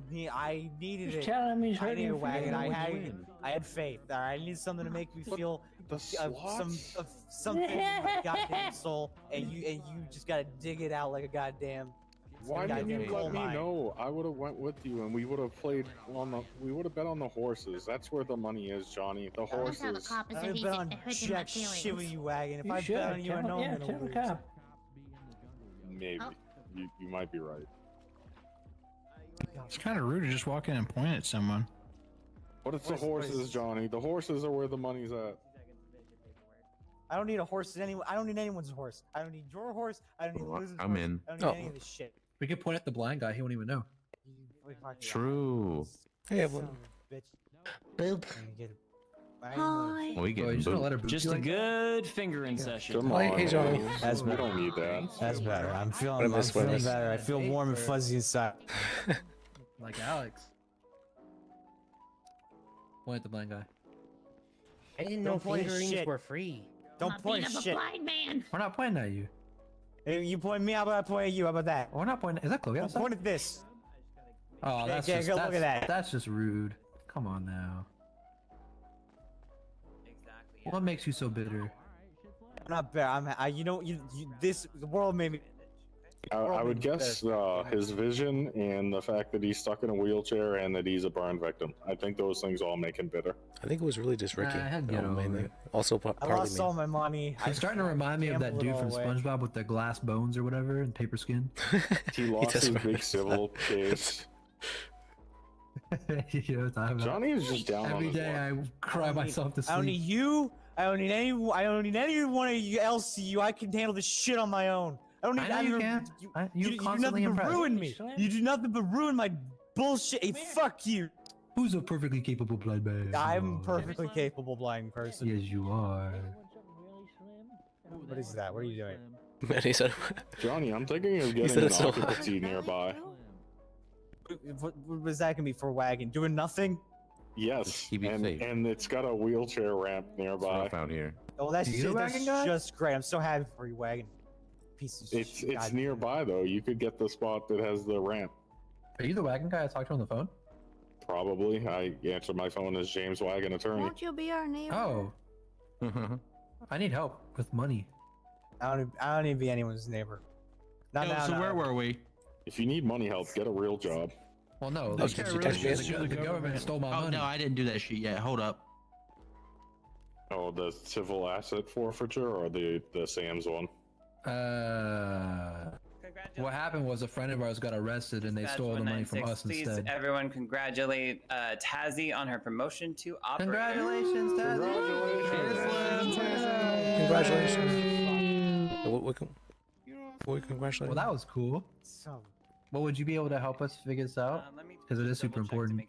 Speaker 19: needed
Speaker 12: Just
Speaker 19: it.
Speaker 12: tell him he's
Speaker 19: I
Speaker 12: hurting
Speaker 19: needed
Speaker 12: your
Speaker 19: a wagon.
Speaker 12: feelings.
Speaker 19: I had faith. All right, I need something to make me feel
Speaker 10: The slots?
Speaker 19: something in my goddamn soul, and you just gotta dig it out like a goddamn
Speaker 10: Why
Speaker 19: Yeah,
Speaker 10: didn't you
Speaker 19: coal
Speaker 10: let me
Speaker 19: mine.
Speaker 10: know? I would have went with you, and we would have played on the. We would have bet on the horses. That's where the money is, Johnny. The
Speaker 15: Let's have a
Speaker 10: horses.
Speaker 15: cop as
Speaker 19: I
Speaker 15: if he's
Speaker 19: bet on
Speaker 15: hurting my
Speaker 19: jack shit with
Speaker 15: feelings.
Speaker 19: you, wagon. If
Speaker 12: You
Speaker 19: I
Speaker 12: should.
Speaker 19: bet on you, I know
Speaker 12: yeah,
Speaker 19: I'm
Speaker 12: tell
Speaker 19: gonna
Speaker 12: the
Speaker 19: lose.
Speaker 12: cop.
Speaker 10: Maybe.
Speaker 15: Oh.
Speaker 10: You might be right.
Speaker 22: It's kind of rude to just walk in and point at someone.
Speaker 10: But it's the horses, Johnny. The horses are where the money's at.
Speaker 19: I don't need a horse. I don't need anyone's horse. I don't need your horse. I don't need
Speaker 24: Well,
Speaker 19: Liz's
Speaker 24: I'm
Speaker 19: horse.
Speaker 24: in.
Speaker 19: I don't need any of this shit.
Speaker 20: We could point at the blind guy. He won't even know.
Speaker 24: True.
Speaker 1: Hey, everyone.
Speaker 4: Boop.
Speaker 15: Hi.
Speaker 24: We get
Speaker 20: Oh, you're just gonna let her boot
Speaker 8: Just
Speaker 20: you
Speaker 8: a
Speaker 20: like that?
Speaker 8: good fingering session.
Speaker 10: Come
Speaker 1: Hey,
Speaker 10: on.
Speaker 1: hey, Johnny.
Speaker 19: That's
Speaker 10: We
Speaker 19: better.
Speaker 10: don't need that.
Speaker 19: That's better. I'm
Speaker 1: What a
Speaker 19: feeling
Speaker 1: miswitness.
Speaker 19: better. I feel warm and fuzzy inside.
Speaker 20: Like Alex. Point at the blind guy.
Speaker 4: I didn't know
Speaker 19: Don't point at
Speaker 4: fingerings
Speaker 19: shit.
Speaker 4: were free.
Speaker 19: Don't
Speaker 15: I'm
Speaker 19: point
Speaker 15: beat
Speaker 19: at
Speaker 15: up a
Speaker 19: shit.
Speaker 15: blind man.
Speaker 20: We're not pointing at you.
Speaker 19: If you point at me, how about I point at you? How about that?
Speaker 20: We're not pointing. Is that Chloe
Speaker 19: Don't
Speaker 20: outside?
Speaker 19: point at this.
Speaker 20: Oh, that's
Speaker 19: yeah,
Speaker 20: just
Speaker 19: go look at that.
Speaker 20: That's just rude. Come on now. What makes you so bitter?
Speaker 19: I'm not bad. The world made me.
Speaker 10: I would guess his vision and the fact that he's stuck in a wheelchair and that he's a burn victim. I think those things all make him bitter.
Speaker 1: I think it was really just Ricky.
Speaker 20: I had to get over
Speaker 1: mainly.
Speaker 20: it.
Speaker 1: Also,
Speaker 19: I
Speaker 1: partly
Speaker 19: lost
Speaker 1: me.
Speaker 19: all my money.
Speaker 20: He's starting to remind me of that
Speaker 19: gambled
Speaker 20: dude
Speaker 19: it
Speaker 20: from
Speaker 19: all away.
Speaker 20: SpongeBob with the glass bones or whatever and paper skin.
Speaker 10: He lost
Speaker 1: just
Speaker 10: his big
Speaker 1: remembers
Speaker 10: civil case.
Speaker 20: You know what I'm talking about?
Speaker 10: Johnny is just down on
Speaker 20: Every
Speaker 10: his
Speaker 20: day
Speaker 10: luck.
Speaker 20: I cry myself to
Speaker 19: I don't need
Speaker 20: sleep.
Speaker 19: you. I don't need any. I don't need any one of you else. You. I can handle this shit on my own. I don't need.
Speaker 20: I know you can. You
Speaker 19: do
Speaker 20: constantly
Speaker 19: nothing but
Speaker 20: impress.
Speaker 19: ruin me. You do nothing but ruin my bullshit. Hey, fuck you.
Speaker 20: Who's a perfectly capable blind man?
Speaker 19: I'm
Speaker 20: You
Speaker 19: a perfectly capable blind person.
Speaker 20: Yes, you are.
Speaker 19: What is that? What are you doing?
Speaker 1: And he said,
Speaker 10: Johnny, I'm thinking of
Speaker 1: said
Speaker 10: getting an
Speaker 1: it's so
Speaker 10: occupancy nearby.
Speaker 19: What was that gonna be for wagon? Doing nothing?
Speaker 10: Yes,
Speaker 24: Keep it safe.
Speaker 10: and it's got a wheelchair ramp
Speaker 24: It's
Speaker 10: nearby.
Speaker 24: rough out here.
Speaker 19: Oh, that's
Speaker 20: You the
Speaker 19: just,
Speaker 20: wagon guy?
Speaker 19: just great. I'm so happy for you, wagon. Piece of
Speaker 10: It's
Speaker 19: shit. God.
Speaker 10: nearby though. You could get the spot that has the ramp.
Speaker 20: Are you the wagon guy I talked to on the phone?
Speaker 10: Probably. I answer my phone as James Wagon Attorney.
Speaker 15: Won't you be our neighbor?
Speaker 20: Oh, I need help with money.
Speaker 19: I don't need to be anyone's neighbor. No,
Speaker 5: Yo,
Speaker 19: no,
Speaker 5: so
Speaker 19: no.
Speaker 5: where were we?
Speaker 10: If you need money help, get a real job.
Speaker 20: Well, no,
Speaker 1: Oh, did you text me?
Speaker 20: the government stole my
Speaker 5: Oh
Speaker 20: money.
Speaker 5: no, I didn't do that shit yet. Hold up.
Speaker 10: Oh, the civil asset forfeiture or the Sam's one?
Speaker 20: What happened was a friend of ours got arrested and they stole the money from us
Speaker 8: Please,
Speaker 20: instead.
Speaker 8: everyone, congratulate Tazzy on her promotion to operator.
Speaker 20: Congratulations,
Speaker 1: Congratulations. We congratulate.
Speaker 20: Well, that was cool. Well, would you be able to help us figure this out? Because it is super important.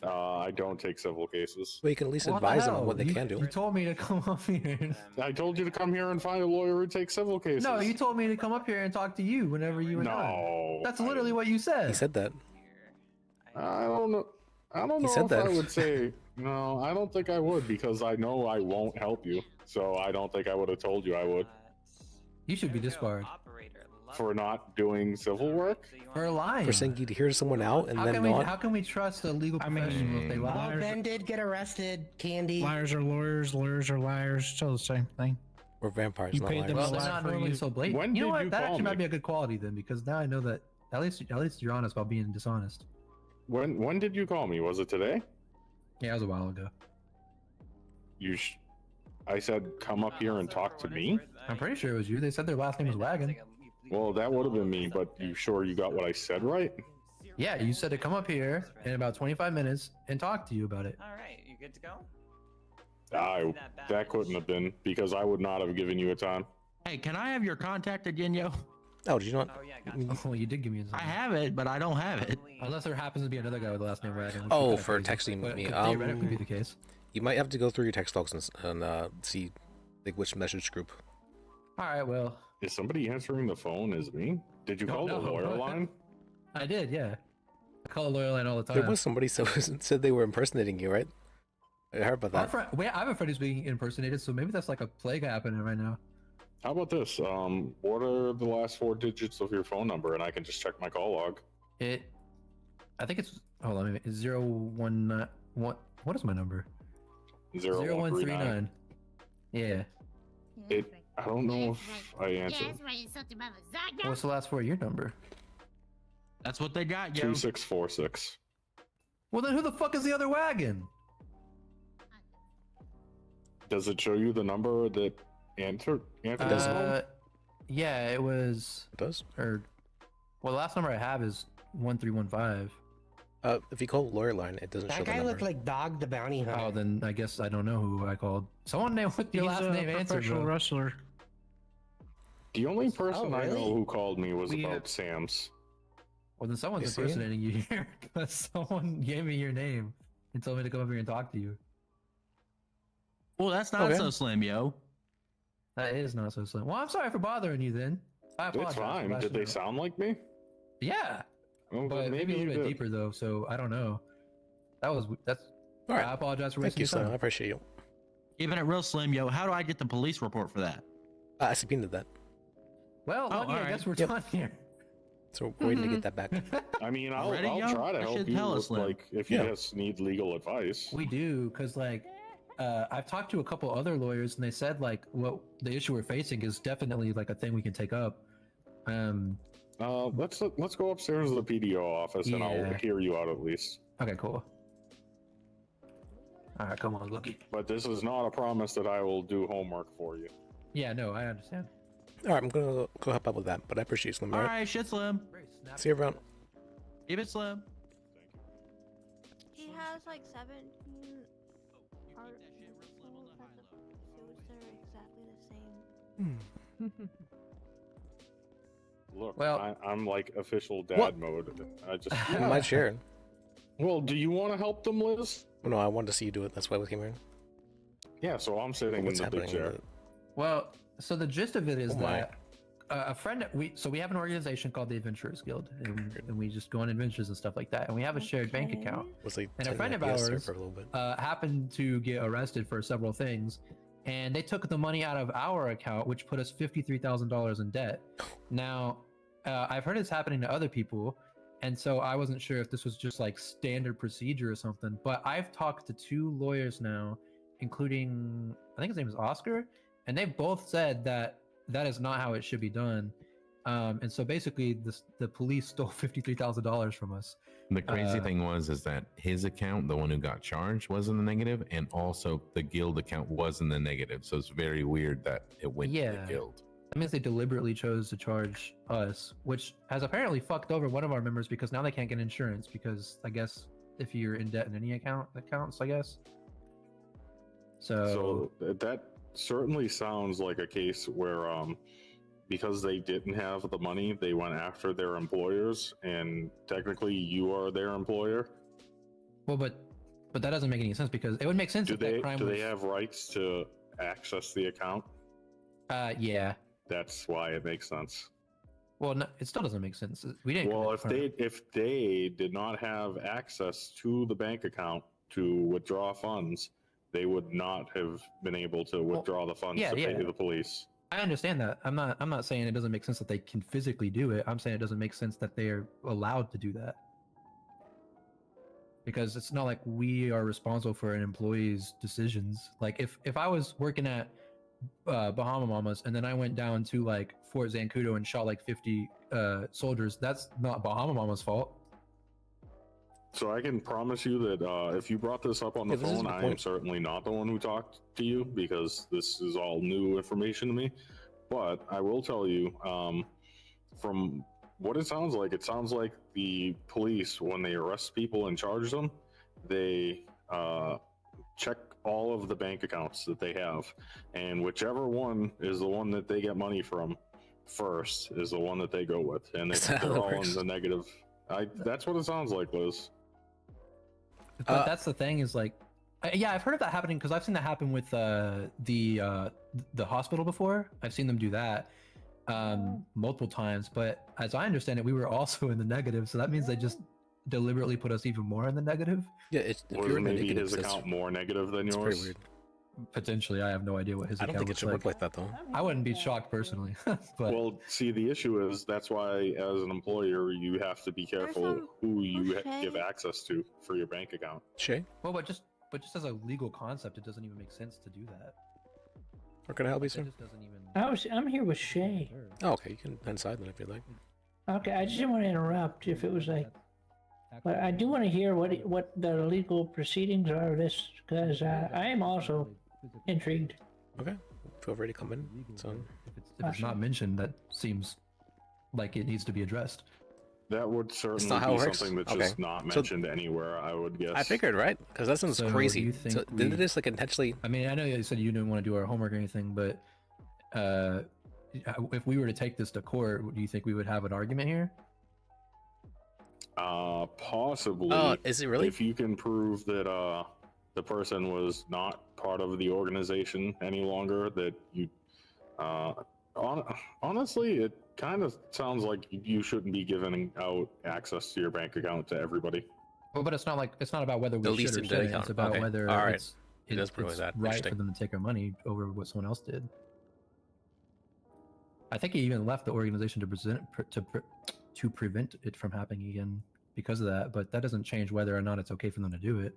Speaker 10: I don't take civil cases.
Speaker 1: Well, you can at least
Speaker 20: What the
Speaker 1: advise them on
Speaker 20: hell?
Speaker 1: what they
Speaker 20: You-
Speaker 1: can do.
Speaker 20: You told me to come up here.
Speaker 10: I told you to come here and find a lawyer who takes civil cases.
Speaker 20: No, you told me to come up here and talk to you whenever you were done.
Speaker 10: No.
Speaker 20: That's literally what you said.
Speaker 1: He said that.
Speaker 10: I don't know. I don't
Speaker 1: He
Speaker 10: know
Speaker 1: said
Speaker 10: if
Speaker 1: that.
Speaker 10: I would say no. I don't think I would because I know I won't help you. So I don't think I would have told you I would
Speaker 20: You should be disbarred
Speaker 10: for not doing civil work.
Speaker 20: for lying.
Speaker 1: For saying you'd hear someone out and
Speaker 20: How
Speaker 1: then
Speaker 20: can we?
Speaker 1: not.
Speaker 20: How can we trust a legal professional if they lie?
Speaker 4: Well, Ben did get arrested. Candy.
Speaker 22: Liars are lawyers, lawyers are liars. Still the same thing.
Speaker 1: We're vampires,
Speaker 22: You
Speaker 1: not
Speaker 22: paid them
Speaker 1: liars.
Speaker 20: Well, they're
Speaker 22: lie
Speaker 20: not
Speaker 22: for
Speaker 20: normally
Speaker 22: you.
Speaker 20: so blatant.
Speaker 10: When
Speaker 20: you know
Speaker 10: did
Speaker 20: what?
Speaker 10: you
Speaker 20: That
Speaker 10: call
Speaker 20: actually might
Speaker 10: me?
Speaker 20: be a good quality then, because now I know that at least you're honest about being dishonest.
Speaker 10: When did you call me? Was it today?
Speaker 20: Yeah, it was a while ago.
Speaker 10: I said come up here and talk to me.
Speaker 20: I'm pretty sure it was you. They said their last name was Wagon.
Speaker 10: Well, that would have been me, but you sure you got what I said right?
Speaker 20: Yeah, you said to come up here in about 25 minutes and talk to you about it.
Speaker 8: All right, you good to go?
Speaker 10: That couldn't have been because I would not have given you a time.
Speaker 5: Hey, can I have your contact again, yo?
Speaker 1: Oh, did you not?
Speaker 8: Oh yeah, gotcha.
Speaker 20: Oh, you did give me a
Speaker 5: I have it, but I don't have it.
Speaker 20: Unless there happens to be another guy with the last name Wagon. which
Speaker 1: Oh,
Speaker 20: would be
Speaker 1: for
Speaker 20: kinda
Speaker 1: texting
Speaker 20: crazy,
Speaker 1: me.
Speaker 20: but could theoretically be the case.
Speaker 1: You might have to go through your text logs and see like which message group.
Speaker 20: All right, well,
Speaker 10: Is somebody answering the phone? Is me? Did you
Speaker 20: No,
Speaker 10: call the
Speaker 20: no.
Speaker 10: lawyer line?
Speaker 20: I did, yeah. I call the lawyer line all the time.
Speaker 1: There was somebody said they were impersonating you, right? I heard about
Speaker 20: Our
Speaker 1: that.
Speaker 20: friend, I have a friend who's being impersonated, so maybe that's like a plague happening right now.
Speaker 10: How about this? What are the last 4 digits of your phone number, and I can just check my call log.
Speaker 20: I think it's. Hold on, it's 019. What is my number?
Speaker 10: 0139.
Speaker 20: Yeah.
Speaker 10: I don't know if I answered.
Speaker 15: Yes, right. It's something about lasagna.
Speaker 20: What's the last 4 of your number?
Speaker 5: That's what they got, yo.
Speaker 10: 2646.
Speaker 20: Well, then who the fuck is the other wagon?
Speaker 10: Does it show you the number that answered?
Speaker 20: Yeah, it was.
Speaker 1: It does?
Speaker 20: Or, well, the last number I have is 1315.
Speaker 1: If you call lawyer line, it doesn't show
Speaker 4: That
Speaker 1: the
Speaker 4: guy
Speaker 1: number.
Speaker 4: looked like Dog the Bounty Hunter.
Speaker 20: Oh, then I guess I don't know who I called. Someone named with your
Speaker 22: He's
Speaker 20: last
Speaker 22: a
Speaker 20: name answered.
Speaker 22: professional
Speaker 20: Bro.
Speaker 22: wrestler.
Speaker 10: The only person I
Speaker 4: really?
Speaker 10: know who called me was
Speaker 20: We
Speaker 10: about
Speaker 20: have-
Speaker 10: Sam's.
Speaker 20: Well, then someone's
Speaker 1: You see?
Speaker 20: impersonating you here because someone gave me your name and told me to come up here and talk to you.
Speaker 5: Well, that's not
Speaker 1: Okay.
Speaker 5: so slim, yo.
Speaker 20: That is not so slim. Well, I'm sorry for bothering you then. I apologize.
Speaker 10: It's
Speaker 20: for
Speaker 10: fine.
Speaker 20: lashing
Speaker 10: Did they
Speaker 20: out.
Speaker 10: sound like me?
Speaker 20: Yeah,
Speaker 10: Oh,
Speaker 20: but
Speaker 10: then
Speaker 20: maybe a
Speaker 10: you
Speaker 20: little bit
Speaker 10: did.
Speaker 20: deeper though. So I don't know. That's.
Speaker 1: All right.
Speaker 20: I apologize for
Speaker 1: Thank
Speaker 20: wasting
Speaker 1: you,
Speaker 20: your
Speaker 1: Slim. I
Speaker 20: time.
Speaker 1: appreciate you.
Speaker 5: Keeping it real slim, yo. How do I get the police report for that?
Speaker 1: I subpoenaed that,
Speaker 20: Well,
Speaker 5: Oh,
Speaker 20: lucky, I
Speaker 5: alright.
Speaker 20: guess we're
Speaker 1: Yep.
Speaker 20: done here.
Speaker 1: so we're waiting to get that back.
Speaker 10: I mean, I'll
Speaker 5: Ready, yo?
Speaker 10: try to
Speaker 5: That
Speaker 10: help
Speaker 5: should
Speaker 10: you.
Speaker 5: tell
Speaker 10: With,
Speaker 5: us, Lim.
Speaker 10: like, if you
Speaker 1: Yeah.
Speaker 10: just need legal advice.
Speaker 20: We do, because like I've talked to a couple other lawyers, and they said like what the issue we're facing is definitely like a thing we can take up.
Speaker 10: Let's go upstairs to the PDO office, and I'll
Speaker 20: Yeah.
Speaker 10: hear you out at least.
Speaker 20: Okay, cool. All right, come on, Lucky.
Speaker 10: But this is not a promise that I will do homework for you.
Speaker 20: Yeah, no, I understand.
Speaker 1: All right, I'm gonna go help out with that, but I appreciate you, Slim.
Speaker 5: All
Speaker 1: All right.
Speaker 5: right, shit, slim.
Speaker 1: See you around.
Speaker 5: Keep it slim.
Speaker 15: He has like 17 art pieces that are exactly the same.
Speaker 10: Look,
Speaker 20: Well-
Speaker 10: I'm like official dad
Speaker 1: What?
Speaker 10: mode. I just.
Speaker 1: I might share it.
Speaker 10: Well, do you want to help them, Liz?
Speaker 1: No, I wanted to see you do it. That's why we came here.
Speaker 10: Yeah, so I'm sitting
Speaker 1: What's
Speaker 10: in the big
Speaker 1: happening?
Speaker 10: chair.
Speaker 1: In
Speaker 20: Well, so the gist of it is
Speaker 1: Oh my.
Speaker 20: that a friend we have an organization called the Adventurers Guild, and we just go on adventures and stuff like that, and we have a shared bank account.
Speaker 1: the, was like
Speaker 20: And a
Speaker 1: 10
Speaker 20: friend of
Speaker 1: FPS there
Speaker 20: ours
Speaker 1: for a little bit.
Speaker 20: happened to get arrested for several things, and they took the money out of our account, which put us $53,000 in debt. Now, I've heard it's happening to other people, and so I wasn't sure if this was just like standard procedure or something. But I've talked to 2 lawyers now, including I think his name is Oscar, and they've both said that that is not how it should be done. And so basically, the police stole $53,000 from us.
Speaker 24: The crazy thing is that his account, the one who got charged, was in the negative, and also the guild account was in the negative. So it's very weird that it went to
Speaker 20: Yeah.
Speaker 24: the guild.
Speaker 20: That means they deliberately chose to charge us, which has apparently fucked over one of our members because now they can't get insurance because I guess if you're in debt in any account, that counts, I guess.
Speaker 10: So that certainly sounds like a case where, because they didn't have the money, they went after their employers, and technically you are their employer.
Speaker 20: Well, but that doesn't make any sense because it would make sense
Speaker 10: Do
Speaker 20: if that
Speaker 10: they
Speaker 20: crime
Speaker 10: do
Speaker 20: was.
Speaker 10: they have rights to access the account?
Speaker 20: Yeah.
Speaker 10: That's why it makes sense.
Speaker 20: Well, no, it still doesn't make sense. We didn't.
Speaker 10: Well,
Speaker 20: commit a
Speaker 10: if they did not have access to the bank account to withdraw funds, they would not have been able to withdraw the funds
Speaker 20: yeah,
Speaker 10: to pay
Speaker 20: yeah.
Speaker 10: the police.
Speaker 20: I understand that. I'm not saying it doesn't make sense that they can physically do it. I'm saying it doesn't make sense that they are allowed to do that. Because it's not like we are responsible for an employee's decisions. Like if I was working at Bahama Mamas and then I went down to like Fort Zancudo and shot like 50 soldiers, that's not Bahama Mama's fault.
Speaker 10: So I can promise you that if you brought this up on the
Speaker 1: Yeah, this is a
Speaker 10: phone,
Speaker 1: good
Speaker 10: I am
Speaker 1: point.
Speaker 10: certainly not the one who talked to you because this is all new information to me. But I will tell you, from what it sounds like the police, when they arrest people and charge them, they check all of the bank accounts that they have, and whichever one is the one that they get money from first is the one that they go with, and if
Speaker 1: Is that how
Speaker 10: they're
Speaker 1: it
Speaker 10: all
Speaker 1: works?
Speaker 10: in the negative. That's what it sounds like, Liz.
Speaker 20: But that's the thing is like, yeah, I've heard of that happening because I've seen that happen with the hospital before. I've seen them do that multiple times. But as I understand it, we were also in the negative, so that means they just deliberately put us even more in the negative.
Speaker 1: Yeah, if
Speaker 10: Was
Speaker 1: you're in the
Speaker 10: maybe
Speaker 1: negative,
Speaker 10: his
Speaker 1: that's-
Speaker 10: account more negative than
Speaker 1: it's
Speaker 10: yours?
Speaker 1: pretty weird.
Speaker 20: Potentially, I have no idea what his
Speaker 1: I don't
Speaker 20: account
Speaker 1: think it
Speaker 20: looks
Speaker 1: should work like that though.
Speaker 20: I wouldn't be shocked personally. But
Speaker 10: Well, see, the issue is that's why, as an employer, you have to be careful
Speaker 15: some
Speaker 10: who you
Speaker 15: bullshit.
Speaker 10: give access to for your bank account.
Speaker 1: Shay,
Speaker 20: well, but just as a legal concept, it doesn't even make sense to do that.
Speaker 1: where can I help you,
Speaker 20: It
Speaker 1: sir?
Speaker 20: just doesn't even.
Speaker 12: I'm here with Shay.
Speaker 1: Oh, okay, you can inside then if you'd like.
Speaker 12: Okay, I just didn't want to interrupt if it was like, but I do want to hear what the legal proceedings are of this, because I am also intrigued.
Speaker 1: Okay, feel free to come in. So,
Speaker 20: If it's not mentioned, that seems like it needs to be addressed.
Speaker 10: That would certainly
Speaker 1: not how
Speaker 10: be
Speaker 1: it works?
Speaker 10: something that's
Speaker 1: Okay.
Speaker 10: just not
Speaker 1: So-
Speaker 10: mentioned anywhere, I would guess.
Speaker 1: I figured, right? Because that sounds
Speaker 20: So
Speaker 1: crazy.
Speaker 20: do you think
Speaker 1: So
Speaker 20: we-
Speaker 1: did this like intentionally?
Speaker 20: I mean, I know you said you didn't want to do our homework or anything, but if we were to take this to court, do you think we would have an argument here?
Speaker 10: Possibly.
Speaker 1: Oh, is it really?
Speaker 10: If you can prove that the person was not part of the organization any longer, that you honestly, it kind of sounds like you shouldn't be giving out access to your bank account to everybody.
Speaker 20: Well, but it's not about whether
Speaker 1: The
Speaker 20: we
Speaker 1: least
Speaker 20: should or
Speaker 1: in
Speaker 20: shouldn't.
Speaker 1: account.
Speaker 20: It's about
Speaker 1: Okay.
Speaker 20: whether
Speaker 1: All right.
Speaker 20: it's,
Speaker 1: It does prove
Speaker 20: it's
Speaker 1: that.
Speaker 20: right for
Speaker 1: Interesting.
Speaker 20: them to take our money over what someone else did. I think he even left the organization to prevent it from happening again because of that. But that doesn't change whether or not it's okay for them to do it.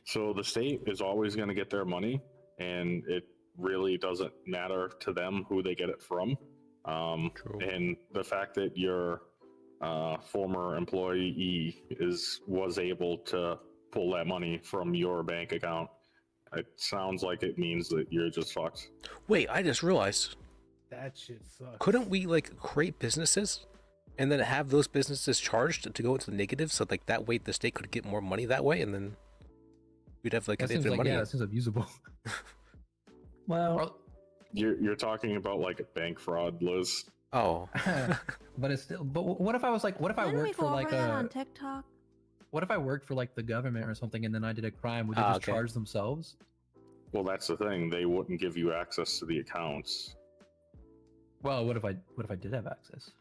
Speaker 10: So the state is always going to get their money, and it really doesn't matter to them who they get it from. And the fact that your former employee was able to pull that money from your bank account, it sounds like it means that you're just fucked.
Speaker 1: Wait, I just realized.
Speaker 9: That shit sucks.
Speaker 1: Couldn't we like create businesses, and then have those businesses charged to go into the negative, so like that way the state could get more money that way, and then we'd have like
Speaker 20: That seems
Speaker 1: infinite
Speaker 20: like,
Speaker 1: money.
Speaker 20: yeah, that seems abusable.
Speaker 12: Well,
Speaker 10: You're talking about like bank fraud, Liz.
Speaker 1: Oh.
Speaker 20: But it's still. But what if I was like, what if I
Speaker 7: Didn't we
Speaker 20: worked
Speaker 7: go
Speaker 20: for like
Speaker 7: over that
Speaker 20: a?
Speaker 7: on TikTok?
Speaker 20: What if I worked for like the government or something, and then I did a crime? Would they just
Speaker 10: okay.
Speaker 20: charge themselves?
Speaker 10: Well, that's the thing. They wouldn't give you access to the accounts.
Speaker 20: Well, what if I did have access?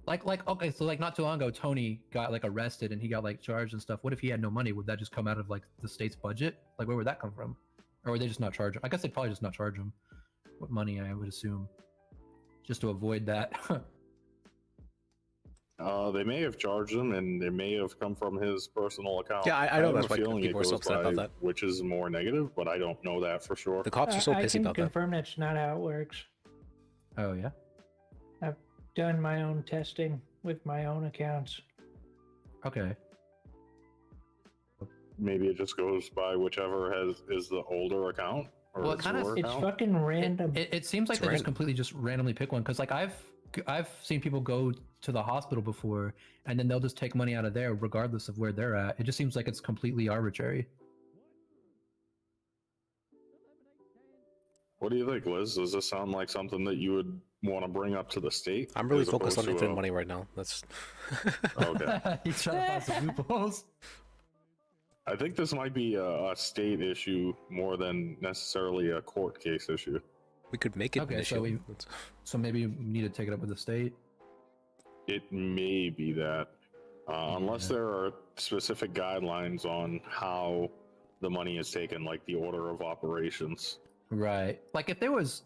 Speaker 20: Like okay, so like not too long ago, Tony got like arrested and he got like charged and stuff. What if he had no money? Would that just come out of like the state's budget? Like where would that come from? Or would they just not charge him? I guess they'd probably just not charge him with money, I would assume, just to avoid that.
Speaker 10: They may have charged him, and they may have come from his personal account.
Speaker 1: Yeah, I know
Speaker 10: have
Speaker 1: that's
Speaker 10: a
Speaker 1: why
Speaker 10: feeling
Speaker 1: people
Speaker 10: it
Speaker 1: are so
Speaker 10: goes
Speaker 1: upset about
Speaker 10: by
Speaker 1: that.
Speaker 10: which is more negative, but I don't know that for sure.
Speaker 1: The cops are so
Speaker 12: I
Speaker 1: pissy
Speaker 12: can
Speaker 1: about that.
Speaker 12: confirm that's not how it works.
Speaker 20: Oh yeah.
Speaker 12: I've done my own testing with my own accounts.
Speaker 20: Okay.
Speaker 10: Maybe it just goes by whichever is the older account. Or
Speaker 20: Well,
Speaker 10: the
Speaker 20: it kinda-
Speaker 10: newer
Speaker 12: It's
Speaker 10: account.
Speaker 12: fucking random.
Speaker 20: It seems like
Speaker 10: It's
Speaker 20: they just
Speaker 10: random.
Speaker 20: completely just randomly pick one because like I've seen people go to the hospital before and then they'll just take money out of there regardless of where they're at. It just seems like it's completely arbitrary.
Speaker 10: What do you think, Liz? Does this sound like something that you would want to bring up to the state?
Speaker 1: I'm really
Speaker 10: as
Speaker 1: focused on
Speaker 10: opposed to
Speaker 1: infinite money right now. That's
Speaker 10: Okay.
Speaker 20: He's trying to find some loopholes.
Speaker 10: I think this might be a state issue more than necessarily a court case issue.
Speaker 1: We could make it an
Speaker 20: Okay,
Speaker 1: issue.
Speaker 20: so maybe we need to take it up with the state.
Speaker 10: It may be that, unless there are specific guidelines on how the money is taken, like the order of operations.
Speaker 20: Right. Like if there was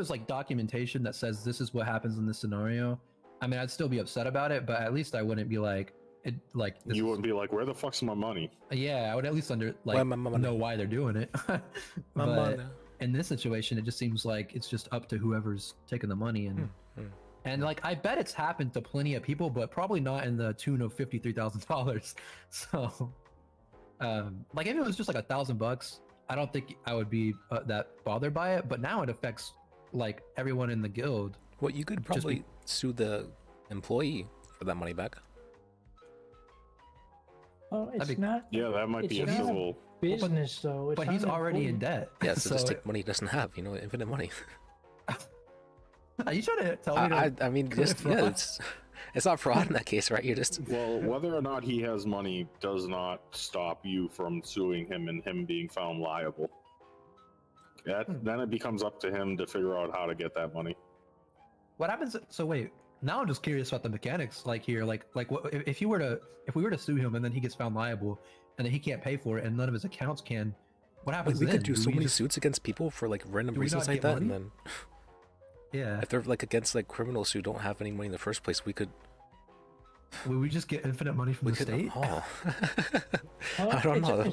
Speaker 20: like documentation that says this is what happens in this scenario, I mean I'd still be upset about it, but at least I wouldn't be like it like this
Speaker 10: You wouldn't be like, where the fuck's my money?
Speaker 20: Yeah, I would at least
Speaker 1: Where my money?
Speaker 20: know why they're doing it.
Speaker 1: My
Speaker 20: But
Speaker 1: money.
Speaker 20: in this situation, it just seems like it's just up to whoever's taking the money and like I bet it's happened to plenty of people, but probably not in the tune of $53,000. So, like if it was just like $1,000, I don't think I would be that bothered by it. But now it affects like everyone in the guild.
Speaker 1: Well, you could probably sue the employee for that money back.
Speaker 12: Well, it's
Speaker 20: That'd be-
Speaker 12: not.
Speaker 10: Yeah, that might be a
Speaker 12: It's not
Speaker 10: civil.
Speaker 12: business though. It's
Speaker 20: But he's
Speaker 12: not
Speaker 20: already in
Speaker 12: employee.
Speaker 20: debt.
Speaker 1: Yeah, so, just
Speaker 20: So-
Speaker 1: take money he doesn't have. You know, infinite money.
Speaker 20: Are you trying to tell me?
Speaker 1: I mean,
Speaker 20: commit
Speaker 1: just yeah,
Speaker 20: fraud?
Speaker 1: it's not fraud in that case, right? You're just
Speaker 10: Well, whether or not he has money does not stop you from suing him and him being found liable. Then it becomes up to him to figure out how to get that money.
Speaker 20: What happens? So wait, now I'm just curious about the mechanics. Like here, like what if we were to sue him and then he gets found liable and then he can't pay for it and none of his accounts can? What happens?
Speaker 1: we
Speaker 20: then?
Speaker 1: could do so
Speaker 20: we
Speaker 1: many
Speaker 20: just-
Speaker 1: suits against people for like random
Speaker 20: do we
Speaker 1: reasons
Speaker 20: not
Speaker 1: like
Speaker 20: get
Speaker 1: that, and
Speaker 20: money?
Speaker 1: then
Speaker 20: Yeah.
Speaker 1: if they're like against like criminals who don't have any money in the first place, we could.
Speaker 20: Will we just get infinite money from
Speaker 1: We
Speaker 20: the
Speaker 1: could.
Speaker 20: state?
Speaker 1: Oh.
Speaker 12: Well,
Speaker 1: I don't know.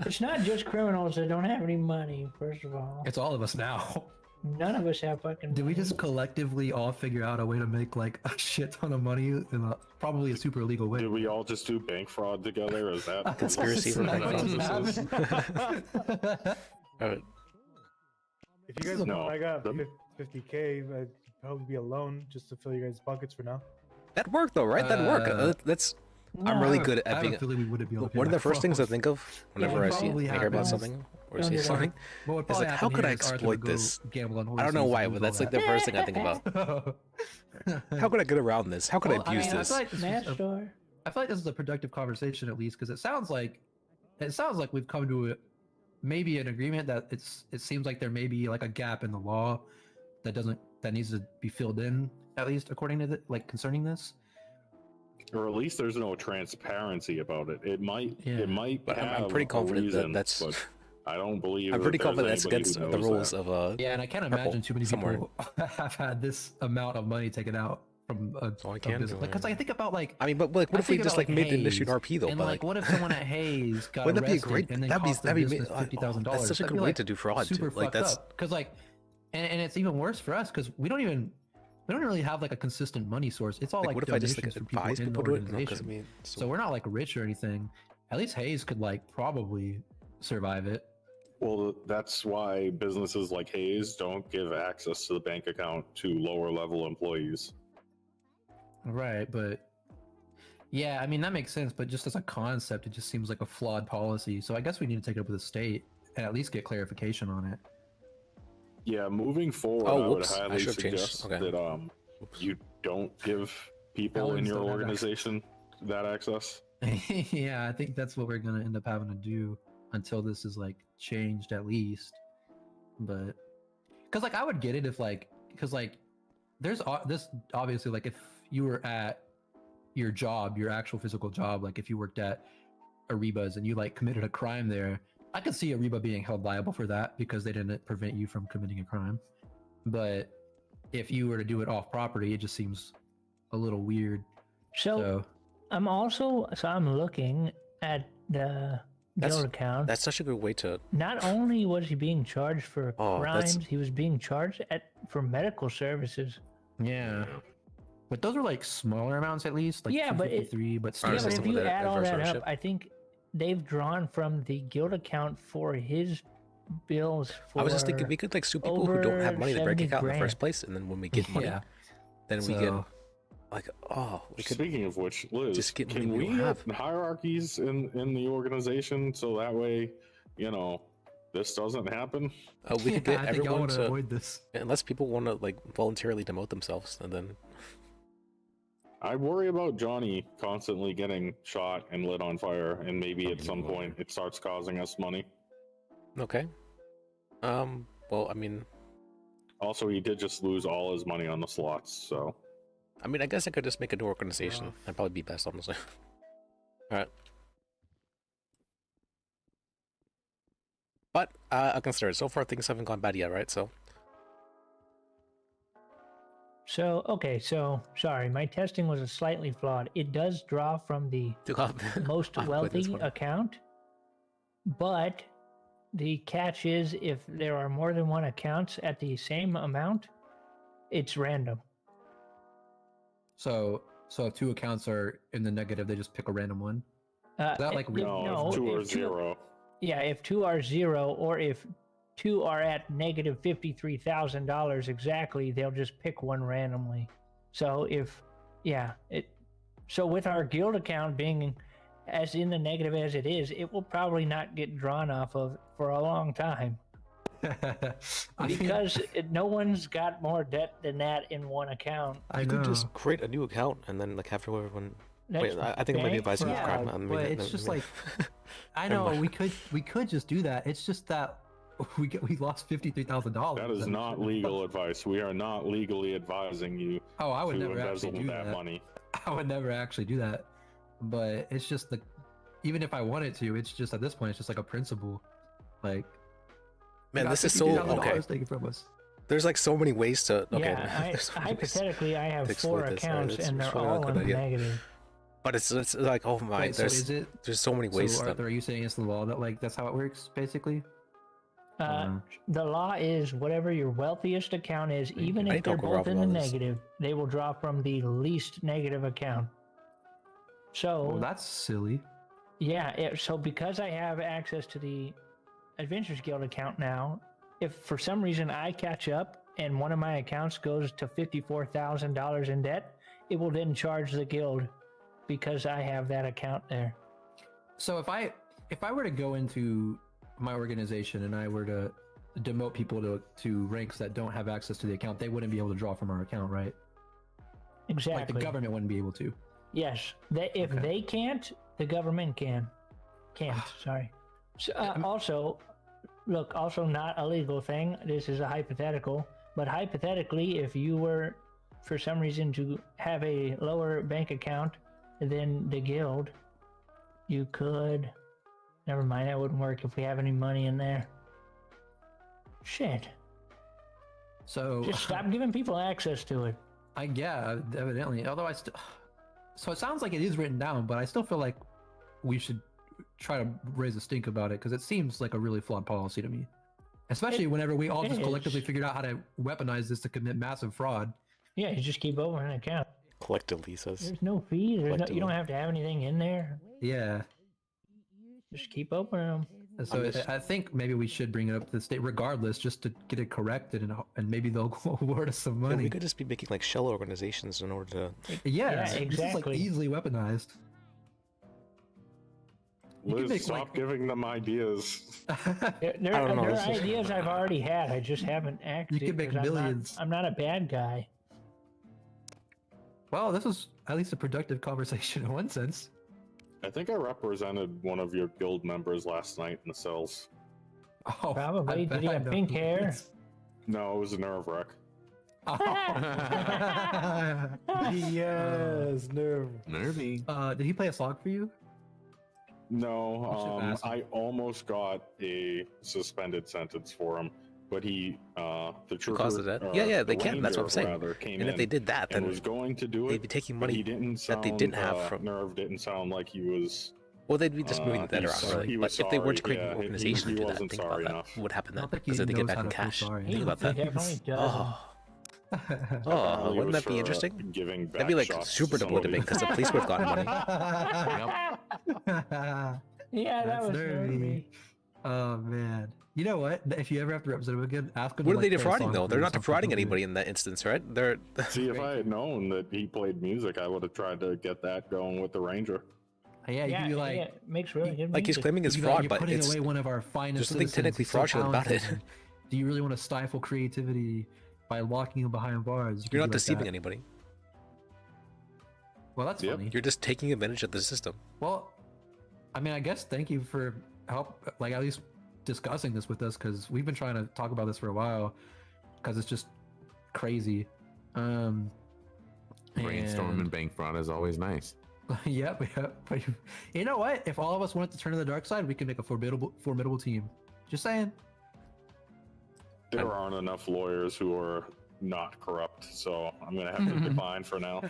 Speaker 12: It's not just criminals that don't have any money. First of all,
Speaker 20: It's all of us now.
Speaker 12: None of us have fucking.
Speaker 20: Did we just collectively all figure out a way to make like a shit ton of money in probably a super illegal way?
Speaker 10: Did we all just do bank fraud together? Is that
Speaker 1: Conspiracy for bank fraud. Alright.
Speaker 7: If you guys want, I got 50K. I'd probably be alone just to fill you guys' buckets for now.
Speaker 1: That worked though, right? That worked. That's. I'm really good at being. One of the first things I think of whenever I hear about something or see something is like, how could I exploit this? I don't know why, but that's like the first thing I think about. How could I get around this? How could I abuse this?
Speaker 20: I feel like this is a productive conversation at least because it sounds like we've come to maybe an agreement that it seems like there may be like a gap in the law that needs to be filled in, at least according to concerning this.
Speaker 10: Or at least there's no transparency about it. It might
Speaker 1: But
Speaker 10: have
Speaker 1: I'm pretty confident
Speaker 10: reason,
Speaker 1: that's.
Speaker 10: but I don't believe.
Speaker 1: I'm pretty
Speaker 10: that there's
Speaker 1: confident that's
Speaker 10: anybody
Speaker 1: against
Speaker 10: who
Speaker 1: the
Speaker 10: knows
Speaker 1: rules
Speaker 10: that.
Speaker 1: of
Speaker 20: Yeah, and I can't imagine too many people have had this amount of money taken out from a business. Because I think about like.
Speaker 1: I mean, but like, what if we just like made an issue RP though?
Speaker 20: And
Speaker 1: but
Speaker 20: like, what if someone at Hayes got
Speaker 1: wouldn't that be a
Speaker 20: arrested
Speaker 1: great?
Speaker 20: and then
Speaker 1: That'd
Speaker 20: cost their
Speaker 1: be
Speaker 20: business $50,000?
Speaker 1: That's such a good way to do fraud.
Speaker 20: Super
Speaker 1: Like
Speaker 20: fucked
Speaker 1: that's
Speaker 20: up. Because like, and it's even worse for us because we don't really have like a consistent money source. It's all like
Speaker 1: what if I just like
Speaker 20: donations from
Speaker 1: advise
Speaker 20: people in
Speaker 1: people
Speaker 20: the
Speaker 1: to it? No,
Speaker 20: organization.
Speaker 1: 'cause I mean,
Speaker 20: So we're not like rich or anything. At least Hayes could like probably survive it.
Speaker 10: Well, that's why businesses like Hayes don't give access to the bank account to lower level employees.
Speaker 20: Right, but yeah, I mean that makes sense. But just as a concept, it just seems like a flawed policy. So I guess we need to take it up with the state and at least get clarification on it.
Speaker 10: Yeah, moving forward,
Speaker 1: Oh,
Speaker 10: I would
Speaker 1: whoops. I
Speaker 10: highly
Speaker 1: should have changed.
Speaker 10: suggest
Speaker 1: Okay.
Speaker 10: that you don't give people in
Speaker 20: Paladins
Speaker 10: your
Speaker 20: don't have
Speaker 10: organization that access.
Speaker 20: Yeah, I think that's what we're gonna end up having to do until this is like changed at least. But because like I would get it if like because like there's this obviously like if you were at your job, your actual physical job, like if you worked at Ariba's and you like committed a crime there, I could see Ariba being held liable for that because they didn't prevent you from committing a crime. But if you were to do it off property, it just seems a little weird.
Speaker 12: So I'm looking at the guild account.
Speaker 1: That's such a good way to.
Speaker 12: Not only was he being charged for
Speaker 1: Oh, that's-
Speaker 12: crimes, he was being charged for medical services.
Speaker 20: Yeah. But those are like smaller amounts at least, like
Speaker 12: Yeah, but
Speaker 20: 253, but still.
Speaker 12: Yeah, but if you add all that up, I think they've drawn from the guild account for his bills for
Speaker 1: I was just thinking we could like sue people who don't have money to break
Speaker 12: 70
Speaker 1: account in the
Speaker 12: grand.
Speaker 1: first place, and then when we get money,
Speaker 20: Yeah.
Speaker 1: then we get
Speaker 20: So-
Speaker 1: like we could.
Speaker 10: Speaking of which, Liz,
Speaker 1: just get money
Speaker 10: can
Speaker 1: we
Speaker 10: we
Speaker 1: don't
Speaker 10: have hierarchies in the organization so that way, this doesn't happen?
Speaker 1: We could get
Speaker 20: I think I
Speaker 1: everyone
Speaker 20: want to
Speaker 1: to
Speaker 20: avoid this.
Speaker 1: unless people want to like voluntarily demote themselves, and then
Speaker 10: I worry about Johnny constantly getting shot and lit on fire, and maybe at some point it starts causing us money.
Speaker 1: okay. Well, I mean,
Speaker 10: Also, he did just lose all his money on the slots, so.
Speaker 1: I guess I could just make a new organization. That'd probably be best, honestly. All right. But I consider it. So far, things haven't gone bad yet, right? So
Speaker 12: Okay, so sorry, my testing was slightly flawed. It does draw from the most wealthy account, but the catch is if there are more than one accounts at the same amount, it's random.
Speaker 20: So if two accounts are in the negative, they just pick a random one. Is that like
Speaker 10: No, if two are zero.
Speaker 12: Yeah, if two are zero, or if two are at negative $53,000 exactly, they'll just pick one randomly. So so with our guild account being as in the negative as it is, it will probably not get drawn off of for a long time. Because no one's got more debt than that in one account.
Speaker 1: you could just create a new account and then like have everyone. Wait,
Speaker 12: That's
Speaker 1: I think I might be advising
Speaker 20: yeah,
Speaker 1: crime.
Speaker 20: but it's just like I know we could just do that. It's just that we lost $53,000.
Speaker 10: That is not legal advice. We are not legally advising you
Speaker 20: I would
Speaker 10: to
Speaker 20: never
Speaker 10: embezzle
Speaker 20: actually do
Speaker 10: that
Speaker 20: that.
Speaker 10: money.
Speaker 20: I would never actually do that. But it's just even if I wanted to, it's just at this point, it's just like a principle. Like,
Speaker 1: Man, this is so okay.
Speaker 20: Taken from us.
Speaker 1: There's like so many ways to. Okay,
Speaker 12: Yeah,
Speaker 1: there's so many ways
Speaker 12: hypothetically, I have
Speaker 1: to
Speaker 12: 4
Speaker 1: exploit this.
Speaker 12: accounts
Speaker 1: It's
Speaker 12: and they're
Speaker 1: really not
Speaker 12: all
Speaker 1: a good
Speaker 12: on
Speaker 1: idea.
Speaker 12: negative.
Speaker 1: But it's like, oh my,
Speaker 20: Wait, so is it?
Speaker 1: there's so many ways.
Speaker 20: So
Speaker 1: that,
Speaker 20: Arthur, are you saying it's the law that like that's how it works, basically?
Speaker 12: The law is whatever your wealthiest account is, even
Speaker 1: I
Speaker 12: if
Speaker 1: need to
Speaker 12: they're
Speaker 1: go over
Speaker 12: both in the
Speaker 1: all this.
Speaker 12: negative, they will draw from the least negative account. So
Speaker 20: Well, that's silly.
Speaker 12: yeah, so because I have access to the Adventures Guild account now, if for some reason I catch up and one of my accounts goes to $54,000 in debt, it will then charge the guild because I have that account there.
Speaker 20: So if I were to go into my organization and I were to demote people to ranks that don't have access to the account, they wouldn't be able to draw from our account, right?
Speaker 12: Exactly.
Speaker 20: Like the government wouldn't be able to.
Speaker 12: Yes, if they can't, the government can't. Sorry. So, also, look, also not a legal thing. This is a hypothetical, but hypothetically, if you were for some reason to have a lower bank account than the guild, you could. Never mind, that wouldn't work if we have any money in there. Shit.
Speaker 20: So
Speaker 12: just stop giving people access to it.
Speaker 20: Yeah, evidently. Although so it sounds like it is written down, but I still feel like we should try to raise a stink about it because it seems like a really flawed policy to me. Especially whenever we all just collectively figured out how to weaponize this to commit massive fraud.
Speaker 12: Yeah, you just keep opening an account.
Speaker 1: Collectively says.
Speaker 12: There's no fees. You don't have to have anything in there.
Speaker 20: Yeah.
Speaker 12: Just keep opening them.
Speaker 20: So I think maybe we should bring it up to the state regardless, just to get it corrected, and maybe they'll award us some money.
Speaker 1: Yeah, we could just be making like shell organizations in order to.
Speaker 20: Yeah,
Speaker 12: exactly.
Speaker 20: This is like easily weaponized.
Speaker 10: Liz, stop giving them ideas.
Speaker 12: There are ideas I've already had. I just haven't acted.
Speaker 20: You could make millions.
Speaker 12: I'm not a bad guy.
Speaker 20: Well, this was at least a productive conversation in one sense.
Speaker 10: I think I represented one of your guild members last night in the cells.
Speaker 20: Oh,
Speaker 12: probably. Did he have pink hair?
Speaker 10: No, it was a nerve wreck.
Speaker 7: Yes, nerve.
Speaker 24: Nervy.
Speaker 20: Did he play a song for you?
Speaker 10: No, I almost got a suspended sentence for him, but the
Speaker 1: trooper, they can. That's what I'm saying. And if they did that, then
Speaker 10: was going to do it.
Speaker 1: They'd be taking money that they didn't have from.
Speaker 10: Nerve didn't sound like he was.
Speaker 1: Well, they'd be just moving the debt around, really. But if they were to create an organization to do that, think about that. What would happen then? Because they get back in cash. Think about that. Oh, wouldn't that be interesting? That'd be like super demotivating because the police would have gotten money.
Speaker 12: Yeah, that was nervy.
Speaker 20: Oh man. You know what? If you ever have to represent them again, ask them.
Speaker 1: What are they defrauding though? They're not defrauding anybody in that instance, right?
Speaker 10: See, if I had known that he played music, I would have tried to get that going with the Ranger.
Speaker 20: Yeah, you could be like,
Speaker 12: makes really good.
Speaker 1: Like he's claiming it's fraud, but
Speaker 20: putting
Speaker 1: it's
Speaker 20: away one of our finest.
Speaker 1: There's nothing technically fraudulent about it.
Speaker 20: Do you really want to stifle creativity by locking him behind bars?
Speaker 1: You're not deceiving anybody.
Speaker 20: Well, that's funny.
Speaker 1: You're just taking advantage of the system.
Speaker 20: Well, I mean, I guess thank you for help, like at least discussing this with us, because we've been trying to talk about this for a while, because it's just crazy.
Speaker 24: Brainstorming bank fraud is always nice.
Speaker 20: Yep. But you know what? If all of us wanted to turn to the dark side, we could make a formidable team. Just saying.
Speaker 10: There aren't enough lawyers who are not corrupt, so I'm gonna have to decline for now.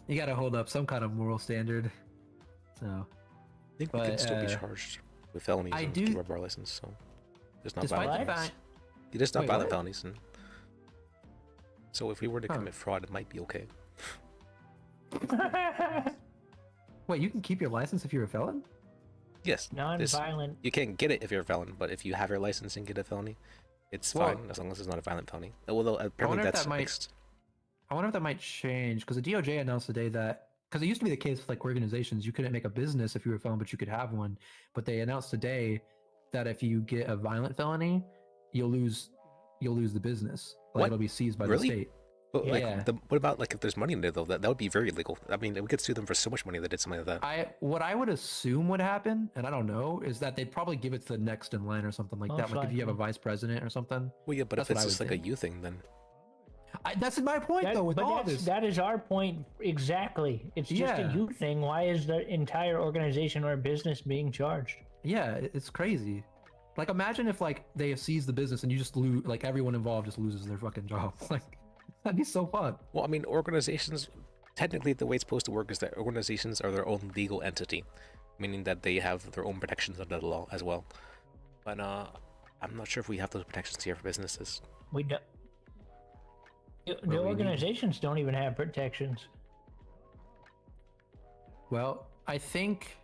Speaker 20: You gotta hold up some kind of moral standard. So
Speaker 1: I think we could still be charged with felonies and rub our license, so there's not violent felonies. You just not violent felonies, and so if we were to commit fraud, it might be okay.
Speaker 20: Wait, you can keep your license if you're a felon?
Speaker 1: Yes.
Speaker 12: Non-violent.
Speaker 1: You can't get it if you're a felon, but if you have your license and get a felony, it's fine as long as it's not a violent felony. Although apparently that's fixed.
Speaker 20: I wonder if that might change, because the DOJ announced today that, because it used to be the case with like organizations, you couldn't make a business if you were a felon, but you could have one. But they announced today that if you get a violent felony, you'll lose the business. Like, it'll be seized by the state.
Speaker 1: But what about like if there's money in there though? That would be very illegal. I mean, we could sue them for so much money if they did something like that.
Speaker 20: What I would assume would happen, and I don't know, is that they'd probably give it to the next in line or something like that. Like if you have a vice president or something.
Speaker 1: Well, yeah, but if it's just like a you thing, then.
Speaker 20: That's my point though. With all this,
Speaker 12: that is our point exactly. It's just a you thing. Why is the entire organization or business being charged?
Speaker 20: Yeah, it's crazy. Like imagine if like they have seized the business and you just lose, like everyone involved just loses their fucking job. Like. That'd be so fun.
Speaker 1: Well, I mean, organizations, technically the way it's supposed to work is that organizations are their own legal entity, meaning that they have their own protections under the law as well. But I I'm not sure if we have those protections here for businesses.
Speaker 12: We don't. The organizations don't even have protections.
Speaker 20: Well, I think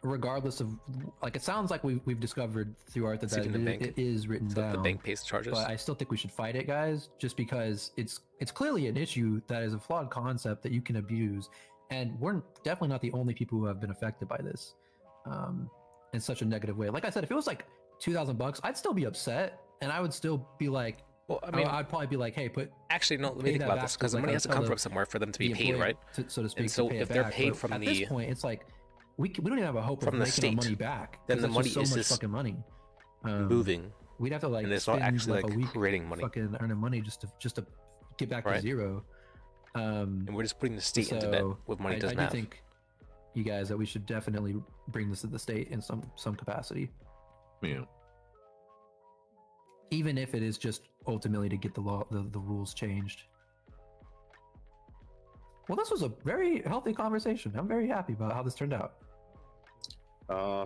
Speaker 20: regardless of, like, it sounds like we've discovered through art that, it is written down.
Speaker 1: The bank pays the charges.
Speaker 20: But I still think we should fight it, guys, just because it's clearly an issue that is a flawed concept that you can abuse, and we're definitely not the only people who have been affected by this in such a negative way. Like I said, if it was like $2,000, I'd still be upset, and I would still be like,
Speaker 1: well, I mean,
Speaker 20: I'd probably be like, hey,
Speaker 1: actually, no, let me think about this, because the money has to come from somewhere for them to be paid, right?
Speaker 20: So to speak.
Speaker 1: And so if they're paid from
Speaker 20: at this point, it's like we don't even have a hope of making our money back.
Speaker 1: Then the money
Speaker 20: so
Speaker 1: is
Speaker 20: much
Speaker 1: just
Speaker 20: fucking money
Speaker 1: moving.
Speaker 20: We'd have to like,
Speaker 1: and it's not actually like
Speaker 20: a week
Speaker 1: creating money,
Speaker 20: fucking earning money just to get back to zero.
Speaker 1: And we're just putting the state into debt with money doesn't have.
Speaker 20: I do think, you guys, that we should definitely bring this to the state in some capacity.
Speaker 24: Yeah.
Speaker 20: Even if it is just ultimately to get the rules changed. Well, this was a very healthy conversation. I'm very happy about how this turned out.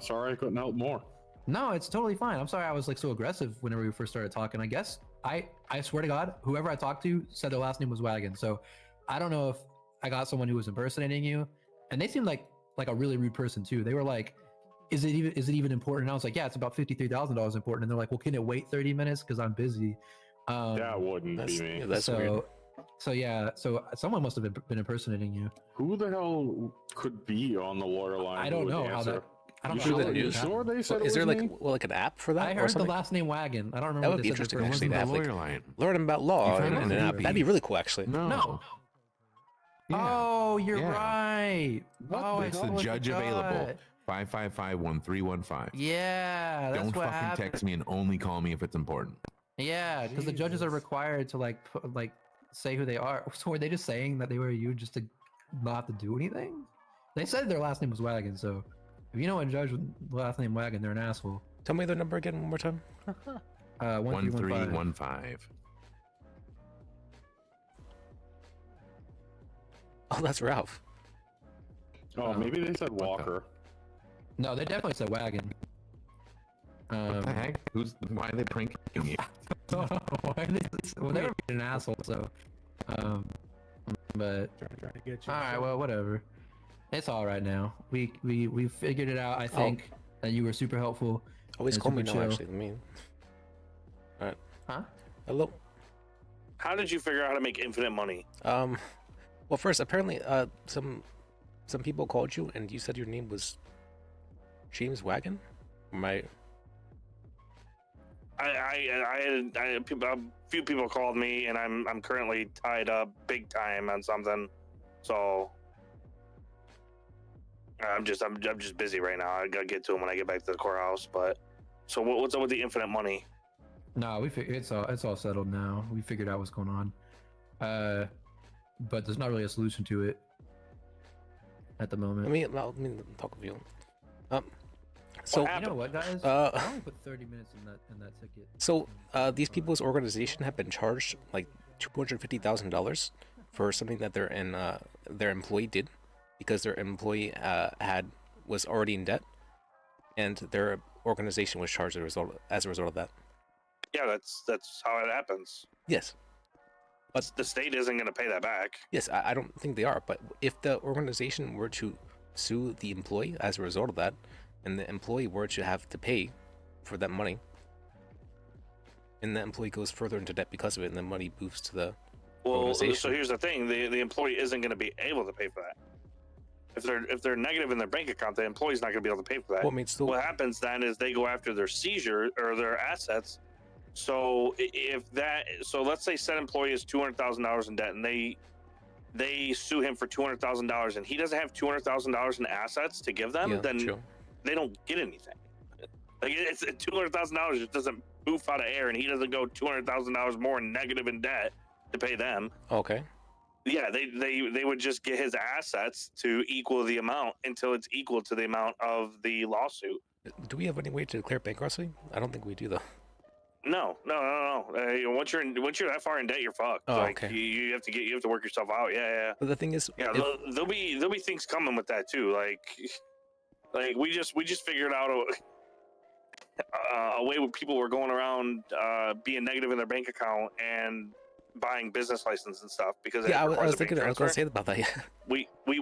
Speaker 10: Sorry I couldn't help more.
Speaker 20: No, it's totally fine. I'm sorry I was like so aggressive whenever we first started talking. I guess I swear to God, whoever I talked to said their last name was Wagon. So I don't know if I got someone who was impersonating you, and they seemed like a really rude person too. They were like, is it even important? And I was like, yeah, it's about $53,000 important. And they're like, well, can it wait 30 minutes? Because I'm busy.
Speaker 10: That wouldn't be me.
Speaker 1: That's weird.
Speaker 20: So yeah, so someone must have been impersonating you.
Speaker 10: Who the hell could be on the lawyer line?
Speaker 20: I don't know how that. I don't
Speaker 1: know.
Speaker 20: Are you
Speaker 10: sure they said
Speaker 1: is there
Speaker 10: me?
Speaker 1: like an app for that?
Speaker 20: I heard the last name Wagon. I don't remember.
Speaker 1: That would be interesting actually to have like learning about law and an app. That'd be really cool actually.
Speaker 20: No. Yeah. Oh, you're right. Oh,
Speaker 24: it's the judge available. 555-1315.
Speaker 20: Yeah, that's
Speaker 24: don't
Speaker 20: what
Speaker 24: fucking
Speaker 20: happened.
Speaker 24: text me and only call me if it's important.
Speaker 20: Yeah, because the judges are required to like say who they are. So were they just saying that they were you just to not have to do anything? They said their last name was Wagon, so if you know a judge with the last name Wagon, they're an asshole.
Speaker 1: Tell me their number again one more time.
Speaker 24: 1315.
Speaker 1: Oh, that's Ralph.
Speaker 10: Oh, maybe they said Walker.
Speaker 20: No, they definitely said Wagon.
Speaker 24: What the heck? Why are they pranking me?
Speaker 20: Well, they were being an asshole, so. But all right, well, whatever. It's all right now. We figured it out. I think that you were super helpful.
Speaker 1: Always call me now, actually. I mean, all right.
Speaker 20: Huh?
Speaker 1: Hello.
Speaker 6: How did you figure out how to make infinite money?
Speaker 1: Well, first, apparently, some people called you, and you said your name was James Wagon. A
Speaker 6: few people called me, and I'm currently tied up big time on something, so I'm just busy right now. I gotta get to them when I get back to the courthouse. But so what's up with the infinite money?
Speaker 20: No, it's all settled now. We figured out what's going on. But there's not really a solution to it at the moment.
Speaker 1: Let me talk with you. So
Speaker 20: you know what, guys? I only put 30 minutes in that ticket.
Speaker 1: So these people's organization have been charged like $250,000 for something that their employee did, because their employee was already in debt, and their organization was charged as a result of that.
Speaker 6: Yeah, that's how it happens.
Speaker 1: Yes.
Speaker 6: But the state isn't going to pay that back.
Speaker 1: Yes, I don't think they are. But if the organization were to sue the employee as a result of that, and the employee were to have to pay for that money, and the employee goes further into debt because of it, and the money moves to the organization.
Speaker 6: So here's the thing: the employee isn't going to be able to pay for that. If they're negative in their bank account, the employee's not going to be able to pay for that.
Speaker 1: Well, I mean, still,
Speaker 6: what happens then is they go after their seizure or their assets. So let's say said employee is $200,000 in debt, and they sue him for $200,000, and he doesn't have $200,000 in assets to give them, then they don't get anything. Like it's $200,000 just doesn't poof out of air, and he doesn't go $200,000 more negative in debt to pay them.
Speaker 1: Okay.
Speaker 6: Yeah, they would just get his assets to equal the amount until it's equal to the amount of the lawsuit.
Speaker 1: Do we have any way to declare bankruptcy? I don't think we do, though.
Speaker 6: No. Once you're that far in debt, you're fucked.
Speaker 1: Oh,
Speaker 6: like
Speaker 1: okay.
Speaker 6: you have to work yourself out. Yeah.
Speaker 1: But the thing is,
Speaker 6: there'll be things coming with that too. Like we just figured out. a way where people were going around being negative in their bank account and buying business license and stuff because
Speaker 1: Yeah, I
Speaker 6: requires
Speaker 1: was
Speaker 6: a bank
Speaker 1: thinking. I was going to
Speaker 6: transfer.
Speaker 1: say about that. Yeah.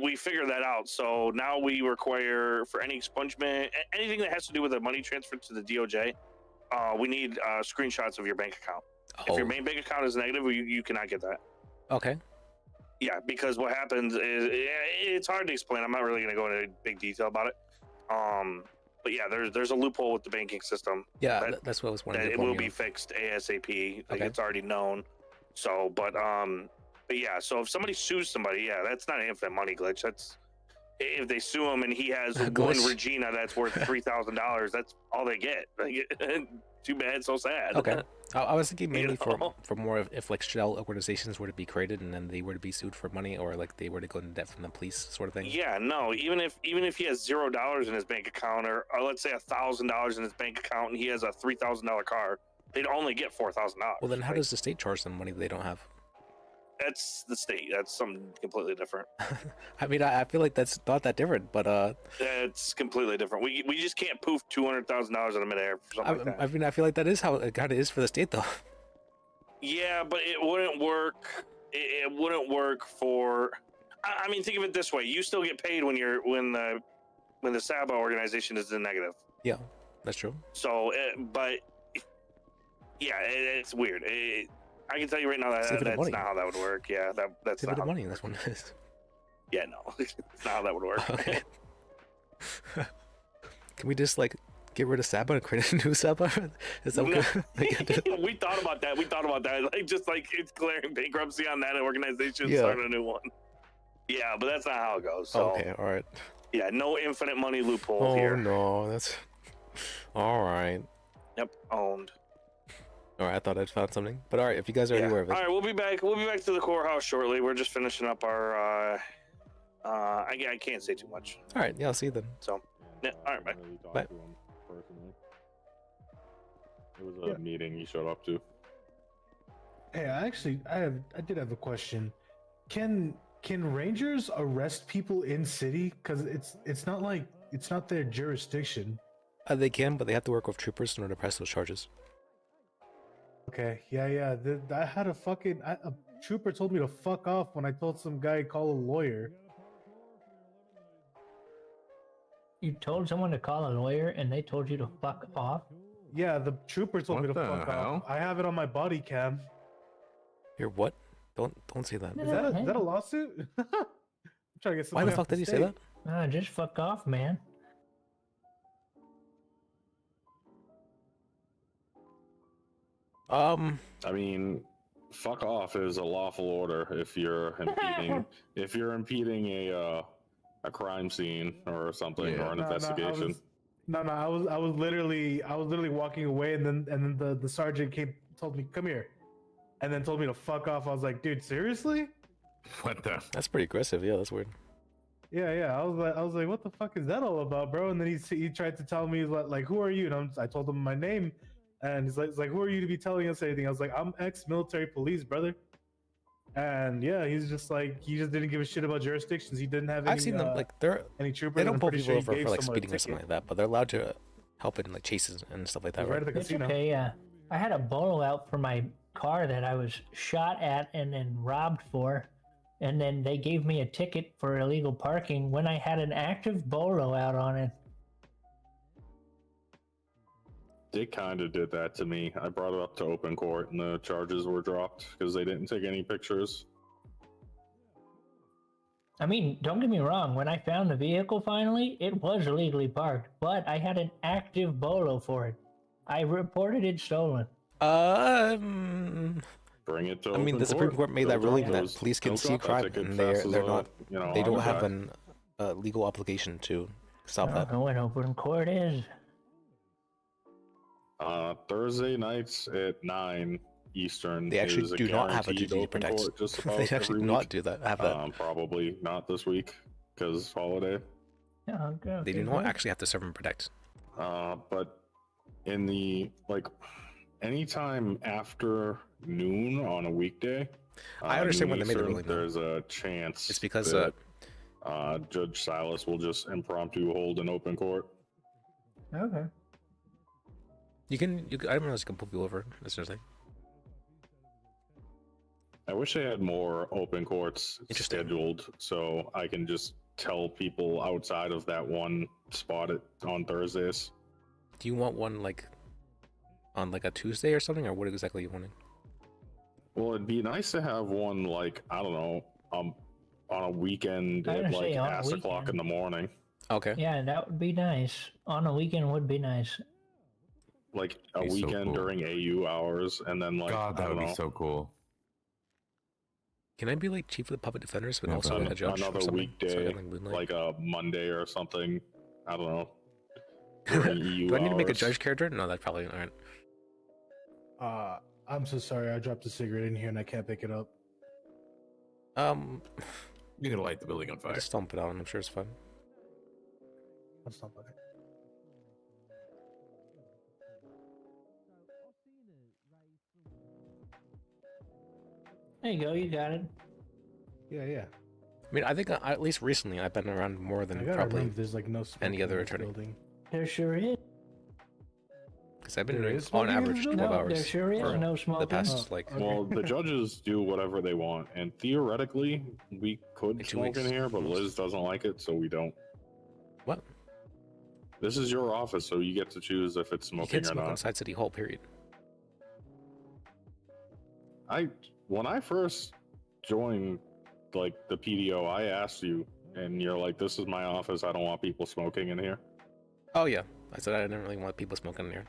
Speaker 6: We figured that out. So now we require for any expungement, anything that has to do with a money transfer to the DOJ, we need screenshots of your bank account. If your main bank account is negative, you cannot get that.
Speaker 1: Okay.
Speaker 6: Yeah, because what happens is it's hard to explain. I'm not really going to go into big detail about it. But yeah, there's a loophole with the banking system.
Speaker 1: Yeah, that's what I was wondering.
Speaker 6: That it will be fixed ASAP. Like it's already known. So, but yeah. So if somebody sues somebody, yeah, that's not an infinite money glitch. That's if they sue him and he has one Regina that's worth $3,000. That's all they get. Like, too bad, so sad.
Speaker 1: Okay. I was thinking mainly for more of if like shell organizations were to be created and then they were to be sued for money, or like they were to go into debt from the police, sort of thing.
Speaker 6: Yeah, no. Even if he has $0 in his bank account, or let's say $1,000 in his bank account, and he has a $3,000 car, they'd only get $4,000.
Speaker 1: Well, then how does the state charge them money they don't have?
Speaker 6: That's the state. That's something completely different.
Speaker 1: I mean, I feel like that's not that different, but
Speaker 6: it's completely different. We just can't poof $200,000 in a midair for something like that.
Speaker 1: I mean, I feel like that is how it kind of is for the state, though.
Speaker 6: Yeah, but it wouldn't work. It wouldn't work for. I mean, think of it this way: you still get paid when the SABA organization is in negative.
Speaker 1: Yeah, that's true.
Speaker 6: So, but yeah, it's weird. I can tell you right now that that's not how that would work. Yeah, that's not
Speaker 1: how
Speaker 6: money.
Speaker 1: That's what it is.
Speaker 6: Yeah, no, it's not how that would work.
Speaker 1: Okay. Can we just like get rid of SABA and create a new SABA? Is that good?
Speaker 6: We thought about that. Like just like it's declaring bankruptcy on that organization,
Speaker 1: Yeah.
Speaker 6: starting a new one. Yeah, but that's not how it goes. So,
Speaker 1: Okay, all right.
Speaker 6: yeah, no infinite money loophole
Speaker 1: Oh
Speaker 6: here.
Speaker 1: no, that's all right.
Speaker 6: Yep, owned.
Speaker 1: All right, I thought I'd found something, but all right, if you guys are aware of it.
Speaker 6: All right, we'll be back. We'll be back to the courthouse shortly. We're just finishing up our. I can't say too much.
Speaker 1: All right, yeah, I'll see you then.
Speaker 6: So, yeah, all right, bye.
Speaker 1: Bye.
Speaker 10: It was a meeting he showed up to.
Speaker 7: Hey, I did have a question. Can rangers arrest people in city? Because it's not their jurisdiction.
Speaker 1: They can, but they have to work with troopers in order to press those charges.
Speaker 7: Okay, yeah. I had a trooper told me to fuck off when I told some guy call a lawyer.
Speaker 12: You told someone to call a lawyer and they told you to fuck off?
Speaker 7: Yeah, the trooper told me to
Speaker 24: What the
Speaker 7: fuck
Speaker 24: hell?
Speaker 7: off. I have it on my body cam.
Speaker 1: Here, what? Don't say that.
Speaker 7: Is that a lawsuit? I'm trying to get
Speaker 1: Why
Speaker 7: somebody
Speaker 1: the fuck
Speaker 7: off the
Speaker 1: did you say
Speaker 7: state.
Speaker 1: that?
Speaker 12: Just fuck off, man.
Speaker 10: I mean, fuck off is a lawful order if you're impeding a crime scene or something or an investigation.
Speaker 7: I was literally walking away, and then the sergeant told me come here, and then told me to fuck off. I was like, dude, seriously?
Speaker 24: What the?
Speaker 1: That's pretty aggressive. Yeah, that's weird.
Speaker 7: Yeah. I was like, what the fuck is that all about, bro? And then he tried to tell me like, who are you? And I told him my name, and he's like, who are you to be telling us anything? I was like, I'm ex-military police, brother. And yeah, he just didn't give a shit about jurisdictions. He didn't have any.
Speaker 1: I've seen them like any troopers. They don't pull people over for like speeding or something like that, but they're allowed to help in like chases and stuff like that.
Speaker 7: Right at the
Speaker 12: It's
Speaker 7: casino.
Speaker 12: okay, I had a bolo out for my car that I was shot at and then robbed for, and then they gave me a ticket for illegal parking when I had an active bolo out on it.
Speaker 10: They kind of did that to me. I brought it up to open court and the charges were dropped because they didn't take any pictures.
Speaker 12: I mean, don't get me wrong, when I found the vehicle finally, it was illegally parked, but I had an active bolo for it. I reported it stolen.
Speaker 10: Bring it to.
Speaker 1: I mean, the Supreme Court made that ruling that police can see crime, and they're not. They don't have an legal obligation to stop
Speaker 12: I
Speaker 1: that.
Speaker 12: don't know what open court is.
Speaker 10: Thursday nights at 9 Eastern.
Speaker 1: They actually
Speaker 10: is
Speaker 1: do not have a
Speaker 10: guaranteed
Speaker 1: duty to
Speaker 10: open
Speaker 1: protect.
Speaker 10: court just about
Speaker 1: They actually
Speaker 10: every
Speaker 1: not
Speaker 10: week.
Speaker 1: do that. Have that.
Speaker 10: Probably not this week because holiday.
Speaker 12: Yeah, okay,
Speaker 1: They do not actually have to serve and protect.
Speaker 10: But in the anytime after noon on a weekday,
Speaker 1: I understand when
Speaker 10: noon
Speaker 1: they made the
Speaker 10: Eastern,
Speaker 1: ruling, though.
Speaker 10: There's a chance
Speaker 1: It's because
Speaker 10: that Judge Silas will just impromptu hold an open court.
Speaker 12: Okay.
Speaker 1: I didn't realize you can pull people over. That's interesting.
Speaker 10: I wish they had more open courts scheduled so I can just tell people outside of that one spot on Thursdays.
Speaker 1: Do you want one like on like a Tuesday or something, or what exactly are you wanting?
Speaker 10: Well, it'd be nice to have one like, I don't know, on a weekend
Speaker 12: I
Speaker 10: at
Speaker 12: would
Speaker 10: like
Speaker 12: say on a
Speaker 10: 8 o'clock in
Speaker 12: weekend.
Speaker 10: the morning.
Speaker 1: Okay.
Speaker 12: Yeah, that would be nice. On a weekend would be nice.
Speaker 10: Like a
Speaker 24: Be so
Speaker 10: weekend
Speaker 24: cool.
Speaker 10: during AU hours, and then like
Speaker 24: God,
Speaker 10: I
Speaker 24: that
Speaker 10: don't
Speaker 24: would
Speaker 10: know,
Speaker 24: be so cool.
Speaker 1: Can I be like chief of the public defenders, but
Speaker 24: Yeah,
Speaker 1: also a judge or
Speaker 10: another
Speaker 1: something?
Speaker 10: weekday,
Speaker 1: So I can, like, moonlight?
Speaker 10: like a Monday or something. I don't know. During EU
Speaker 1: Do I need to make a
Speaker 10: hours.
Speaker 1: judge character? No, that's probably alright.
Speaker 7: I'm so sorry. I dropped a cigarette in here and I can't pick it up.
Speaker 24: You're gonna light the building on fire.
Speaker 1: Just stomp it out. I'm sure it's fun.
Speaker 7: Let's not put it.
Speaker 12: There you go. You got it.
Speaker 7: Yeah, yeah.
Speaker 1: I mean, I think at least recently I've been around more
Speaker 7: I
Speaker 1: than
Speaker 7: gotta
Speaker 1: probably
Speaker 7: remember there's like no smoking
Speaker 1: any other
Speaker 7: in this
Speaker 1: attorney.
Speaker 7: building.
Speaker 12: There sure is.
Speaker 1: Because I've been
Speaker 7: There
Speaker 1: doing
Speaker 7: is
Speaker 1: on
Speaker 7: smoking in
Speaker 1: average
Speaker 7: this
Speaker 1: 12
Speaker 7: building?
Speaker 1: hours.
Speaker 12: There sure is
Speaker 1: for
Speaker 12: no
Speaker 1: The
Speaker 12: smoking.
Speaker 1: past like
Speaker 10: Well, the judges do whatever they want, and theoretically, we could
Speaker 1: Like 2
Speaker 10: smoke in
Speaker 1: weeks.
Speaker 10: here, but Liz doesn't like it, so we don't.
Speaker 1: What?
Speaker 10: This is your office, so you get to choose if it's
Speaker 1: You
Speaker 10: smoking
Speaker 1: can't
Speaker 10: or
Speaker 1: smoke
Speaker 10: not.
Speaker 1: inside City Hall. Period.
Speaker 10: When I first joined, like the PDO, I asked you, and you're like, "This is my office. I don't want people smoking in here."
Speaker 1: Oh yeah, I said I didn't really want people smoking in here,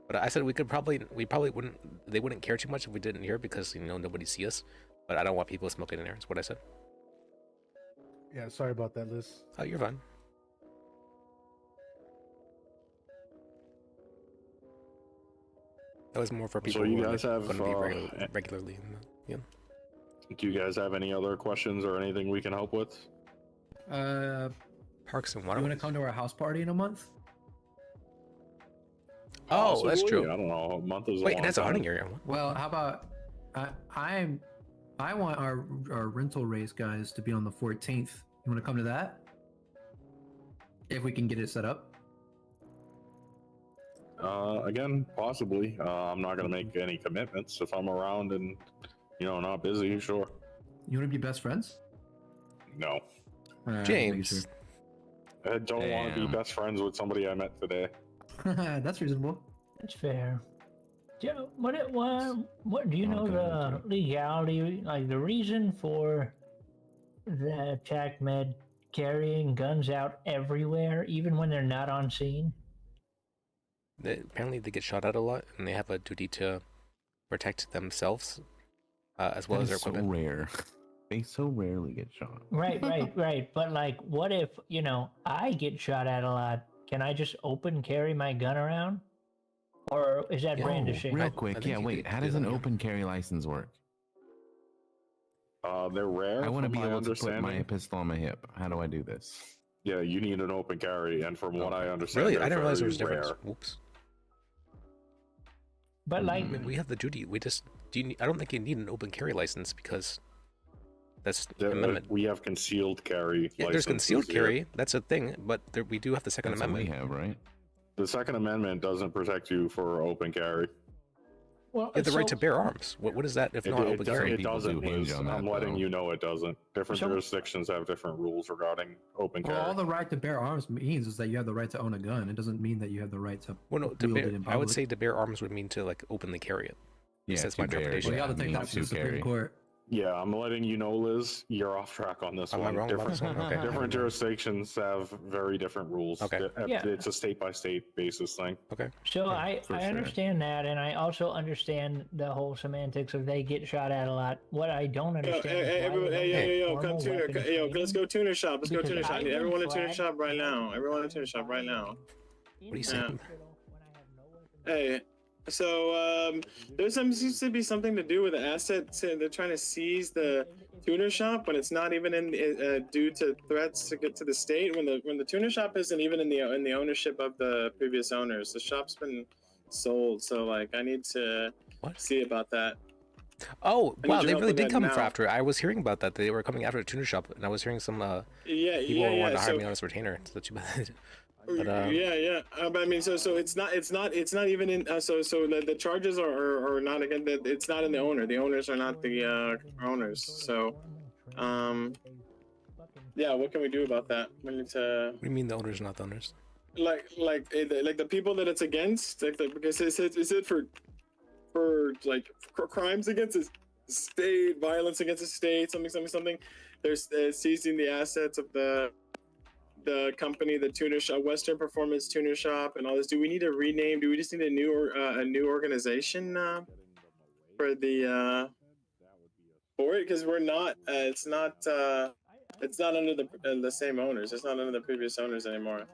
Speaker 1: but I said we probably wouldn't. They wouldn't care too much if we did in here because nobody see us. But I don't want people smoking in here. Is what I said.
Speaker 7: Yeah, sorry about that, Liz.
Speaker 1: Oh, you're fine. That was more for people
Speaker 10: So you
Speaker 1: who
Speaker 10: guys
Speaker 1: are
Speaker 10: have,
Speaker 1: going to be regularly in the, yeah.
Speaker 10: Do you guys have any other questions or anything we can help with?
Speaker 1: Parks and
Speaker 20: You want to
Speaker 1: waterways.
Speaker 20: come to our house party in a month?
Speaker 1: Oh, that's
Speaker 10: Possibly.
Speaker 1: true.
Speaker 10: I don't know. A month is a
Speaker 1: Wait,
Speaker 10: long
Speaker 1: that's a
Speaker 10: time.
Speaker 1: hunting area.
Speaker 20: Well, how about I want our rental race guys to be on the 14th. You want to come to that? If we can get it set up.
Speaker 10: Again, possibly. I'm not gonna make any commitments. If I'm around and not busy, sure.
Speaker 20: You want to be best friends?
Speaker 10: No,
Speaker 1: James.
Speaker 10: I don't want to be
Speaker 24: Damn.
Speaker 10: best friends with somebody I met today.
Speaker 20: That's reasonable.
Speaker 12: That's fair. What do you know
Speaker 24: Okay.
Speaker 12: the legality, like the reason for the attack med carrying guns out everywhere, even when they're not on scene?
Speaker 1: Apparently they get shot at a lot, and they have a duty to protect themselves as well
Speaker 24: That
Speaker 1: as their
Speaker 24: is so
Speaker 1: equipment.
Speaker 24: rare. They so rarely get shot.
Speaker 12: Right, right. But like, what if I get shot at a lot? Can I just open carry my gun around, or is that brandishing?
Speaker 24: Real
Speaker 1: I
Speaker 24: quick,
Speaker 1: think
Speaker 24: yeah.
Speaker 1: you
Speaker 24: Wait,
Speaker 1: could
Speaker 24: how
Speaker 1: do
Speaker 24: does
Speaker 1: that,
Speaker 24: an
Speaker 1: yeah.
Speaker 24: open carry license work?
Speaker 10: They're rare.
Speaker 24: I want to
Speaker 10: from
Speaker 24: be
Speaker 10: my
Speaker 24: able to put my
Speaker 10: understanding.
Speaker 24: pistol on my hip. How do I do this?
Speaker 10: Yeah, you need an open carry, and from what I understand,
Speaker 1: Really,
Speaker 10: they're
Speaker 1: I didn't realize there was a
Speaker 10: very
Speaker 1: difference.
Speaker 10: rare.
Speaker 1: Whoops.
Speaker 12: But like,
Speaker 1: I mean, we have the duty. We just I don't think you need an open carry license because that's amendment.
Speaker 10: We have concealed carry.
Speaker 1: Yeah, there's concealed
Speaker 10: licenses here.
Speaker 1: carry. That's a thing, but we do have the Second
Speaker 24: That's what we
Speaker 1: Amendment.
Speaker 24: have, right?
Speaker 10: The Second Amendment doesn't protect you for open carry.
Speaker 12: well,
Speaker 1: You have the right to bear arms. What is that if not open carry?
Speaker 10: It
Speaker 24: People
Speaker 10: doesn't.
Speaker 24: do hinge
Speaker 10: Liz.
Speaker 24: on that,
Speaker 10: I'm letting
Speaker 24: though.
Speaker 10: you know it doesn't. Different
Speaker 12: So-
Speaker 10: jurisdictions have different rules regarding open
Speaker 20: Well,
Speaker 10: carry.
Speaker 20: all the right to bear arms means is that you have the right to own a gun. It doesn't mean that you have the right to
Speaker 1: Well, no, to
Speaker 20: wield
Speaker 1: bear,
Speaker 20: it in
Speaker 1: I would
Speaker 20: public.
Speaker 1: say to bear arms would mean to like openly carry it.
Speaker 24: Yeah,
Speaker 1: That's
Speaker 24: to
Speaker 1: my
Speaker 24: bear,
Speaker 1: interpretation.
Speaker 20: Well, you
Speaker 24: yeah,
Speaker 20: have to take that
Speaker 24: means
Speaker 20: to the
Speaker 24: to
Speaker 20: Supreme
Speaker 24: carry.
Speaker 20: Court.
Speaker 10: Yeah, I'm letting you know, Liz. You're off track on this
Speaker 1: Am I
Speaker 10: one.
Speaker 1: wrong about this one? Okay.
Speaker 10: Different jurisdictions have very different rules.
Speaker 1: Okay.
Speaker 12: Yeah.
Speaker 10: It's a state by state basis thing.
Speaker 1: Okay.
Speaker 12: so I
Speaker 24: for sure.
Speaker 12: understand that, and I also understand the whole semantics of they get shot at a lot. What I don't understand. is why they don't have
Speaker 2: come
Speaker 12: formal
Speaker 2: tuner.
Speaker 12: weapons
Speaker 2: Yo,
Speaker 12: training.
Speaker 2: let's go tuner shop. Let's go
Speaker 12: Because
Speaker 2: tuner shop. I need
Speaker 12: I've
Speaker 2: everyone
Speaker 12: been
Speaker 2: to tuner
Speaker 12: flagged
Speaker 2: shop right now. Everyone to tuner shop right now.
Speaker 1: What are you saying?
Speaker 2: Hey, so there's seems to be something to do with the assets. They're trying to seize the tuner shop when it's not even in due to threats to get to the state. When the tuner shop isn't even in the ownership of the previous owners. The shop's been sold. So like, I need to see about that.
Speaker 1: Oh,
Speaker 2: I need
Speaker 1: wow,
Speaker 2: your
Speaker 1: they
Speaker 2: help
Speaker 1: really
Speaker 2: with
Speaker 1: did
Speaker 2: that
Speaker 1: come
Speaker 2: now.
Speaker 1: after it. I was hearing about that. They were coming after the tuner shop, and I was hearing some
Speaker 2: Yeah,
Speaker 1: people wanted to hire
Speaker 2: so
Speaker 1: me on as retainer. So too bad. But
Speaker 2: yeah. But I mean, so it's not even in. So the charges are not again. It's not in the owner. The owners are not the owners. So, yeah. What can we do about that? We need to.
Speaker 1: What do you mean the owners, not the owners?
Speaker 2: Like the people that it's against, because is it for crimes against the state, violence against the state, something. There's seizing the assets of the company, the tuner shop, Western Performance Tuner Shop, and all this. Do we need to rename? Do we just need a new organization for the for it? Because we're not. It's not under the same owners. It's not under the previous owners anymore.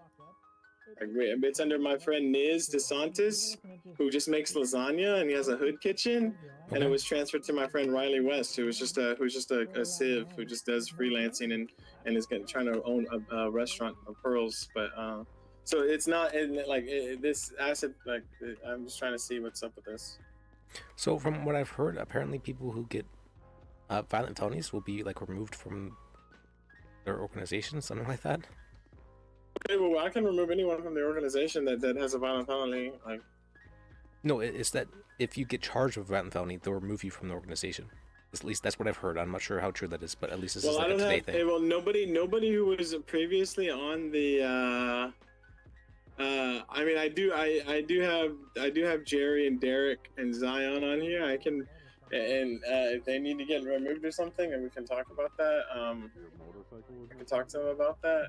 Speaker 2: It's under my friend Nis DeSantis, who just makes lasagna, and he has a hood kitchen. And it was transferred to my friend Riley West, who's just a civ who just does freelancing and is trying to own a restaurant of pearls. But so it's not this asset. I'm just trying to see what's up with this.
Speaker 1: So from what I've heard, apparently people who get violent felonies will be removed from their organization, something like that.
Speaker 2: Okay, well, I can remove anyone from the organization that has a violent felony.
Speaker 1: No, it's that if you get charged with a violent felony, they'll remove you from the organization. At least that's what I've heard. I'm not sure how true that is, but at least this is a today thing.
Speaker 2: Well, nobody who was previously on the. I mean, I do have Jerry and Derek and Zion on here. I can, and if they need to get removed or something, and we can talk about that. I can talk to them about that.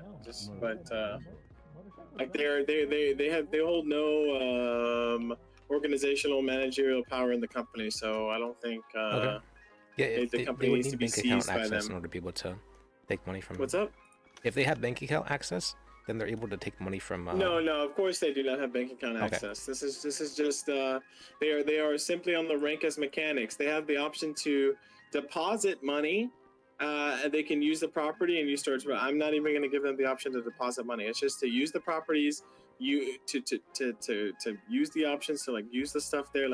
Speaker 2: They hold no organizational managerial power in the company, so I don't think the company needs to be seized by them
Speaker 1: in order to be able to take money from.
Speaker 2: What's up?
Speaker 1: If they have bank account access, then they're able to take money from.
Speaker 2: No, of course they do not have bank account access. This is just they are simply on the rank as mechanics. They have the option to deposit money. And they can use the property and use storage, but I'm not even going to give them the option to deposit money. It's just to use the properties, to use the options to use the stuff there,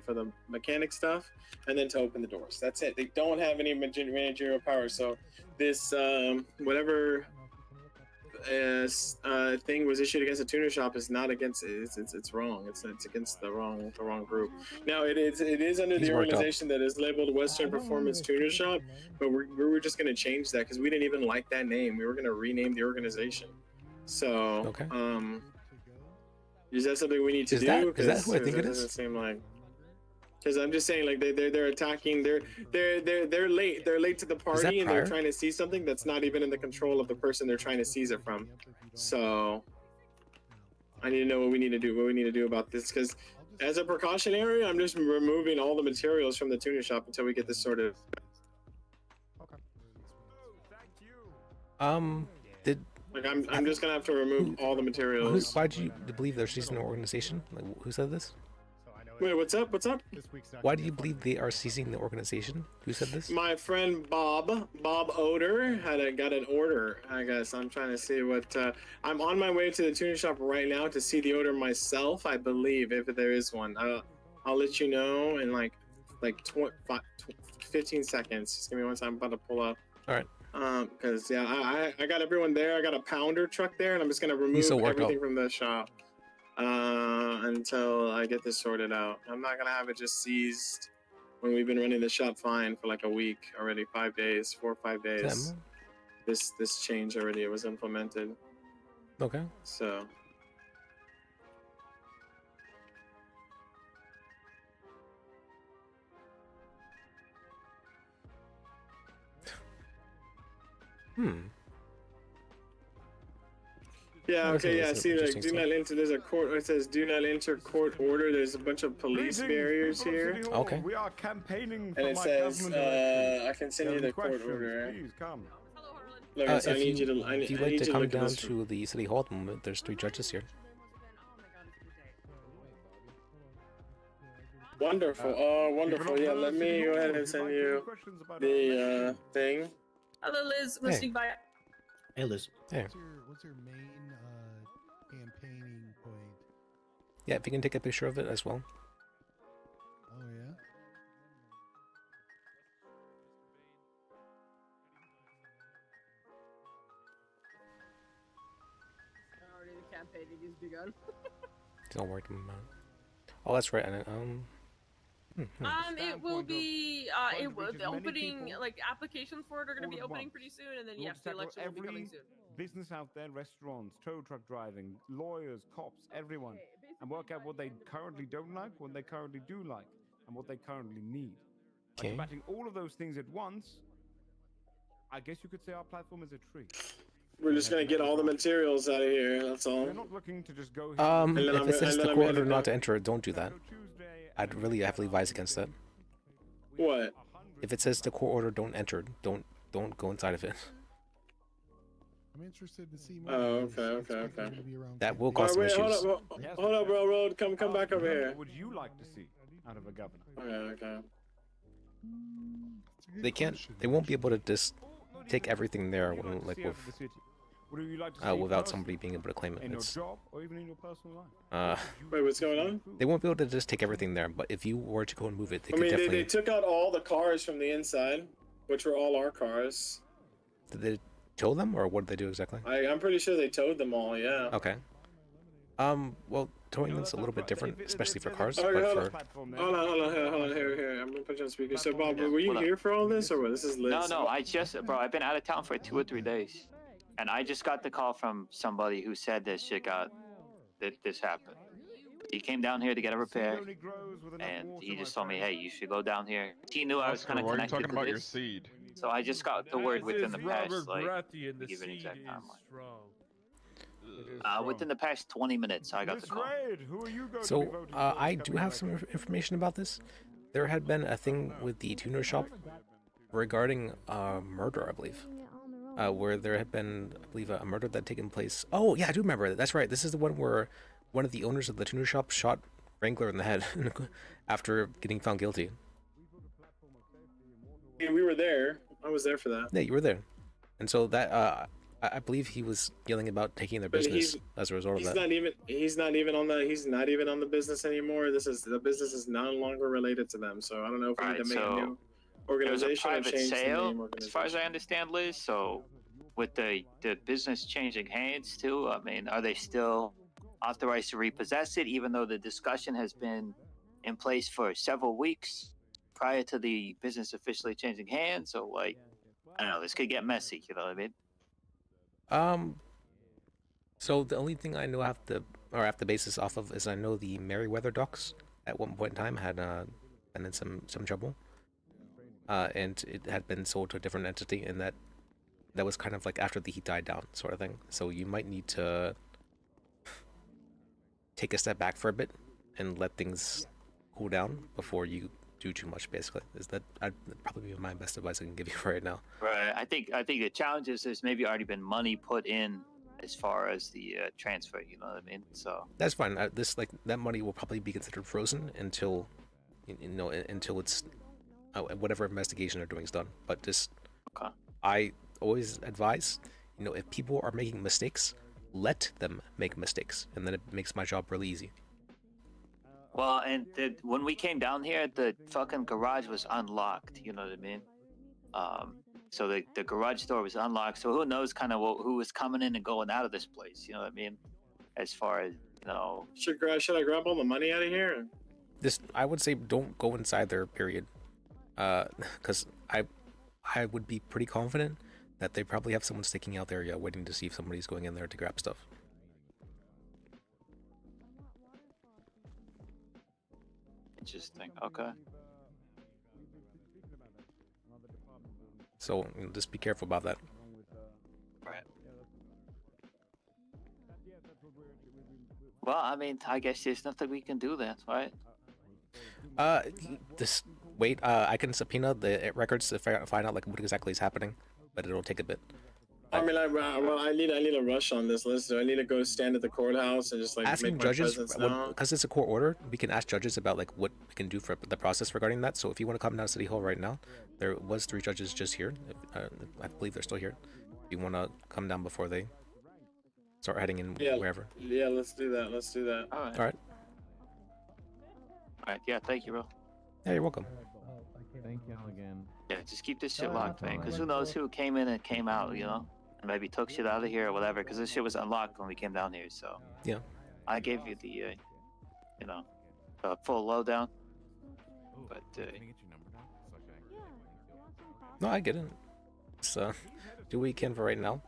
Speaker 2: for the mechanic stuff, and then to open the doors. That's it. They don't have any managerial power. So this whatever thing was issued against a tuner shop is not against it's wrong. It's against the wrong group. Now it is under the organization that is labeled Western Performance Tuner Shop, but we were just going to change that because we didn't even like that name. We were going to rename the organization. So is that something we need to do?
Speaker 1: Is that who I think it is?
Speaker 2: Doesn't seem like. Because I'm just saying, they're attacking. They're late. They're late to the party, and they're trying to seize something that's not even in the control of the person they're trying to seize it from. So I need to know what we need to do. What we need to do about this? Because as a precautionary, I'm just removing all the materials from the tuner shop until we get this sorted.
Speaker 1: I'm
Speaker 2: just gonna have to remove all the materials.
Speaker 1: Why do you believe they're seizing the organization? Who said this?
Speaker 2: Wait, what's up?
Speaker 1: Why do you believe they are seizing the organization? Who said this?
Speaker 2: My friend Bob Oder got an order. I guess I'm trying to see what. I'm on my way to the tuner shop right now to see the order myself. I believe if there is one, I'll let you know in 15 seconds. Just give me one second. I'm about to pull up.
Speaker 1: All right.
Speaker 2: Because I got everyone there. I got a pounder truck there, and I'm just gonna remove everything from the shop. Until I get this sorted out. I'm not gonna have it just seized when we've been running the shop fine for a week already, 5 days, 4 or 5 days. This change already was implemented.
Speaker 1: Okay.
Speaker 2: So. Yeah, okay, yeah, see, do not enter, there's a court, it says do not enter court order, there's a bunch of police barriers here.
Speaker 1: Okay.
Speaker 9: We are campaigning
Speaker 2: and it says, I can send you the court order.
Speaker 9: Please come.
Speaker 2: Look,
Speaker 1: If you'd like to come down to the city hall at the moment, there's 3 judges here.
Speaker 2: Wonderful, wonderful, yeah, let me go ahead and send you the thing.
Speaker 3: Hello, Liz, listening by.
Speaker 4: Hey, Liz.
Speaker 1: Hey.
Speaker 9: What's your main campaigning point?
Speaker 1: Yeah, if you can take a picture of it as well.
Speaker 9: Oh, yeah?
Speaker 3: campaigning has begun.
Speaker 1: Don't worry about it. Oh, that's right. And
Speaker 3: It will be the opening, like applications for it are going to be opening pretty soon, and then yes, the election will be coming soon.
Speaker 13: Business out there, restaurants, tow truck driving, lawyers, cops, everyone, and work out what they currently don't like, what they currently do like, and what they currently need. By combating all of those things at once, I guess you could say our platform is a tree.
Speaker 2: We're just gonna get all the materials out of here. That's all.
Speaker 13: We're not looking to just go.
Speaker 1: If it says the court order not to enter, don't do that. I'd really heavily advise against that.
Speaker 2: What?
Speaker 1: If it says the court order don't enter, don't go inside of it.
Speaker 9: I'm interested to see more.
Speaker 2: Oh, okay.
Speaker 1: That will cause some issues.
Speaker 2: Hold up, Railroad. Come back over here.
Speaker 13: What would you like to see out of a governor?
Speaker 2: Okay.
Speaker 1: They won't be able to just take everything there when, like without somebody being able to claim it.
Speaker 13: In your
Speaker 1: It's,
Speaker 13: job or even in your personal life?
Speaker 2: Wait, what's going on?
Speaker 1: They won't be able to just take everything there, but if you were to go and move it, they
Speaker 2: I
Speaker 1: could
Speaker 2: mean,
Speaker 1: definitely.
Speaker 2: they took out all the cars from the inside, which were all our cars.
Speaker 1: Did they tow them, or what did they do exactly?
Speaker 2: I'm pretty sure they towed them all. Yeah.
Speaker 1: Okay. Well, towing is a little bit different, especially for cars.
Speaker 2: Okay,
Speaker 1: But
Speaker 2: hold
Speaker 1: for
Speaker 2: on, here. I'm gonna put you on speaker. So, Bob, were you here for all this, or what? This is Liz.
Speaker 16: No, I've been out of town for 2 or 3 days, and I just got the call from somebody who said this happened. He came down here to get a repair, and he just told me, "Hey, you should go down here." He knew I was kind of
Speaker 18: Why are you
Speaker 16: connected
Speaker 18: talking
Speaker 16: to
Speaker 18: about your
Speaker 16: this,
Speaker 18: seed?
Speaker 16: so I just got the word within the past, like, give an exact timeline. Within the past 20 minutes, I got the call.
Speaker 1: So, I do have some information about this. There had been a thing with the tuner shop regarding murder, I believe. Where there had been, I believe, a murder that had taken place. Oh, yeah, I do remember that. That's right. This is the one where one of the owners of the tuner shop shot Wrangler in the head after getting found guilty.
Speaker 2: Yeah, we were there. I was there for that.
Speaker 1: Yeah, you were there. And so that, I believe he was yelling about taking their business as a result of that.
Speaker 2: He's not even on the business anymore. The business is no longer related to them. So I don't know if we need to make a new organization or
Speaker 16: It was a private
Speaker 2: change the
Speaker 16: sale,
Speaker 2: name.
Speaker 16: as far as I understand, Liz. So, with the business changing hands too, I mean, are they still authorized to repossess it, even though the discussion has been in place for several weeks prior to the business officially changing hands? So, like, I don't know, this could get messy. You know what I mean?
Speaker 1: So the only thing I know I have to base this off of is I know the Merryweather docks at one point in time had been in some trouble. And it had been sold to a different entity, and that was kind of like after the heat died down, sort of thing. So you might need to take a step back for a bit and let things cool down before you do too much. Basically, I'd probably be my best advice I can give you right now.
Speaker 16: Right. I think the challenge is there's maybe already been money put in as far as the transfer. You know what I mean? So
Speaker 1: that's fine. That money will probably be considered frozen until until it's whatever investigation they're doing is done. But I always advise, if people are making mistakes, let them make mistakes, and then it makes my job really easy.
Speaker 16: well, and when we came down here, the fucking garage was unlocked. You know what I mean? So the garage door was unlocked. So who knows kind of who was coming in and going out of this place? You know what I mean? As far as
Speaker 2: should I grab all the money out of here?
Speaker 1: I would say don't go inside there. Period. Because I would be pretty confident that they probably have someone sticking out there, waiting to see if somebody's going in there to grab stuff.
Speaker 16: Interesting. Okay.
Speaker 1: So just be careful about that.
Speaker 16: Right. Well, I mean, I guess there's nothing we can do then, right?
Speaker 1: Just wait. I can subpoena the records to find out like what exactly is happening, but it'll take a bit.
Speaker 2: I mean, I need a rush on this list. Do I need to go stand at the courthouse and just like
Speaker 1: Asking
Speaker 2: make my
Speaker 1: judges,
Speaker 2: presence known?
Speaker 1: because it's a court order, we can ask judges about like what we can do for the process regarding that. So if you want to come down to City Hall right now, there was 3 judges just here. I believe they're still here. If you want to come down before they start heading in wherever.
Speaker 2: Yeah, let's do that.
Speaker 16: All right.
Speaker 1: All right.
Speaker 16: All right. Yeah. Thank you, bro.
Speaker 1: Yeah, you're welcome.
Speaker 18: Thank y'all again.
Speaker 16: Yeah. Just keep this shit locked, man. Because who knows who came in and came out, and maybe took shit out of here or whatever, because this shit was unlocked when we came down here. So
Speaker 1: yeah,
Speaker 16: I gave you the, full lowdown. But
Speaker 1: no, I get it. So do what we can for right now,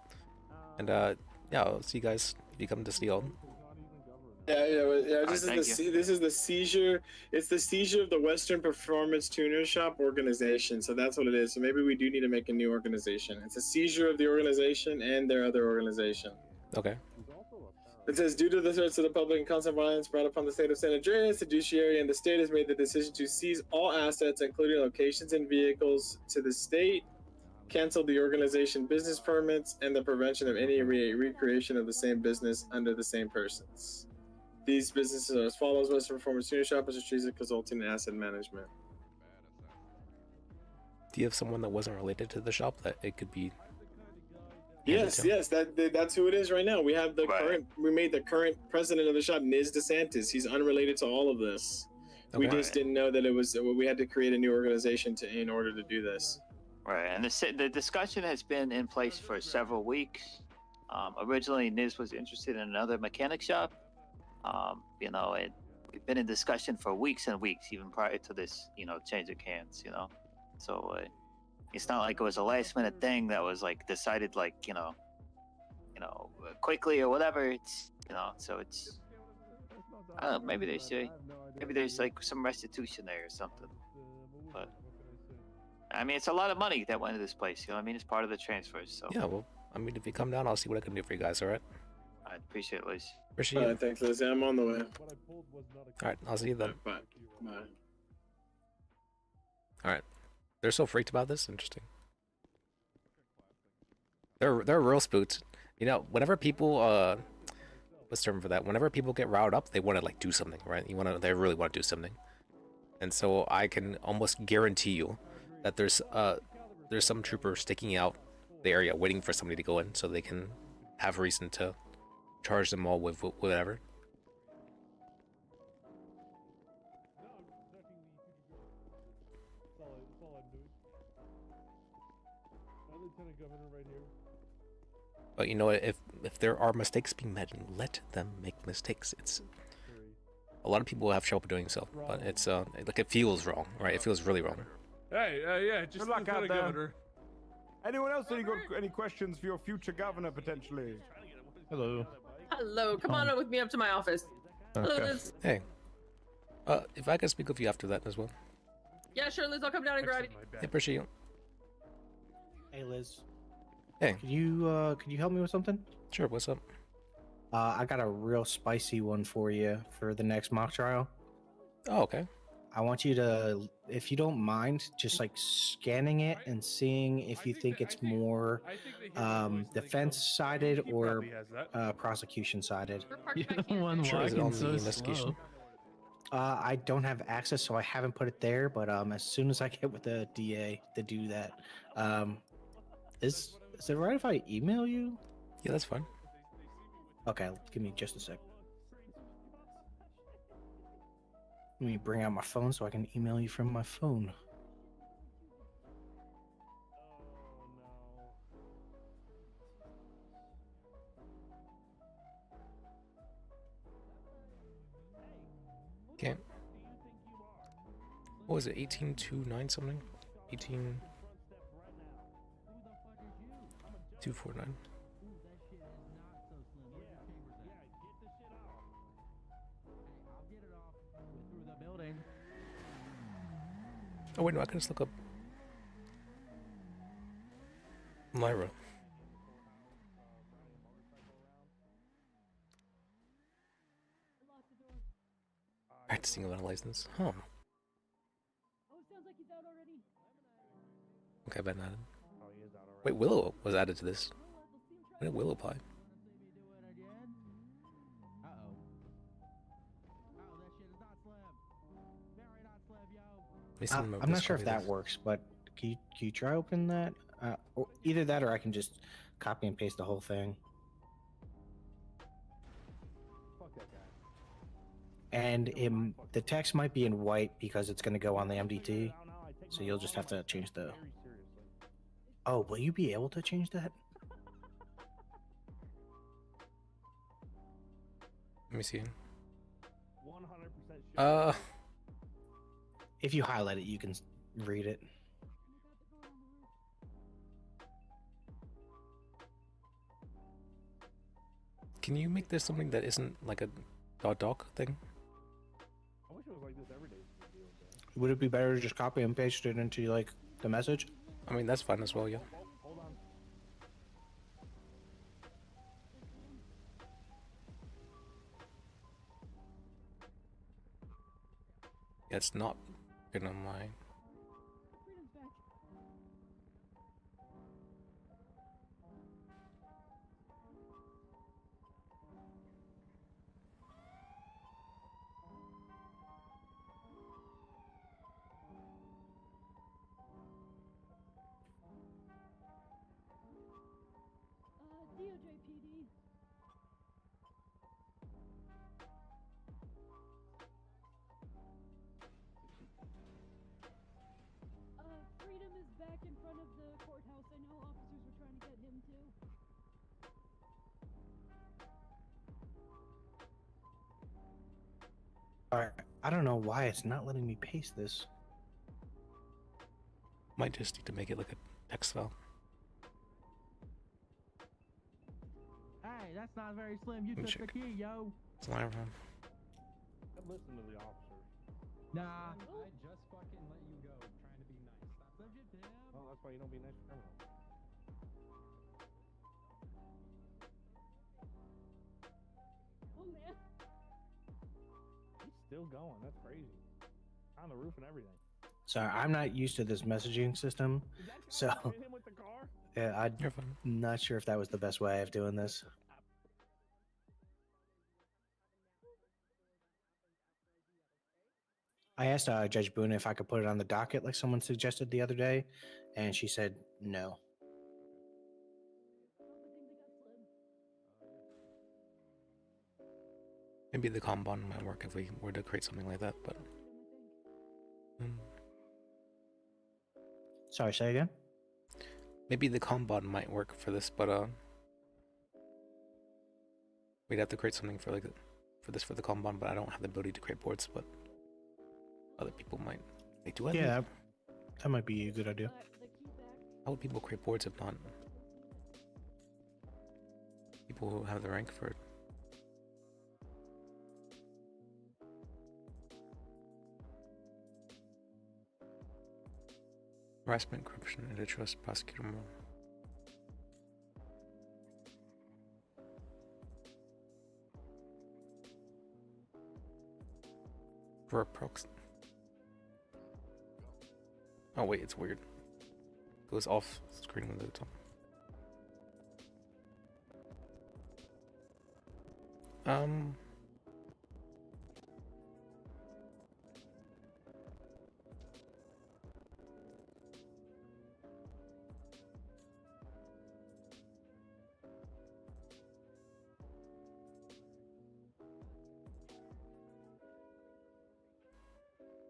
Speaker 1: and yeah, I'll see you guys if you come to Steel.
Speaker 2: Yeah. This is the seizure. It's the seizure of the Western Performance Tuner Shop organization. So that's what it is. So maybe we do need to make a new organization. It's a seizure of the organization and their other organization.
Speaker 1: Okay.
Speaker 2: It says, due to the threats of the public and constant violence brought upon the state of San Andreas, the judiciary and the state has made the decision to seize all assets, including locations and vehicles, to the state, cancel the organization business permits, and the prevention of any recreation of the same business under the same persons. These businesses are as follows: Western Performance Tuner Shop, Strategic Consulting, and Asset Management.
Speaker 1: Do you have someone that wasn't related to the shop that it could be?
Speaker 2: Yes, that's who it is right now. We have the current. We made the current president of the shop, Nis DeSantis. He's unrelated to all of this. We just didn't know that it was. We had to create a new organization in order to do this.
Speaker 16: Right, and the discussion has been in place for several weeks. Originally, Nis was interested in another mechanic shop. And we've been in discussion for weeks and weeks, even prior to this, change of hands. So it's not like it was a last minute thing that was like decided like quickly or whatever. It's so it's I don't know, maybe there's like some restitution there or something. But I mean, it's a lot of money that went into this place. It's part of the transfers. So
Speaker 1: yeah, well, if you come down, I'll see what I can do for you guys. All right.
Speaker 16: I appreciate it, Liz.
Speaker 1: Appreciate it.
Speaker 2: Thanks, Liz. I'm on the way.
Speaker 1: All right, I'll see you then.
Speaker 2: Bye.
Speaker 1: All right. They're so freaked about this. Interesting. They're real spooked. Whenever people what's the term for that? Whenever people get riled up, they want to do something, right? They really want to do something. And so I can almost guarantee you that there's some trooper sticking out the area waiting for somebody to go in so they can have reason to charge them all with whatever. But if there are mistakes being made, let them make mistakes. It's a lot of people have trouble doing so, but it's it feels wrong, right? It feels really wrong.
Speaker 13: Hey, yeah, just luck out there. Governor. Anyone else got any questions for your future governor potentially?
Speaker 7: Hello.
Speaker 3: Hello, come on with me up to my office. Hello, Liz.
Speaker 1: Hey. If I can speak with you after that as well.
Speaker 3: Yeah, sure, Liz. I'll come down and grab you.
Speaker 1: I appreciate you.
Speaker 19: Hey, Liz.
Speaker 1: Hey.
Speaker 19: Could you help me with something?
Speaker 1: Sure. What's up?
Speaker 19: I got a real spicy one for you for the next mock trial.
Speaker 1: Oh, okay.
Speaker 19: I want you to, if you don't mind, just scanning it and seeing if you think it's more defense sided or prosecution sided.
Speaker 20: You're the one walking so slow.
Speaker 19: I don't have access, so I haven't put it there. But as soon as I get with the DA to do that, is it right if I email you?
Speaker 1: Yeah, that's fine.
Speaker 19: Okay, give me just a sec. Let me bring out my phone so I can email you from my phone.
Speaker 1: Okay. What was it? 1829 something? 18249. Oh wait, no, I can just look up Myra. Practicing without a license. Huh. Okay, but not. Wait, Willow was added to this. When did Willow apply?
Speaker 19: I'm not sure if that works, but can you try open that? Or either that, or I can just copy and paste the whole thing. And the text might be in white because it's going to go on the MDT, so you'll just have to change the. Oh, will you be able to change that?
Speaker 1: Let me see.
Speaker 13: 100%
Speaker 19: If you highlight it, you can read it.
Speaker 1: Can you make this something that isn't like a doc thing?
Speaker 13: I wish it was like this every day.
Speaker 19: Would it be better to just copy and paste it into like the message?
Speaker 1: I mean, that's fine as well, yeah.
Speaker 13: Hold on.
Speaker 1: Yeah, it's not good on my.
Speaker 11: Freedom is back in front of the courthouse. I know officers were trying to get him too.
Speaker 19: Alright, I don't know why it's not letting me paste this.
Speaker 1: Might just need to make it like a text file.
Speaker 20: Hey, that's not very slim. You
Speaker 1: Let me
Speaker 20: took the
Speaker 1: check.
Speaker 20: key, yo.
Speaker 1: It's live run.
Speaker 13: Listen to the officers.
Speaker 20: Nah.
Speaker 9: I just fucking let you go, trying to be nice. Stop.
Speaker 13: Well, that's why you don't be nice to criminals.
Speaker 11: Oh man.
Speaker 13: He's still going. That's crazy. On the roof and everything.
Speaker 19: Sorry, I'm not used to this messaging system, so
Speaker 13: Hit him with the car?
Speaker 19: yeah, I'm not sure if that was the best way of doing this. I asked Judge Boone if I could put it on the docket like someone suggested the other day, and she said no.
Speaker 1: Maybe the Kanban might work if we were to create something like that, but.
Speaker 19: Sorry, say again?
Speaker 1: Maybe the Kanban might work for this, but we'd have to create something for like for the Kanban, but I don't have the ability to create boards, but other people might. They do have.
Speaker 19: Yeah, that might be a good idea.
Speaker 1: How would people create boards if not people who have the rank for it? Harassment, corruption, antitrust, prosecutor role. For a proxy. Oh wait, it's weird. Goes off screen when the top.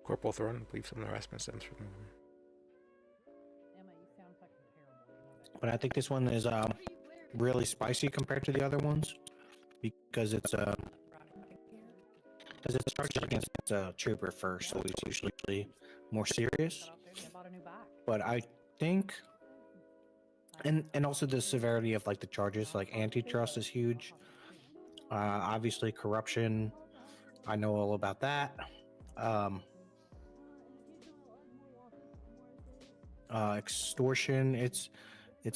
Speaker 1: Corporal Thorn, I believe some of the harassment stems from.
Speaker 19: But I think this one is really spicy compared to the other ones because it's charged against a trooper first, so it's usually more serious. But I think, and also the severity of like the charges, like antitrust is huge. Obviously corruption, I know all about that. Extortion, it's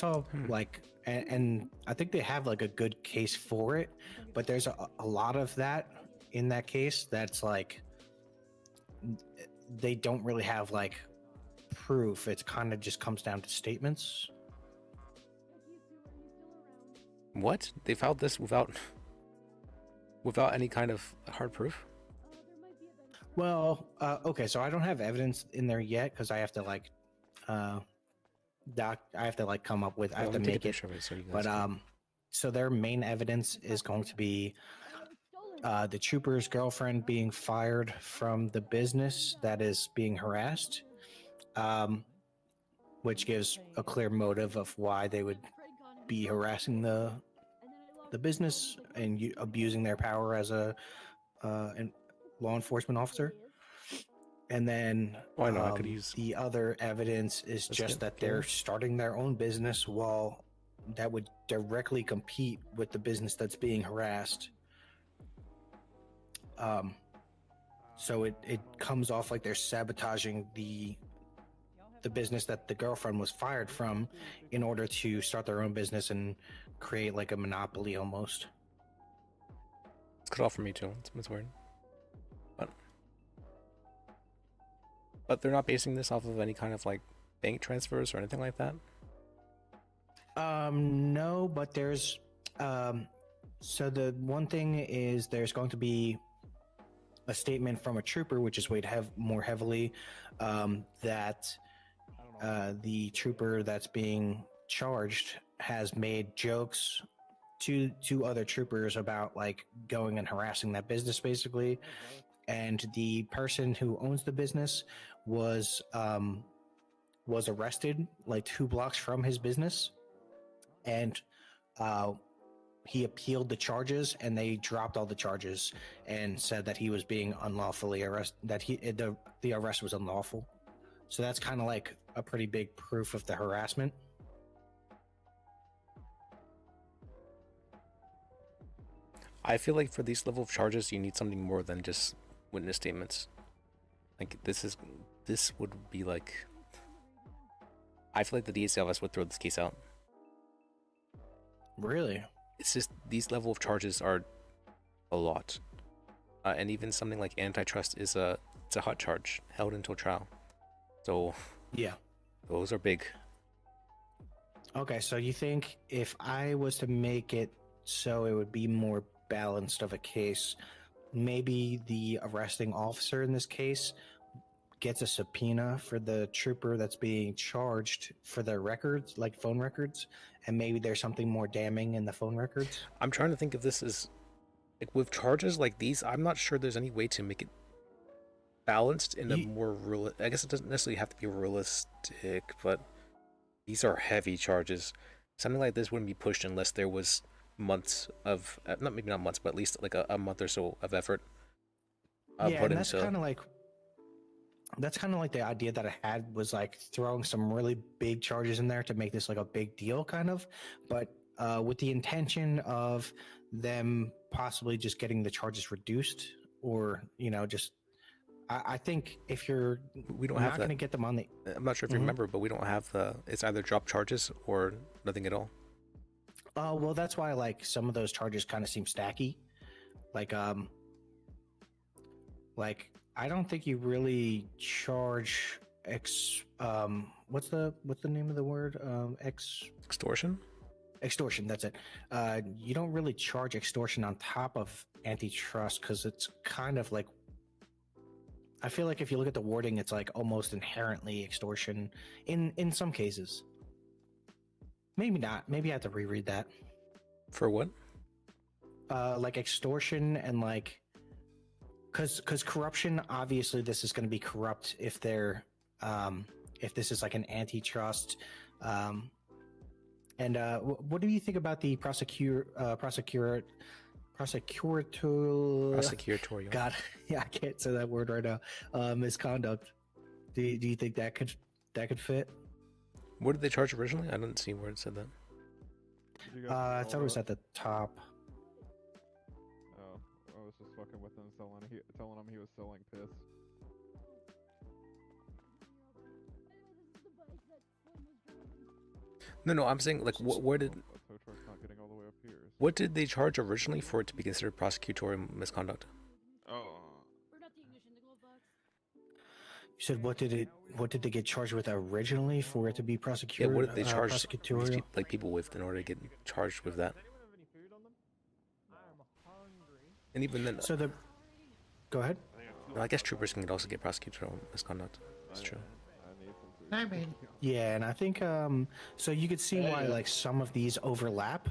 Speaker 19: all like, and I think they have like a good case for it, but there's a lot of that in that case that's like they don't really have like proof. It kind of just comes down to statements.
Speaker 1: What? They filed this without any kind of hard proof?
Speaker 19: Well, okay, so I don't have evidence in there yet because I have to like I have to like come up with, I have to make it.
Speaker 1: So you guys
Speaker 19: but
Speaker 1: can...
Speaker 19: so their main evidence is going to be the trooper's girlfriend being fired from the business that is being harassed, which gives a clear motive of why they would be harassing the the business and abusing their power as a law enforcement officer. And then
Speaker 1: I know I could use
Speaker 19: the other evidence is just that they're starting their own business while that would directly compete with the business that's being harassed. So it comes off like they're sabotaging the business that the girlfriend was fired from in order to start their own business and create like a monopoly almost.
Speaker 1: It's cut off for me too. It's weird. But they're not basing this off of any kind of like bank transfers or anything like that?
Speaker 19: No, but there's so the one thing is there's going to be a statement from a trooper, which is weighed more heavily, that the trooper that's being charged has made jokes to other troopers about like going and harassing that business basically. And the person who owns the business was arrested like 2 blocks from his business, and he appealed the charges, and they dropped all the charges and said that he was being unlawfully arrested, that the arrest was unlawful. So that's kind of like a pretty big proof of the harassment.
Speaker 1: I feel like for these level of charges, you need something more than just witness statements. Like this would be like, I feel like the DCFS would throw this case out.
Speaker 19: Really?
Speaker 1: It's just these level of charges are a lot, and even something like antitrust it's a hot charge held until trial. So
Speaker 19: yeah,
Speaker 1: those are big.
Speaker 19: Okay, so you think if I was to make it so it would be more balanced of a case, maybe the arresting officer in this case gets a subpoena for the trooper that's being charged for their records, like phone records, and maybe there's something more damning in the phone records?
Speaker 1: I'm trying to think if this is, like with charges like these, I'm not sure there's any way to make it balanced in a more real. I guess it doesn't necessarily have to be realistic, but these are heavy charges. Something like this wouldn't be pushed unless there was months of, maybe not months, but at least like a month or so of effort.
Speaker 19: Yeah, and that's kind of like, the idea that I had was like throwing some really big charges in there to make this like a big deal kind of, but with the intention of them possibly just getting the charges reduced, or, you know, just, I think if you're not going to get them on the...
Speaker 1: I'm not sure if you remember, but we don't have it's either drop charges or nothing at all.
Speaker 19: Well, that's why like some of those charges kind of seem stacky. Like I don't think you really charge what's the name of the word?
Speaker 1: Extortion?
Speaker 19: Extortion, that's it. You don't really charge extortion on top of antitrust because it's kind of like, I feel like if you look at the wording, it's like almost inherently extortion in some cases. Maybe not. Maybe I have to reread that.
Speaker 1: For what?
Speaker 19: Like extortion and like, because corruption, obviously this is going to be corrupt if they're, if this is like an antitrust. And what do you think about the prosecutorial? God, yeah, I can't say that word right now. Misconduct. Do you think that could fit?
Speaker 1: What did they charge originally? I didn't see where it said that.
Speaker 19: I thought it was at the top.
Speaker 14: Oh, I was just fucking with him, telling him he was selling piss.
Speaker 1: No, I'm saying like what did they charge originally for it to be considered prosecutorial misconduct?
Speaker 14: Oh.
Speaker 19: You said what did they get charged with originally for it to be prosecutorial?
Speaker 1: Yeah, what did they charge
Speaker 19: prosecutorial?
Speaker 1: like people with in order to get charged with that? And even then,
Speaker 19: go ahead.
Speaker 1: No, I guess troopers can also get prosecutorial misconduct. That's true.
Speaker 19: Yeah, and I think so you could see why like some of these overlap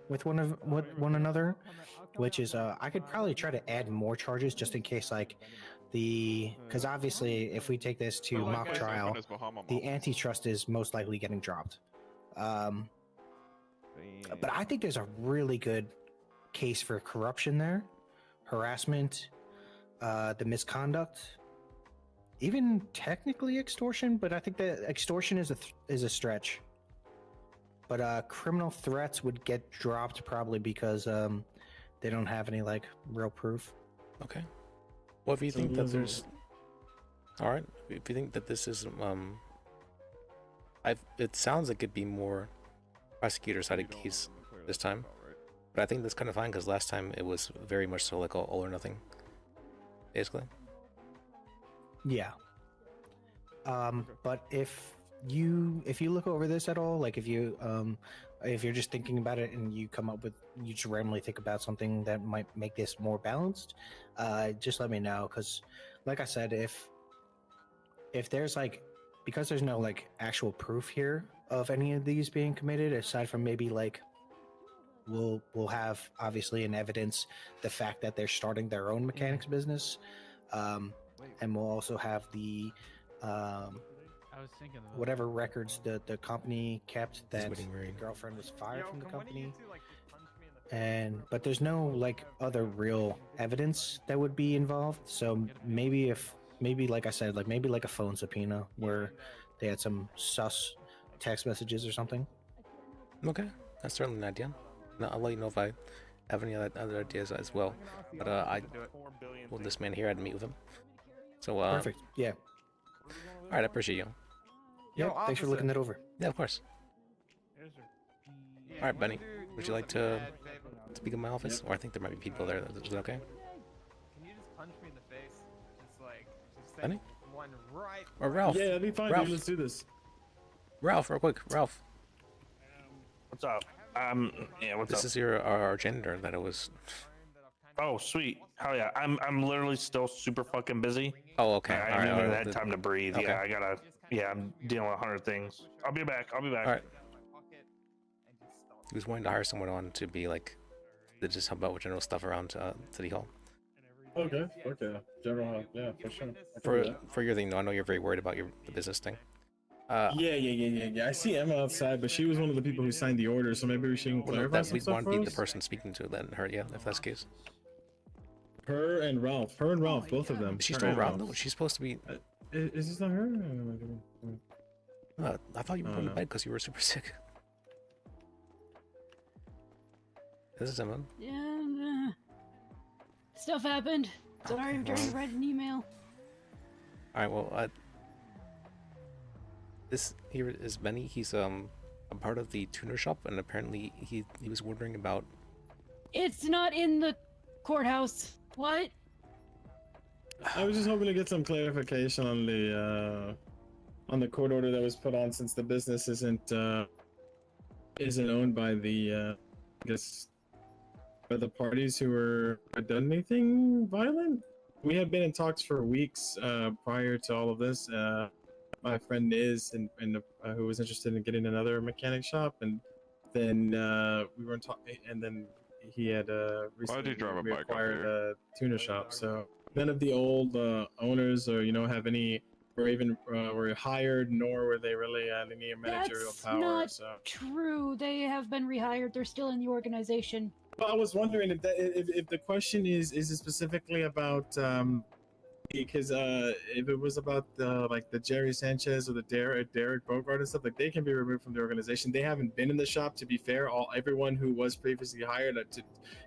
Speaker 19: with one another, which is I could probably try to add more charges just in case like because obviously if we take this to mock trial, the antitrust is most likely getting dropped. But I think there's a really good case for corruption there, harassment, the misconduct, even technically extortion, but I think that extortion is a stretch. But criminal threats would get dropped probably because they don't have any like real proof.
Speaker 1: Okay. Well, if you think that there's, all right, if you think that this is it sounds like it'd be more prosecutor-sided case this time, but I think that's kind of fine because last time it was very much so like all or nothing, basically.
Speaker 19: Yeah. But if you look over this at all, like if you're just thinking about it and you just randomly think about something that might make this more balanced, just let me know, because like I said, if there's like, because there's no like actual proof here of any of these being committed, aside from maybe like we'll have obviously in evidence the fact that they're starting their own mechanics business, and we'll also have the whatever records the company kept that the girlfriend was fired from the company, but there's no like other real evidence that would be involved. So maybe like I said, like maybe like a phone subpoena where they had some sus text messages or something.
Speaker 1: Okay, that's certainly an idea. I'll let you know if I have any other ideas as well. But this man here, I had to meet with him. So
Speaker 19: perfect. Yeah.
Speaker 1: All right, I appreciate you.
Speaker 19: Yeah, thanks for looking that over.
Speaker 1: Yeah, of course. All right, Benny, would you like to speak in my office? Or I think there might be people there. Is it okay?
Speaker 17: Can you just punch me in the face? Just
Speaker 1: Benny?
Speaker 17: one right.
Speaker 1: Or Ralph?
Speaker 2: Yeah, that'd be fine.
Speaker 1: Ralph.
Speaker 2: Dude, let's do this.
Speaker 1: Ralph, real quick. Ralph.
Speaker 6: What's up? Yeah, what's up?
Speaker 1: This is our gender that it was.
Speaker 6: Oh, sweet. Hell yeah. I'm literally still super fucking busy.
Speaker 1: Oh, okay.
Speaker 6: I haven't even had time to breathe.
Speaker 1: Okay.
Speaker 6: Yeah, I'm dealing with 100 things. I'll be back. All
Speaker 1: right. He was wanting to hire someone on to be like, to just help out with general stuff around City Hall.
Speaker 2: Okay. General, yeah, for sure.
Speaker 1: For your thing, though, I know you're very worried about the business thing.
Speaker 2: Yeah. I see Emma outside, but she was one of the people who signed the order, so maybe we should clarify some
Speaker 1: we
Speaker 2: stuff
Speaker 1: want
Speaker 2: for
Speaker 1: to be
Speaker 2: us.
Speaker 1: the person speaking to then her, yeah, if that's the case.
Speaker 2: Her and Ralph, both of them.
Speaker 1: She's still around though. She's supposed to be.
Speaker 2: Is this not her?
Speaker 1: I thought you were going to bed because you were super sick. This is Emma.
Speaker 11: Yeah, stuff happened. Sorry, I'm trying to write an email.
Speaker 1: All right, well, this here is Benny. He's a part of the tuner shop, and apparently he was wondering about.
Speaker 11: It's not in the courthouse. What?
Speaker 2: I was just hoping to get some clarification on the court order that was put on, since the business isn't owned by the I guess by the parties who were done anything violent. We had been in talks for weeks prior to all of this. My friend is who was interested in getting another mechanic shop, and then we were talking, and then he had recently acquired a tuner shop. So none of the old owners or have any were hired, nor were they really at any managerial
Speaker 11: That's
Speaker 2: power.
Speaker 11: not
Speaker 2: So
Speaker 11: true. They have been rehired. They're still in the organization.
Speaker 2: well, I was wondering if the question is it specifically about because if it was about like the Jerry Sanchez or the Derek Bogart and stuff, like they can be removed from the organization. They haven't been in the shop, to be fair. Everyone who was previously hired,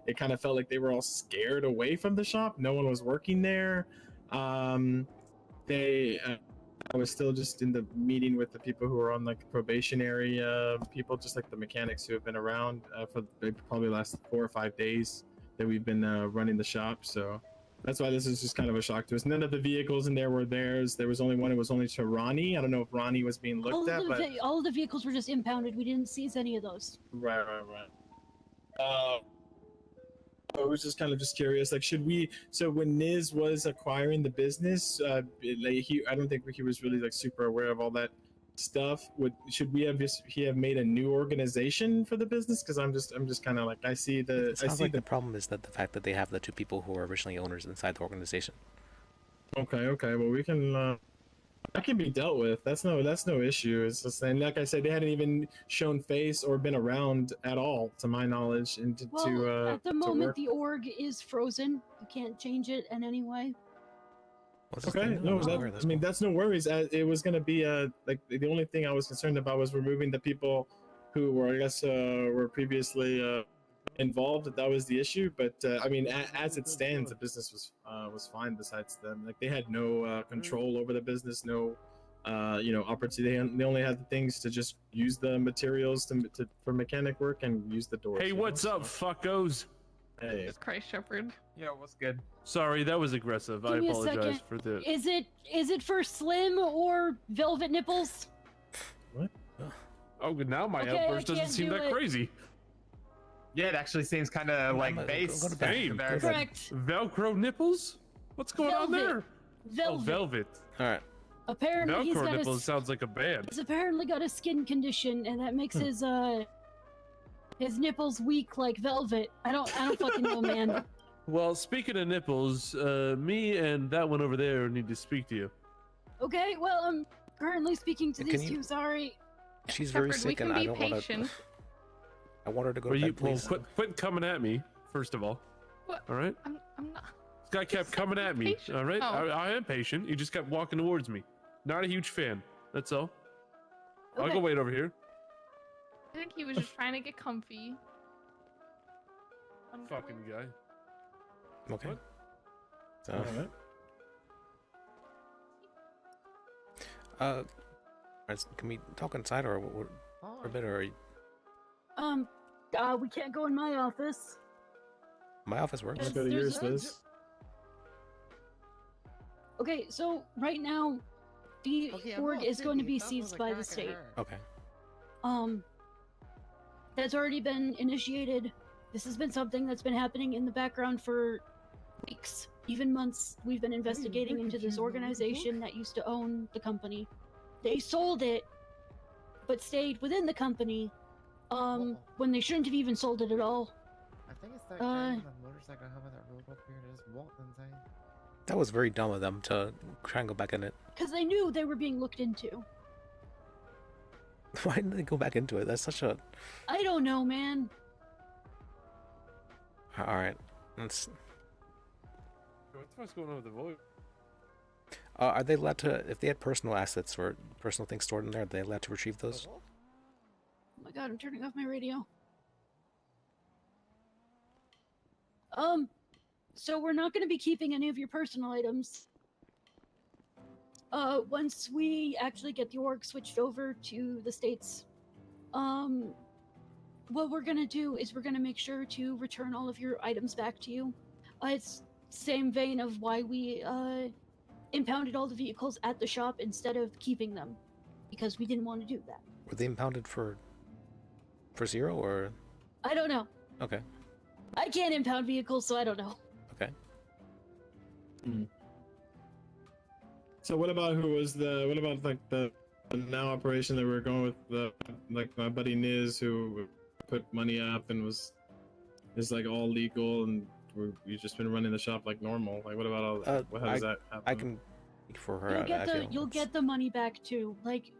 Speaker 2: it kind of felt like they were all scared away from the shop. No one was working there. I was still just in the meeting with the people who are on like probationary people, just like the mechanics who have been around for probably the last 4 or 5 days that we've been running the shop. So that's why this is just kind of a shock to us. None of the vehicles in there were theirs. There was only one. It was only to Ronnie. I don't know if Ronnie was being looked at, but
Speaker 11: All of the vehicles were just impounded. We didn't seize any of those.
Speaker 2: right. I was just kind of just curious, like, should we? So when Niz was acquiring the business, I don't think he was really like super aware of all that stuff. Should we have he have made a new organization for the business? Because I'm just kind of like I see
Speaker 1: the problem is that the fact that they have the two people who were originally owners inside the organization.
Speaker 2: Okay. Well, we can That can be dealt with. That's no issue. It's just, and like I said, they hadn't even shown face or been around at all, to my knowledge. And
Speaker 11: at the moment, the org is frozen. You can't change it in any way.
Speaker 2: Okay, no, I mean that's no worries. It was gonna be like the only thing I was concerned about was removing the people who were, I guess, were previously involved. That was the issue. But I mean, as it stands, the business was fine. Besides them, like they had no control over the business, no opportunity. They only had the things to just use the materials for mechanic work and use the doors.
Speaker 8: Hey, what's up, fuckos?
Speaker 2: Hey.
Speaker 17: It's Christ Shepherd.
Speaker 8: Yeah, what's good? Sorry, that was aggressive. I
Speaker 11: Give me a
Speaker 8: apologize
Speaker 11: second.
Speaker 8: for the.
Speaker 11: Is it for slim or velvet nipples?
Speaker 2: What?
Speaker 8: Oh, now my
Speaker 11: Okay,
Speaker 8: outburst
Speaker 11: I
Speaker 8: doesn't
Speaker 11: can't
Speaker 8: seem
Speaker 11: do
Speaker 8: that
Speaker 11: it.
Speaker 8: crazy.
Speaker 14: Yeah, it actually seems kind of like base.
Speaker 8: Same.
Speaker 11: Correct.
Speaker 8: Velcro nipples? What's going on there?
Speaker 11: Velvet.
Speaker 8: Oh, velvet.
Speaker 1: All right.
Speaker 11: Apparently, he's
Speaker 8: Velcro
Speaker 11: got
Speaker 8: nipples sounds like a band.
Speaker 11: he's apparently got a skin condition, and that makes his nipples weak like velvet. I don't fucking know, man.
Speaker 8: Well, speaking of nipples, me and that one over there need to speak to you.
Speaker 11: Okay, well, I'm currently speaking to
Speaker 1: Can
Speaker 11: these
Speaker 1: you-
Speaker 11: two. Sorry.
Speaker 1: She's very
Speaker 17: Shepherd, we
Speaker 1: sick,
Speaker 17: can
Speaker 1: and I
Speaker 17: be
Speaker 1: don't want to.
Speaker 17: patient.
Speaker 1: I want her to go
Speaker 8: Well,
Speaker 1: to
Speaker 8: you
Speaker 1: bed, please.
Speaker 8: quit coming at me, first of all.
Speaker 17: What?
Speaker 8: All right.
Speaker 17: I'm not.
Speaker 8: This guy kept coming at me.
Speaker 17: patient.
Speaker 8: All right.
Speaker 17: Oh.
Speaker 8: I am patient. He just kept walking towards me. Not a huge fan. That's all. I'll
Speaker 17: Okay.
Speaker 8: go wait over here.
Speaker 17: I think he was just trying to get comfy.
Speaker 8: Fucking guy.
Speaker 1: Okay.
Speaker 8: What?
Speaker 1: So,
Speaker 2: Alright.
Speaker 1: can we talk inside or for a bit, or
Speaker 11: We can't go in my office.
Speaker 1: my office works?
Speaker 2: Let's go to yours, Liz.
Speaker 11: Okay, so right now, the org is going to be seized by the state.
Speaker 1: Okay.
Speaker 11: That's already been initiated. This has been something that's been happening in the background for weeks, even months. We've been investigating into this organization that used to own the company. They sold it, but stayed within the company, when they shouldn't have even sold it at all.
Speaker 18: I think it's that guy with the motorcycle helmet that rode up here and just walked inside.
Speaker 1: That was very dumb of them to try and go back in it.
Speaker 11: Because they knew they were being looked into.
Speaker 1: Why didn't they go back into it? That's such a.
Speaker 11: I don't know, man.
Speaker 1: All right. Let's.
Speaker 8: What the fuck's going on with the voice?
Speaker 1: Are they allowed to, if they had personal assets or personal things stored in there, are they allowed to retrieve those?
Speaker 11: Oh my god, I'm turning off my radio. So we're not going to be keeping any of your personal items. Once we actually get the org switched over to the States, what we're going to do is we're going to make sure to return all of your items back to you. It's same vein of why we, impounded all the vehicles at the shop instead of keeping them, because we didn't want to do that.
Speaker 1: Were they impounded for zero or?
Speaker 11: I don't know.
Speaker 1: Okay.
Speaker 11: I can't impound vehicles, so I don't know.
Speaker 1: Okay.
Speaker 2: So what about like the now operation that we're going with, like my buddy Niz, who put money up and is like all legal, and we've just been running the shop like normal. Like what about all that? How does that happen?
Speaker 1: I can speak for her.
Speaker 11: You'll get the money back too. Like,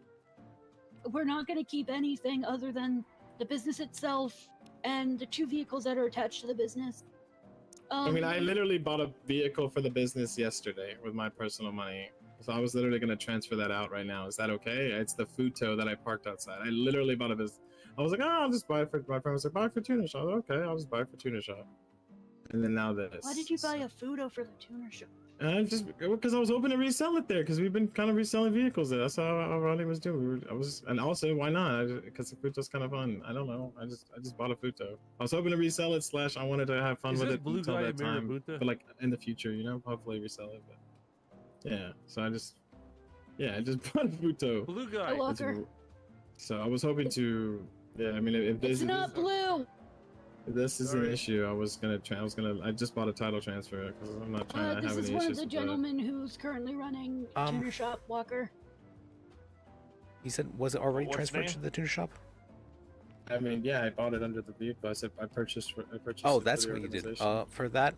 Speaker 11: we're not going to keep anything other than the business itself and the 2 vehicles that are attached to the business.
Speaker 2: I mean, I literally bought a vehicle for the business yesterday with my personal money. So I was literally going to transfer that out right now. Is that okay? It's the Futo that I parked outside. I literally bought a business. I was like, oh, I'll just buy it for my friend. Was like, buy it for Tuna Shop. Okay, I'll just buy it for Tuna Shop. And then now this.
Speaker 11: Why did you buy a Fudo for the tuner shop?
Speaker 2: Just because I was hoping to resell it there, because we've been kind of reselling vehicles there. That's how Ronnie was doing. And also, why not? Because the Futo's kind of fun. I don't know. I just bought a Futo. I was hoping to resell it / I wanted to have fun with it until that time. But like in the future, hopefully resell it. But yeah, so I just bought a Futo.
Speaker 8: Blue guy.
Speaker 2: So I was hoping to. Yeah, I mean, if
Speaker 11: It's not blue.
Speaker 2: If this is an issue, I just bought a title transfer because I'm not trying to
Speaker 11: This
Speaker 2: have
Speaker 11: is
Speaker 2: any
Speaker 11: one
Speaker 2: issues
Speaker 11: of the
Speaker 2: with
Speaker 11: gentlemen who's currently running tuner shop, Walker.
Speaker 1: He said, was it already
Speaker 2: What's
Speaker 1: transferred
Speaker 2: his
Speaker 1: to
Speaker 2: name?
Speaker 1: the tuner shop?
Speaker 2: I mean, yeah, I bought it under the vehicle. I said I purchased.
Speaker 1: Oh,
Speaker 2: it
Speaker 1: that's
Speaker 2: for the
Speaker 1: what you did.
Speaker 2: organization.
Speaker 1: For that,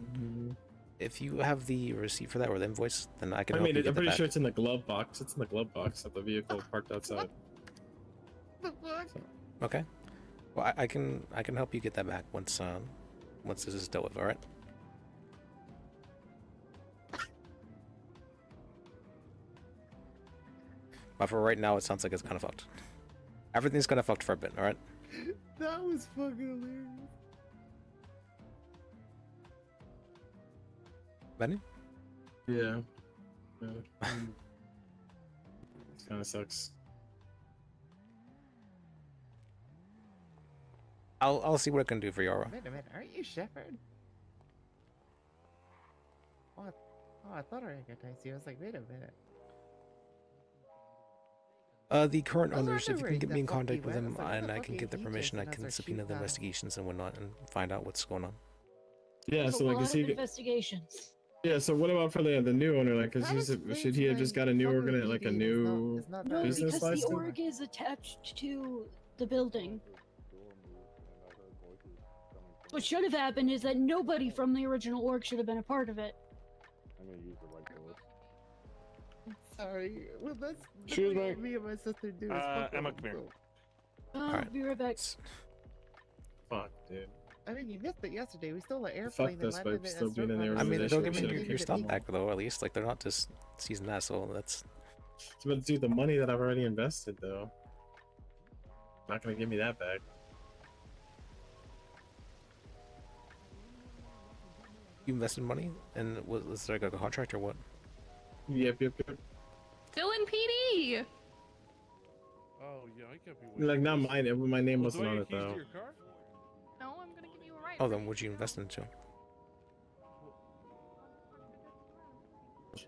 Speaker 1: If you have the receipt for that or the invoice, then I can
Speaker 2: I
Speaker 1: help
Speaker 2: mean,
Speaker 1: you
Speaker 2: I'm
Speaker 1: get that
Speaker 2: pretty
Speaker 1: back.
Speaker 2: sure it's in the glove box. It's in the glove box of the vehicle parked outside.
Speaker 1: Okay. Well, I can help you get that back once this is dealt with. All right. But for right now, it sounds like it's kind of fucked. Everything's kind of fucked for a bit. All right.
Speaker 18: That was fucking hilarious.
Speaker 1: Benny?
Speaker 2: Yeah. This kind of sucks.
Speaker 1: I'll see what I can do for you, Aura.
Speaker 18: Wait a minute, aren't you Shepard? Oh, I thought I recognized you. I was like, wait a minute.
Speaker 1: The current
Speaker 18: I was
Speaker 1: owners, if you can
Speaker 18: wondering
Speaker 1: get
Speaker 18: the
Speaker 1: me in
Speaker 18: fuck
Speaker 1: contact
Speaker 18: he
Speaker 1: with
Speaker 18: went. I
Speaker 1: them
Speaker 18: was like,
Speaker 1: and
Speaker 18: what
Speaker 1: I
Speaker 18: the
Speaker 1: can
Speaker 18: fuck
Speaker 1: get the
Speaker 18: is he
Speaker 1: permission, I
Speaker 18: chasing
Speaker 1: can
Speaker 18: us or
Speaker 1: subpoena
Speaker 18: shoot
Speaker 1: the
Speaker 18: us?
Speaker 1: investigations and whatnot and find out what's going on.
Speaker 2: Yeah,
Speaker 11: There's
Speaker 2: so
Speaker 11: a
Speaker 2: like,
Speaker 11: lot
Speaker 2: is
Speaker 11: of
Speaker 2: he?
Speaker 11: investigations.
Speaker 2: Yeah, so what about for the new owner? Like, should he have just got a new like a new
Speaker 11: No,
Speaker 2: business
Speaker 11: because the
Speaker 2: license?
Speaker 11: org is attached to the building. What should have happened is that nobody from the original org should have been a part of it.
Speaker 10: I'm gonna use the right door.
Speaker 18: Sorry. Well, that's
Speaker 10: Excuse
Speaker 18: what
Speaker 10: me.
Speaker 18: me and my sister do. Is fuck
Speaker 6: Emma,
Speaker 18: with
Speaker 6: come here.
Speaker 18: people.
Speaker 1: Alright.
Speaker 11: Be right back.
Speaker 2: Fuck, dude.
Speaker 18: I mean, you missed it yesterday. We stole an
Speaker 2: Fuck
Speaker 18: airplane
Speaker 2: this
Speaker 18: and
Speaker 2: by
Speaker 18: landed it
Speaker 2: still
Speaker 18: at
Speaker 2: being in the
Speaker 18: Surfrider.
Speaker 1: I mean, they'll give me
Speaker 2: organization.
Speaker 1: your stuff back though, at least. Like, they're not just seizing that, so that's...
Speaker 2: But dude, the money that I've already invested, though. Not gonna give me that back.
Speaker 1: You invested money? And was there like a contract or what?
Speaker 2: Yep.
Speaker 5: Still in PD.
Speaker 8: Oh yeah, I can't be waiting.
Speaker 2: Like, not mine. My name
Speaker 8: Oh,
Speaker 2: wasn't
Speaker 8: do I
Speaker 2: on
Speaker 8: get
Speaker 2: it,
Speaker 8: keys to
Speaker 2: though.
Speaker 8: your car?
Speaker 5: No, I'm gonna give you a ride.
Speaker 1: Oh, then what'd you invest into?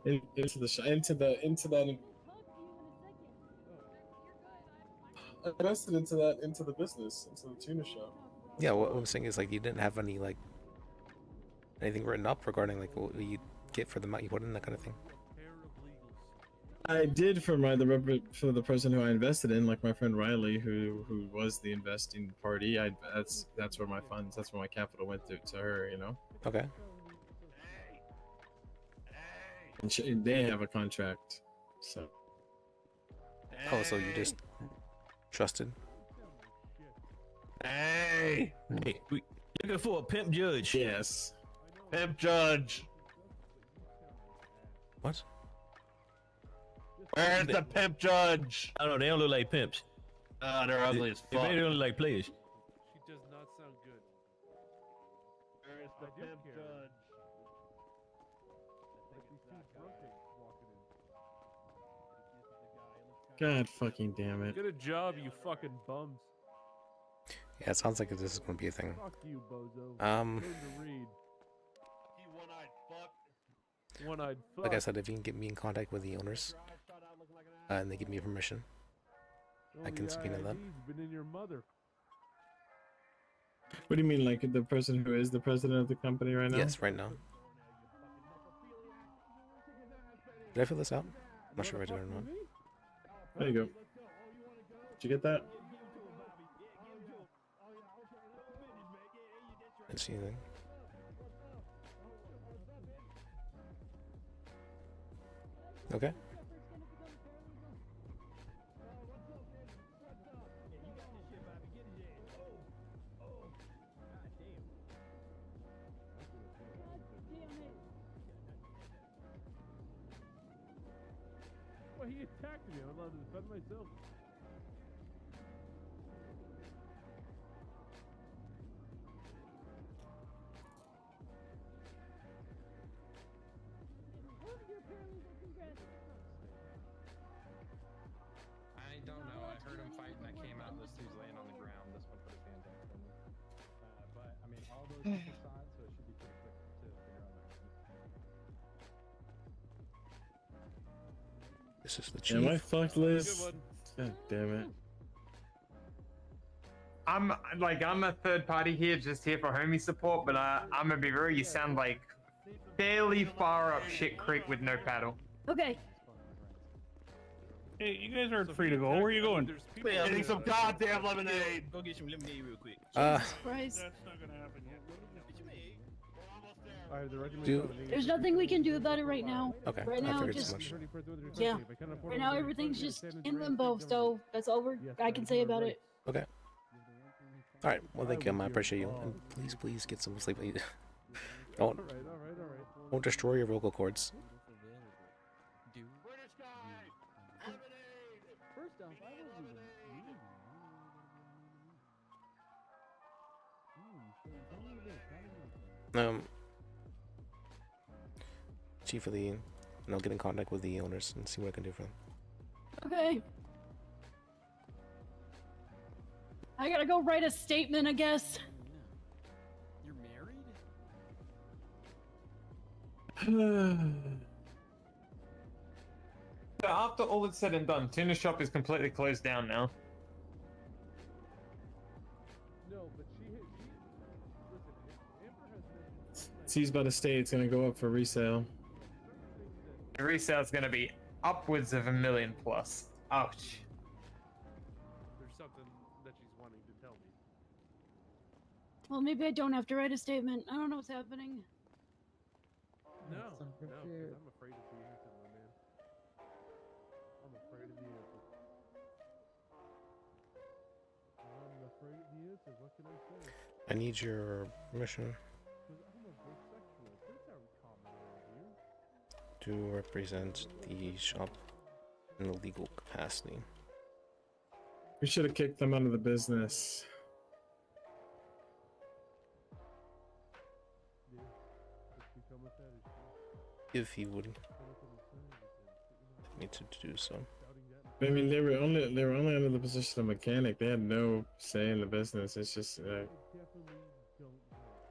Speaker 2: Into that. I invested into the business, into the tuna shop.
Speaker 1: Yeah, what I'm saying is, like, you didn't have any, like, anything written up regarding, like, what you get for the amount you put in, that kind of thing.
Speaker 2: I did for the person who I invested in, like my friend Riley, who was the investing party. That's where my funds, that's where my capital went to her, you know.
Speaker 1: Okay.
Speaker 2: And they have a contract, so.
Speaker 1: Oh, so you just trusted?
Speaker 21: Hey, we looking for a pimp judge.
Speaker 2: Yes.
Speaker 21: Pimp judge.
Speaker 1: What?
Speaker 21: Where's the pimp judge? I don't know, they don't look like pimps. They're ugly as fuck. They don't look like players.
Speaker 8: She does not sound good.
Speaker 21: Where's the pimp judge?
Speaker 2: God fucking damn it.
Speaker 8: Get a job, you fucking bums.
Speaker 1: Yeah, it sounds like this is going to be a thing.
Speaker 8: Fuck you, bozo.
Speaker 1: Um,
Speaker 8: Learn to read. You one-eyed fuck. One-eyed fuck.
Speaker 1: Like I said, if you can get me in contact with the owners, and they give me permission, I can subpoena that.
Speaker 8: Been in your mother.
Speaker 2: What do you mean, like the person who is the president of the company right now?
Speaker 1: Yes, right now. Did I fill this out? I'm not sure if I did or not.
Speaker 2: There you go. Did you get that?
Speaker 1: Didn't see anything. Okay.
Speaker 8: Well, he attacked me. I'm allowed to defend myself.
Speaker 20: I don't know. I heard him fighting. I came out. This dude's laying on the ground. This one put his hand down for me. But I mean, all those people saw it, so it should be pretty quick to figure out what happened.
Speaker 1: This is the chief.
Speaker 2: Am I fucked, Liz? God damn it.
Speaker 22: I'm a third party here, just here for homie support, but I'm gonna be real. You sound like fairly far up shit creek with no paddle.
Speaker 11: Okay.
Speaker 21: Hey, you guys are free to go. Where are you going? Getting some goddamn lemonade. Go get some lemonade real quick.
Speaker 11: Christ.
Speaker 21: That's not gonna happen yet. What do you mean? We're almost there.
Speaker 11: There's nothing we can do about it right now.
Speaker 1: Okay,
Speaker 11: Right
Speaker 1: I
Speaker 11: now,
Speaker 1: figured as
Speaker 11: just
Speaker 1: much.
Speaker 11: yeah. Right now, everything's just in limbo. So that's all I can say about it.
Speaker 1: Okay. All right. Well, thank you. I appreciate you. And please get some sleep. Don't destroy your vocal cords. Chief of the, and I'll get in contact with the owners and see what I can do for them.
Speaker 11: Okay. I gotta go write a statement, I guess.
Speaker 17: You're married?
Speaker 22: So after all is said and done, Tuna Shop is completely closed down now.
Speaker 2: Seized by the state, it's gonna go up for resale.
Speaker 22: The resale is gonna be upwards of $1 million plus. Ouch.
Speaker 8: There's something that she's wanting to tell me.
Speaker 11: Well, maybe I don't have to write a statement. I don't know what's happening.
Speaker 8: No, because I'm afraid of the answer, my man. I'm afraid of the answer. I'm afraid of the answer. What can I say?
Speaker 1: I need your permission
Speaker 8: I'm a bisexual. Things aren't common around here.
Speaker 1: to represent the shop in a legal capacity.
Speaker 2: We should have kicked them out of the business.
Speaker 8: Yeah, it's become a fetish.
Speaker 1: If he would need to do so.
Speaker 2: I mean, they were only under the position of mechanic. They had no say in the business. It's just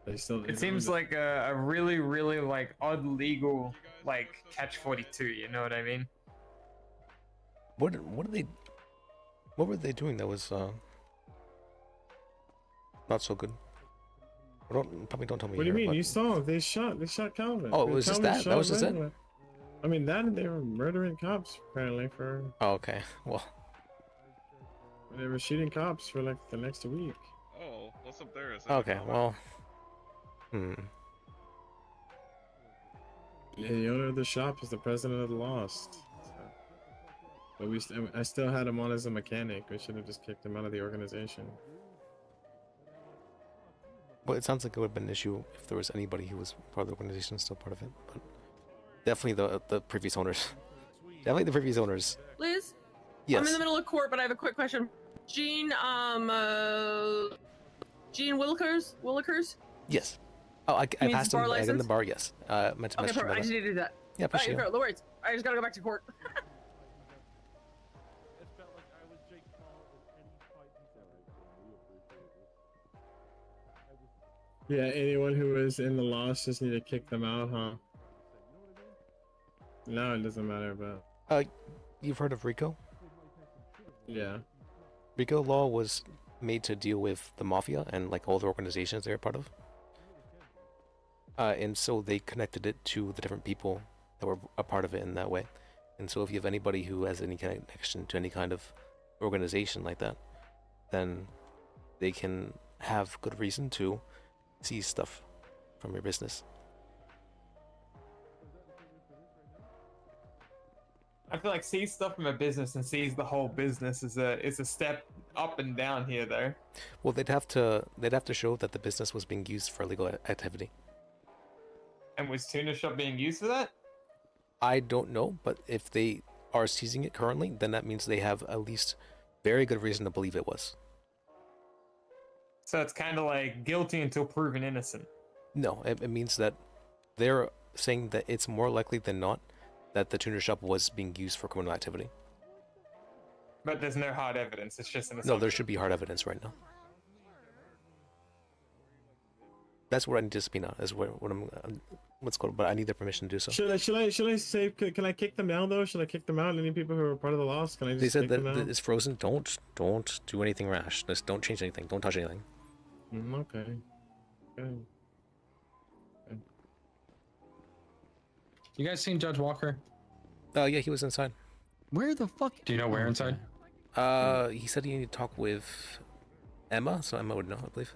Speaker 2: they still.
Speaker 22: It seems like a really, really like odd legal like catch-42. You know what I mean?
Speaker 1: What were they doing that was not so good? Probably don't tell me.
Speaker 2: What do you
Speaker 1: here,
Speaker 2: mean?
Speaker 1: but-
Speaker 2: You saw they shot Calvin.
Speaker 1: Oh, it was just that? That was just it?
Speaker 2: Regular. I mean, that and they were murdering cops apparently for.
Speaker 1: Oh, okay. Well,
Speaker 2: they were shooting cops for like the next week.
Speaker 12: Oh, what's up there? Is that
Speaker 1: okay. Well,
Speaker 2: Yeah, the owner of the shop is the president of the Lost. So. But I still had him on as a mechanic. We should have just kicked him out of the organization.
Speaker 1: well, it sounds like it would have been an issue if there was anybody who was part of the organization still part of it, but definitely the previous owners. Definitely the previous owners.
Speaker 3: Liz?
Speaker 1: Yes.
Speaker 3: I'm in the middle of court, but I have a quick question. Gene Willikers?
Speaker 1: Yes. Oh, I
Speaker 3: means
Speaker 1: passed him
Speaker 3: bar
Speaker 1: in the
Speaker 3: license?
Speaker 1: bar. Yes. Meant to
Speaker 3: Okay,
Speaker 1: message
Speaker 3: perfect. I
Speaker 1: him
Speaker 3: just
Speaker 1: about
Speaker 3: need to do that.
Speaker 1: Yeah, appreciate
Speaker 3: Alright,
Speaker 1: it.
Speaker 3: no worries. I just gotta go back to court.
Speaker 2: Yeah, anyone who is in the Lost just need to kick them out, huh? No, it doesn't matter, but.
Speaker 1: You've heard of RICO?
Speaker 2: Yeah.
Speaker 1: RICO law was made to deal with the mafia and like all the organizations they're a part of. And so they connected it to the different people that were a part of it in that way. And so if you have anybody who has any kind of connection to any kind of organization like that, then they can have good reason to seize stuff from your business.
Speaker 22: I feel like seize stuff from a business and seize the whole business is a step up and down here, though.
Speaker 1: Well, they'd have to show that the business was being used for illegal activity.
Speaker 22: And was Tuna Shop being used for that?
Speaker 1: I don't know, but if they are seizing it currently, then that means they have at least very good reason to believe it was.
Speaker 22: So it's kind of like guilty until proven innocent.
Speaker 1: No, it means that they're saying that it's more likely than not that the tuner shop was being used for criminal activity.
Speaker 22: But there's no hard evidence. It's just an
Speaker 1: No,
Speaker 22: assumption.
Speaker 1: there should be hard evidence right now. That's what I need to subpoena. Is what I'm. What's called, but I need their permission to do so.
Speaker 2: Should I say? Can I kick them out though? Should I kick them out? Any people who are part of the Lost? Can I just
Speaker 1: They said
Speaker 2: kick
Speaker 1: that
Speaker 2: them out?
Speaker 1: it's frozen. Don't do anything rash. Just don't change anything. Don't touch anything.
Speaker 2: Okay. Okay.
Speaker 15: You guys seen Judge Walker?
Speaker 1: Yeah, he was inside.
Speaker 15: Where the fuck? Do you know where inside?
Speaker 1: He said he needed to talk with Emma, so Emma would know, I believe.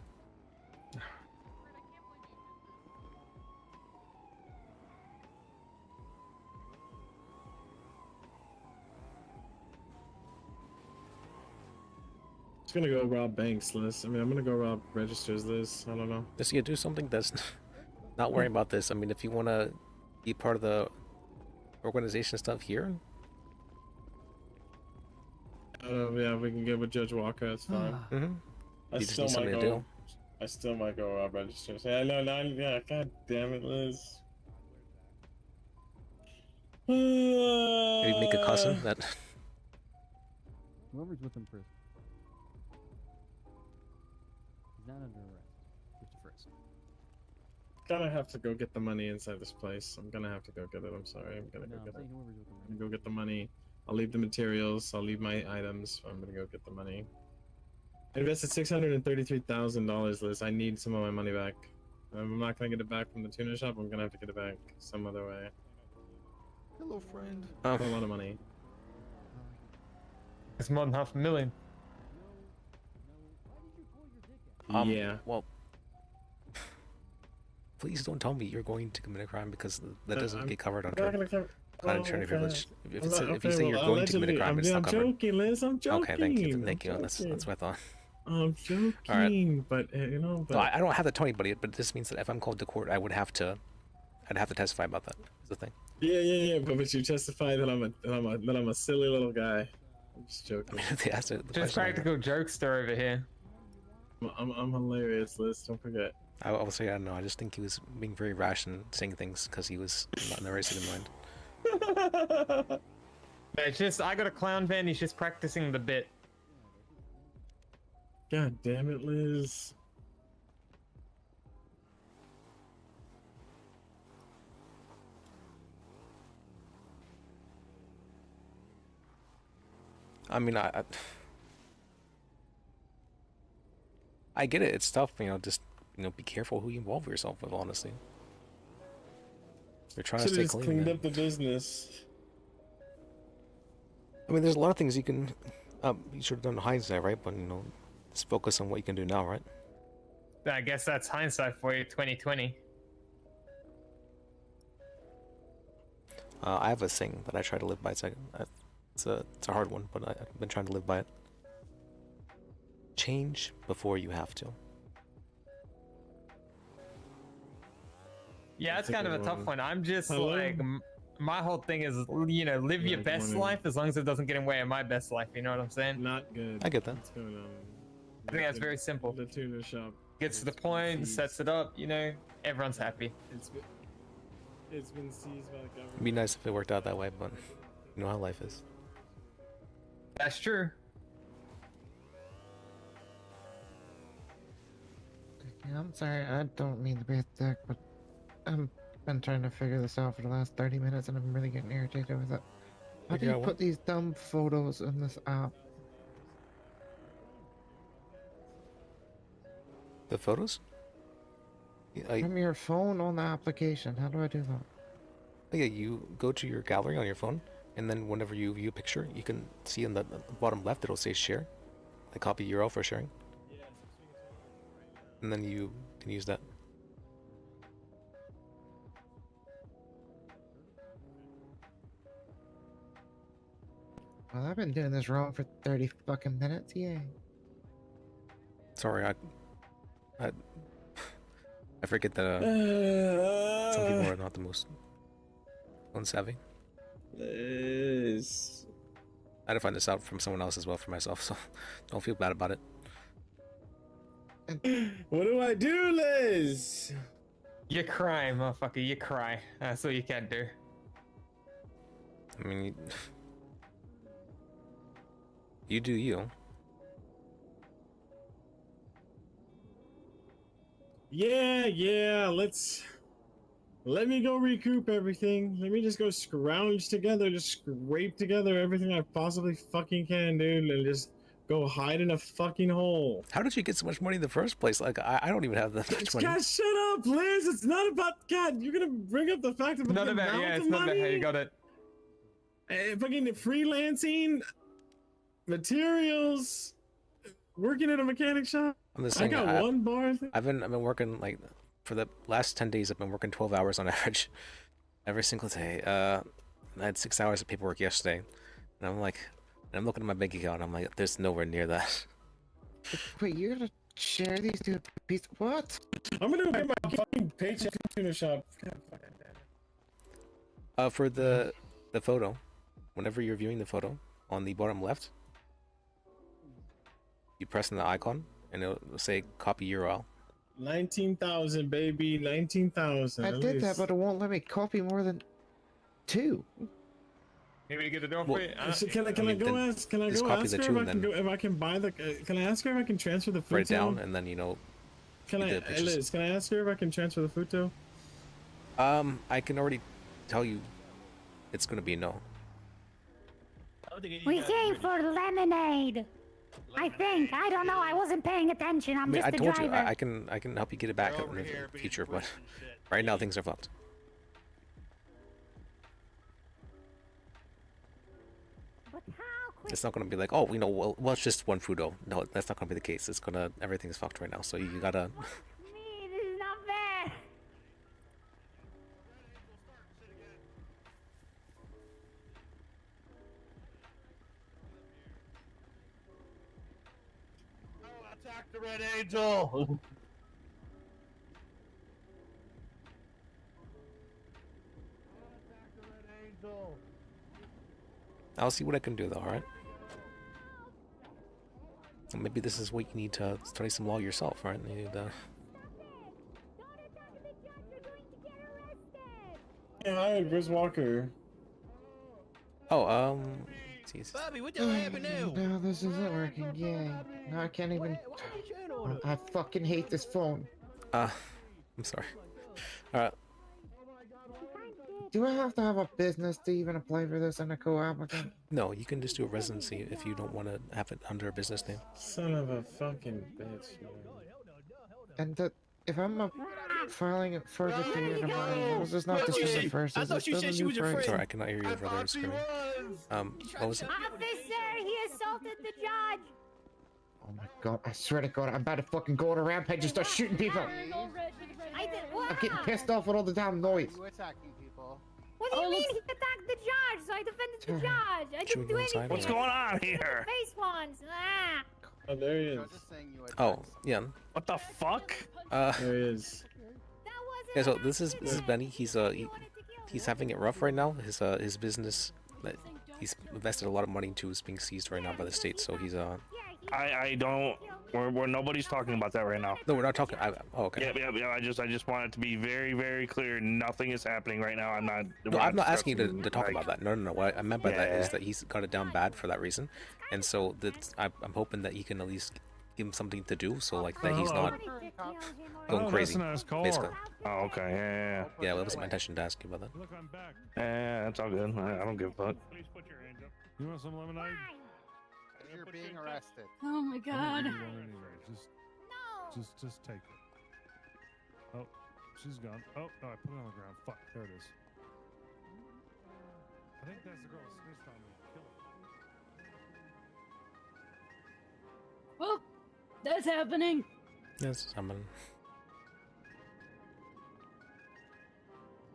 Speaker 2: Just gonna go rob banks, Liz. I mean, I'm gonna go rob registers, Liz. I don't know.
Speaker 1: Just do something that's not worrying about this. I mean, if you want to be part of the organization stuff here.
Speaker 2: Yeah, we can get with Judge Walker. That's fine. I
Speaker 1: You just
Speaker 2: still
Speaker 1: need something
Speaker 2: might
Speaker 1: to
Speaker 2: go.
Speaker 1: do.
Speaker 2: I still might go rob registers. Yeah, no, yeah. God damn it, Liz.
Speaker 1: Maybe make a cousin that.
Speaker 8: Whoever's with him first. He's not under arrest. 51st.
Speaker 2: Gonna have to go get the money inside this place. I'm gonna have to go get it. I'm sorry. I'm gonna go get it. I'm gonna go get the money. I'll leave the materials. I'll leave my items. I'm gonna go get the money. I invested $633,000, Liz. I need some of my money back. I'm not gonna get it back from the tuna shop. I'm gonna have to get it back some other way.
Speaker 9: Hello, friend.
Speaker 2: A lot of money.
Speaker 22: It's more than $500,000.
Speaker 2: Yeah.
Speaker 1: Well, please don't tell me you're going to commit a crime because that doesn't get covered under attorney privilege. If you say you're going to commit a crime, it's not covered.
Speaker 2: I'm joking, Liz. I'm joking.
Speaker 1: Okay, thank you. Thank you. That's what I thought.
Speaker 2: I'm joking,
Speaker 1: All right.
Speaker 2: but you know. But
Speaker 1: No, I don't have the Tony buddy, but this means that if I'm called to court, I'd have to testify about that. Is the thing.
Speaker 2: Yeah. But you testify that I'm a silly little guy. I'm just joking.
Speaker 22: Just practical jokester over here.
Speaker 2: I'm hilarious, Liz. Don't forget.
Speaker 1: I will say I don't know. I just think he was being very rash and saying things because he was not in the right state of mind.
Speaker 22: It's just I got a clown van. He's just practicing the bit.
Speaker 2: God damn it, Liz.
Speaker 1: I mean, I get it. It's tough, just be careful who you involve yourself with. Honestly, you're trying to stay clean.
Speaker 2: Cleaned up the business.
Speaker 1: I mean, there's a lot of things you can you should have done in hindsight, right? But just focus on what you can do now, right?
Speaker 22: I guess that's hindsight for you, 2020.
Speaker 1: I have a saying that I try to live by. It's a hard one, but I've been trying to live by it. Change before you have to.
Speaker 22: Yeah, that's kind of a tough one. I'm just like, my whole thing is, live your best life as long as it doesn't get in the way of my best life. You know what I'm saying?
Speaker 2: Not good.
Speaker 1: I get that.
Speaker 2: What's going on?
Speaker 22: I think that's very simple.
Speaker 2: The tuna shop
Speaker 22: gets to the point, sets it up. Everyone's happy.
Speaker 2: It's been seized by the government.
Speaker 1: It'd be nice if it worked out that way, but you know how life is.
Speaker 22: That's true.
Speaker 18: Yeah, I'm sorry, I don't mean to be a dick, but I've been trying to figure this out for the last 30 minutes and I'm really getting irritated with it. How do you put these dumb photos in this app?
Speaker 1: The photos?
Speaker 18: From your phone on the application, how do I do that?
Speaker 1: Yeah, you go to your gallery on your phone, and then whenever you view a picture, you can see in the bottom left it'll say share, the copy URL for sharing. And then you can use that.
Speaker 18: Well, I've been doing this wrong for 30 fucking minutes, yay.
Speaker 1: Sorry, I forget that some people are not the most unsavvy. I had to find this out from someone else as well for myself, so don't feel bad about it.
Speaker 2: What do I do, Liz?
Speaker 22: You cry, motherfucker. You cry. That's what you can't do.
Speaker 1: I mean, you do you.
Speaker 2: Yeah, let me go recoup everything. Let me just go scrounge together, just scrape together everything I possibly fucking can, dude, and just go hide in a fucking hole.
Speaker 1: How did you get so much money in the first place? Like, I don't even have that much money.
Speaker 2: God, shut up, Liz. It's not about, God, you're gonna bring up the fact of
Speaker 22: Not about, yeah, it's not about how you got it.
Speaker 2: Fucking freelancing, materials, working at a mechanic shop.
Speaker 1: I'm just
Speaker 2: I
Speaker 1: saying,
Speaker 2: got one bar.
Speaker 1: I've been working like for the last 10 days. I've been working 12 hours on average every single day. I had 6 hours of paperwork yesterday, and I'm looking at my bank account. And I'm like, there's nowhere near that.
Speaker 18: Wait, you're gonna share these two pieces? What?
Speaker 2: I'm gonna get my fucking paycheck tuna shop.
Speaker 1: For the photo, whenever you're viewing the photo on the bottom left, you press on the icon and it'll say copy URL.
Speaker 2: 19,000, baby, 19,000.
Speaker 18: I did that, but it won't let me copy more than 2.
Speaker 13: Maybe to get the door
Speaker 1: Well,
Speaker 13: for you.
Speaker 2: So can I go ask? Can I
Speaker 1: just
Speaker 2: go
Speaker 1: copy
Speaker 2: ask
Speaker 1: the
Speaker 2: her
Speaker 1: two
Speaker 2: if I
Speaker 1: and
Speaker 2: can
Speaker 1: then
Speaker 2: go? If I can buy the? Can I ask her if I can transfer the food?
Speaker 1: write it down and then
Speaker 2: Can
Speaker 1: do
Speaker 2: I,
Speaker 1: the pictures.
Speaker 2: Liz? Can I ask her if I can transfer the food to?
Speaker 1: I can already tell you, it's gonna be no.
Speaker 4: We came for lemonade. I think. I don't know. I wasn't paying attention. I'm
Speaker 1: I mean,
Speaker 4: just
Speaker 1: I
Speaker 4: the
Speaker 1: told
Speaker 4: driver.
Speaker 1: you I can help you get it back in the future, but right now things are fucked. It's not gonna be like, oh, well, it's just one food though. No, that's not gonna be the case. It's gonna, everything's fucked right now. So you gotta.
Speaker 4: This is not fair.
Speaker 21: Attack the Red Angel!
Speaker 1: I'll see what I can do though. All right. Maybe this is what you need to study some law yourself, right? You need,
Speaker 2: Yeah, hi, where's Walker?
Speaker 1: Oh,
Speaker 21: Bobby, what the hell happened now?
Speaker 18: No, this isn't working. Yay. No, I can't even. I fucking hate this phone.
Speaker 1: I'm sorry. Alright.
Speaker 18: Do I have to have a business to even apply for this and a co-applicant?
Speaker 1: No, you can just do a residency if you don't want to have it under a business name.
Speaker 2: Son of a fucking bitch, man.
Speaker 18: And if I'm filing it for the theater tomorrow, this is not the 21st.
Speaker 21: I thought you said she was your friend.
Speaker 1: Sorry, I cannot hear your brother screaming. What was it?
Speaker 4: Officer, he assaulted the judge.
Speaker 18: Oh my god, I swear to god, I'm about to fucking go on a rampage and start shooting people.
Speaker 4: I did what?
Speaker 18: I'm getting pissed off with all the damn noise.
Speaker 4: What do you mean? He attacked the judge, so I defended the judge. I didn't do anything.
Speaker 6: What's going on here?
Speaker 4: Face once. Ah.
Speaker 2: Oh, there he is.
Speaker 1: Oh, yeah.
Speaker 6: What the fuck?
Speaker 2: There he is.
Speaker 1: Yeah, so this is Benny. He's having it rough right now. His business that he's invested a lot of money into is being seized right now by the state. So he's
Speaker 6: I don't. We're nobody's talking about that right now.
Speaker 1: No, we're not talking. Oh, okay.
Speaker 6: Yeah. I just want it to be very, very clear. Nothing is happening right now. I'm not.
Speaker 1: No, I'm not asking you to talk about that. No. What I meant by that is that he's got it down bad for that reason, and so I'm hoping that he can at least give him something to do, so like that he's not going crazy. Basically.
Speaker 6: Oh, okay.
Speaker 1: Yeah, that wasn't my intention to ask you about that.
Speaker 8: Look, I'm back.
Speaker 6: Yeah, that's all good. I don't give a fuck.
Speaker 8: Please put your hands up. You want some lemonade?
Speaker 16: You're being arrested.
Speaker 5: Oh my god.
Speaker 8: Just take it. Oh, she's gone. Oh, no, I put it on the ground. Fuck, there it is. I think that's the girl who snitched on me. Kill her.
Speaker 11: Well, that's happening.
Speaker 1: Yes, someone.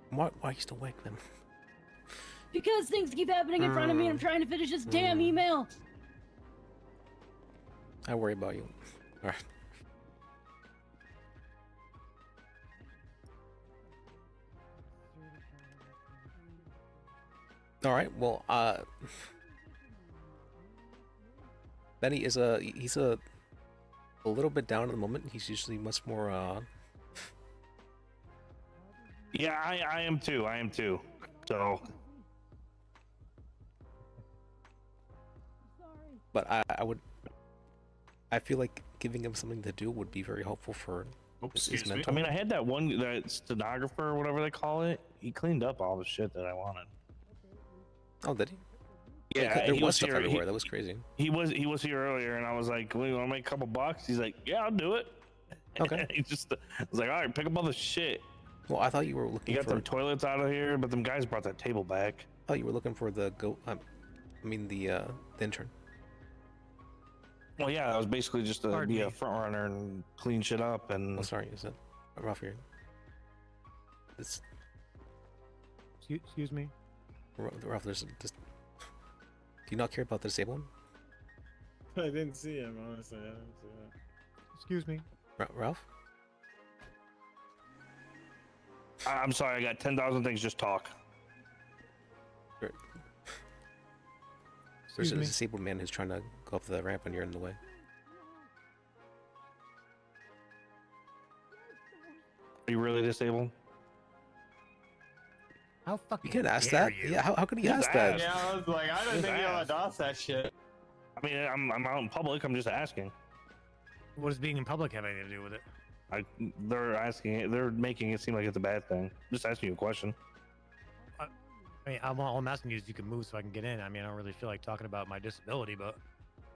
Speaker 1: Why are you still awake then?
Speaker 11: Because things keep happening in front of me and I'm trying to finish this damn email.
Speaker 1: I worry about you. All right. All right. Well, Benny is he's a little bit down at the moment. He's usually much more
Speaker 6: Yeah, I am too. So.
Speaker 1: But I feel like giving him something to do would be very helpful for his mental.
Speaker 6: I mean, I had that stenographer or whatever they call it. He cleaned up all the shit that I wanted.
Speaker 1: Oh, did he?
Speaker 6: Yeah,
Speaker 1: there
Speaker 6: he
Speaker 1: was stuff
Speaker 6: here.
Speaker 1: everywhere. That was crazy.
Speaker 6: He was here earlier, and I was like, "We want to make a couple bucks?" He's like, "Yeah, I'll do it."
Speaker 1: Okay.
Speaker 6: He just I was like, "All right, pick up all the shit."
Speaker 1: Well, I thought you were looking.
Speaker 6: You got
Speaker 1: for...
Speaker 6: them toilets out of here, but them guys brought that table back.
Speaker 1: Oh, you were looking for the the intern.
Speaker 6: Well, yeah, I was basically just to be a front runner and clean shit up. And
Speaker 1: oh, sorry, is it rough here? It's
Speaker 8: excuse me.
Speaker 1: Ralph, there's just. Do you not care about the disabled one?
Speaker 2: I didn't see him, honestly. I didn't see that.
Speaker 7: Excuse me.
Speaker 1: Ralph?
Speaker 6: I'm sorry, I got 10,000 things. Just talk.
Speaker 1: There's a disabled man who's trying to go up the ramp and you're in the way.
Speaker 6: Are you really disabled?
Speaker 7: How fucking
Speaker 1: You can't ask
Speaker 7: dare
Speaker 1: that.
Speaker 7: you?
Speaker 1: Yeah, how could he
Speaker 6: Just
Speaker 1: ask that?
Speaker 6: ask.
Speaker 2: Yeah, I was like, I don't
Speaker 6: Just
Speaker 2: think you're allowed
Speaker 6: ask.
Speaker 2: to ask that shit.
Speaker 6: I mean, I'm out in public. I'm just asking.
Speaker 7: What does being in public have anything to do with it?
Speaker 6: They're asking it. They're making it seem like it's a bad thing. Just asking you a question.
Speaker 7: I mean, all I'm asking you is you can move so I can get in. I mean, I don't really feel like talking about my disability, but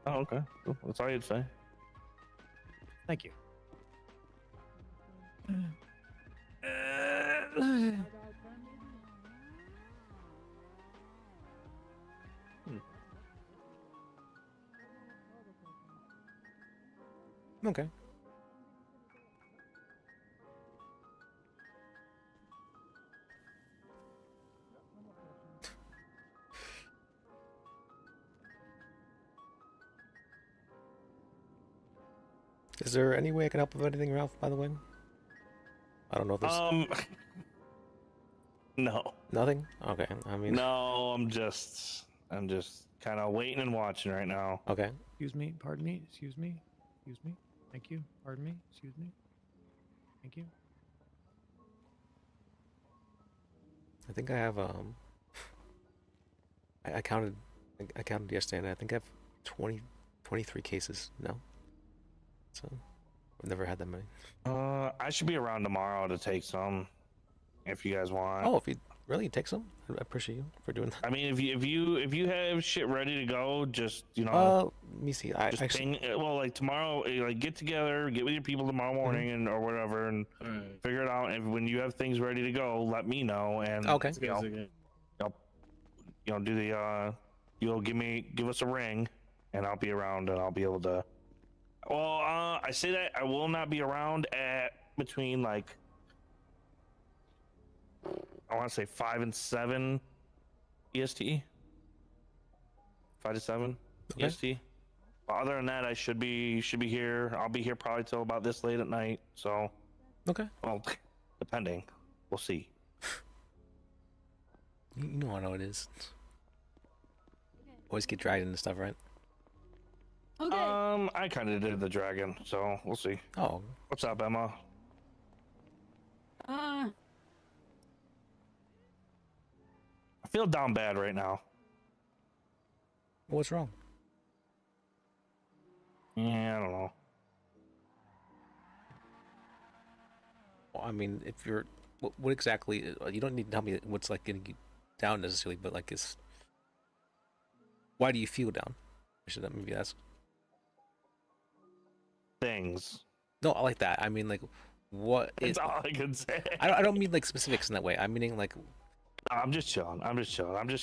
Speaker 6: Oh, okay. Cool. That's all you'd say.
Speaker 7: thank you.
Speaker 1: Okay. Is there any way I can help with anything, Ralph, by the way? I don't know if there's...
Speaker 6: No.
Speaker 1: Nothing? Okay, I mean...
Speaker 6: No, I'm just kind of waiting and watching right now.
Speaker 1: Okay.
Speaker 7: Excuse me. Pardon me. Excuse me. Excuse me. Thank you. Pardon me. Excuse me. Thank you.
Speaker 1: I think I have, I counted yesterday, and I think I have 23 cases now. So, I've never had that many.
Speaker 6: I should be around tomorrow to take some, if you guys want.
Speaker 1: Oh, if you really take some, I appreciate you for doing that.
Speaker 6: I mean, if you have shit ready to go, just
Speaker 1: let me see. I
Speaker 6: just
Speaker 1: actually,
Speaker 6: well, like tomorrow, like get together, get with your people tomorrow morning, and or whatever, and figure it out. And when you have things ready to go, let me know. And
Speaker 1: Okay.
Speaker 6: Do the you'll give us a ring, and I'll be around, and I'll be able to. Well, I say that I will not be around at between like I want to say 5 and 7 EST. 5 to 7
Speaker 1: Okay.
Speaker 6: EST. But other than that, I should be here. I'll be here probably till about this late at night. So
Speaker 1: okay.
Speaker 6: Well, depending, we'll see.
Speaker 1: you know how it is. Always get dragged into stuff, right?
Speaker 11: Okay.
Speaker 6: I kind of did the dragon, so we'll see.
Speaker 1: Oh.
Speaker 6: What's up, Emma? I feel down bad right now.
Speaker 1: What's wrong?
Speaker 6: Yeah, I don't know.
Speaker 1: Well, I mean, if you're, what exactly? You don't need to tell me what's like getting you down necessarily, but like, why do you feel down? I should maybe ask.
Speaker 6: Things.
Speaker 1: No, I like that. I mean, like, what?
Speaker 6: That's all I can say.
Speaker 1: I don't mean like specifics in that way. I'm meaning like.
Speaker 6: I'm just chilling. I'm just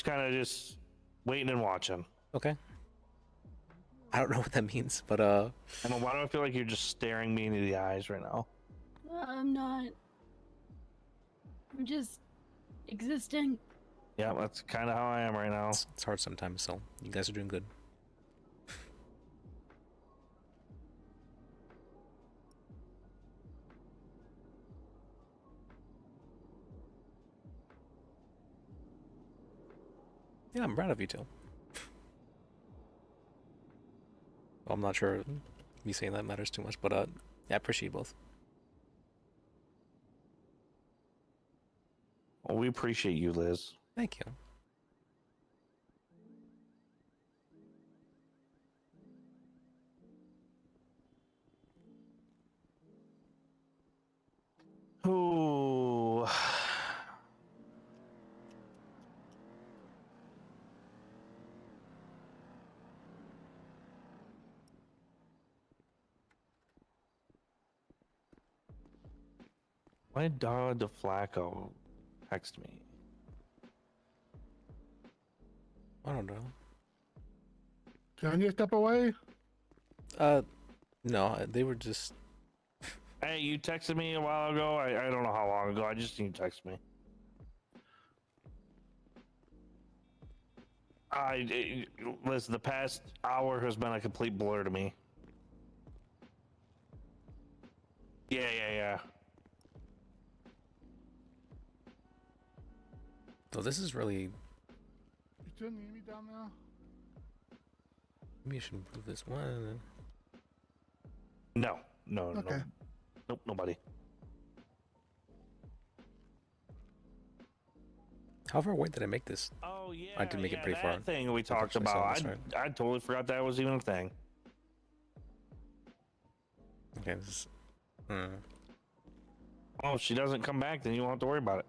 Speaker 6: kind of just waiting and watching.
Speaker 1: Okay. I don't know what that means, but
Speaker 6: Emma, why do I feel like you're just staring me into the eyes right now?
Speaker 11: I'm not. I'm just existing.
Speaker 6: Yeah, that's kind of how I am right now.
Speaker 1: It's hard sometimes, so you guys are doing good. Yeah, I'm proud of you too. Well, I'm not sure me saying that matters too much, but yeah, I appreciate both.
Speaker 6: Well, we appreciate you, Liz.
Speaker 1: Thank you.
Speaker 6: Ooh. Why did Dara DeFlacco text me?
Speaker 1: I don't know.
Speaker 7: Can you step away?
Speaker 1: No, they were just.
Speaker 6: Hey, you texted me a while ago. I don't know how long ago. I just seen you text me. Listen, the past hour has been a complete blur to me. Yeah.
Speaker 1: So this is really.
Speaker 14: You still need me down there?
Speaker 1: Maybe I should improve this one.
Speaker 6: No.
Speaker 14: Okay.
Speaker 6: Nope, nobody.
Speaker 1: How far away did I make this?
Speaker 6: Oh yeah,
Speaker 1: I did make it pretty far.
Speaker 6: That thing we talked about. I totally forgot that was even a thing.
Speaker 1: Okay, this is.
Speaker 6: Oh, if she doesn't come back, then you won't have to worry about it.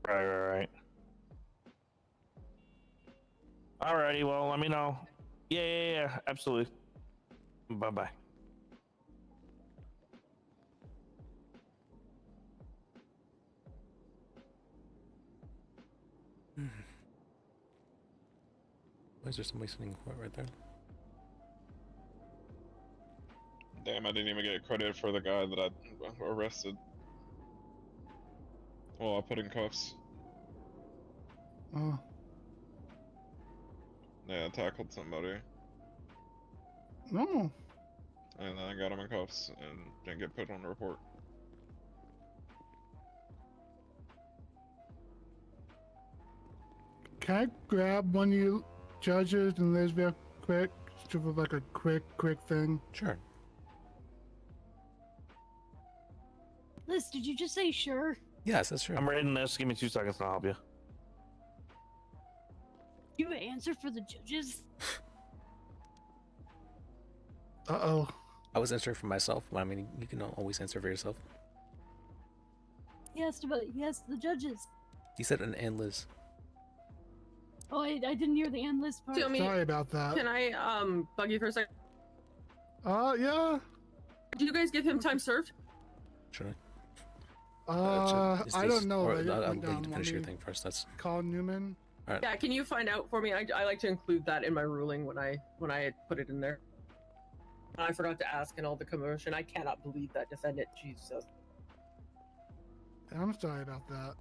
Speaker 6: Right. Alrighty, well, let me know. Yeah, absolutely. Bye-bye.
Speaker 1: Why is there somebody sitting right there?
Speaker 12: Damn, I didn't even get credit for the guy that I arrested. Well, I put in cuffs.
Speaker 14: Oh.
Speaker 12: Yeah, I tackled somebody.
Speaker 14: No.
Speaker 12: And then I got him in cuffs and didn't get put on the report.
Speaker 14: Can I grab one of you judges and Liz real quick? Just for like a quick thing.
Speaker 1: Sure.
Speaker 11: Liz, did you just say sure?
Speaker 1: Yes, that's true.
Speaker 6: I'm reading this. Give me 2 seconds and I'll help you.
Speaker 11: You have an answer for the judges?
Speaker 14: Uh-oh.
Speaker 1: I was answering for myself. I mean, you can always answer for yourself.
Speaker 11: Yes, the judges.
Speaker 1: You said an and Liz.
Speaker 11: Oh, I didn't hear the endless part.
Speaker 14: Sorry about that.
Speaker 3: Can I bug you for a second?
Speaker 14: Yeah.
Speaker 3: Do you guys give him time served?
Speaker 1: Should I?
Speaker 14: I don't know.
Speaker 1: I'll let you finish your thing first. That's.
Speaker 14: Call Newman.
Speaker 1: All right.
Speaker 3: Yeah, can you find out for me? I like to include that in my ruling when I put it in there. I forgot to ask in all the commotion. I cannot believe that defendant. Jesus.
Speaker 14: I'm sorry about that.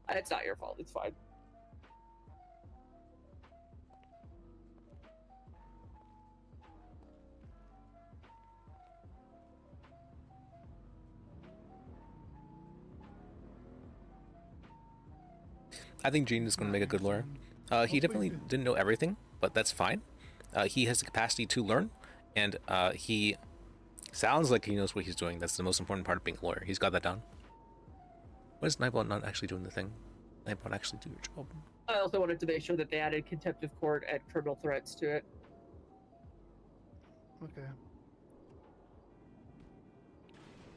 Speaker 3: It's not your fault. It's fine.
Speaker 1: I think Gene is going to make a good lawyer. He definitely didn't know everything, but that's fine. He has the capacity to learn, and he sounds like he knows what he's doing. That's the most important part of being a lawyer. He's got that down. Why is Nightbot not actually doing the thing? Nightbot, actually do your job.
Speaker 3: I also wanted to make sure that they added contempt of court and criminal threats to it.
Speaker 14: Okay.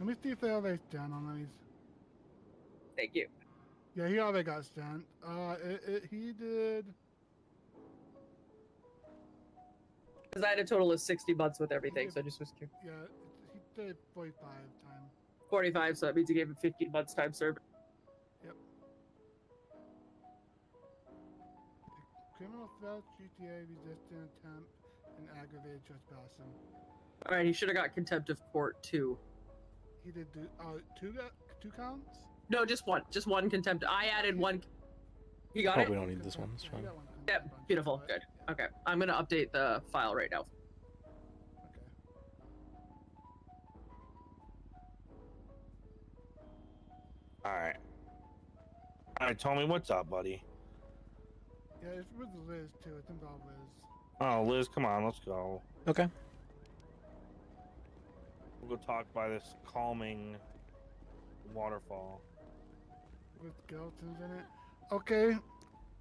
Speaker 14: Let me see if they have a stand on these.
Speaker 3: Thank you.
Speaker 14: Yeah, he already got sent. He did.
Speaker 3: Because I had a total of 60 months with everything, so I just was curious.
Speaker 14: Yeah, he did 45 time.
Speaker 3: 45, so that means you gave him 15 months time served.
Speaker 14: Yep. Criminal theft, GTA, resistant attempt, and aggravated trespassing.
Speaker 3: Alright, he should have got contempt of court too.
Speaker 14: He did do two counts?
Speaker 3: No, just one contempt. I added one. You got it?
Speaker 1: Probably don't need this one. It's fine.
Speaker 3: Yep, beautiful. Good. Okay, I'm gonna update the file right now.
Speaker 6: Alright, tell me what's up, buddy.
Speaker 14: Yeah, it's with Liz too. It's involved Liz.
Speaker 6: Oh, Liz, come on, let's go.
Speaker 1: Okay.
Speaker 6: We'll go talk by this calming waterfall.
Speaker 14: With skeletons in it. Okay,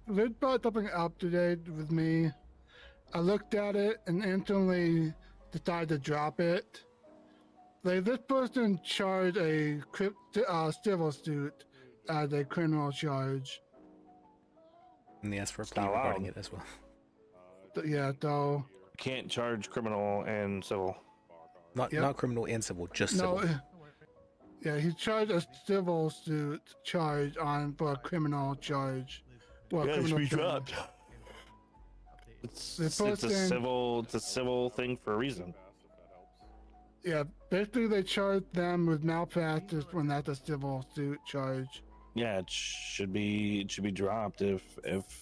Speaker 14: Liz brought something up today with me. I looked at it and instantly decided to drop it. Like, this person charged a civil suit as a criminal charge.
Speaker 1: And they asked for a plea regarding it as well.
Speaker 14: Yeah, so.
Speaker 6: Can't charge criminal and civil.
Speaker 1: Not criminal and civil, just civil.
Speaker 14: Yeah, he charged a civil suit charge for a criminal charge. Well,
Speaker 6: yeah,
Speaker 14: criminal
Speaker 6: it should be
Speaker 14: charge.
Speaker 6: dropped. It's a civil thing for a reason.
Speaker 14: Yeah, basically they charge them with malpractice when that's a civil suit charge.
Speaker 6: Yeah, it should be dropped if.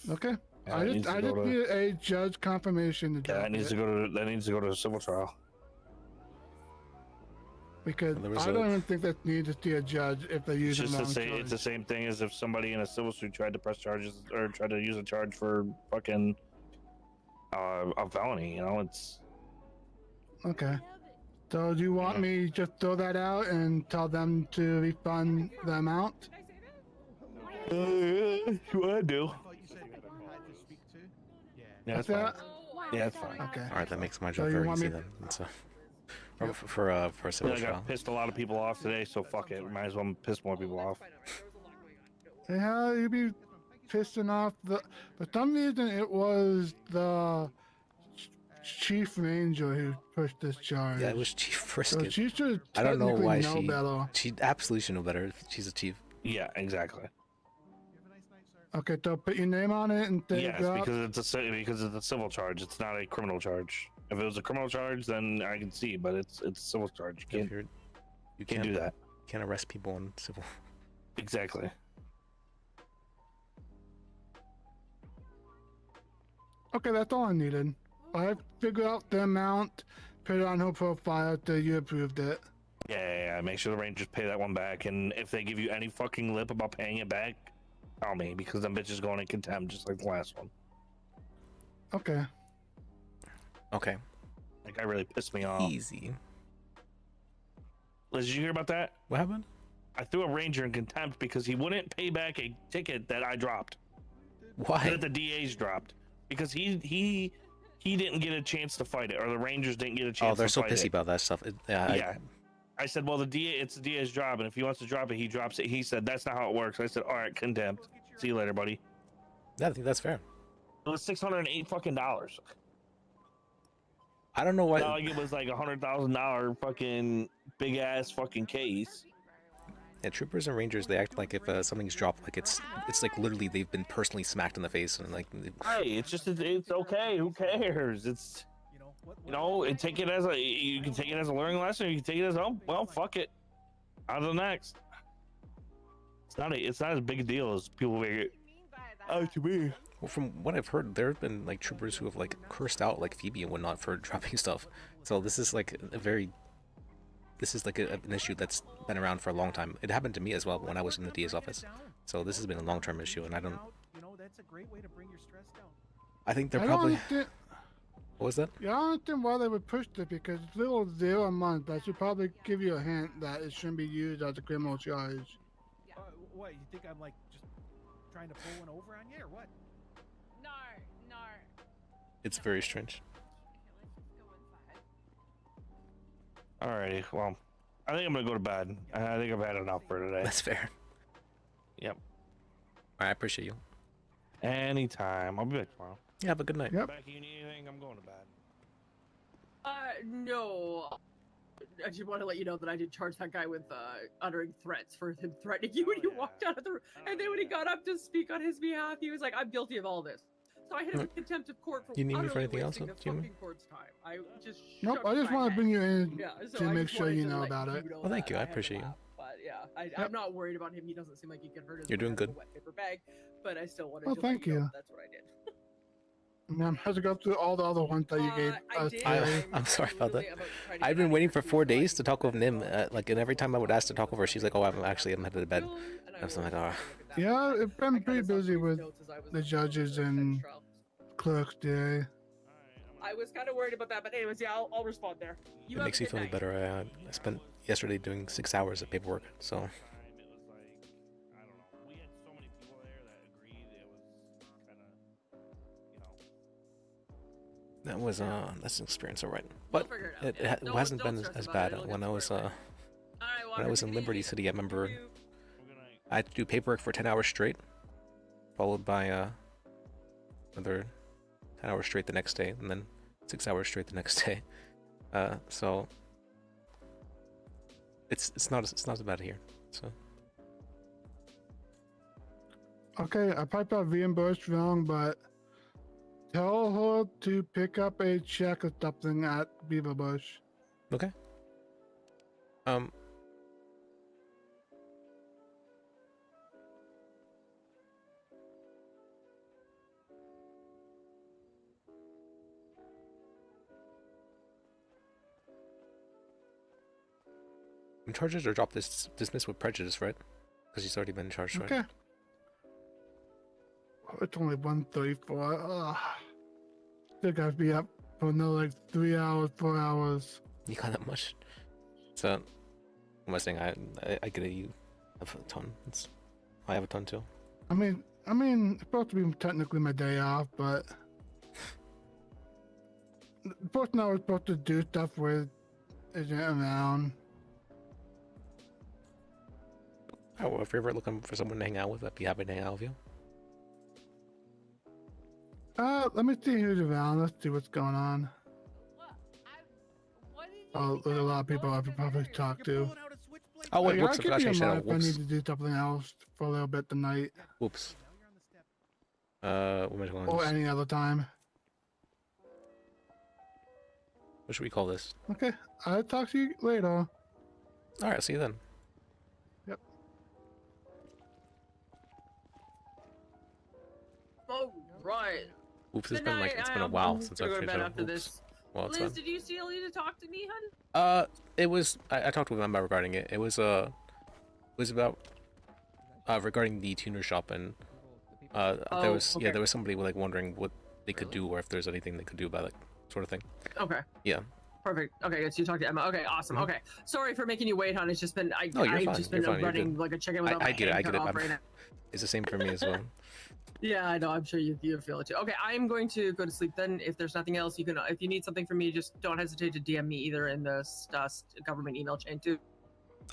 Speaker 14: Okay.
Speaker 6: Yeah,
Speaker 14: I
Speaker 6: it needs
Speaker 14: just
Speaker 6: to go to-
Speaker 14: need a judge confirmation to
Speaker 6: Yeah,
Speaker 14: drop
Speaker 6: that needs
Speaker 14: it.
Speaker 6: to go to a civil trial.
Speaker 14: Because
Speaker 6: There was
Speaker 14: I don't
Speaker 6: a-
Speaker 14: even think that needs to see a judge if they use
Speaker 6: It's
Speaker 14: the
Speaker 6: just
Speaker 14: wrong charge.
Speaker 6: it's the same thing as if somebody in a civil suit tried to press charges or tried to use a charge for fucking a felony. You know, it's
Speaker 14: Okay. So do you want me to just throw that out and tell them to refund the amount?
Speaker 6: what I do. Yeah, that's fine.
Speaker 14: that?
Speaker 6: Yeah, that's fine.
Speaker 14: Okay.
Speaker 1: All right, that makes my
Speaker 14: So
Speaker 1: job
Speaker 14: you
Speaker 1: very
Speaker 14: want
Speaker 1: easy
Speaker 14: me-
Speaker 1: then. It's, for a
Speaker 6: Yeah,
Speaker 1: civil
Speaker 6: I
Speaker 1: trial.
Speaker 6: got pissed a lot of people off today, so fuck it. Might as well piss more people off.
Speaker 14: Yeah, you'd be pissing off the. For some reason, it was the chief ranger who pushed this charge.
Speaker 1: Yeah, it was Chief
Speaker 14: So
Speaker 1: Frisket.
Speaker 14: she should
Speaker 1: I don't know why
Speaker 14: know better.
Speaker 1: she absolutely should know better. She's a chief.
Speaker 6: Yeah, exactly.
Speaker 14: Okay, so put your name on it and take
Speaker 6: Yes,
Speaker 14: it up.
Speaker 6: because it's a civil charge. It's not a criminal charge. If it was a criminal charge, then I can see, but it's a civil charge. You can't do that.
Speaker 1: Can't arrest people on civil.
Speaker 6: Exactly.
Speaker 14: Okay, that's all I needed. I figured out the amount, put it on her profile till you approved it.
Speaker 6: Yeah. Make sure the Rangers pay that one back, and if they give you any fucking lip about paying it back, tell me, because them bitches going in contempt just like the last one.
Speaker 14: Okay.
Speaker 1: Okay.
Speaker 6: That guy really pissed me off.
Speaker 1: Easy.
Speaker 6: Liz, did you hear about that?
Speaker 1: What happened?
Speaker 6: I threw a Ranger in contempt because he wouldn't pay back a ticket that I dropped.
Speaker 1: Why?
Speaker 6: That the DA's dropped. Because he didn't get a chance to fight it, or the Rangers didn't get a chance to fight it.
Speaker 1: Oh, they're so pissy about that stuff.
Speaker 6: Yeah. I said, well, it's the DA's job, and if he wants to drop it, he drops it. He said, that's not how it works. I said, all right, contempt. See you later, buddy.
Speaker 1: Yeah, I think that's fair.
Speaker 6: It was $608 fucking dollars.
Speaker 1: I don't know why.
Speaker 6: Not like it was like $100,000 fucking big ass fucking case.
Speaker 1: Yeah, troopers and rangers, they act like if something's dropped, like it's like literally they've been personally smacked in the face and like.
Speaker 6: Hey, it's okay. Who cares? It's and take it as you can take it as a learning lesson. Or you can take it as well, fuck it. On to the next. It's not as big a deal as people make it out to be.
Speaker 1: Well, from what I've heard, there have been like troopers who have like cursed out like Phoebe and whatnot for dropping stuff. So this is like an issue that's been around for a long time. It happened to me as well when I was in the DA's office. So this has been a long-term issue, and I don't.
Speaker 8: That's a great way to bring your stress down.
Speaker 1: I think they're
Speaker 14: I don't
Speaker 1: probably.
Speaker 14: understand-
Speaker 1: What was that?
Speaker 14: Yeah, I don't understand why they would push it because it's little 0 a month. That should probably give you a hint that it shouldn't be used as a criminal charge.
Speaker 8: What, you think I'm like just trying to pull one over on you or what?
Speaker 5: No.
Speaker 1: It's very strange.
Speaker 6: Alrighty, well, I think I'm gonna go to bed. I think I've had enough for today.
Speaker 1: That's fair.
Speaker 6: Yep.
Speaker 1: I appreciate you.
Speaker 6: Anytime. I'll be back tomorrow.
Speaker 1: Yeah, have a good night.
Speaker 14: Yep.
Speaker 6: Back, you need anything? I'm going to bed.
Speaker 3: No. I just want to let you know that I did charge that guy with uttering threats for him threatening you when you walked out of the room. And then when he got up to speak on his behalf, he was like, "I'm guilty of all this." So I hit him with contempt of court for
Speaker 1: You need me for
Speaker 3: utterly
Speaker 1: anything else,
Speaker 3: wasting the
Speaker 1: Jimmy?
Speaker 3: fucking court's time. I just
Speaker 14: Nope,
Speaker 3: shoved
Speaker 14: I just
Speaker 3: my
Speaker 14: want to
Speaker 3: head.
Speaker 14: bring you in
Speaker 3: Yeah, so
Speaker 14: to
Speaker 3: I
Speaker 14: make
Speaker 3: just
Speaker 14: sure
Speaker 3: wanted
Speaker 14: you
Speaker 3: to
Speaker 14: know
Speaker 3: let
Speaker 14: about it.
Speaker 3: know
Speaker 1: Well, thank
Speaker 3: that
Speaker 1: you. I
Speaker 3: had to
Speaker 1: appreciate you.
Speaker 3: laugh. But yeah, I'm not worried about him. He doesn't seem like he can hurt his
Speaker 1: You're doing
Speaker 3: foot out of
Speaker 1: good.
Speaker 3: a wet paper bag, but I still wanted
Speaker 14: Well,
Speaker 3: to
Speaker 14: thank
Speaker 3: let you know
Speaker 14: you.
Speaker 3: that's what I did.
Speaker 14: I have to go through all the other ones that you gave us today.
Speaker 1: I'm sorry about that. I've been waiting for 4 days to talk with Nim. Like, and every time I would ask to talk with her, she's like, "Oh, I'm headed to bed." I was like, "Oh."
Speaker 14: Yeah, it's been pretty busy with the judges and clerks today.
Speaker 3: I was kind of worried about that, but anyways, yeah, I'll respond there.
Speaker 1: It makes you feel better. I spent yesterday doing 6 hours of paperwork, so. That was that's an experience, alright. But it hasn't been as bad. When I was in Liberty City, I remember I had to do paperwork for 10 hours straight, followed by another 10 hours straight the next day, and then 6 hours straight the next day. So it's not as bad here. So
Speaker 14: Okay, I probably got reimbursed wrong, but tell her to pick up a check or something at Beaver Bush.
Speaker 1: okay. Charges or drop this dismiss with prejudice, right? Because he's already been charged, right?
Speaker 14: Okay. Oh, it's only 1:34. Ugh. Still gotta be up for another like 3 hours, 4 hours.
Speaker 1: You got that much? So, what am I saying? I get it. You have a ton. I have a ton too.
Speaker 14: I mean, it's supposed to be technically my day off, but the person I was supposed to do stuff with isn't around.
Speaker 1: Oh, well, if you're ever looking for someone to hang out with, I'd be happy to hang out with you.
Speaker 14: Let me see who's around. Let's see what's going on. Oh, there's a lot of people I could probably talk to.
Speaker 1: Oh, wait,
Speaker 14: Hey,
Speaker 1: whoops, I
Speaker 14: I'll
Speaker 1: forgot
Speaker 14: keep
Speaker 1: to
Speaker 14: you in
Speaker 1: shout
Speaker 14: mind
Speaker 1: out.
Speaker 14: if I
Speaker 1: Whoops.
Speaker 14: need to do something else for a little bit tonight.
Speaker 1: Whoops. What am I calling
Speaker 14: Or
Speaker 1: this?
Speaker 14: any other time.
Speaker 1: What should we call this?
Speaker 14: Okay, I'll talk to you later.
Speaker 1: Alright, see you then.
Speaker 14: Yep.
Speaker 3: Oh, right.
Speaker 1: Oops, it's
Speaker 3: Good
Speaker 1: been
Speaker 3: night.
Speaker 1: it's been a
Speaker 3: I'm
Speaker 1: while since
Speaker 3: gonna
Speaker 1: I've
Speaker 3: go to
Speaker 1: finished
Speaker 3: bed
Speaker 1: it.
Speaker 3: after
Speaker 1: Oops.
Speaker 3: this.
Speaker 1: Well, it's
Speaker 3: Liz,
Speaker 1: fine.
Speaker 3: did you still need to talk to me, hun?
Speaker 1: It was I talked with Emma regarding it. It was about regarding the tuner shop, and there was
Speaker 3: okay.
Speaker 1: there was somebody like wondering what they could do, or if there's anything they could do about it, sort of thing.
Speaker 3: Okay.
Speaker 1: Yeah.
Speaker 3: Perfect. Okay, yes, you talked to Emma. Okay, awesome.
Speaker 1: Mhm.
Speaker 3: Okay, sorry for making you wait, hon. It's just been
Speaker 1: No, you're
Speaker 3: I've
Speaker 1: fine.
Speaker 3: just
Speaker 1: You're
Speaker 3: been
Speaker 1: fine. You're
Speaker 3: running
Speaker 1: good.
Speaker 3: like a chicken without my
Speaker 1: I get it.
Speaker 3: head
Speaker 1: I get
Speaker 3: cut
Speaker 1: it.
Speaker 3: off right now.
Speaker 1: It's the same for me as well.
Speaker 3: Yeah, I know. I'm sure you feel it too. Okay, I'm going to go to sleep then. If there's nothing else, you can. If you need something from me, just don't hesitate to DM me either in the government email chain too.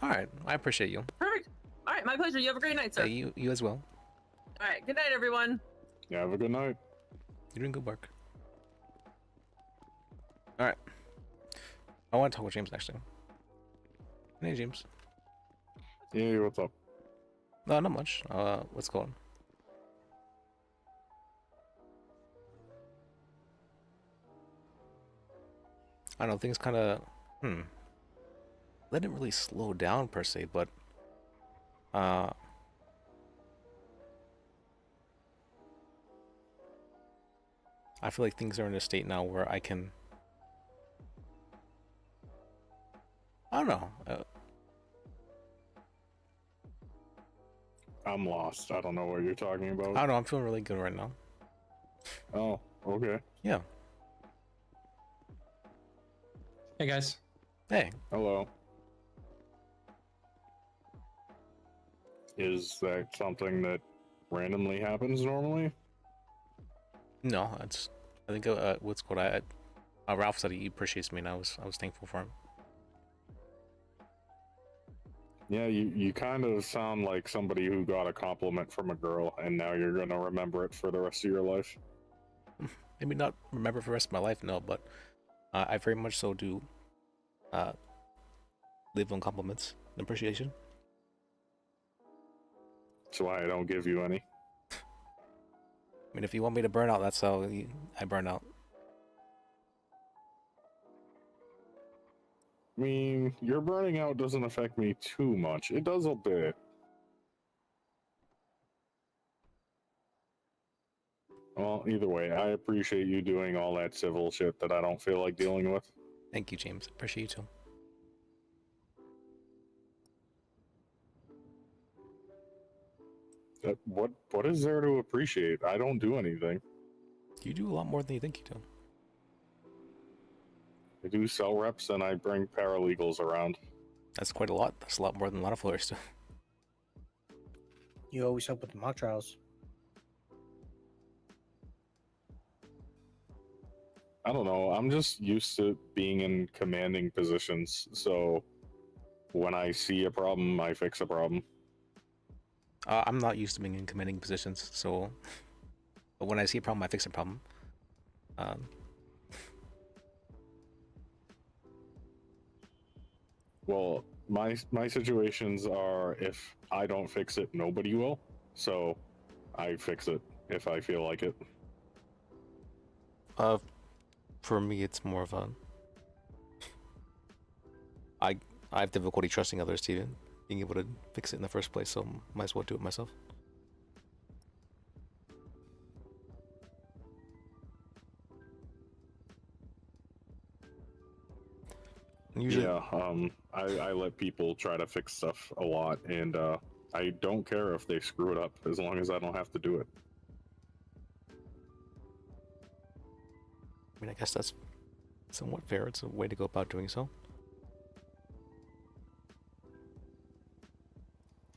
Speaker 1: All right, I appreciate you.
Speaker 3: Perfect. All right, my pleasure. You have a great night, sir.
Speaker 1: Yeah, you as well.
Speaker 3: All right, good night, everyone.
Speaker 12: Yeah, have a good night.
Speaker 1: You're doing good work. All right. I want to talk with James actually. Hey, James.
Speaker 12: Yeah, what's up?
Speaker 1: No, not much. What's going on? I don't know, things kind of, they didn't really slow down per se, but, I feel like things are in a state now where I can, I don't know.
Speaker 12: I'm lost. I don't know what you're talking about.
Speaker 1: I don't know, I'm feeling really good right now.
Speaker 12: Oh, okay.
Speaker 1: Yeah.
Speaker 15: Hey guys.
Speaker 1: Hey.
Speaker 12: Hello. Is that something that randomly happens normally?
Speaker 1: No, it's, I think, what's called, Ralph said he appreciates me, and I was thankful for him.
Speaker 12: Yeah, you kind of sound like somebody who got a compliment from a girl, and now you're gonna remember it for the rest of your life.
Speaker 1: Maybe not remember for the rest of my life, no, but I very much so do live on compliments and appreciation.
Speaker 12: That's why I don't give you any.
Speaker 1: I mean, if you want me to burn out, that's how I burn out.
Speaker 12: I mean, your burning out doesn't affect me too much. It does a bit. Well, either way, I appreciate you doing all that civil shit that I don't feel like dealing with.
Speaker 1: Thank you, James. Appreciate you too.
Speaker 12: What is there to appreciate? I don't do anything.
Speaker 1: You do a lot more than you think you do.
Speaker 12: I do sell reps and I bring paralegals around.
Speaker 1: That's quite a lot. That's a lot more than a lot of lawyers do.
Speaker 10: You always help with the mock trials.
Speaker 12: I don't know. I'm just used to being in commanding positions, so when I see a problem, I fix a problem.
Speaker 1: I'm not used to being in commanding positions, so but when I see a problem, I fix a problem.
Speaker 12: Well, my situations are if I don't fix it, nobody will. So I fix it if I feel like it.
Speaker 1: For me, it's more of a I have difficulty trusting others to even being able to fix it in the first place, so might as well do it myself. Usually,
Speaker 12: yeah, I let people try to fix stuff a lot, and I don't care if they screw it up as long as I don't have to do it.
Speaker 1: I mean, I guess that's somewhat fair. It's a way to go about doing so.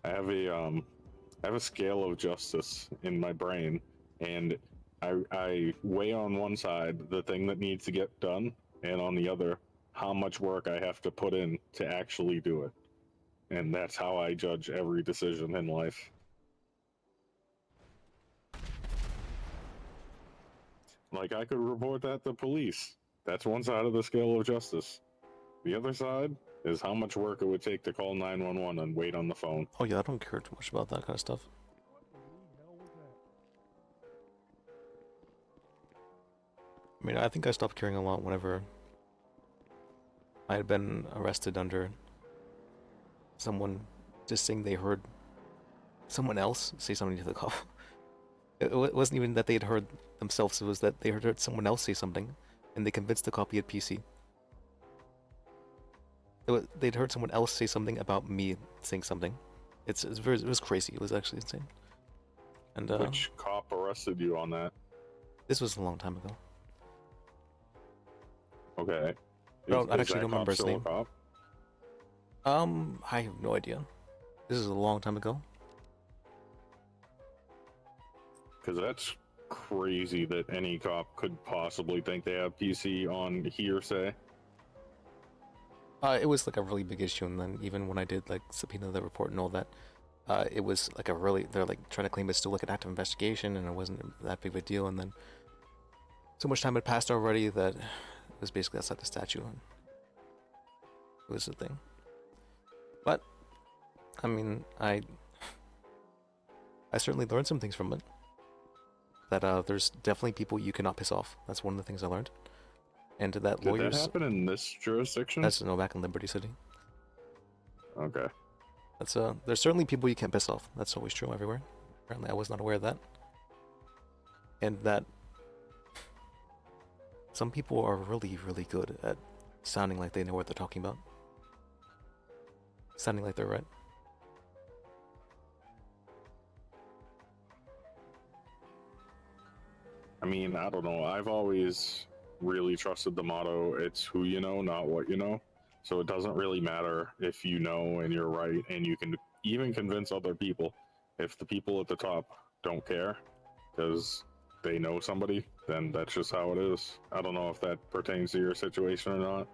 Speaker 12: I have a scale of justice in my brain, and I weigh on one side the thing that needs to get done, and on the other, how much work I have to put in to actually do it. And that's how I judge every decision in life. Like, I could report that to police. That's one side of the scale of justice. The other side is how much work it would take to call 911 and wait on the phone.
Speaker 1: Oh yeah, I don't care too much about that kind of stuff. I mean, I think I stopped caring a lot whenever I had been arrested under someone just saying they heard someone else say something to the cop. It wasn't even that they had heard themselves, it was that they had heard someone else say something, and they convinced the cop he had PC. They'd heard someone else say something about me saying something. It was crazy. It was actually insane. And
Speaker 12: which cop arrested you on that?
Speaker 1: This was a long time ago.
Speaker 12: Okay.
Speaker 1: I actually don't remember his name. I have no idea. This is a long time ago.
Speaker 12: Because that's crazy that any cop could possibly think they have PC on hearsay.
Speaker 1: It was like a really big issue, and then even when I did like subpoena the report and all that, it was like they're like trying to claim it's still like an active investigation, and it wasn't that big of a deal. And then so much time had passed already that it was basically outside the statute. And it was the thing. But I mean, I certainly learned some things from it. That there's definitely people you cannot piss off. That's one of the things I learned. And that
Speaker 12: Did
Speaker 1: lawyers.
Speaker 12: that happen in this jurisdiction?
Speaker 1: That's back in Liberty City.
Speaker 12: Okay.
Speaker 1: That's there's certainly people you can't piss off. That's always true everywhere. Apparently, I was not aware of that. And that some people are really, really good at sounding like they know what they're talking about. Sounding like they're right.
Speaker 12: I mean, I don't know. I've always really trusted the motto, it's who you know, not what you know. So it doesn't really matter if you know and you're right, and you can even convince other people. If the people at the top don't care because they know somebody, then that's just how it is. I don't know if that pertains to your situation or not.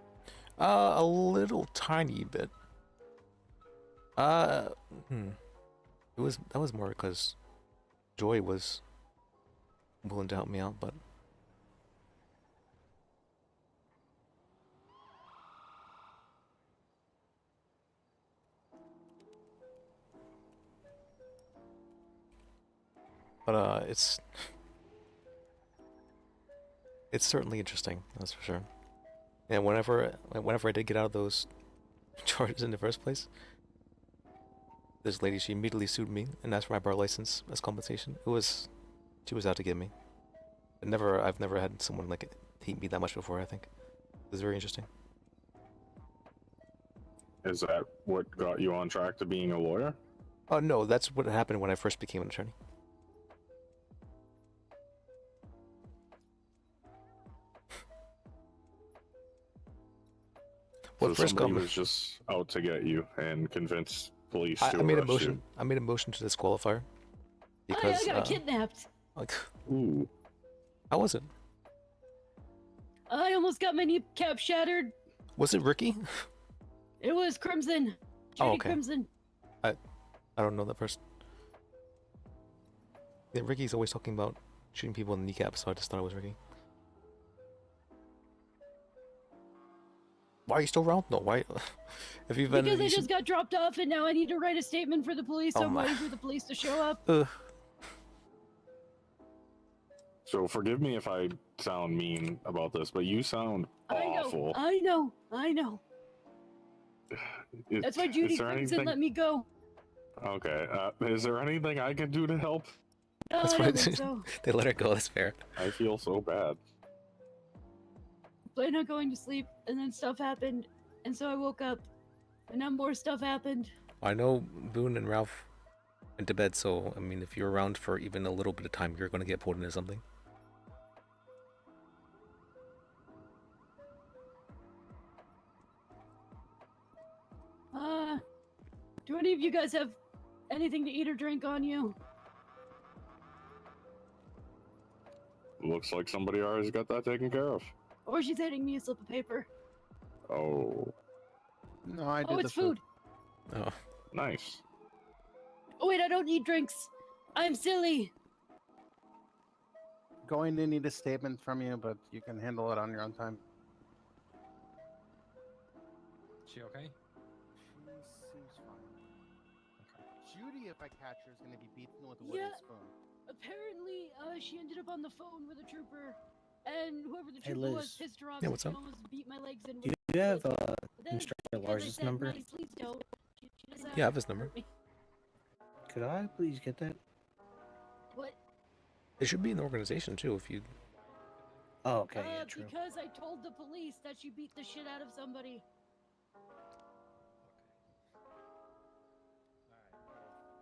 Speaker 1: A little tiny bit. That was more because Joy was willing to help me out, but it's certainly interesting, that's for sure. And whenever I did get out of those charges in the first place, this lady, she immediately sued me and asked for my bar license as compensation. She was out to get me. I've never had someone like hate me that much before, I think. It was very interesting.
Speaker 12: Is that what got you on track to being a lawyer?
Speaker 1: Oh no, that's what happened when I first became an attorney.
Speaker 12: So somebody was just out to get you and convince police to
Speaker 1: I made a
Speaker 12: arrest
Speaker 1: motion.
Speaker 12: you.
Speaker 1: I made a motion to disqualify her because
Speaker 11: I got kidnapped.
Speaker 1: Like,
Speaker 12: ooh,
Speaker 1: how was it?
Speaker 11: I almost got my kneecap shattered.
Speaker 1: Was it Ricky?
Speaker 11: It was Crimson. Judy
Speaker 1: okay.
Speaker 11: Crimson.
Speaker 1: I don't know that person. Yeah, Ricky's always talking about shooting people in the kneecap, so I just thought it was Ricky. Why are you still around? No, why? If you've been
Speaker 11: Because I just got dropped off, and now I need to write a statement for the police. So I'm waiting for the police to show up.
Speaker 12: So forgive me if I sound mean about this, but you sound awful.
Speaker 11: I know. That's why Judy
Speaker 12: is there
Speaker 11: comes and
Speaker 12: anything?
Speaker 11: let me go.
Speaker 12: Okay. Is there anything I can do to help?
Speaker 11: No,
Speaker 1: That's
Speaker 11: I
Speaker 1: why
Speaker 11: don't think so.
Speaker 1: they let her go. That's fair.
Speaker 12: I feel so bad.
Speaker 11: Planned on going to sleep, and then stuff happened, and so I woke up, and now more stuff happened.
Speaker 1: I know Boone and Ralph went to bed, so I mean, if you're around for even a little bit of time, you're going to get pulled into something.
Speaker 11: Do any of you guys have anything to eat or drink on you?
Speaker 12: Looks like somebody already got that taken care of.
Speaker 11: Or she's handing me a slip of paper.
Speaker 12: Oh.
Speaker 16: No, I
Speaker 11: Oh,
Speaker 16: did
Speaker 11: it's
Speaker 16: the
Speaker 11: food.
Speaker 1: Oh.
Speaker 12: Nice.
Speaker 11: Oh wait, I don't need drinks. I'm silly.
Speaker 16: Going to need a statement from you, but you can handle it on your own time.
Speaker 15: She okay?
Speaker 16: She seems fine. Judy, if I catch her, is going to be beaten with a wooden
Speaker 11: Yeah.
Speaker 16: spoon.
Speaker 11: Apparently, she ended up on the phone with a trooper, and whoever the
Speaker 10: Hey,
Speaker 11: trooper was
Speaker 10: Liz.
Speaker 11: pissed her off.
Speaker 1: Yeah,
Speaker 11: so
Speaker 1: what's
Speaker 11: she
Speaker 1: up?
Speaker 11: almost beat my legs in.
Speaker 10: Do
Speaker 11: with
Speaker 10: you have
Speaker 11: But then,
Speaker 10: Instructor
Speaker 11: because I
Speaker 10: Lars's
Speaker 11: said,
Speaker 10: number?
Speaker 11: "Nice, please don't." She decided
Speaker 1: Yeah, I have
Speaker 11: to
Speaker 1: his number.
Speaker 11: hurt me.
Speaker 10: Could I please get that?
Speaker 11: What?
Speaker 1: It should be in the organization too. If you
Speaker 10: Oh, okay, yeah, true.
Speaker 11: Because I told the police that she beat the shit out of somebody.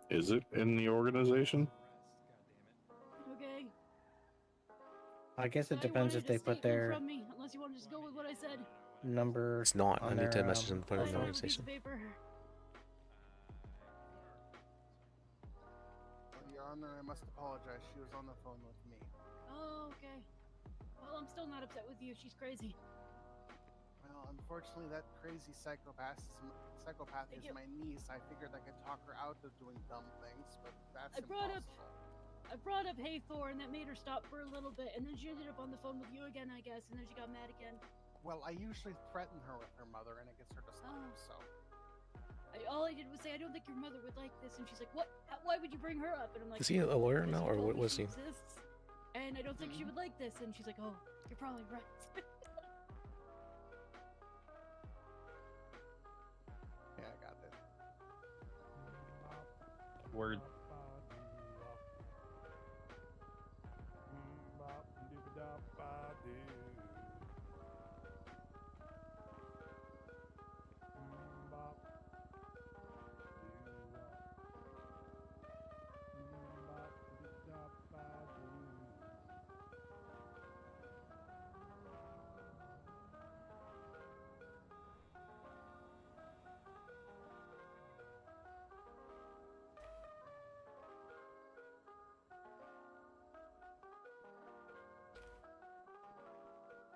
Speaker 12: Is it in the organization?
Speaker 11: Okay.
Speaker 10: I guess it
Speaker 11: I
Speaker 10: depends if
Speaker 11: wanted a
Speaker 10: they put
Speaker 11: statement
Speaker 10: their
Speaker 11: from me, unless you want to just go with what I said.
Speaker 10: number.
Speaker 1: It's not. I
Speaker 10: on
Speaker 1: need to
Speaker 10: their,
Speaker 1: message them and put it in the
Speaker 11: I have a piece
Speaker 1: organization.
Speaker 11: of paper.
Speaker 16: Your Honor, I must apologize. She was on the phone with me.
Speaker 11: Oh, okay. Well, I'm still not upset with you. She's crazy.
Speaker 16: Well, unfortunately, that crazy psychopath is my niece. I figured I could talk her out of doing dumb things, but that's impossible.
Speaker 11: I brought up Hey Thor, and that made her stop for a little bit, and then she ended up on the phone with you again, I guess, and then she got mad again.
Speaker 16: Well, I usually threaten her with her mother, and it gets her to stop, so...
Speaker 11: All I did was say, I don't think your mother would like this, and she's like, what? Why would you bring her up? And I'm like,
Speaker 1: Is he a lawyer
Speaker 11: "Because
Speaker 1: now,
Speaker 11: you
Speaker 1: or
Speaker 11: told
Speaker 1: what
Speaker 11: me
Speaker 1: was
Speaker 11: she
Speaker 1: he?
Speaker 11: exists, and I don't think she would like this. And she's like, oh, you're probably right.
Speaker 16: Yeah, I got it.
Speaker 15: Word.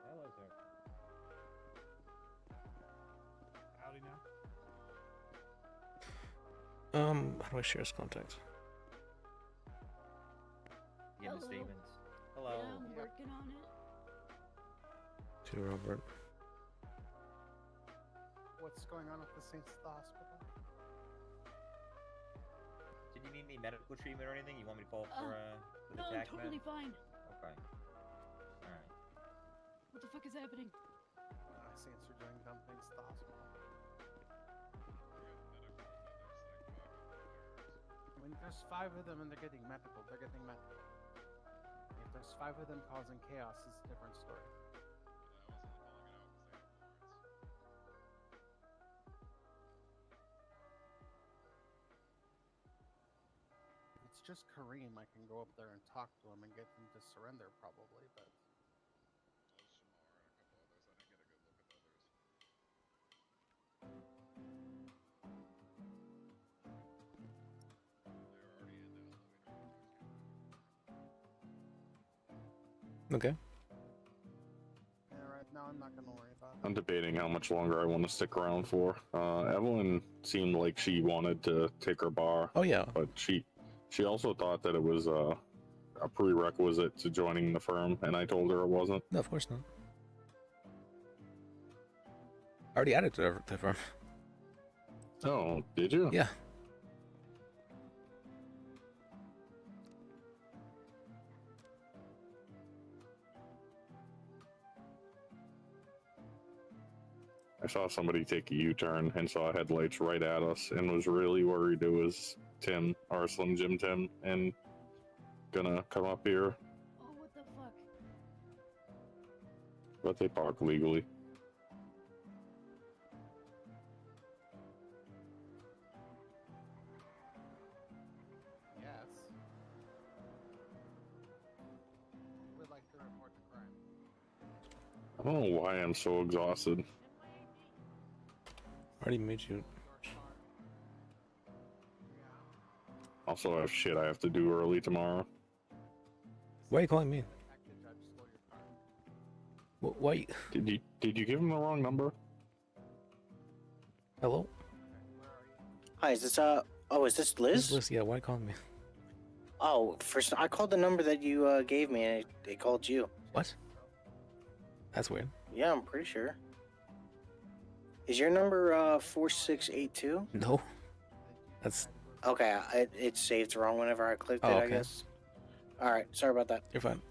Speaker 8: Hello, sir. Howdy now.
Speaker 1: How do I share his contacts?
Speaker 19: Give the
Speaker 11: Hello.
Speaker 19: statements. Hello.
Speaker 11: Yeah, I'm working on it.
Speaker 1: To Robert.
Speaker 16: What's going on with the Saints at the hospital?
Speaker 19: Did you need any medical treatment or anything? You want me to call for the
Speaker 11: No, I'm
Speaker 19: attack
Speaker 11: totally
Speaker 19: med?
Speaker 11: fine.
Speaker 19: Okay. Alright.
Speaker 11: What the fuck is happening?
Speaker 16: Saints are doing dumb things at the hospital. When there's 5 of them and they're getting medical, they're getting medical. If there's 5 of them causing chaos, it's a different story. If it's just Kareem, I can go up there and talk to him and get him to surrender, probably, but...
Speaker 1: Okay.
Speaker 16: Yeah, right now I'm not gonna worry about it.
Speaker 12: I'm debating how much longer I want to stick around for. Evelyn seemed like she wanted to take her bar.
Speaker 1: Oh yeah.
Speaker 12: But she also thought that it was a prerequisite to joining the firm, and I told her it wasn't.
Speaker 1: No, of course not. I already added to the firm.
Speaker 12: Oh, did you?
Speaker 1: Yeah.
Speaker 12: I saw somebody take a U-turn and saw headlights right at us and was really worried it was Tim, our Slim Jim Tim, and gonna come up here.
Speaker 11: Oh, what the fuck?
Speaker 12: But they park legally.
Speaker 16: Yes. Would like to report the crime.
Speaker 12: I don't know why I'm so exhausted.
Speaker 1: Already made you.
Speaker 12: Also have shit I have to do early tomorrow.
Speaker 1: Why are you calling me? Why?
Speaker 12: Did you give him the wrong number?
Speaker 1: Hello?
Speaker 10: Hi, is this is this Liz?
Speaker 1: This is Liz, yeah, why are you calling me?
Speaker 10: Oh, first I called the number that you gave me, and it called you.
Speaker 1: What? That's weird.
Speaker 10: Yeah, I'm pretty sure. Is your number 4682?
Speaker 1: No. That's.
Speaker 10: Okay, it saved wrong whenever I clicked it,
Speaker 1: Oh,
Speaker 10: I
Speaker 1: okay.
Speaker 10: guess. All right, sorry about that.
Speaker 1: You're fine.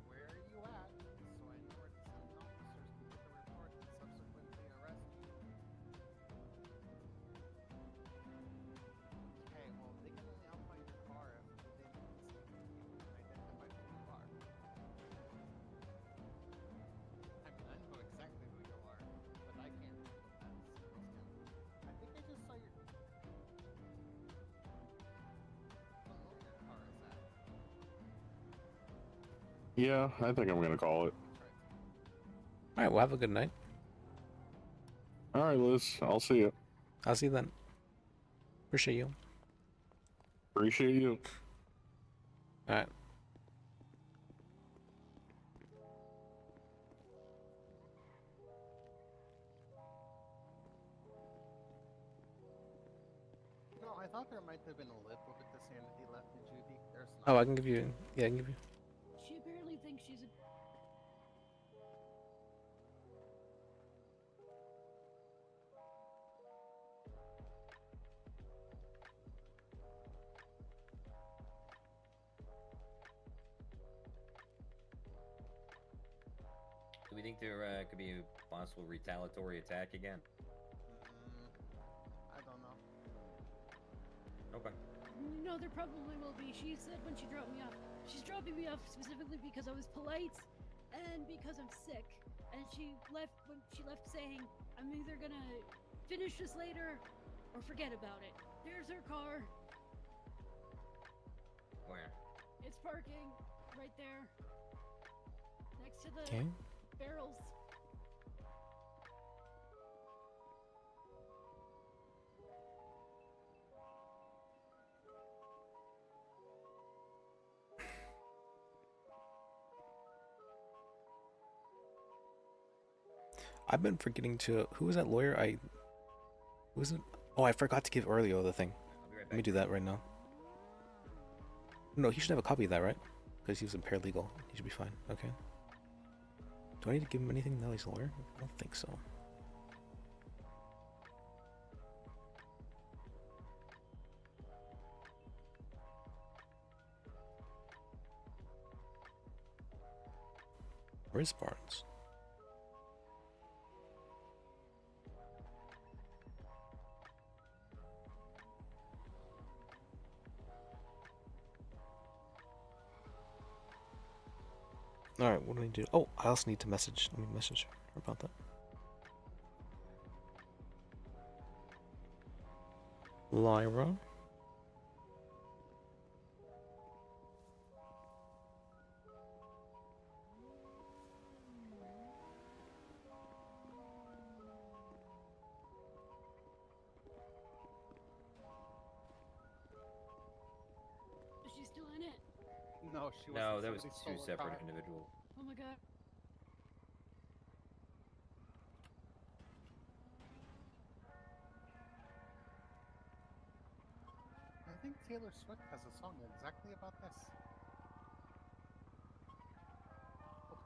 Speaker 16: Where are you at? So I know where to send officers to get the report and subsequently arrest you. Okay, well, they can only outfly your car if they identify who you are. I mean, I know exactly who you are, but I can't do that. Someone else can. I think I just saw your. I don't know where your car is at.
Speaker 12: Yeah, I think I'm gonna call it.
Speaker 1: Alright, well, have a good night.
Speaker 12: Alright, Liz, I'll see you.
Speaker 1: I'll see you then. Appreciate you.
Speaker 12: Appreciate you.
Speaker 1: Alright.
Speaker 16: No, I thought there might have been a lip with the sanity left in Judy. There's not.
Speaker 1: Oh, I can give you. Yeah, I can give you.
Speaker 11: She apparently thinks she's a.
Speaker 19: Do we think there could be a possible retaliatory attack again?
Speaker 16: I don't know.
Speaker 19: Okay.
Speaker 11: No, there probably will be. She said when she dropped me off. She's dropping me off specifically because I was polite and because I'm sick. And she left when she left saying, I'm either gonna finish this later or forget about it. There's her car.
Speaker 19: Where?
Speaker 11: It's parking right there. Next to the
Speaker 1: Okay.
Speaker 11: barrels.
Speaker 1: I've been forgetting to. Who was that lawyer? Who was it? Oh, I forgot to give Earlio the thing. Let me do that right now. No, he should have a copy of that, right? Because he was a paralegal. He should be fine. Okay. Do I need to give him anything now he's a lawyer? I don't think so. Where's Barnes? Alright, what do I do? Oh, I also need to message. Let me message her about that. Lyra.
Speaker 11: Is she still in it?
Speaker 16: No, she
Speaker 19: No,
Speaker 16: wasn't.
Speaker 19: that was
Speaker 16: Somebody
Speaker 19: two
Speaker 16: stole her
Speaker 19: separate
Speaker 16: car.
Speaker 19: individuals.
Speaker 11: Oh my god.
Speaker 16: I think Taylor Swift has a song exactly about this.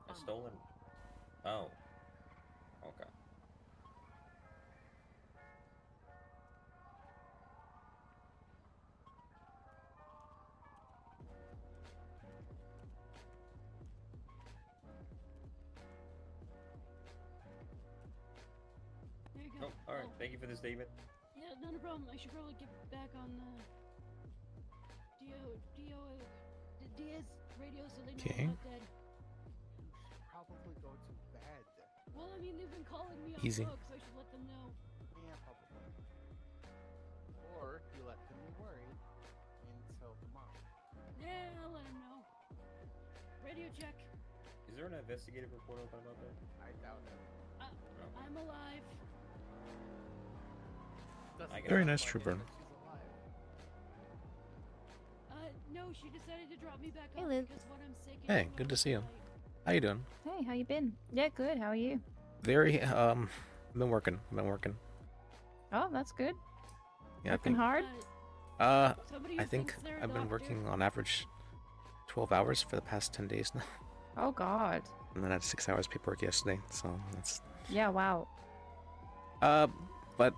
Speaker 19: A stolen. Oh. Okay. Alright, thank you for the statement.
Speaker 11: Yeah, not a problem. I should probably get back on Diaz radio so they know
Speaker 1: Okay.
Speaker 11: I'm not dead.
Speaker 16: Probably go to bed.
Speaker 11: Well, I mean, they've been calling me on
Speaker 1: Easy.
Speaker 11: books. I should let them know.
Speaker 16: Yeah, probably. Or you let them be worried until tomorrow.
Speaker 11: Yeah, I'll let them know. Radio check.
Speaker 19: Is there an investigative report open about that?
Speaker 16: I doubt it.
Speaker 11: I'm alive.
Speaker 1: Very nice, Trooper.
Speaker 11: No, she decided to drop me back
Speaker 17: Hey,
Speaker 11: off
Speaker 17: Liz.
Speaker 11: because when I'm sick.
Speaker 1: Hey, good to see you. How you doing?
Speaker 17: Hey, how you been? Yeah, good. How are you?
Speaker 1: Very I've been working.
Speaker 17: Oh, that's good.
Speaker 1: Yeah,
Speaker 17: Working hard?
Speaker 1: I
Speaker 11: Somebody
Speaker 1: think
Speaker 11: thinks they're a
Speaker 1: I've been
Speaker 11: doctor.
Speaker 1: working on average 12 hours for the past 10 days now.
Speaker 17: Oh God.
Speaker 1: And then I had 6 hours paperwork yesterday, so that's
Speaker 17: Yeah. Wow.
Speaker 1: but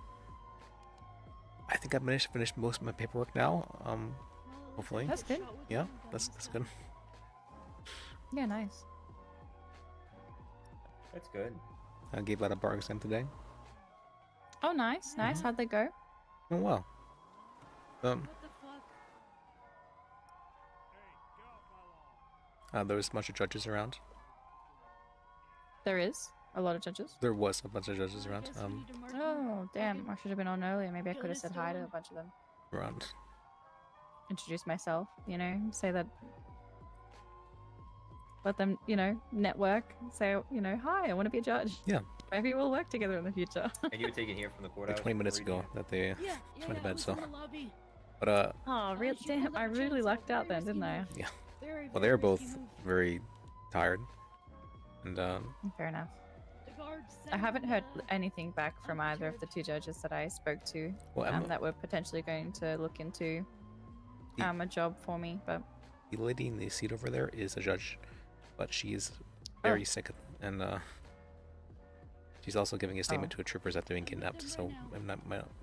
Speaker 1: I think I've managed to finish most of my paperwork now. Hopefully.
Speaker 17: That's good.
Speaker 1: Yeah, that's good.
Speaker 17: Yeah. Nice.
Speaker 19: That's good.
Speaker 1: I gave out a bar exam today.
Speaker 17: Oh, nice. Nice. How'd they go?
Speaker 1: Oh well. There was a bunch of judges around.
Speaker 17: There is a lot of judges.
Speaker 1: There was a bunch of judges around.
Speaker 17: Oh, damn. I should have been on earlier. Maybe I could have said hi to a bunch of them.
Speaker 1: Around.
Speaker 17: Introduce myself, say that. Let them, network. Say, hi, I want to be a judge.
Speaker 1: Yeah.
Speaker 17: Maybe we'll work together in the future.
Speaker 19: And you were taken here from the courthouse?
Speaker 1: 20 minutes ago that they went to bed, so. But
Speaker 17: Oh, really? Damn, I really lucked out then, didn't I?
Speaker 1: yeah. Well, they were both very tired, and
Speaker 17: Fair enough. I haven't heard anything back from either of the two judges that I spoke to
Speaker 1: Well,
Speaker 17: that were potentially going to look into a job for me, but
Speaker 1: the lady in the seat over there is a judge, but she's very sick, and she's also giving a statement to a troopers that they're being kidnapped, so it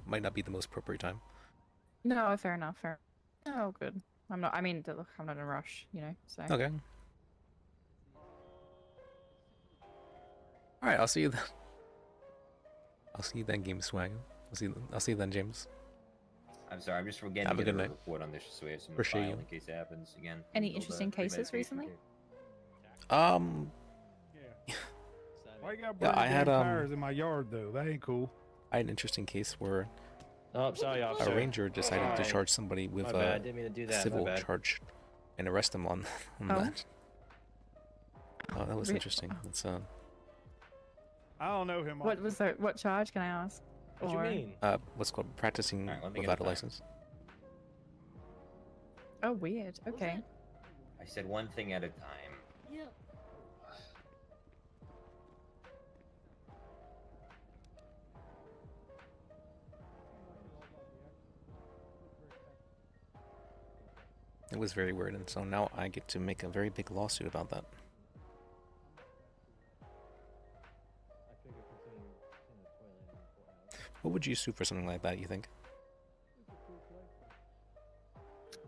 Speaker 1: might not be the most appropriate time.
Speaker 17: no, fair enough. Fair. Oh, good. I'm not. I mean, look, I'm not in a rush, So.
Speaker 1: Okay. All right, I'll see you then. I'll see you then, Game Swag. I'll see you then, James.
Speaker 19: I'm sorry, I'm just forgetting
Speaker 1: Have
Speaker 19: to
Speaker 1: a
Speaker 19: get
Speaker 1: good
Speaker 19: a
Speaker 1: night.
Speaker 19: report on this so we have some
Speaker 1: Appreciate
Speaker 19: file
Speaker 1: you.
Speaker 19: in case it happens again.
Speaker 17: Any
Speaker 19: Build a
Speaker 17: interesting cases
Speaker 19: pre-medication
Speaker 17: recently?
Speaker 19: kit.
Speaker 8: Why you got
Speaker 1: Yeah, I
Speaker 8: burning
Speaker 1: had
Speaker 8: tires in my yard though? That ain't cool.
Speaker 1: I had an interesting case where
Speaker 21: Oh, sorry,
Speaker 1: a
Speaker 21: officer.
Speaker 1: ranger decided to
Speaker 21: Fine.
Speaker 1: charge somebody with
Speaker 21: My
Speaker 1: a
Speaker 21: bad, didn't mean to do that, my
Speaker 1: civil
Speaker 21: bad.
Speaker 1: charge and arrest them on that. Oh, that was
Speaker 17: Re-
Speaker 1: interesting. That's
Speaker 8: I don't know him.
Speaker 17: What was that? What charge can I ask?
Speaker 21: What do you
Speaker 17: Or-
Speaker 21: mean?
Speaker 1: what's called practicing
Speaker 19: Alright, let me get
Speaker 1: without a
Speaker 19: it back.
Speaker 1: license.
Speaker 17: Oh, weird. Okay.
Speaker 19: I said one thing at a time.
Speaker 11: Yeah.
Speaker 1: It was very weird, and so now I get to make a very big lawsuit about that. What would you sue for something like that, you think?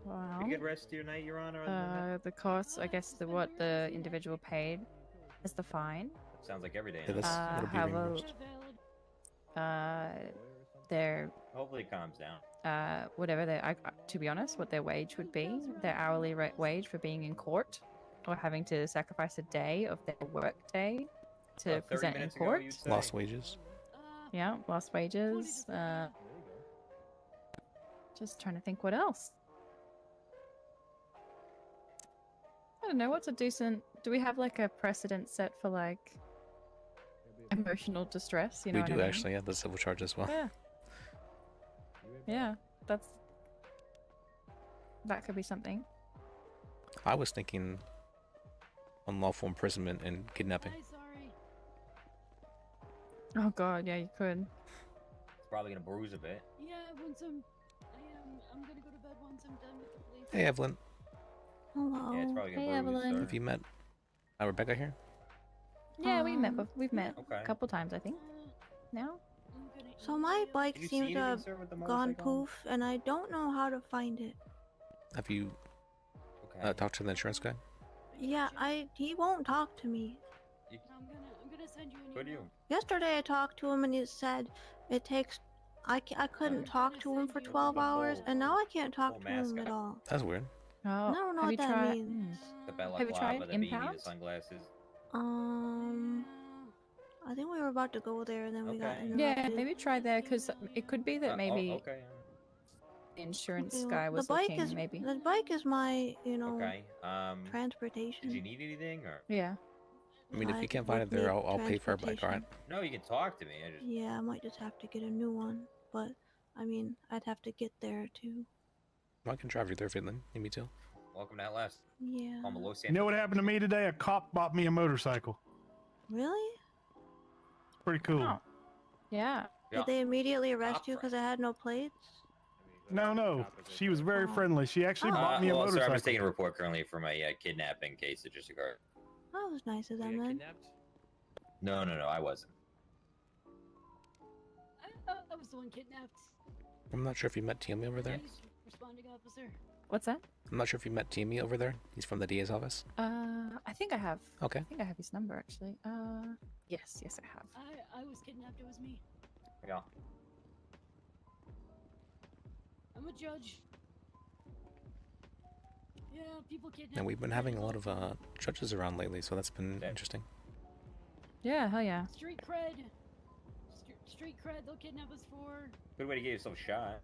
Speaker 17: Wow.
Speaker 19: Pretty good rest of your night, Your Honor. other than that?
Speaker 17: The cost, I guess, what the individual paid is the fine.
Speaker 19: Sounds like every day.
Speaker 1: Yeah, that'll be reimbursed.
Speaker 17: Their
Speaker 19: Hopefully it calms down.
Speaker 17: whatever their, to be honest, what their wage would be, their hourly wage for being in court, or having to sacrifice a day of their work day to
Speaker 19: About 30
Speaker 17: present in
Speaker 19: minutes ago,
Speaker 17: court.
Speaker 19: you'd say?
Speaker 1: Lost wages.
Speaker 17: Yeah, lost wages. Just trying to think what else. I don't know, what's a decent... Do we have like a precedent set for like emotional distress? You know
Speaker 1: We
Speaker 17: what
Speaker 1: do
Speaker 17: I mean?
Speaker 1: actually have the civil charge as well.
Speaker 17: Yeah. Yeah, that could be something.
Speaker 1: I was thinking unlawful imprisonment and kidnapping.
Speaker 17: Oh god, yeah, you could.
Speaker 19: It's probably gonna bruise a bit.
Speaker 11: Yeah, once I'm gonna go to bed once I'm done with the police.
Speaker 1: Hey, Evelyn.
Speaker 17: Hello.
Speaker 19: Yeah, it's probably gonna
Speaker 17: Hey,
Speaker 19: bruise,
Speaker 17: Evelyn.
Speaker 19: sir.
Speaker 1: Have you met Rebecca here?
Speaker 17: Yeah, we've met
Speaker 19: Okay.
Speaker 17: a couple times, I think. Now?
Speaker 20: So my bike
Speaker 19: Did you
Speaker 20: seems
Speaker 19: see
Speaker 20: to
Speaker 19: anything,
Speaker 20: have
Speaker 19: sir, with the
Speaker 20: gone
Speaker 19: motorcycle on?
Speaker 20: poof, and I don't know how to find it.
Speaker 1: Have you
Speaker 19: Okay.
Speaker 1: talked to the insurance guy?
Speaker 20: Yeah, he won't talk to me.
Speaker 11: I'm gonna send you an
Speaker 19: Could you?
Speaker 20: Yesterday I talked to him and he said It takes. I couldn't talk to him for 12 hours, and now I can't talk to him at all.
Speaker 1: That's weird.
Speaker 17: Oh,
Speaker 20: I don't know
Speaker 17: have
Speaker 20: what
Speaker 17: you
Speaker 20: that
Speaker 17: tried?
Speaker 20: means.
Speaker 19: The
Speaker 17: Have you
Speaker 19: balaclava,
Speaker 17: tried
Speaker 19: the beanie,
Speaker 17: impound?
Speaker 19: the sunglasses.
Speaker 20: I think we were about to go there, and then we got
Speaker 19: Okay.
Speaker 20: interrupted.
Speaker 17: Yeah, maybe try there because it could be that maybe
Speaker 19: okay.
Speaker 17: the insurance
Speaker 20: Okay, well,
Speaker 17: guy was
Speaker 20: the bike
Speaker 17: looking.
Speaker 20: is
Speaker 17: Maybe.
Speaker 20: the bike is my
Speaker 19: Okay.
Speaker 20: transportation.
Speaker 19: Did you need anything or?
Speaker 17: Yeah.
Speaker 1: I mean, if
Speaker 20: I
Speaker 1: you can't
Speaker 20: would
Speaker 1: find it there,
Speaker 20: need
Speaker 1: I'll pay for a bike, alright?
Speaker 19: No, you can talk to me. I just.
Speaker 20: Yeah, I might just have to get a new one, but I mean, I'd have to get there too.
Speaker 1: I can drive you there if you need me to.
Speaker 19: Welcome to Outlast.
Speaker 20: Yeah.
Speaker 19: Call me Los
Speaker 14: You know what happened to me today? A cop bought me a motorcycle.
Speaker 20: Really?
Speaker 14: Pretty cool.
Speaker 17: Yeah.
Speaker 20: Did they immediately arrest you because I had no plates?
Speaker 14: No. She was very friendly. She actually bought me a
Speaker 19: Well, sir,
Speaker 14: motorcycle.
Speaker 19: I'm just taking a report currently for my kidnapping case that just occurred.
Speaker 20: That was nice of them, then.
Speaker 19: No, I wasn't.
Speaker 11: I was the one kidnapped.
Speaker 1: I'm not sure if you met Timmy over there.
Speaker 11: Responding officer.
Speaker 17: What's that?
Speaker 1: I'm not sure if you met Timmy over there. He's from the DA's office.
Speaker 17: I think I have.
Speaker 1: Okay.
Speaker 17: I think I have his number actually. Yes, I have.
Speaker 11: I was kidnapped. It was me.
Speaker 19: Yeah.
Speaker 11: I'm a judge. Yeah, people kidnap.
Speaker 1: And we've been having a lot of judges around lately, so that's been interesting.
Speaker 17: Yeah, hell yeah.
Speaker 11: Street cred. Street cred. They'll kidnap us for.
Speaker 19: Good way to get yourself shot.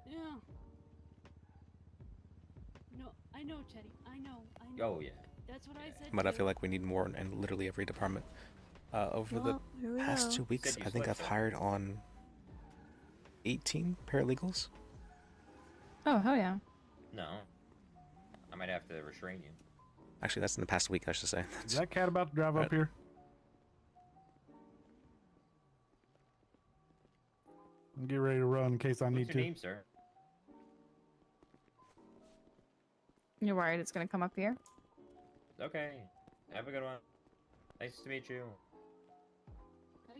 Speaker 11: Yeah. No, I know, Teddy. I know.
Speaker 19: Oh yeah.
Speaker 11: That's what I said.
Speaker 1: But I feel like we need more in literally every department. Over the past 2 weeks, I think I've hired on 18 paralegals.
Speaker 17: Oh, hell yeah.
Speaker 19: No. I might have to restrain you.
Speaker 1: Actually, that's in the past week, I should say.
Speaker 14: Is that cat about to drive up here? I'll get ready to run in case I need
Speaker 19: What's
Speaker 14: to.
Speaker 19: your name, sir?
Speaker 17: You're worried it's gonna come up here?
Speaker 19: Okay. Have a good one. Nice to meet you.
Speaker 11: I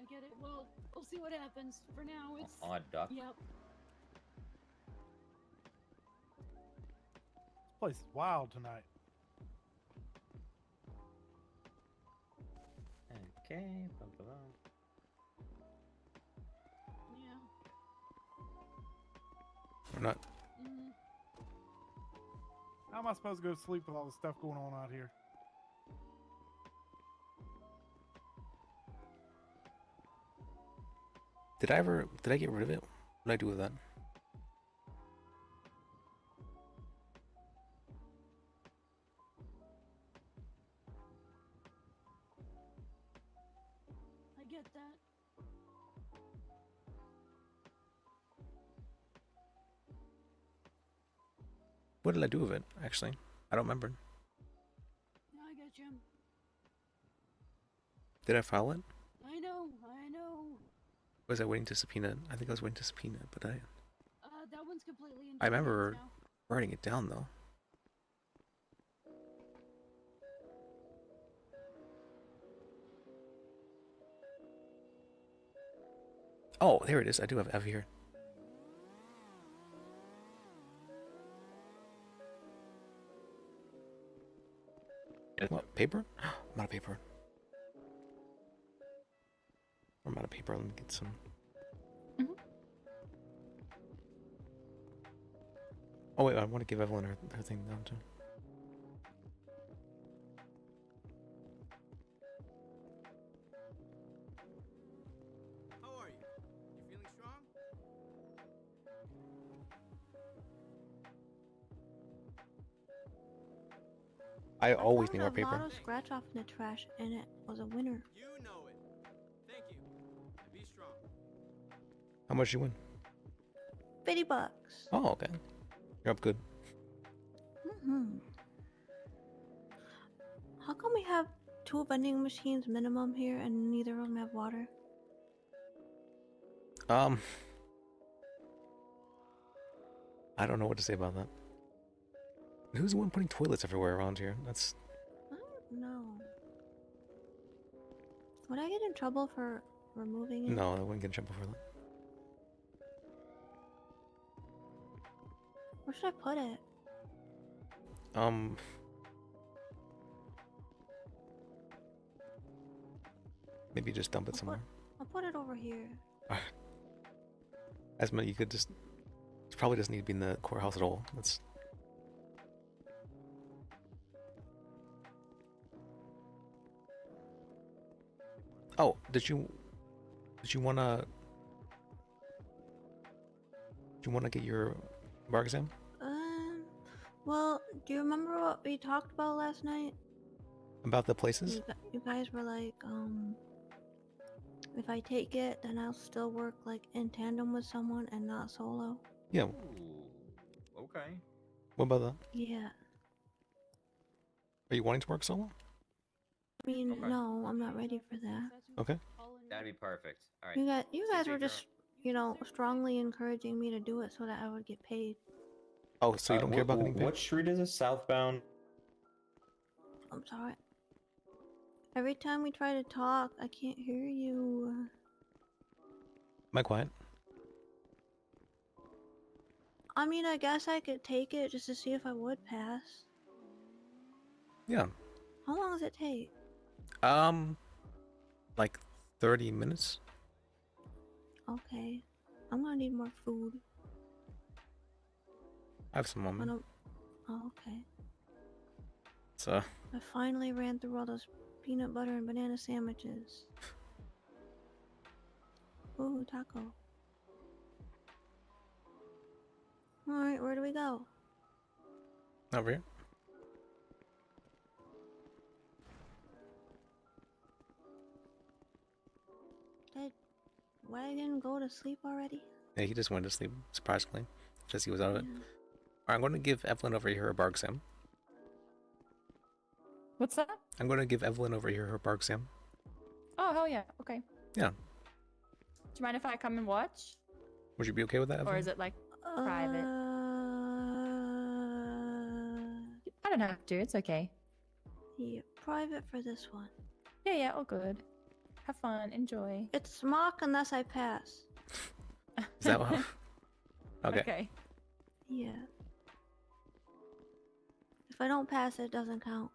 Speaker 11: get it. Well, we'll see what happens. For now, it's.
Speaker 19: Odd duck.
Speaker 11: Yep.
Speaker 14: This place is wild tonight.
Speaker 19: Okay. Bum, bum, bum.
Speaker 11: Yeah.
Speaker 1: Or not.
Speaker 14: How am I supposed to go to sleep with all the stuff going on out here?
Speaker 1: Did I get rid of it? What did I do with that?
Speaker 11: I get that.
Speaker 1: What did I do with it, actually? I don't remember.
Speaker 11: No, I get you.
Speaker 1: Did I file it?
Speaker 11: I know.
Speaker 1: Was I waiting to subpoena it? I think I was waiting to subpoena it, but
Speaker 11: That one's completely in.
Speaker 1: I remember
Speaker 11: now.
Speaker 1: writing it down, though. Oh, there it is. I do have here. What, paper? I'm out of paper. I'm out of paper. Let me get some. Oh wait, I want to give Evelyn her thing down too.
Speaker 9: How are you? You feeling strong?
Speaker 1: I always
Speaker 20: found
Speaker 1: need more
Speaker 20: a
Speaker 1: paper.
Speaker 20: Lotto scratch off in the trash, and it was a winner.
Speaker 9: You know it. Thank you. And be strong.
Speaker 1: How much you win?
Speaker 20: $50.
Speaker 1: Oh, okay. You're up good.
Speaker 20: How come we have 2 vending machines minimum here, and neither of them have water?
Speaker 1: I don't know what to say about that. Who's the one putting toilets everywhere around here? That's.
Speaker 20: I don't know. Would I get in trouble for removing it?
Speaker 1: No, I wouldn't get in trouble for that.
Speaker 20: Where should I put it?
Speaker 1: Maybe just dump it somewhere.
Speaker 20: I'll put it over here.
Speaker 1: Esma, you could just. It probably doesn't need to be in the courthouse at all. That's. Oh, did you wanna get your bar exam?
Speaker 20: Well, do you remember what we talked about last night?
Speaker 1: About the places?
Speaker 20: You guys were like, if I take it, then I'll still work like in tandem with someone and not solo.
Speaker 1: Yeah.
Speaker 19: Ooh, okay.
Speaker 1: What about that?
Speaker 20: Yeah.
Speaker 1: Are you wanting to work solo?
Speaker 20: I mean,
Speaker 19: Okay.
Speaker 20: no, I'm not ready for that.
Speaker 1: Okay.
Speaker 19: That'd be perfect. All right.
Speaker 20: You guys were just, strongly encouraging me to do it so that I would get paid.
Speaker 1: Oh, so you don't care about getting paid?
Speaker 19: What street is this? Southbound?
Speaker 20: I'm sorry. Every time we try to talk, I can't hear you.
Speaker 1: Am I quiet?
Speaker 20: I mean, I guess I could take it just to see if I would pass.
Speaker 1: Yeah.
Speaker 20: How long does it take?
Speaker 1: Like 30 minutes.
Speaker 20: Okay. I'm gonna need more food.
Speaker 1: I have some moment.
Speaker 20: Oh, okay.
Speaker 1: So.
Speaker 20: I finally ran through all those peanut butter and banana sandwiches. Ooh, taco. Alright, where do we go?
Speaker 1: Over here.
Speaker 20: Did Wagon go to sleep already?
Speaker 1: Yeah, he just went to sleep, surprisingly, because he was out of it. Alright, I'm going to give Evelyn over here her bar exam.
Speaker 17: What's that?
Speaker 1: I'm going to give Evelyn over here her bar exam.
Speaker 17: Oh, hell yeah. Okay.
Speaker 1: Yeah.
Speaker 17: Do you mind if I come and watch?
Speaker 1: Would you be okay with that, Evelyn?
Speaker 17: Or is it like private? I don't have to. It's okay.
Speaker 20: Yeah, private for this one.
Speaker 17: Yeah, yeah, all good. Have fun. Enjoy.
Speaker 20: It's mock unless I pass.
Speaker 1: Is that what? Okay.
Speaker 17: Okay.
Speaker 20: Yeah. If I don't pass, it doesn't count.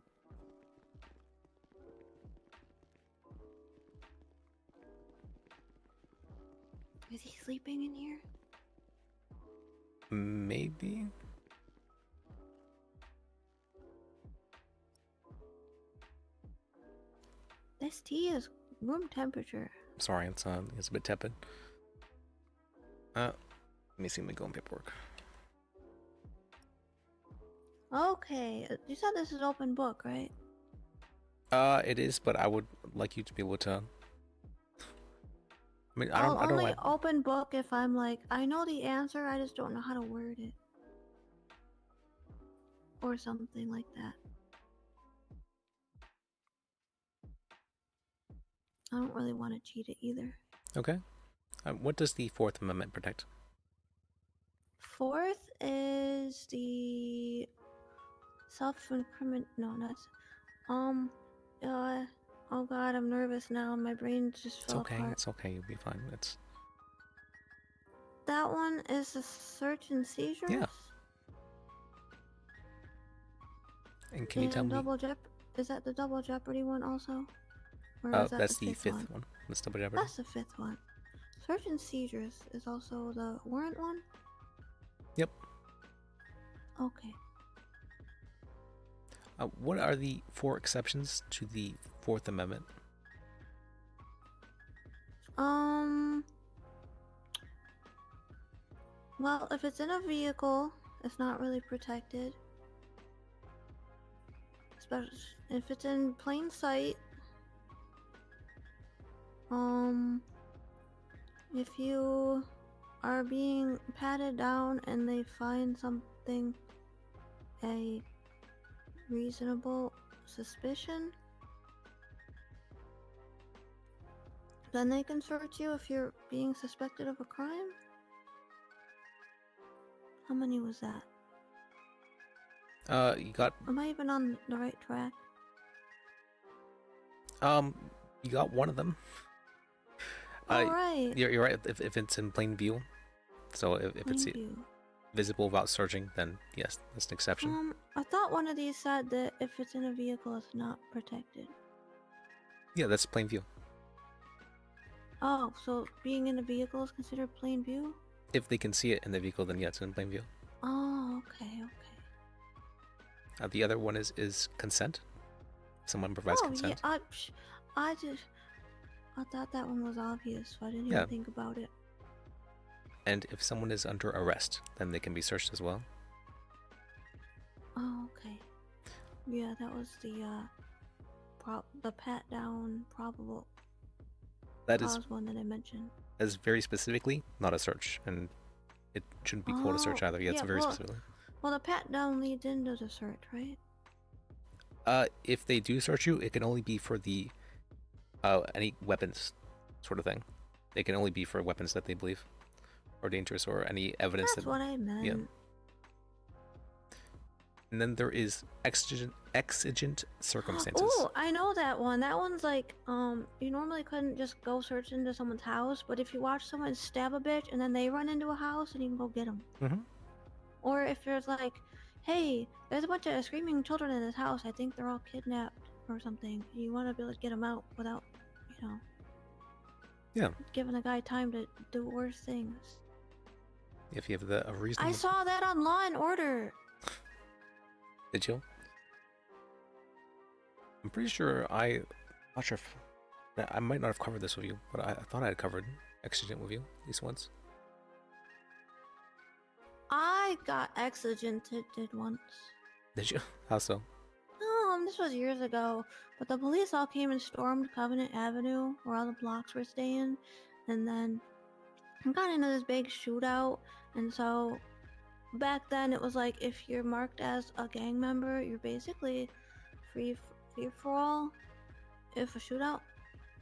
Speaker 20: Is he sleeping in here?
Speaker 1: Maybe.
Speaker 20: This tea is room temperature.
Speaker 1: Sorry, it's a bit tepid. Let me see. Let me go on paperwork.
Speaker 20: Okay, you said this is open book, right?
Speaker 1: It is, but I would like you to be able to. I mean, I don't
Speaker 20: only
Speaker 1: like.
Speaker 20: open book if I'm like, I know the answer, I just don't know how to word it. Or something like that. I don't really want to cheat it either.
Speaker 1: Okay. What does the Fourth Amendment protect?
Speaker 20: Fourth is the self-incrimination. No, that's oh god, I'm nervous now. My brain just
Speaker 1: It's
Speaker 20: fell
Speaker 1: okay.
Speaker 20: apart.
Speaker 1: It's okay. You'll be fine. It's.
Speaker 20: That one is the search and seizures.
Speaker 1: Yeah. And can you tell me?
Speaker 20: Is that the double jeopardy one also? Or is that
Speaker 1: That's
Speaker 20: the
Speaker 1: the fifth
Speaker 20: one?
Speaker 1: one. That's double jeopardy.
Speaker 20: That's the fifth one. Search and seizures is also the warrant one?
Speaker 1: Yep.
Speaker 20: Okay.
Speaker 1: What are the 4 exceptions to the Fourth Amendment?
Speaker 20: Well, if it's in a vehicle, it's not really protected. Especially if it's in plain sight. If you are being patted down and they find something a reasonable suspicion, then they can search you if you're being suspected of a crime. How many was that?
Speaker 1: You got.
Speaker 20: Am I even on the right track?
Speaker 1: You got one of them.
Speaker 20: Right.
Speaker 1: You're right. If it's in plain view, so if it's visible without searching, then yes, that's an exception.
Speaker 20: I thought one of these said that if it's in a vehicle, it's not protected.
Speaker 1: Yeah, that's plain view.
Speaker 20: Oh, so being in a vehicle is considered plain view?
Speaker 1: If they can see it in the vehicle, then yeah, it's in plain view.
Speaker 20: Oh, okay, okay.
Speaker 1: The other one is consent. Someone provides consent.
Speaker 20: Yeah, I thought that one was obvious, so I didn't
Speaker 1: Yeah.
Speaker 20: even think about it.
Speaker 1: And if someone is under arrest, then they can be searched as well.
Speaker 20: Oh, okay. Yeah, that was the pat down probable
Speaker 1: That is
Speaker 20: cause one that I mentioned.
Speaker 1: very specifically not a search, and it shouldn't be called a search either. Yeah, it's very specifically.
Speaker 20: Well, the pat down leads into the search, right?
Speaker 1: If they do search you, it can only be for the any weapons sort of thing. It can only be for weapons that they believe are dangerous or any evidence.
Speaker 20: That's what I meant.
Speaker 1: Yeah. And then there is exigent circumstances.
Speaker 20: Oh, I know that one. That one's like, you normally couldn't just go search into someone's house, but if you watch someone stab a bitch and then they run into a house, and you can go get them.
Speaker 1: Mm-hmm.
Speaker 20: Or if there's like, hey, there's a bunch of screaming children in this house. I think they're all kidnapped or something. You want to be able to get them out without,
Speaker 1: Yeah.
Speaker 20: giving a guy time to do worse things.
Speaker 1: If you have a reason.
Speaker 20: I saw that on Law and Order.
Speaker 1: Did you? I'm pretty sure I'm not sure if I might not have covered this with you, but I thought I had covered exigent with you at least once.
Speaker 20: I got exigented once.
Speaker 1: Did you? How so?
Speaker 20: This was years ago, but the police all came and stormed Covenant Avenue, where all the blocks were staying, and then got into this big shootout. And so back then it was like, if you're marked as a gang member, you're basically free for all if a shootout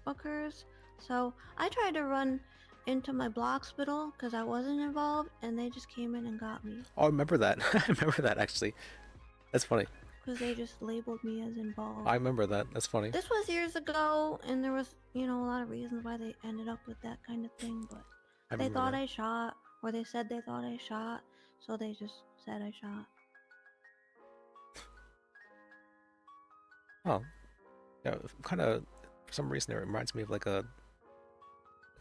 Speaker 20: occurs. So I tried to run into my block spittle because I wasn't involved, and they just came in and got me
Speaker 1: Oh, I remember that. I remember that actually. That's funny.
Speaker 20: because they just labeled me as involved.
Speaker 1: I remember that. That's funny.
Speaker 20: This was years ago, and there was, a lot of reasons why they ended up with that kind of thing, but
Speaker 1: I
Speaker 20: they
Speaker 1: remember
Speaker 20: thought
Speaker 1: that.
Speaker 20: I shot, or they said they thought I shot, so they just said I shot.
Speaker 1: Oh, yeah. Kind of. For some reason, it reminds me of like a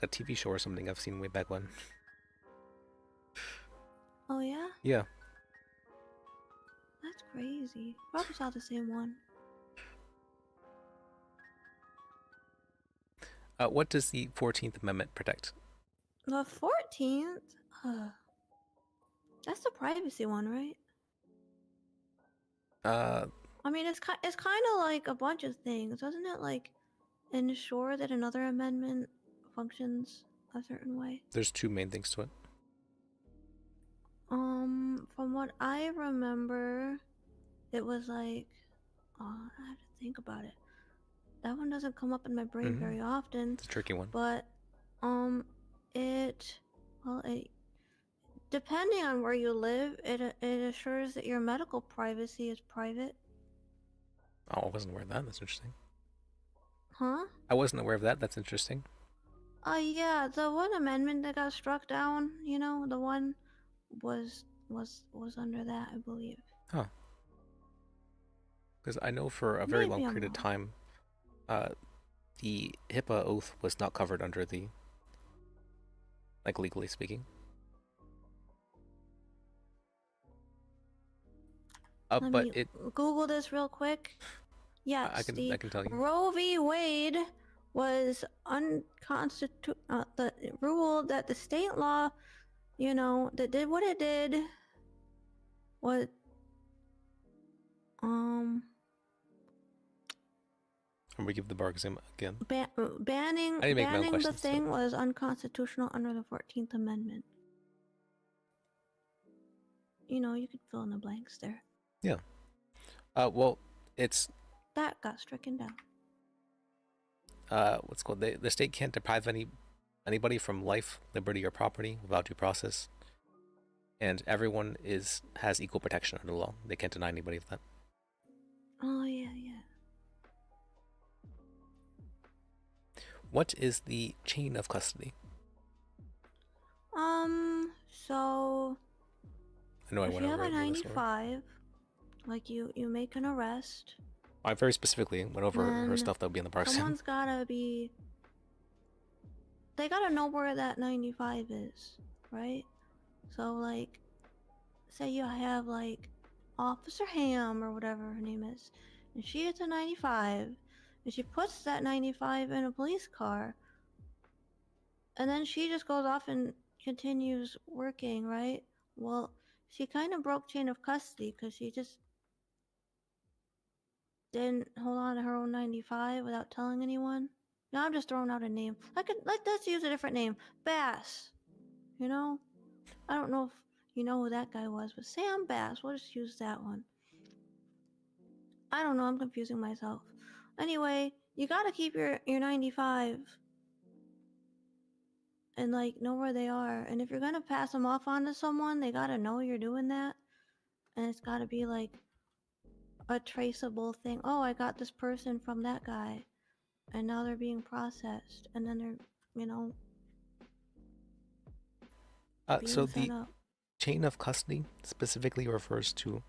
Speaker 1: TV show or something I've seen way back when.
Speaker 20: Oh yeah?
Speaker 1: Yeah.
Speaker 20: That's crazy. Probably saw the same one.
Speaker 1: What does the 14th Amendment protect?
Speaker 20: The 14th? That's the privacy one, right? I mean, it's kind of like a bunch of things, doesn't it? Like, ensure that another amendment functions a certain way.
Speaker 1: There's two main things to it.
Speaker 20: From what I remember, it was like, I have to think about it. That one doesn't come up in my brain very often.
Speaker 1: It's a tricky one.
Speaker 20: But, depending on where you live, it assures that your medical privacy is private.
Speaker 1: Oh, I wasn't aware of that. That's interesting.
Speaker 20: Huh?
Speaker 1: I wasn't aware of that. That's interesting.
Speaker 20: Yeah, the one amendment that got struck down, the one was under that, I believe.
Speaker 1: Huh. Because I know for a very
Speaker 20: Maybe
Speaker 1: long
Speaker 20: I'm
Speaker 1: period of time, the HIPAA oath was not covered under the, like, legally speaking.
Speaker 20: Let
Speaker 1: But
Speaker 20: me
Speaker 1: it
Speaker 20: Google this real quick. Yes,
Speaker 1: I can tell you.
Speaker 20: Roe v. Wade was unconstitutional. The rule that the state law, that did what it did was
Speaker 1: I'm gonna give the bar exam again.
Speaker 20: banning
Speaker 1: I didn't make my own
Speaker 20: the
Speaker 1: questions, so-
Speaker 20: thing was unconstitutional under the 14th Amendment. You could fill in the blanks there.
Speaker 1: Yeah. Well, it's
Speaker 20: That got stricken down.
Speaker 1: what's called the state can't deprive anybody from life, liberty, or property without due process, and everyone has equal protection under the law. They can't deny anybody of that.
Speaker 20: Oh yeah.
Speaker 1: What is the chain of custody?
Speaker 20: So
Speaker 1: I know I
Speaker 20: if
Speaker 1: went
Speaker 20: you have
Speaker 1: over
Speaker 20: a
Speaker 1: it in this order.
Speaker 20: 95, like you make an arrest.
Speaker 1: I very specifically went over her
Speaker 20: then
Speaker 1: stuff that would be in the bar exam.
Speaker 20: Someone's gotta be. They gotta know where that 95 is, right? So like, say you have like Officer Ham or whatever her name is, and she gets a 95, and she puts that 95 in a police car, and then she just goes off and continues working, right? Well, she kind of broke chain of custody because she just didn't hold on to her own 95 without telling anyone. Now I'm just throwing out a name. Let's use a different name. Bass. You know? I don't know if you know who that guy was, but Sam Bass. We'll just use that one. I don't know. I'm confusing myself. Anyway, you gotta keep your 95 and like know where they are. And if you're gonna pass them off onto someone, they gotta know you're doing that. And it's gotta be like a traceable thing. Oh, I got this person from that guy, and now they're being processed, and then they're, you know,
Speaker 1: So
Speaker 20: being
Speaker 1: the
Speaker 20: set up.
Speaker 1: chain of custody specifically refers to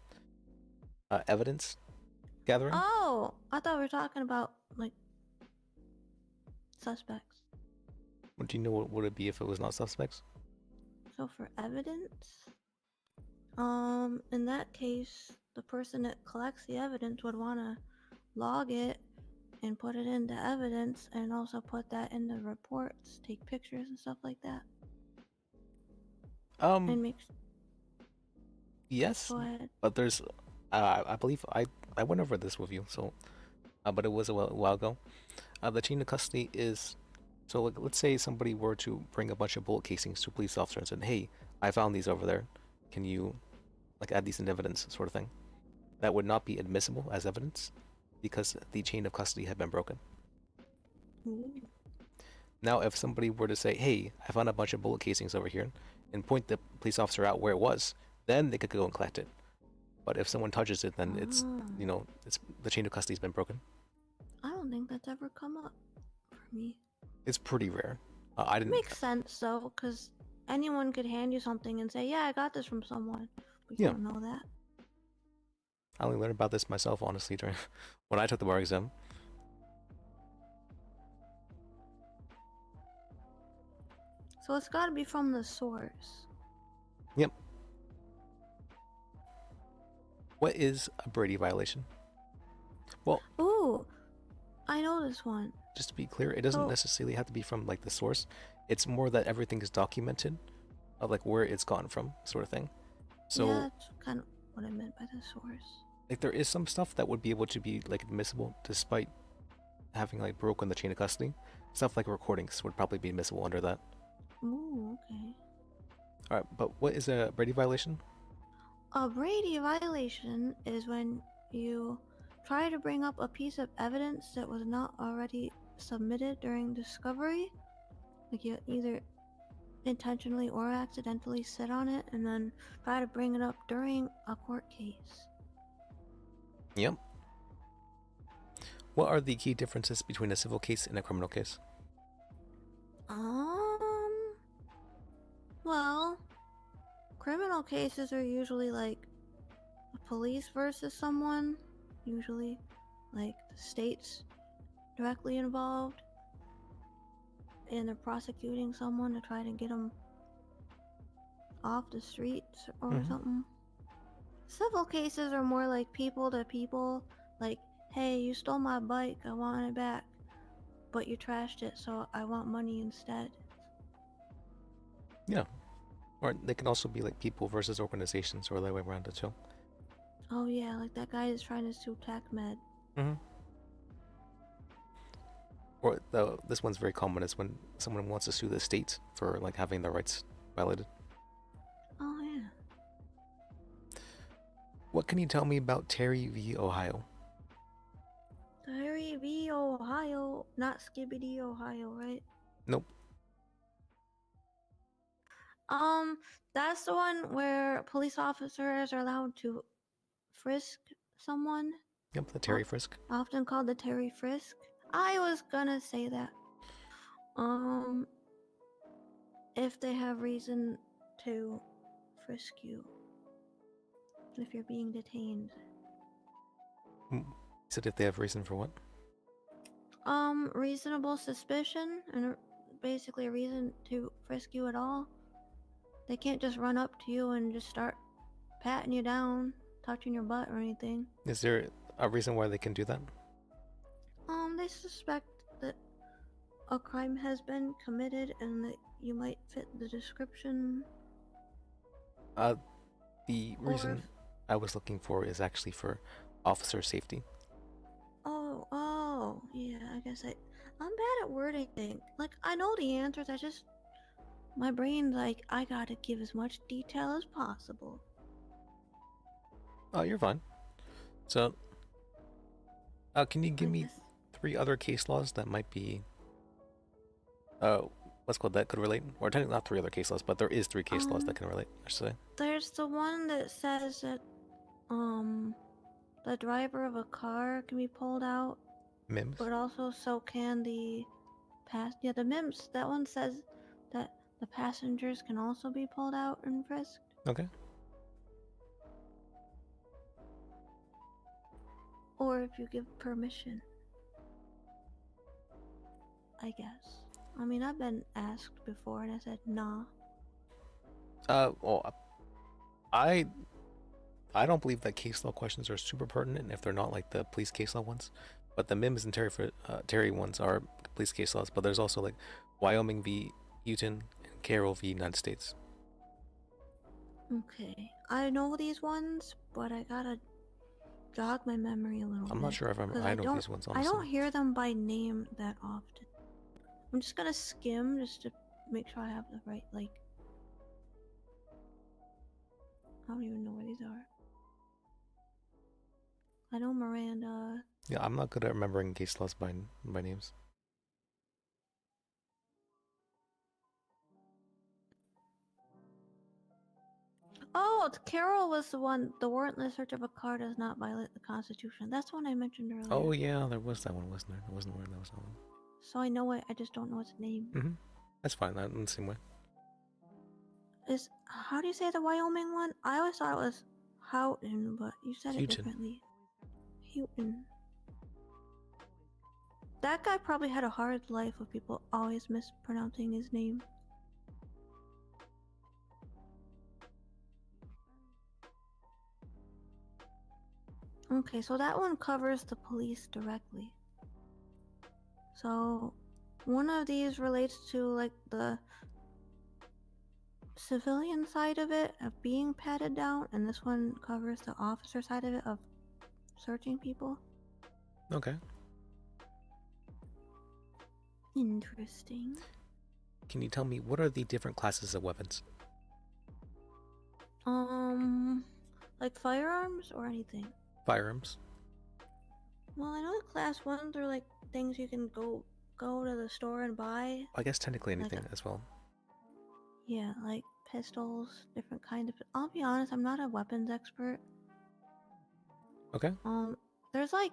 Speaker 1: evidence gathering.
Speaker 20: Oh, I thought we were talking about like suspects.
Speaker 1: What do you know? What would it be if it was not suspects?
Speaker 20: So for evidence, in that case, the person that collects the evidence would want to log it and put it into evidence, and also put that in the reports, take pictures and stuff like that. And make.
Speaker 1: Yes,
Speaker 20: Go ahead.
Speaker 1: but there's, I believe I went over this with you, so, but it was a while ago. The chain of custody is, so like, let's say somebody were to bring a bunch of bullet casings to a police officer and said, "Hey, I found these over there. Can you, like, add these in evidence?" sort of thing. That would not be admissible as evidence because the chain of custody had been broken. Now, if somebody were to say, "Hey, I found a bunch of bullet casings over here," and point the police officer out where it was, then they could go and collect it. But if someone touches it, then it's, you know, it's the chain of custody's been broken.
Speaker 20: I don't think that's ever come up for me.
Speaker 1: It's pretty rare. I didn't.
Speaker 20: Makes sense though, because anyone could hand you something and say, "Yeah, I got this from someone," but you don't know that.
Speaker 1: I only learned about this myself, honestly, during when I took the bar exam.
Speaker 20: So it's got to be from the source.
Speaker 1: Yep. What is a Brady violation? Well,
Speaker 20: ooh, I know this one.
Speaker 1: Just to be clear, it doesn't necessarily have to be from like the source. It's more that everything is documented, of like where it's gotten from, sort of thing. So
Speaker 20: yeah, that's kind of what I meant by the source.
Speaker 1: Like there is some stuff that would be able to be like admissible despite having like broken the chain of custody. Stuff like recordings would probably be admissible under that.
Speaker 20: Ooh, okay.
Speaker 1: All right, but what is a Brady violation?
Speaker 20: A Brady violation is when you try to bring up a piece of evidence that was not already submitted during discovery. Like you either intentionally or accidentally sit on it and then try to bring it up during a court case.
Speaker 1: Yep. What are the key differences between a civil case and a criminal case?
Speaker 20: Well, criminal cases are usually like a police versus someone, usually like the state's directly involved, and they're prosecuting someone to try to get them off the streets or something. Civil cases are more like people to people, like, "Hey, you stole my bike, I want it back, but you trashed it, so I want money instead."
Speaker 1: Yeah. Or they can also be like people versus organizations or the other way around it too.
Speaker 20: Oh yeah, like that guy is trying to sue TechMed.
Speaker 1: Or this one's very common is when someone wants to sue the state for like having their rights violated.
Speaker 20: Oh yeah.
Speaker 1: What can you tell me about Terry v. Ohio?
Speaker 20: Terry v. Ohio, not Skibbity, Ohio, right?
Speaker 1: Nope.
Speaker 20: That's the one where police officers are allowed to frisk someone.
Speaker 1: Yep, the Terry frisk.
Speaker 20: Often called the Terry frisk. I was gonna say that. If they have reason to frisk you. If you're being detained.
Speaker 1: You said if they have reason for what?
Speaker 20: Reasonable suspicion, and basically a reason to frisk you at all. They can't just run up to you and just start patting you down, touching your butt or anything.
Speaker 1: Is there a reason why they can do that?
Speaker 20: They suspect that a crime has been committed and that you might fit the description.
Speaker 1: The reason I was looking for is actually for officer safety.
Speaker 20: Oh, yeah, I guess I'm bad at wording things. Like, I know the answers, my brain's like, I gotta give as much detail as possible.
Speaker 1: Oh, you're fine. So, can you give me 3 other case laws that might be, what's called that could relate? Or technically not 3 other case laws, but there is 3 case laws that can relate, I should say.
Speaker 20: There's the one that says that, the driver of a car can be pulled out.
Speaker 1: MIMS?
Speaker 20: But also so can the the MIMS. That one says that the passengers can also be pulled out and frisked.
Speaker 1: Okay.
Speaker 20: Or if you give permission. I guess. I mean, I've been asked before and I said nah.
Speaker 1: Well, I don't believe that case law questions are super pertinent if they're not like the police case law ones. But the MIMS and Terry ones are police case laws. But there's also like Wyoming v. Houghton and Carroll v. United States.
Speaker 20: Okay. I know these ones, but I gotta jog my memory a little bit.
Speaker 1: I'm not sure if I know these ones, honestly.
Speaker 20: I don't hear them by name that often. I'm just gonna skim just to make sure I have the right, like... I don't even know where these are. I know Miranda.
Speaker 1: Yeah, I'm not good at remembering case laws by names.
Speaker 20: Oh, Carol was the one. The warrantless search of a car does not violate the Constitution. That's one I mentioned earlier.
Speaker 1: Oh yeah, there was that one, wasn't there? I wasn't aware that was that one.
Speaker 20: So I know it. I just don't know its name.
Speaker 1: That's fine. I'm the same way.
Speaker 20: How do you say the Wyoming one? I always thought it was Houghton, but you said
Speaker 1: Houghton.
Speaker 20: it differently. Houghton. That guy probably had a hard life of people always mispronouncing his name. Okay, so that one covers the police directly. So one of these relates to like the civilian side of it, of being patted down, and this one covers the officer side of it, of searching people.
Speaker 1: Okay.
Speaker 20: Interesting.
Speaker 1: Can you tell me what are the different classes of weapons?
Speaker 20: Like firearms or anything?
Speaker 1: Firearms.
Speaker 20: Well, I know the class 1s are like things you can go to the store and buy.
Speaker 1: I guess technically anything as well.
Speaker 20: Yeah, like pistols, different kinds of... I'll be honest, I'm not a weapons expert.
Speaker 1: Okay.
Speaker 20: There's like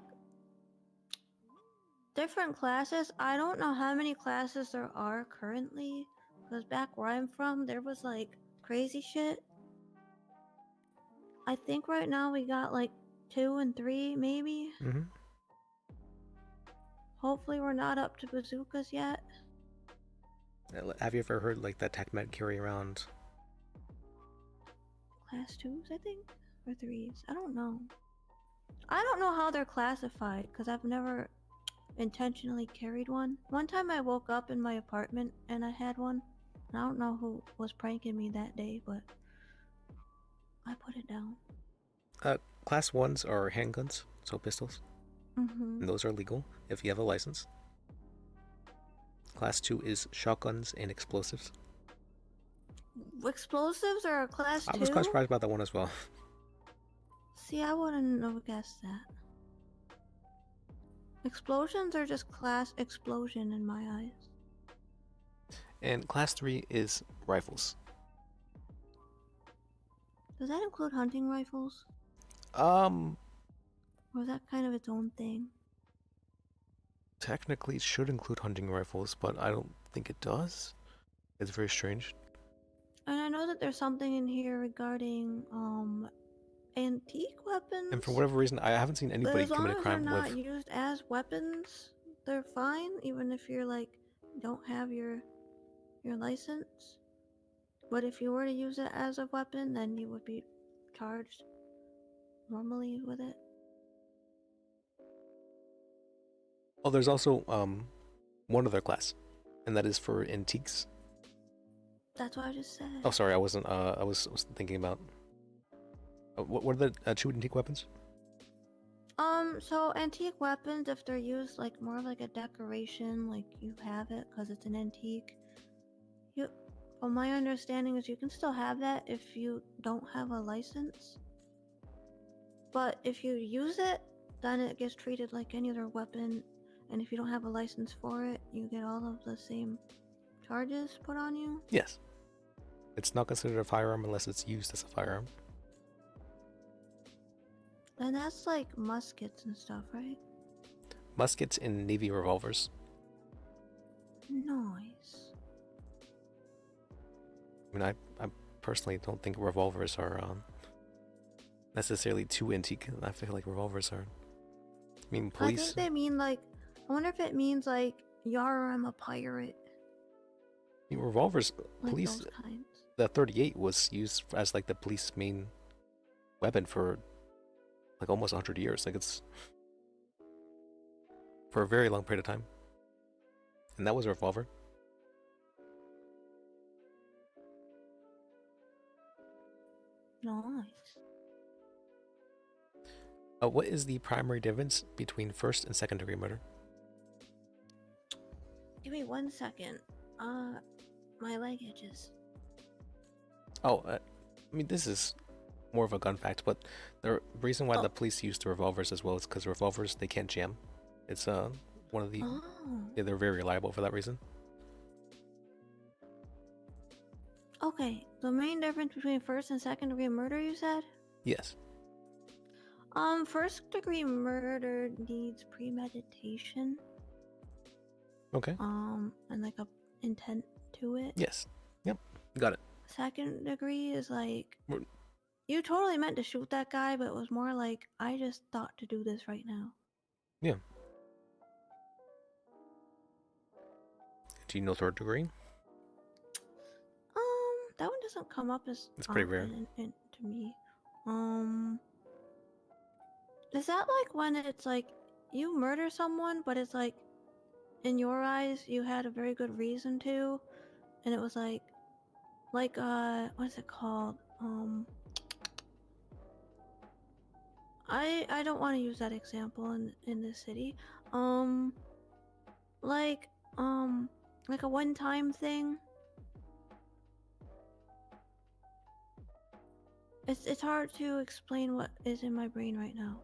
Speaker 20: different classes. I don't know how many classes there are currently, because back where I'm from, there was like crazy shit. I think right now we got like 2 and 3, maybe. Hopefully we're not up to bazookas yet.
Speaker 1: Have you ever heard like that TechMed carry around?
Speaker 20: Class 2s, I think? Or 3s? I don't know. I don't know how they're classified, because I've never intentionally carried one. One time I woke up in my apartment and I had one. And I don't know who was pranking me that day, but I put it down.
Speaker 1: Class 1s are handguns, so pistols. And those are legal if you have a license. Class 2 is shotguns and explosives.
Speaker 20: Explosives are a class 2?
Speaker 1: I was quite surprised about that one as well.
Speaker 20: See, I wouldn't have guessed that. Explosions are just class explosion in my eyes.
Speaker 1: And class 3 is rifles.
Speaker 20: Does that include hunting rifles? Or is that kind of its own thing?
Speaker 1: Technically it should include hunting rifles, but I don't think it does. It's very strange.
Speaker 20: And I know that there's something in here regarding antique weapons.
Speaker 1: And for whatever reason, I haven't seen anybody commit a crime
Speaker 20: they're not
Speaker 1: with.
Speaker 20: used as weapons, they're fine, even if you're like don't have your license. But if you were to use it as a weapon, then you would be charged normally with it.
Speaker 1: Oh, there's also one other class, and that is for antiques.
Speaker 20: That's what I just said.
Speaker 1: Oh, sorry, I wasn't. I was thinking about. What are the true antique weapons?
Speaker 20: So antique weapons, if they're used like more of like a decoration, like you have it because it's an antique. Well, my understanding is you can still have that if you don't have a license. But if you use it, then it gets treated like any other weapon. And if you don't have a license for it, you get all of the same charges put on you.
Speaker 1: Yes. It's not considered a firearm unless it's used as a firearm.
Speaker 20: And that's like muskets and stuff, right?
Speaker 1: Muskets and Navy revolvers.
Speaker 20: Nice.
Speaker 1: I mean, I personally don't think revolvers are necessarily too antique. I feel like revolvers are. I mean, police.
Speaker 20: I think they mean like. I wonder if it means like, "Yar, I'm a pirate."
Speaker 1: I mean, revolvers.
Speaker 20: Like
Speaker 1: police.
Speaker 20: those kinds.
Speaker 1: The 38 was used as like the police main weapon for like almost 100 years. Like it's for a very long period of time. And that was a revolver.
Speaker 20: Nice.
Speaker 1: What is the primary difference between first and second degree murder?
Speaker 20: Give me 1 second. My leg itches.
Speaker 1: Oh, I mean, this is more of a gun fact, but the reason why the police use the revolvers as well is because revolvers, they can't jam. It's one of the yeah, they're very reliable for that reason.
Speaker 20: Okay, the main difference between first and second degree murder, you said?
Speaker 1: Yes.
Speaker 20: First degree murder needs premeditation.
Speaker 1: Okay.
Speaker 20: And like a intent to it.
Speaker 1: Yes. Yep. Got it.
Speaker 20: Second degree is like you totally meant to shoot that guy, but it was more like I just thought to do this right now.
Speaker 1: Yeah. Do you know third degree?
Speaker 20: That one doesn't come up as
Speaker 1: It's pretty rare.
Speaker 20: To me. Is that like when it's like you murder someone, but it's like in your eyes you had a very good reason to, and it was like what is it called? I don't want to use that example in this city. Like a one-time thing. It's hard to explain what is in my brain right now.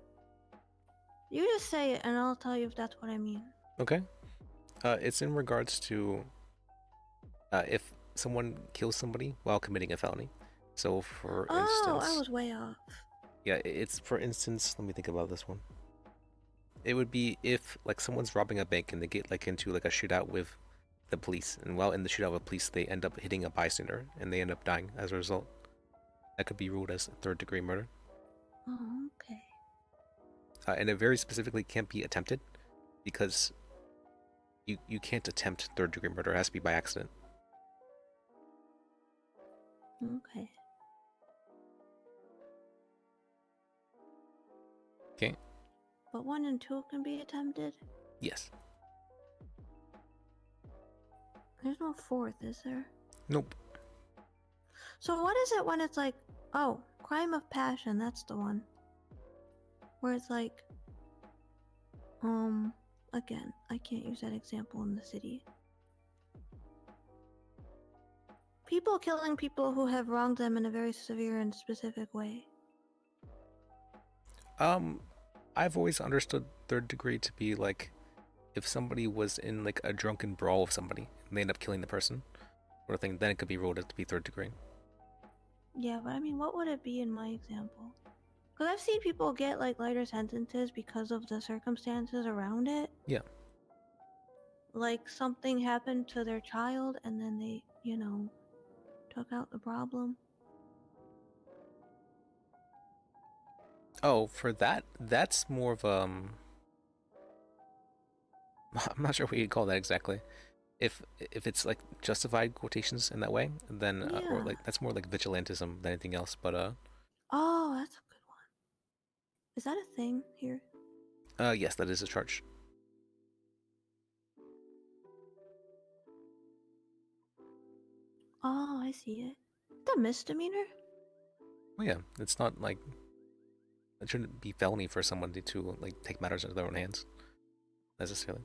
Speaker 20: You just say it and I'll tell you if that's what I mean.
Speaker 1: Okay. It's in regards to if someone kills somebody while committing a felony. So for instance,
Speaker 20: I was way off.
Speaker 1: Yeah, it's for instance, let me think about this one. It would be if like someone's robbing a bank and they get like into like a shootout with the police, and while in the shootout with police they end up hitting a bystander and they end up dying as a result. That could be ruled as third degree murder.
Speaker 20: Oh, okay.
Speaker 1: And it very specifically can't be attempted because you can't attempt third degree murder. It has to be by accident.
Speaker 20: Okay.
Speaker 1: Okay.
Speaker 20: But 1 and 2 can be attempted?
Speaker 1: Yes.
Speaker 20: There's no 4th, is there?
Speaker 1: Nope.
Speaker 20: So what is it when it's like, oh, crime of passion, that's the one. Where it's like, again, I can't use that example in the city. People killing people who have wronged them in a very severe and specific way.
Speaker 1: I've always understood third degree to be like if somebody was in like a drunken brawl with somebody and they end up killing the person sort of thing, then it could be ruled as to be third degree.
Speaker 20: Yeah, but I mean, what would it be in my example? Because I've seen people get like lighter sentences because of the circumstances around it.
Speaker 1: Yeah.
Speaker 20: Like something happened to their child and then they, took out the problem.
Speaker 1: Oh, for that, that's more of I'm not sure what you'd call that exactly. if it's like justified quotations in that way, then or
Speaker 20: Yeah.
Speaker 1: like that's more like vigilantism than anything else. But
Speaker 20: Oh, that's a good one. Is that a thing here?
Speaker 1: yes, that is a charge.
Speaker 20: Oh, I see it. The misdemeanor?
Speaker 1: Oh yeah, it's not like it shouldn't be felony for someone to like take matters into their own hands necessarily.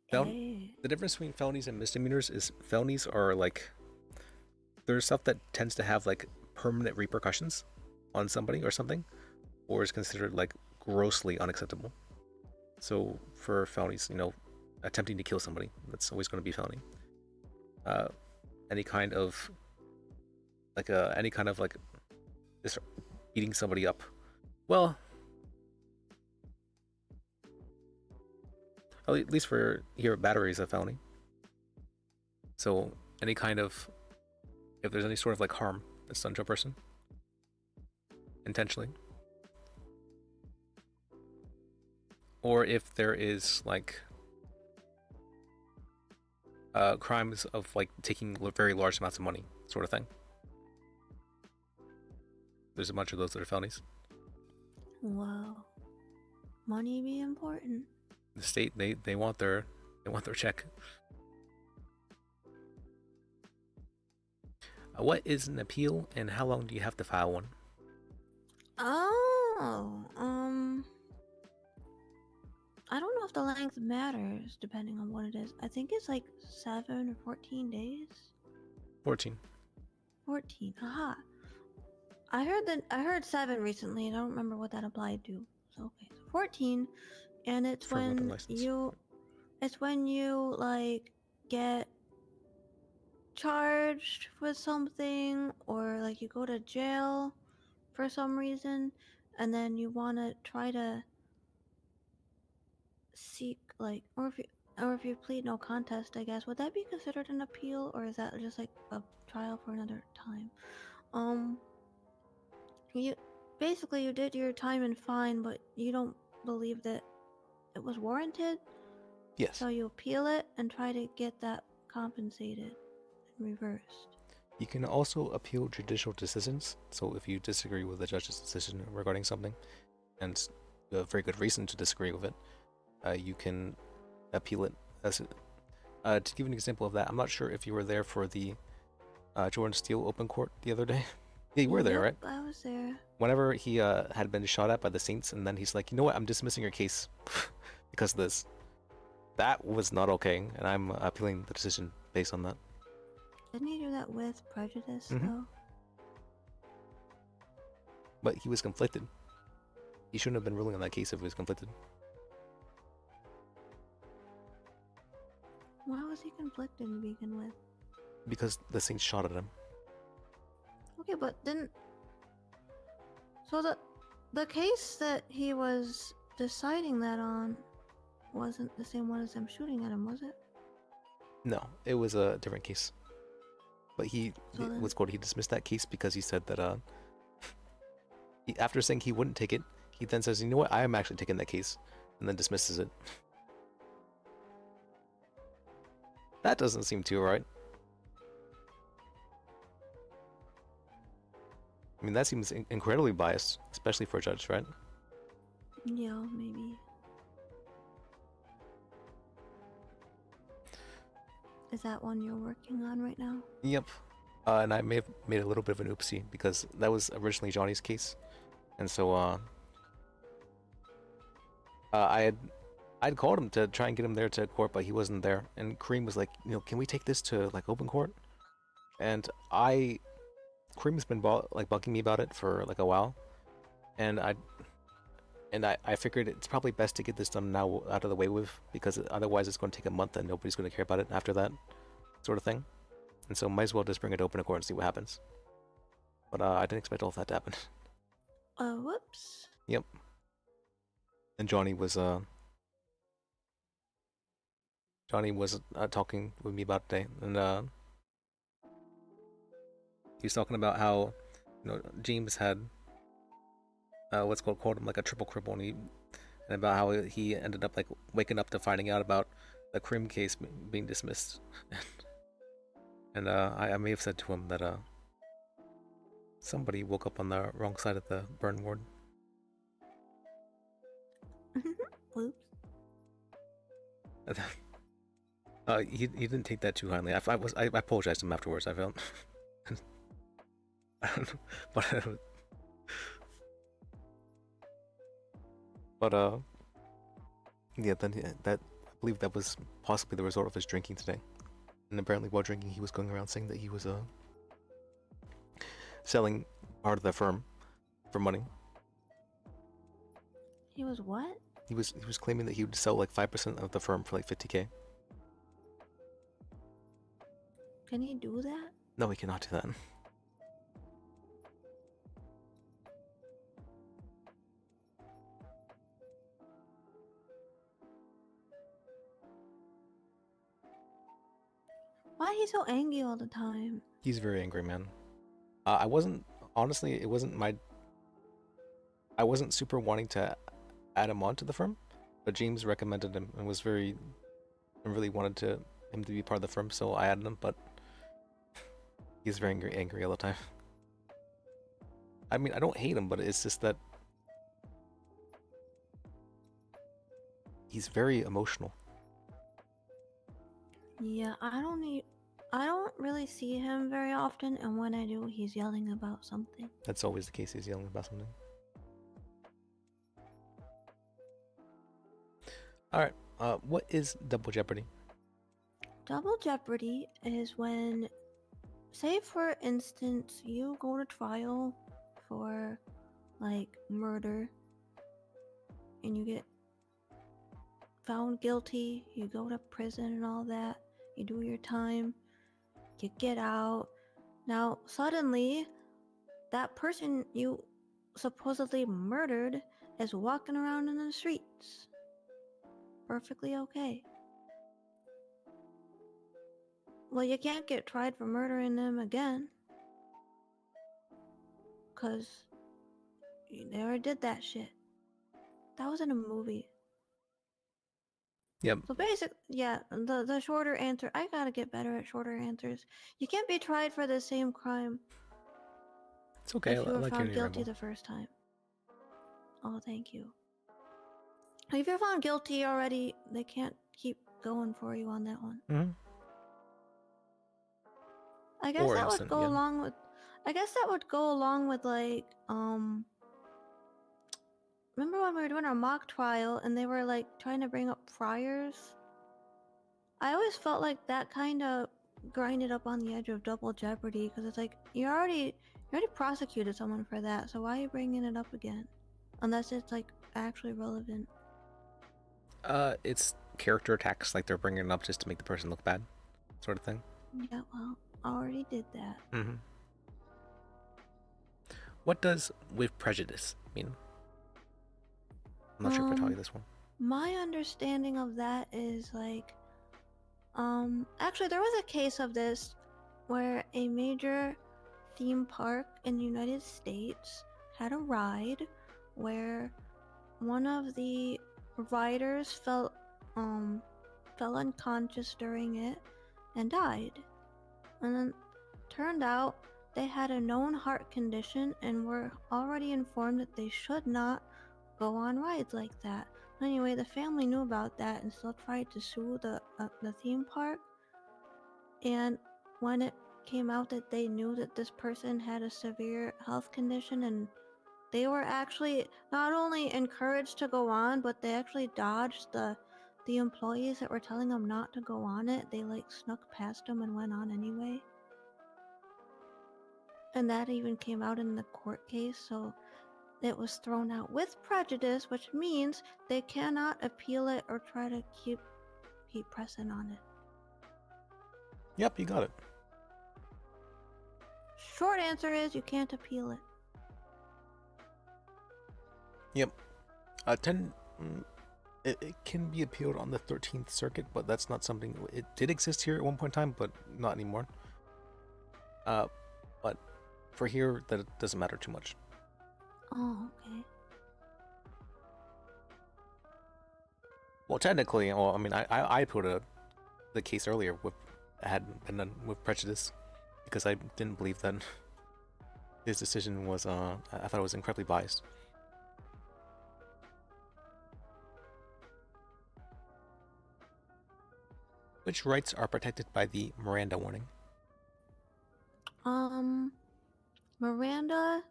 Speaker 20: Hey.
Speaker 1: The difference between felonies and misdemeanors is felonies are like there's stuff that tends to have like permanent repercussions on somebody or something, or is considered like grossly unacceptable. So for felonies, attempting to kill somebody, that's always going to be felony. Any kind of just beating somebody up. Well, at least for here, battery is a felony. So any kind of, if there's any sort of like harm that's done to a person intentionally, or if there is like crimes of like taking very large amounts of money, sort of thing. There's a bunch of those that are felonies.
Speaker 20: Wow. Money be important.
Speaker 1: The state they want their check. What is an appeal, and how long do you have to file one?
Speaker 20: Oh, I don't know if the length matters depending on what it is. I think it's like 7 or 14 days.
Speaker 1: 14.
Speaker 20: 14. Aha. I heard 7 recently, and I don't remember what that applied to. So okay, so 14, and it's
Speaker 1: For a weapon
Speaker 20: when you like get charged with something, or like you go to jail for some reason, and then you want to try to seek like, or if you plead no contest, I guess, would that be considered an appeal, or is that just like a trial for another time? You basically you did your time and fine, but you don't believe that it was warranted.
Speaker 1: Yes.
Speaker 20: So you appeal it and try to get that compensated and reversed.
Speaker 1: You can also appeal judicial decisions. So if you disagree with the judge's decision regarding something, and you have a very good reason to disagree with it, you can appeal it. To give an example of that, I'm not sure if you were there for the Jordan Steele open court the other day. Yeah, you were there, right?
Speaker 20: I was there.
Speaker 1: Whenever he had been shot at by the Saints, and then he's like, you know what, I'm dismissing your case because of this. That was not okay, and I'm appealing the decision based on that.
Speaker 20: Didn't he do that with prejudice,
Speaker 1: Mhm.
Speaker 20: though?
Speaker 1: But he was conflicted. He shouldn't have been ruling on that case if he was conflicted.
Speaker 20: Why was he conflicted to begin with?
Speaker 1: Because the Saints shot at him.
Speaker 20: Okay, but didn't... So the case that he was deciding that on wasn't the same one as them shooting at him, was it?
Speaker 1: No, it was a different case. But he dismissed that case because he said that after saying he wouldn't take it, he then says, you know what, I am actually taking that case, and then dismisses it. That doesn't seem too right. I mean, that seems incredibly biased, especially for a judge, right?
Speaker 20: Yeah, maybe. Is that one you're working on right now?
Speaker 1: Yep. And I may have made a little bit of an oopsie because that was originally Johnny's case, and so I'd called him to try and get him there to court, but he wasn't there. And Kareem was like, can we take this to like open court? And Kareem's been bugging me about it for like a while, and I figured it's probably best to get this done now out of the way with, because otherwise it's going to take a month and nobody's going to care about it after that sort of thing. And so might as well just bring it to open court and see what happens. But I didn't expect all of that to happen.
Speaker 20: Whoops.
Speaker 1: Yep. And Johnny was talking with me about it today, and he was talking about how James had called him like a triple cripple, and about how he ended up like waking up to finding out about the Cream case being dismissed, and I may have said to him that somebody woke up on the wrong side of the burn ward.
Speaker 20: Oops.
Speaker 1: He didn't take that too kindly. I apologized to him afterwards. I felt, I don't know, but yeah. Then that I believe that was possibly the result of his drinking today. And apparently, while drinking, he was going around saying that he was selling part of the firm for money.
Speaker 20: He was what?
Speaker 1: He was claiming that he would sell like 5% of the firm for like 50K.
Speaker 20: Can he do that?
Speaker 1: No, he cannot do that.
Speaker 20: Why is he so angry all the time?
Speaker 1: He's very angry, man. I wasn't I wasn't super wanting to add him onto the firm, but James recommended him and really wanted him to be part of the firm, so I added him. But he's very angry all the time. I mean, I don't hate him, but it's just that he's very emotional.
Speaker 20: Yeah, I don't really see him very often, and when I do, he's yelling about something.
Speaker 1: That's always the case. He's yelling about something. All right. What is double jeopardy?
Speaker 20: Double jeopardy is when, say for instance, you go to trial for like murder and you get found guilty, you go to prison and all that, you do your time, you get out. Now suddenly that person you supposedly murdered is walking around in the streets. Perfectly okay. Well, you can't get tried for murdering them again, cause they already did that shit. That was in a movie.
Speaker 1: Yep.
Speaker 20: So yeah, the shorter answer, I gotta get better at shorter answers. You can't be tried for the same crime.
Speaker 1: It's okay.
Speaker 20: If you
Speaker 1: I
Speaker 20: were
Speaker 1: like
Speaker 20: found
Speaker 1: hearing
Speaker 20: guilty
Speaker 1: Ramble.
Speaker 20: the first time. Oh, thank you. If you're found guilty already, they can't keep going for you on that one.
Speaker 1: Mm-hmm.
Speaker 20: I guess that would go along with. I guess that would go along with like remember when we were doing our mock trial and they were like trying to bring up friars? I always felt like that kind of grinded up on the edge of double jeopardy because it's like you already prosecuted someone for that, so why are you bringing it up again? Unless it's like actually relevant.
Speaker 1: It's character attacks, like they're bringing it up just to make the person look bad, sort of thing.
Speaker 20: Yeah, well, I already did that.
Speaker 1: Mm-hmm. What does with prejudice mean? I'm not sure if I taught you this one.
Speaker 20: My understanding of that is like, actually there was a case of this where a major theme park in the United States had a ride where one of the riders fell unconscious during it and died. And then turned out they had a known heart condition and were already informed that they should not go on rides like that. Anyway, the family knew about that and still tried to sue the theme park. And when it came out that they knew that this person had a severe health condition and they were actually not only encouraged to go on, but they actually dodged the employees that were telling them not to go on it. They like snuck past them and went on anyway. And that even came out in the court case, so it was thrown out with prejudice, which means they cannot appeal it or try to keep pressing on it.
Speaker 1: Yep, you got it.
Speaker 20: Short answer is you can't appeal it.
Speaker 1: Yep. It can be appealed on the 13th Circuit, but that's not something. It did exist here at one point in time, but not anymore. But for here, that doesn't matter too much.
Speaker 20: Oh, okay.
Speaker 1: Well, technically, well, I mean, I put the case earlier with had been done with prejudice because I didn't believe that his decision was I thought it was incredibly biased. Which rights are protected by the Miranda warning?
Speaker 20: Miranda,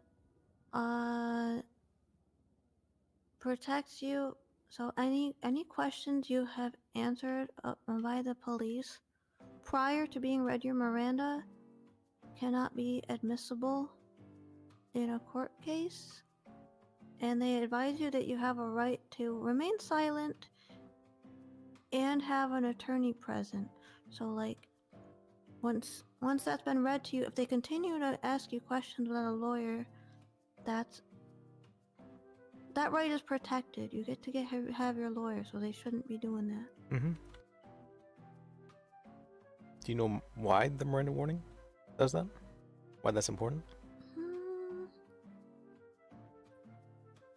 Speaker 20: protects you. So any questions you have answered by the police prior to being read your Miranda cannot be admissible in a court case, and they advise you that you have a right to remain silent and have an attorney present. So like once that's been read to you, if they continue to ask you questions without a lawyer, that right is protected. You get to have your lawyer, so they shouldn't be doing that.
Speaker 1: Mm-hmm. Do you know why the Miranda warning does that? Why that's important?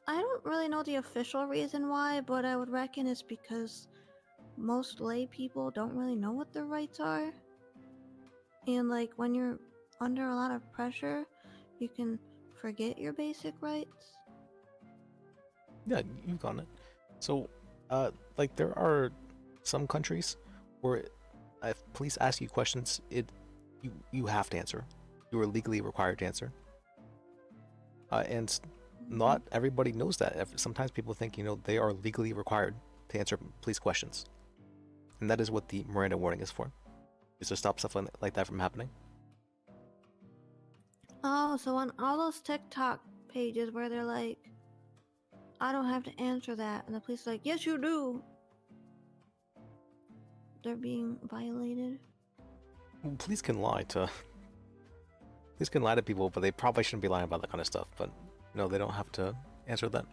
Speaker 20: I don't really know the official reason why, but I would reckon it's because most lay people don't really know what their rights are. And like when you're under a lot of pressure, you can forget your basic rights.
Speaker 1: Yeah, you got it. So, like there are some countries where if police ask you questions, you have to answer. You are legally required to answer. And not everybody knows that. Sometimes people think, they are legally required to answer police questions. And that is what the Miranda warning is for. Is to stop stuff like that from happening.
Speaker 20: Oh, so on all those TikTok pages where they're like, I don't have to answer that, and the police are like, yes you do. They're being violated.
Speaker 1: Well, police can lie to people, but they probably shouldn't be lying about that kind of stuff. But no, they don't have to answer that.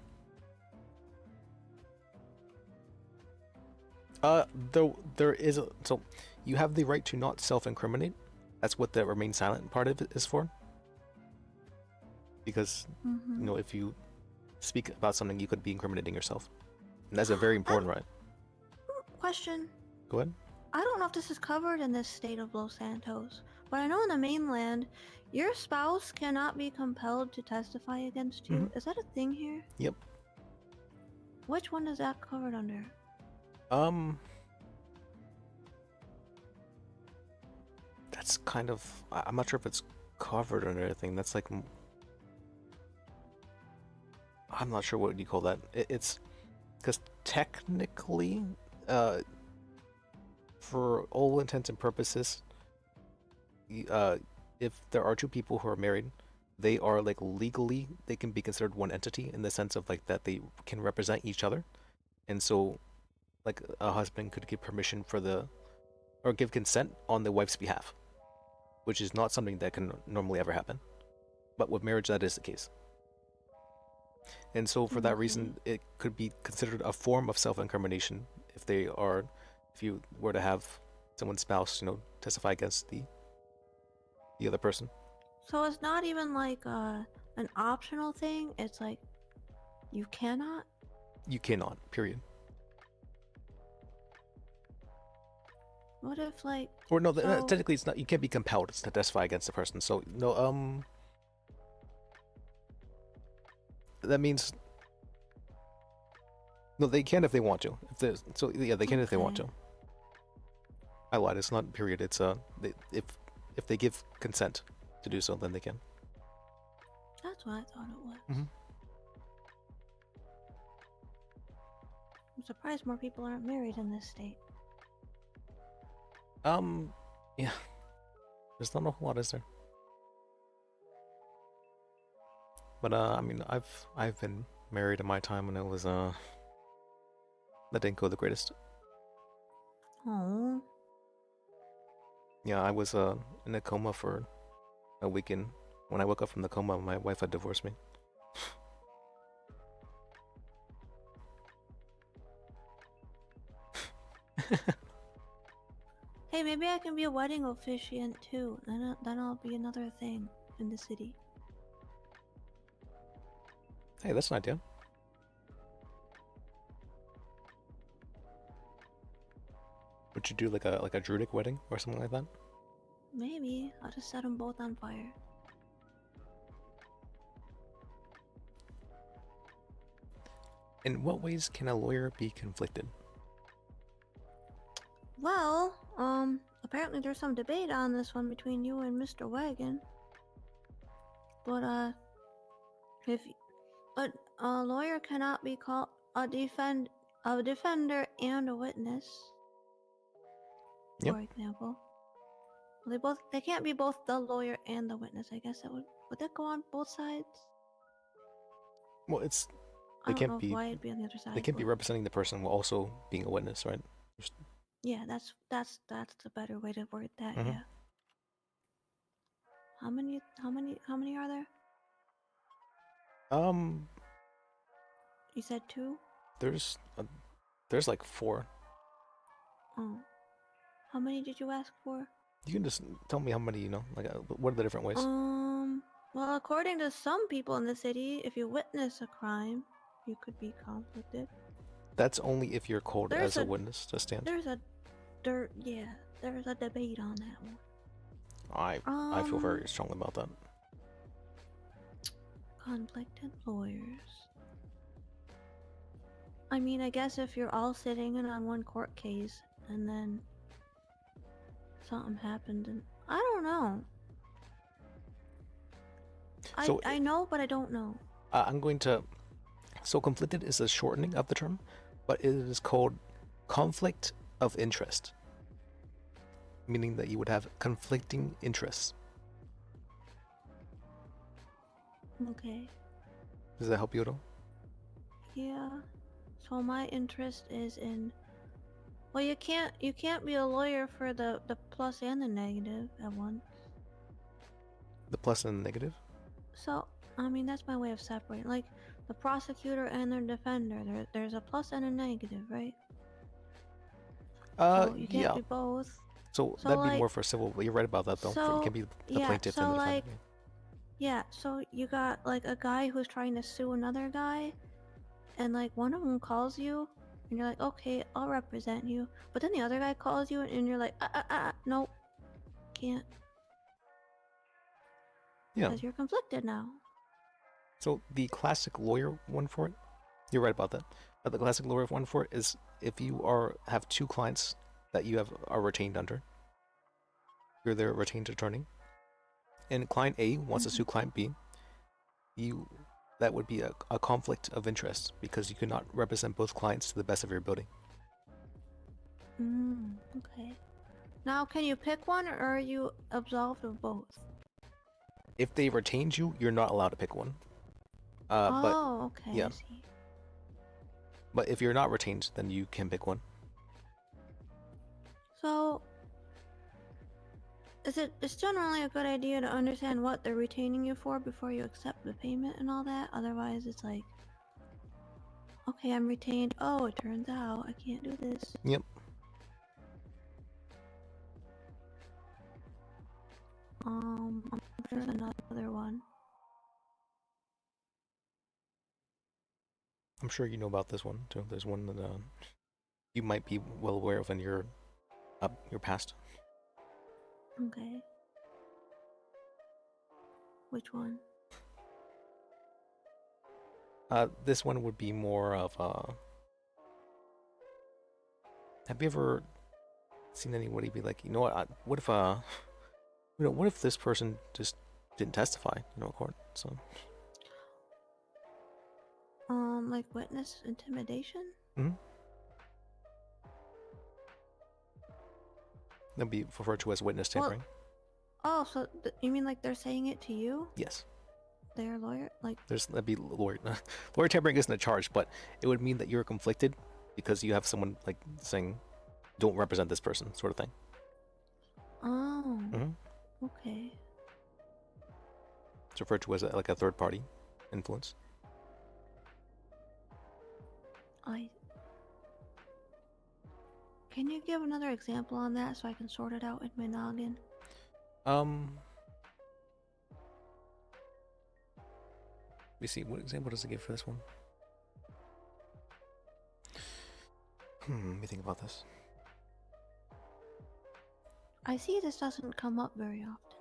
Speaker 1: There is so you have the right to not self-incriminate. That's what the remain silent part of it is for. Because if you speak about something, you could be incriminating yourself, and that's a very important right.
Speaker 20: Question.
Speaker 1: Go ahead.
Speaker 20: I don't know if this is covered in this state of Los Santos, but I know in the mainland, your spouse cannot be compelled to testify against you. Is that a thing here?
Speaker 1: Yep.
Speaker 20: Which one is that covered under?
Speaker 1: That's kind of, I'm not sure if it's covered under anything. That's like, I'm not sure what you call that. It's because technically, for all intents and purposes, if there are two people who are married, they are like legally, they can be considered one entity in the sense of like that they can represent each other. And so like a husband could give permission or give consent on the wife's behalf, which is not something that can normally ever happen. But with marriage, that is the case. And so for that reason, it could be considered a form of self-incrimination if you were to have someone's spouse, testify against the other person.
Speaker 20: So it's not even like an optional thing. It's like you cannot.
Speaker 1: You cannot. Period.
Speaker 20: What if like?
Speaker 1: Or no, technically it's not. You can't be compelled to testify against the person. So no. That means no. They can if they want to. They can if they want to. I lied. It's not period. It's if they give consent to do so, then they can.
Speaker 20: That's what I thought it was. I'm surprised more people aren't married in this state.
Speaker 1: Yeah. There's not a whole lot, is there? But I mean, I've been married in my time, and it was that didn't go the greatest.
Speaker 20: Oh.
Speaker 1: Yeah, I was in a coma for a weekend. When I woke up from the coma, my wife had divorced me.
Speaker 20: Hey, maybe I can be a wedding officiant too. Then I'll be another thing in the city.
Speaker 1: Hey, that's an idea. Would you do like a druidic wedding or something like that?
Speaker 20: Maybe. I'll just set them both on fire.
Speaker 1: In what ways can a lawyer be conflicted?
Speaker 20: Well, apparently there's some debate on this one between you and Mr. Wagon. But, but a lawyer cannot be called a defender and a witness.
Speaker 1: Yep.
Speaker 20: For example. They can't be both the lawyer and the witness. I guess would that go on both sides?
Speaker 1: Well,
Speaker 20: I don't know why it'd be on the other side.
Speaker 1: They can't be representing the person while also being a witness, right?
Speaker 20: Yeah, that's a better way to word that.
Speaker 1: Mhm.
Speaker 20: Yeah. How many are there? You said 2?
Speaker 1: There's like 4.
Speaker 20: Oh. How many did you ask for?
Speaker 1: You can just tell me how many you know. Like, what are the different ways?
Speaker 20: Well, according to some people in the city, if you witness a crime, you could be conflicted.
Speaker 1: That's only if you're called as a witness to stand.
Speaker 20: There's a debate on that one.
Speaker 1: I feel very strongly about that.
Speaker 20: Conflicted lawyers. I mean, I guess if you're all sitting in on one court case and then something happened and I don't know.
Speaker 1: So,
Speaker 20: I know, but I don't know.
Speaker 1: I'm going to. So conflicted is a shortening of the term, but it is called conflict of interest, meaning that you would have conflicting interests.
Speaker 20: Okay.
Speaker 1: Does that help you at all?
Speaker 20: Yeah. So my interest is in. Well, you can't be a lawyer for the plus and the negative at once.
Speaker 1: The plus and the negative?
Speaker 20: So, I mean, that's my way of separating. Like, the prosecutor and the defender, there's a plus and a negative, right? So you can't be both.
Speaker 1: So that'd be more for civil. You're right about that, though.
Speaker 20: So,
Speaker 1: You can be the
Speaker 20: yeah,
Speaker 1: plaintiff
Speaker 20: so
Speaker 1: and the
Speaker 20: like,
Speaker 1: defendant.
Speaker 20: yeah, so you got like a guy who's trying to sue another guy, and like one of them calls you, and you're like, okay, I'll represent you. But then the other guy calls you, and you're like, nope, can't.
Speaker 1: Yeah.
Speaker 20: Because you're conflicted now.
Speaker 1: So the classic lawyer one for it, you're right about that. But the classic lawyer one for it is if you have 2 clients that you are retained under. You're their retained attorney, and client A wants to sue client B. That would be a conflict of interest because you cannot represent both clients to the best of your ability.
Speaker 20: Okay. Now, can you pick one, or are you absolved of both?
Speaker 1: If they retained you, you're not allowed to pick one.
Speaker 20: Okay.
Speaker 1: Yeah.
Speaker 20: I see.
Speaker 1: But if you're not retained, then you can pick one.
Speaker 20: So, it's generally a good idea to understand what they're retaining you for before you accept the payment and all that. Otherwise, it's like, okay, I'm retained. Oh, it turns out I can't do this.
Speaker 1: Yep.
Speaker 20: There's another one.
Speaker 1: I'm sure you know about this one too. There's one that you might be well aware of in your past.
Speaker 20: Okay. Which one?
Speaker 1: This one would be more of have you ever seen anybody be like, you know what if this person just didn't testify, in court? So.
Speaker 20: Like witness intimidation?
Speaker 1: Mm-hmm. That'd be referred to as witness tampering.
Speaker 20: Oh, so you mean like they're saying it to you?
Speaker 1: Yes.
Speaker 20: Their lawyer? Like.
Speaker 1: That'd be lawyer tampering isn't a charge, but it would mean that you're conflicted because you have someone like saying, "Don't represent this person," sort of thing.
Speaker 20: Oh.
Speaker 1: Mm-hmm.
Speaker 20: Okay.
Speaker 1: It's referred to as like a third party influence.
Speaker 20: Can you give another example on that so I can sort it out in my noggin?
Speaker 1: Let me see. What example does it give for this one? Let me think about this.
Speaker 20: I see this doesn't come up very often.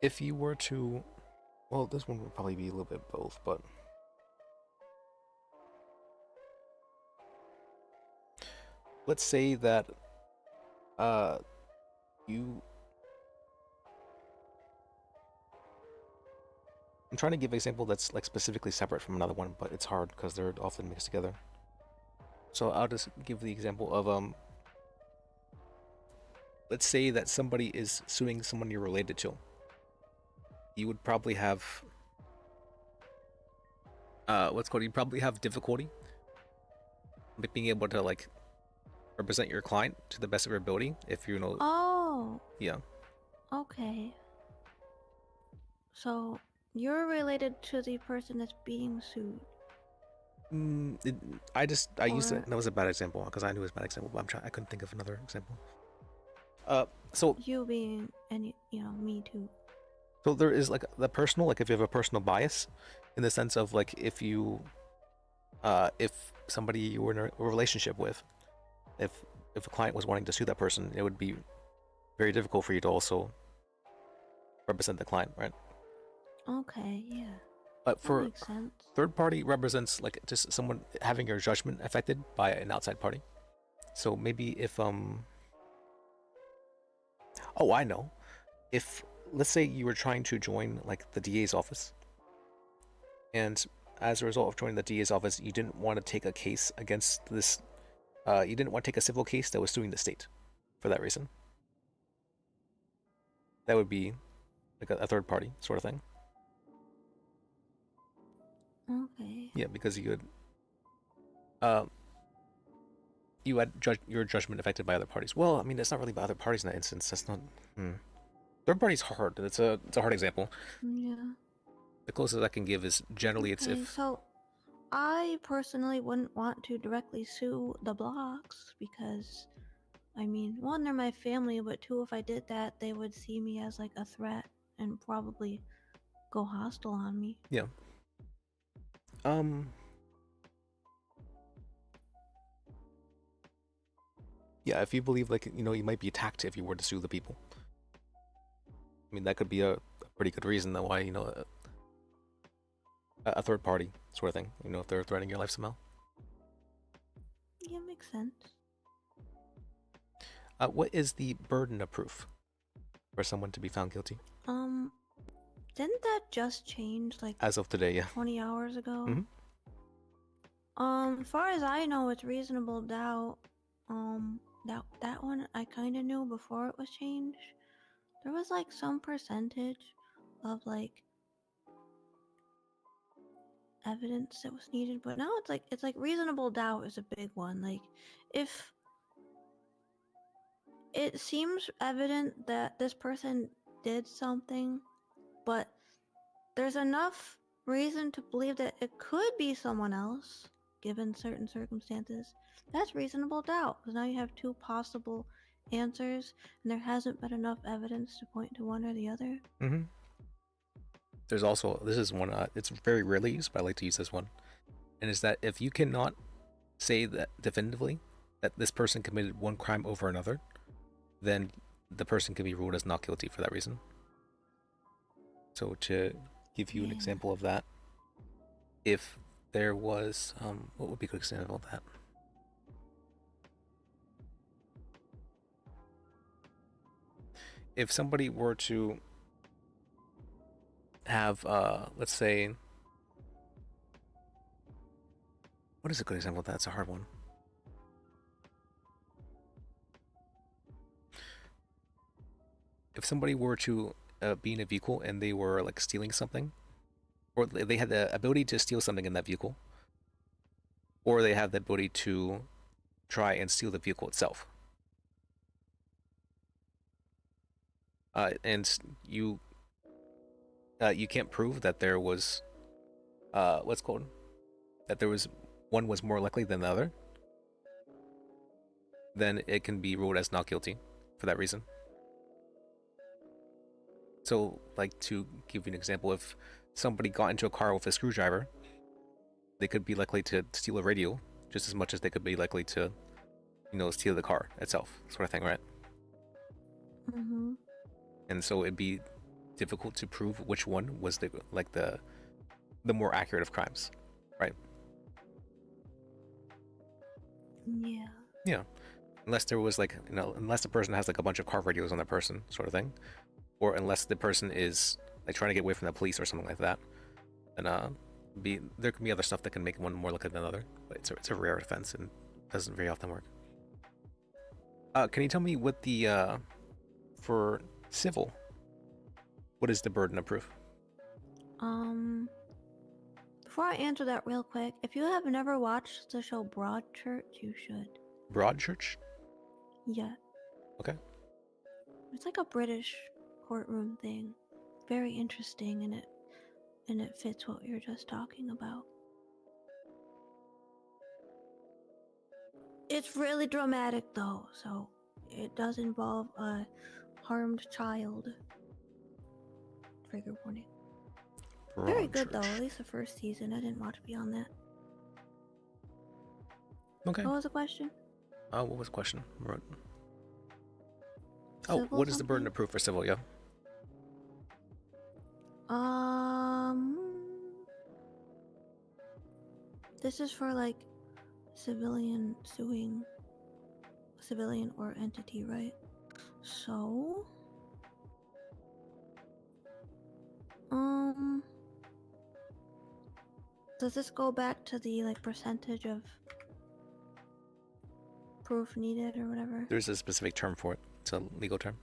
Speaker 1: If you were to, well, this one would probably be a little bit both, but let's say that you, I'm trying to give an example that's like specifically separate from another one, but it's hard because they're often mixed together. So I'll just give the example of let's say that somebody is suing someone you're related to. You would probably have you'd probably have difficulty with being able to like represent your client to the best of your ability if you know.
Speaker 20: Oh.
Speaker 1: Yeah.
Speaker 20: Okay. So you're related to the person that's being sued.
Speaker 1: I used that was a bad example because I knew it was a bad example, but I couldn't think of another example. So
Speaker 20: you being any, me too.
Speaker 1: So there is like the personal, like if you have a personal bias, in the sense of like if somebody you were in a relationship with, if a client was wanting to sue that person, it would be very difficult for you to also represent the client, right?
Speaker 20: Okay, yeah.
Speaker 1: But
Speaker 20: that
Speaker 1: for
Speaker 20: makes sense.
Speaker 1: third party represents like just someone having your judgment affected by an outside party. So maybe if oh, I know. If let's say you were trying to join like the DA's office, and as a result of joining the DA's office, you didn't want to take a case against this. You didn't want to take a civil case that was suing the state, for that reason. That would be like a third party sort of thing.
Speaker 20: Okay.
Speaker 1: Yeah, because you had your judgment affected by other parties. Well, I mean, it's not really by other parties in that instance. That's not. Third party's hard. It's a hard example.
Speaker 20: Yeah.
Speaker 1: The closest I can give is generally it's
Speaker 20: Okay,
Speaker 1: if.
Speaker 20: so I personally wouldn't want to directly sue the blocks because, I mean, one, they're my family, but two, if I did that, they would see me as like a threat and probably go hostile on me.
Speaker 1: Yeah. Yeah, if you believe like you might be attacked if you were to sue the people. I mean, that could be a pretty good reason that why a third party sort of thing. If they're threatening your life somehow.
Speaker 20: Yeah, makes sense.
Speaker 1: What is the burden of proof for someone to be found guilty?
Speaker 20: Didn't that just change like
Speaker 1: as of today? Yeah.
Speaker 20: 20 hours ago.
Speaker 1: Mm-hmm.
Speaker 20: As far as I know, it's reasonable doubt. That one I kind of knew before it was changed. There was like some percentage of like evidence that was needed, but now it's like reasonable doubt is a big one. Like if it seems evident that this person did something, but there's enough reason to believe that it could be someone else given certain circumstances, that's reasonable doubt, because now you have two possible answers and there hasn't been enough evidence to point to one or the other.
Speaker 1: Mm-hmm. There's also, this is one, it's very rarely used, but I like to use this one, and is that if you cannot say that definitively that this person committed one crime over another, then the person can be ruled as not guilty for that reason. So to give you an example of that, if there was, what would be a good example of that? If somebody were to have, let's say, what is a good example of that? It's a hard one. If somebody were to be in a vehicle and they were like stealing something, or they had the ability to steal something in that vehicle, or they have the ability to try and steal the vehicle itself, and you can't prove that there was that there was one was more likely than the other, then it can be ruled as not guilty for that reason. So, like, to give you an example, if somebody got into a car with a screwdriver, they could be likely to steal a radio just as much as they could be likely to, steal the car itself, sort of thing, right?
Speaker 20: Mm-hmm.
Speaker 1: And so it'd be difficult to prove which one was the more accurate of crimes, right?
Speaker 20: Yeah.
Speaker 1: Yeah. Unless there was unless the person has like a bunch of car radios on their person, sort of thing, or unless the person is like trying to get away from the police or something like that, then there can be other stuff that can make one more likely than another. But it's a rare offense and doesn't very often work. Can you tell me what the for civil, what is the burden of proof?
Speaker 20: Before I answer that real quick, if you have never watched the show Broadchurch, you should.
Speaker 1: Broadchurch?
Speaker 20: Yeah.
Speaker 1: Okay.
Speaker 20: It's like a British courtroom thing. Very interesting, and it fits what you're just talking about. It's really dramatic though, so it does involve a harmed child. Trigger warning. Very good though, at least the first season. I didn't watch beyond that.
Speaker 1: Okay.
Speaker 20: What was the question?
Speaker 1: What was the question? Oh, what is the burden of proof for civil? Yeah.
Speaker 20: This is for like civilian suing a civilian or entity, right? So, does this go back to the like percentage of proof needed or whatever?
Speaker 1: There's a specific term for it. It's a legal term.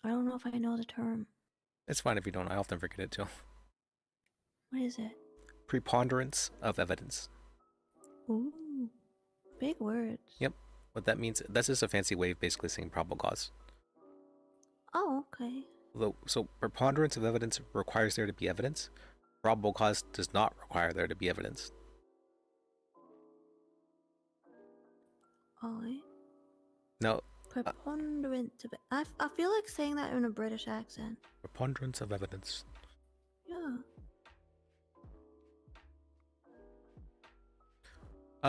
Speaker 20: I don't know if I know the term.
Speaker 1: It's fine if you don't. I often forget it too.
Speaker 20: What is it?
Speaker 1: Preponderance of evidence.
Speaker 20: Ooh, big words.
Speaker 1: Yep. What that means, that's just a fancy way of basically saying probable cause.
Speaker 20: Oh, okay.
Speaker 1: So preponderance of evidence requires there to be evidence. Probable cause does not require there to be evidence.
Speaker 20: Oh,
Speaker 1: No.
Speaker 20: Preponderance of I feel like saying that in a British accent.
Speaker 1: Preponderance of evidence.
Speaker 20: Yeah.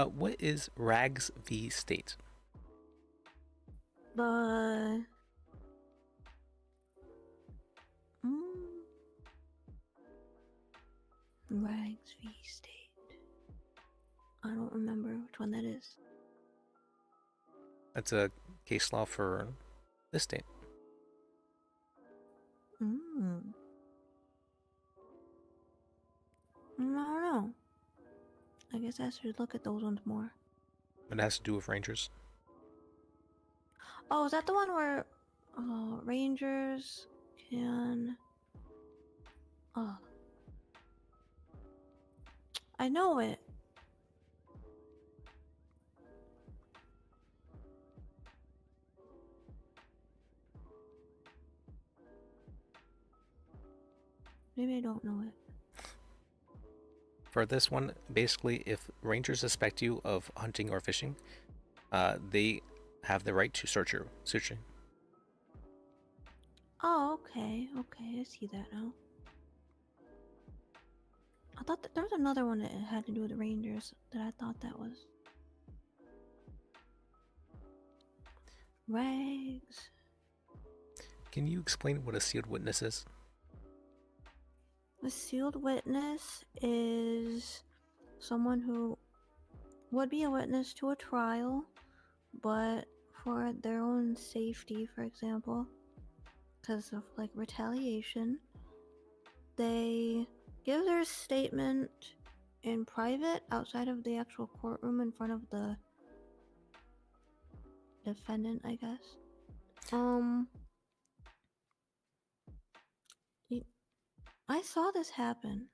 Speaker 1: What is Rags v. State?
Speaker 20: The Rags v. State. I don't remember which one that is.
Speaker 1: That's a case law for this state.
Speaker 20: I don't know. I guess I should look at those ones more.
Speaker 1: It has to do with rangers.
Speaker 20: Oh, is that the one where rangers can... Oh. I know it. Maybe I don't know it.
Speaker 1: For this one, basically, if rangers suspect you of hunting or fishing, they have the right to search you.
Speaker 20: Oh, okay. Okay, I see that now. I thought that there was another one that had to do with the rangers that I thought that was. Rags.
Speaker 1: Can you explain what a sealed witness is?
Speaker 20: A sealed witness is someone who would be a witness to a trial, but for their own safety, for example, because of like retaliation, they give their statement in private outside of the actual courtroom in front of the defendant, I guess. I saw this happen.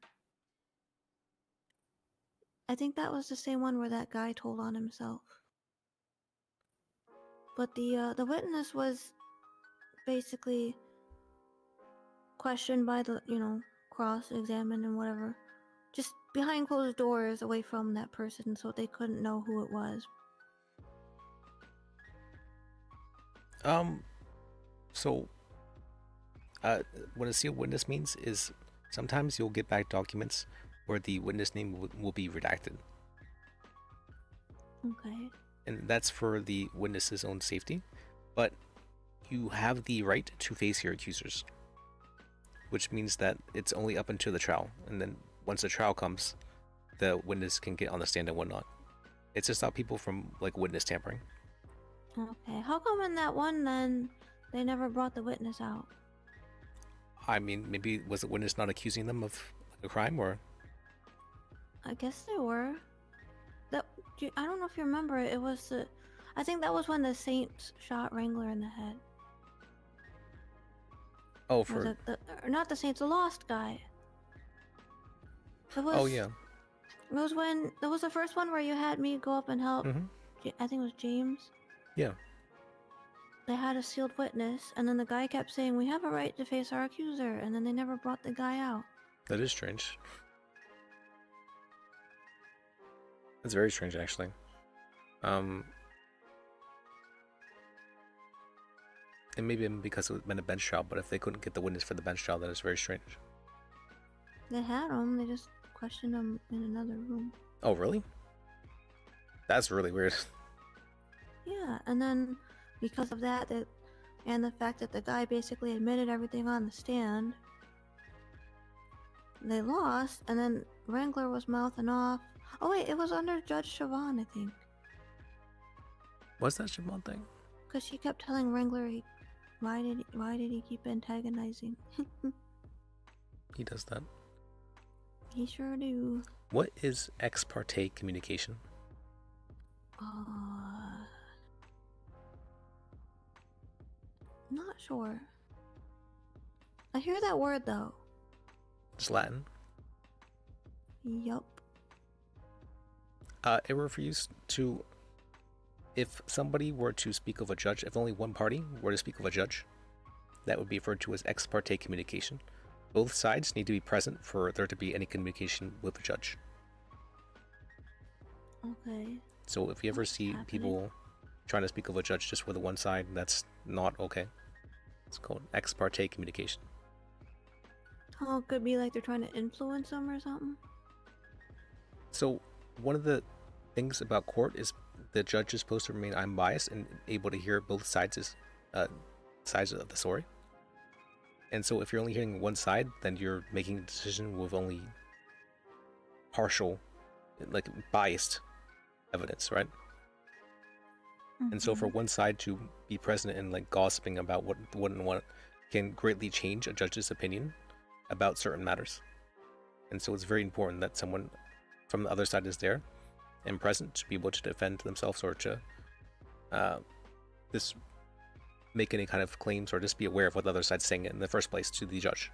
Speaker 20: I think that was the same one where that guy told on himself. But the witness was basically questioned by the, cross-examined and whatever. Just behind closed doors away from that person so they couldn't know who it was.
Speaker 1: So, what a sealed witness means is Sometimes you'll get back documents where the witness name will be redacted.
Speaker 20: Okay.
Speaker 1: And that's for the witness's own safety. But you have the right to face your accusers, which means that it's only up until the trial. And then once the trial comes, the witness can get on the stand and whatnot. It's to stop people from like witness tampering.
Speaker 20: Okay. How come in that one then they never brought the witness out?
Speaker 1: I mean, maybe was the witness not accusing them of a crime, or?
Speaker 20: I guess they were. I don't know if you remember. It was I think that was when the Saints shot Wrangler in the head.
Speaker 1: Oh,
Speaker 20: or not the Saints, the Lost guy. It was,
Speaker 1: oh yeah.
Speaker 20: It was when that was the first one where you had me go up and help. I think it was James.
Speaker 1: Yeah.
Speaker 20: They had a sealed witness, and then the guy kept saying, "We have a right to face our accuser," and then they never brought the guy out.
Speaker 1: That is strange. That's very strange, actually. It may be because it would have been a bench trial, but if they couldn't get the witness for the bench trial, that is very strange.
Speaker 20: They had him. They just questioned him in another room.
Speaker 1: Oh, really? That's really weird.
Speaker 20: Yeah, and then because of that, and the fact that the guy basically admitted everything on the stand, they lost, and then Wrangler was mouthing off. Oh wait, it was under Judge Siobhan, I think.
Speaker 1: What's that Siobhan thing?
Speaker 20: Because she kept telling Wrangler, why did he keep antagonizing?
Speaker 1: He does that.
Speaker 20: He sure do.
Speaker 1: What is ex parte communication?
Speaker 20: Not sure. I hear that word though.
Speaker 1: It's Latin.
Speaker 20: Yup.
Speaker 1: It refers to if somebody were to speak of a judge, if only one party were to speak of a judge, that would be referred to as ex parte communication. Both sides need to be present for there to be any communication with the judge.
Speaker 20: Okay.
Speaker 1: So if you ever see people trying to speak of a judge just with the one side, that's not okay. It's called ex parte communication.
Speaker 20: Oh, it could be like they're trying to influence them or something.
Speaker 1: So one of the things about court is the judge is supposed to remain unbiased and able to hear both sides of the story. And so if you're only hearing one side, then you're making a decision with only partial, like biased evidence, right? And so for one side to be present and like gossiping about what and what can greatly change a judge's opinion about certain matters. And so it's very important that someone from the other side is there and present to be able to defend themselves or to just make any kind of claims or just be aware of what the other side's saying in the first place to the judge.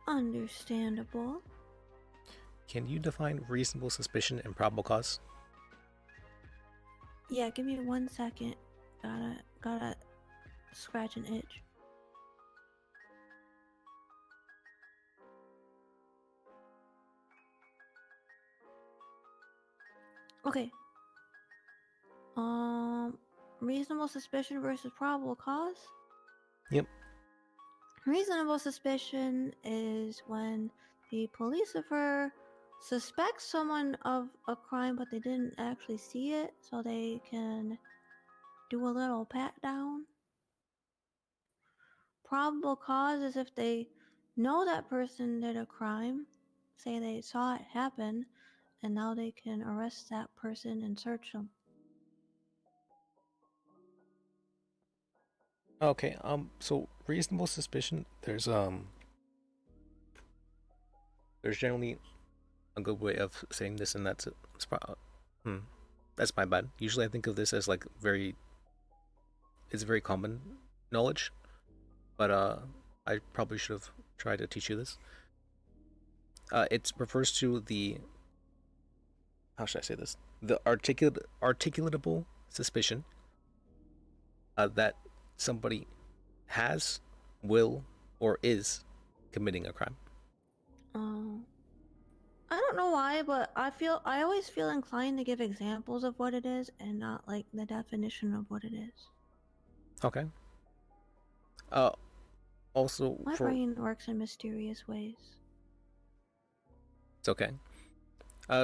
Speaker 20: Understandable.
Speaker 1: Can you define reasonable suspicion and probable cause?
Speaker 20: Yeah, give me 1 second. Gotta scratch an itch. Okay. Reasonable suspicion versus probable cause?
Speaker 1: Yep.
Speaker 20: Reasonable suspicion is when the police officer suspects someone of a crime but they didn't actually see it, so they can do a little pat down. Probable cause is if they know that person did a crime, say they saw it happen, and now they can arrest that person and search them.
Speaker 1: Okay, so reasonable suspicion, there's generally a good way of saying this, and that's my bad. Usually I think of this as like it's very common knowledge, but I probably should have tried to teach you this. It refers to the, how should I say this? The articulatable suspicion that somebody has, will, or is committing a crime.
Speaker 20: I don't know why, but I always feel inclined to give examples of what it is and not like the definition of what it is.
Speaker 1: Okay. Also
Speaker 20: My
Speaker 1: for
Speaker 20: brain works in mysterious ways.
Speaker 1: it's okay.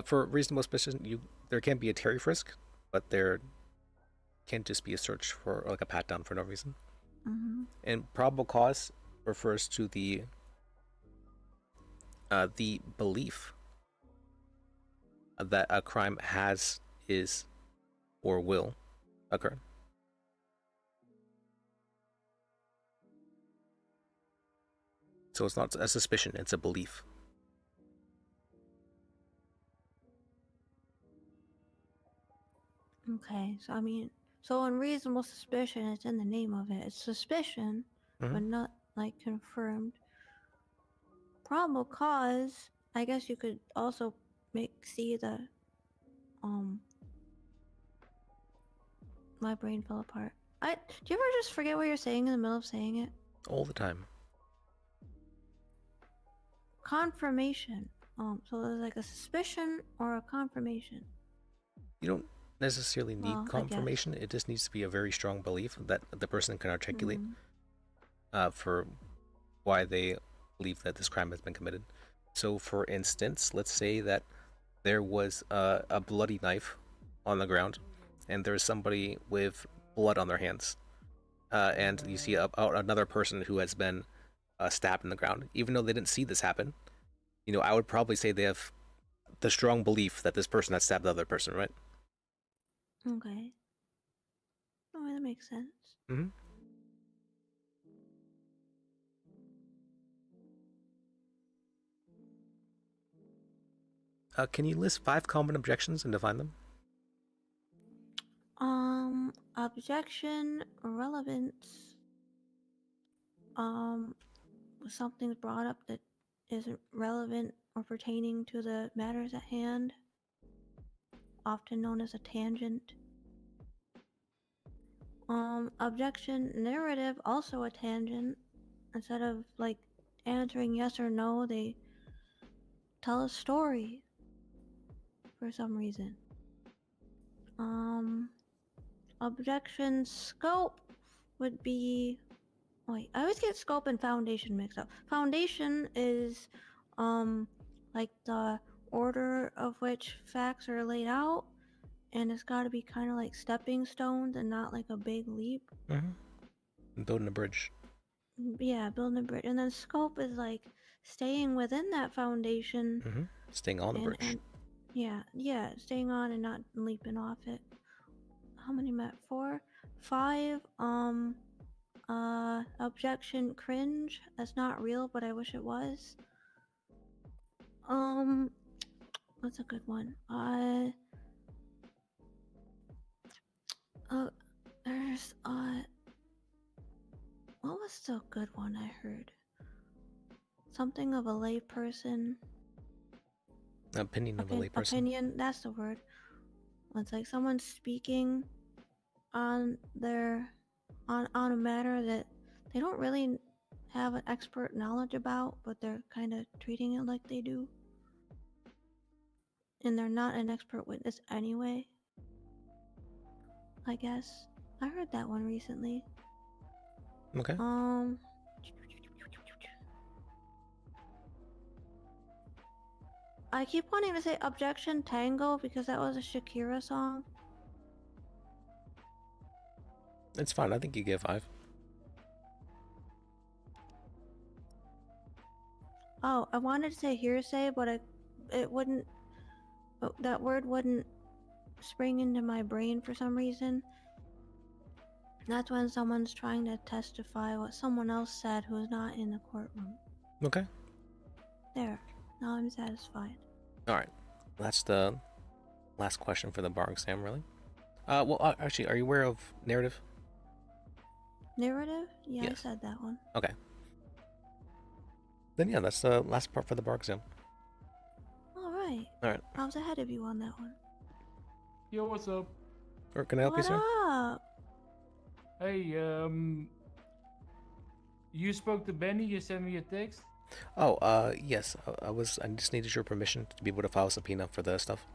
Speaker 1: For reasonable suspicion, there can be a Terry frisk, but there can't just be a search for like a pat down for no reason. And probable cause refers to the belief that a crime is, or will occur. So it's not a suspicion; it's a belief.
Speaker 20: Okay, so I mean, so unreasonable suspicion, it's in the name of it. It's suspicion, but not like confirmed. Probable cause, I guess you could also see the my brain fell apart. Do you ever just forget what you're saying in the middle of saying it?
Speaker 1: All the time.
Speaker 20: Confirmation. So there's like a suspicion or a confirmation.
Speaker 1: You don't necessarily need confirmation. It just needs to be a very strong belief that the person can articulate for why they believe that this crime has been committed. So, for instance, let's say that there was a bloody knife on the ground, and there's somebody with blood on their hands, and you see another person who has been stabbed in the ground. Even though they didn't see this happen, I would probably say they have the strong belief that this person had stabbed the other person, right?
Speaker 20: Okay. Oh, that makes sense.
Speaker 1: Can you list 5 common objections and define them?
Speaker 20: Objection, relevance. Something's brought up that isn't relevant or pertaining to the matters at hand, often known as a tangent. Objection, narrative, also a tangent. Instead of like answering yes or no, they tell a story for some reason. Objection, scope would be, wait, I always get scope and foundation mixed up. Foundation is like the order of which facts are laid out, and it's got to be kind of like stepping stones and not like a big leap.
Speaker 1: Building a bridge.
Speaker 20: Yeah, building a bridge. And then scope is like staying within that foundation.
Speaker 1: Staying on the bridge.
Speaker 20: And yeah, staying on and not leaping off it. How many met? 4? 5. Objection, cringe. That's not real, but I wish it was. What's a good one? There's what was the good one I heard? Something of a layperson.
Speaker 1: Opinion of a layperson.
Speaker 20: Opinion, that's the word. It's like someone speaking on a matter that they don't really have an expert knowledge about, but they're kind of treating it like they do. And they're not an expert witness anyway. I guess. I heard that one recently.
Speaker 1: Okay.
Speaker 20: I keep wanting to say Objection Tango because that was a Shakira song.
Speaker 1: It's fine. I think you get 5.
Speaker 20: Oh, I wanted to say hearsay, but it wouldn't. That word wouldn't spring into my brain for some reason. That's when someone's trying to testify what someone else said who's not in the courtroom.
Speaker 1: Okay.
Speaker 20: There. Now I'm satisfied.
Speaker 1: Alright. That's the last question for the bar exam, really. Well, actually, are you aware of narrative?
Speaker 20: Narrative? Yeah,
Speaker 1: Yes.
Speaker 20: I said that one.
Speaker 1: Okay. Then yeah, that's the last part for the bar exam.
Speaker 20: Alright.
Speaker 1: Alright.
Speaker 20: I was ahead of you on that one.
Speaker 8: Yo, what's up?
Speaker 1: Or can I help you, sir?
Speaker 20: What up?
Speaker 8: Hey, you spoke to Benny. You sent me a text.
Speaker 1: Oh, yes. I just needed your permission to be able to file a subpoena for the stuff.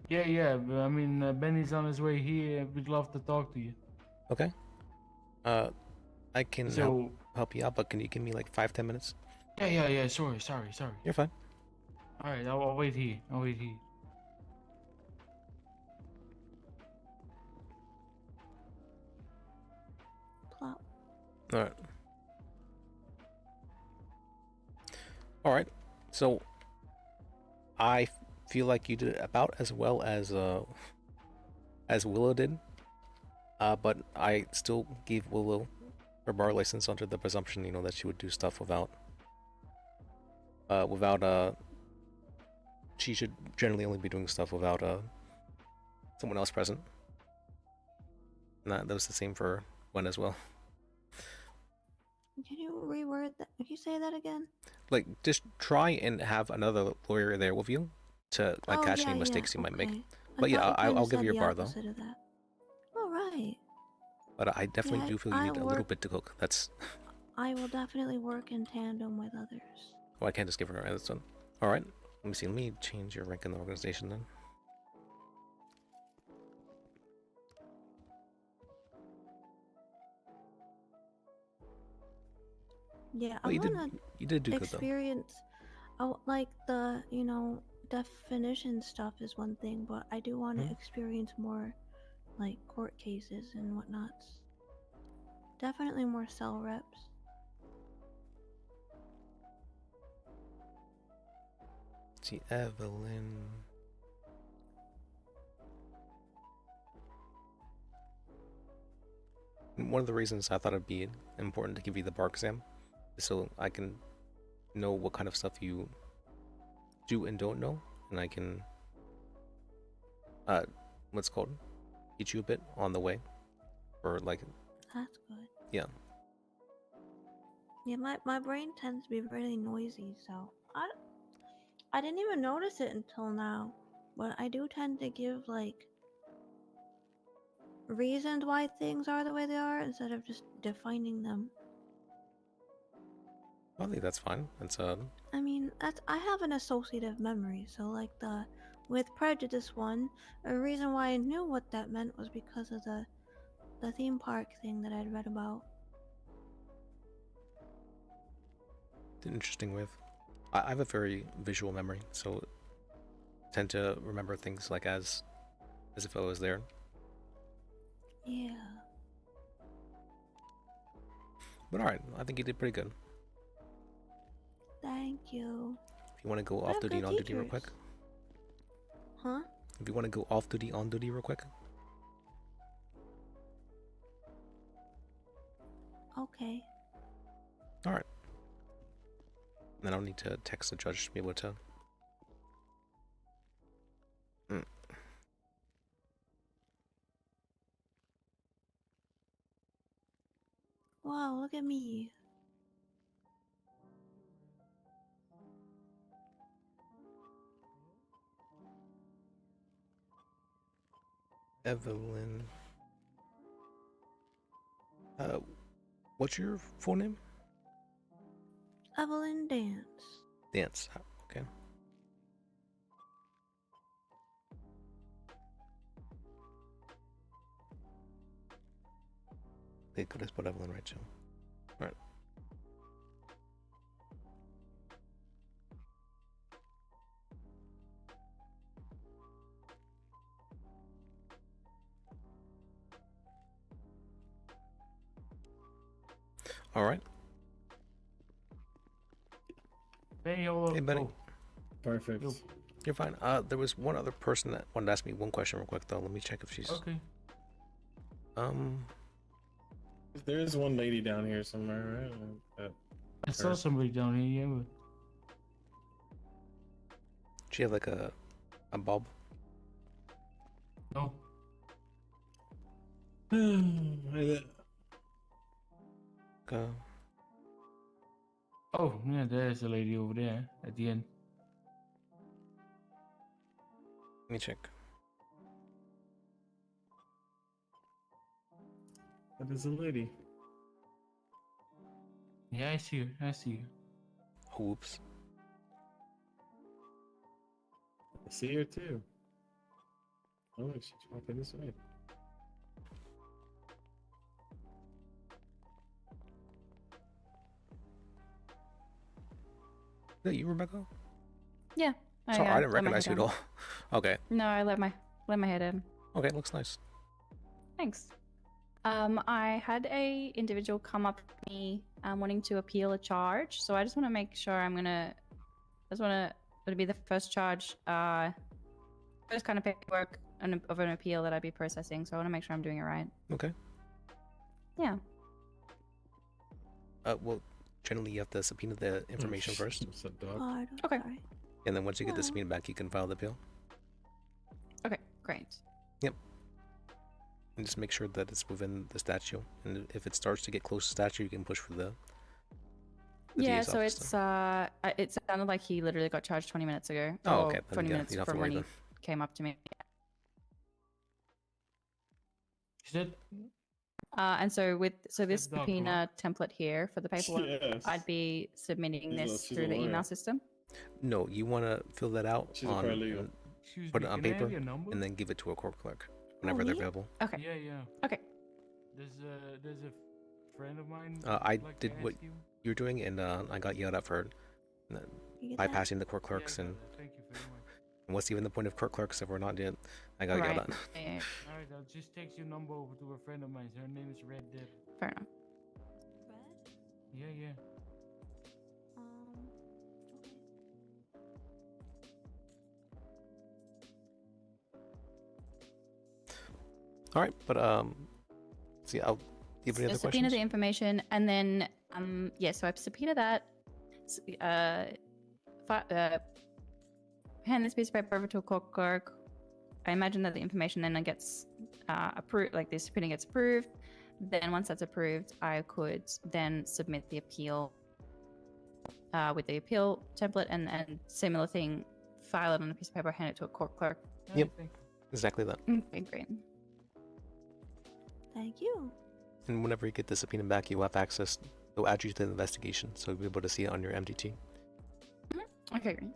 Speaker 8: Yeah. I mean, Benny's on his way here. We'd love to talk to you.
Speaker 1: Okay. I can help you out, but can you give me like 5-10 minutes?
Speaker 13: Yeah. Sorry.
Speaker 1: You're fine.
Speaker 13: All right, I'll wait here. I'll wait here.
Speaker 20: Plop.
Speaker 1: All right. So I feel like you did about as well as Willow did. But I still gave Willow her bar license under the presumption, you know, that she would do stuff without she should generally only be doing stuff without someone else present. And that was the same for Gwen as well.
Speaker 20: Can you reword that? Can you say that again?
Speaker 1: Like, just try and have another lawyer there with you to like catch any mistakes you might make. But yeah, I'll give you your bar though.
Speaker 20: All right.
Speaker 1: But I definitely do feel you need a little bit to cook. That's.
Speaker 20: I will definitely work in tandem with others.
Speaker 1: Well, I can't just give her this one. All right. Let me see. Let me change your rank in the organization then.
Speaker 20: Yeah,
Speaker 1: well,
Speaker 20: I want
Speaker 1: you did do
Speaker 20: experience. Oh, like the definition stuff is one thing, but I do want to experience more, like court cases and whatnots. Definitely more cell reps.
Speaker 1: Let's see, Evelyn. One of the reasons I thought it'd be important to give you the bar exam is so I can know what kind of stuff you do and don't know, and I can what's called teach you a bit on the way, or like.
Speaker 20: That's good.
Speaker 1: Yeah.
Speaker 20: Yeah, my brain tends to be really noisy, so I didn't even notice it until now, but I do tend to give like reasons why things are the way they are instead of just defining them.
Speaker 1: I think that's fine. That's
Speaker 20: I mean, I have an associative memory, so like the with prejudice one, a reason why I knew what that meant was because of the theme park thing that I'd read about.
Speaker 1: It's an interesting way of. I have a very visual memory, so I tend to remember things like as if I was there.
Speaker 20: Yeah.
Speaker 1: But alright, I think you did pretty good.
Speaker 20: Thank you.
Speaker 1: If you want to go off duty and on duty real quick.
Speaker 20: Huh?
Speaker 1: If you want to go off duty, on duty real quick.
Speaker 20: Okay.
Speaker 1: Alright. Then I'll need to text the judge to be able to.
Speaker 20: Wow, look at me.
Speaker 1: Evelyn. What's your full name?
Speaker 20: Evelyn Dance.
Speaker 1: Dance. Okay. They could have put Evelyn right too. Alright. Alright.
Speaker 13: Hey,
Speaker 1: buddy.
Speaker 13: Perfect.
Speaker 1: You're fine. There was one other person that wanted to ask me one question real quick though. Let me check if she's
Speaker 13: okay.
Speaker 2: There is one lady down here somewhere, right?
Speaker 13: I saw somebody down here, yeah.
Speaker 1: She have like a bob?
Speaker 13: No. Oh, yeah, there's a lady over there at the end.
Speaker 1: Let me check.
Speaker 2: That is a lady.
Speaker 13: Yeah, I see her. I see her.
Speaker 1: Oops.
Speaker 2: I see her too. Oh, she's walking this way.
Speaker 1: that you, Rebecca?
Speaker 17: Yeah.
Speaker 1: Sorry, I didn't
Speaker 17: let my
Speaker 1: recognize you
Speaker 17: head
Speaker 1: at all. Okay.
Speaker 17: No, I let my head in.
Speaker 1: Okay, looks nice.
Speaker 17: Thanks. I had a individual come up to me wanting to appeal a charge, so I just want to make sure it'll be the first charge, first kind of paperwork of an appeal that I'd be processing, so I want to make sure I'm doing it right.
Speaker 1: Okay.
Speaker 17: Yeah.
Speaker 1: Well, generally you have to subpoena the information first.
Speaker 17: Okay.
Speaker 1: And then once you get the subpoena back, you can file the appeal.
Speaker 17: Okay, great.
Speaker 1: Yep. And just make sure that it's within the statute. And if it starts to get close to statute, you can push for the
Speaker 17: yeah,
Speaker 1: DA's
Speaker 17: so
Speaker 1: office.
Speaker 17: it sounded like he literally got charged 20 minutes ago.
Speaker 1: Oh,
Speaker 17: or
Speaker 1: okay. Then,
Speaker 17: 20
Speaker 1: yeah,
Speaker 17: minutes
Speaker 1: you don't have to
Speaker 17: from
Speaker 1: worry
Speaker 17: when he
Speaker 1: then.
Speaker 17: came up to me.
Speaker 13: Is it?
Speaker 17: And so this
Speaker 13: dog
Speaker 17: subpoena template here for the paperwork,
Speaker 1: Yes.
Speaker 17: I'd be submitting this
Speaker 1: she's
Speaker 17: through
Speaker 1: a
Speaker 17: the email
Speaker 1: lawyer.
Speaker 17: system.
Speaker 1: No, you want to fill that out
Speaker 13: She's a
Speaker 1: on,
Speaker 13: paralegal.
Speaker 1: and
Speaker 13: Excuse
Speaker 1: put
Speaker 13: me,
Speaker 1: it on
Speaker 13: can I have
Speaker 1: paper,
Speaker 13: your number?
Speaker 1: and then give it to a court clerk whenever they're available.
Speaker 17: Okay.
Speaker 13: Yeah, yeah.
Speaker 17: Okay.
Speaker 13: There's a friend of mine.
Speaker 1: I
Speaker 13: who'd like to
Speaker 1: did what
Speaker 13: ask you.
Speaker 1: you're doing, and I got yelled at for bypassing the court clerks, and,
Speaker 13: Thank you very much.
Speaker 1: and what's even the point of court clerks if we're not doing? I got yelled at.
Speaker 13: All right, I'll just text your number over to a friend of mine. Her name is Red Deb.
Speaker 17: Fair enough.
Speaker 13: Yeah, yeah.
Speaker 1: All right, but see, I'll give you any other
Speaker 17: Subpoena
Speaker 1: questions.
Speaker 17: the information, and then yeah, so I've subpoenaed that. Hand this piece of paper over to a court clerk. I imagine that the information then gets approved, like this subpoena gets approved. Then once that's approved, I could then submit the appeal with the appeal template, and similar thing, file it on a piece of paper, hand it to a court clerk.
Speaker 1: Yep, exactly that.
Speaker 17: Okay, great.
Speaker 20: Thank you.
Speaker 1: And whenever you get the subpoena back, you have access. They'll add you to the investigation, so you'll be able to see it on your MDT.
Speaker 17: Okay, great.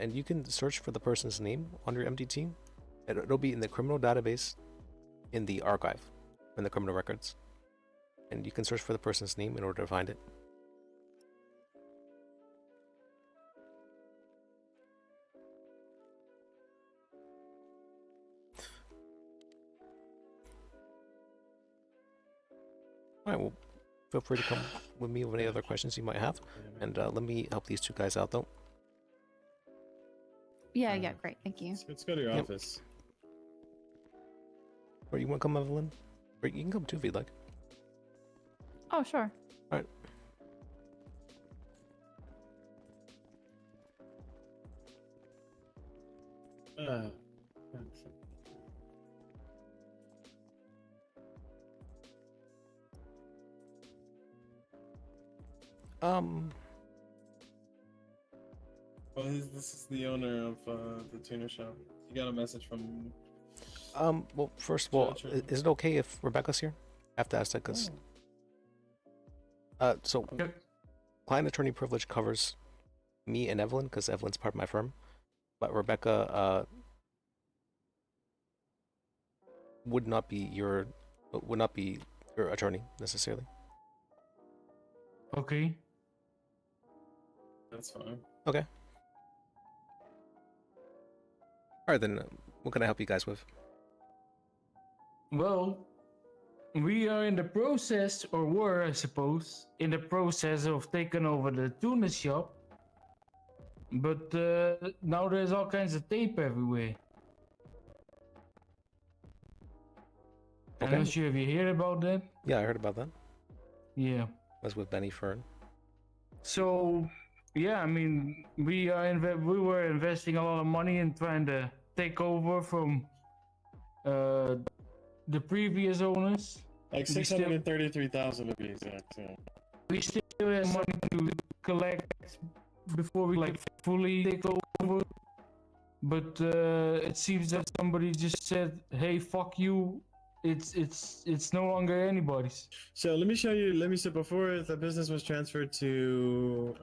Speaker 1: And you can search for the person's name on your MDT. It'll be in the criminal database, in the archive, in the criminal records. And you can search for the person's name in order to find it. Alright, well, feel free to come with me with any other questions you might have. And let me help these two guys out, though.
Speaker 17: Yeah, yeah, great. Thank you.
Speaker 2: Let's go to your
Speaker 1: Yep.
Speaker 2: office.
Speaker 1: Or you want to come, Evelyn? Or you can come too if you'd like.
Speaker 17: Oh, sure.
Speaker 1: Alright.
Speaker 2: Well, this is the owner of the tuner shop. You got a message from.
Speaker 1: Well, first of all, is it okay if Rebecca's here? I have to ask that because. So, client attorney privilege covers me and Evelyn because Evelyn's part of my firm, but Rebecca would not be your attorney necessarily.
Speaker 13: Okay.
Speaker 2: That's fine.
Speaker 1: Okay. All right, then. What can I help you guys with?
Speaker 13: Well, we are in the process, or were, I suppose, in the process of taking over the tuna shop. But now there's all kinds of tape everywhere. I'm not sure if you hear about that.
Speaker 1: Yeah, I heard about that.
Speaker 13: Yeah.
Speaker 1: That's with Benny Fern.
Speaker 13: So, yeah, I mean, we were investing a lot of money in trying to take over from the previous owners.
Speaker 2: Like
Speaker 13: We still-
Speaker 2: 633,000 to be exact. Yeah.
Speaker 13: We still have money to collect before we like fully take over. But it seems that somebody just said, "Hey, fuck you! It's no longer anybody's."
Speaker 2: So let me show you. So before the business was transferred to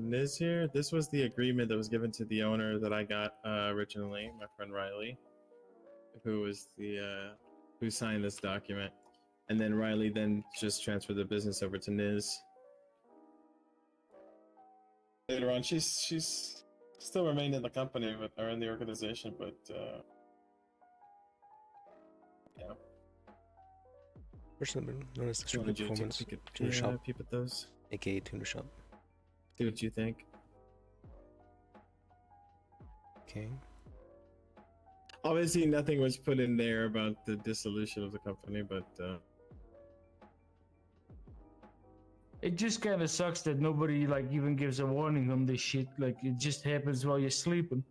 Speaker 2: Niz here, this was the agreement that was given to the owner that I got originally, my friend Riley, who was the who signed this document, and then Riley then just transferred the business over to Niz. later on. She's still remained in the company or in the organization, but yeah.
Speaker 1: Person known as the
Speaker 2: Still
Speaker 1: Super
Speaker 2: need you to
Speaker 1: Performance
Speaker 2: peek at-
Speaker 1: Tuner
Speaker 2: yeah,
Speaker 1: Shop,
Speaker 2: peep at those.
Speaker 1: aka Tuner Shop.
Speaker 2: See what you think.
Speaker 1: Okay.
Speaker 2: Obviously, nothing was put in there about the dissolution of the company, but
Speaker 13: It just kind of sucks that nobody like even gives a warning on this shit. Like it just happens while you're sleeping.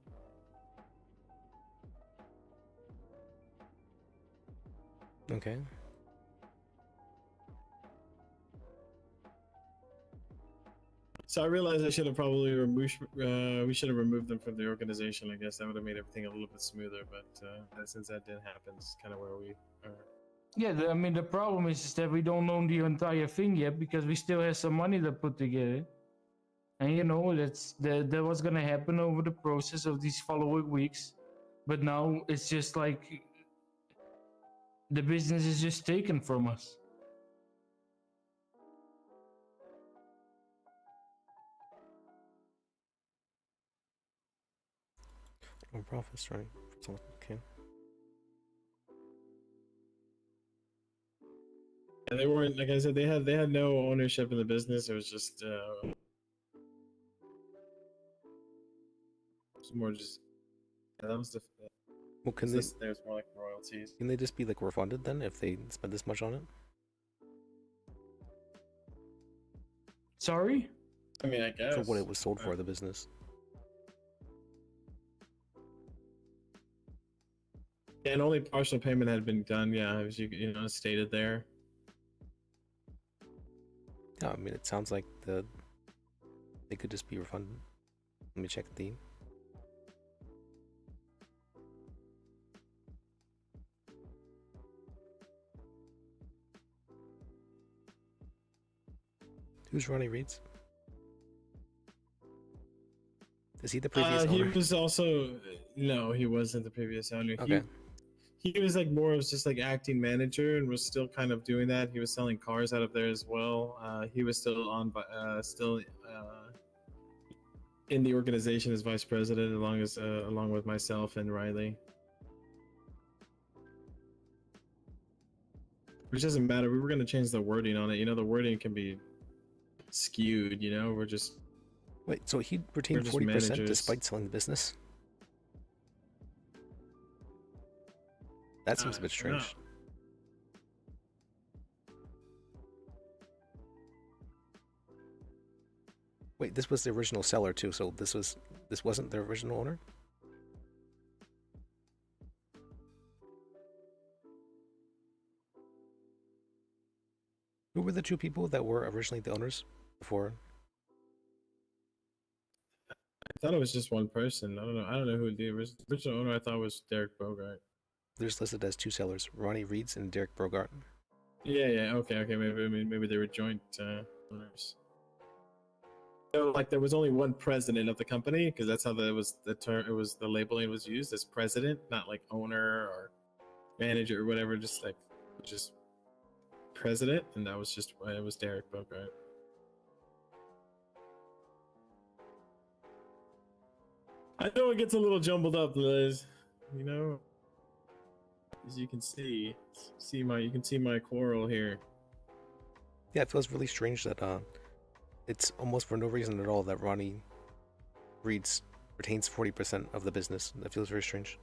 Speaker 1: Okay.
Speaker 2: so I realized I should have probably removed. We should have removed them from the organization. I guess that would have made everything a little bit smoother. But since that didn't happen, it's kind of where we are.
Speaker 13: Yeah, I mean the problem is that we don't own the entire thing yet because we still have some money to put together. And you know that was gonna happen over the process of these following weeks, but now it's just like the business is just taken from us.
Speaker 1: No profits, right? Okay.
Speaker 2: And they weren't, like I said, they had no ownership in the business. It was just it's more just that was the.
Speaker 1: Well, can
Speaker 2: there's more like royalties.
Speaker 1: Can they just be like refunded then if they spend this much on it?
Speaker 13: Sorry?
Speaker 2: I mean, I guess
Speaker 1: For what it was sold for, the business.
Speaker 2: Yeah, and only partial payment had been done. Yeah, as you know stated there.
Speaker 1: Yeah, I mean, it sounds like they could just be refunded. Let me check the. Who's Ronnie Reeds? Is he the previous owner?
Speaker 2: He was also no, he wasn't the previous owner.
Speaker 1: Okay.
Speaker 2: He was like more of just like acting manager and was still kind of doing that. He was selling cars out of there as well. He was still in the organization as vice president, along with myself and Riley. Which doesn't matter. We were going to change the wording on it. You know, the wording can be skewed. You know, we're just.
Speaker 1: Wait, so he retained 40% despite selling the business? That seems a bit strange. Wait, this was the original seller too, so this wasn't the original owner? Who were the two people that were originally the owners before?
Speaker 2: I thought it was just one person. I don't know who the original owner I thought was Derek Bogart.
Speaker 1: They're just listed as two sellers, Ronnie Reeds and Derek Bogart.
Speaker 2: Yeah, okay, maybe they were joint owners. So, like, there was only one president of the company because that's how the term. It was the labeling was used as president, not like owner or manager or whatever. Just president, and that was just it was Derek Bogart. I know it gets a little jumbled up, Liz. You know, as you can see my quarrel here.
Speaker 1: Yeah, it feels really strange that it's almost for no reason at all that Ronnie Reeds retains 40% of the business. That feels very strange.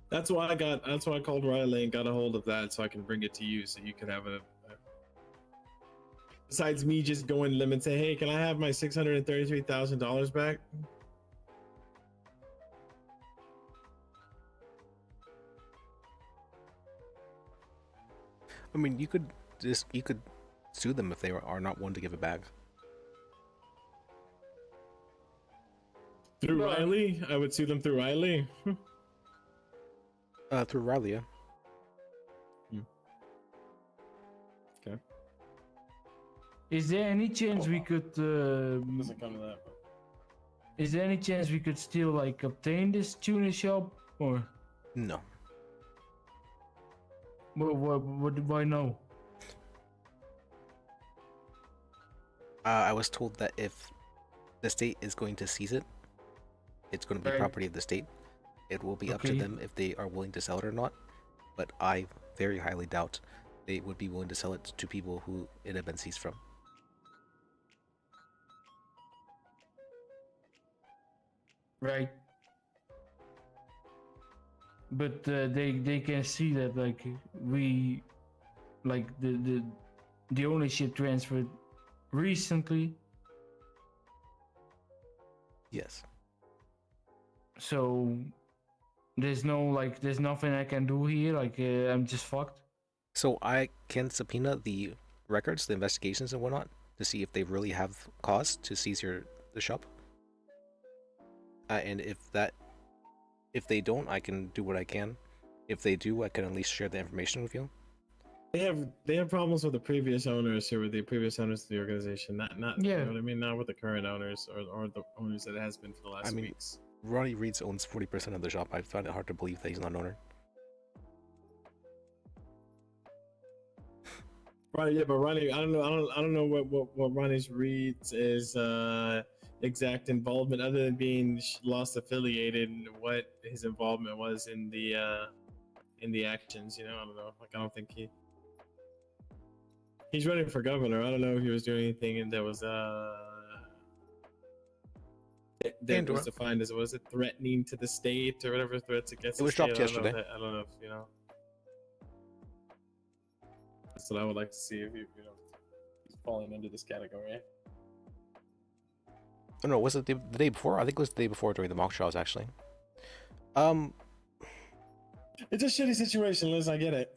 Speaker 2: That's why I called Riley and got a hold of that so I can bring it to you so you could have a besides me just going to them and say, hey, can I have my $633,000 back?
Speaker 1: I mean, you could sue them if they are not one to give it back.
Speaker 2: Through Riley? I would sue them through Riley.
Speaker 1: Through Riley, yeah.
Speaker 2: Okay.
Speaker 13: Is there any chance we could?
Speaker 2: Doesn't come to that.
Speaker 13: is there any chance we could still like obtain this tuner shop or?
Speaker 1: No.
Speaker 13: Why no?
Speaker 1: I was told that if the state is going to seize it, it's going to be
Speaker 13: Right.
Speaker 1: property of the state. It will be up to
Speaker 13: Okay.
Speaker 1: them if they are willing to sell it or not. But I very highly doubt they would be willing to sell it to people who it had been seized from.
Speaker 13: Right. But they can see that like we like the ownership transferred recently.
Speaker 1: Yes.
Speaker 13: So there's nothing I can do here. Like I'm just fucked.
Speaker 1: So I can subpoena the records, the investigations and whatnot, to see if they really have cause to seize the shop. And if they don't, I can do what I can. If they do, I can at least share the information with you.
Speaker 2: They have problems with the previous owners who were the previous owners of the organization. Not
Speaker 13: Yeah.
Speaker 2: You know what I mean? Not with the current owners or the owners that it has been for the last weeks.
Speaker 1: Ronnie Reeds owns 40% of the shop. I find it hard to believe that he's not an owner.
Speaker 2: Right, yeah, but Ronnie, I don't know what Ronnie Reeds is exact involvement other than being lost affiliated and what his involvement was in the actions. You know, I don't know. Like, I don't think he's running for governor. I don't know if he was doing anything and that was defined as, was it threatening to the state or whatever, threats against
Speaker 1: It was
Speaker 2: the state?
Speaker 1: dropped yesterday.
Speaker 2: I don't know if you know. That's what I would like to see if he's falling into this category.
Speaker 1: Oh no, was it the day before? I think it was the day before during the mock trials, actually.
Speaker 2: It's a shitty situation, Liz. I get it.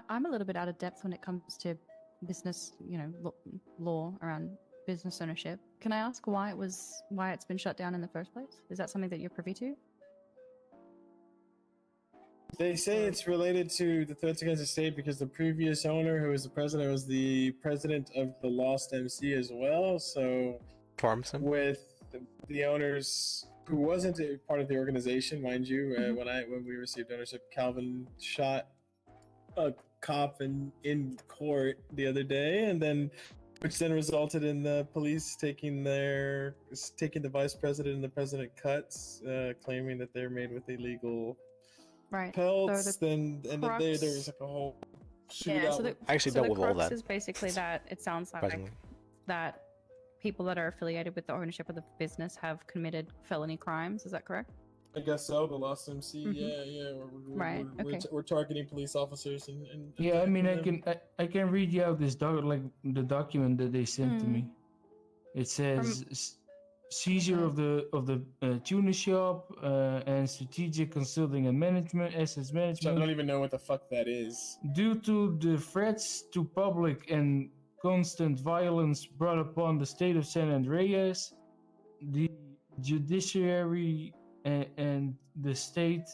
Speaker 17: I'm a little bit out of depth when it comes to business, law around business ownership. Can I ask why it's been shut down in the first place? Is that something that you're privy to?
Speaker 2: They say it's related to the threats against the state because the previous owner, who was the president of the Lost MC as well. So, with the owners who wasn't a part of the organization, mind you, when we received ownership, Calvin shot a cop in court the other day, which then resulted in the police taking the vice president and the president cuts, claiming that they're made with illegal pelts.
Speaker 17: So
Speaker 2: then there was like a whole shootout.
Speaker 17: Yeah, so the,
Speaker 1: I actually
Speaker 17: so
Speaker 1: dealt
Speaker 17: the
Speaker 1: with all
Speaker 17: crux
Speaker 1: that.
Speaker 17: is basically that it sounds like
Speaker 1: Surprisingly.
Speaker 17: that people that are affiliated with the ownership of the business have committed felony crimes. Is that correct?
Speaker 2: I guess so. The Lost MC,
Speaker 17: Right, okay.
Speaker 2: We're targeting police officers and
Speaker 13: Yeah, I mean,
Speaker 2: attacking them.
Speaker 13: I can read you out this the document that they sent to me. It says seizure of the tuner shop and strategic consulting and management, assets management.
Speaker 2: So I don't even know what the fuck that is.
Speaker 13: Due to the threats to public and constant violence brought upon the state of San Andreas, the judiciary and the state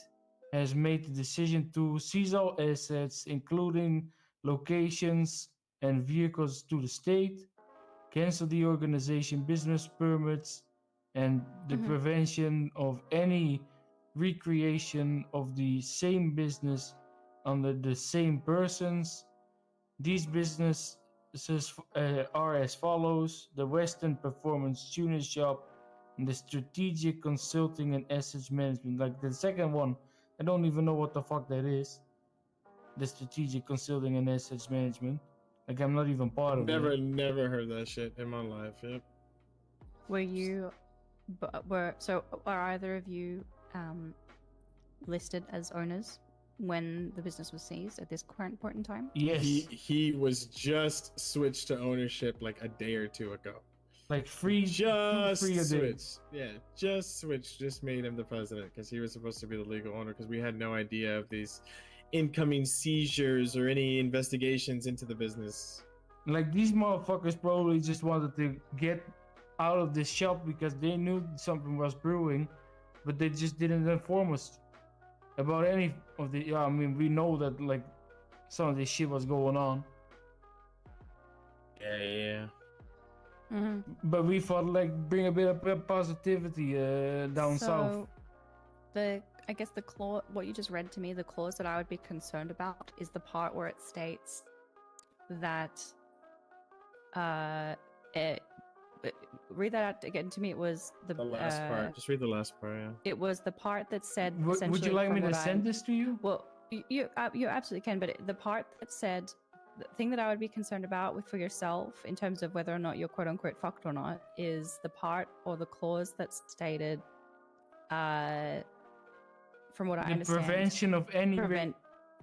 Speaker 13: has made the decision to seize all assets, including locations and vehicles to the state, cancel the organization business permits, and the prevention of any recreation of the same business under the same persons. These businesses are as follows: the Western Performance Tuner Shop and the Strategic Consulting and Assets Management. Like the second one, I don't even know what the fuck that is. The Strategic Consulting and Assets Management. Like I'm not even part of it.
Speaker 2: Never heard that shit in my life. Yep.
Speaker 17: Are either of you listed as owners when the business was seized at this current point in time?
Speaker 13: Yes.
Speaker 2: He was just switched to ownership like a day or two ago.
Speaker 13: Like free a day.
Speaker 2: switched. Yeah, just switched. Just made him the president because he was supposed to be the legal owner because we had no idea of these incoming seizures or any investigations into the business.
Speaker 13: Like these motherfuckers probably just wanted to get out of the shop because they knew something was brewing, but they just didn't inform us about any of the. Yeah, I mean, we know that like some of this shit was going on.
Speaker 2: Yeah.
Speaker 13: But we thought like bring a bit of positivity down south.
Speaker 17: I guess the clause, what you just read to me, the clause that I would be concerned about is the part where it states that, read that out again to me. It was the
Speaker 8: last part. Just read the last part. Yeah.
Speaker 17: It was the part that said.
Speaker 13: Would you like me to send this to you?
Speaker 17: Well, you absolutely can. But the part that said, the thing that I would be concerned about for yourself in terms of whether or not you're quote unquote fucked or not is the part or the clause that stated, from what I understand,
Speaker 13: prevention of any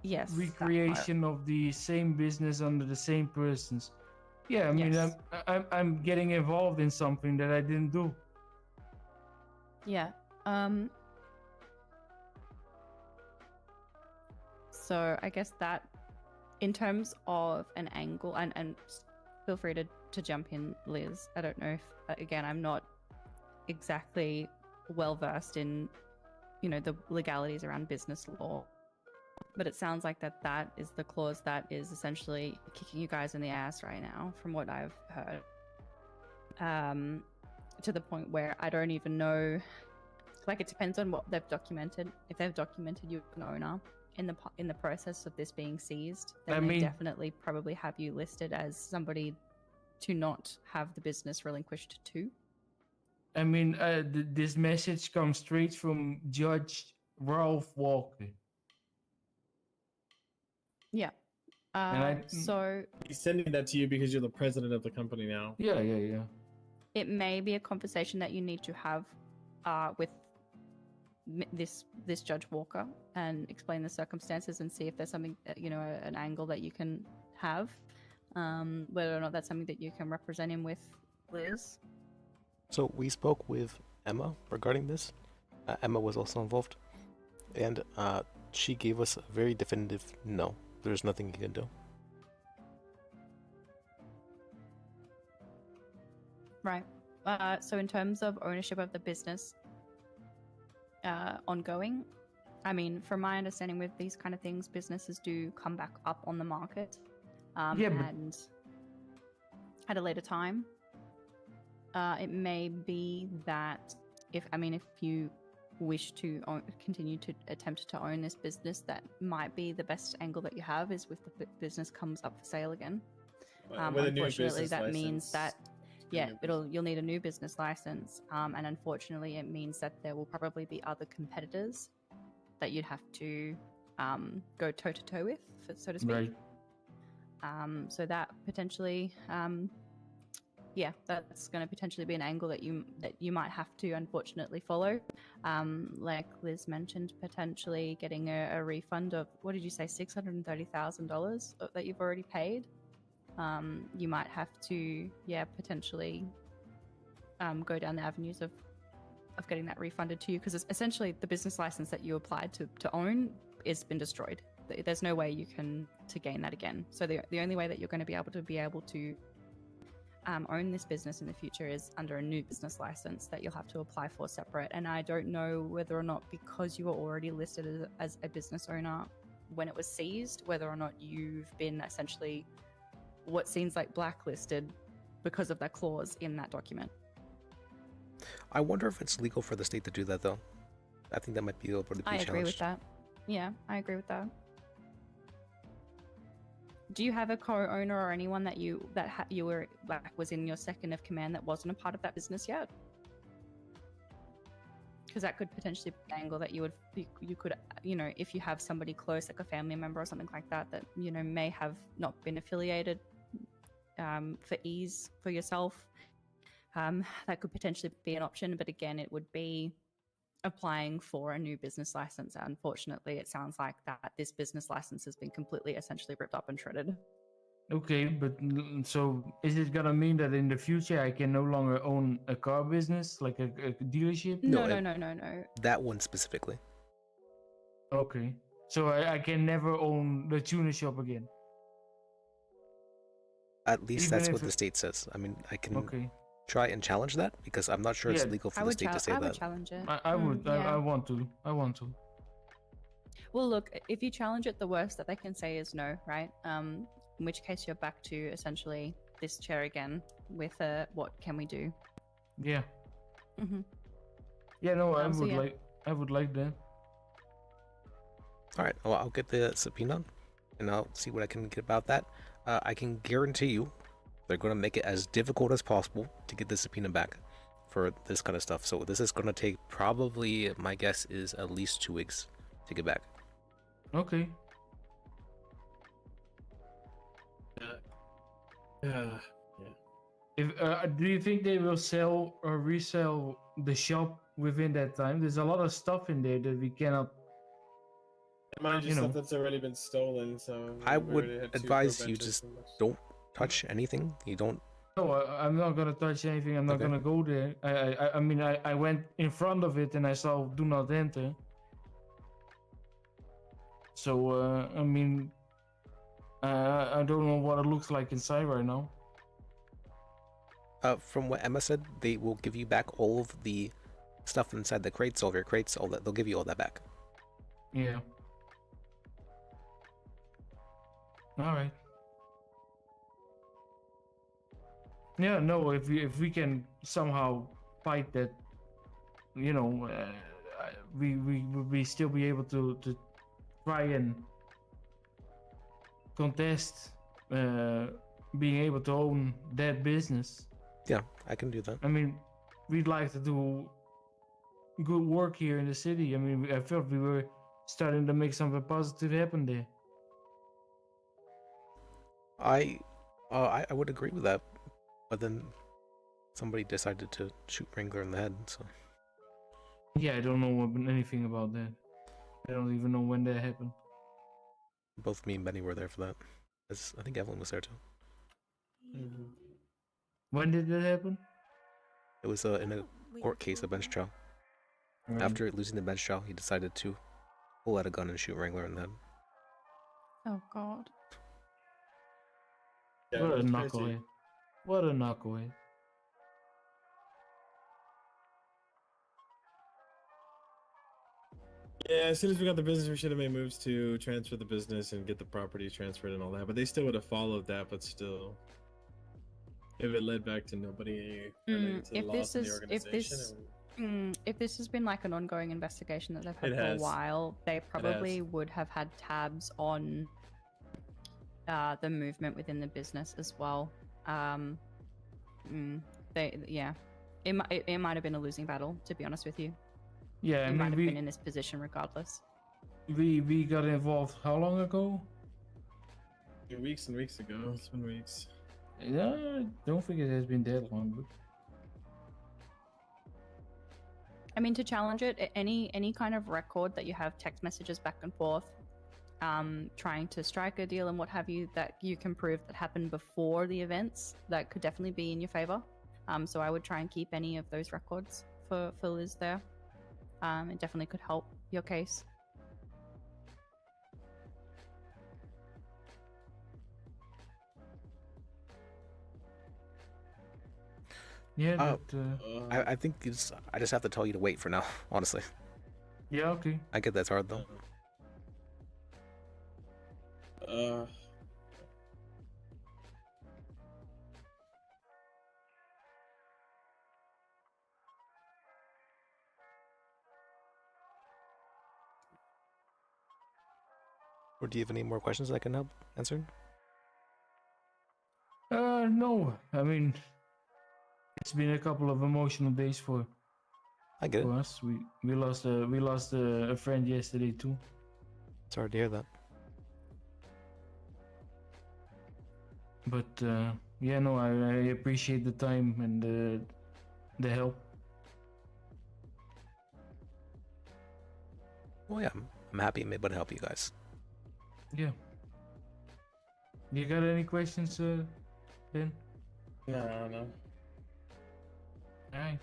Speaker 17: yes,
Speaker 13: recreation of the same business under the same persons. Yeah, I mean,
Speaker 17: Yes.
Speaker 13: I'm getting involved in something that I didn't do.
Speaker 17: Yeah. So I guess that, in terms of an angle, and feel free to jump in, Liz. I don't know if, again, I'm not exactly well versed in, the legalities around business law, but it sounds like that is the clause that is essentially kicking you guys in the ass right now, from what I've heard. To the point where I don't even know, like, it depends on what they've documented. If they've documented you as an owner in the process of this being seized, then they definitely probably have you listed as somebody to not have the business relinquished to.
Speaker 13: I mean, this message comes straight from Judge Ralph Walker.
Speaker 17: Yeah. So
Speaker 8: he's sending that to you because you're the president of the company now.
Speaker 13: Yeah.
Speaker 17: it may be a conversation that you need to have with this Judge Walker and explain the circumstances and see if there's something, an angle that you can have, whether or not that's something that you can represent him with, Liz.
Speaker 1: So we spoke with Emma regarding this. Emma was also involved, and she gave us a very definitive no. There's nothing you can do.
Speaker 17: Right. So in terms of ownership of the business ongoing, I mean, from my understanding with these kind of things, businesses do come back up on the market and at a later time. It may be that if you wish to continue to attempt to own this business, that might be the best angle that you have is with the business comes up for sale again. Unfortunately, that means that you'll need a new business license, and unfortunately, it means that there will probably be other competitors that you'd have to go toe to toe with, so to speak.
Speaker 13: Right.
Speaker 17: So that potentially, that's going to potentially be an angle that you might have to unfortunately follow. Like Liz mentioned, potentially getting a refund of, what did you say, $630,000 that you've already paid. You might have to, potentially go down the avenues of getting that refunded to you, because essentially the business license that you applied to own has been destroyed. There's no way you can to gain that again. So the only way that you're going to be able to own this business in the future is under a new business license that you'll have to apply for separate. And I don't know whether or not, because you were already listed as a business owner when it was seized, whether or not you've been essentially what seems like blacklisted because of that clause in that document.
Speaker 1: I wonder if it's legal for the state to do that, though. I think that might be able to be challenged.
Speaker 17: I agree with that. Yeah, I agree with that. Do you have a co-owner or anyone that you were was in your second of command that wasn't a part of that business yet? Because that could potentially be an angle that you could if you have somebody close, like a family member or something like that may have not been affiliated for ease for yourself. That could potentially be an option, but again, it would be applying for a new business license. Unfortunately, it sounds like that this business license has been completely essentially ripped up and shredded.
Speaker 13: Okay, but so is it gonna mean that in the future I can no longer own a car business, like a dealership?
Speaker 17: No.
Speaker 1: That one specifically.
Speaker 13: Okay, so I can never own the tuner shop again.
Speaker 1: At least that's what the state says. I mean, I can try and challenge that, because I'm not sure it's legal for the state to say that.
Speaker 17: I would challenge it.
Speaker 13: I would. I want to.
Speaker 17: Well, look, if you challenge it, the worst that they can say is no, right? In which case you're back to essentially this chair again with what can we do?
Speaker 13: Yeah.
Speaker 17: Mm-hmm.
Speaker 13: Yeah, no, I
Speaker 17: So
Speaker 13: would
Speaker 17: yeah.
Speaker 13: I would like that.
Speaker 1: All right. Well, I'll get the subpoena, and I'll see what I can get about that. I can guarantee you, they're going to make it as difficult as possible to get the subpoena back for this kind of stuff. So this is going to take probably, my guess is at least 2 weeks to get back.
Speaker 13: Okay.
Speaker 2: Yeah.
Speaker 13: If do you think they will sell or resell the shop within that time? There's a lot of stuff in there that we cannot.
Speaker 2: Mind you, stuff that's already been stolen. So
Speaker 1: I
Speaker 2: we've already
Speaker 1: would
Speaker 2: had 2
Speaker 1: advise you
Speaker 2: benches
Speaker 1: just
Speaker 2: from us.
Speaker 1: don't touch anything. You don't.
Speaker 13: No, I'm not gonna touch anything. I'm not
Speaker 1: Okay.
Speaker 13: gonna go there. I mean, I went in front of it and I saw "Do not enter." So I mean, I don't know what it looks like inside right now.
Speaker 1: From what Emma said, they will give you back all of the stuff inside the crates, all of your crates, all that. They'll give you all that back.
Speaker 13: Yeah. All right. Yeah, no. If we can somehow fight that, you know, we still be able to try and contest being able to own that business.
Speaker 1: Yeah, I can do that.
Speaker 13: I mean, we'd like to do good work here in the city. I mean, I felt we were starting to make something positive happen there.
Speaker 1: I would agree with that, but then somebody decided to shoot Wrangler in the head. So
Speaker 13: Yeah, I don't know anything about that. I don't even know when that happened.
Speaker 1: both me and Benny were there for that. I think Evelyn was there too.
Speaker 13: When did that happen?
Speaker 1: It was in a court case, a bench trial.
Speaker 13: Right.
Speaker 1: After losing the bench trial, he decided to pull out a gun and shoot Wrangler in the head.
Speaker 17: Oh God.
Speaker 2: Yeah,
Speaker 13: What a
Speaker 2: it's
Speaker 13: knucklehead.
Speaker 2: crazy.
Speaker 13: What a knucklehead.
Speaker 2: Yeah, as soon as we got the business, we should have made moves to transfer the business and get the property transferred and all that. But they still would have followed that. But still, if it led back to nobody related to the loss in the organization,
Speaker 17: If this has been like an ongoing investigation that they've had
Speaker 2: It
Speaker 17: for a
Speaker 2: has.
Speaker 17: while, they probably
Speaker 2: has.
Speaker 17: would have had tabs on the movement within the business as well. It might have been a losing battle, to be honest with you.
Speaker 13: Yeah, I
Speaker 17: You might
Speaker 13: mean,
Speaker 17: have been in this position regardless.
Speaker 13: we got involved how long ago?
Speaker 2: weeks and weeks ago. It's been weeks.
Speaker 13: Yeah, I don't think it has been that long. But
Speaker 17: I mean, to challenge it, any kind of record that you have text messages back and forth, trying to strike a deal and what have you, that you can prove that happened before the events, that could definitely be in your favor. So I would try and keep any of those records for Liz there. It definitely could help your case.
Speaker 13: yeah,
Speaker 1: I think I just have to tell you to wait for now, honestly.
Speaker 13: yeah, okay.
Speaker 1: I get that's hard though. Or do you have any more questions I can help answer?
Speaker 13: No. I mean, it's been a couple of emotional days for us. We lost a friend yesterday too.
Speaker 1: Sorry to hear that.
Speaker 13: But yeah, no, I appreciate the time and the help.
Speaker 1: Well, yeah, I'm happy I'm able to help you guys.
Speaker 13: Yeah. You got any questions, Ben?
Speaker 2: No.
Speaker 13: Alright.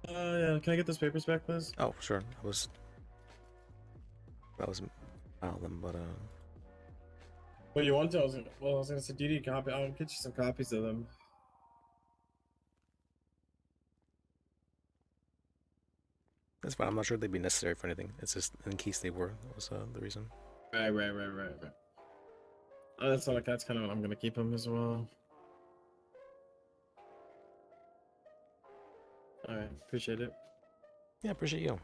Speaker 2: Yeah. Can I get those papers back, please?
Speaker 1: Oh, sure. I was file them, but
Speaker 2: What you want to? I was gonna say, do you need a copy? I'll get you some copies of them.
Speaker 1: that's fine. I'm not sure they'd be necessary for anything. It's just in case they were. That was the reason.
Speaker 2: Right. That's kind of what I'm gonna keep him as well. All right, appreciate it.
Speaker 1: Yeah, appreciate you.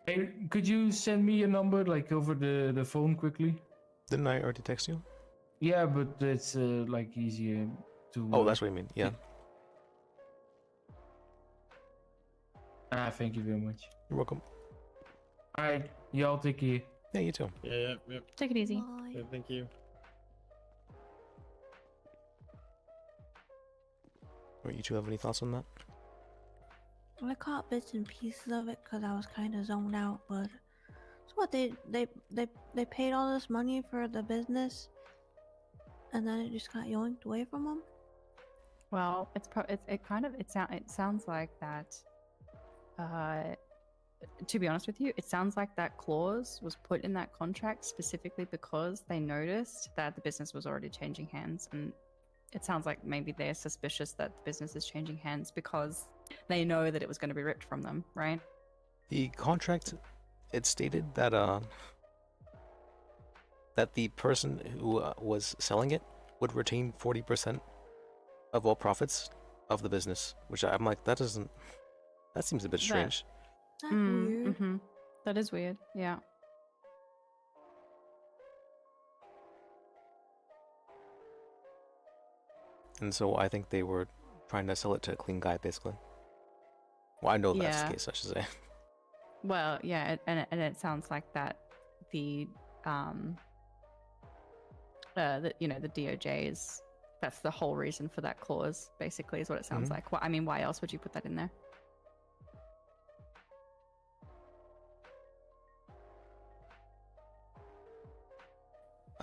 Speaker 13: Hey, could you send me a number like over the phone quickly?
Speaker 1: Didn't I already text you?
Speaker 13: Yeah, but it's like easier to.
Speaker 1: Oh, that's what you mean. Yeah.
Speaker 13: Thank you very much.
Speaker 1: You're welcome.
Speaker 13: All right, y'all take care.
Speaker 1: Yeah, you too.
Speaker 2: Yeah.
Speaker 17: Take it easy.
Speaker 2: Yeah, thank you.
Speaker 1: Or you two have any thoughts on that?
Speaker 20: I caught bits and pieces of it because I was kind of zoned out, but so what? They paid all this money for the business, and then it just got yoinked away from them.
Speaker 17: Well, it sounds like that. To be honest with you, it sounds like that clause was put in that contract specifically because they noticed that the business was already changing hands, and it sounds like maybe they're suspicious that the business is changing hands because they know that it was going to be ripped from them, right?
Speaker 1: The contract, it stated that that the person who was selling it would retain 40% of all profits of the business, which I'm like, that seems a bit strange.
Speaker 20: That's weird.
Speaker 17: Mm-hmm. That is weird. Yeah.
Speaker 1: And so I think they were trying to sell it to a clean guy, basically. Well, I know that's
Speaker 17: Yeah.
Speaker 1: the case, I should say.
Speaker 17: Well, yeah, and it sounds like that the the DOJ that's the whole reason for that clause, basically, is what it sounds
Speaker 1: Mhm.
Speaker 17: like. Well, I mean, why else would you put that in there?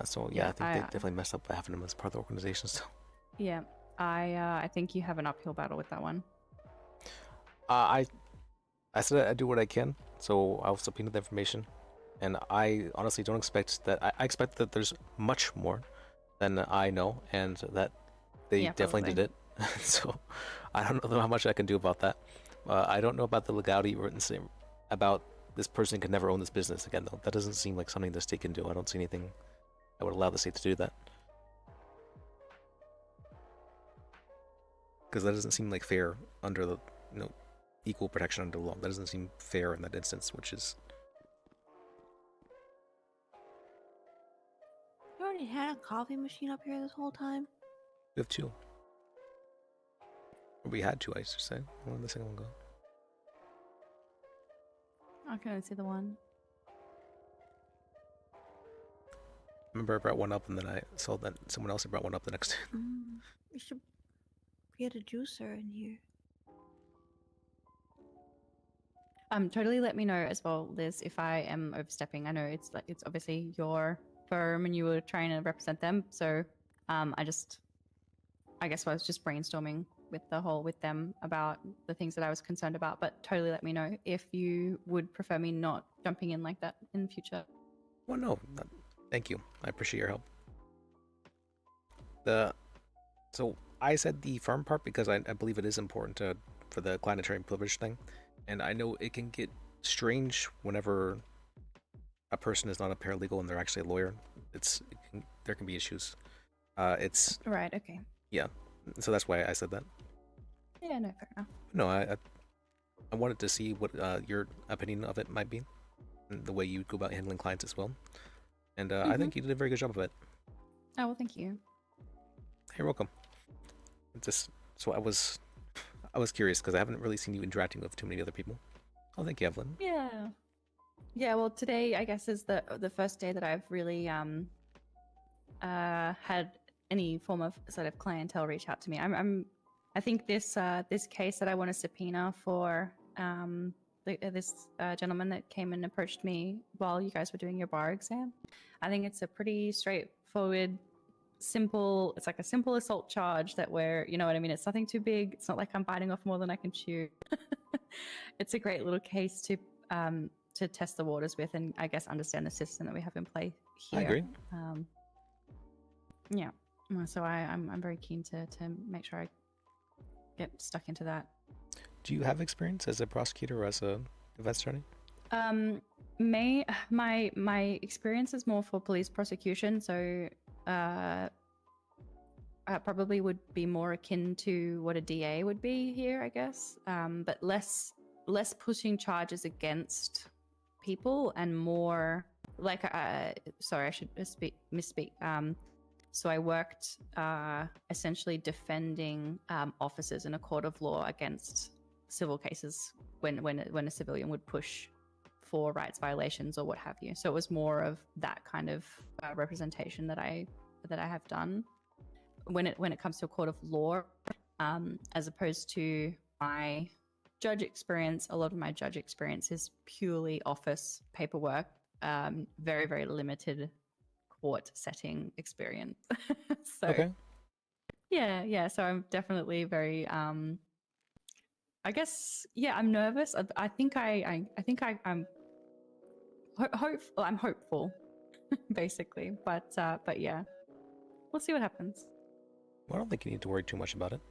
Speaker 1: So yeah,
Speaker 17: Yeah,
Speaker 1: I think they definitely messed up by having him as part of the organization. So
Speaker 17: Yeah, I think you have an uphill battle with that one.
Speaker 1: I said I do what I can, so I'll subpoena the information, and I honestly don't expect that. I expect that there's much more than I know, and that they
Speaker 17: Yeah,
Speaker 1: definitely did it. So I don't know how much I can do about that. I don't know about the legality written about this person can never own this business again, though. That doesn't seem like something the state can do. I don't see anything that would allow the state to do that. Because that doesn't seem like fair under the equal protection under the law. That doesn't seem fair in that instance, which is.
Speaker 20: You already had a coffee machine up here this whole time?
Speaker 1: We have two. Or we had two, I should say. Where did the second one go?
Speaker 17: I can only see the one.
Speaker 1: Remember, I brought one up, and then I saw that someone else had brought one up the next day.
Speaker 20: We should get a juicer in here.
Speaker 17: Totally let me know as well, Liz, if I am overstepping. I know it's obviously your firm and you were trying to represent them, so I guess I was just brainstorming with them about the things that I was concerned about, but totally let me know if you would prefer me not jumping in like that in the future.
Speaker 1: Well, no, thank you. I appreciate your help. So I said the firm part because I believe it is important for the client attorney privilege thing, and I know it can get strange whenever a person is not a paralegal and they're actually a lawyer. There can be issues. It's
Speaker 17: right. Okay.
Speaker 1: Yeah, so that's why I said that.
Speaker 17: Yeah, no, fair enough.
Speaker 1: No, I wanted to see what your opinion of it might be, and the way you go about handling clients as well. And I think you did a very good job of it.
Speaker 17: Oh, well, thank you.
Speaker 1: You're welcome. So I was curious because I haven't really seen you interacting with too many other people. Oh, thank you, Evelyn.
Speaker 17: Yeah. Yeah, well, today I guess is the first day that I've really had any form of sort of clientele reach out to me. I think this case that I want to subpoena for this gentleman that came and approached me while you guys were doing your bar exam. I think it's a pretty straightforward, simple. It's like a simple assault charge that you know what I mean. It's nothing too big. It's not like I'm biting off more than I can chew. It's a great little case to test the waters with, and I guess understand the system that we have in play here.
Speaker 1: I agree.
Speaker 17: Yeah. So I'm very keen to make sure I get stuck into that.
Speaker 1: Do you have experience as a prosecutor or as a defense attorney?
Speaker 17: My experience is more for police prosecution, so I probably would be more akin to what a DA would be here, I guess. But less pushing charges against people and more like sorry, I should misspeak. So I worked essentially defending officers in a court of law against civil cases when a civilian would push for rights violations or what have you. So it was more of that kind of representation that I have done when it comes to a court of law, as opposed to my judge experience. A lot of my judge experience is purely office paperwork, very, very limited court setting experience. So
Speaker 1: Okay.
Speaker 17: yeah. So I'm definitely very I guess I'm nervous. I think I'm I'm hopeful basically, but yeah, we'll see what happens.
Speaker 1: Well, I don't think you need to worry too much about it.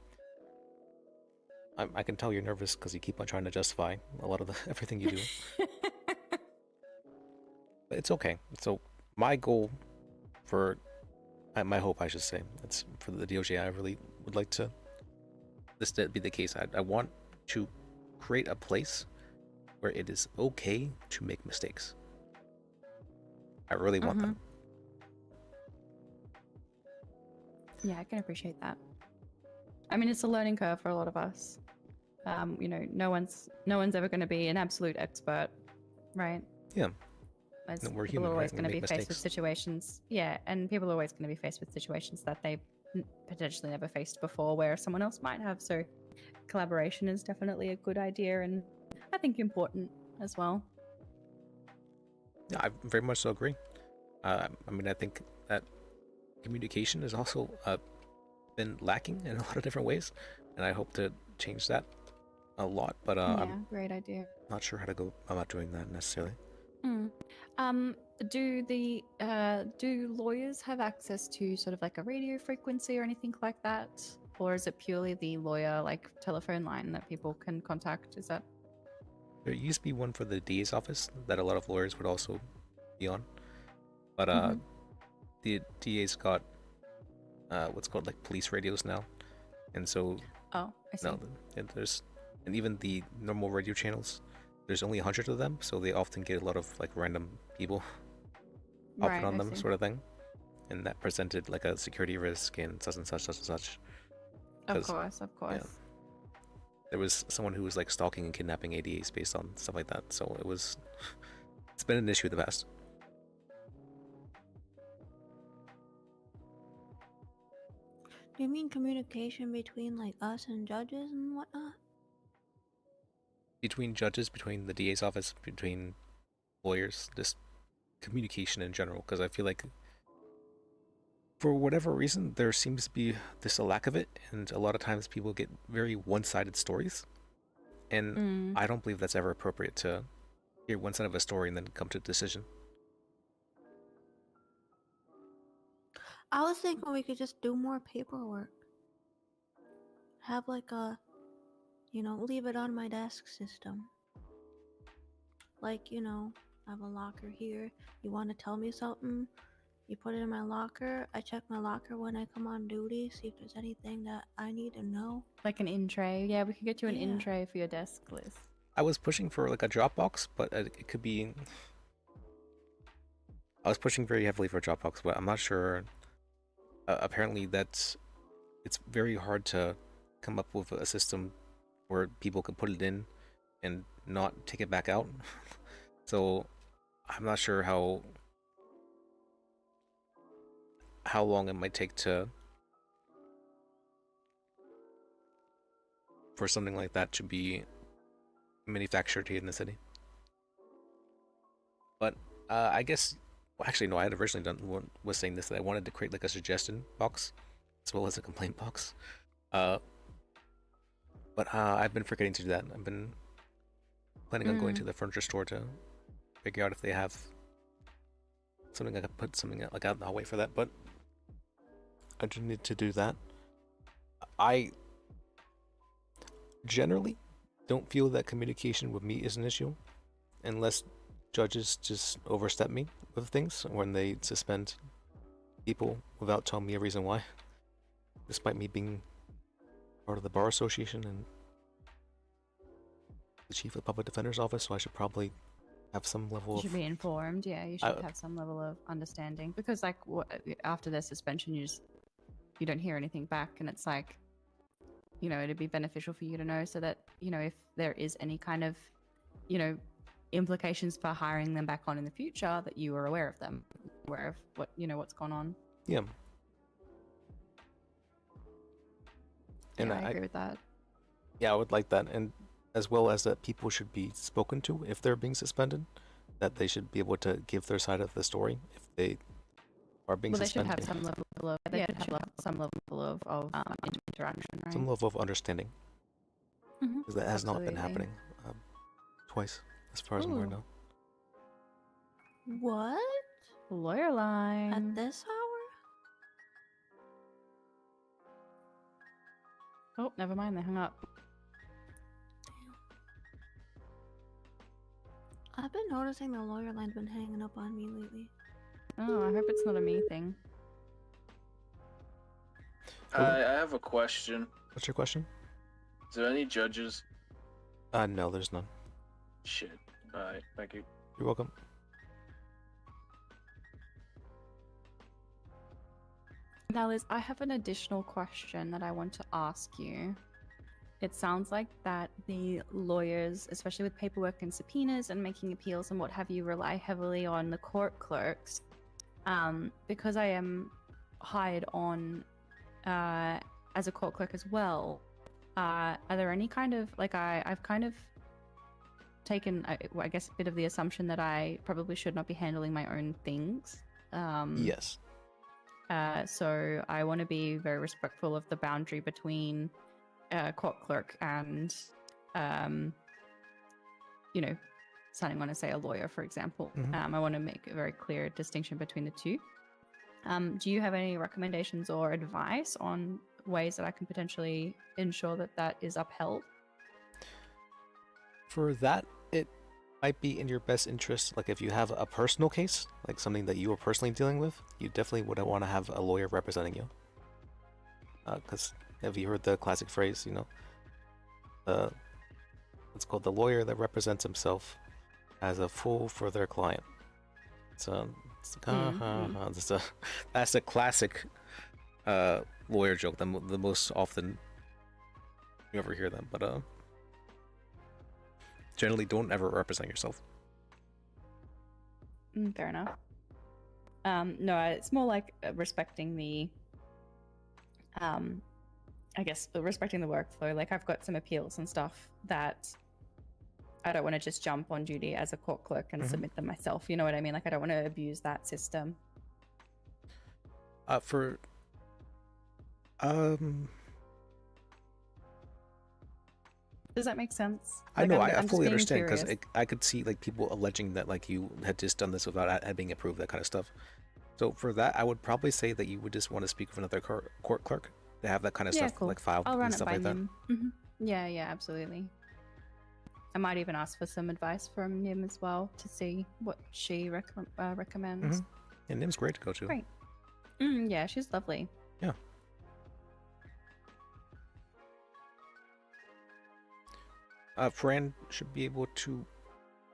Speaker 1: I can tell you're nervous because you keep on trying to justify a lot of everything you do. But it's okay. So my goal for my hope, I should say, it's for the DOJ. I really would like to this to be the case. I want to create a place where it is okay to make mistakes. I really want that.
Speaker 17: Yeah, I can appreciate that. I mean, it's a learning curve for a lot of us. You know, no one's ever going to be an absolute expert, right?
Speaker 1: Yeah.
Speaker 17: As
Speaker 1: we're
Speaker 17: people
Speaker 1: human,
Speaker 17: are always
Speaker 1: right?
Speaker 17: going to
Speaker 1: We
Speaker 17: be
Speaker 1: make
Speaker 17: faced with
Speaker 1: mistakes.
Speaker 17: situations. Yeah, and people are always going to be faced with situations that they've potentially never faced before, where someone else might have. So, collaboration is definitely a good idea, and I think important as well.
Speaker 1: Yeah, I very much so agree. I mean, I think that communication has also been lacking in a lot of different ways, and I hope to change that a lot. But I'm
Speaker 17: great idea.
Speaker 1: not sure how to go about doing that necessarily.
Speaker 17: Do lawyers have access to sort of like a radio frequency or anything like that, or is it purely the lawyer like telephone line that people can contact? Is that?
Speaker 1: There used to be one for the DA's office that a lot of lawyers would also be on, but the DA's got what's called like police radios now, and so
Speaker 17: I see.
Speaker 1: no, and even the normal radio channels, there's only 100 of them, so they often get a lot of like random people popping on them, sort of thing, and that presented like a security risk and such and such, such and such.
Speaker 17: Of course.
Speaker 1: Yeah, there was someone who was like stalking and kidnapping ADAs based on stuff like that, so it's been an issue in the past.
Speaker 20: Do you mean communication between like us and judges and whatnot?
Speaker 1: Between judges, between the DA's office, between lawyers, just communication in general, because I feel like for whatever reason there seems to be a lack of it, and a lot of times people get very one-sided stories, and I don't believe that's ever appropriate to hear one side of a story and then come to a decision.
Speaker 20: I was thinking we could just do more paperwork. Have like a, leave it on my desk system. Like, I have a locker here. You want to tell me something? You put it in my locker. I check my locker when I come on duty, see if there's anything that I need to know.
Speaker 17: Like an in tray. Yeah, we could get you an in tray for your desk, Liz.
Speaker 1: I was pushing for like a Dropbox, but it could be. I was pushing very heavily for a Dropbox, but I'm not sure. Apparently, it's very hard to come up with a system where people can put it in and not take it back out. So I'm not sure how long it might take for something like that to be manufactured here in the city. But I guess, well, actually no, I had originally was saying this, that I wanted to create like a suggestion box as well as a complaint box. But I've been forgetting to do that. I've been planning on going to the furniture store to figure out if they have something I could put something like out in the hallway for that, but I do need to do that. I generally don't feel that communication with me is an issue unless judges just overstep me with things when they suspend people without telling me a reason why, despite me being part of the bar association and the chief of the public defender's office, so I should probably have some level
Speaker 17: You should
Speaker 1: of
Speaker 17: be informed. Yeah, you should have some level of understanding because, like, after their suspension, you don't hear anything back, and it's like, you know, it'd be beneficial for you to know so that, you know, if there is any kind of, you know, implications for hiring them back on in the future, that you are aware of them, aware of what, you know, what's gone on.
Speaker 1: Yeah. And
Speaker 17: I agree with that.
Speaker 1: Yeah, I would like that, and as well as that people should be spoken to if they're being suspended, that they should be able to give their side of the story if they are being suspended.
Speaker 17: They should have some level of some level of interaction, right?
Speaker 1: Some level of understanding,
Speaker 17: Mhm.
Speaker 1: because that has not been
Speaker 17: Absolutely.
Speaker 1: happening twice, as far as I'm aware now.
Speaker 20: What?
Speaker 17: Lawyer line.
Speaker 20: At this hour?
Speaker 17: Oh, never mind. They hung up.
Speaker 20: I've been noticing the lawyer line's been hanging up on me lately.
Speaker 17: Oh, I hope it's not a me thing.
Speaker 18: I have a question.
Speaker 1: What's your question?
Speaker 18: Is there any judges?
Speaker 1: No, there's none.
Speaker 18: Shit. Alright, thank you.
Speaker 1: You're welcome.
Speaker 17: Now, Liz, I have an additional question that I want to ask you. It sounds like that the lawyers, especially with paperwork and subpoenas and making appeals and what have you, rely heavily on the court clerks. Because I am hired on as a court clerk as well, are there any kind of, like, I've kind of taken, I guess, a bit of the assumption that I probably should not be handling my own things.
Speaker 1: Yes.
Speaker 17: So I want to be very respectful of the boundary between court clerk and, you know, signing on as, say, a lawyer, for example.
Speaker 1: Mhm.
Speaker 17: I want to make a very clear distinction between the two. Do you have any recommendations or advice on ways that I can potentially ensure that that is upheld?
Speaker 1: For that, it might be in your best interest, like if you have a personal case, like something that you are personally dealing with, you definitely would want to have a lawyer representing you. Because have you heard the classic phrase, you know, it's called the lawyer that represents himself as a fool for their client. So that's a classic lawyer joke, the most often you ever hear them, but generally don't ever represent yourself.
Speaker 17: Fair enough. No, it's more like respecting the, I guess, respecting the workflow. Like, I've got some appeals and stuff that I don't want to just jump on duty as a court clerk and submit them myself. You know what I mean? Like, I don't want to abuse that system. Does that make sense?
Speaker 1: I
Speaker 17: Like,
Speaker 1: know,
Speaker 17: I'm
Speaker 1: I
Speaker 17: just
Speaker 1: fully
Speaker 17: being
Speaker 1: understand, because
Speaker 17: curious.
Speaker 1: I could see like people alleging that like you had just done this without it being approved, that kind of stuff. So for that, I would probably say that you would just want to speak with another court clerk to have that kind of stuff like filed
Speaker 17: I'll run
Speaker 1: and
Speaker 17: it
Speaker 1: stuff
Speaker 17: by
Speaker 1: like that.
Speaker 17: Nim. Yeah, absolutely. I might even ask for some advice from Nim as well to see what she recommends.
Speaker 1: And Nim's great to go to.
Speaker 17: Great. Yeah, she's lovely.
Speaker 1: Yeah. Fran should be able to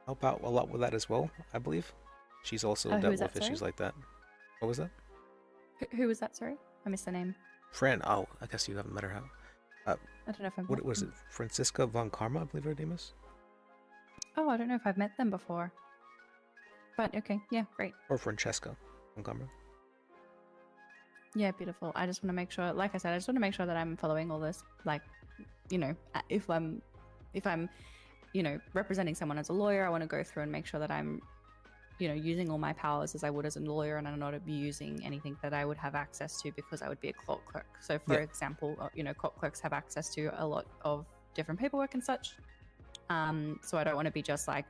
Speaker 1: help out a lot with that as well, I believe. She's also
Speaker 17: who
Speaker 1: dealt
Speaker 17: was
Speaker 1: with
Speaker 17: that,
Speaker 1: issues
Speaker 17: sorry?
Speaker 1: like that. What was that?
Speaker 17: Who was that? Sorry, I missed the name.
Speaker 1: Fran. Oh, I guess you haven't met her.
Speaker 17: I don't know if I've
Speaker 1: What
Speaker 17: met
Speaker 1: was
Speaker 17: them.
Speaker 1: it? Francisca von Karma, I believe her name is.
Speaker 17: Oh, I don't know if I've met them before. But okay, yeah, great.
Speaker 1: Or Francesca von Karma.
Speaker 17: Yeah, beautiful. I just want to make sure, like I said, I just want to make sure that I'm following all this. Like, you know, if I'm, you know, representing someone as a lawyer, I want to go through and make sure that I'm, you know, using all my powers as I would as a lawyer, and I'm not abusing anything that I would have access to because I would be a court clerk. So, for
Speaker 1: Yeah.
Speaker 17: example, you know, court clerks have access to a lot of different paperwork and such. So I don't want to be just like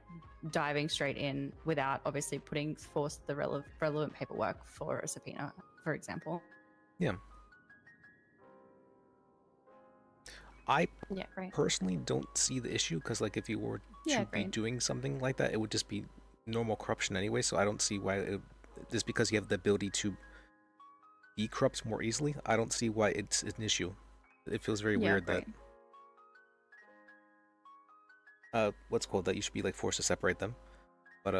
Speaker 17: diving straight in without obviously putting forth the relevant paperwork for a subpoena, for example.
Speaker 1: Yeah. I
Speaker 17: Yeah, great.
Speaker 1: personally don't see the issue, because like if you were to
Speaker 17: Yeah,
Speaker 1: be
Speaker 17: great.
Speaker 1: doing something like that, it would just be normal corruption anyway, so I don't see why just because you have the ability to be corrupt more easily, I don't see why it's an issue. It feels very weird that what's called that you should be like forced to separate them, but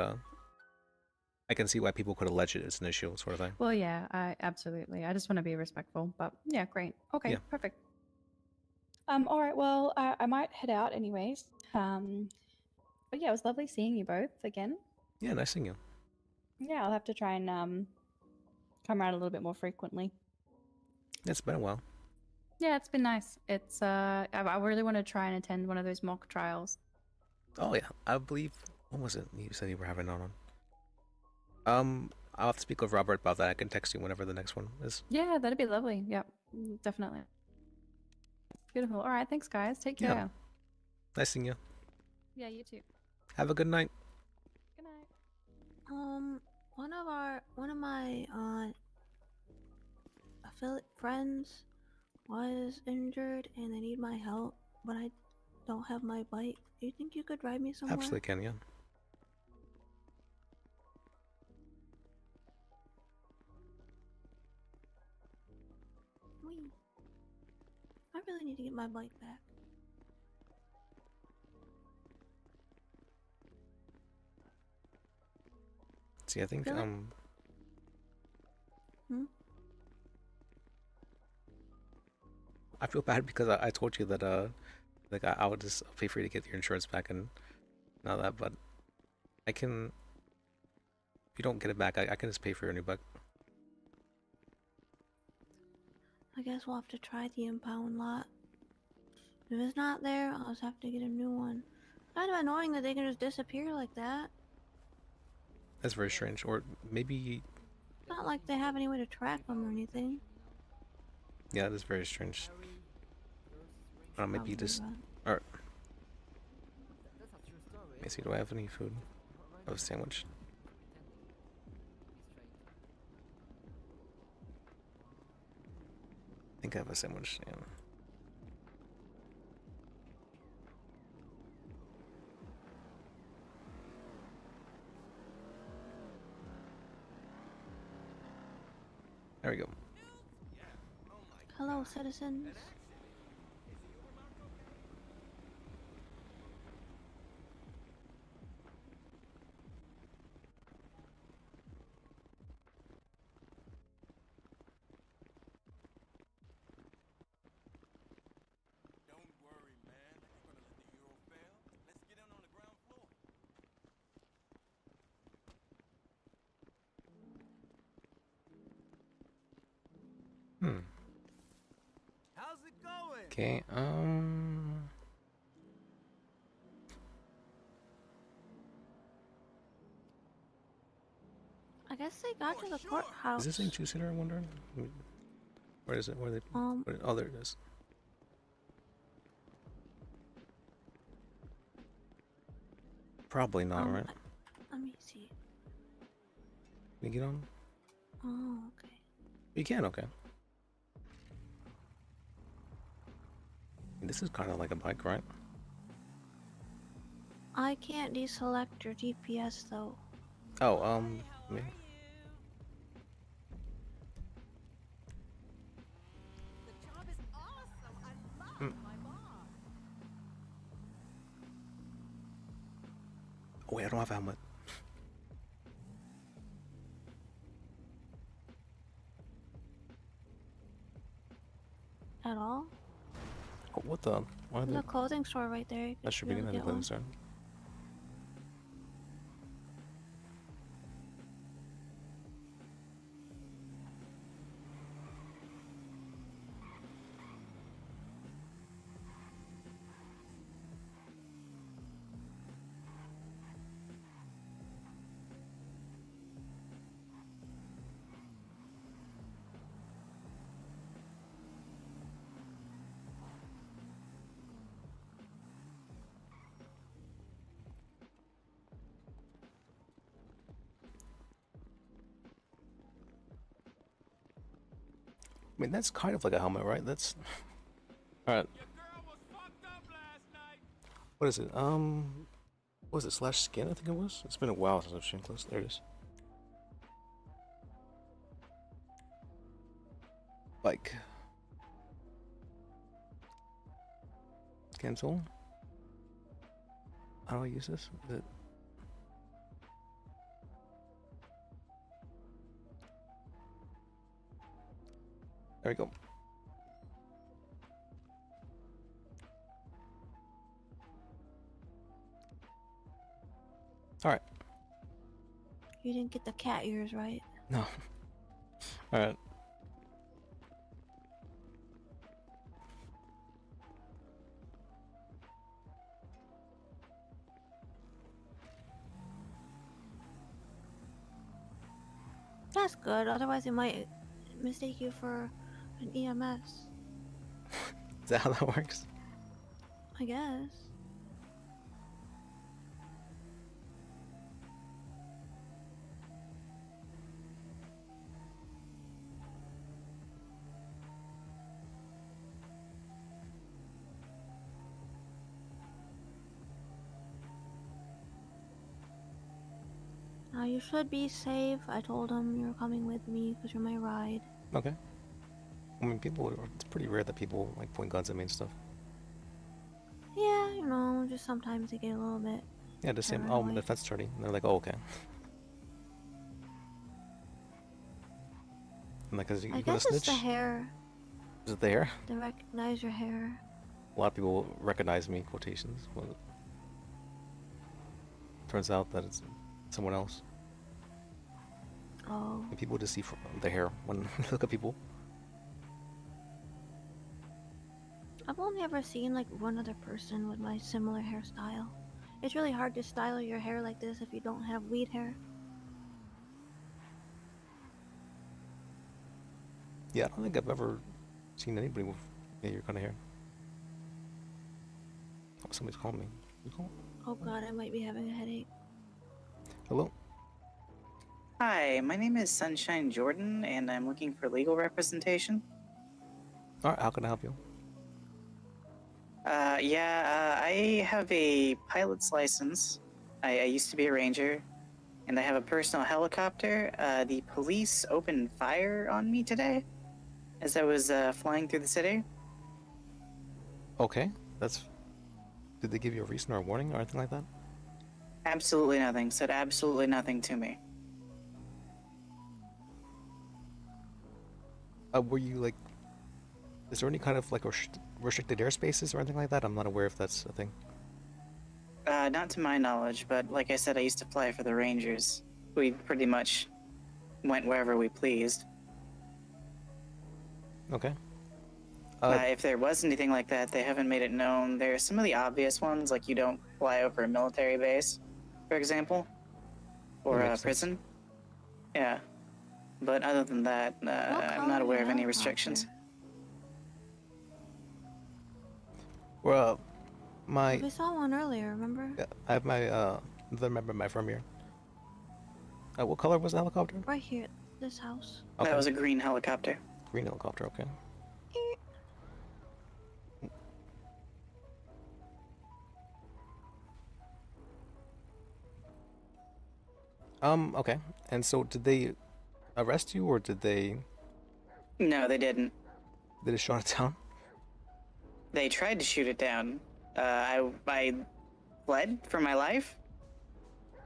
Speaker 1: I can see why people could allege it as an issue, sort of thing.
Speaker 17: Well, yeah, absolutely. I just want to be respectful, but yeah, great. Okay,
Speaker 1: Yeah.
Speaker 17: perfect. All right. Well, I might head out anyways. But yeah, it was lovely seeing you both again.
Speaker 1: Yeah, nice seeing you.
Speaker 17: Yeah, I'll have to try and come around a little bit more frequently.
Speaker 1: It's been a while.
Speaker 17: Yeah, it's been nice. It's I really want to try and attend one of those mock trials.
Speaker 1: Oh yeah, I believe, what was it you said you were having on? I'll have to speak with Robert about that. I can text you whenever the next one is.
Speaker 17: Yeah, that'd be lovely. Yep, definitely. Beautiful. All right, thanks guys. Take care.
Speaker 1: Yeah. Nice seeing you.
Speaker 17: Yeah, you too.
Speaker 1: Have a good night.
Speaker 17: Good night.
Speaker 20: One of my affiliate friends was injured and they need my help, but I don't have my bike. Do you think you could ride me somewhere?
Speaker 1: Absolutely can, yeah.
Speaker 20: Wee. I really need to get my bike back.
Speaker 1: See, I think
Speaker 20: Really?
Speaker 1: I feel bad because I told you that like I would just pay for you to get your insurance back and all that, but I can, if you don't get it back, I can just pay for your new bike.
Speaker 20: I guess we'll have to try the impound lot. If it's not there, I'll just have to get a new one. Kind of annoying that they can just disappear like that.
Speaker 1: That's very strange. Or maybe,
Speaker 20: It's not like they have any way to track them or anything.
Speaker 1: yeah, that's very strange. Maybe
Speaker 20: Probably
Speaker 1: just,
Speaker 20: right.
Speaker 1: or, let me see, do I have any food? I have a sandwich. I think I have a sandwich, yeah. There we go.
Speaker 20: Hello, citizens.
Speaker 9: How's it going?
Speaker 1: Okay,
Speaker 20: I guess they got to the courthouse.
Speaker 1: is this a two-seater, I'm wondering? Where is it? Where are they? Oh, there it is. Probably not, right?
Speaker 20: Let me see.
Speaker 1: Can you get on?
Speaker 20: Oh, okay.
Speaker 1: You can, okay. This is kind of like a bike, right?
Speaker 20: I can't deselect your GPS though.
Speaker 1: Oh, me. Oh wait, I don't have a helmet.
Speaker 20: At all?
Speaker 1: Oh, what the? Why are
Speaker 20: There's
Speaker 1: they?
Speaker 20: a clothing store right there. You
Speaker 1: That should be
Speaker 20: able
Speaker 1: in
Speaker 20: to
Speaker 1: the
Speaker 20: get one.
Speaker 1: clothing store. I mean, that's kind of like a helmet, right? That's... Alright. What is it? What was it, slash skin, I think it was? It's been a while since I've seen close. There it is. Bike. Cancel. How do I use this? Is it... There we go. Alright.
Speaker 20: You didn't get the cat ears right.
Speaker 1: No. Alright.
Speaker 20: That's good, otherwise it might mistake you for an EMS.
Speaker 1: Is that how that works?
Speaker 20: I guess. You should be safe. I told him you're coming with me because you're my ride.
Speaker 1: Okay. I mean, it's pretty rare that people like point guns at me and stuff.
Speaker 20: Yeah, you know, just sometimes they get a little bit.
Speaker 1: Yeah, the same. Oh, I'm a defense attorney. And they're like, oh, okay. I'm like, you
Speaker 20: I
Speaker 1: gonna
Speaker 20: guess
Speaker 1: snitch?
Speaker 20: it's the hair.
Speaker 1: Is it the hair?
Speaker 20: They recognize your hair.
Speaker 1: A lot of people recognize me, quotations. Well, turns out that it's someone else.
Speaker 20: Oh.
Speaker 1: And people just see from the hair when they look at people.
Speaker 20: I've only ever seen like one other person with my similar hairstyle. It's really hard to style your hair like this if you don't have weed hair.
Speaker 1: Yeah, I don't think I've ever seen anybody with your kind of hair. Oh, somebody's calling me. You call?
Speaker 20: Oh god, I might be having a headache.
Speaker 1: Hello?
Speaker 4: Hi, my name is Sunshine Jordan, and I'm looking for legal representation.
Speaker 1: Alright, how can I help you?
Speaker 4: I have a pilot's license. I used to be a ranger, and I have a personal helicopter. The police opened fire on me today as I was flying through the city.
Speaker 1: Okay, did they give you a reason or a warning or anything like that?
Speaker 4: Absolutely nothing. Said absolutely nothing to me.
Speaker 1: Were you like, is there any kind of like restricted airspaces or anything like that? I'm not aware if that's a thing.
Speaker 4: Not to my knowledge, but like I said, I used to fly for the Rangers. We pretty much went wherever we pleased.
Speaker 1: Okay.
Speaker 4: If there was anything like that, they haven't made it known. There are some of the obvious ones, like you don't fly over a military base, for example, or a prison. Yeah. But other than that, I'm not aware of any restrictions.
Speaker 1: Well,
Speaker 20: We saw one earlier, remember?
Speaker 1: Yeah, I have my the member of my firm here. What color was the helicopter?
Speaker 20: Right here, this house.
Speaker 1: Okay.
Speaker 4: That was a green helicopter.
Speaker 1: Green helicopter, okay. Okay. And so did they arrest you or did they...
Speaker 4: No, they didn't.
Speaker 1: They just shot it down?
Speaker 4: They tried to shoot it down. I fled for my life,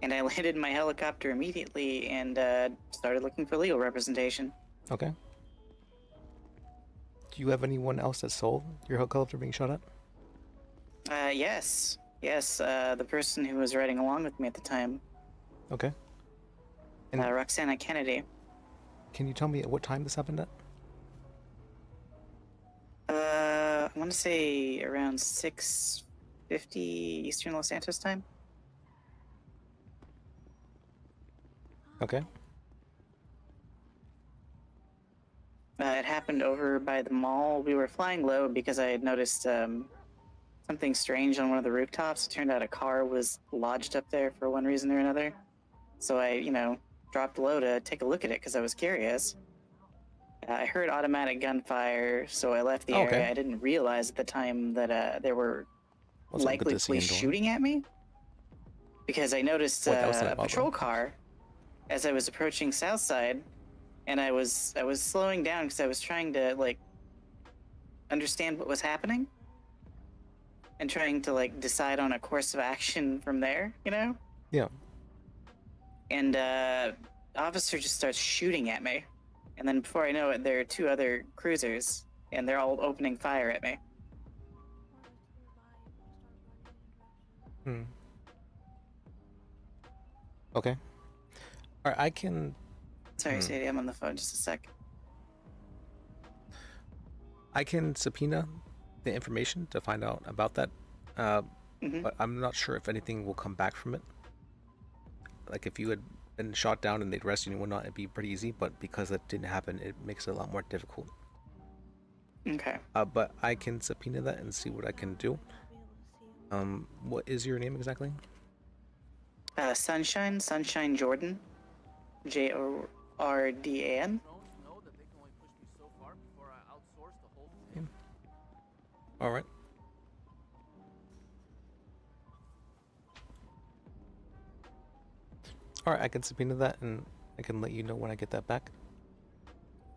Speaker 4: and I landed in my helicopter immediately and started looking for legal representation.
Speaker 1: Okay. Do you have anyone else that saw your helicopter being shot at?
Speaker 4: Yes. Yes, the person who was riding along with me at the time.
Speaker 1: Okay. And
Speaker 4: Roxana Kennedy.
Speaker 1: Can you tell me at what time this happened at?
Speaker 4: I want to say around 6:50 Eastern Los Santos time.
Speaker 1: Okay.
Speaker 4: It happened over by the mall. We were flying low because I had noticed something strange on one of the rooftops. It turned out a car was lodged up there for one reason or another. So I, dropped low to take a look at it because I was curious. I heard automatic gunfire, so I left the area.
Speaker 1: Okay.
Speaker 4: I didn't realize at the time that there were
Speaker 1: Well, it's not good
Speaker 4: likely
Speaker 1: to see
Speaker 4: police
Speaker 1: indoor.
Speaker 4: shooting at me. because I noticed
Speaker 1: Wait, that was
Speaker 4: a
Speaker 1: Nightbot,
Speaker 4: patrol
Speaker 1: though.
Speaker 4: car as I was approaching Southside, and I was slowing down because I was trying to like understand what was happening and trying to like decide on a course of action from there, you know?
Speaker 1: Yeah.
Speaker 4: And officer just starts shooting at me, and then before I know it, there are two other cruisers, and they're all opening fire at me.
Speaker 1: Hmm. Okay. Alright, I can...
Speaker 4: Sorry, Sadie, I'm on the phone. Just a sec.
Speaker 1: I can subpoena the information to find out about that, but I'm not sure if anything will come back from it. Like, if you had been shot down and they'd arrest you and whatnot, it'd be pretty easy, but because that didn't happen, it makes it a lot more difficult.
Speaker 4: Okay.
Speaker 1: But I can subpoena that and see what I can do. What is your name exactly?
Speaker 4: Sunshine Jordan. Jordan.
Speaker 1: Alright. Alright, I can subpoena that and I can let you know when I get that back.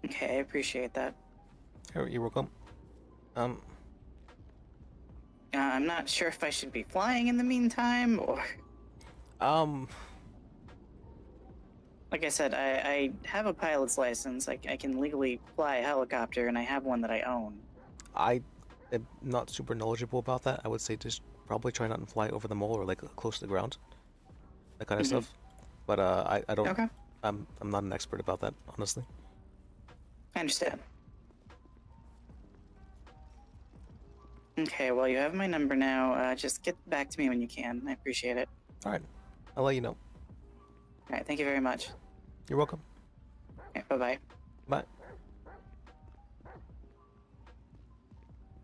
Speaker 4: Okay, I appreciate that.
Speaker 1: You're welcome.
Speaker 4: I'm not sure if I should be flying in the meantime, or... Like I said, I have a pilot's license. I can legally fly a helicopter, and I have one that I own.
Speaker 1: I am not super knowledgeable about that. I would say just probably try not to fly over the mall or like close to the ground. That kind of stuff. But I don't...
Speaker 4: Okay.
Speaker 1: I'm not an expert about that, honestly.
Speaker 4: I understand. Okay, well, you have my number now. Just get back to me when you can. I appreciate it.
Speaker 1: Alright. I'll let you know.
Speaker 4: Alright, thank you very much.
Speaker 1: You're welcome.
Speaker 4: Okay, bye-bye.
Speaker 1: Bye.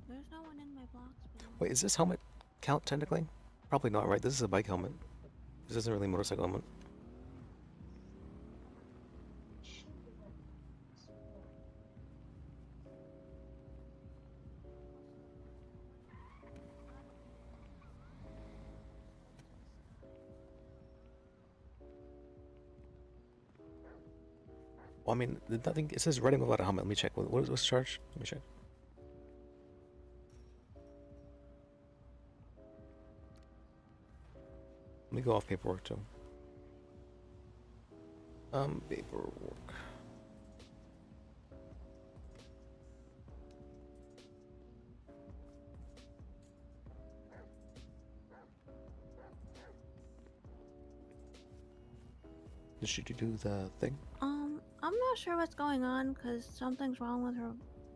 Speaker 20: There's no one in my blocks.
Speaker 1: Wait, is this helmet count technically? Probably not, right? This is a bike helmet. This isn't really a motorcycle helmet. Well, I mean, nothing. It says riding without a helmet. Let me check. What's the charge? Let me check. Let me go off paperwork too. Paperwork. Should you do the thing?
Speaker 20: I'm not sure what's going on because something's wrong with her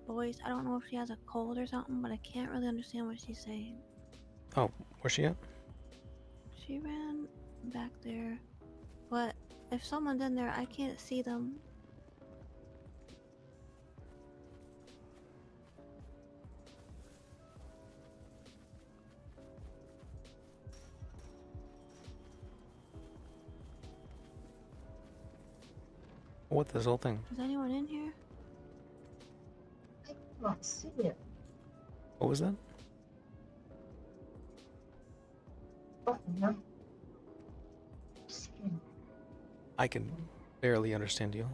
Speaker 20: voice. I don't know if she has a cold or something, but I can't really understand what she's saying.
Speaker 1: Oh, where's she at?
Speaker 20: She ran back there, but if someone's in there, I can't see them.
Speaker 1: What, this whole thing?
Speaker 20: Is anyone in here?
Speaker 7: I can't see it.
Speaker 1: What was that? I can barely understand you.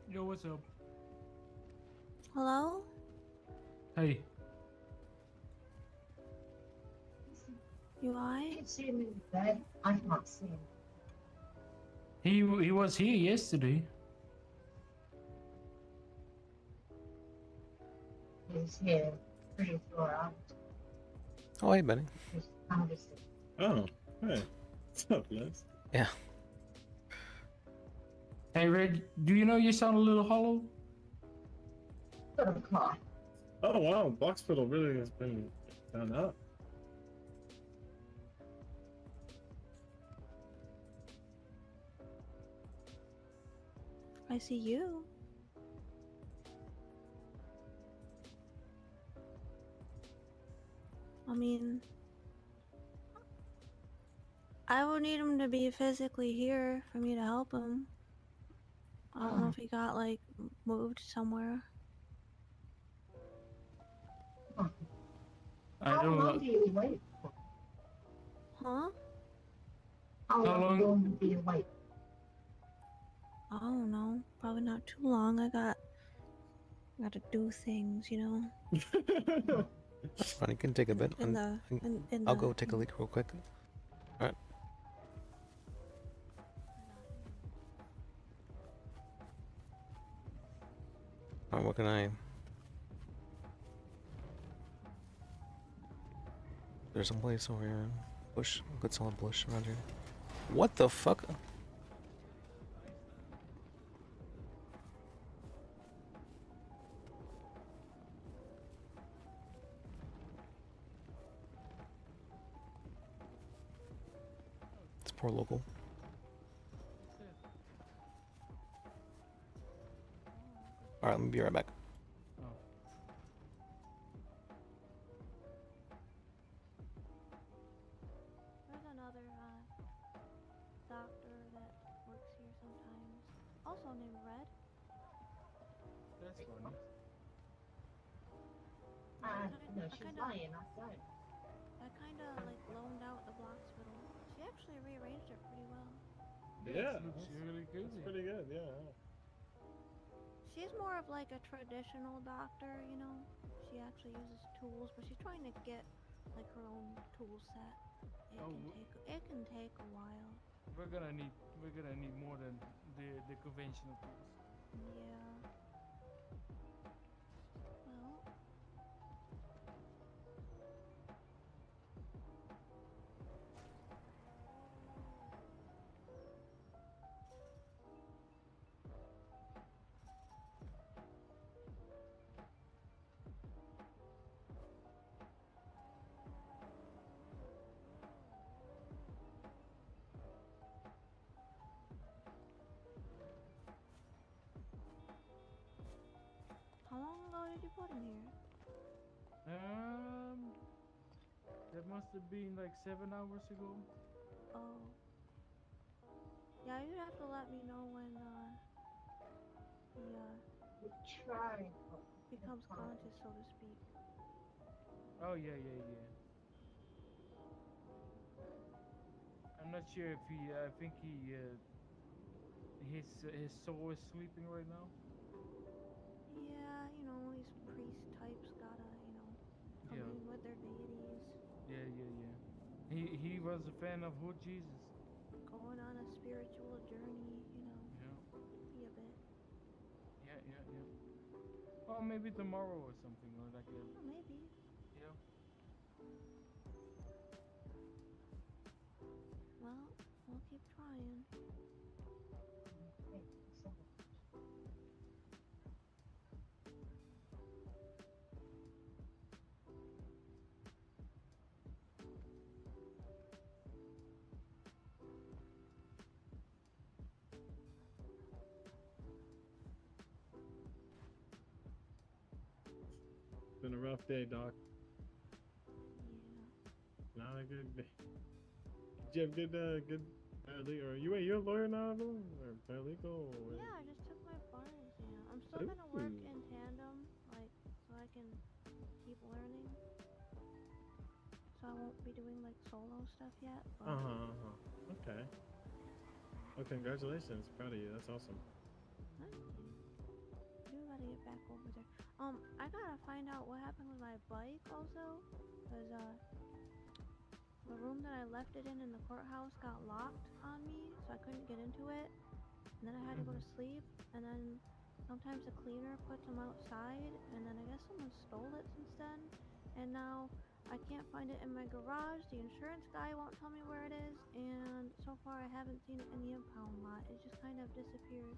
Speaker 13: Yo, what's up?
Speaker 20: Hello?
Speaker 13: Hey.
Speaker 20: You alright?
Speaker 7: I can see him in the bed. I can't see him.
Speaker 13: He was here yesterday.
Speaker 7: He's here 3-4 hours.
Speaker 1: Oh, hey, Benny.
Speaker 12: Oh, hey. What's up, Les?
Speaker 1: Yeah.
Speaker 13: Hey, Red, do you know you sound a little hollow?
Speaker 12: Oh, wow. Boxfiddle really has been done up.
Speaker 20: I see you. I mean, I would need him to be physically here for me to help him. I don't know if he got like moved somewhere.
Speaker 13: I
Speaker 7: How
Speaker 13: don't
Speaker 7: long
Speaker 13: know.
Speaker 7: do you wait?
Speaker 20: Huh?
Speaker 7: How
Speaker 13: How long-
Speaker 7: long do you wait?
Speaker 20: I don't know. Probably not too long. I gotta do things, you know.
Speaker 1: Fine, you can take a bit. I'll go take a leak real quick. Alright. Alright, what can I... There's some place over here. Bush. Good solid bush around here. What the fuck? It's poor local. Alright, let me be right back.
Speaker 20: There's another doctor that works here sometimes, also named Red.
Speaker 13: That's funny.
Speaker 7: No, she's lying outside.
Speaker 20: I kind of like loaned out the Bloxville. She actually rearranged it pretty well.
Speaker 8: Yeah,
Speaker 13: looks really good.
Speaker 8: It's pretty good, yeah.
Speaker 20: She's more of like a traditional doctor, you know. She actually uses tools, but she's trying to get like her own tool set. It can take a while.
Speaker 13: We're gonna need more than the conventional tools.
Speaker 20: Yeah. Well. How long ago did you put him here?
Speaker 13: That must have been like 7 hours ago.
Speaker 20: Oh. Yeah, you'd have to let me know when he becomes conscious, so to speak.
Speaker 13: Oh yeah. I'm not sure if he. I think he. His soul is sleeping right now.
Speaker 20: Yeah, you know, these priest types gotta, you know, come in with their deities.
Speaker 13: Yeah. He was a fan of who Jesus.
Speaker 20: Going on a spiritual journey, you know. Be a bit.
Speaker 13: Yeah. Well, maybe tomorrow or something, or like a.
Speaker 20: Oh, maybe.
Speaker 13: Yeah.
Speaker 20: Well, we'll keep trying.
Speaker 8: It's been a rough day, Doc.
Speaker 20: Yeah.
Speaker 8: Not a good day. Did you have good paralegal? Or you're a lawyer now, or paralegal? Or...
Speaker 20: Yeah, I just took my bar exam. I'm still gonna work in tandem, like, so I can keep learning. So I won't be doing like solo stuff yet. But...
Speaker 8: Okay. Well, congratulations. Proud of you. That's awesome.
Speaker 20: Thank you. I do gotta get back over there. I gotta find out what happened with my bike also, cause the room that I left it in the courthouse got locked on me, so I couldn't get into it. And then I had to go to sleep, and then sometimes the cleaner puts them outside, and then I guess someone stole it since then. And now I can't find it in my garage. The insurance guy won't tell me where it is, and so far I haven't seen it in the impound lot. It just kind of disappeared.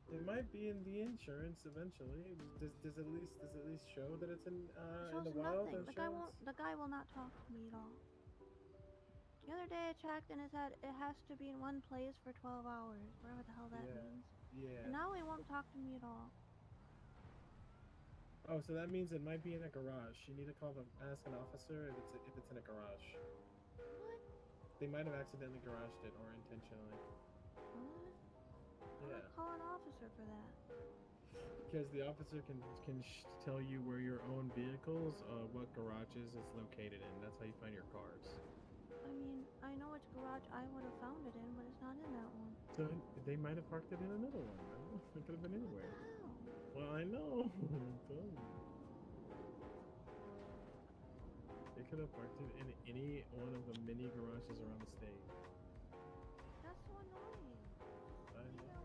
Speaker 8: It might be in the insurance eventually. Does at least show that it's in the wild?
Speaker 20: Nothing. The guy will not talk to me at all. The other day I checked and it said it has to be in one place for 12 hours, whatever the hell that means.
Speaker 8: Yeah.
Speaker 20: And now he won't talk to me at all.
Speaker 8: Oh, so that means it might be in a garage. You need to ask an officer if it's in a garage.
Speaker 20: What?
Speaker 8: They might have accidentally garaged it or intentionally.
Speaker 20: What?
Speaker 8: Yeah.
Speaker 20: Call an officer for that.
Speaker 8: Because the officer can tell you where your own vehicles, what garages it's located in. That's how you find your cars.
Speaker 20: I mean, I know which garage I would have found it in, but it's not in that one.
Speaker 8: So they might have parked it in another one. I don't know. It could have been anywhere. Well, I know. They could have parked it in any one of the many garages around the state.
Speaker 20: That's so annoying.
Speaker 8: I know.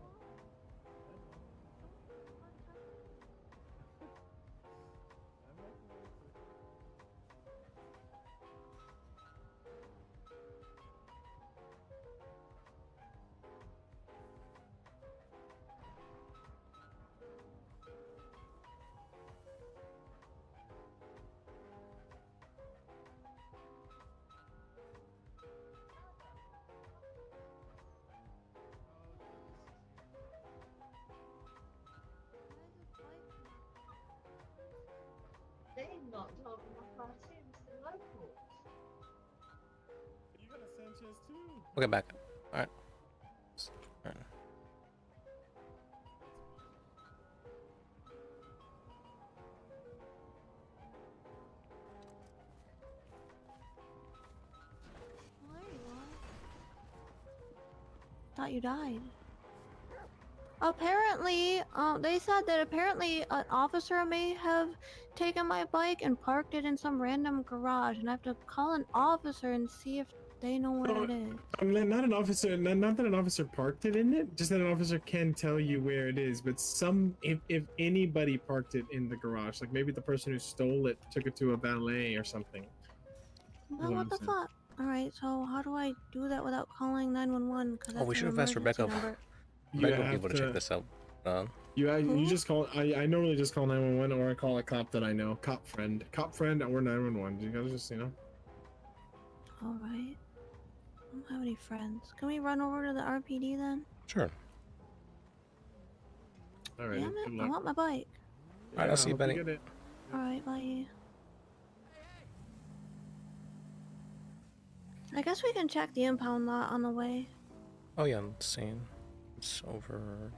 Speaker 7: They're not talking about cartoons, they're locals.
Speaker 8: You got a Sanchez too.
Speaker 1: We'll get back. Alright. Alright.
Speaker 20: Well, there you are. Thought you died. Apparently, they said that apparently an officer may have taken my bike and parked it in some random garage, and I have to call an officer and see if they know where it is.
Speaker 2: Not an officer. Not that an officer parked it in it. Just that an officer can tell you where it is. But if anybody parked it in the garage, like maybe the person who stole it took it to a valet or something.
Speaker 20: Well, what the fuck? All right, so how do I do that without calling 911?
Speaker 1: Oh, we should have asked Rebecca. Rebecca will be able to check this out.
Speaker 2: You just call. I normally just call 911 or I call a cop that I know, cop friend or 911. You guys just
Speaker 20: All right. I don't have any friends. Can we run over to the RPD then?
Speaker 1: Sure.
Speaker 2: All right.
Speaker 20: Damn it! I want my bike.
Speaker 1: All right, I'll see you, Benny.
Speaker 20: All right, bye. I guess we can check the impound lot on the way.
Speaker 1: Oh yeah, I'm seeing. It's over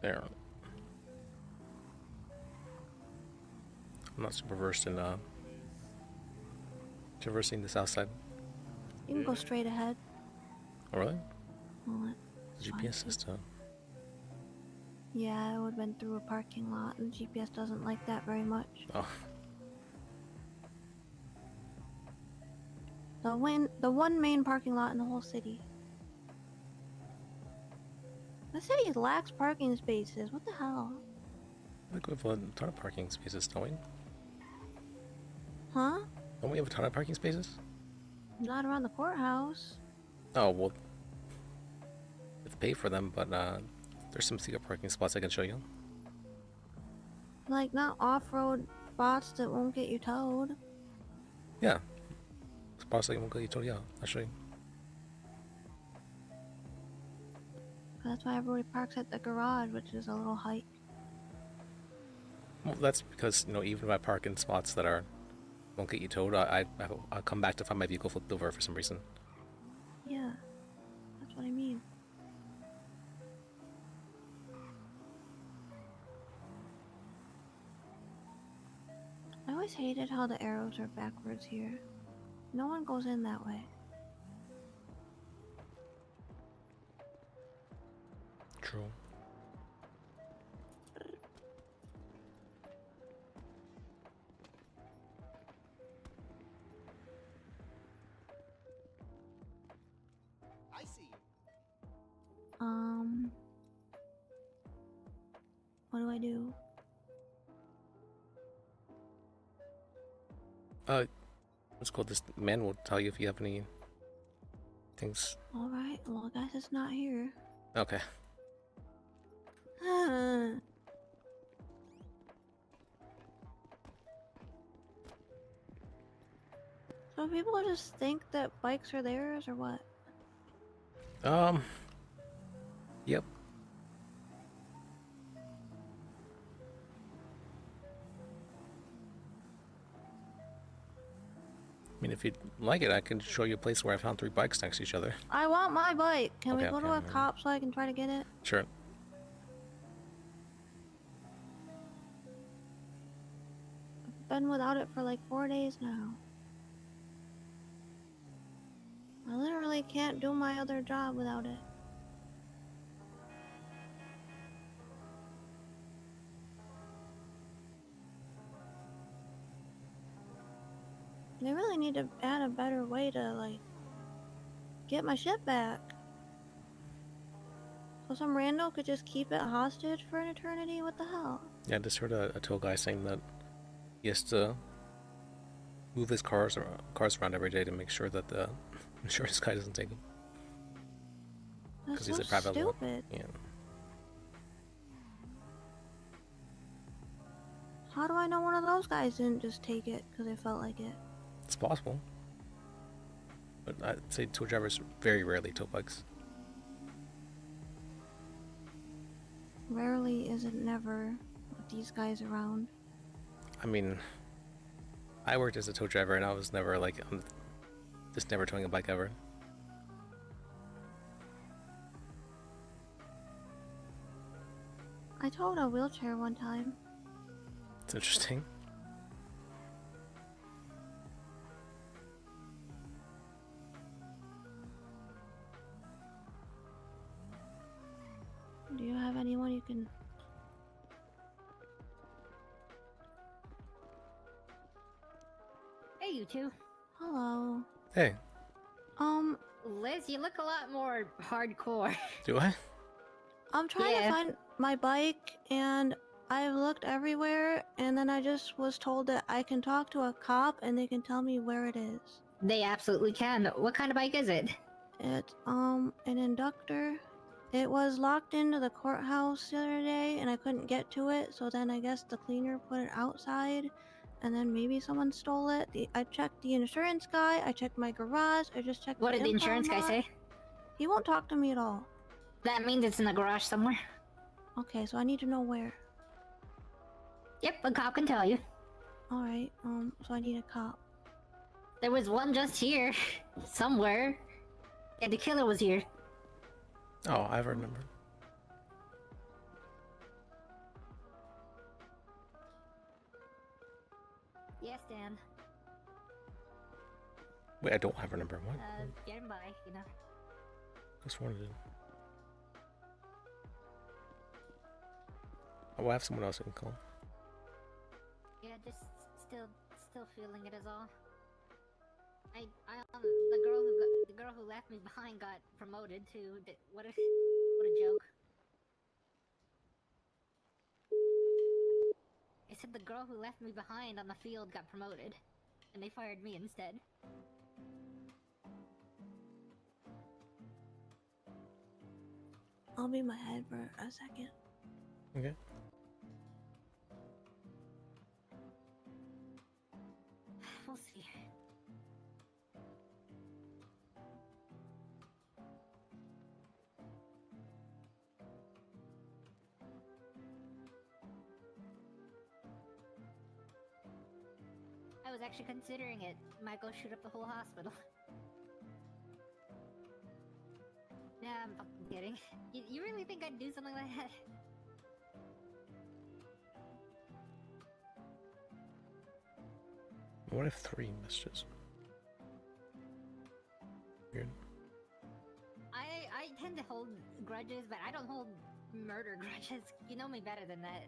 Speaker 1: there. I'm not super versed in traversing the south side.
Speaker 20: You can go straight ahead.
Speaker 1: Oh really?
Speaker 20: Well,
Speaker 1: GPS system.
Speaker 20: yeah, it would have been through a parking lot, and GPS doesn't like that very much.
Speaker 1: Oh.
Speaker 20: The one main parking lot in the whole city. The city lacks parking spaces. What the hell?
Speaker 1: I think we have a ton of parking spaces, don't we?
Speaker 20: Huh?
Speaker 1: Don't we have a ton of parking spaces?
Speaker 20: Not around the courthouse.
Speaker 1: Oh, well, we have to pay for them, but there's some secret parking spots I can show you.
Speaker 20: Like, not off-road spots that won't get you towed.
Speaker 1: Yeah. Spots like won't get you towed, yeah. I'll show you.
Speaker 20: That's why everybody parks at the garage, which is a little hike.
Speaker 1: Well, that's because, you know, even if I park in spots that won't get you towed, I'll come back to find my vehicle flipped over for some reason.
Speaker 20: Yeah, that's what I mean. I always hated how the arrows are backwards here. No one goes in that way.
Speaker 1: True.
Speaker 16: I see you.
Speaker 20: What do I do?
Speaker 1: What's called? This man will tell you if you have any things.
Speaker 20: Alright, well, I guess it's not here.
Speaker 1: Okay.
Speaker 20: So people just think that bikes are theirs, or what?
Speaker 1: Yep. I mean, if you'd like it, I can show you a place where I found 3 bikes next to each other.
Speaker 20: I want my bike. Can we
Speaker 1: Okay,
Speaker 20: go to a cop so I can try to get it?
Speaker 1: Sure.
Speaker 20: been without it for like 4 days now. I literally can't do my other job without it. They really need to add a better way to, like, get my shit back. So some rando could just keep it hostage for an eternity? What the hell?
Speaker 1: Yeah, I just heard a tow guy saying that he has to move his cars around every day to make sure that the insurance guy doesn't take him.
Speaker 20: That's
Speaker 1: Because
Speaker 20: so
Speaker 1: he's a private
Speaker 20: stupid.
Speaker 1: one. Yeah.
Speaker 20: How do I know one of those guys didn't just take it because they felt like it?
Speaker 1: It's possible. But I'd say tow drivers very rarely tow bikes.
Speaker 20: Rarely is it never with these guys around.
Speaker 1: I mean, I worked as a tow driver and I was never like, I'm just never towing a bike ever.
Speaker 20: I towed a wheelchair one time.
Speaker 1: It's interesting.
Speaker 20: Do you have anyone you can...
Speaker 5: Hey, you two.
Speaker 20: Hello.
Speaker 1: Hey.
Speaker 5: Liz, you look a lot more hardcore.
Speaker 1: Do I?
Speaker 20: I'm trying to find my bike, and I've looked everywhere, and then I just was told that I can talk to a cop, and they can tell me where it is.
Speaker 5: They absolutely can. What kind of bike is it?
Speaker 20: It's, an inductor. It was locked into the courthouse the other day, and I couldn't get to it, so then I guess the cleaner put it outside, and then maybe someone stole it. I checked the insurance guy, I checked my garage, I just checked
Speaker 5: What did the insurance guy say?
Speaker 20: He won't talk to me at all.
Speaker 5: That means it's in the garage somewhere.
Speaker 20: Okay, so I need to know where.
Speaker 5: Yep, a cop can tell you.
Speaker 20: Alright, so I need a cop.
Speaker 5: There was one just here. Somewhere. Yeah, the killer was here.
Speaker 1: Oh, I remember.
Speaker 5: Yes, Dan.
Speaker 1: Wait, I don't have her number. What?
Speaker 5: Getting by, you know.
Speaker 1: Just wanted to. Oh, I have someone else who can call.
Speaker 5: Yeah, just still feeling it is all. The girl who left me behind got promoted to. What a joke. I said the girl who left me behind on the field got promoted, and they fired me instead.
Speaker 20: I'll be my head for a second.
Speaker 1: Okay.
Speaker 5: We'll see. I was actually considering it. Might go shoot up the whole hospital. Nah, I'm fucking kidding. You really think I'd do something like that?
Speaker 1: What if 3 messages? Weird.
Speaker 5: I tend to hold grudges, but I don't hold murder grudges. You know me better than that.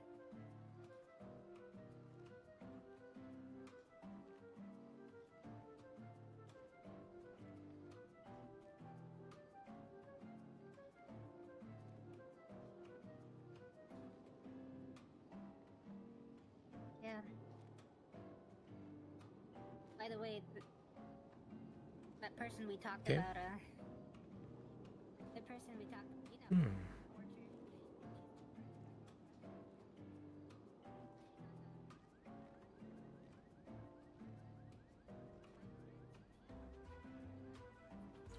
Speaker 5: Yeah. By the way, that person we talked
Speaker 1: Okay.
Speaker 5: about, the person we talked, you know.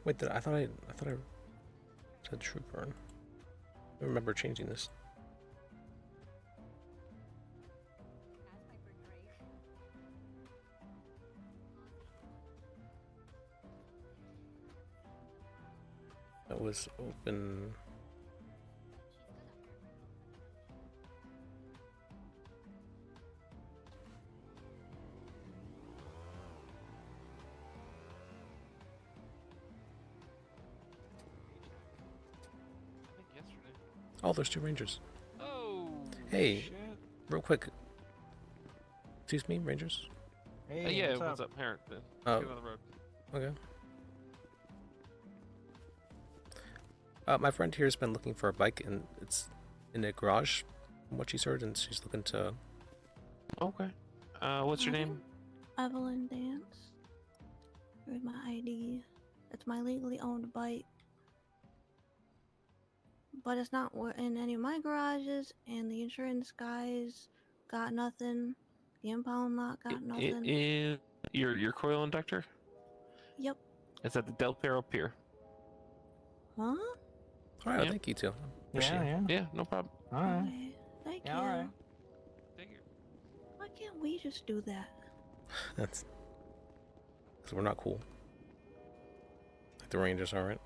Speaker 1: Wait, I thought I said trooper. I remember changing this. That was open. Oh, there's 2 rangers.
Speaker 6: Oh.
Speaker 1: Hey,
Speaker 6: shit.
Speaker 1: real quick. Excuse me, rangers.
Speaker 6: Hey, yeah, what's up? Here, get on the road.
Speaker 1: Okay. My friend here has been looking for a bike, and it's in a garage, from what she's heard, and she's looking to...
Speaker 6: Okay. What's your name?
Speaker 20: Evelyn Dance. Here's my ID. It's my legally owned bike. But it's not in any of my garages, and the insurance guys got nothing. The impound lot got nothing.
Speaker 6: It is your coil inductor?
Speaker 20: Yep.
Speaker 6: It's at the Del Perro Pier.
Speaker 20: Huh?
Speaker 1: Alright,
Speaker 6: Yep.
Speaker 1: thank you too.
Speaker 6: Yeah, no problem.
Speaker 13: Alright.
Speaker 20: Okay. Thank you.
Speaker 13: Alright.
Speaker 20: Why can't we just do that?
Speaker 1: That's... because we're not cool. Like the rangers are, right?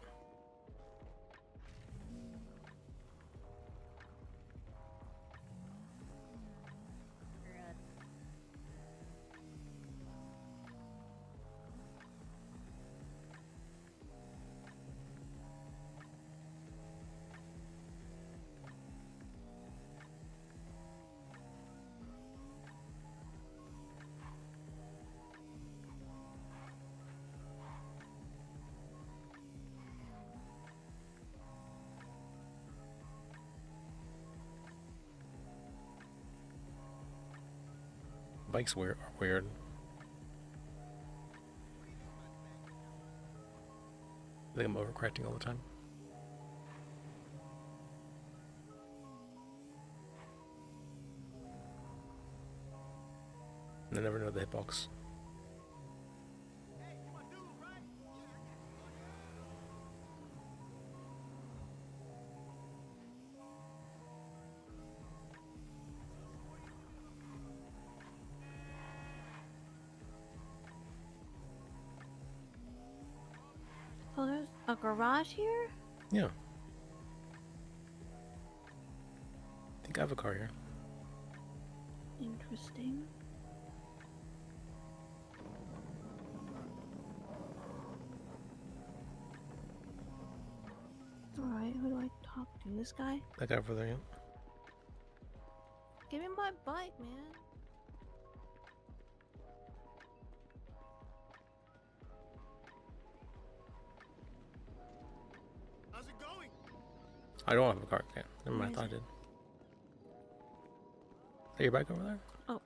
Speaker 1: Bikes are weird. I think I'm overcorrecting all the time. And I never know the hitbox.
Speaker 20: So there's a garage here?
Speaker 1: Yeah. I think I have a car here.
Speaker 20: Interesting. Alright, who do I talk to? This guy?
Speaker 1: That guy over there, yeah.
Speaker 20: Give me my bike, man.
Speaker 9: How's it going?
Speaker 1: I don't have a car. Okay, never mind. I
Speaker 20: Where
Speaker 1: thought I
Speaker 20: is
Speaker 1: did. Is that your bike over there?
Speaker 20: Oh.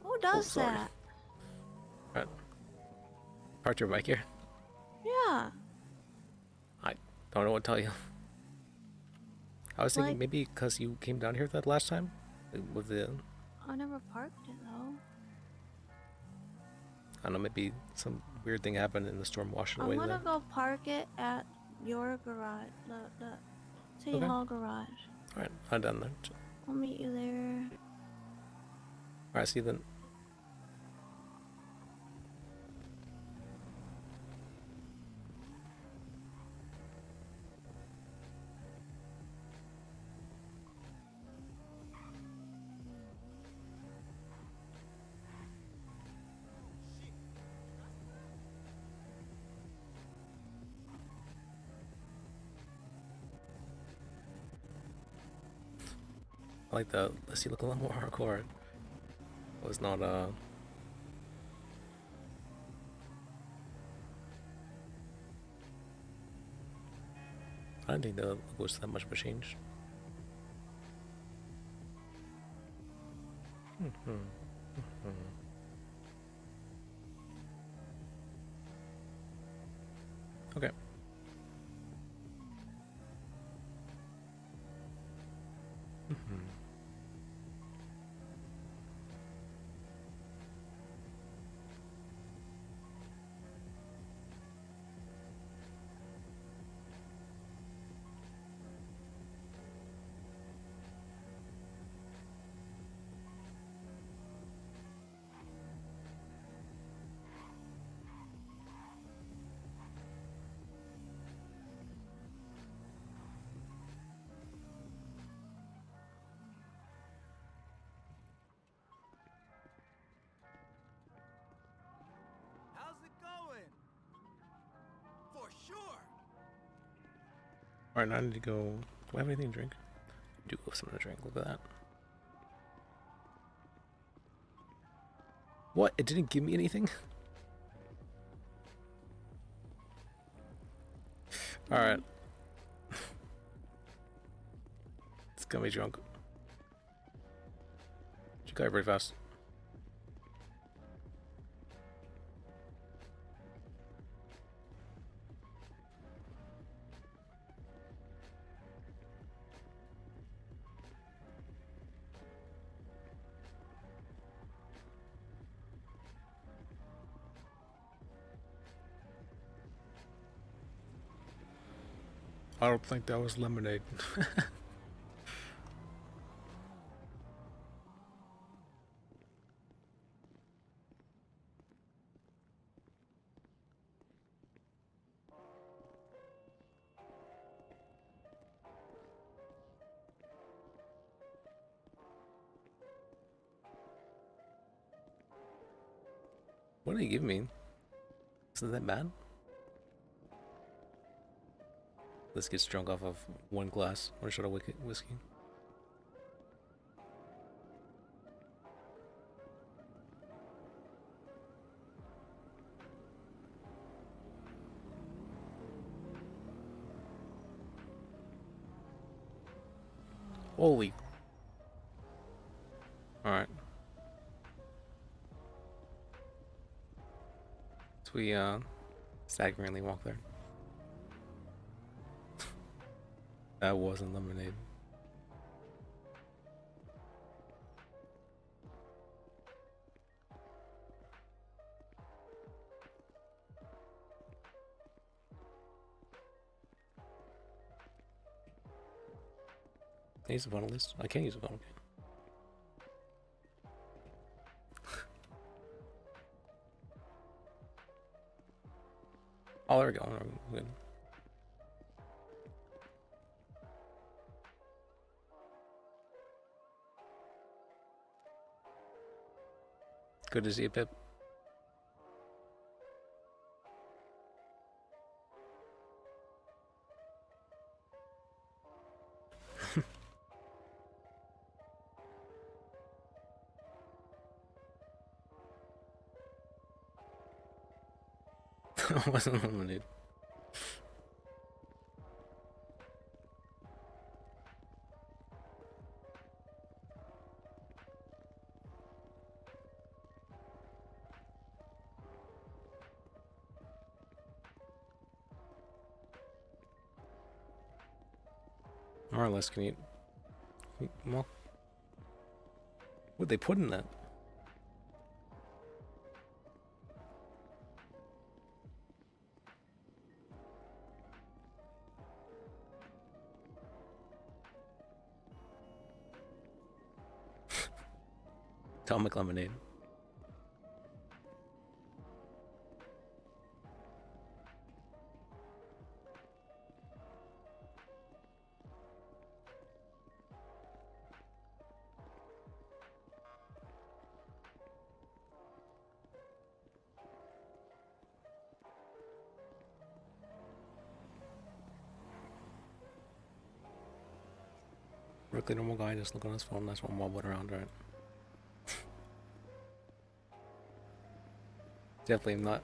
Speaker 20: Who does
Speaker 1: sorry.
Speaker 20: that?
Speaker 1: Right. Parked your bike here?
Speaker 20: Yeah.
Speaker 1: I don't know what to tell you. I was thinking
Speaker 20: Like-
Speaker 1: maybe because you came down here that last time with the...
Speaker 20: I never parked it though.
Speaker 1: I don't know, maybe some weird thing happened and the storm washed it away.
Speaker 20: I'm gonna
Speaker 1: Then.
Speaker 20: go park it at your garage, the City
Speaker 1: Okay.
Speaker 20: Hall garage.
Speaker 1: Alright, I'm done there.
Speaker 20: I'll meet you there.
Speaker 1: Alright, see you then. I like the Lissy look a little more hardcore. It was not I don't think the look was that much of a change. Okay. Alright, now I need to go. Do I have anything to drink? I do have something to drink. Look at that. What? It didn't give me anything? Alright. It's gonna be drunk. You got it very fast. I don't think that was lemonade. What did he give me? Isn't that bad? This gets drunk off of one glass, one shot of whiskey. Holy. Alright. So we staggeringly walk there. That wasn't lemonade. Can I use the phone list? I can't use the phone. Oh, there we go. Good. Good to see you, Pip. That wasn't lemonade. More or less, can you well, what'd they put in that? Atomic lemonade. Perfectly normal guy just looking on his phone. That's one wobbling around, right? Definitely not.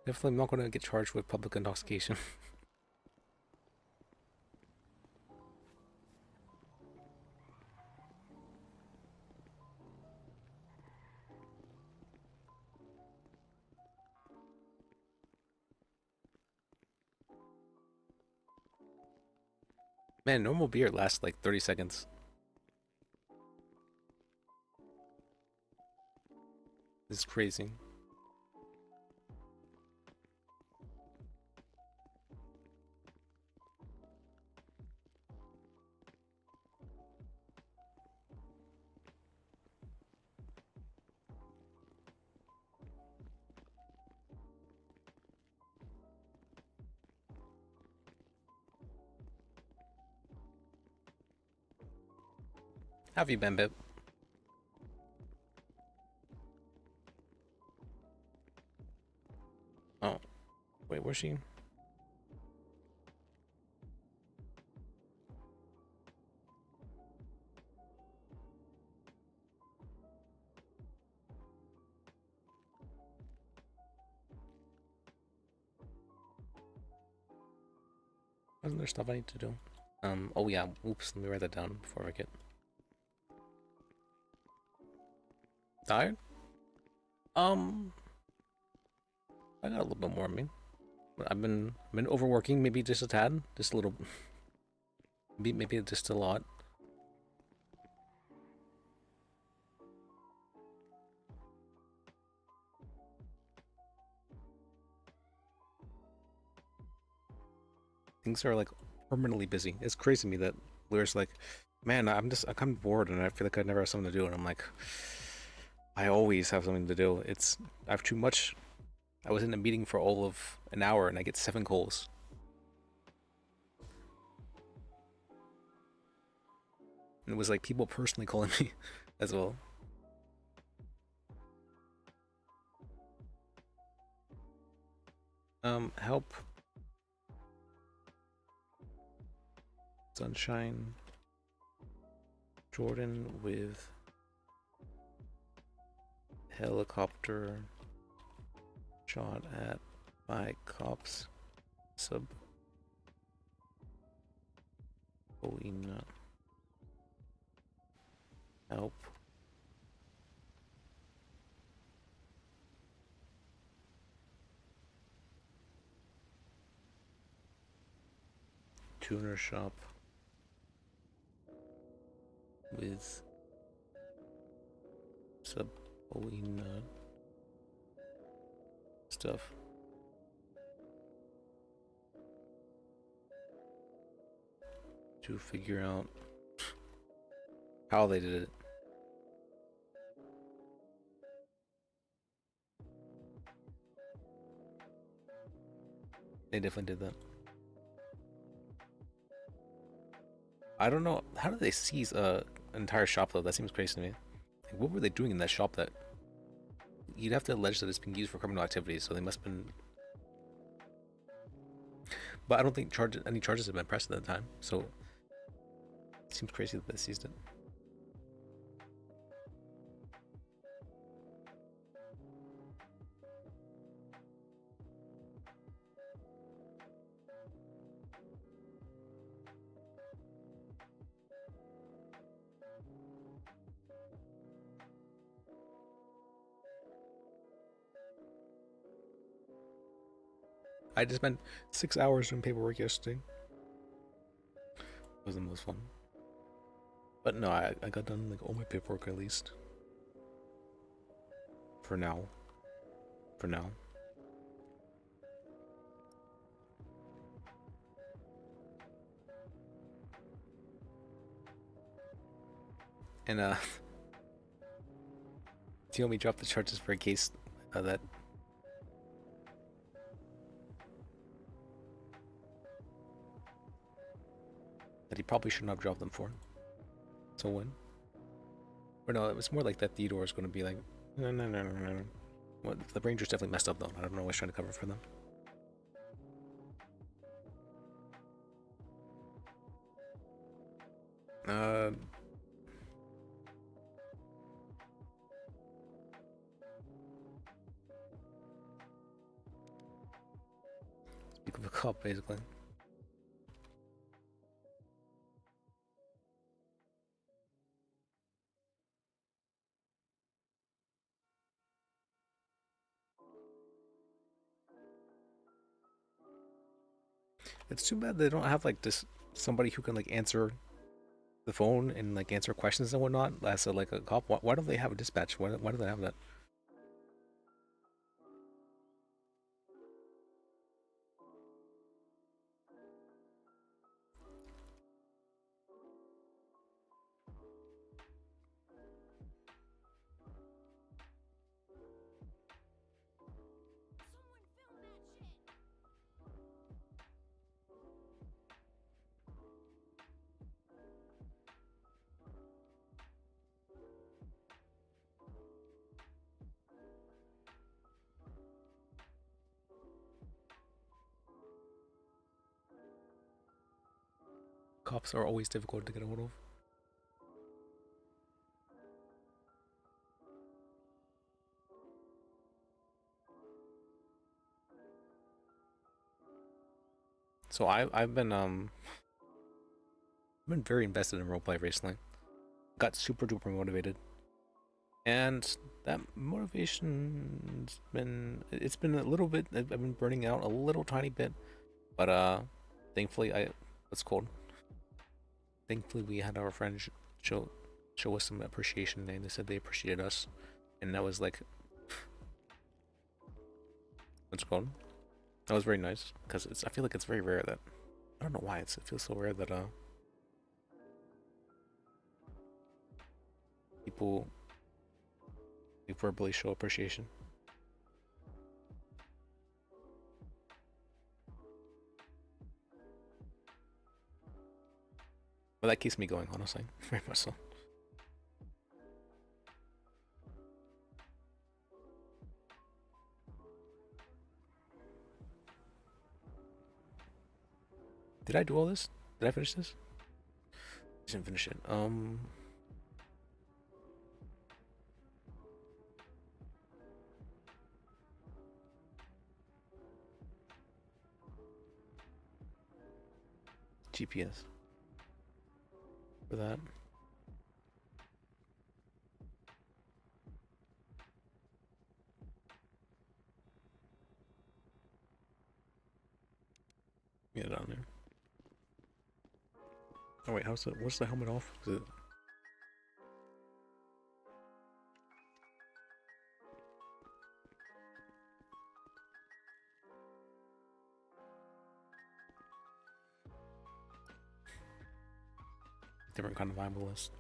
Speaker 1: Definitely not going to get charged with public intoxication. Man, normal beer lasts like 30 seconds. This is crazy. How have you been, Bib? Wait, where's she? Wasn't there stuff I need to do? Oh yeah, oops, let me write that down before I forget. Tired? I got a little bit more, I mean. But I've been overworking, maybe just a tad, just a little, maybe just a lot. Things are like permanently busy. It's crazy to me that Lear's like, man, I'm kind of bored and I feel like I never have something to do, and I'm like, I always have something to do. I have too much. I was in a meeting for all of an hour and I get 7 calls. And it was like people personally calling me as well. Help. Sunshine. Jordan with helicopter shot at by cops. Sub. Polina. Help. Tuner shop with Polina stuff. To figure out how they did it. They definitely did that. I don't know, how did they seize an entire shop though? That seems crazy to me. Like, what were they doing in that shop that you'd have to allege that it's being used for criminal activities? So they must have been. But I don't think any charges have been pressed at that time. So it seems crazy that they seized it. I just spent 6 hours doing paperwork yesterday. It was the most fun. But no, I got done like all my paperwork at least. For now. For now. And do you want me to drop the charges for a case that he probably shouldn't have dropped them for? So when? Or no, it was more like that Theodore is going to be like, no. Well, the Ranger's definitely messed up though. I don't know what he's trying to cover for them. Speak of a cop, basically. It's too bad they don't have like this somebody who can like answer the phone and like answer questions and whatnot as like a cop. Why don't they have a dispatch? Why do they have that? cops are always difficult to get a hold of. So I've been very invested in roleplay recently. Got super duper motivated. And that motivation's been a little bit, I've been burning out a little tiny bit. But thankfully thankfully we had our friends show us some appreciation, and they said they appreciated us. And that was like that was very nice, because I feel like it's very rare that, I don't know why it feels so rare that people verbally show appreciation. But that keeps me going, honestly, very much so. Did I do all this? Did I finish this? I didn't finish it. GPS. For that. Get it on there. Oh wait, what's the helmet off? Is it... different kind of viable list.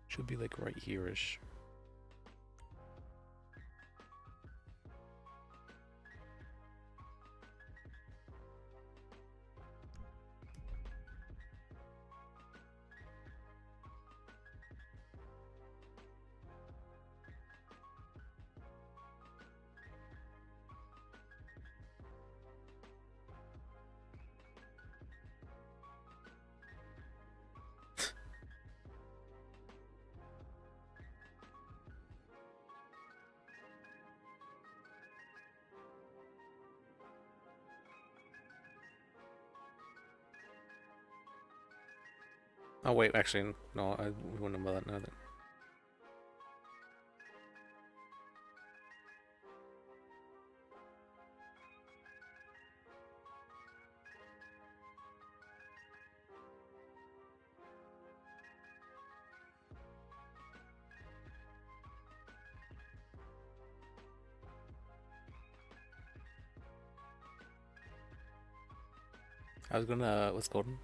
Speaker 1: Should be like right here-ish. Oh wait, actually, no, we wouldn't know about that now. Then. I was gonna, what's golden?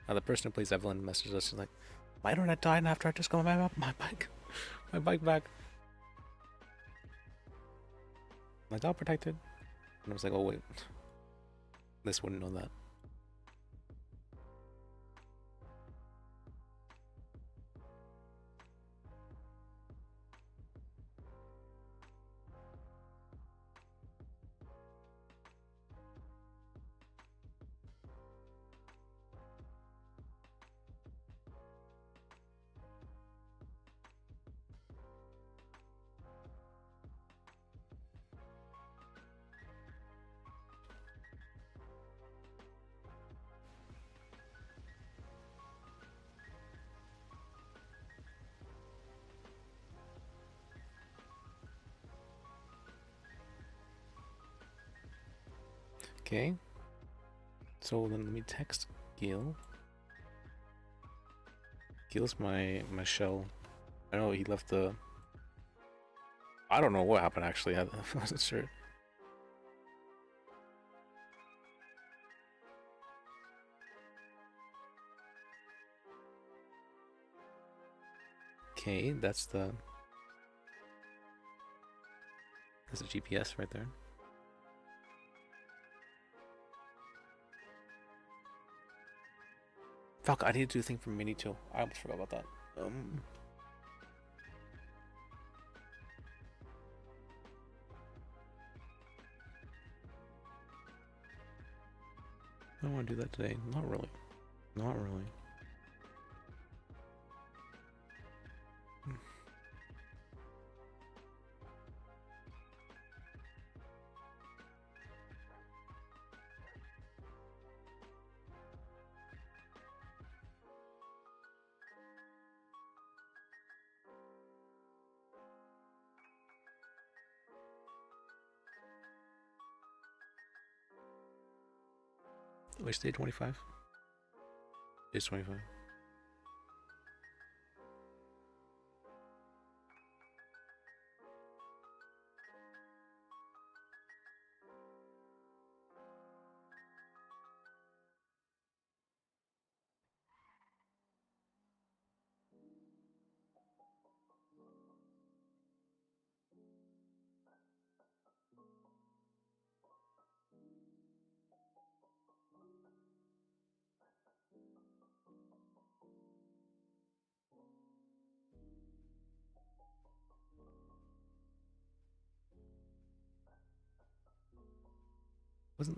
Speaker 1: The person who plays Evelyn messaged us, she's like, my internet died after I just got my bike back. My dog protected. And I was like, oh wait, this wouldn't know that. Okay, so then let me text Gil. Gil's my shell. I know he left the... I don't know what happened actually, I wasn't sure. Okay, that's the... There's a GPS right there. Fuck, I need to do a thing for Mini too. I almost forgot about that. I don't want to do that today. Not really. Not really. Which day? 25? It's 25.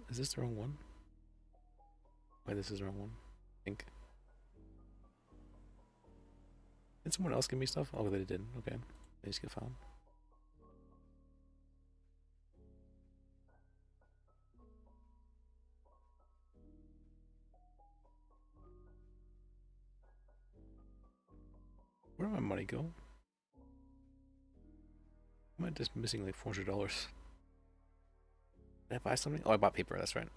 Speaker 1: Is this the wrong one? Wait, this is the wrong one. I think. Did someone else give me stuff? Oh, they did. Okay. They just get found. Where did my money go? Am I just missing like $400? Did I buy something? Oh, I bought paper, that's right.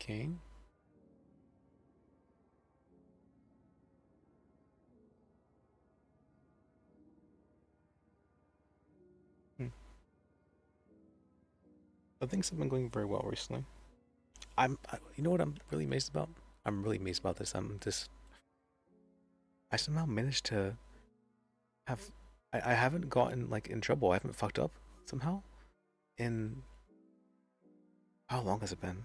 Speaker 1: Okay. Things have been going very well recently. You know what I'm really amazed about? I'm really amazed about this. I somehow managed to have, I haven't gotten like in trouble. I haven't fucked up somehow. In how long has it been?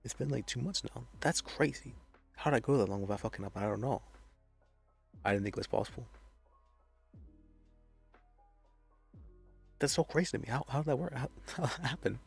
Speaker 1: It's been like 2 months now. That's crazy. How did I go that long without fucking up? I don't know. I didn't think it was possible. That's so crazy to me. How did that work? How did that happen?